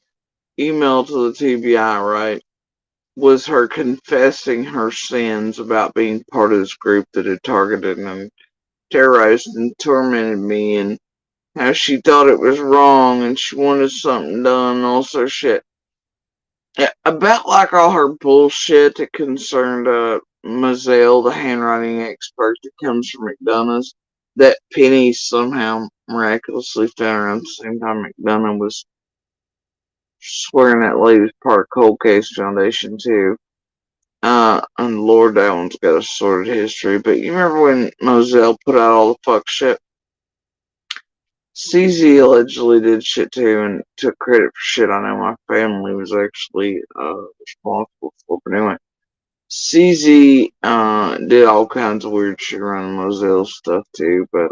Speaker 1: email to the TBI, right? Was her confessing her sins about being part of this group that had targeted and terrorized and tormented me, and how she thought it was wrong and she wanted something done and all sort of shit. About like all her bullshit that concerned Mazel, the handwriting expert that comes from McDonough's, that Penny somehow miraculously found around the same time McDonough was swearing that lady was part of Cold Case Foundation too. And Lord, that one's got a sordid history, but you remember when Moselle put out all the fuck shit? CZ allegedly did shit too and took credit for shit I know my family was actually responsible for. But anyway, CZ did all kinds of weird shit around Moselle stuff too, but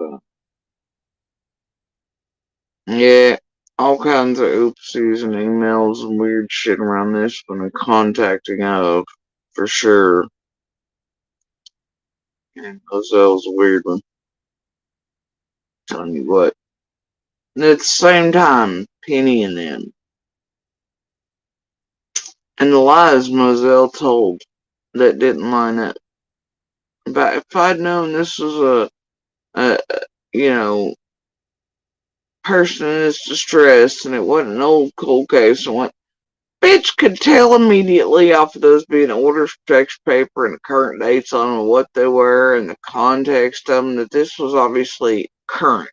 Speaker 1: yeah, all kinds of oopsies and emails and weird shit around this when I'm contacting of, for sure. And Moselle's a weird one. Telling you what. And at the same time, Penny and them. And the lies Moselle told that didn't line up. But if I'd known this was a you know, person in distress and it wasn't an old cold case, and what bitch could tell immediately off of those being orders protection paper and the current dates on them and what they were and the context of them that this was obviously current.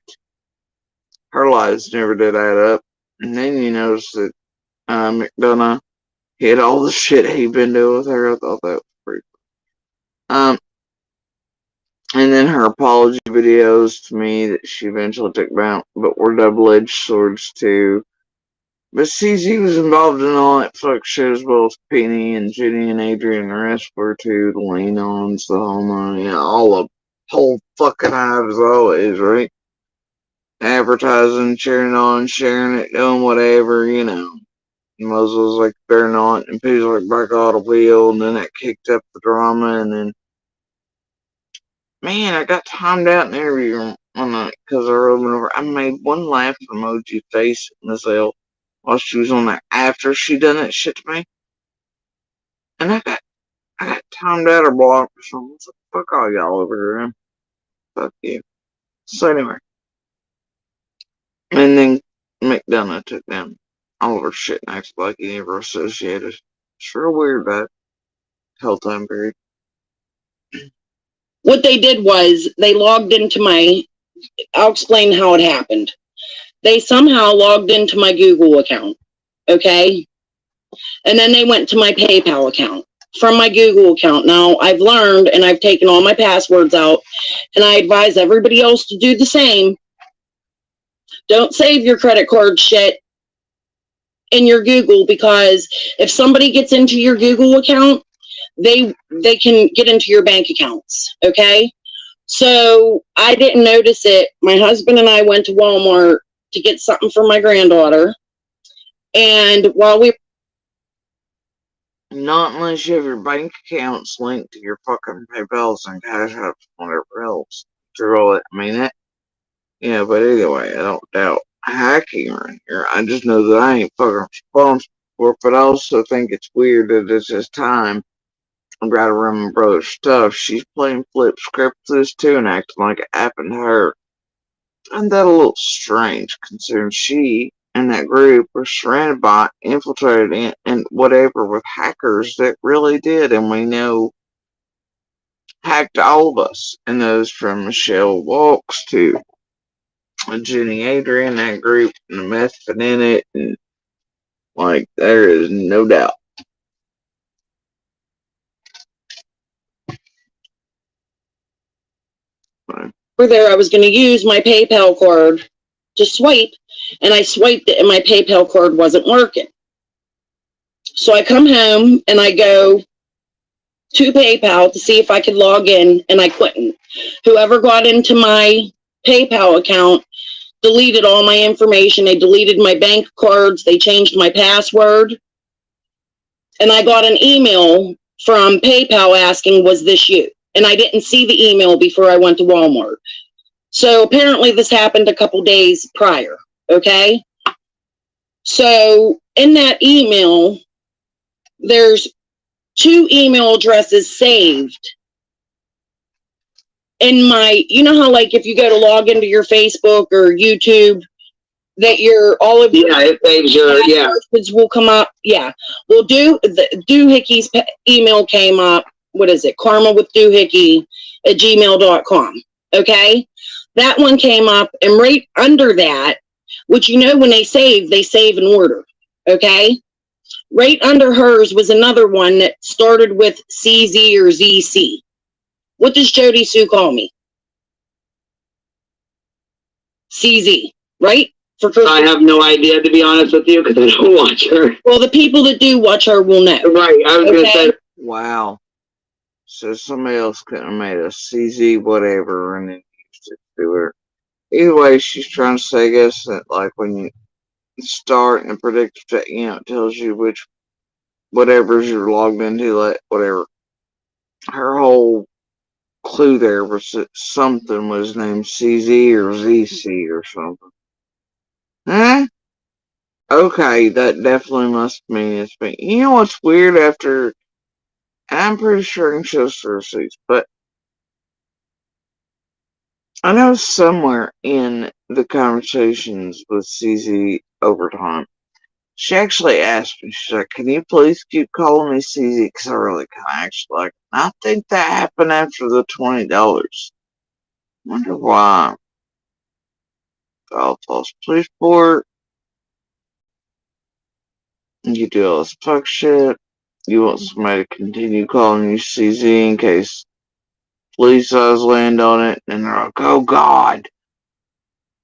Speaker 1: Her lies never did add up. And then you notice that McDonough hid all the shit he'd been doing with her. I thought that was pretty cool. And then her apology videos to me that she eventually took down, but were double-edged swords too. But CZ was involved in all that fuck shit as well as Penny and Jenny and Adrian and the rest were too. The lean-ons, the homo, you know, all the whole fucking hive as always, right? Advertising, cheering on, sharing it, doing whatever, you know. Moses was like, they're not, and Penny's like, by God, a wheel, and then that kicked up the drama, and then man, I got timed out in the interview one night because I wrote over. I made one laugh emoji face at Moselle while she was on that after she done that shit to me. And I got timed out or blocked or something. So fuck all y'all over here, man. Fuck you. So anyway. And then McDonough took down all of her shit and acted like he never associated. It's real weird that whole time period.
Speaker 7: What they did was they logged into I'll explain how it happened. They somehow logged into my Google account, okay? And then they went to my PayPal account from my Google account. Now, I've learned and I've taken all my passwords out, and I advise everybody else to do the same. Don't save your credit card shit in your Google, because if somebody gets into your Google account, they can get into your bank accounts, okay? So I didn't notice it. My husband and I went to Walmart to get something for my granddaughter, and while we
Speaker 1: not unless you have your bank accounts linked to your fucking PayPals and Cash Apps and whatever else. Through it, I mean that. Yeah, but anyway, I don't doubt hacking around here. I just know that I ain't fucking responsible for it, but I also think it's weird that it's this time I gotta run my brother's stuff. She's playing flip script for this too and acting like it happened to her. And that a little strange, considering she and that group were surrounded by, infiltrated, and whatever with hackers that really did, and we know hacked all of us. And those from Michelle Walks to Jenny Adrian, that group, and the meth in it, and like there is no doubt.
Speaker 7: there, I was going to use my PayPal card to swipe, and I swiped it and my PayPal card wasn't working. So I come home and I go to PayPal to see if I could log in, and I couldn't. Whoever got into my PayPal account deleted all my information. They deleted my bank cards. They changed my password. And I got an email from PayPal asking, was this you? And I didn't see the email before I went to Walmart. So apparently this happened a couple days prior, okay? So in that email, there's 2 email addresses saved in my, you know how like if you go to log into your Facebook or YouTube, that your all of your
Speaker 3: it saves your
Speaker 7: will come up. Yeah. Well, Doohicky's email came up. What is it? Karma with Doohickey at gmail.com. Okay. That one came up, and right under that, which you know when they save in order. Okay. Right under hers was another one that started with CZ or ZC. What does Jody Sue call me? CZ, right? For Crystal.
Speaker 3: I have no idea, to be honest with you, because I don't watch her.
Speaker 7: Well, the people that do watch her will know.
Speaker 3: Right, I was going to say.
Speaker 1: Wow. So somebody else could have made a CZ whatever and then used it to her. Either way, she's trying to say, I guess, that like when you start and the predictive chat, it tells you which whatever's you're logged into, like whatever. Her whole clue there was that something was named CZ or ZC or something. Huh? Okay, that definitely must mean it's me. You know what's weird after, I'm pretty sure I can show receipts, but I know somewhere in the conversations with CZ over time, she actually asked me, she's like, can you please keep calling me CZ? Because I really kind of actually like, I think that happened after the $20. Wonder why. File false police report. You do all this fuck shit. You want somebody to continue calling you CZ in case police eyes land on it, and they're like, oh god,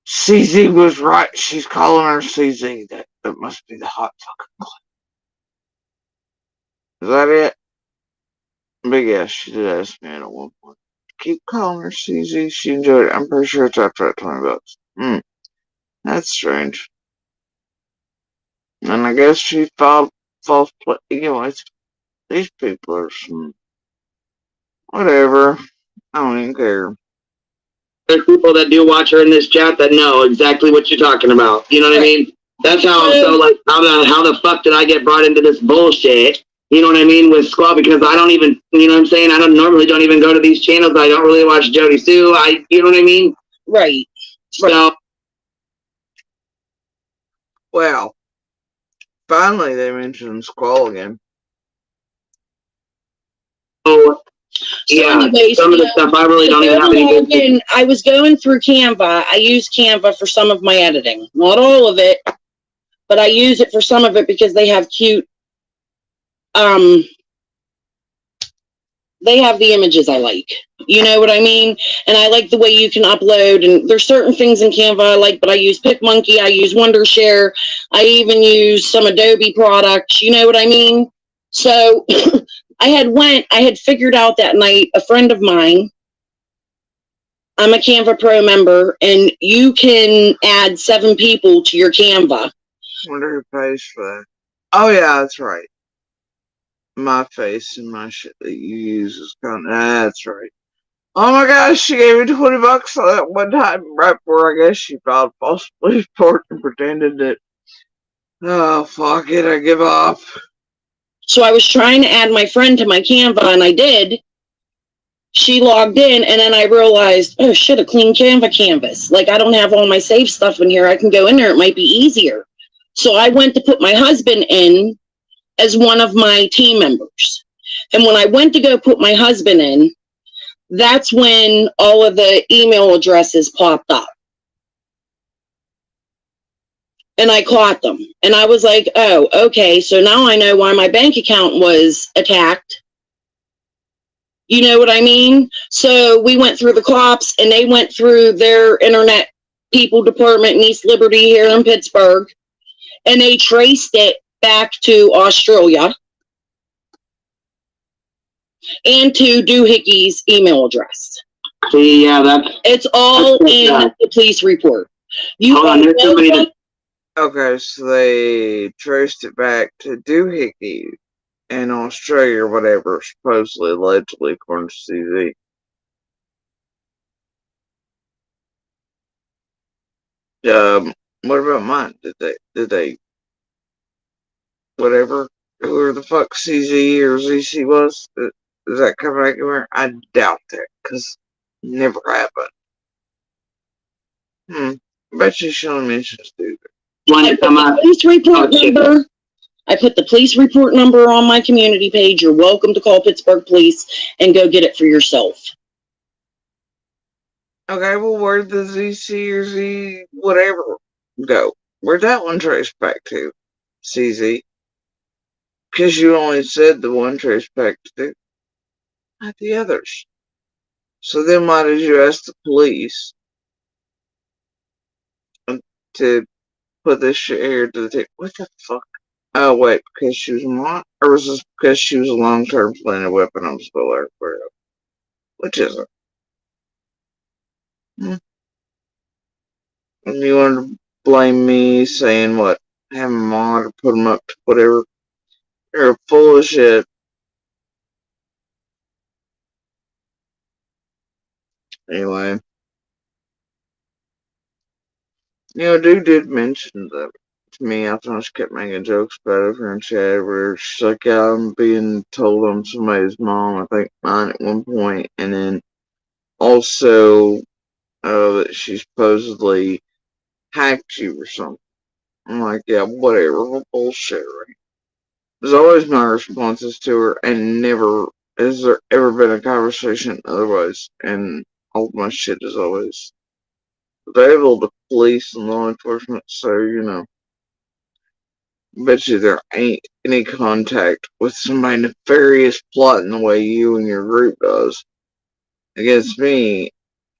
Speaker 1: CZ was right. She's calling her CZ. That must be the hot fucking clip. Is that it? But yeah, she did ask me at one point. Keep calling her CZ. She enjoyed it. I'm pretty sure it's after that $20. That's strange. And I guess she filed false play. Anyways, these people are some whatever. I don't even care.
Speaker 3: There's people that do watch her in this chat that know exactly what you're talking about. You know what I mean? That's how I'm so like, how the fuck did I get brought into this bullshit? You know what I mean? With Squaw, because I don't even, you know what I'm saying? I don't even go to these channels. I don't really watch Jody Sue. You know what I mean?
Speaker 7: Right.
Speaker 3: So.
Speaker 1: Well, finally they mentioned Squall again.
Speaker 3: Oh, yeah,
Speaker 7: anyway,
Speaker 3: some of the stuff I really don't even have any business.
Speaker 7: I was going through Canva. I use Canva for some of my editing. Not all of it, but I use it for some of it because they have cute, they have the images I like. You know what I mean? And I like the way you can upload, and there's certain things in Canva I like, but I use PicMonkey, I use Wondershare, I even use some Adobe products, you know what I mean? So I had figured out that night, a friend of mine, I'm a Canva Pro member, and you can add 7 people to your Canva.
Speaker 1: Wonder who pays for that. Oh yeah, that's right. My face and my shit that you use is kind of, that's right. Oh my gosh, she gave me $20 for that one time right before I guess she filed false police report and pretended that, oh fuck it, I give up.
Speaker 7: So I was trying to add my friend to my Canva, and I did. She logged in, and then I realized, oh shit, a clean Canva canvas. Like, I don't have all my save stuff in here. I can go in there. It might be easier. So I went to put my husband in as one of my team members. And when I went to go put my husband in, that's when all of the email addresses popped up. And I caught them. And I was like, oh, okay, so now I know why my bank account was attacked. You know what I mean? So we went through the cops, and they went through their internet people department in East Liberty here in Pittsburgh, and they traced it back to Australia and to Doohickeys' email address.
Speaker 3: See, yeah,
Speaker 7: it's all in the police report.
Speaker 1: Okay, so they traced it back to Doohickey in Australia or whatever, supposedly, allegedly, according to CZ. What about mine? Did they, whatever, whoever the fuck CZ or ZC was, does that come back anywhere? I doubt that, because it never happened. I bet you she only mentions dude.
Speaker 7: I put the police report number. I put the police report number on my community page. You're welcome to call Pittsburgh Police and go get it for yourself.
Speaker 1: Okay, well, where'd the ZC or Z whatever go? Where'd that one trace back to? CZ? Because you only said the one trace back to do, not the others. So then why did you ask the police to put this shit here to the tape? What the fuck? Oh, wait, because she was not, or was this because she was a long-term planted weapon? I'm still there for it. Which is it? And you want to blame me saying what? Have them on or put them up to whatever? You're full of shit. Anyway. You know, dude did mention that to me. I thought she kept making jokes about it in chat where she's like, yeah, I'm being told I'm somebody's mom. I think mine at one point. And then also that she supposedly hacked you or something. I'm like, yeah, whatever. Bullshit, right? There's always my responses to her, and never has there ever been a conversation otherwise. And all my shit is always available to police and law enforcement, so, you know. Bet you there ain't any contact with somebody nefarious plotting the way you and your group does against me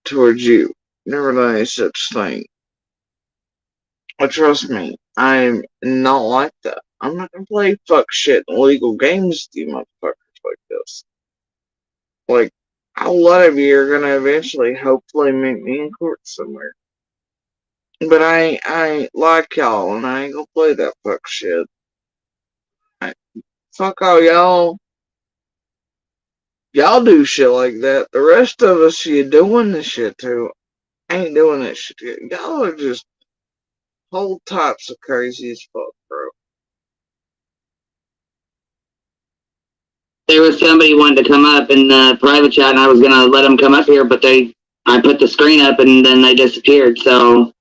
Speaker 1: towards you. Never done any such thing. But trust me, I'm not like that. I'm not gonna play fuck shit and illegal games with you motherfuckers like this. Like, a lot of you are gonna eventually, hopefully, meet me in court somewhere. But I ain't like y'all, and I ain't gonna play that fuck shit. Fuck all y'all. Y'all do shit like that. The rest of us, you doing this shit too, ain't doing that shit too. Y'all are just whole types of crazy as fuck, bro.
Speaker 3: There was somebody wanted to come up in the private chat, and I was gonna let them come up here, but I put the screen up, and then they disappeared. So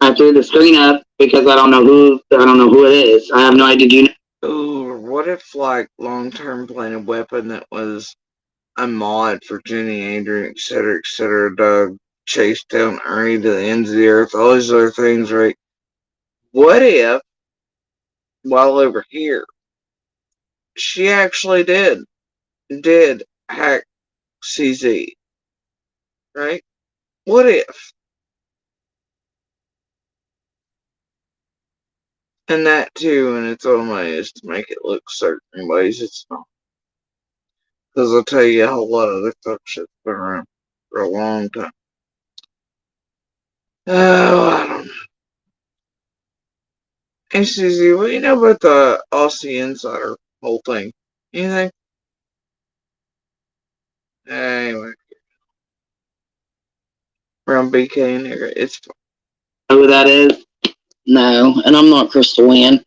Speaker 3: I threw the screen up because I don't know who it is. I have no idea. Do you know?
Speaker 1: Ooh, what if like long-term planted weapon that was a mod for Jenny, Adrian, etc., Doug, chase down Ernie to the ends of the earth, all these other things, right? What if, while over here, she actually did hack CZ, right? What if? And that too, in its own way, is to make it look certain ways it's not. Because I'll tell you a whole lot of this fuck shit's been around for a long time. Oh, I don't know. Hey, Susie, what do you know about the Aussie Insider whole thing? Anything? Anyway. Around BK and nigga, it's fine.
Speaker 3: Know who that is?
Speaker 7: No, and I'm not Crystal Ann.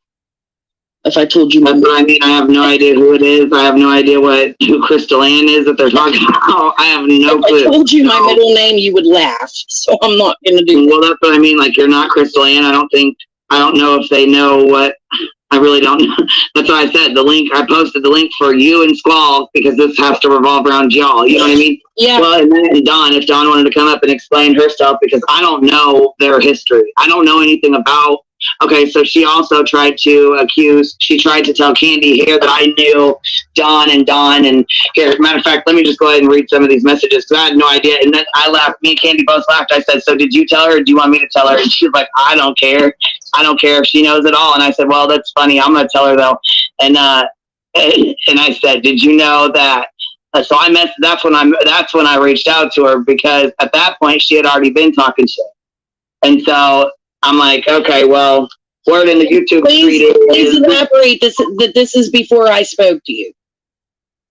Speaker 7: If I told you my
Speaker 3: That's what I mean. I have no idea who it is. I have no idea who Crystal Ann is that they're talking about. I have no clue.
Speaker 7: If I told you my middle name, you would laugh. So I'm not gonna do that.
Speaker 3: Well, that's what I mean. Like, you're not Crystal Ann. I don't know if they know what. I really don't know. That's why I said I posted the link for you and Squall because this has to revolve around y'all. You know what I mean?
Speaker 7: Yeah.
Speaker 3: Well, and Dawn, if Dawn wanted to come up and explain her stuff, because I don't know their history. I don't know anything about. Okay, so she also tried to tell Candy here that I knew Dawn. And here, matter of fact, let me just go ahead and read some of these messages because I had no idea. And then I laughed. Me and Candy both laughed. I said, so did you tell her or do you want me to tell her? And she was like, I don't care. I don't care if she knows it all. And I said, well, that's funny. I'm going to tell her though. And I said, did you know that? So that's when I reached out to her because at that point she had already been talking shit. And so I'm like, okay, well, word in the YouTube
Speaker 7: Please elaborate that this is before I spoke to you.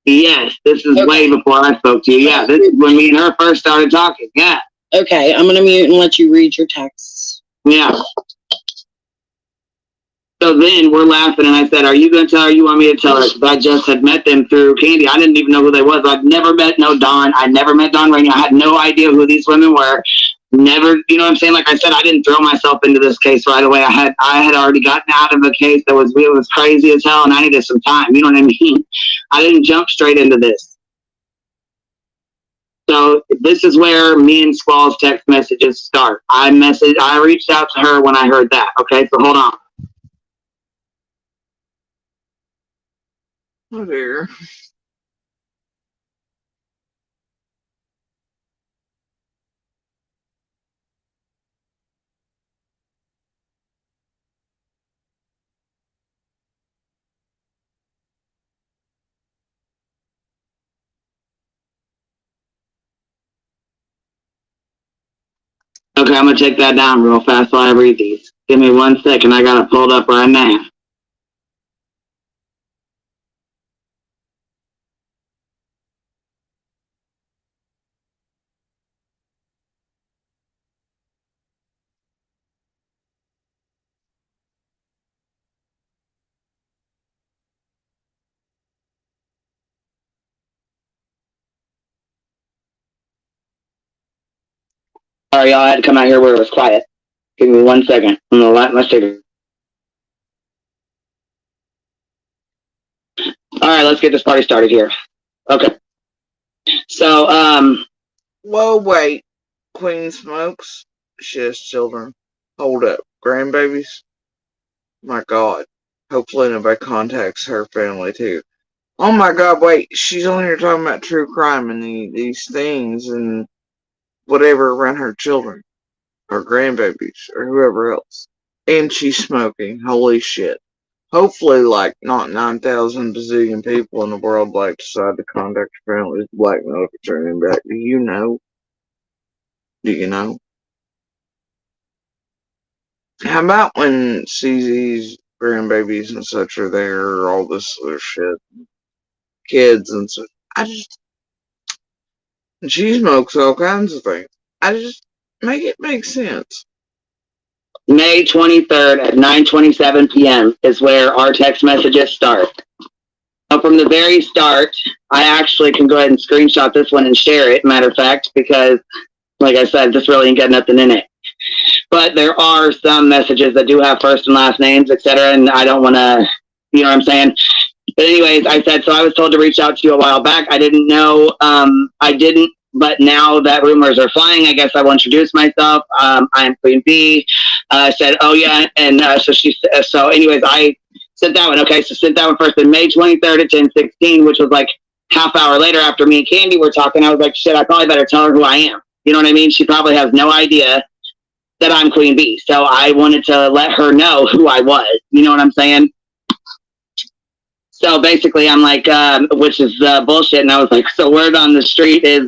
Speaker 3: Yes, this is way before I spoke to you. Yeah, this is when me and her first started talking. Yeah.
Speaker 7: Okay, I'm gonna mute and let you read your texts.
Speaker 3: Yeah. So then we're laughing, and I said, are you going to tell her? You want me to tell her? Because I just had met them through Candy. I didn't even know who they was. I'd never met Dawn. I never met Dawn Rainey. I had no idea who these women were. Never, you know what I'm saying? Like I said, I didn't throw myself into this case right away. I had already gotten out of a case that was crazy as hell, and I needed some time. You know what I mean? I didn't jump straight into this. So this is where me and Squall's text messages start. I reached out to her when I heard that. Okay, so hold on.
Speaker 1: Oh dear.
Speaker 3: Okay, I'm gonna take that down real fast while I read these. Give me 1 second. I got it pulled up right now. Sorry, y'all. I had to come out here where it was quiet. Give me 1 second. I'm gonna light my cigarette. All right, let's get this party started here. Okay. So,
Speaker 1: Whoa, wait. Queen Smokes? She has children. Hold up. Grandbabies? My god. Hopefully nobody contacts her family too. Oh my god, wait. She's on here talking about true crime and these things and whatever around her children. Or grandbabies. Or whoever else. And she's smoking. Holy shit. Hopefully, like, not 9,000 bazillion people in the world, like, decide to contact your family's blackmail if it's turning back. Do you know? Do you know? How about when CZ's grandbabies and such are there, all this other shit, kids and such? She smokes all kinds of things. I just make it make sense.
Speaker 3: May 23rd at 9:27 p.m. is where our text messages start. Now, from the very start, I actually can go ahead and screenshot this one and share it, matter of fact, because, like I said, this really ain't got nothing in it. But there are some messages that do have first and last names, etc., and I don't want to, you know what I'm saying? But anyways, I said, so I was told to reach out to you a while back. I didn't know, I didn't, but now that rumors are flying, I guess I will introduce myself. I'm Queen B. I said, oh yeah, and so anyways, I sent that one. Okay, so sent that one first on May 23rd at 10:16, which was like half hour later after me and Candy were talking. I was like, shit, I probably better tell her who I am. You know what I mean? She probably has no idea that I'm Queen B. So I wanted to let her know who I was. You know what I'm saying? So basically, I'm like, which is bullshit. And I was like, so word on the street is,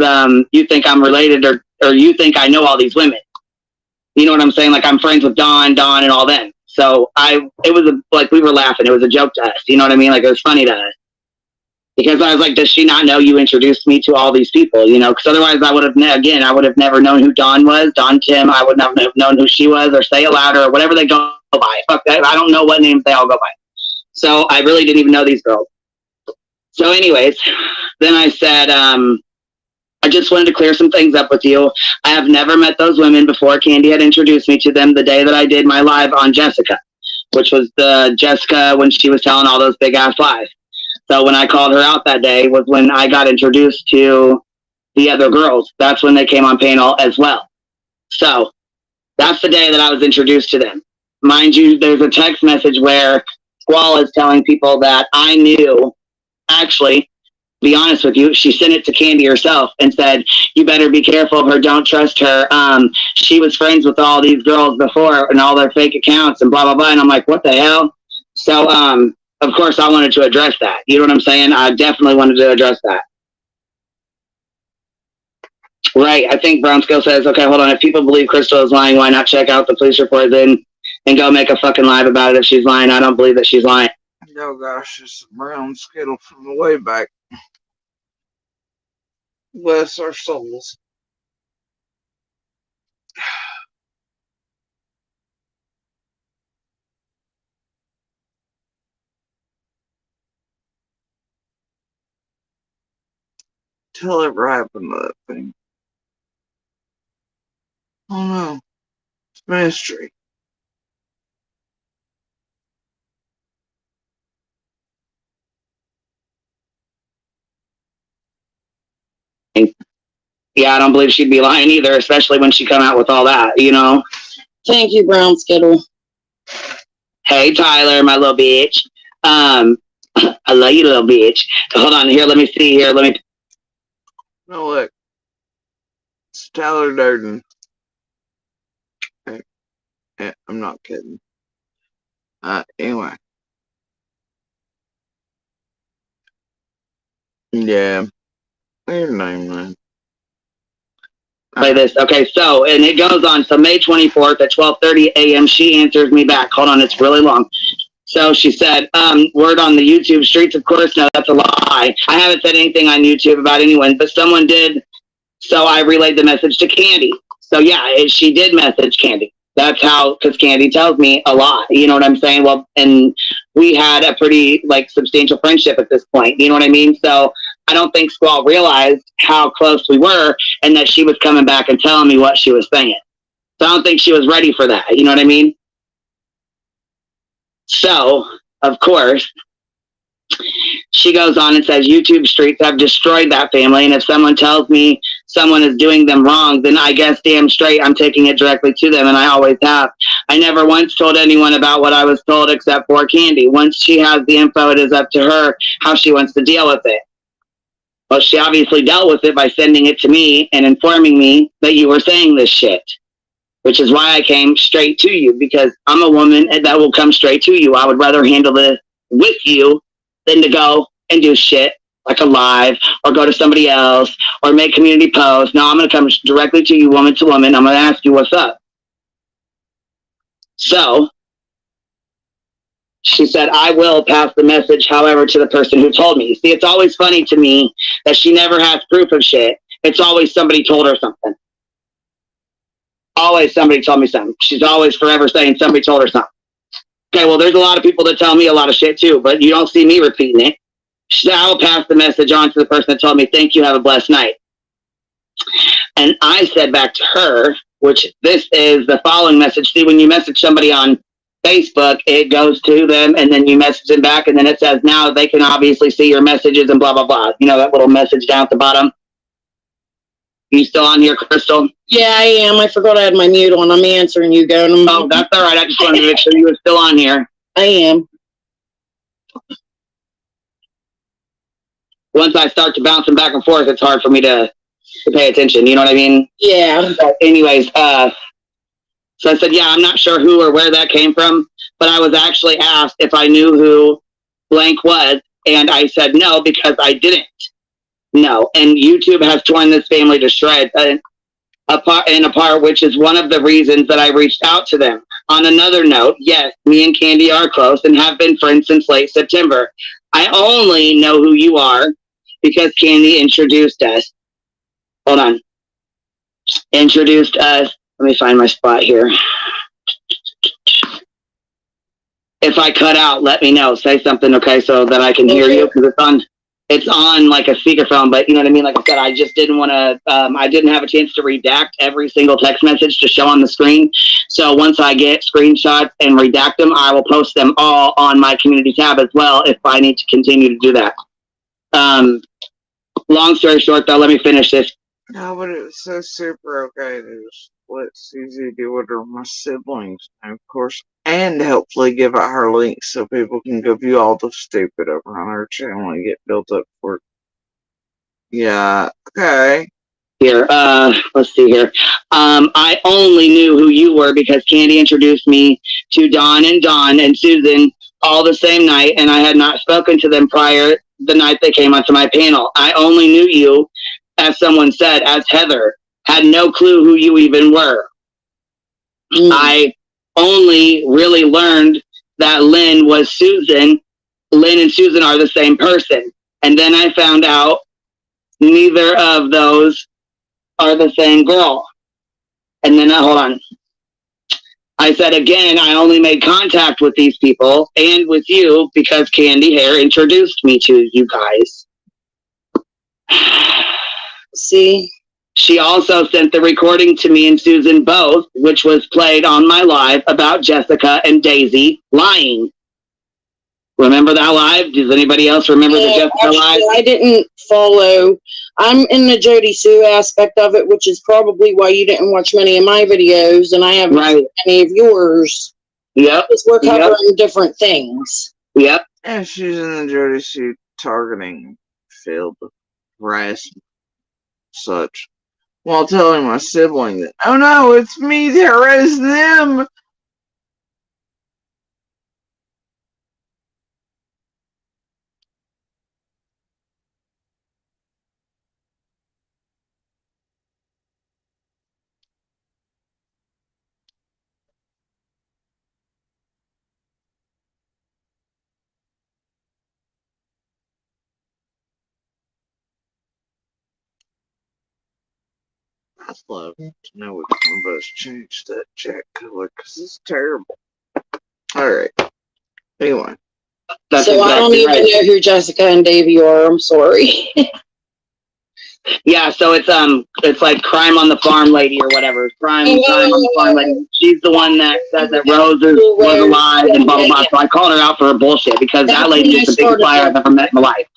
Speaker 3: you think I'm related or you think I know all these women. You know what I'm saying? Like I'm friends with Dawn, and all them. So it was like we were laughing. It was a joke to us. You know what I mean? Like it was funny to us. Because I was like, does she not know you introduced me to all these people? You know, because otherwise I would have, I would have never known who Dawn was. Dawn Tim, I would not have known who she was or Say It Louder or whatever they go by. Fuck that. I don't know what names they all go by. So I really didn't even know these girls. So anyways, then I said, I just wanted to clear some things up with you. I have never met those women before. Candy had introduced me to them the day that I did my live on Jessica, which was the Jessica when she was telling all those big ass lies. So when I called her out that day was when I got introduced to the other girls. That's when they came on panel as well. So that's the day that I was introduced to them. Mind you, there's a text message where Squall is telling people that I knew, actually, be honest with you, she sent it to Candy herself and said, you better be careful of her, don't trust her. She was friends with all these girls before and all their fake accounts and blah, blah, blah. And I'm like, what the hell? So, of course, I wanted to address that. You know what I'm saying? I definitely wanted to address that. Right. I think Brownskill says, okay, hold on. If people believe Crystal is lying, why not check out the police report then and go make a fucking live about it if she's lying? I don't believe that she's lying.
Speaker 1: Oh gosh, it's a brown skittle from the way back. Bless our souls. Tell it what happened to that thing. Oh no. It's mystery.
Speaker 3: Yeah, I don't believe she'd be lying either, especially when she come out with all that, you know?
Speaker 7: Thank you, Brown Skittle.
Speaker 3: Hey, Tyler, my little bitch. I love you, little bitch. Hold on here. Let me see here. Let me.
Speaker 1: No, look. It's Tyler Durden. I'm not kidding. Anyway. Yeah. Your name, man.
Speaker 3: Play this. Okay, so, and it goes on. So May 24th at 12:30 a.m., she answers me back. Hold on, it's really long. So she said, word on the YouTube streets, of course, no, that's a lie. I haven't said anything on YouTube about anyone, but someone did. So I relayed the message to Candy. So yeah, she did message Candy. That's how, because Candy tells me a lot. You know what I'm saying? Well, and we had a pretty substantial friendship at this point. You know what I mean? So I don't think Squall realized how close we were and that she was coming back and telling me what she was saying. So I don't think she was ready for that. You know what I mean? So, of course, she goes on and says, YouTube streets have destroyed that family. And if someone tells me someone is doing them wrong, then I guess damn straight I'm taking it directly to them. And I always have. I never once told anyone about what I was told except for Candy. Once she has the info, it is up to her how she wants to deal with it. Well, she obviously dealt with it by sending it to me and informing me that you were saying this shit. Which is why I came straight to you, because I'm a woman that will come straight to you. I would rather handle this with you than to go and do shit like a live or go to somebody else or make community posts. No, I'm going to come directly to you, woman to woman. I'm going to ask you what's up. So she said, I will pass the message, however, to the person who told me. See, it's always funny to me that she never has proof of shit. It's always somebody told her something. Always somebody told me something. She's always forever saying somebody told her something. Okay, well, there's a lot of people that tell me a lot of shit too, but you don't see me repeating it. She said, I will pass the message on to the person that told me, thank you, have a blessed night. And I said back to her, which this is the following message. See, when you message somebody on Facebook, it goes to them and then you message them back and then it says, now they can obviously see your messages and blah, blah, blah. You know, that little message down at the bottom. You still on here, Crystal?
Speaker 7: Yeah, I am. I forgot I had my mute on. I'm answering you, going.
Speaker 3: Oh, that's all right. I just wanted to make sure you were still on here.
Speaker 7: I am.
Speaker 3: Once I start to bouncing back and forth, it's hard for me to pay attention. You know what I mean?
Speaker 7: Yeah.
Speaker 3: But anyways, so I said, yeah, I'm not sure who or where that came from, but I was actually asked if I knew who blank was, and I said no because I didn't. No, and YouTube has torn this family to shreds apart, which is one of the reasons that I reached out to them. On another note, yes, me and Candy are close and have been friends since late September. I only know who you are because Candy introduced us. Hold on. Introduced us. Let me find my spot here. If I cut out, let me know. Say something, okay, so that I can hear you, because it's on like a speakerphone, but you know what I mean? Like I said, I just didn't want to, I didn't have a chance to redact every single text message to show on the screen. So once I get screenshots and redact them, I will post them all on my community tab as well if I need to continue to do that. Long story short, though, let me finish this.
Speaker 1: No, but it was so super okay to just let Susie do it or my siblings, and of course, and hopefully give out her links so people can go view all the stupid over on her channel and get built up for it. Yeah, okay.
Speaker 3: Here, let's see here. I only knew who you were because Candy introduced me to Dawn and Susan all the same night, and I had not spoken to them prior the night they came onto my panel. I only knew you, as someone said, as Heather. Had no clue who you even were. I only really learned that Lynn was Susan. Lynn and Susan are the same person. And then I found out neither of those are the same girl. And then, hold on. I said again, I only made contact with these people and with you because Candy Hare introduced me to you guys.
Speaker 7: See?
Speaker 3: She also sent the recording to me and Susan both, which was played on my live about Jessica and Daisy lying. Remember that live? Does anybody else remember the Jessica live?
Speaker 7: I didn't follow. I'm in the Jody Sue aspect of it, which is probably why you didn't watch many of my videos, and I haven't seen any of yours.
Speaker 3: Yep.
Speaker 7: Because we're covering different things.
Speaker 3: Yep.
Speaker 1: And she's in the Jody Sue targeting field of harassment such. While telling my sibling that, oh no, it's me that harassed them. I'd love to know which one of us changed that chat color because it's terrible. Alright. Anyway.
Speaker 3: That's
Speaker 7: So I don't
Speaker 3: exactly
Speaker 7: even
Speaker 3: right.
Speaker 7: know who Jessica and Davey are. I'm sorry.
Speaker 3: Yeah, so it's like Crime on the Farm Lady or whatever. Crime on the Farm Lady. She's the one that said that Rose was alive and blah blah blah. So I called her out for her bullshit because that lady is the biggest liar I've ever met in my life.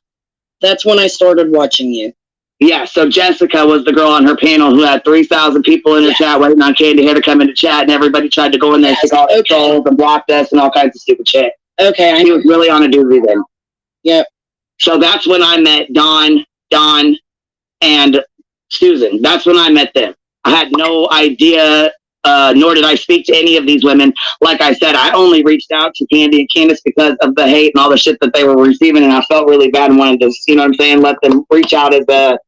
Speaker 7: That's when I started watching you.
Speaker 3: Yeah, so Jessica was the girl on her panel who had 3,000 people in her chat waiting on Candy here to come into chat, and everybody tried to go in there and take all the trolls and blocked us and all kinds of stupid shit.
Speaker 7: Okay.
Speaker 3: She was really on a doozy then.
Speaker 7: Yep.
Speaker 3: So that's when I met Don, and Susan. That's when I met them. I had no idea, nor did I speak to any of these women. Like I said, I only reached out to Candy and Candace because of the hate and all the shit that they were receiving, and I felt really bad and wanted to, you know what I'm saying, let them reach out as a,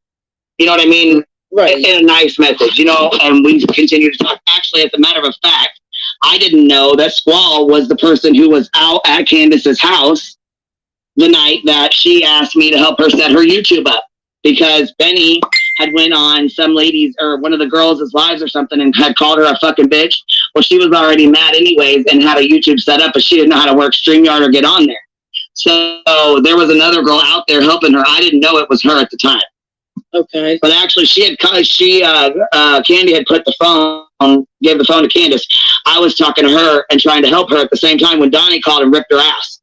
Speaker 3: you know what I mean,
Speaker 7: Right.
Speaker 3: in a nice message, you know, and we continue to talk. Actually, as a matter of fact, I didn't know that Squall was the person who was out at Candace's house the night that she asked me to help her set her YouTube up, because Benny had went on some ladies or one of the girls' lives or something and had called her a fucking bitch. Well, she was already mad anyways and had a YouTube set up, but she didn't know how to work StreamYard or get on there. So there was another girl out there helping her. I didn't know it was her at the time.
Speaker 7: Okay.
Speaker 3: But actually, Candy had put the phone, gave the phone to Candace. I was talking to her and trying to help her at the same time when Donnie called and ripped her ass.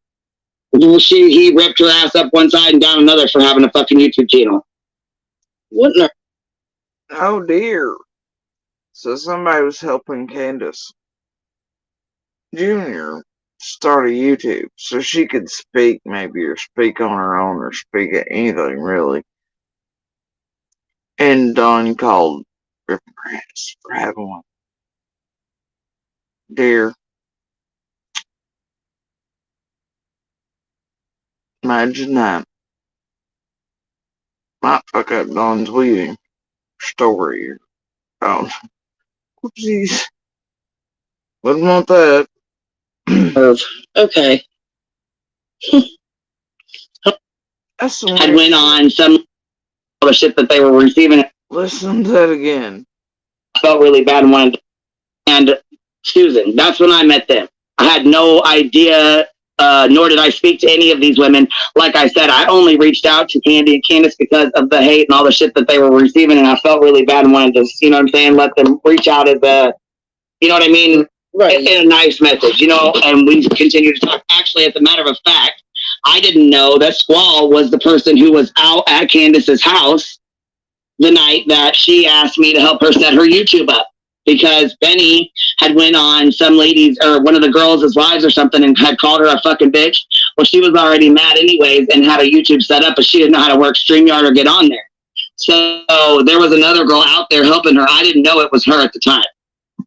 Speaker 3: He ripped her ass up one side and down another for having a fucking YouTube channel.
Speaker 7: What?
Speaker 1: Oh dear. So somebody was helping Candace Jr. start a YouTube so she could speak maybe, or speak on her own, or speak at anything really. And Don called ripping her ass for having one. Dear. Imagine that. Might fuck up Don's weaving story. Oh, whoopsies. Wouldn't want that.
Speaker 7: Okay.
Speaker 3: Had went on some of the shit that they were receiving.
Speaker 1: Listen to that again.
Speaker 3: I felt really bad and wanted to. And Susan, that's when I met them. I had no idea, nor did I speak to any of these women. Like I said, I only reached out to Candy and Candace because of the hate and all the shit that they were receiving, and I felt really bad and wanted to, you know what I'm saying, let them reach out as a, you know what I mean,
Speaker 7: Right.
Speaker 3: in a nice message, you know, and we continue to talk. Actually, as a matter of fact, I didn't know that Squall was the person who was out at Candace's house the night that she asked me to help her set her YouTube up, because Benny had went on some ladies or one of the girls' lives or something and had called her a fucking bitch. Well, she was already mad anyways and had a YouTube set up, but she didn't know how to work StreamYard or get on there. So there was another girl out there helping her. I didn't know it was her at the time.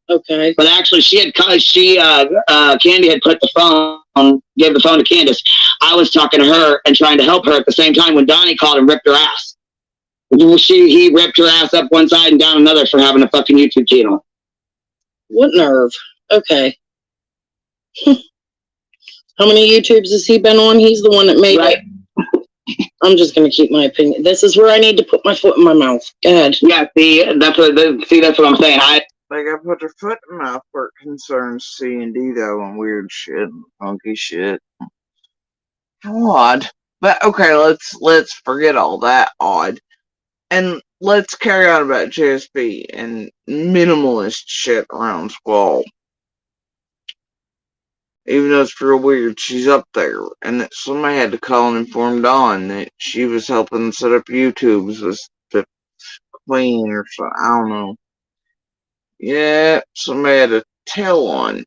Speaker 7: Okay.
Speaker 3: But actually, Candy had put the phone, gave the phone to Candace. I was talking to her and trying to help her at the same time when Donnie called and ripped her ass. He ripped her ass up one side and down another for having a fucking YouTube channel.
Speaker 7: What nerve? Okay. How many YouTubes has he been on? He's the one that made it. I'm just going to keep my opinion. This is where I need to put my foot in my mouth. Go ahead.
Speaker 3: Yeah, that's what I'm saying.
Speaker 1: Like, I put their foot in mouth where it concerns C&D, though, and weird shit, and funky shit. How odd. But, okay, let's forget all that odd. And let's carry on about JSB and minimalist shit around Squall. Even though it's real weird, she's up there. And that somebody had to call and inform Dawn that she was helping set up YouTubes with the Queen or something. I don't know. Yeah, somebody had a tell on.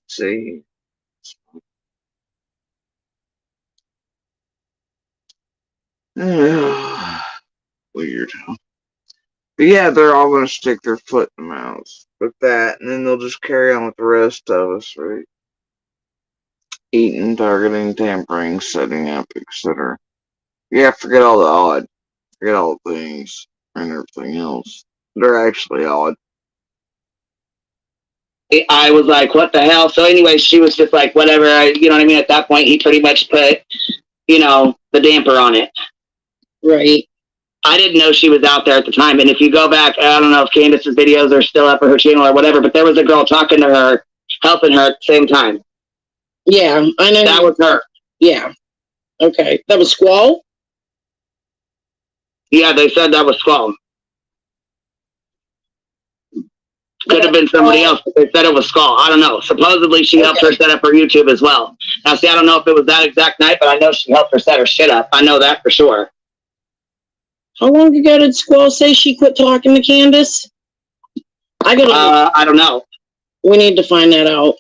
Speaker 1: see. Weird. But yeah, they're all gonna stick their foot in the mouth with that, and then they'll just carry on with the rest of us, right? Eating, targeting, tampering, setting up, etc. Yeah, forget all the odd. Forget all the things and everything else. They're actually odd.
Speaker 3: I was like, what the hell? So anyway, she was just like, whatever. You know what I mean? At that point, he pretty much put, the damper on it.
Speaker 7: Right.
Speaker 3: I didn't know she was out there at the time. And if you go back, I don't know if Candace's videos are still up on her channel or whatever, but there was a girl talking to her, helping her at the same time.
Speaker 7: Yeah, I know.
Speaker 3: That was her.
Speaker 7: Yeah. Okay. That was Squall?
Speaker 3: Yeah, they said that was Squall. Could have been somebody else, but they said it was Skull. I don't know. Supposedly she helped her set up her YouTube as well. Now, see, I don't know if it was that exact night, but I know she helped her set her shit up. I know that for sure.
Speaker 7: How long ago did Squall say she quit talking to Candace? I
Speaker 3: don't know.
Speaker 7: We need to find that out.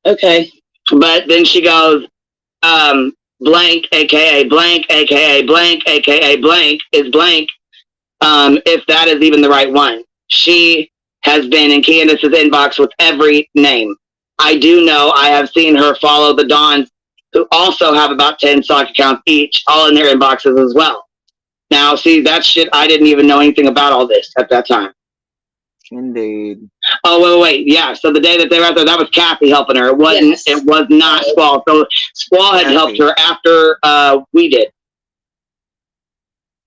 Speaker 7: Okay.
Speaker 3: But then she goes, blank, aka blank, aka blank, aka blank is blank. If that is even the right one. She has been in Candace's inbox with every name. I do know I have seen her follow the Dons, who also have about 10 stock accounts each, all in their inboxes as well. Now, see, that shit, I didn't even know anything about all this at that time.
Speaker 1: Indeed.
Speaker 3: Oh, wait. Yeah, so the day that they were out there, that was Kathy helping her. It wasn't. Yes. It was not Squall. So Squall had helped her after we did.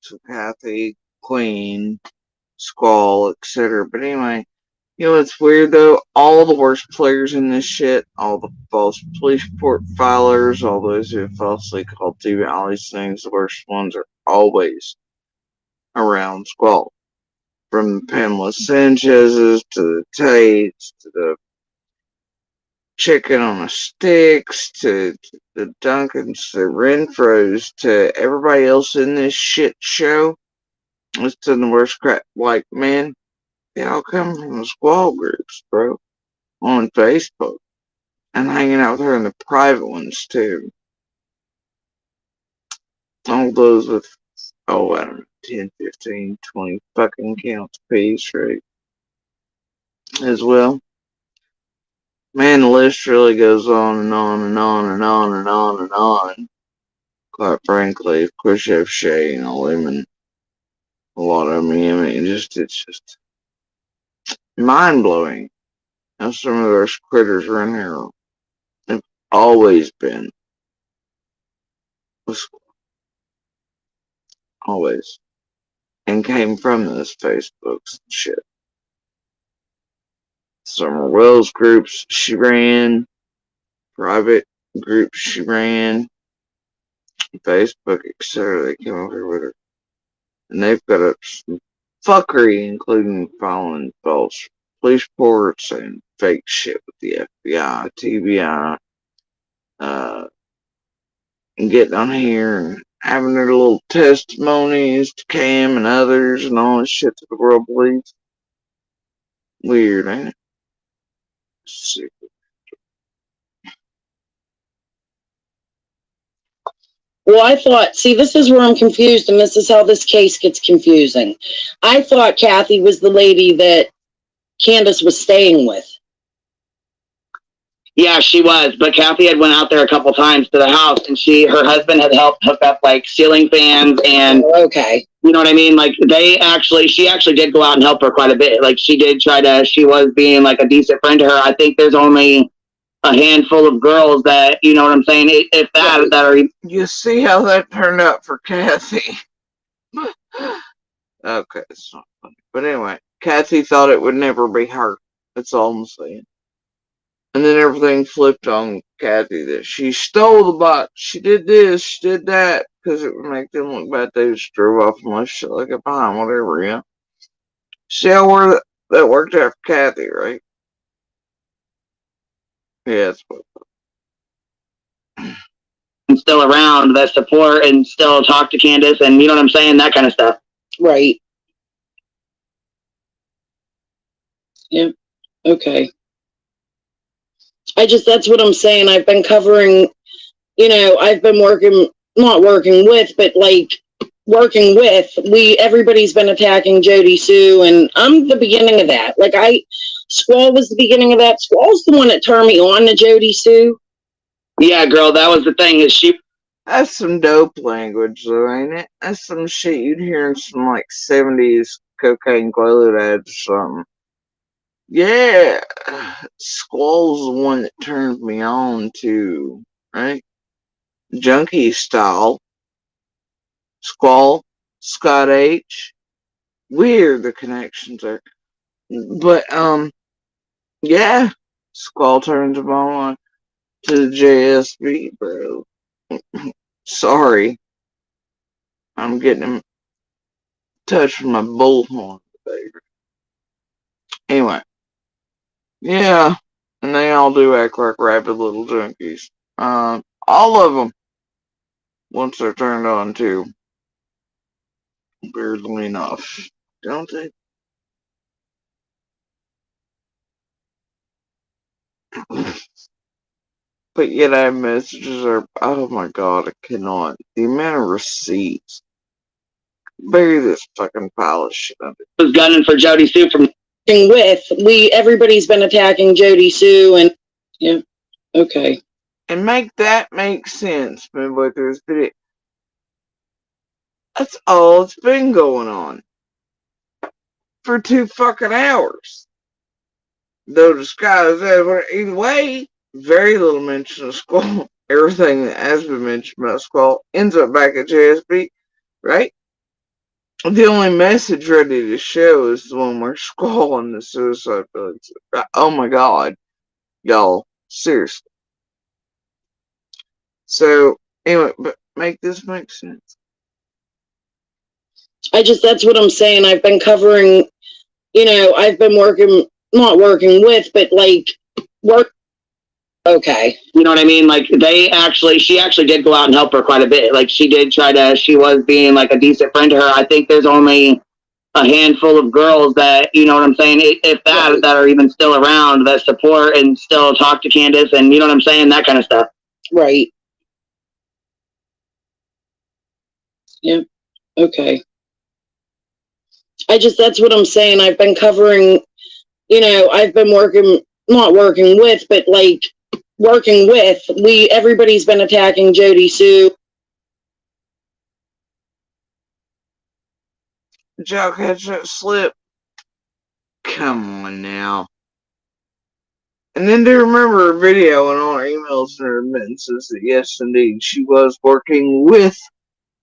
Speaker 1: So Kathy, Queen, Squall, etc. But anyway, what's weird though? All the worst players in this shit, all the false police report filers, all those who falsely called TV, all these things, the worst ones are always around Squall. From the Pamela Sanchez's to the Tates to the Chicken on the Sticks to the Duncans, the Renfros, to everybody else in this shit show. It's to the worst crap. Like, man, they all come from the Squall groups, bro, on Facebook. And hanging out with her in the private ones, too. All those with, I don't know, 10, 15, 20 fucking accounts apiece, right? As well. Man, the list really goes on and on and on and on and on and on. Quite frankly, of course you have Shay and Lumen. A lot of them, it's just mind-blowing how some of those critters around here have always been. Always. And came from those Facebooks and shit. Summer Wells groups she ran, private groups she ran, Facebook, etc. They came over with her. And they've got up some fuckery, including following false police reports and fake shit with the FBI, TBI, and getting on here and having their little testimonies to Cam and others and all this shit that the world believes. Weird, ain't it? Sick.
Speaker 7: Well, I thought, see, this is where I'm confused, and this is how this case gets confusing. I thought Kathy was the lady that Candace was staying with.
Speaker 3: Yeah, she was, but Kathy had went out there a couple times to the house, and her husband had helped hook up like ceiling fans and
Speaker 7: okay,
Speaker 3: you know what I mean? Like she actually did go out and help her quite a bit. Like she was being like a decent friend to her. I think there's only a handful of girls that, you know what I'm saying? If that are.
Speaker 1: You see how that turned out for Kathy. Okay, it's not funny. But anyway, Kathy thought it would never be her. That's all I'm saying. And then everything flipped on Kathy that she stole the box. She did this, she did that, because it would make them look bad. They just drove off and left shit like a behind, whatever, yeah. See how that worked out for Kathy, right? Yeah, that's what.
Speaker 3: And still around that support and still talk to Candace and you know what I'm saying? That kind of stuff.
Speaker 7: Right. Yeah. Okay. That's what I'm saying. I've been covering, I've been not working with, but like working with, everybody's been attacking Jody Sue, and I'm the beginning of that. Squall was the beginning of that. Squall's the one that turned me on to Jody Sue.
Speaker 3: Yeah, girl, that was the thing.
Speaker 1: That's some dope language, though, ain't it? That's some shit you'd hear in some, like, 70s cocaine quaalude ads or something. Yeah, Squall's the one that turned me on to, right? Junkie style. Squall, Scott H. Weird the connections are. But, yeah. Squall turns him on to the JSB, bro. Sorry. I'm getting him touched with my bullhorn, baby. Anyway. Yeah. And they all do act like rabid little junkies. All of them. Once they're turned on to. Weirdly enough. Don't they? But yet I have messages are, oh my god, I cannot. The amount of receipts. Bury this fucking pile of shit under.
Speaker 3: Was gunning for Jody Sue from
Speaker 7: with. Everybody's been attacking Jody Sue, and yeah, okay.
Speaker 1: And make that make sense, midway through this video. That's all that's been going on. For 2 fucking hours. Though disguised as either way, very little mention of Squall. Everything that has been mentioned about Squall ends up back at JSB, right? The only message ready to show is the one where Squall and the suicide bullets. Oh my god. Y'all. Seriously. So, anyway, but make this make sense.
Speaker 7: That's what I'm saying. I've been covering, I've been not working with, but like work. Okay.
Speaker 3: You know what I mean? Like she actually did go out and help her quite a bit. Like she was being like a decent friend to her. I think there's only a handful of girls that, you know what I'm saying? If that, right, that are even still around that support and still talk to Candace and you know what I'm saying? That kind of stuff.
Speaker 7: Right. Yeah. Okay. That's what I'm saying. I've been covering, I've been not working with, but like working with, everybody's been attacking Jody Sue.
Speaker 1: Jock catch that slip. Come on now. And then to remember her video and all her emails and her admittances that yes, indeed, she was working with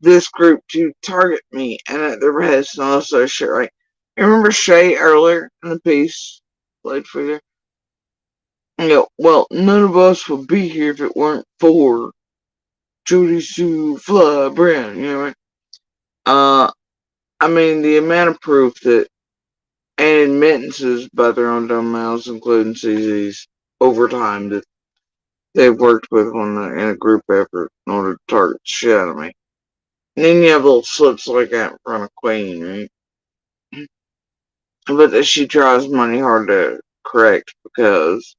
Speaker 1: this group to target me and at their behest and all this other shit, right? You remember Shay earlier in the piece played for you? Well, none of us would be here if it weren't for Jody Sue Fly Brown, you know, right? I mean, the amount of proof that and admittances by their own dumb mouths, including CZ's, over time that they've worked with in a group effort in order to target the shit out of me. And then you have little slips like that in front of Queen, right? But that she tries mighty hard to correct because,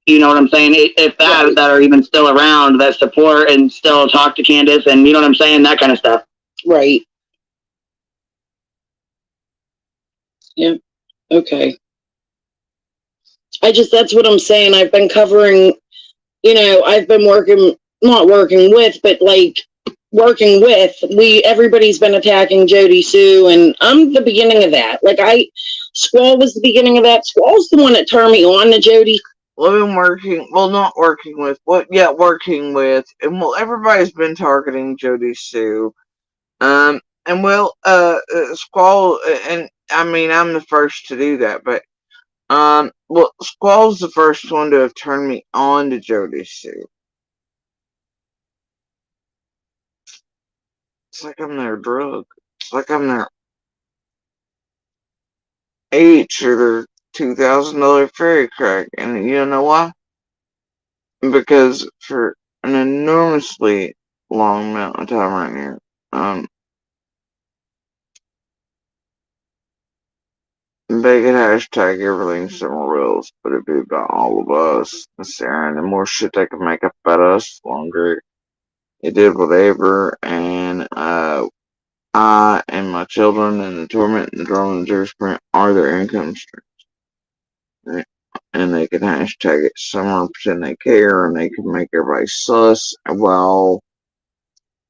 Speaker 3: you know what I'm saying? If that, right, that are even still around that support and still talk to Candace and you know what I'm saying? That kind of stuff.
Speaker 7: Right. Yeah. Okay. That's what I'm saying. I've been covering, I've been not working with, but like working with, everybody's been attacking Jody Sue, and I'm the beginning of that. Squall was the beginning of that. Squall's the one that turned me on to Jody.
Speaker 1: Not working with, working with, and well, everybody's been targeting Jody Sue. Squall, and I mean, I'm the first to do that, but, Squall's the first one to have turned me on to Jody Sue. It's like I'm their drug. It's like I'm their H or their $2,000 fairy crack. And you know why? Because for an enormously long amount of time right here, they could hashtag everything somewhere else, but it'd be about all of us. And the more shit they can make up about us, the longer it did whatever. And I and my children and the torment and the drama and the jurisprint are their income stream. Right? And they can hashtag it somewhere and pretend they care, and they can make everybody sus while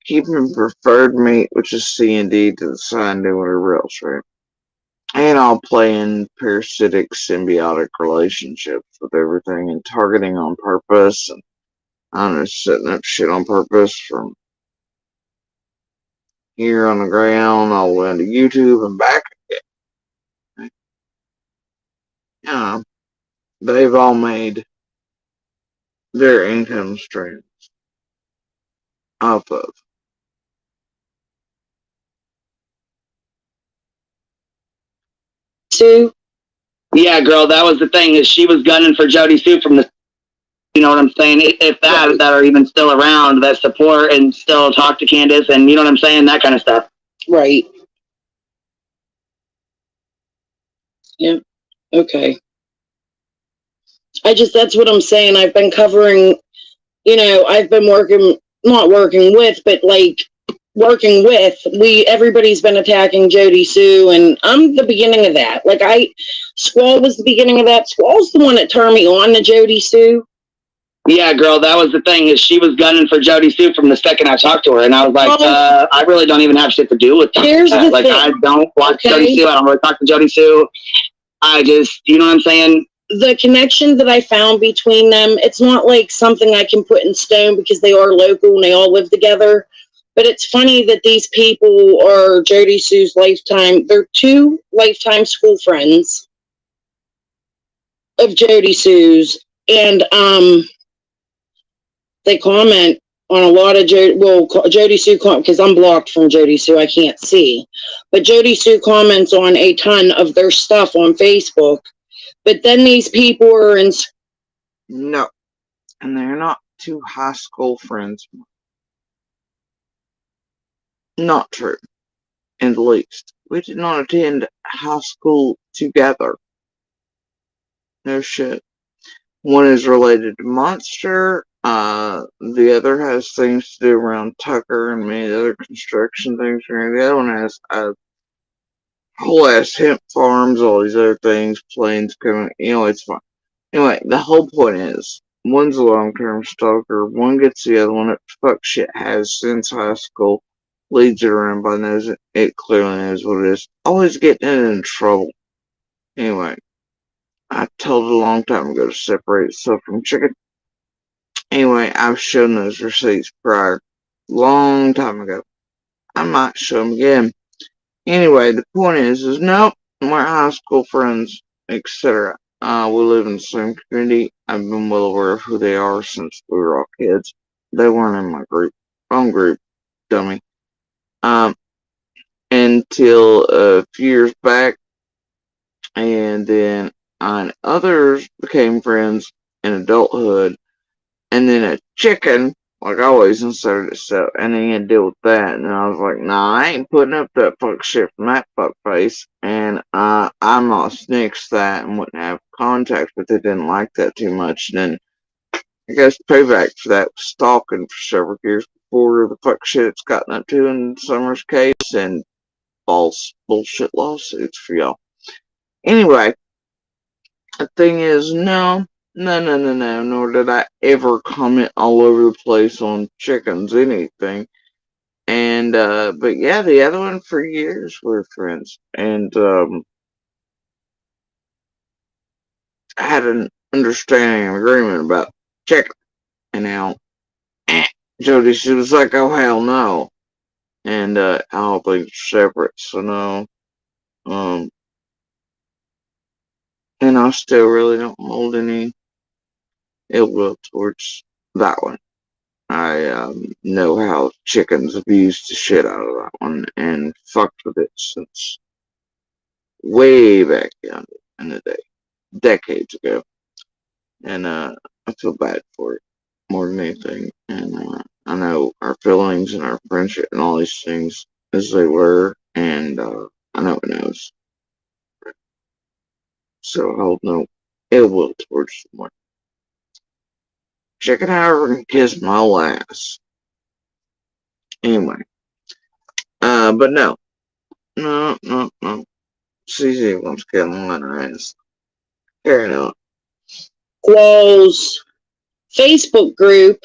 Speaker 1: keeping preferred meat, which is C and D, to the side and do whatever else, right? And all playing parasitic symbiotic relationships with everything and targeting on purpose, and I'm just setting up shit on purpose from here on the ground all the way into YouTube and back again. Yeah, they've all made their income streams off of.
Speaker 7: Sue?
Speaker 3: Yeah, girl, that was the thing, is she was gunning for Jody Sue from the, you know what I'm saying? If that are even still around that support and still talk to Candace, and you know what I'm saying, that kind of stuff.
Speaker 7: Right. Yeah. Okay. That's what I'm saying. I've been covering, I've been not working with, but like working with, everybody's been attacking Jody Sue, and I'm the beginning of that. Like Squall was the beginning of that. Squall's the one that turned me on to Jody Sue.
Speaker 3: Yeah, girl, that was the thing, is she was gunning for Jody Sue from the second I talked to her, and I was like, I really don't even have shit to do with that.
Speaker 7: Here's the
Speaker 3: like,
Speaker 7: thing.
Speaker 3: I don't watch Jody Sue, I don't really talk to Jody Sue. I just, you know what I'm saying?
Speaker 7: The connection that I found between them, it's not like something I can put in stone because they are local and they all live together. But it's funny that these people are Jody Sue's they're 2 lifetime school friends of Jody Sue's. And they comment on a lot of Jody Sue, because I'm blocked from Jody Sue, I can't see. But Jody Sue comments on a ton of their stuff on Facebook. But then these people are in.
Speaker 1: No. And they're not 2 high school friends. Not true. In the least. We did not attend high school together. No shit. One is related to Monster. The other has things to do around Tucker and many other construction things. The other one has whole ass hemp farms, all these other things, planes coming. It's fine. Anyway, the whole point is, one's a long-term stalker. One gets the other one up to fuck shit, has since high school, leads it around by knows it. It clearly knows what it is. Always getting it in trouble. Anyway, I told it a long time ago to separate itself from chicken. Anyway, I've shown those receipts prior. Long time ago. I might show them again. Anyway, the point is nope, we're high school friends, etc. We live in the same community. I've been well aware of who they are since we were all kids. They weren't in my group. Wrong group, dummy. Until a few years back, and then I and others became friends in adulthood, and then a chicken, like always, inserted itself, and he had to deal with that, and I was like, nah, I ain't putting up that fuck shit from that fuck face, and I'm not snitched that and wouldn't have contact, but they didn't like that too much, and then I guess payback for that was stalking for several years before the fuck shit it's gotten up to in Summer's case, and false bullshit lawsuits for y'all. Anyway, the thing is, no, nor did I ever comment all over the place on chickens, anything. And, but yeah, the other one for years we're friends. And, I had an understanding and agreement about chicken. And now, Jody, she was like, oh, hell no. And, all things are separate, so no. And I still really don't hold any ill will towards that one. I know how chickens abused the shit out of that one and fucked with it since way back in the day, decades ago. And I feel bad for it more than anything. And I know our feelings and our friendship and all these things as they were, and I know it knows. so hold no ill will towards someone. Chicken, however, can kiss my whole ass. Anyway, but no. CZ wants to get on her ass. Carry on.
Speaker 7: Qualls Facebook group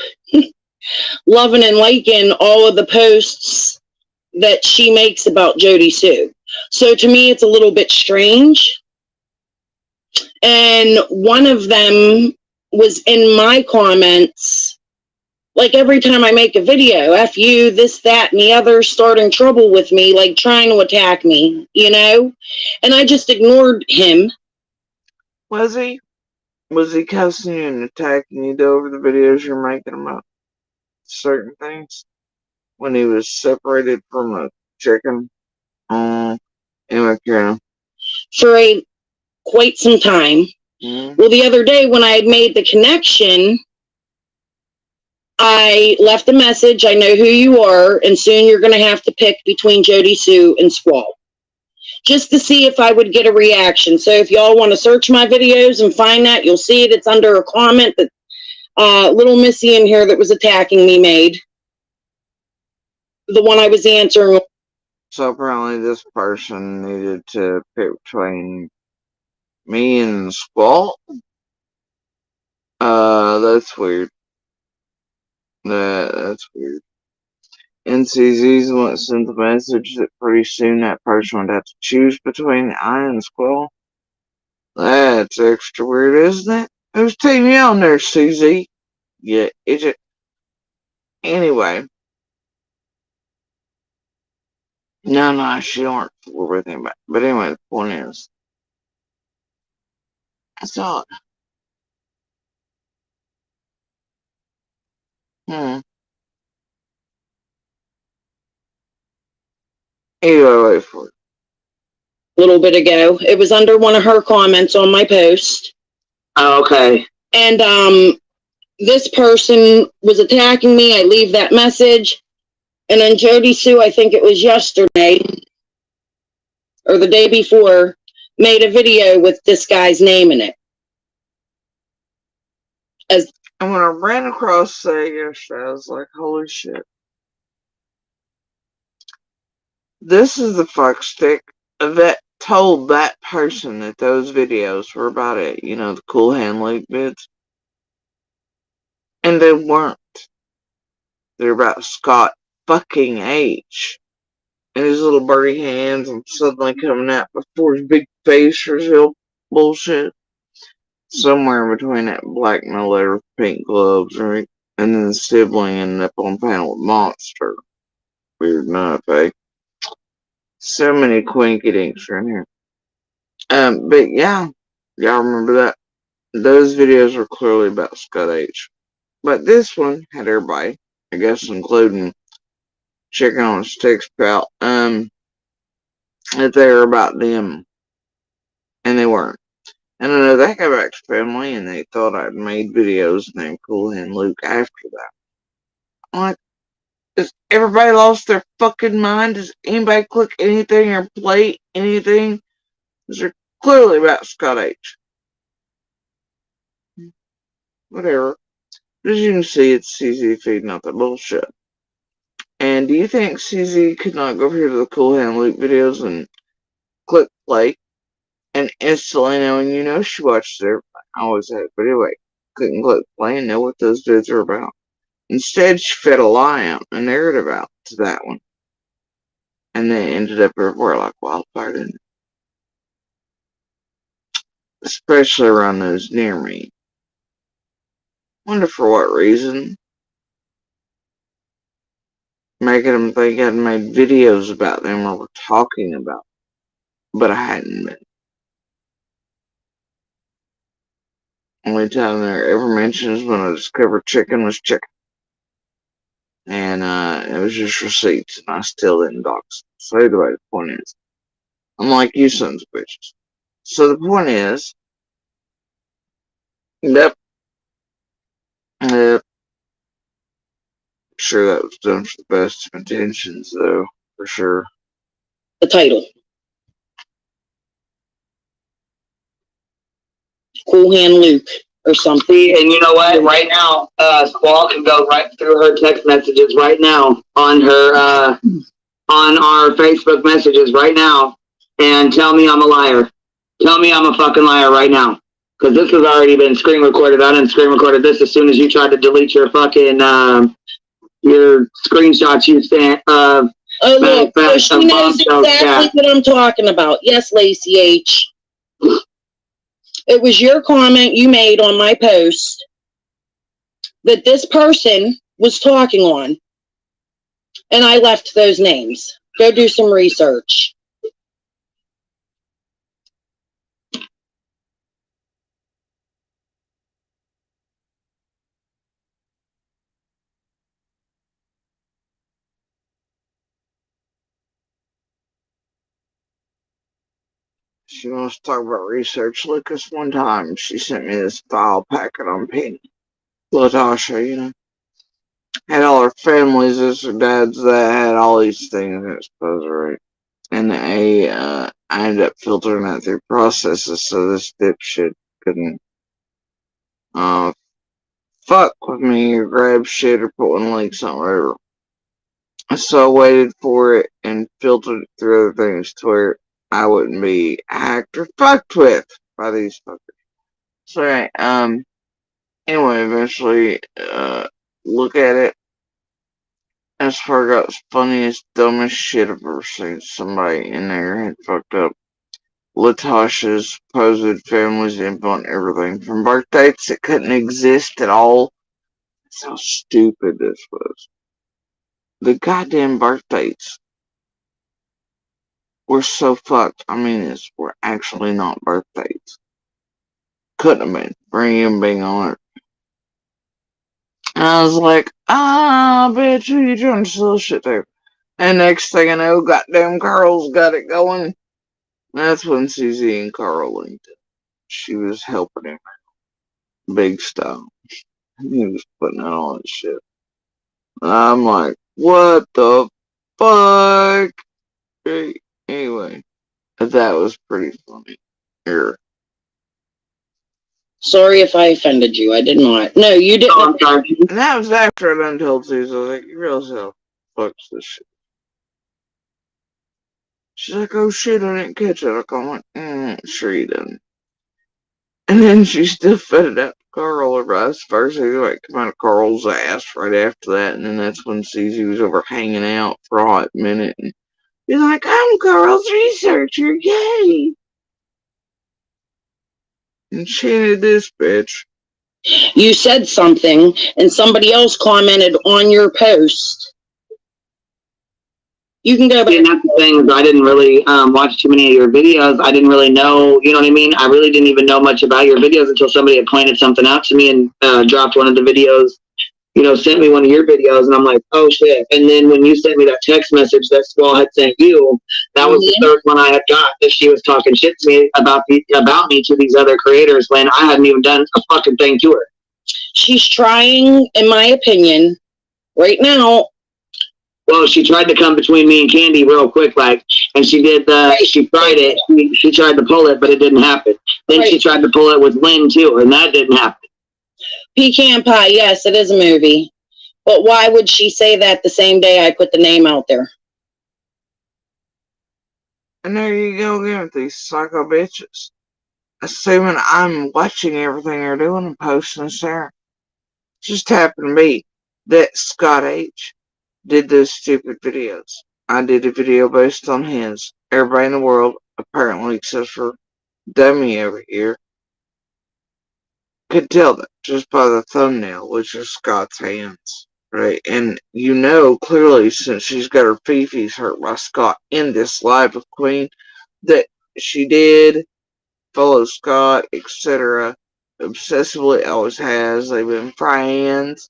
Speaker 7: loving and liking all of the posts that she makes about Jody Sue. So to me, it's a little bit strange. And one of them was in my comments, like every time I make a video, F you, this, that, and the other, starting trouble with me, like trying to attack me, you know? And I just ignored him.
Speaker 1: Was he? Was he cussing you and attacking you over the videos you're making about certain things? When he was separated from a chicken? Anyway, Karen.
Speaker 7: For quite some time. Well, the other day when I had made the connection, I left a message. I know who you are, and soon you're going to have to pick between Jody Sue and Squall, just to see if I would get a reaction. So if y'all want to search my videos and find that, you'll see it. It's under a comment that little Missy in here that was attacking me made. The one I was answering.
Speaker 1: So apparently this person needed to pick between me and Squall. That's weird. That's weird. NCZ's one sent the message that pretty soon that person would have to choose between I and Squall. That's extra weird, isn't it? Who's team you on there, CZ? Yeah, is it? Anyway. No, she aren't with him. But anyway, the point is, I thought, Anyway, wait for it.
Speaker 7: A little bit ago. It was under one of her comments on my post.
Speaker 3: Oh, okay.
Speaker 7: And this person was attacking me. I leave that message. And then Jody Sue, I think it was yesterday or the day before, made a video with this guy's name in it.
Speaker 1: And when I ran across that yesterday, I was like, holy shit. This is the fuckstick that told that person that those videos were about it. You know, the Cool Hand Luke vids. And they weren't. They're about Scott fucking H. And his little birdie hands and suddenly coming out before his big face reveal bullshit. Somewhere between that black no letter pink gloves, right? And then the sibling ended up on panel with Monster. Weird enough, eh? So many quinky dinks are in here. But yeah, y'all remember that? Those videos were clearly about Scott H. But this one had everybody, I guess, including Chicken on Sticks Pal, that they were about them. And they weren't. And I know that got back to family, and they thought I'd made videos named Cool Hand Luke after that. I'm like, has everybody lost their fucking mind? Does anybody click anything or play anything? Because they're clearly about Scott H. Whatever. As you can see, it's CZ feeding out the bullshit. And do you think CZ could not go over here to the Cool Hand Luke videos and click play? And instantly knowing, you know, she watches everything. I always had it. But anyway, couldn't click play and know what those vids are about. Instead, she fed a lie out, a narrative out to that one. And they ended up everywhere like wildfire, didn't it? Especially around those near me. Wonder for what reason. Making them think I'd made videos about them or were talking about them. But I hadn't been. Only time there ever mentions when I discovered chicken was chicken. And it was just receipts, and I still didn't dox them. So anyway, the point is, I'm like you sons of bitches. So the point is, yep. I'm sure that was done for the best of intentions, though, for sure.
Speaker 7: The title. Cool Hand Luke or something.
Speaker 3: See, and you know what? Right now, Squall can go right through her text messages right now on her on our Facebook messages right now and tell me I'm a liar. Tell me I'm a fucking liar right now. Because this has already been screen recorded. I didn't screen recorded this as soon as you tried to delete your fucking your screenshots you sent of
Speaker 7: look, so she knows exactly what I'm talking about. Yes, Lacey H. It was your comment you made on my post that this person was talking on. And I left those names. Go do some research.
Speaker 1: She wants to talk about research. Lucas, one time, she sent me this file packet on Penny. Latasha, you know. Had all her families as her dad's that had all these things in its right. And I ended up filtering that through processes so this dipshit couldn't fuck with me or grab shit or put one links on whatever. So I waited for it and filtered it through other things to where I wouldn't be hacked or fucked with by these fuckers. So anyway, eventually look at it. As far as funniest, dumbest shit I've ever seen. Somebody in there had fucked up Latasha's supposed family's info and everything. From birth dates that couldn't exist at all. That's how stupid this was. The goddamn birth dates were so fucked. I mean, this were actually not birth dates. Couldn't have been. For him being on it. And I was like, bitch, who you trying to sell shit to? And next thing I know, goddamn Carl's got it going. That's when Susie and Carl linked it. She was helping him out. Big style. He was putting out all this shit. And I'm like, what the fuck? Anyway, that was pretty funny. Here.
Speaker 7: Sorry if I offended you. I did not. No, you didn't.
Speaker 3: Oh, I'm sorry.
Speaker 1: And that was after I done told Susie. I was like, you realize how fucks this shit. She's like, oh shit, I didn't catch it. I'm like, sure you didn't. And then she still fed it out to Carl or vice versa. He like come out of Carl's ass right after that. And then that's when Susie was over hanging out for a hot minute. And he's like, I'm Carl's researcher, yay! And she did this bitch.
Speaker 7: You said something and somebody else commented on your post. You can go back.
Speaker 3: And that's the thing, I didn't really watch too many of your videos. I didn't really know, you know what I mean? I really didn't even know much about your videos until somebody had pointed something out to me and dropped one of the videos, you know, sent me one of your videos, and I'm like, oh shit. And then when you sent me that text message that Squall had sent you, that was the third one I had got, that she was talking shit to me about me to these other creators when I hadn't even done a fucking thing to her.
Speaker 7: She's trying, in my opinion, right now.
Speaker 3: Well, she tried to come between me and Candy real quick, like, and she did she tried it. She tried to pull it, but it didn't happen. Then she tried to pull it with Lynn too, and that didn't happen.
Speaker 7: Pecan Pie, yes, it is a movie. But why would she say that the same day I put the name out there?
Speaker 1: And there you go again with these psycho bitches. Assuming I'm watching everything they're doing and posting and sharing. Just happened to be that Scott H did those stupid videos. I did a video based on his. Everybody in the world, apparently except for Dummy over here, could tell that just by the thumbnail, which is Scott's hands. Right? And you know clearly, since she's got her fifis hurt by Scott in this live with Queen, that she did follow Scott, etc. Obsessively, always has. They've been friends.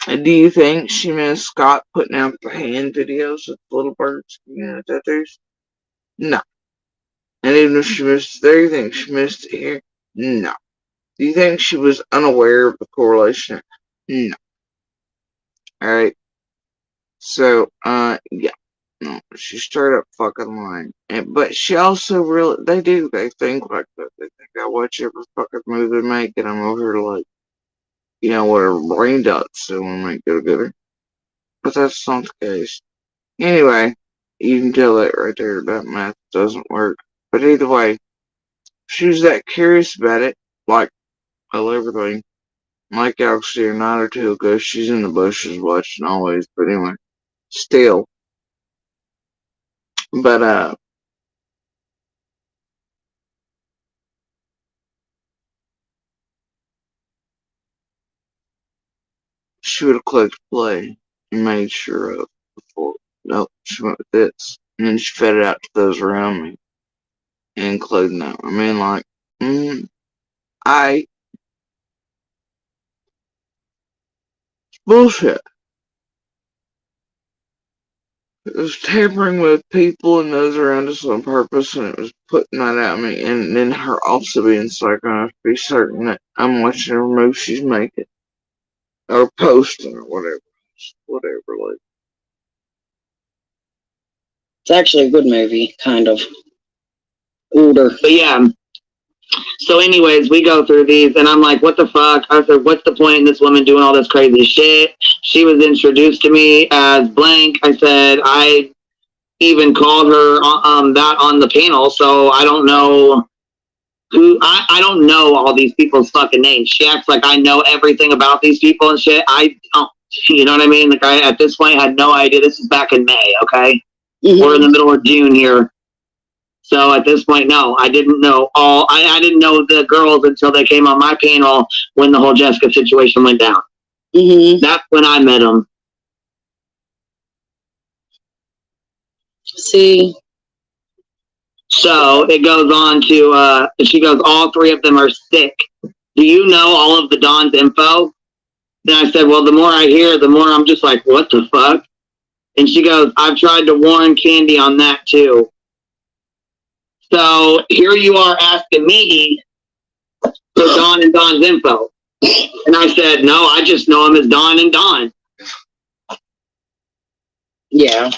Speaker 1: And do you think she missed Scott putting out the hand videos with little birds, you know, tattoos? No. And even if she missed there, you think she missed it here? No. Do you think she was unaware of the correlation? No. Alright. So, yeah. No, she's straight up fucking lying. But she also really, they think like that. They think I watch every fucking movie they make and I'm over here like, whatever brain dots they want to make go together. But that's not the case. Anyway, you can tell that right there that math doesn't work. But either way, she was that curious about it, like, well, everything. Like I'll see her a night or two ago, she's in the bushes watching always, but anyway, still. But, she would have clicked play and made sure of before. Nope, she went with this. And then she fed it out to those around me, including them. I mean, like, I bullshit. It was tampering with people and those around us on purpose, and it was putting that at me. And then her also being psycho enough to be certain that I'm watching every move she's making or posting or whatever. Whatever, like.
Speaker 7: It's actually a good movie, kind of. Older.
Speaker 3: But yeah. So anyways, we go through these and I'm like, what the fuck? I said, what's the point in this woman doing all this crazy shit? She was introduced to me as blank. I said, I even called her that on the panel, so I don't know I don't know all these people's fucking names. She acts like I know everything about these people and shit. I don't, you know what I mean? Like I, at this point, had no idea. This is back in May, okay? Mm-hmm. We're in the middle of June here. So at this point, no, I didn't know I didn't know the girls until they came on my panel when the whole Jessica situation went down. Mm-hmm. That's when I met them.
Speaker 7: See?
Speaker 3: So it goes on to, she goes, all three of them are sick. Do you know all of the Dawn's info? Then I said, well, the more I hear, the more I'm just like, what the fuck? And she goes, I've tried to warn Candy on that too. So here you are asking me for Dawn and Dawn's info. And I said, no, I just know him as Dawn and Dawn.
Speaker 7: Yeah.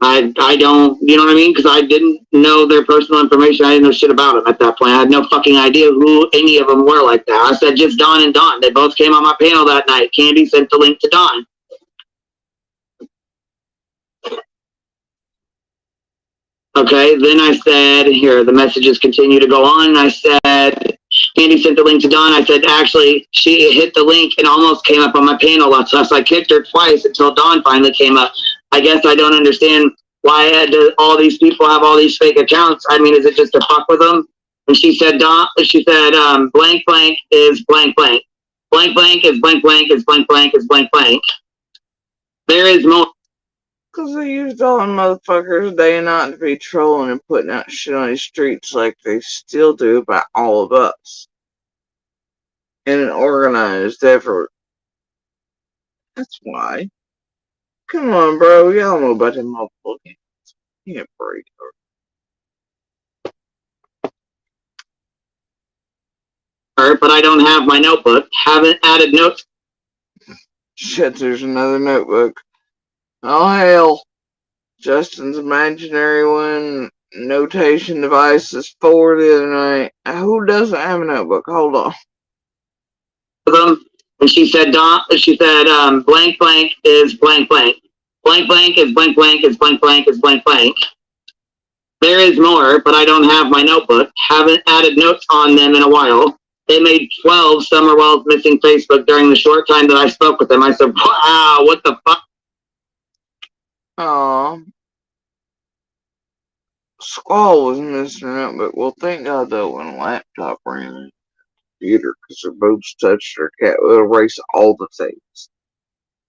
Speaker 3: I don't, you know what I mean? Because I didn't know their personal information. I didn't know shit about them at that point. I had no fucking idea who any of them were like that. I said, just Dawn and Dawn. They both came on my panel that night. Candy sent the link to Dawn. Okay, then I said, here, the messages continue to go on. I said, Candy sent the link to Dawn. I said, actually, she hit the link and almost came up on my panel. So I kicked her twice until Dawn finally came up. I guess I don't understand why all these people have all these fake accounts. I mean, is it just to fuck with them? And she said, blank blank is blank blank. Blank blank is blank blank is blank blank is blank blank. There is more.
Speaker 1: Because they used all them motherfuckers day and night to be trolling and putting out shit on these streets like they still do about all of us. In an organized effort. That's why. Come on, bro. Y'all know about them multiple games. Can't break
Speaker 3: her. But I don't have my notebook. Haven't added notes.
Speaker 1: Shit, there's another notebook. Oh, hell. Justin's imaginary one. Notation devices for the other night. Who doesn't have a notebook? Hold on.
Speaker 3: And she said, blank blank is blank blank. Blank blank is blank blank is blank blank is blank blank. There is more, but I don't have my notebook. Haven't added notes on them in a while. They made 12 Summerwells missing Facebook during the short time that I spoke with them. I said, wow, what the fuck?
Speaker 1: Aw. Squall was missing her notebook. Well, thank God that when a laptop ran in the computer, because her boobs touched her cat, will erase all the things.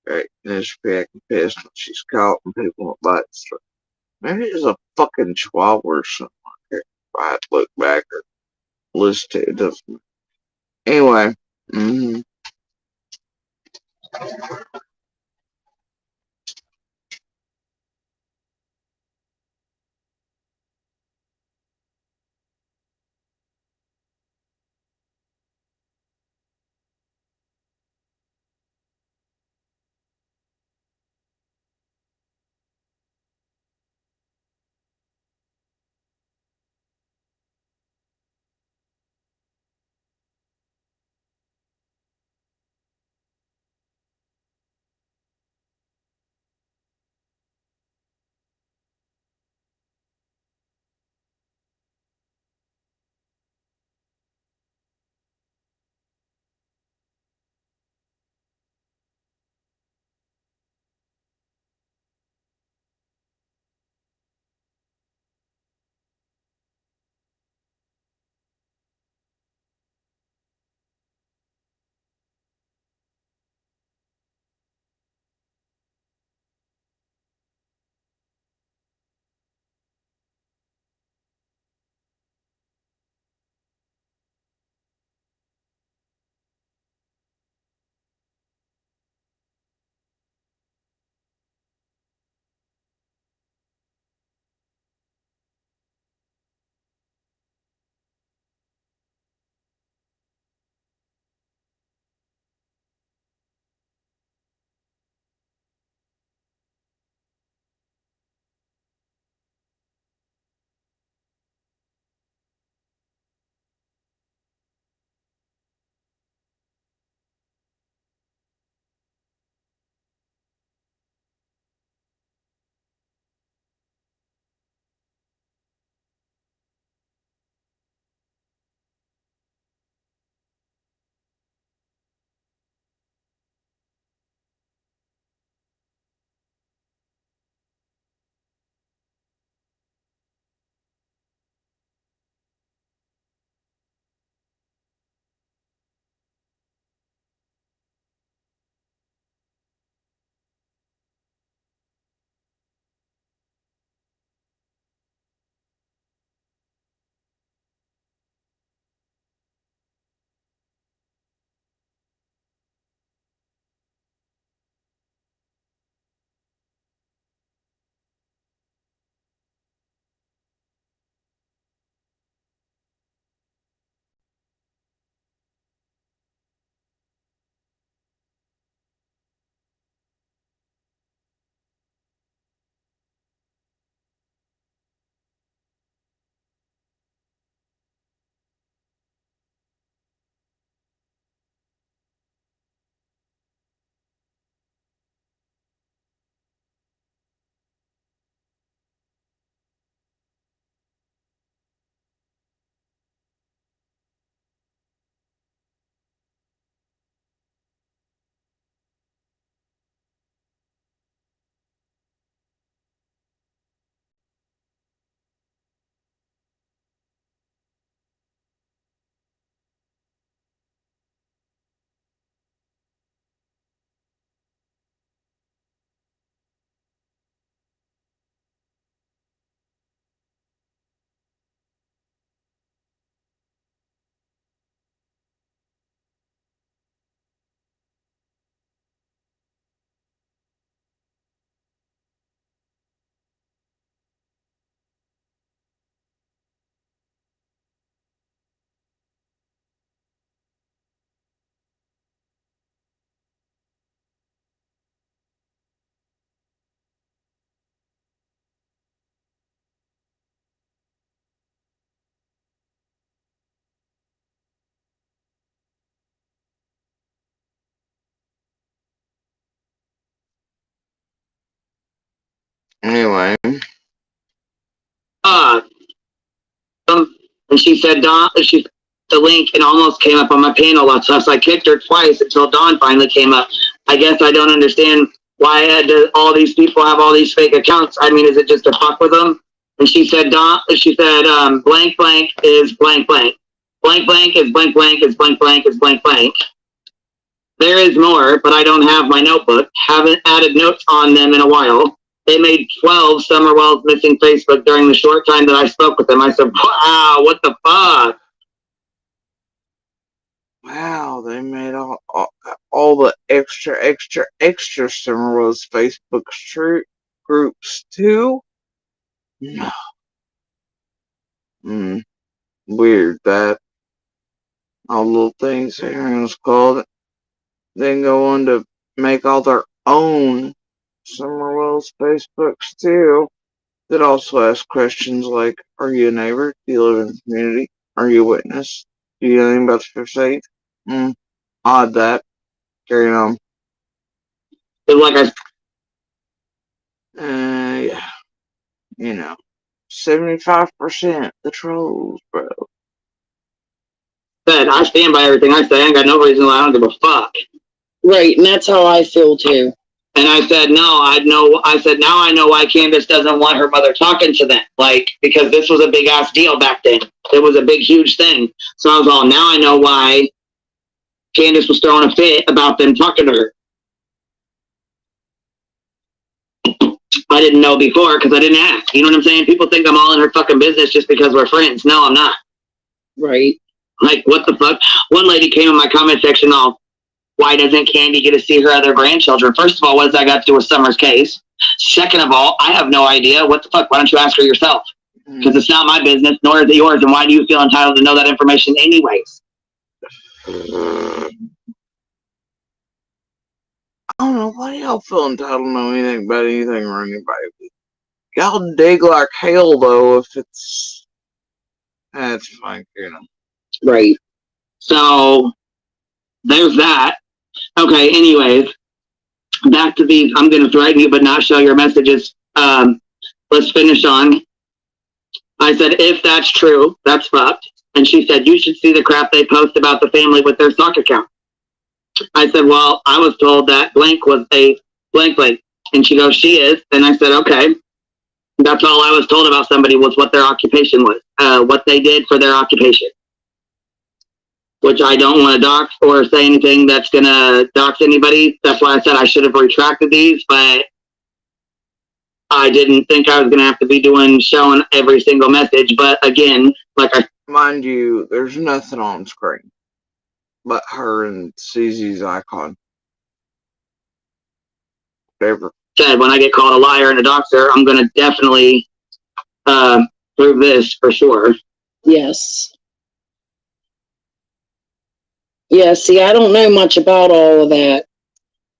Speaker 1: Right? And then she'll be acting pissed when she's caught and people won't bite stuff. Maybe it's a fucking chihuahua or something like that. If I had to look back or listen to it, it doesn't matter. Anyway, Anyway.
Speaker 3: And she said, Dawn, the link, and almost came up on my panel last time. So I kicked her twice until Dawn finally came up. I guess I don't understand why all these people have all these fake accounts. I mean, is it just to fuck with them? And she said, blank blank is blank blank. Blank blank is blank blank is blank blank is blank blank. There is more, but I don't have my notebook. Haven't added notes on them in a while. They made 12 Summerwells missing Facebook during the short time that I spoke with them. I said, wow, what the fuck?
Speaker 1: Wow, they made all the extra Summerwells Facebook groups too? No. Weird that all the little things everyone's called then go on to make all their own Summerwells Facebooks too that also ask questions like, are you a neighbor? Do you live in the community? Are you a witness? Do you know anything about the fifth aid? Odd that. Carry on.
Speaker 3: Like
Speaker 1: yeah. You know, 75% the trolls, bro.
Speaker 3: Said, I stand by everything I say. I ain't got no reason why I don't give a fuck.
Speaker 7: Right, and that's how I feel too.
Speaker 3: And I said, now I know why Candace doesn't want her mother talking to them. Like, because this was a big ass deal back then. It was a big, huge thing. So I was all, now I know why Candace was throwing a fit about them talking to her. I didn't know before because I didn't ask. You know what I'm saying? People think I'm all in her fucking business just because we're friends. No, I'm not.
Speaker 7: Right.
Speaker 3: Like, what the fuck? One lady came in my comment section all, why doesn't Candy get to see her other grandchildren? First of all, what does that got to do with Summer's case? Second of all, I have no idea. What the fuck? Why don't you ask her yourself? Because it's not my business, nor is it yours. And why do you feel entitled to know that information anyways?
Speaker 1: I don't know. Why do y'all feel entitled to know anything about anything or anybody? Y'all dig like hell, though, if it's... That's fine, you know.
Speaker 3: Right. So, there's that. Okay, anyways, back to these. I'm going to threaten you, but not show your messages. Let's finish on. I said, if that's true, that's fucked. And she said, you should see the crap they post about the family with their stock account. I said, well, I was told that blank was a blank blank. And she goes, she is. And I said, okay. That's all I was told about somebody was what their occupation was, what they did for their occupation. Which I don't want to dox or say anything that's going to dox anybody. That's why I said I should have retracted these, but I didn't think I was going to have to be showing every single message. But again,
Speaker 1: mind you, there's nothing on screen but her and CZ's icon. Whatever.
Speaker 3: Said, when I get called a liar and a doxer, I'm going to definitely prove this for sure.
Speaker 7: Yes. Yeah, see, I don't know much about all of that.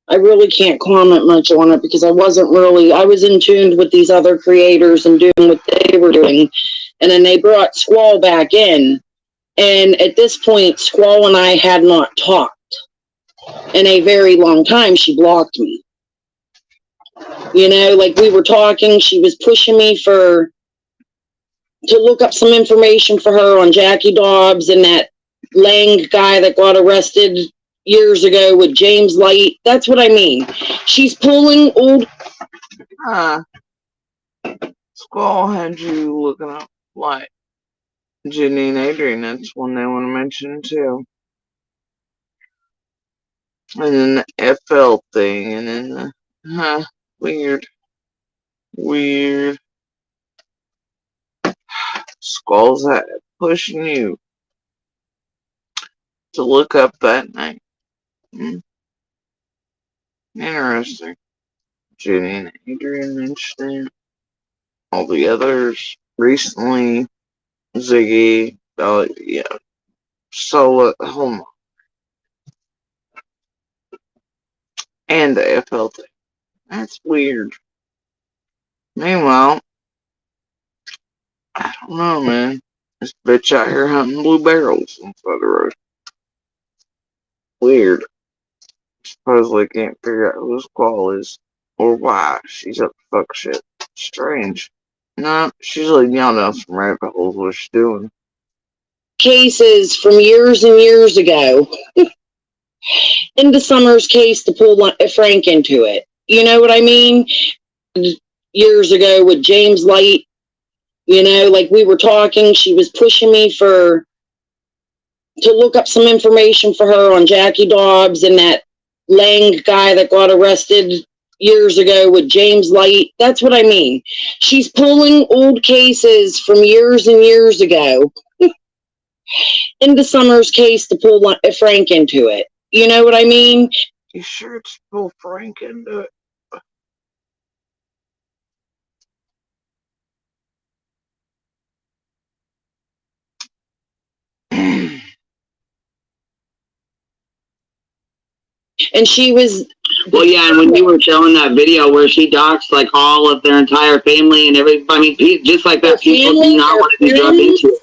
Speaker 7: I really can't comment much on it because I was in tune with these other creators and doing what they were doing. And then they brought Squall back in. And at this point, Squall and I had not talked in a very long time. She blocked me. You know, like we were talking, she was pushing me to look up some information for her on Jackie Dobbs and that Lang guy that got arrested years ago with James Light. That's what I mean. She's pulling old...
Speaker 1: Squall had you looking up, like, Jenny and Adrian. That's one they want to mention, too. And then the FL thing, and then the... Weird. Squall's pushing you to look up that name. Interesting. Jenny and Adrian mentioned it. All the others recently. Ziggy. Yeah. Sola. Hold on. And the FL thing. That's weird. Meanwhile, I don't know, man. This bitch out here hunting blue barrels on the side of the road. Weird. Supposedly can't figure out who Squall is or why she's up to fuck shit. Strange. No, she's leading y'all down some rabbit holes. What she's doing?
Speaker 7: Cases from years and years ago into Summer's case to pull Frank into it. You know what I mean? Years ago with James Light, you know, like we were talking, she was pushing me to look up some information for her on Jackie Dobbs and that Lang guy that got arrested years ago with James Light. That's what I mean. She's pulling old cases from years and years ago into Summer's case to pull Frank into it. You know what I mean?
Speaker 1: You sure it's pull Frank into it?
Speaker 7: And she was.
Speaker 3: Well, yeah, and when you were showing that video where she docs like all of their entire family and everybody, I mean, just like that, people do not want to be drugged into it.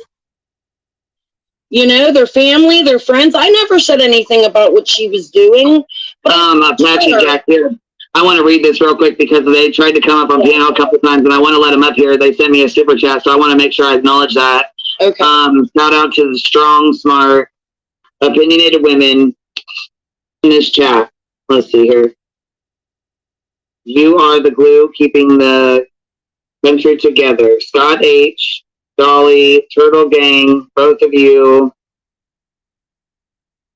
Speaker 7: You know, their family, their friends. I never said anything about what she was doing.
Speaker 3: Apache Jack here. I want to read this real quick because they tried to come up on piano a couple times, and I want to let them up here. They sent me a super chat, so I want to make sure I acknowledge that.
Speaker 7: Okay.
Speaker 3: Shout out to the strong, smart, opinionated women in this chat. Let's see here. You are the glue keeping the country together. Scott H., Dolly, Turtle Gang, both of you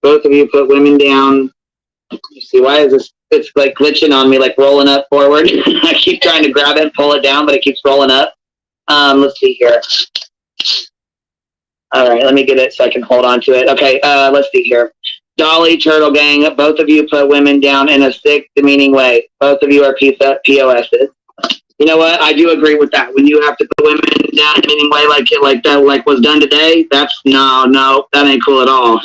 Speaker 3: put women down. You see, why is this? It's like glitching on me, like rolling up forward. I keep trying to grab it, pull it down, but it keeps rolling up. Let's see here. All right, let me get it so I can hold on to it. Okay, let's see here. Dolly, Turtle Gang, both of you put women down in a sick, demeaning way. Both of you are POSs. You know what? I do agree with that. When you have to put women down in a demeaning way like that, like was done today, that's no, that ain't cool at all.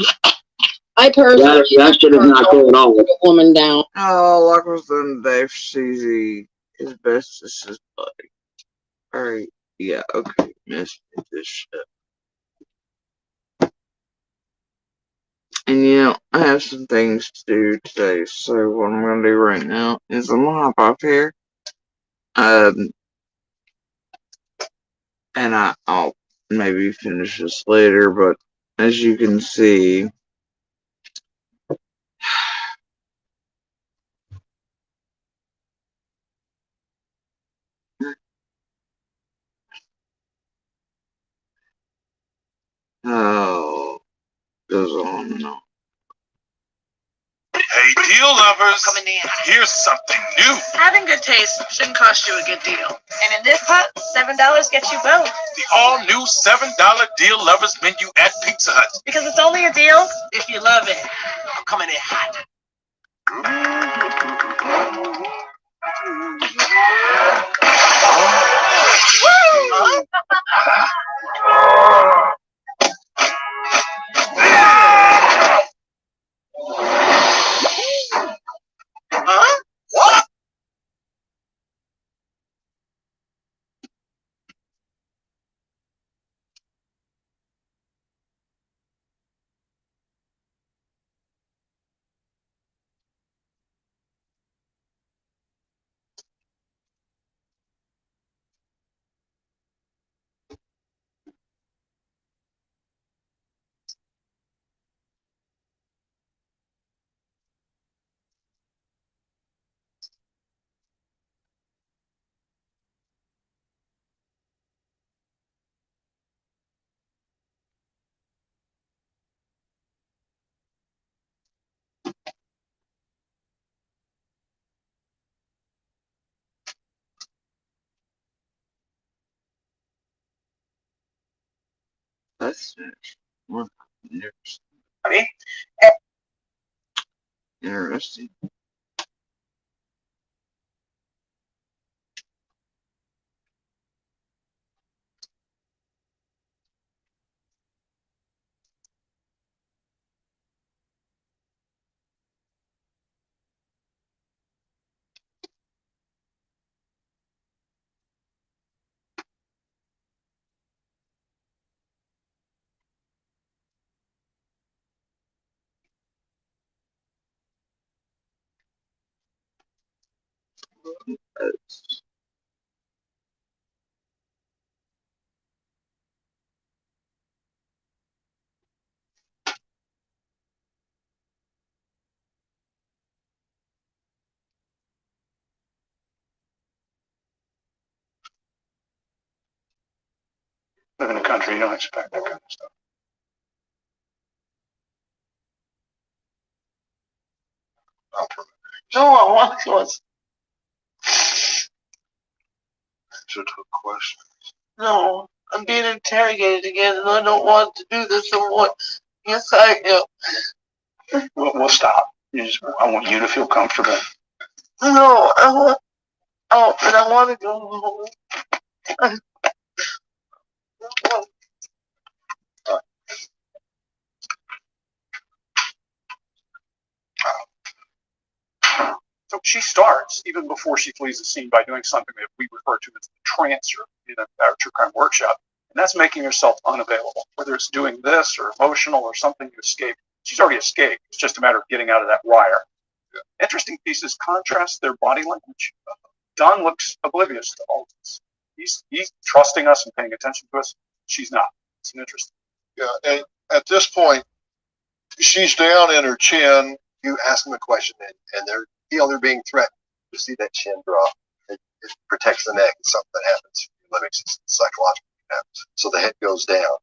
Speaker 7: I personally
Speaker 3: that shit is not cool at all.
Speaker 7: Put a woman down.
Speaker 1: Oh, like was done today for CZ. His best is his buddy. Alright, yeah, okay, missed this shit. And you know, I have some things to do today, so what I'm gonna do right now is I'm gonna hop off here. And I'll maybe finish this later, but as you can see, oh, goes on and on.
Speaker 4: Hey, deal lovers, here's something new.
Speaker 8: Having good taste shouldn't cost you a good deal. And in this hut, $7 gets you both.
Speaker 4: The all-new $7 deal lovers menu at Pizza Hut.
Speaker 8: Because it's only a deal if you love it. I'm coming in hot. Huh? What?
Speaker 1: That's interesting.
Speaker 10: Live in a country, you don't expect that kind of stuff.
Speaker 8: No, I want to
Speaker 2: Answer to a question.
Speaker 8: No, I'm being interrogated again, and I don't want to do this. Yes, I am.
Speaker 10: We'll stop. I want you to feel comfortable.
Speaker 8: No, but I want to go home.
Speaker 10: So she starts, even before she flees the scene, by doing something that we refer to as the trancer in our true crime workshop, and that's making herself unavailable. Whether it's doing this or emotional or something to escape, she's already escaped. It's just a matter of getting out of that wire. Interesting pieces contrast their body language. Don looks oblivious to all of this. He's trusting us and paying attention to us. She's not. It's interesting.
Speaker 2: Yeah, and at this point, she's down in her chin. You ask them a question, and they're being threatened. You see that chin drop. It protects the neck. It's something that happens. Limits psychological happens. So the head goes down.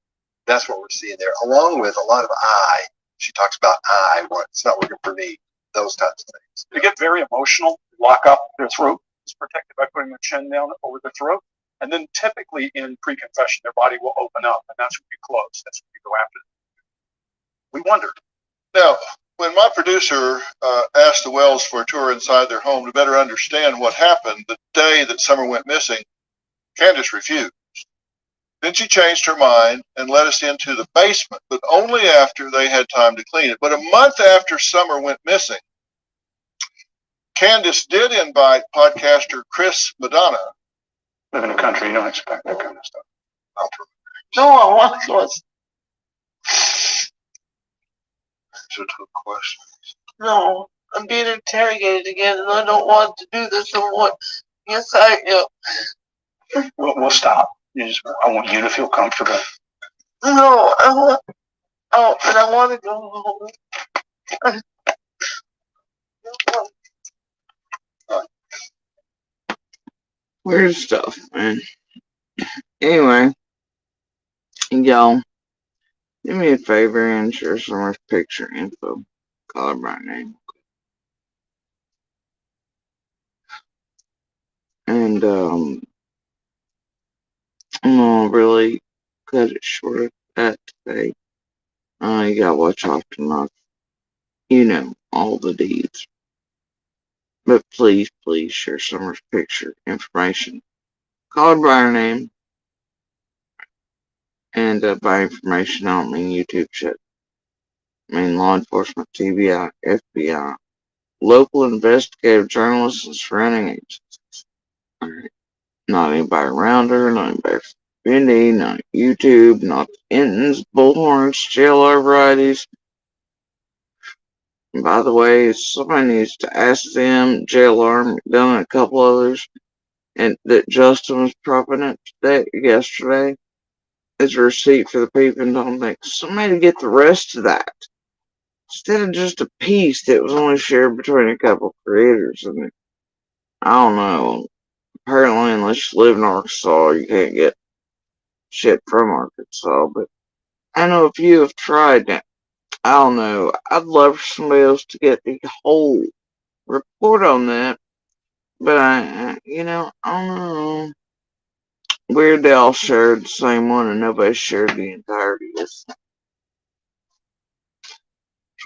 Speaker 2: That's what we're seeing there, along with a lot of eye. She talks about eye. It's not working for me. Those types of things.
Speaker 10: They get very emotional, lock up their throat. It's protected by putting their chin down over their throat. And then typically in pre-confession, their body will open up, and that's when we close. That's when we go after them. We wondered.
Speaker 2: Now, when my producer asked the Wells for a tour inside their home to better understand what happened the day that Summer went missing, Candace refused. Then she changed her mind and led us into the basement, but only after they had time to clean it. But a month after Summer went missing, Candace did invite podcaster Chris Madonna.
Speaker 10: Live in a country, you don't expect that kind of stuff.
Speaker 8: No, I want to.
Speaker 2: Answer to a question.
Speaker 8: No, I'm being interrogated again, and I don't want to do this. Yes, I am.
Speaker 10: We'll stop. I want you to feel comfortable.
Speaker 8: No, but I want to go home.
Speaker 1: Weird stuff, man. Anyway, y'all, do me a favor and share some of this picture info. Call it by name. And, I'm gonna really cut it short at that today. You gotta watch out to not, all the deeds. But please, please share some of this picture information. Call it by her name. And by information, I don't mean YouTube shit. I mean law enforcement, TBI, FBI, local investigative journalists, and surrounding agencies. Alright. Not anybody around her, not anybody from the community, not YouTube, not the Intons, Bullhorns, JLR varieties. And by the way, somebody needs to ask them, JLR, McDonough, and a couple others, and that Justin was propping up yesterday. Is a receipt for the peeping Tom thing. Somebody to get the rest of that. Instead of just a piece that was only shared between a couple creators. And I don't know. Apparently, unless you live in Arkansas, you can't get shit from Arkansas. But I know a few have tried that. I don't know. I'd love for somebody else to get the whole report on that. But I don't know. Weird they all shared the same one and nobody shared the entirety. Just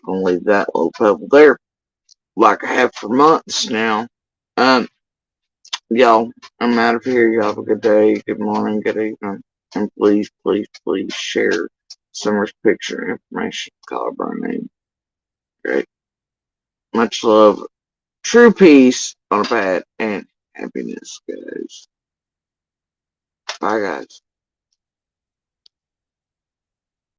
Speaker 1: gonna leave that little pebble there, like I have for months now. Y'all, I'm out of here. Y'all have a good day, good morning, good evening, and please, please, please share Summer's picture information. Call her by name. Great. Much love, true peace on a bad and happiness, guys. Bye, guys.